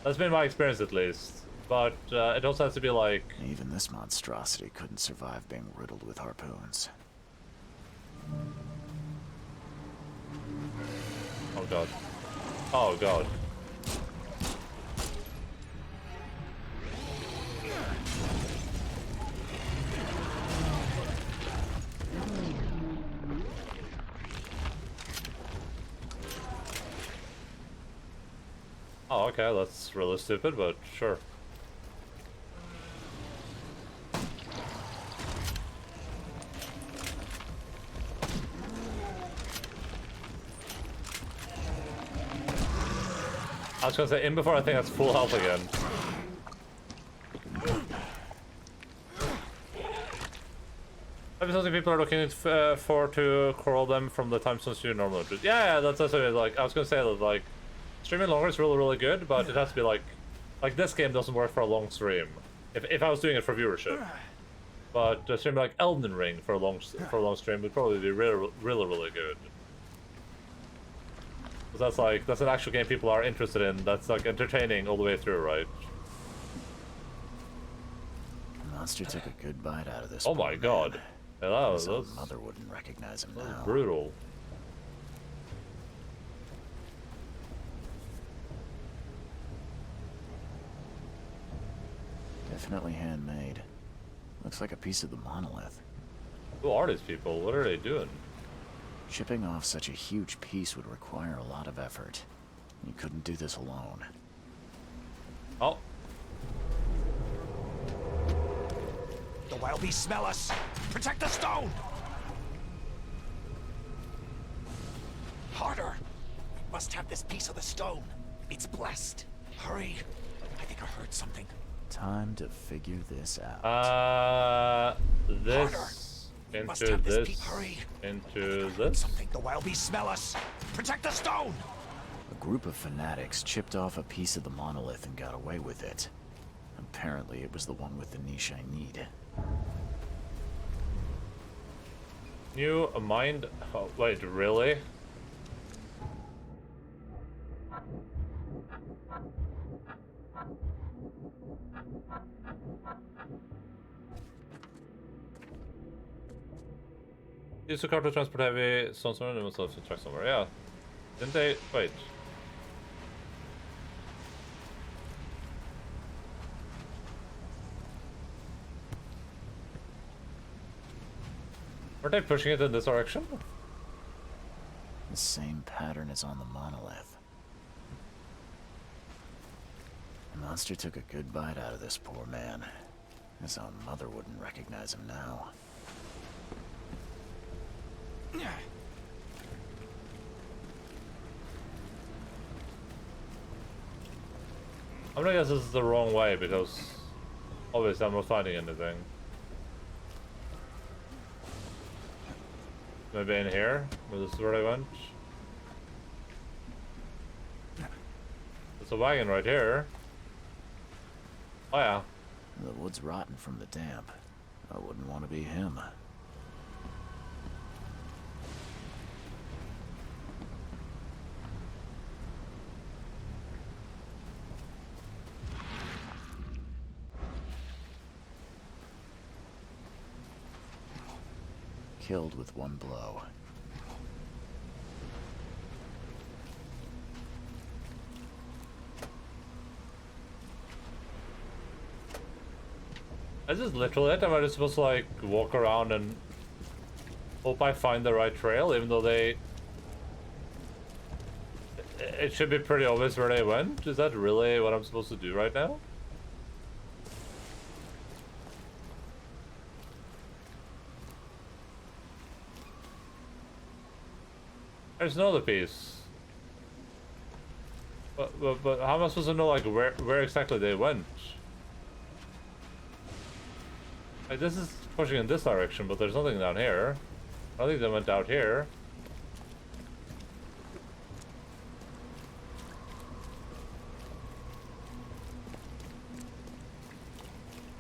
That's been my experience at least. But it also has to be like... Even this monstrosity couldn't survive being riddled with harpoons. Oh god. Oh god. Oh, okay, that's really stupid, but sure. I was gonna say, in before I think that's full health again. Maybe something people are looking for to crawl them from the time zones you normally do. Yeah, that's what it is. Like, I was gonna say that, like, streaming longer is really, really good, but it has to be like this game doesn't work for a long stream. If I was doing it for viewership. But streaming like Elden Ring for a long stream would probably be really, really, really good. That's an actual game people are interested in. That's like entertaining all the way through, right? The monster took a good bite out of this. Oh my god! Yeah, that was mother wouldn't recognize him now. Brutal. Definitely handmade. Looks like a piece of the monolith. Who are these people? What are they doing? Chipping off such a huge piece would require a lot of effort. You couldn't do this alone. Oh. The wild beasts smell us! Protect the stone! Harder! We must have this piece of the stone. It's blessed. Hurry! I think I heard something. Time to figure this out. This into this into this. Something. The wild beasts smell us. Protect the stone. A group of fanatics chipped off a piece of the monolith and got away with it. Apparently, it was the one with the niche I need. New mind. Oh, wait, really? Use a car to transport heavy stones somewhere and themselves to truck somewhere. Yeah. Didn't they? Wait. Were they pushing it in this direction? The same pattern as on the monolith. The monster took a good bite out of this poor man. His own mother wouldn't recognize him now. I'm gonna guess this is the wrong way because obviously I'm not finding anything. Maybe in here? This is where I went. There's a wagon right here. Oh yeah. The wood's rotten from the damp. I wouldn't want to be him. Killed with one blow. Is this literally it? Am I just supposed to like walk around and hope I find the right trail, even though they... It should be pretty obvious where they went? Is that really what I'm supposed to do right now? There's no other piece. But how am I supposed to know like where exactly they went? Like this is pushing in this direction, but there's nothing down here. I think they went out here.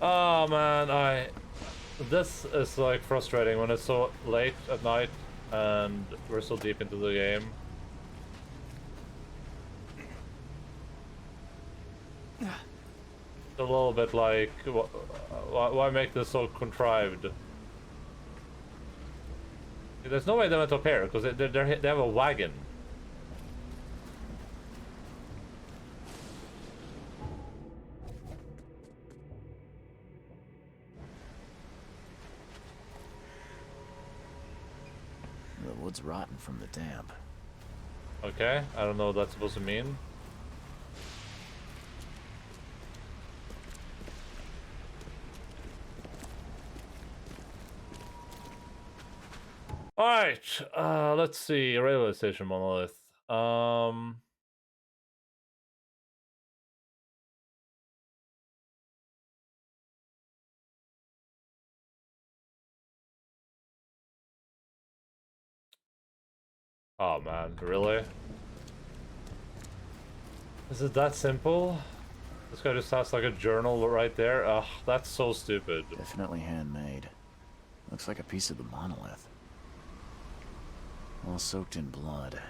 Oh man, this is like frustrating when it's so late at night and we're so deep into the game. It's a little bit like, why make this so contrived? There's no way they went up here because they have a wagon. The wood's rotten from the damp. Okay, I don't know what that's supposed to mean. Alright, let's see. Railway station monolith. Oh man, really? Is it that simple? This guy just has like a journal right there. Ugh, that's so stupid. Definitely handmade. Looks like a piece of the monolith. All soaked in blood.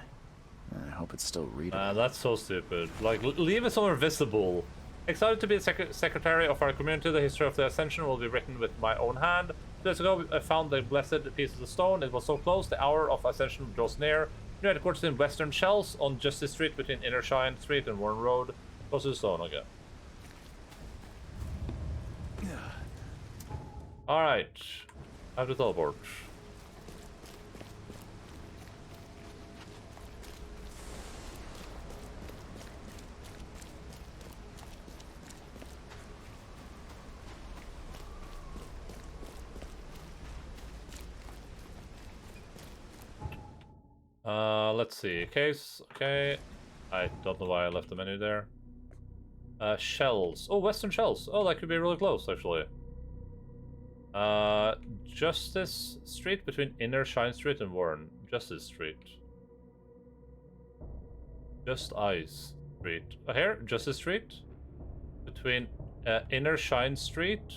I hope it's still readable. That's so stupid. Like, leave it somewhere visible. Excited to be the secretary of our community. The history of the Ascension will be written with my own hand. 2 days ago, I found the blessed piece of the stone. It was so close. The hour of Ascension draws near. New headquarters in Western Shells on Justice Street between Inner Shine Street and Warren Road. Close to the stone, okay. Alright. I have to teleport. Let's see. Case, okay. I don't know why I left the menu there. Shells. Oh, Western Shells. Oh, that could be really close, actually. Justice Street between Inner Shine Street and Warren. Justice Street. Just Ice Street. Oh, here, Justice Street. Between Inner Shine Street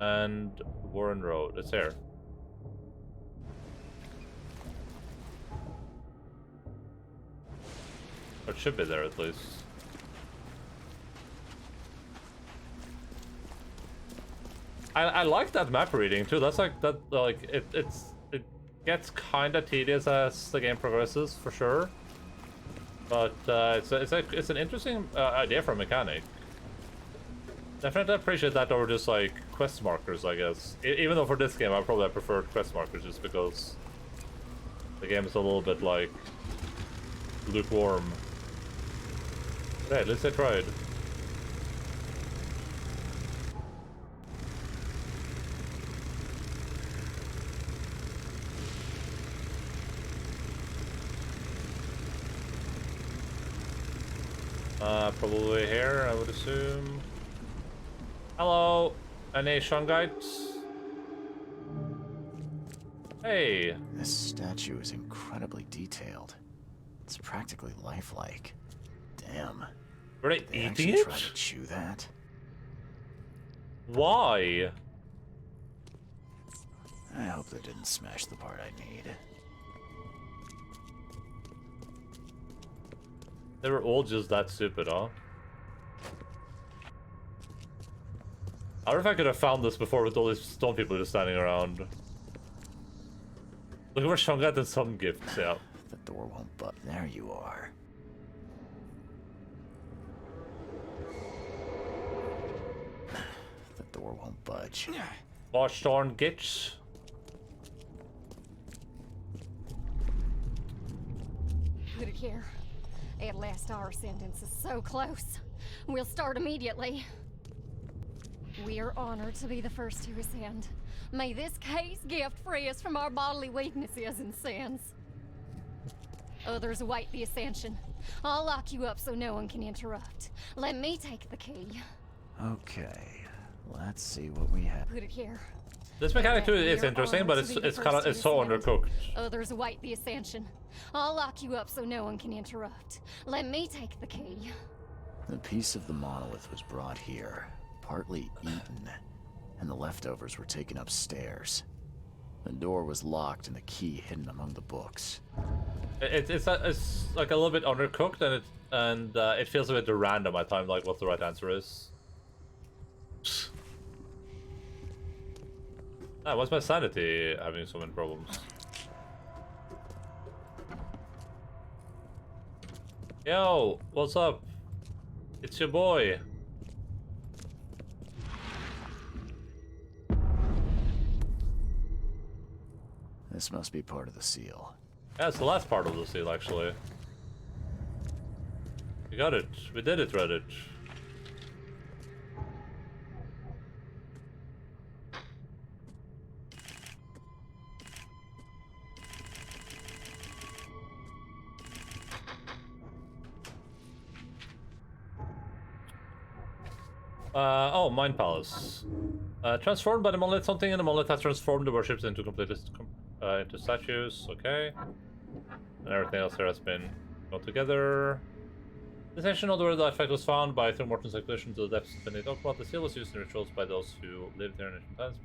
and Warren Road. It's here. It should be there at least. I like that map reading too. That's like that. Like it gets kind of tedious as the game progresses for sure. But it's an interesting idea for a mechanic. Definitely appreciate that over just like quest markers, I guess. Even though for this game I probably prefer quest markers just because the game is a little bit like lukewarm. Hey, at least I tried. Probably here, I would assume. Hello, any Shungites? Hey. This statue is incredibly detailed. It's practically lifelike. Damn. Were they eating actually it? Try to chew that? Why? I hope they didn't smash the part I need. They were all just that stupid, huh? I wonder if I could have found this before with all these stone people just standing around. Look at where Shungite and some gifts, yeah. The door won't budge. There you are. The door won't budge. Watchthorn Gitch. Good here. At last, our sentence is so close. We'll start immediately. We are honored to be the first to ascend. May this case gift free us from our bodily weaknesses and sins. Others await the ascension. I'll lock you up so no one can interrupt. Let me take the key. Okay, let's see what we have. Put it here. This mechanic too is Your interesting, honor but to it's be the it's first kind of to it's so ascend. undercooked. Others await the ascension. I'll lock you up so no one can interrupt. Let me take the key. The piece of the monolith was brought here, partly eaten, and the leftovers were taken upstairs. The door was locked and the key hidden among the books. It's like a little bit undercooked, and it feels a bit random at times, like what the right answer is. Ah, what's my sanity having so many problems? Yo, what's up? It's your boy. This must be part of the seal. Yeah, it's the last part of the seal, actually. We got it. We did it, Reddit. Oh, Mind Palace. Transformed by the monolith. Something in the monolith has transformed the worships into into statues. Okay. And everything else here has been put together. The section of the word artifact was found by through Morton's expedition to the depths beneath Oakmont. The seal was used in rituals by those who lived there in ancient times.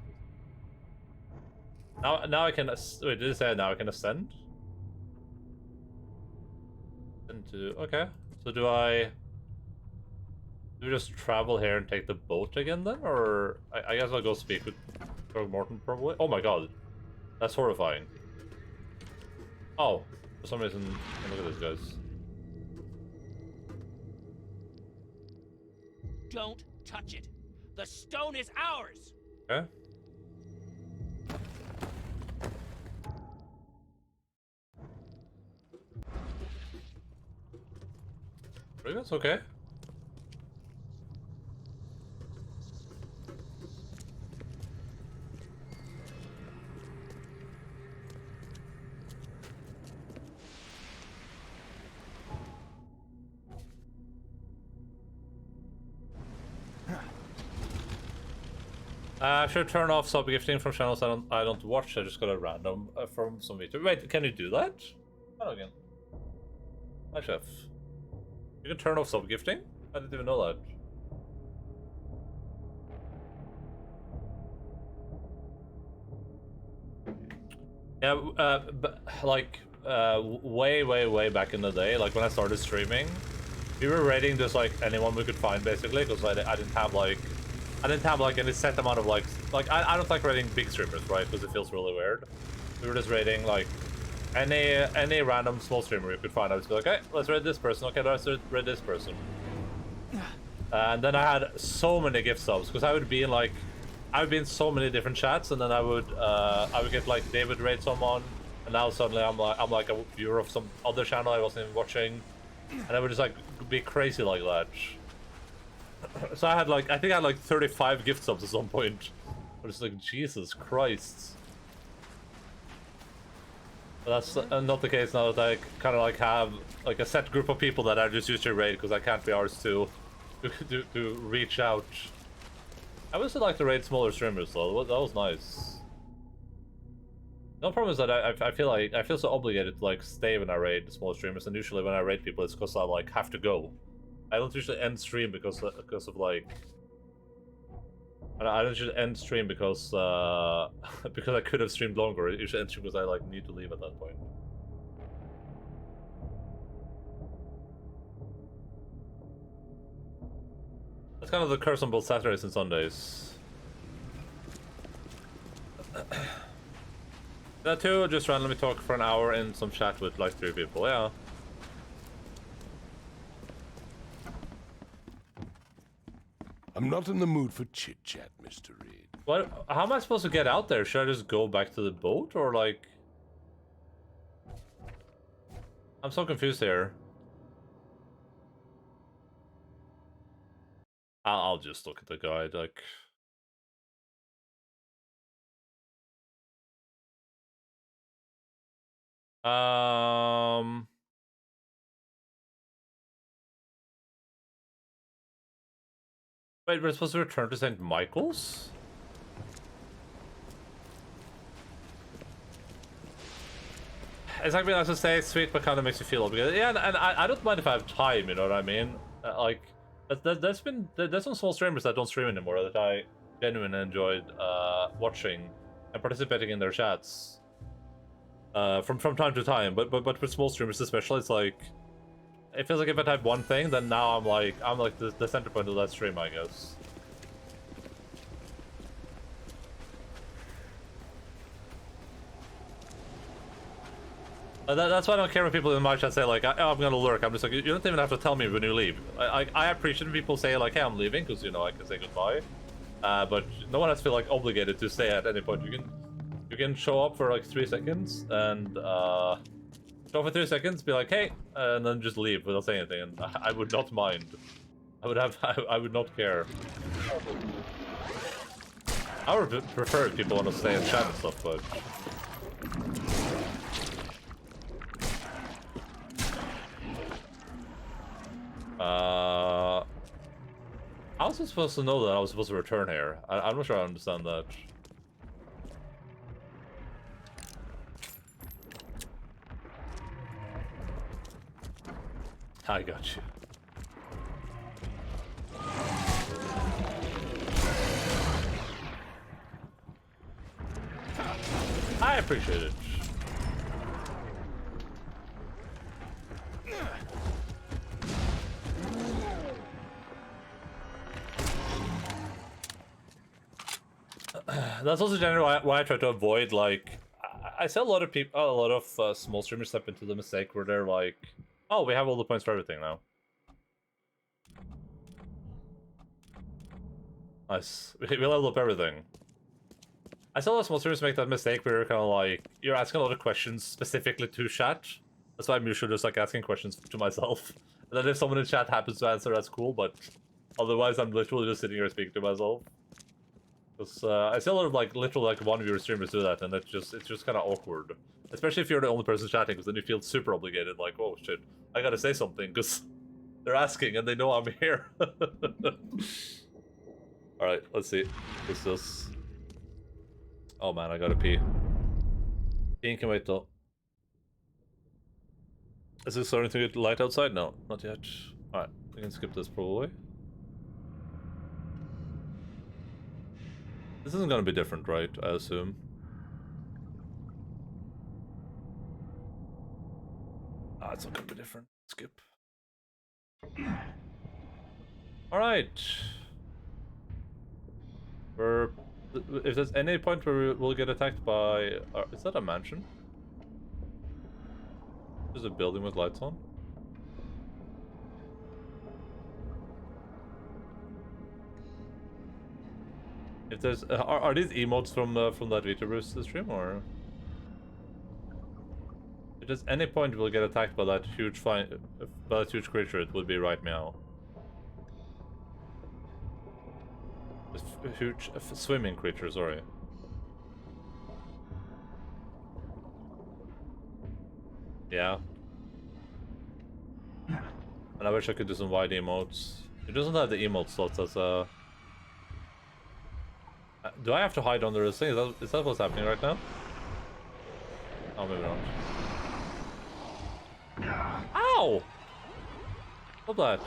Now I can wait. Did it say now I can ascend? Okay. So do we just travel here and take the boat again then, or I guess I'll go speak with Morton probably. Oh my god, that's horrifying. Oh, for some reason, look at this, guys. Don't touch it. The stone is ours. Okay. Pretty much okay. I should turn off sub-gifting from channels I don't watch. I just got a random from some video. Wait, can you do that? Hello again. Hi, chef. You can turn off sub-gifting? I didn't even know that. Yeah, but like way back in the day, like when I started streaming, we were raiding just like anyone we could find basically, because I didn't have like any set amount of like I don't like raiding big streamers, right? Because it feels really weird. We were just raiding like any random small streamer we could find. I would be like, okay, let's raid this person. Okay, let's raid this person. And then I had so many gift subs because I would be in so many different chats, and then I would get like David raid someone, and now suddenly I'm like a viewer of some other channel I wasn't even watching, and I would just like be crazy like that. So I think I had like 35 gift subs at some point. I was like, Jesus Christ. But that's not the case now that I kind of like have like a set group of people that I just use to raid because I can't be ours to reach out. I would still like to raid smaller streamers though. That was nice. No problem is that I feel so obligated to like stay when I raid smaller streamers, and usually when I raid people it's because I like have to go. I don't usually end stream because of like I don't usually end stream because because I could have streamed longer. I usually end stream because I like need to leave at that point. That's kind of the curse on both Saturdays and Sundays. That too, just randomly talk for an hour in some chat with like 3 people, yeah. I'm not in the mood for chit-chat, Mr. Reed. What? How am I supposed to get out there? Should I just go back to the boat, or like... I'm so confused here. I'll just look at the guide, like... Wait, we're supposed to return to St. Michael's? It's like being able to say it's sweet, but kind of makes you feel obligated. Yeah, and I don't mind if I have time, you know what I mean? Like, there's some small streamers that don't stream anymore that I genuinely enjoyed watching and participating in their chats from time to time. But with small streamers especially, it's like it feels like if I type one thing, then now I'm like the center point of that stream, I guess. That's why I don't care when people in my chat say like, oh, I'm gonna lurk. I'm just like, you don't even have to tell me when you leave. I appreciate when people say like, hey, I'm leaving, because you know I can say goodbye. But no one has to feel like obligated to stay at any point. You can show up for like 3 seconds and show up for 3 seconds, be like, hey, and then just leave without saying anything. And I would not mind. I would not care. I would prefer if people want to stay and chat and stuff, but. How was I supposed to know that I was supposed to return here? I'm not sure I understand that. I got you. I appreciate it. That's also generally why I try to avoid, like, I see a lot of people, a lot of small streamers step into the mistake where they're like, oh, we have all the points for everything now. Nice. We level up everything. I saw a lot of small streamers make that mistake where you're kind of like, you're asking a lot of questions specifically to chat. That's why I'm usually just like asking questions to myself. And then if someone in chat happens to answer, that's cool, but otherwise I'm literally just sitting here speaking to myself. Because I see a lot of like literal like one-viewer streamers do that, and it's just kind of awkward. Especially if you're the only person chatting, because then you feel super obligated, like, oh shit, I gotta say something, because they're asking and they know I'm here. Alright, let's see. What's this? Oh man, I gotta pee. Peeing can wait though. Is it starting to get light outside? No, not yet. Alright, we can skip this probably. This isn't gonna be different, right? I assume. Ah, it's not gonna be different. Skip. Alright. If there's any point where we'll get attacked by... is that a mansion? There's a building with lights on? If there's... are these emotes from that VTuber stream, or...? If there's any point we'll get attacked by that huge creature, it would be right meow. A huge swimming creature, sorry. Yeah. And I wish I could do some wide emotes. It doesn't have the emote slots as a... do I have to hide under this thing? Is that what's happening right now? Oh, maybe not. Ow! Stop that.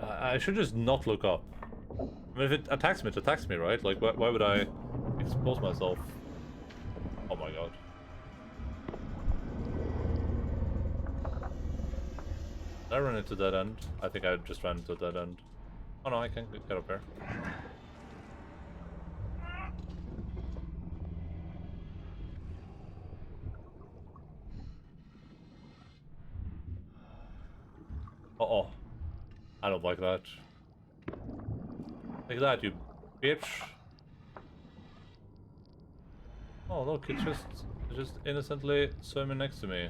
I should just not look up. I mean, if it attacks me, it attacks me, right? Like, why would I expose myself? Oh my god. Did I run into that end? I think I just ran into that end. Oh no, I can get up here. Uh-oh. I don't like that. Like that, you bitch. Oh look, it's just innocently swimming next to me.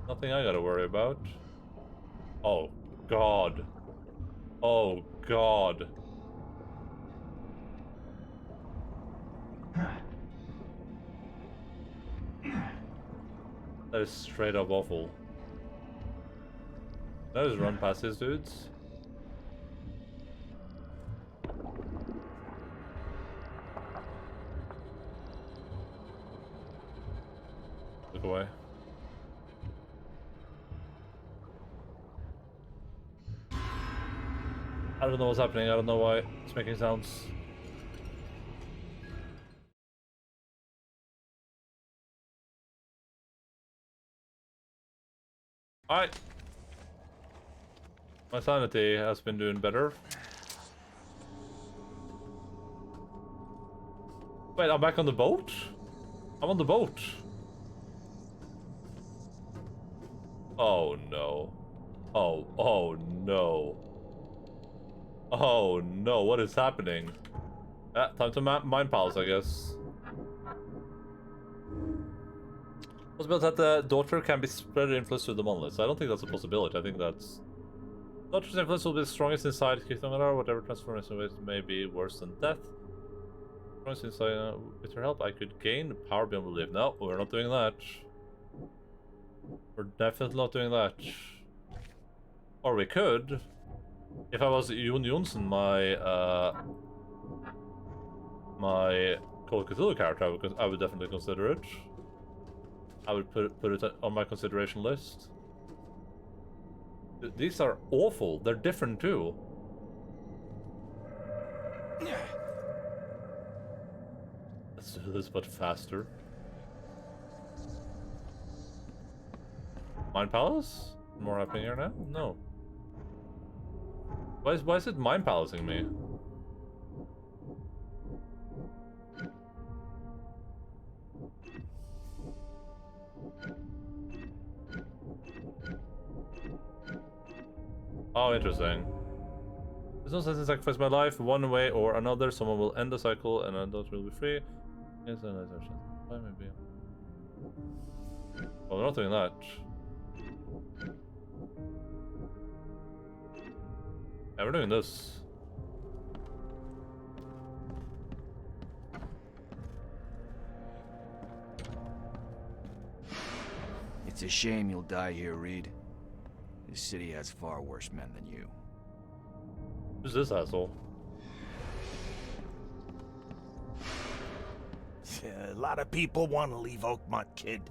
Nothing I gotta worry about. Oh god. Oh god. That is straight up awful. Can I just run past these dudes? Look away. I don't know what's happening, I don't know why it's making sounds. Alright. My sanity has been doing better. Wait, I'm back on the boat? I'm on the boat. Oh no. Oh no. Oh no, what is happening? Time to mine pals, I guess. Possibility that the daughter can be spread influence to the monoliths. I don't think that's a possibility. I think that's... Daughter's influence will be the strongest inside Kithangar. Whatever transformation ways may be worse than death. Strongest inside... with her help, I could gain power beyond belief. No, we're not doing that. We're definitely not doing that. Or we could. If I was Jon Johnson, my Call of Cthulhu character, I would definitely consider it. I would put it on my consideration list. These are awful. They're different too. Let's do this, but faster. Mine Palace? More happening here now? No. Why is it Mine Palacing me? Oh, interesting. There's no sense in sacrifice my life. One way or another, someone will end the cycle and adults will be free. Yes, and why maybe. Well, we're not doing that. Yeah, we're doing this. It's a shame you'll die here, Reed. This city has far worse men than you. Who's this asshole? A lot of people want to leave Oakmont, kid.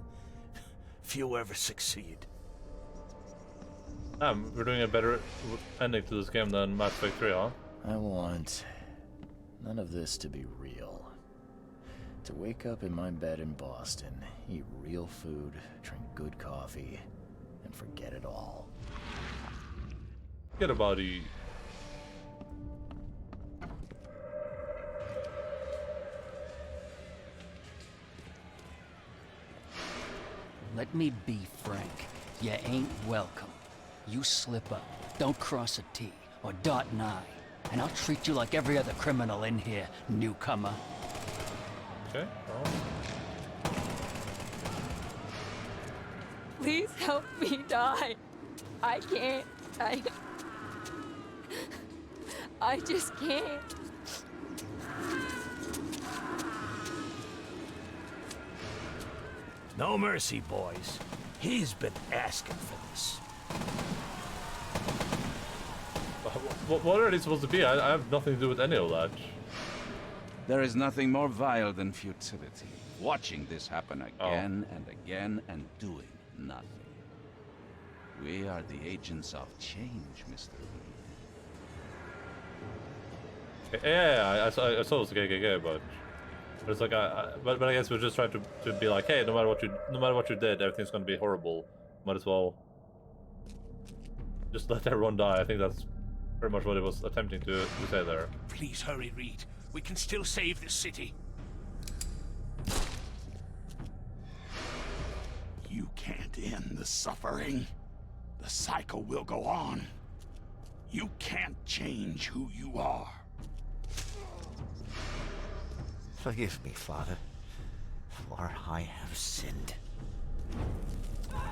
Few ever succeed. We're doing a better ending to this game than Mass Effect 3, huh? I want none of this to be real. To wake up in my bed in Boston, eat real food, drink good coffee, and forget it all. Get a body. Let me be frank. You ain't welcome. You slip up, don't cross a T or dot an I, and I'll treat you like every other criminal in here, newcomer. Okay. Oh. Please help me die. I can't. I just can't. No mercy, boys. He's been asking for this. What are they supposed to be? I have nothing to do with any of that. There is nothing more vile than futility. Watching this happen again and again and doing nothing. We are the agents of change, Mr. Reed. Yeah, I saw it was the KKK, but it's like but I guess we're just trying to be like, hey, no matter what you did, everything's gonna be horrible. Might as well just let everyone die. I think that's pretty much what it was attempting to say there. Please hurry, Reed. We can still save this city. You can't end the suffering. The cycle will go on. You can't change who you are. Forgive me, Father. for I have sinned.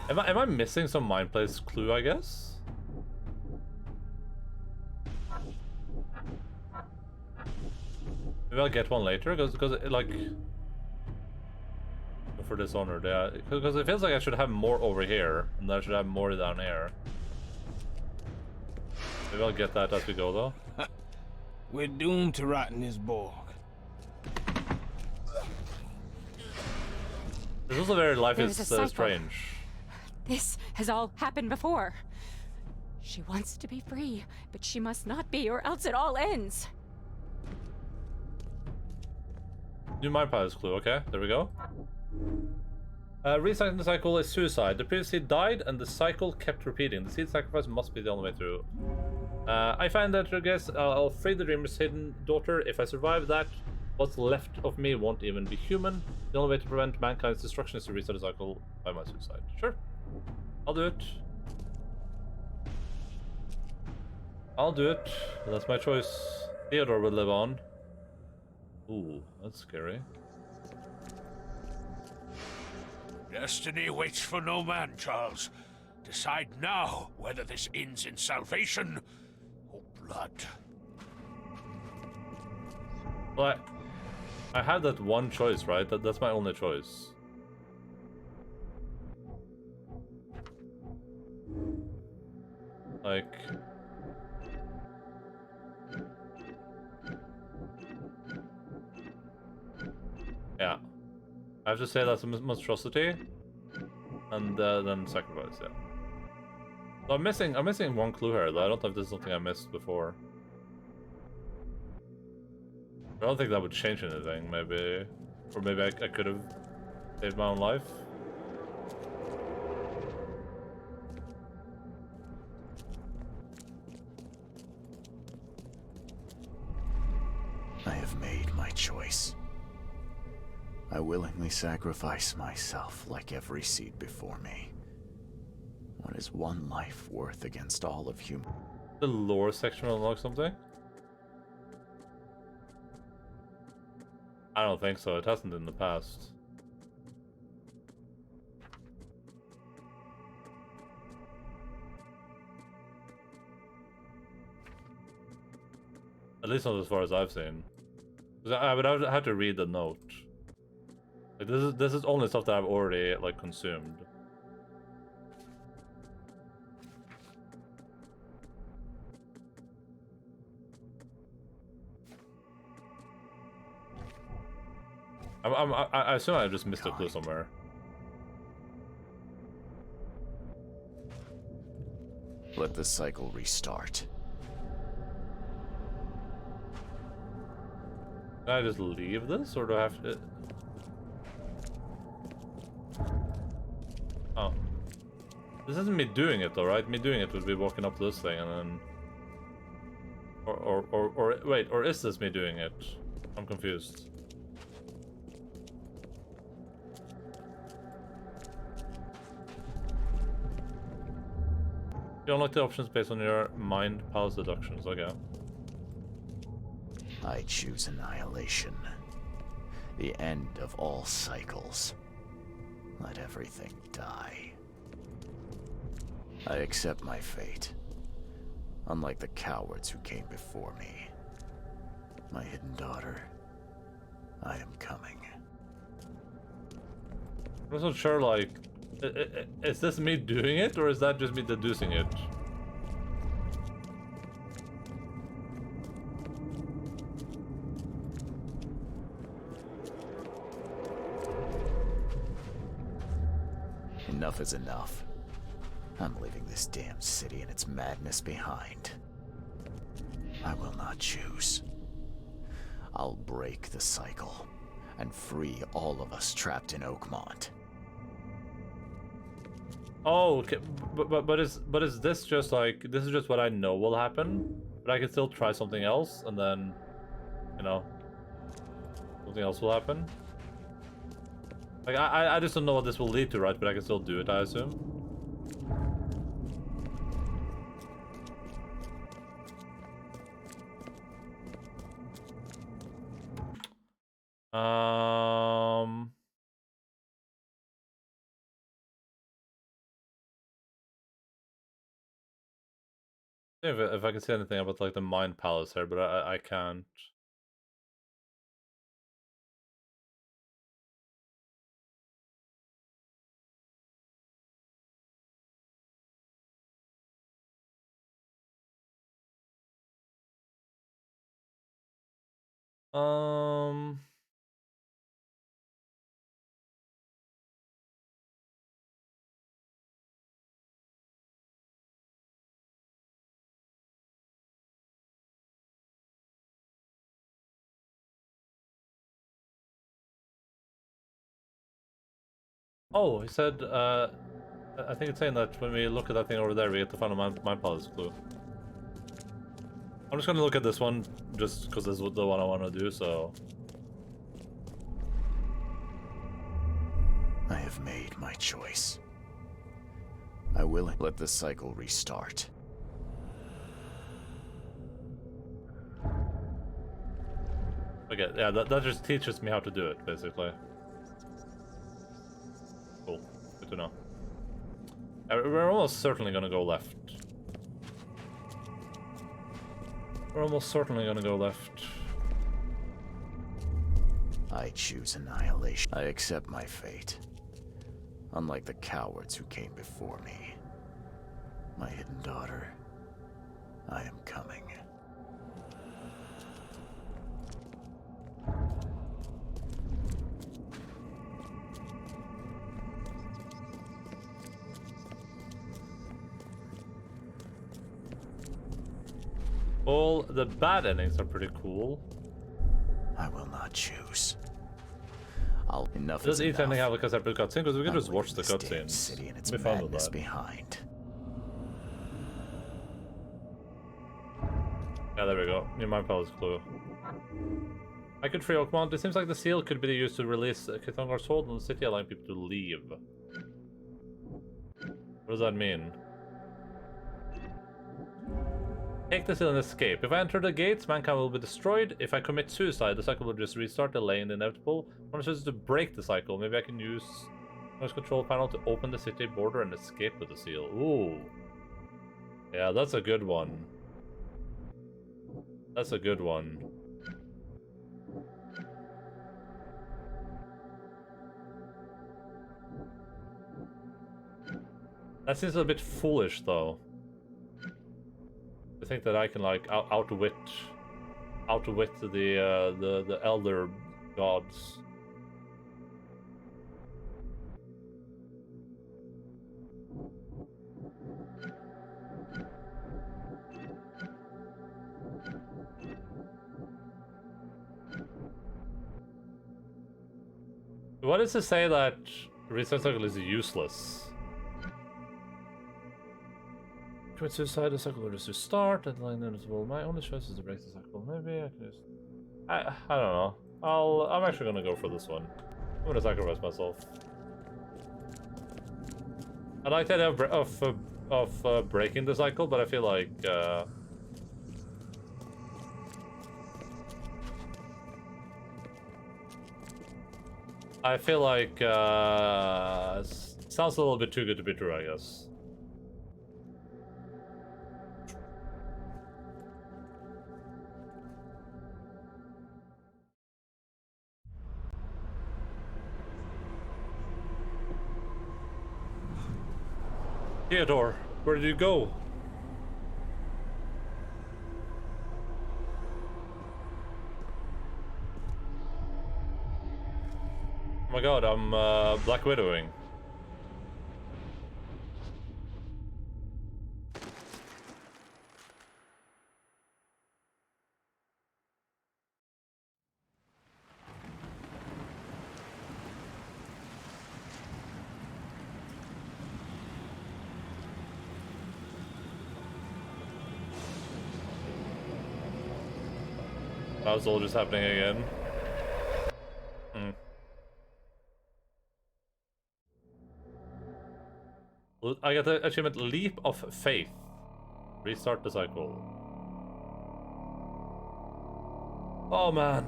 Am I missing some mind place clue, I guess? Maybe I'll get one later, because like... For Dishonored, yeah. Because it feels like I should have more over here, and I should have more down here. Maybe I'll get that as we go, though. We're doomed to rot in this Borg. This is also very Life There's is a cycle. Strange. This has all happened before. She wants to be free, but she must not be, or else it all ends. New mind palace clue, okay, there we go. Restarting the cycle is suicide. The previous seed died and the cycle kept repeating. The seed sacrifice must be the only way through. I find that, I guess, I'll free the dreamer's hidden daughter. If I survive that, what's left of me won't even be human. The only way to prevent mankind's destruction is to restart the cycle by my suicide. Sure. I'll do it. I'll do it. That's my choice. Theodore will live on. Ooh, that's scary. Destiny waits for no man, Charles. Decide now whether this ends in salvation or blood. Well, I have that one choice, right? That's my only choice. Like... Yeah. I have to say that's a monstrosity. And then sacrifice, yeah. So I'm missing one clue here, though. I don't know if this is something I missed before. I don't think that would change anything, maybe. Or maybe I could have saved my own life. I have made my choice. I willingly sacrifice myself like every seed before me. What is one life worth against all of human? The lore section will unlock something? I don't think so. It hasn't in the past. At least not as far as I've seen. 'Cause I would have to read the note. Like this is only stuff that I've already like consumed. I assume I just missed a clue somewhere. Let the cycle restart. Can I just leave this, or do I have to? Oh, this isn't me doing it, though, right? Me doing it would be walking up to this thing and then, or wait, or is this me doing it? I'm confused. You unlock the options based on your mind palace deductions. Okay. I choose annihilation. The end of all cycles. Let everything die. I accept my fate. Unlike the cowards who came before me. My hidden daughter, I am coming. I'm not sure, like, is this me doing it, or is that just me deducing it? Enough is enough. I'm leaving this damn city and its madness behind. I will not choose. I'll break the cycle and free all of us trapped in Oakmont. Oh, okay. But is this just like, this is just what I know will happen, but I can still try something else, and then, you know, something else will happen? Like, I just don't know what this will lead to, right? But I can still do it, I assume. If I can see anything about like the Mind Palace here, but I can't. Um. Oh, he said, I think it's saying that when we look at that thing over there, we get to find a Mind Palace clue. I'm just gonna look at this one, just because this is the one I want to do, so... I have made my choice. I will let the cycle restart. Okay, yeah, that just teaches me how to do it, basically. Cool, good to know. We're almost certainly gonna go left. We're almost certainly gonna go left. I choose annihilation. I accept my fate. Unlike the cowards who came before me. My hidden daughter, I am coming. All the bad endings are pretty cool. I will not choose. Enough Does is each enough. ending have like a separate cutscene? Because we can just watch the This damn cutscenes. city and its Be fun with madness that. behind. Yeah, there we go. New Mind Palace clue. I could free Oakmont. It seems like the seal could be used to release Kithangar's hold on the city, allowing people to leave. What does that mean? Take the seal and escape. If I enter the gates, mankind will be destroyed. If I commit suicide, the cycle will just restart, delaying the inevitable. I'm supposed to break the cycle. Maybe I can use noise control panel to open the city border and escape with the seal. Ooh. Yeah, that's a good one. That's a good one. That seems a bit foolish, though. I think that I can like outwit the elder gods. What is to say that research cycle is useless? Commit suicide, the cycle will just restart, deadline inevitable. My only choice is to break the cycle. Maybe I can just... I don't know. I'm actually gonna go for this one. I'm gonna sacrifice myself. I like the idea of breaking the cycle, but I feel like sounds a little bit too good to be true, I guess. Theodore, where did you go? Oh my god, I'm Black Widowing. How's all just happening again? I got the achievement Leap of Faith. Restart the cycle. Oh man.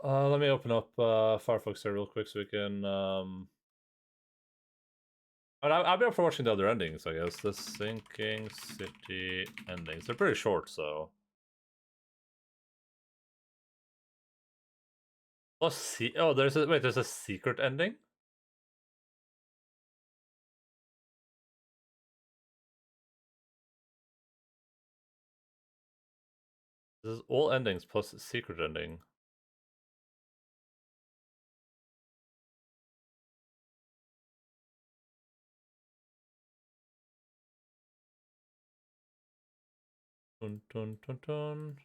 Let me open up Firefox here real quick so we can But I'll be up for watching the other endings, I guess. The Sinking City endings. They're pretty short, so. Oh, there's a secret ending? This is all endings plus a secret ending. Dun, dun, dun, dun.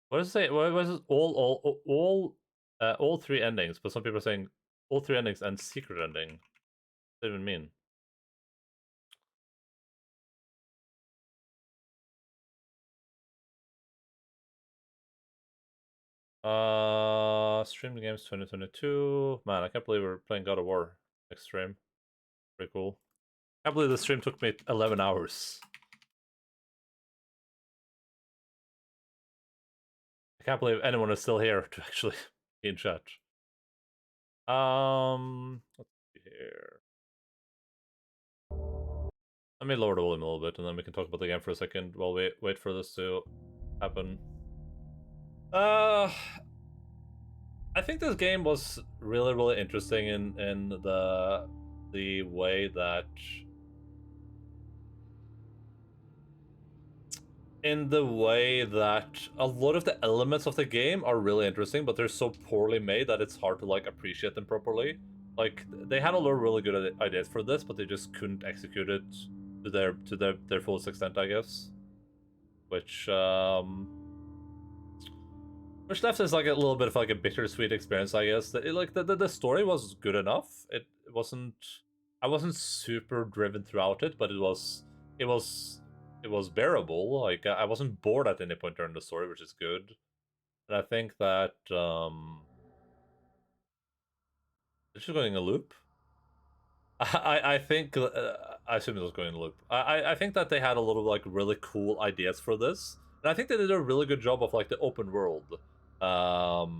What does it say? What was it? All three endings, but some people are saying all three endings and secret ending. What does that even mean? Stream the games 2022. Man, I can't believe we're playing God of War next stream. Pretty cool. I can't believe the stream took me 11 hours. I can't believe anyone is still here to actually be in chat. Let's see here. Let me lower the volume a little bit, and then we can talk about the game for a second while we wait for this to happen. I think this game was really, really interesting in the way that a lot of the elements of the game are really interesting, but they're so poorly made that it's hard to like appreciate them properly. Like they had a lot of really good ideas for this, but they just couldn't execute it to their fullest extent, I guess. Which left us like a little bit of like a bittersweet experience, I guess. The story was good enough. It wasn't. I wasn't super driven throughout it, but it was bearable. Like I wasn't bored at any point during the story, which is good. And I think that is she going in a loop? I think I assume it was going in a loop. I think that they had a lot of like really cool ideas for this, and I think they did a really good job of like the open world. Of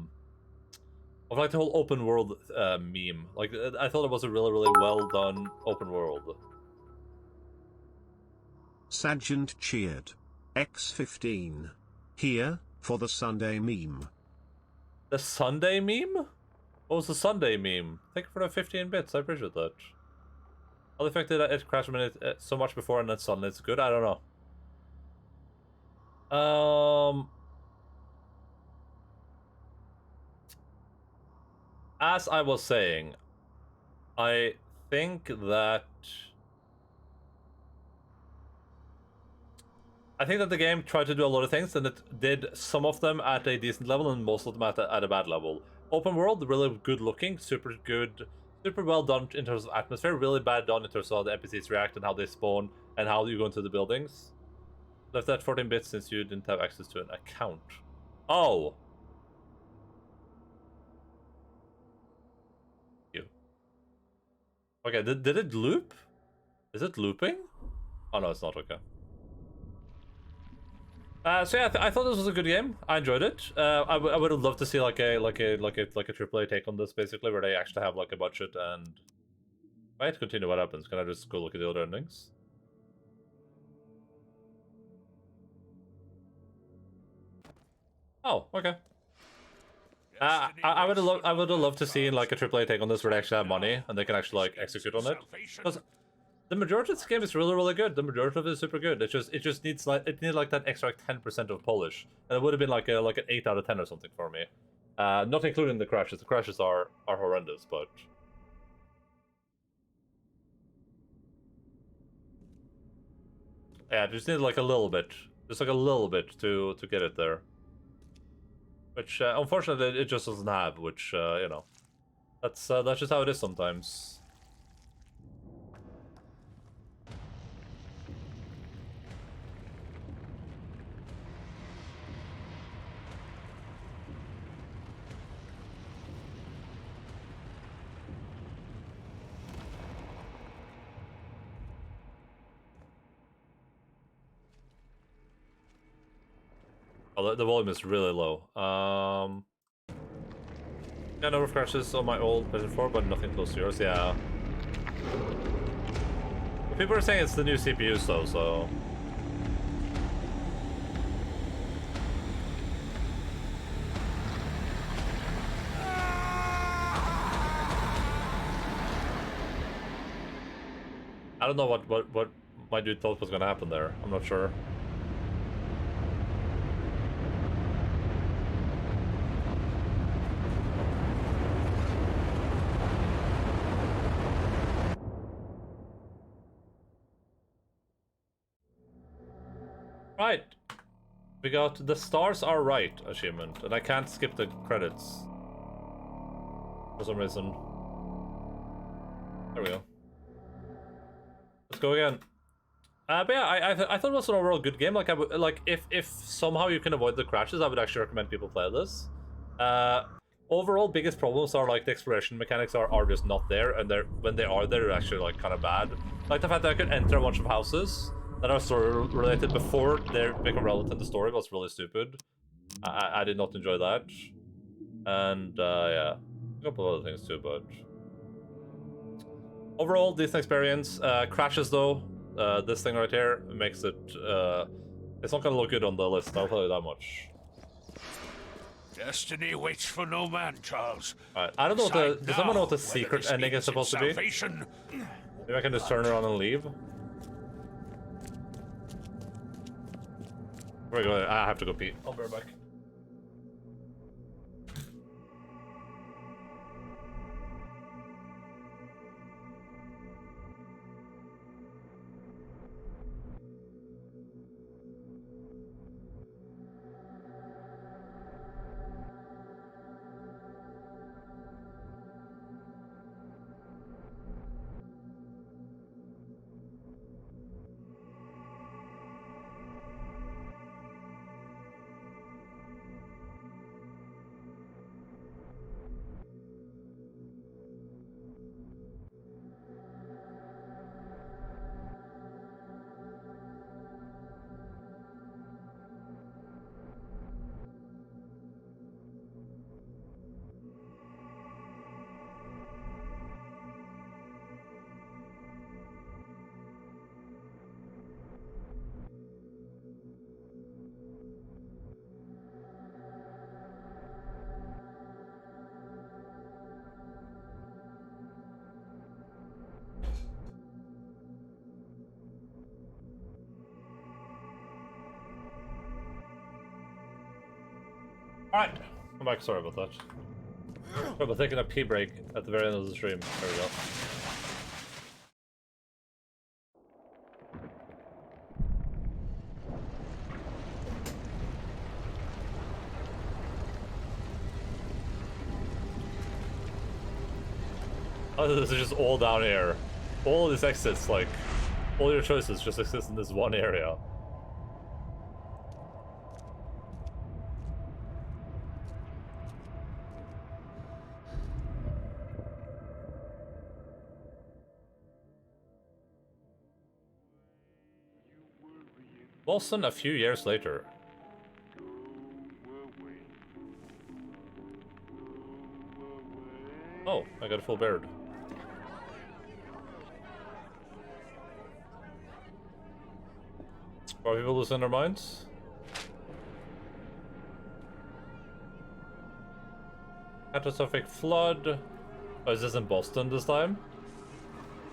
like the whole open world meme. Like I thought it was a really, really well done open world. Sagent cheered. X15. Here, for the Sunday meme. The Sunday meme? What was the Sunday meme? Thank you for the 15 bits, I appreciate that. How the fact that it crashed a minute so much before and then suddenly it's good? I don't know. As I was saying, I think that the game tried to do a lot of things, and it did some of them at a decent level and most of them at a bad level. Open world, really good looking, super good, super well done in terms of atmosphere, really bad done in terms of how the NPCs react and how they spawn and how you go into the buildings. Left that 14 bits since you didn't have access to an account. Oh! You. Okay, did it loop? Is it looping? Oh no, it's not, okay. So yeah, I thought this was a good game. I enjoyed it. I would have loved to see like a AAA take on this, basically, where they actually have like a budget and. Right, continue. What happens? Can I just go look at the other endings? Oh, okay. I would have loved to see like a AAA take on this where they actually have money and they can actually like execute on it. Because the majority of this game is really, really good. The majority of it is super good. It just needs like that extra like 10% of polish, and it would have been like an 8 out of 10 or something for me. Not including the crashes. The crashes are horrendous, but yeah, just need like a little bit, just like a little bit to get it there. Which unfortunately it just doesn't have. Which you know, that's just how it is sometimes. Oh, the volume is really low. Yeah, number of crashes on my old PS4, but nothing close to yours. Yeah. People are saying it's the new CPUs though, so. I don't know what my dude thought was gonna happen there. I'm not sure. Right. We got the stars are right achievement, and I can't skip the credits for some reason. There we go. Let's go again. But yeah, I thought it was an overall good game. Like if somehow you can avoid the crashes, I would actually recommend people play this. Overall, biggest problems are like the exploration mechanics are just not there, and when they are there, they're actually like kind of bad. Like the fact that I could enter a bunch of houses that are story related before they become relevant to the story was really stupid. I did not enjoy that. And yeah, a couple other things too, but overall decent experience. Crashes though, this thing right here makes it it's not gonna look good on the list, I'll tell you that much. Destiny waits for no man, Charles. Alright, I don't know what the, does someone know what the secret ending is supposed to be? Maybe I can just turn around and leave. Wait, I have to go pee. I'll be right back. Alright, I'm back. Sorry about that. Sorry about taking a pee break at the very end of the stream. There we go. Oh, this is just all down here. All of these exits, like, all your choices just exist in this one area. Boston a few years later. Oh, I got a full beard. Are people losing their minds? Catastrophic flood. Oh, is this in Boston this time?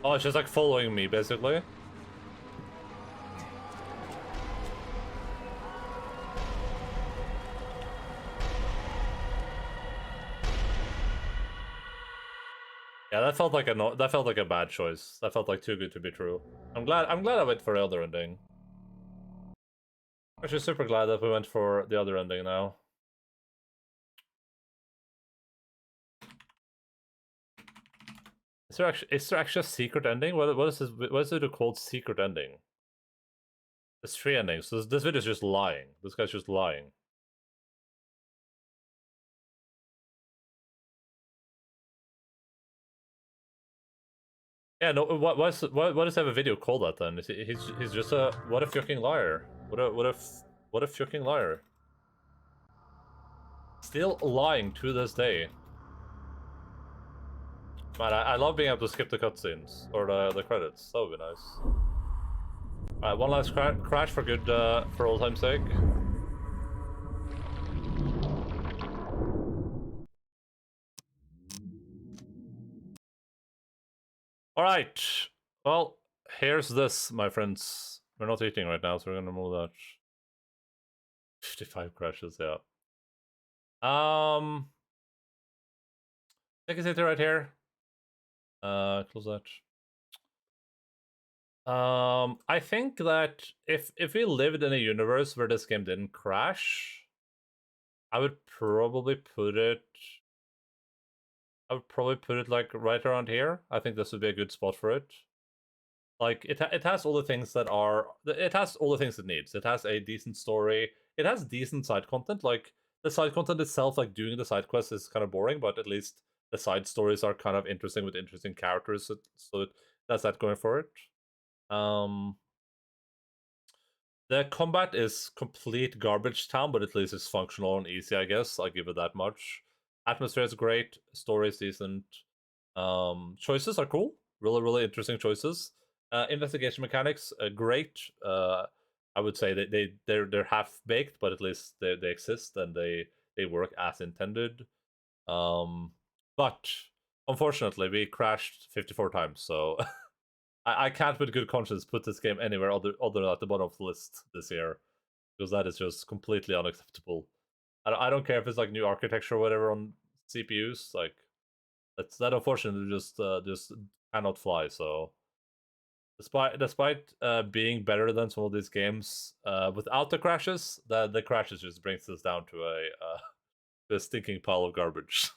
Oh, it's just like following me, basically. Yeah, that felt like a bad choice. That felt like too good to be true. I'm glad I went for the other ending. Actually, super glad that we went for the other ending now. Is there actually a secret ending? What is this? What is it called? Secret ending? There's 3 endings. So this video is just lying. This guy's just lying. Yeah, no. What does he have a video called that then? He's just a what a fucking liar. What a fucking liar. Still lying to this day. Man, I love being able to skip the cutscenes or the credits. That would be nice. Alright, one last crash for good, for old time's sake. Alright. Well, here's this, my friends. We're not eating right now, so we're gonna move that. 55 crashes, yeah. Take a seat right here. Close that. I think that if we lived in a universe where this game didn't crash, I would probably put it. I would probably put it like right around here. I think this would be a good spot for it. Like it has all the things that are. It has all the things it needs. It has a decent story. It has decent side content. Like the side content itself, like doing the side quests is kind of boring, but at least the side stories are kind of interesting with interesting characters. So it has that going for it. The combat is complete garbage town, but at least it's functional and easy, I guess. I'll give it that much. Atmosphere is great. Story is decent. Choices are cool. Really, really interesting choices. Investigation mechanics, great. I would say that they're half baked, but at least they exist and they work as intended. But unfortunately, we crashed 54 times, so I can't with good conscience put this game anywhere other than at the bottom of the list this year, because that is just completely unacceptable. I don't care if it's like new architecture or whatever on CPUs, like that unfortunately just cannot fly. So despite being better than some of these games without the crashes, the crashes just brings us down to a stinking pile of garbage.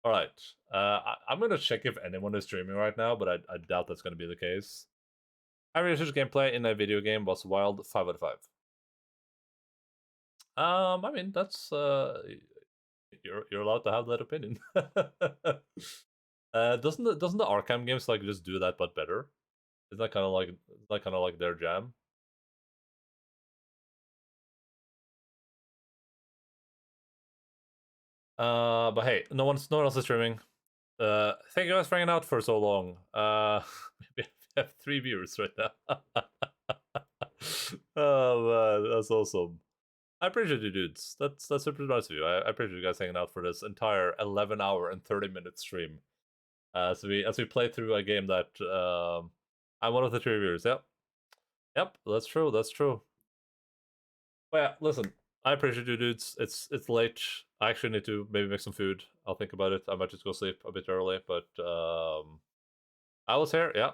All right, I'm gonna check if anyone is streaming right now, but I doubt that's gonna be the case. Average gameplay in a video game was wild, 5 out of 5. I mean that's you're allowed to have that opinion. Doesn't the Arkham games like just do that but better? Isn't that kind of like their jam? But hey, no one else is streaming. Thank you guys for hanging out for so long. We have 3 viewers right now. Oh man, that's awesome. I appreciate you dudes. That's super nice of you. I appreciate you guys hanging out for this entire 11-hour and 30-minute stream. As we play through a game that I'm one of the 3 viewers. Yep, that's true. That's true. But yeah, listen, I appreciate you dudes. It's late. I actually need to maybe make some food. I'll think about it. I might just go sleep a bit early, but I was here. Yeah.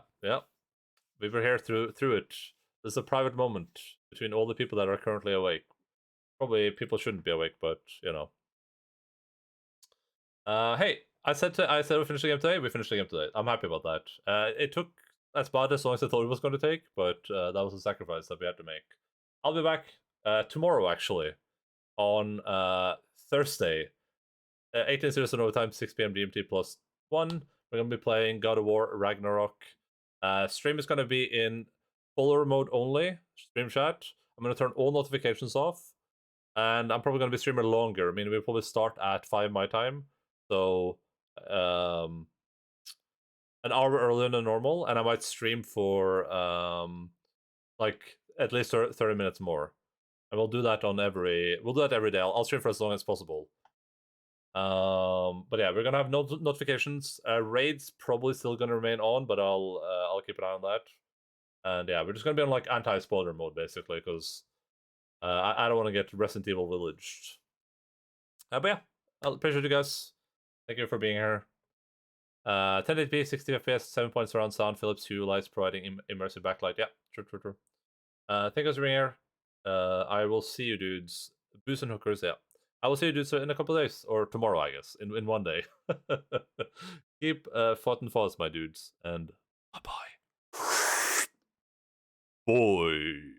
We were here through it. This is a private moment between all the people that are currently awake. Probably people shouldn't be awake, but you know. Hey, I said we finished the game today. We finished the game today. I'm happy about that. It took as bad as long as I thought it was going to take, but that was a sacrifice that we had to make. I'll be back tomorrow, actually, on Thursday, 18:00 Nova time, 6 p.m. GMT +1. We're gonna be playing God of War Ragnarok. Stream is gonna be in follower mode only. Stream chat. I'm gonna turn all notifications off, and I'm probably gonna be streaming longer. I mean, we'll probably start at 5 my time, so an hour earlier than normal, and I might stream for like at least 30 minutes more. And we'll do that every day. I'll stream for as long as possible. But yeah, we're gonna have notifications. Raids probably still gonna remain on, but I'll keep an eye on that. And yeah, we're just gonna be on like anti-spoiler mode basically, because I don't want to get Resident Evil villaged. But yeah, I appreciate you guys. Thank you for being here. 1080p, 60 FPS, 7 points surround sound, Philips Hue lights providing immersive backlight. Yeah, true. Thank you guys for being here. I will see you dudes. Booze and hookers, yeah. I will see you dudes in a couple of days, or tomorrow, I guess, in one day. Keep fought and fast, my dudes, and bye-bye. Boy.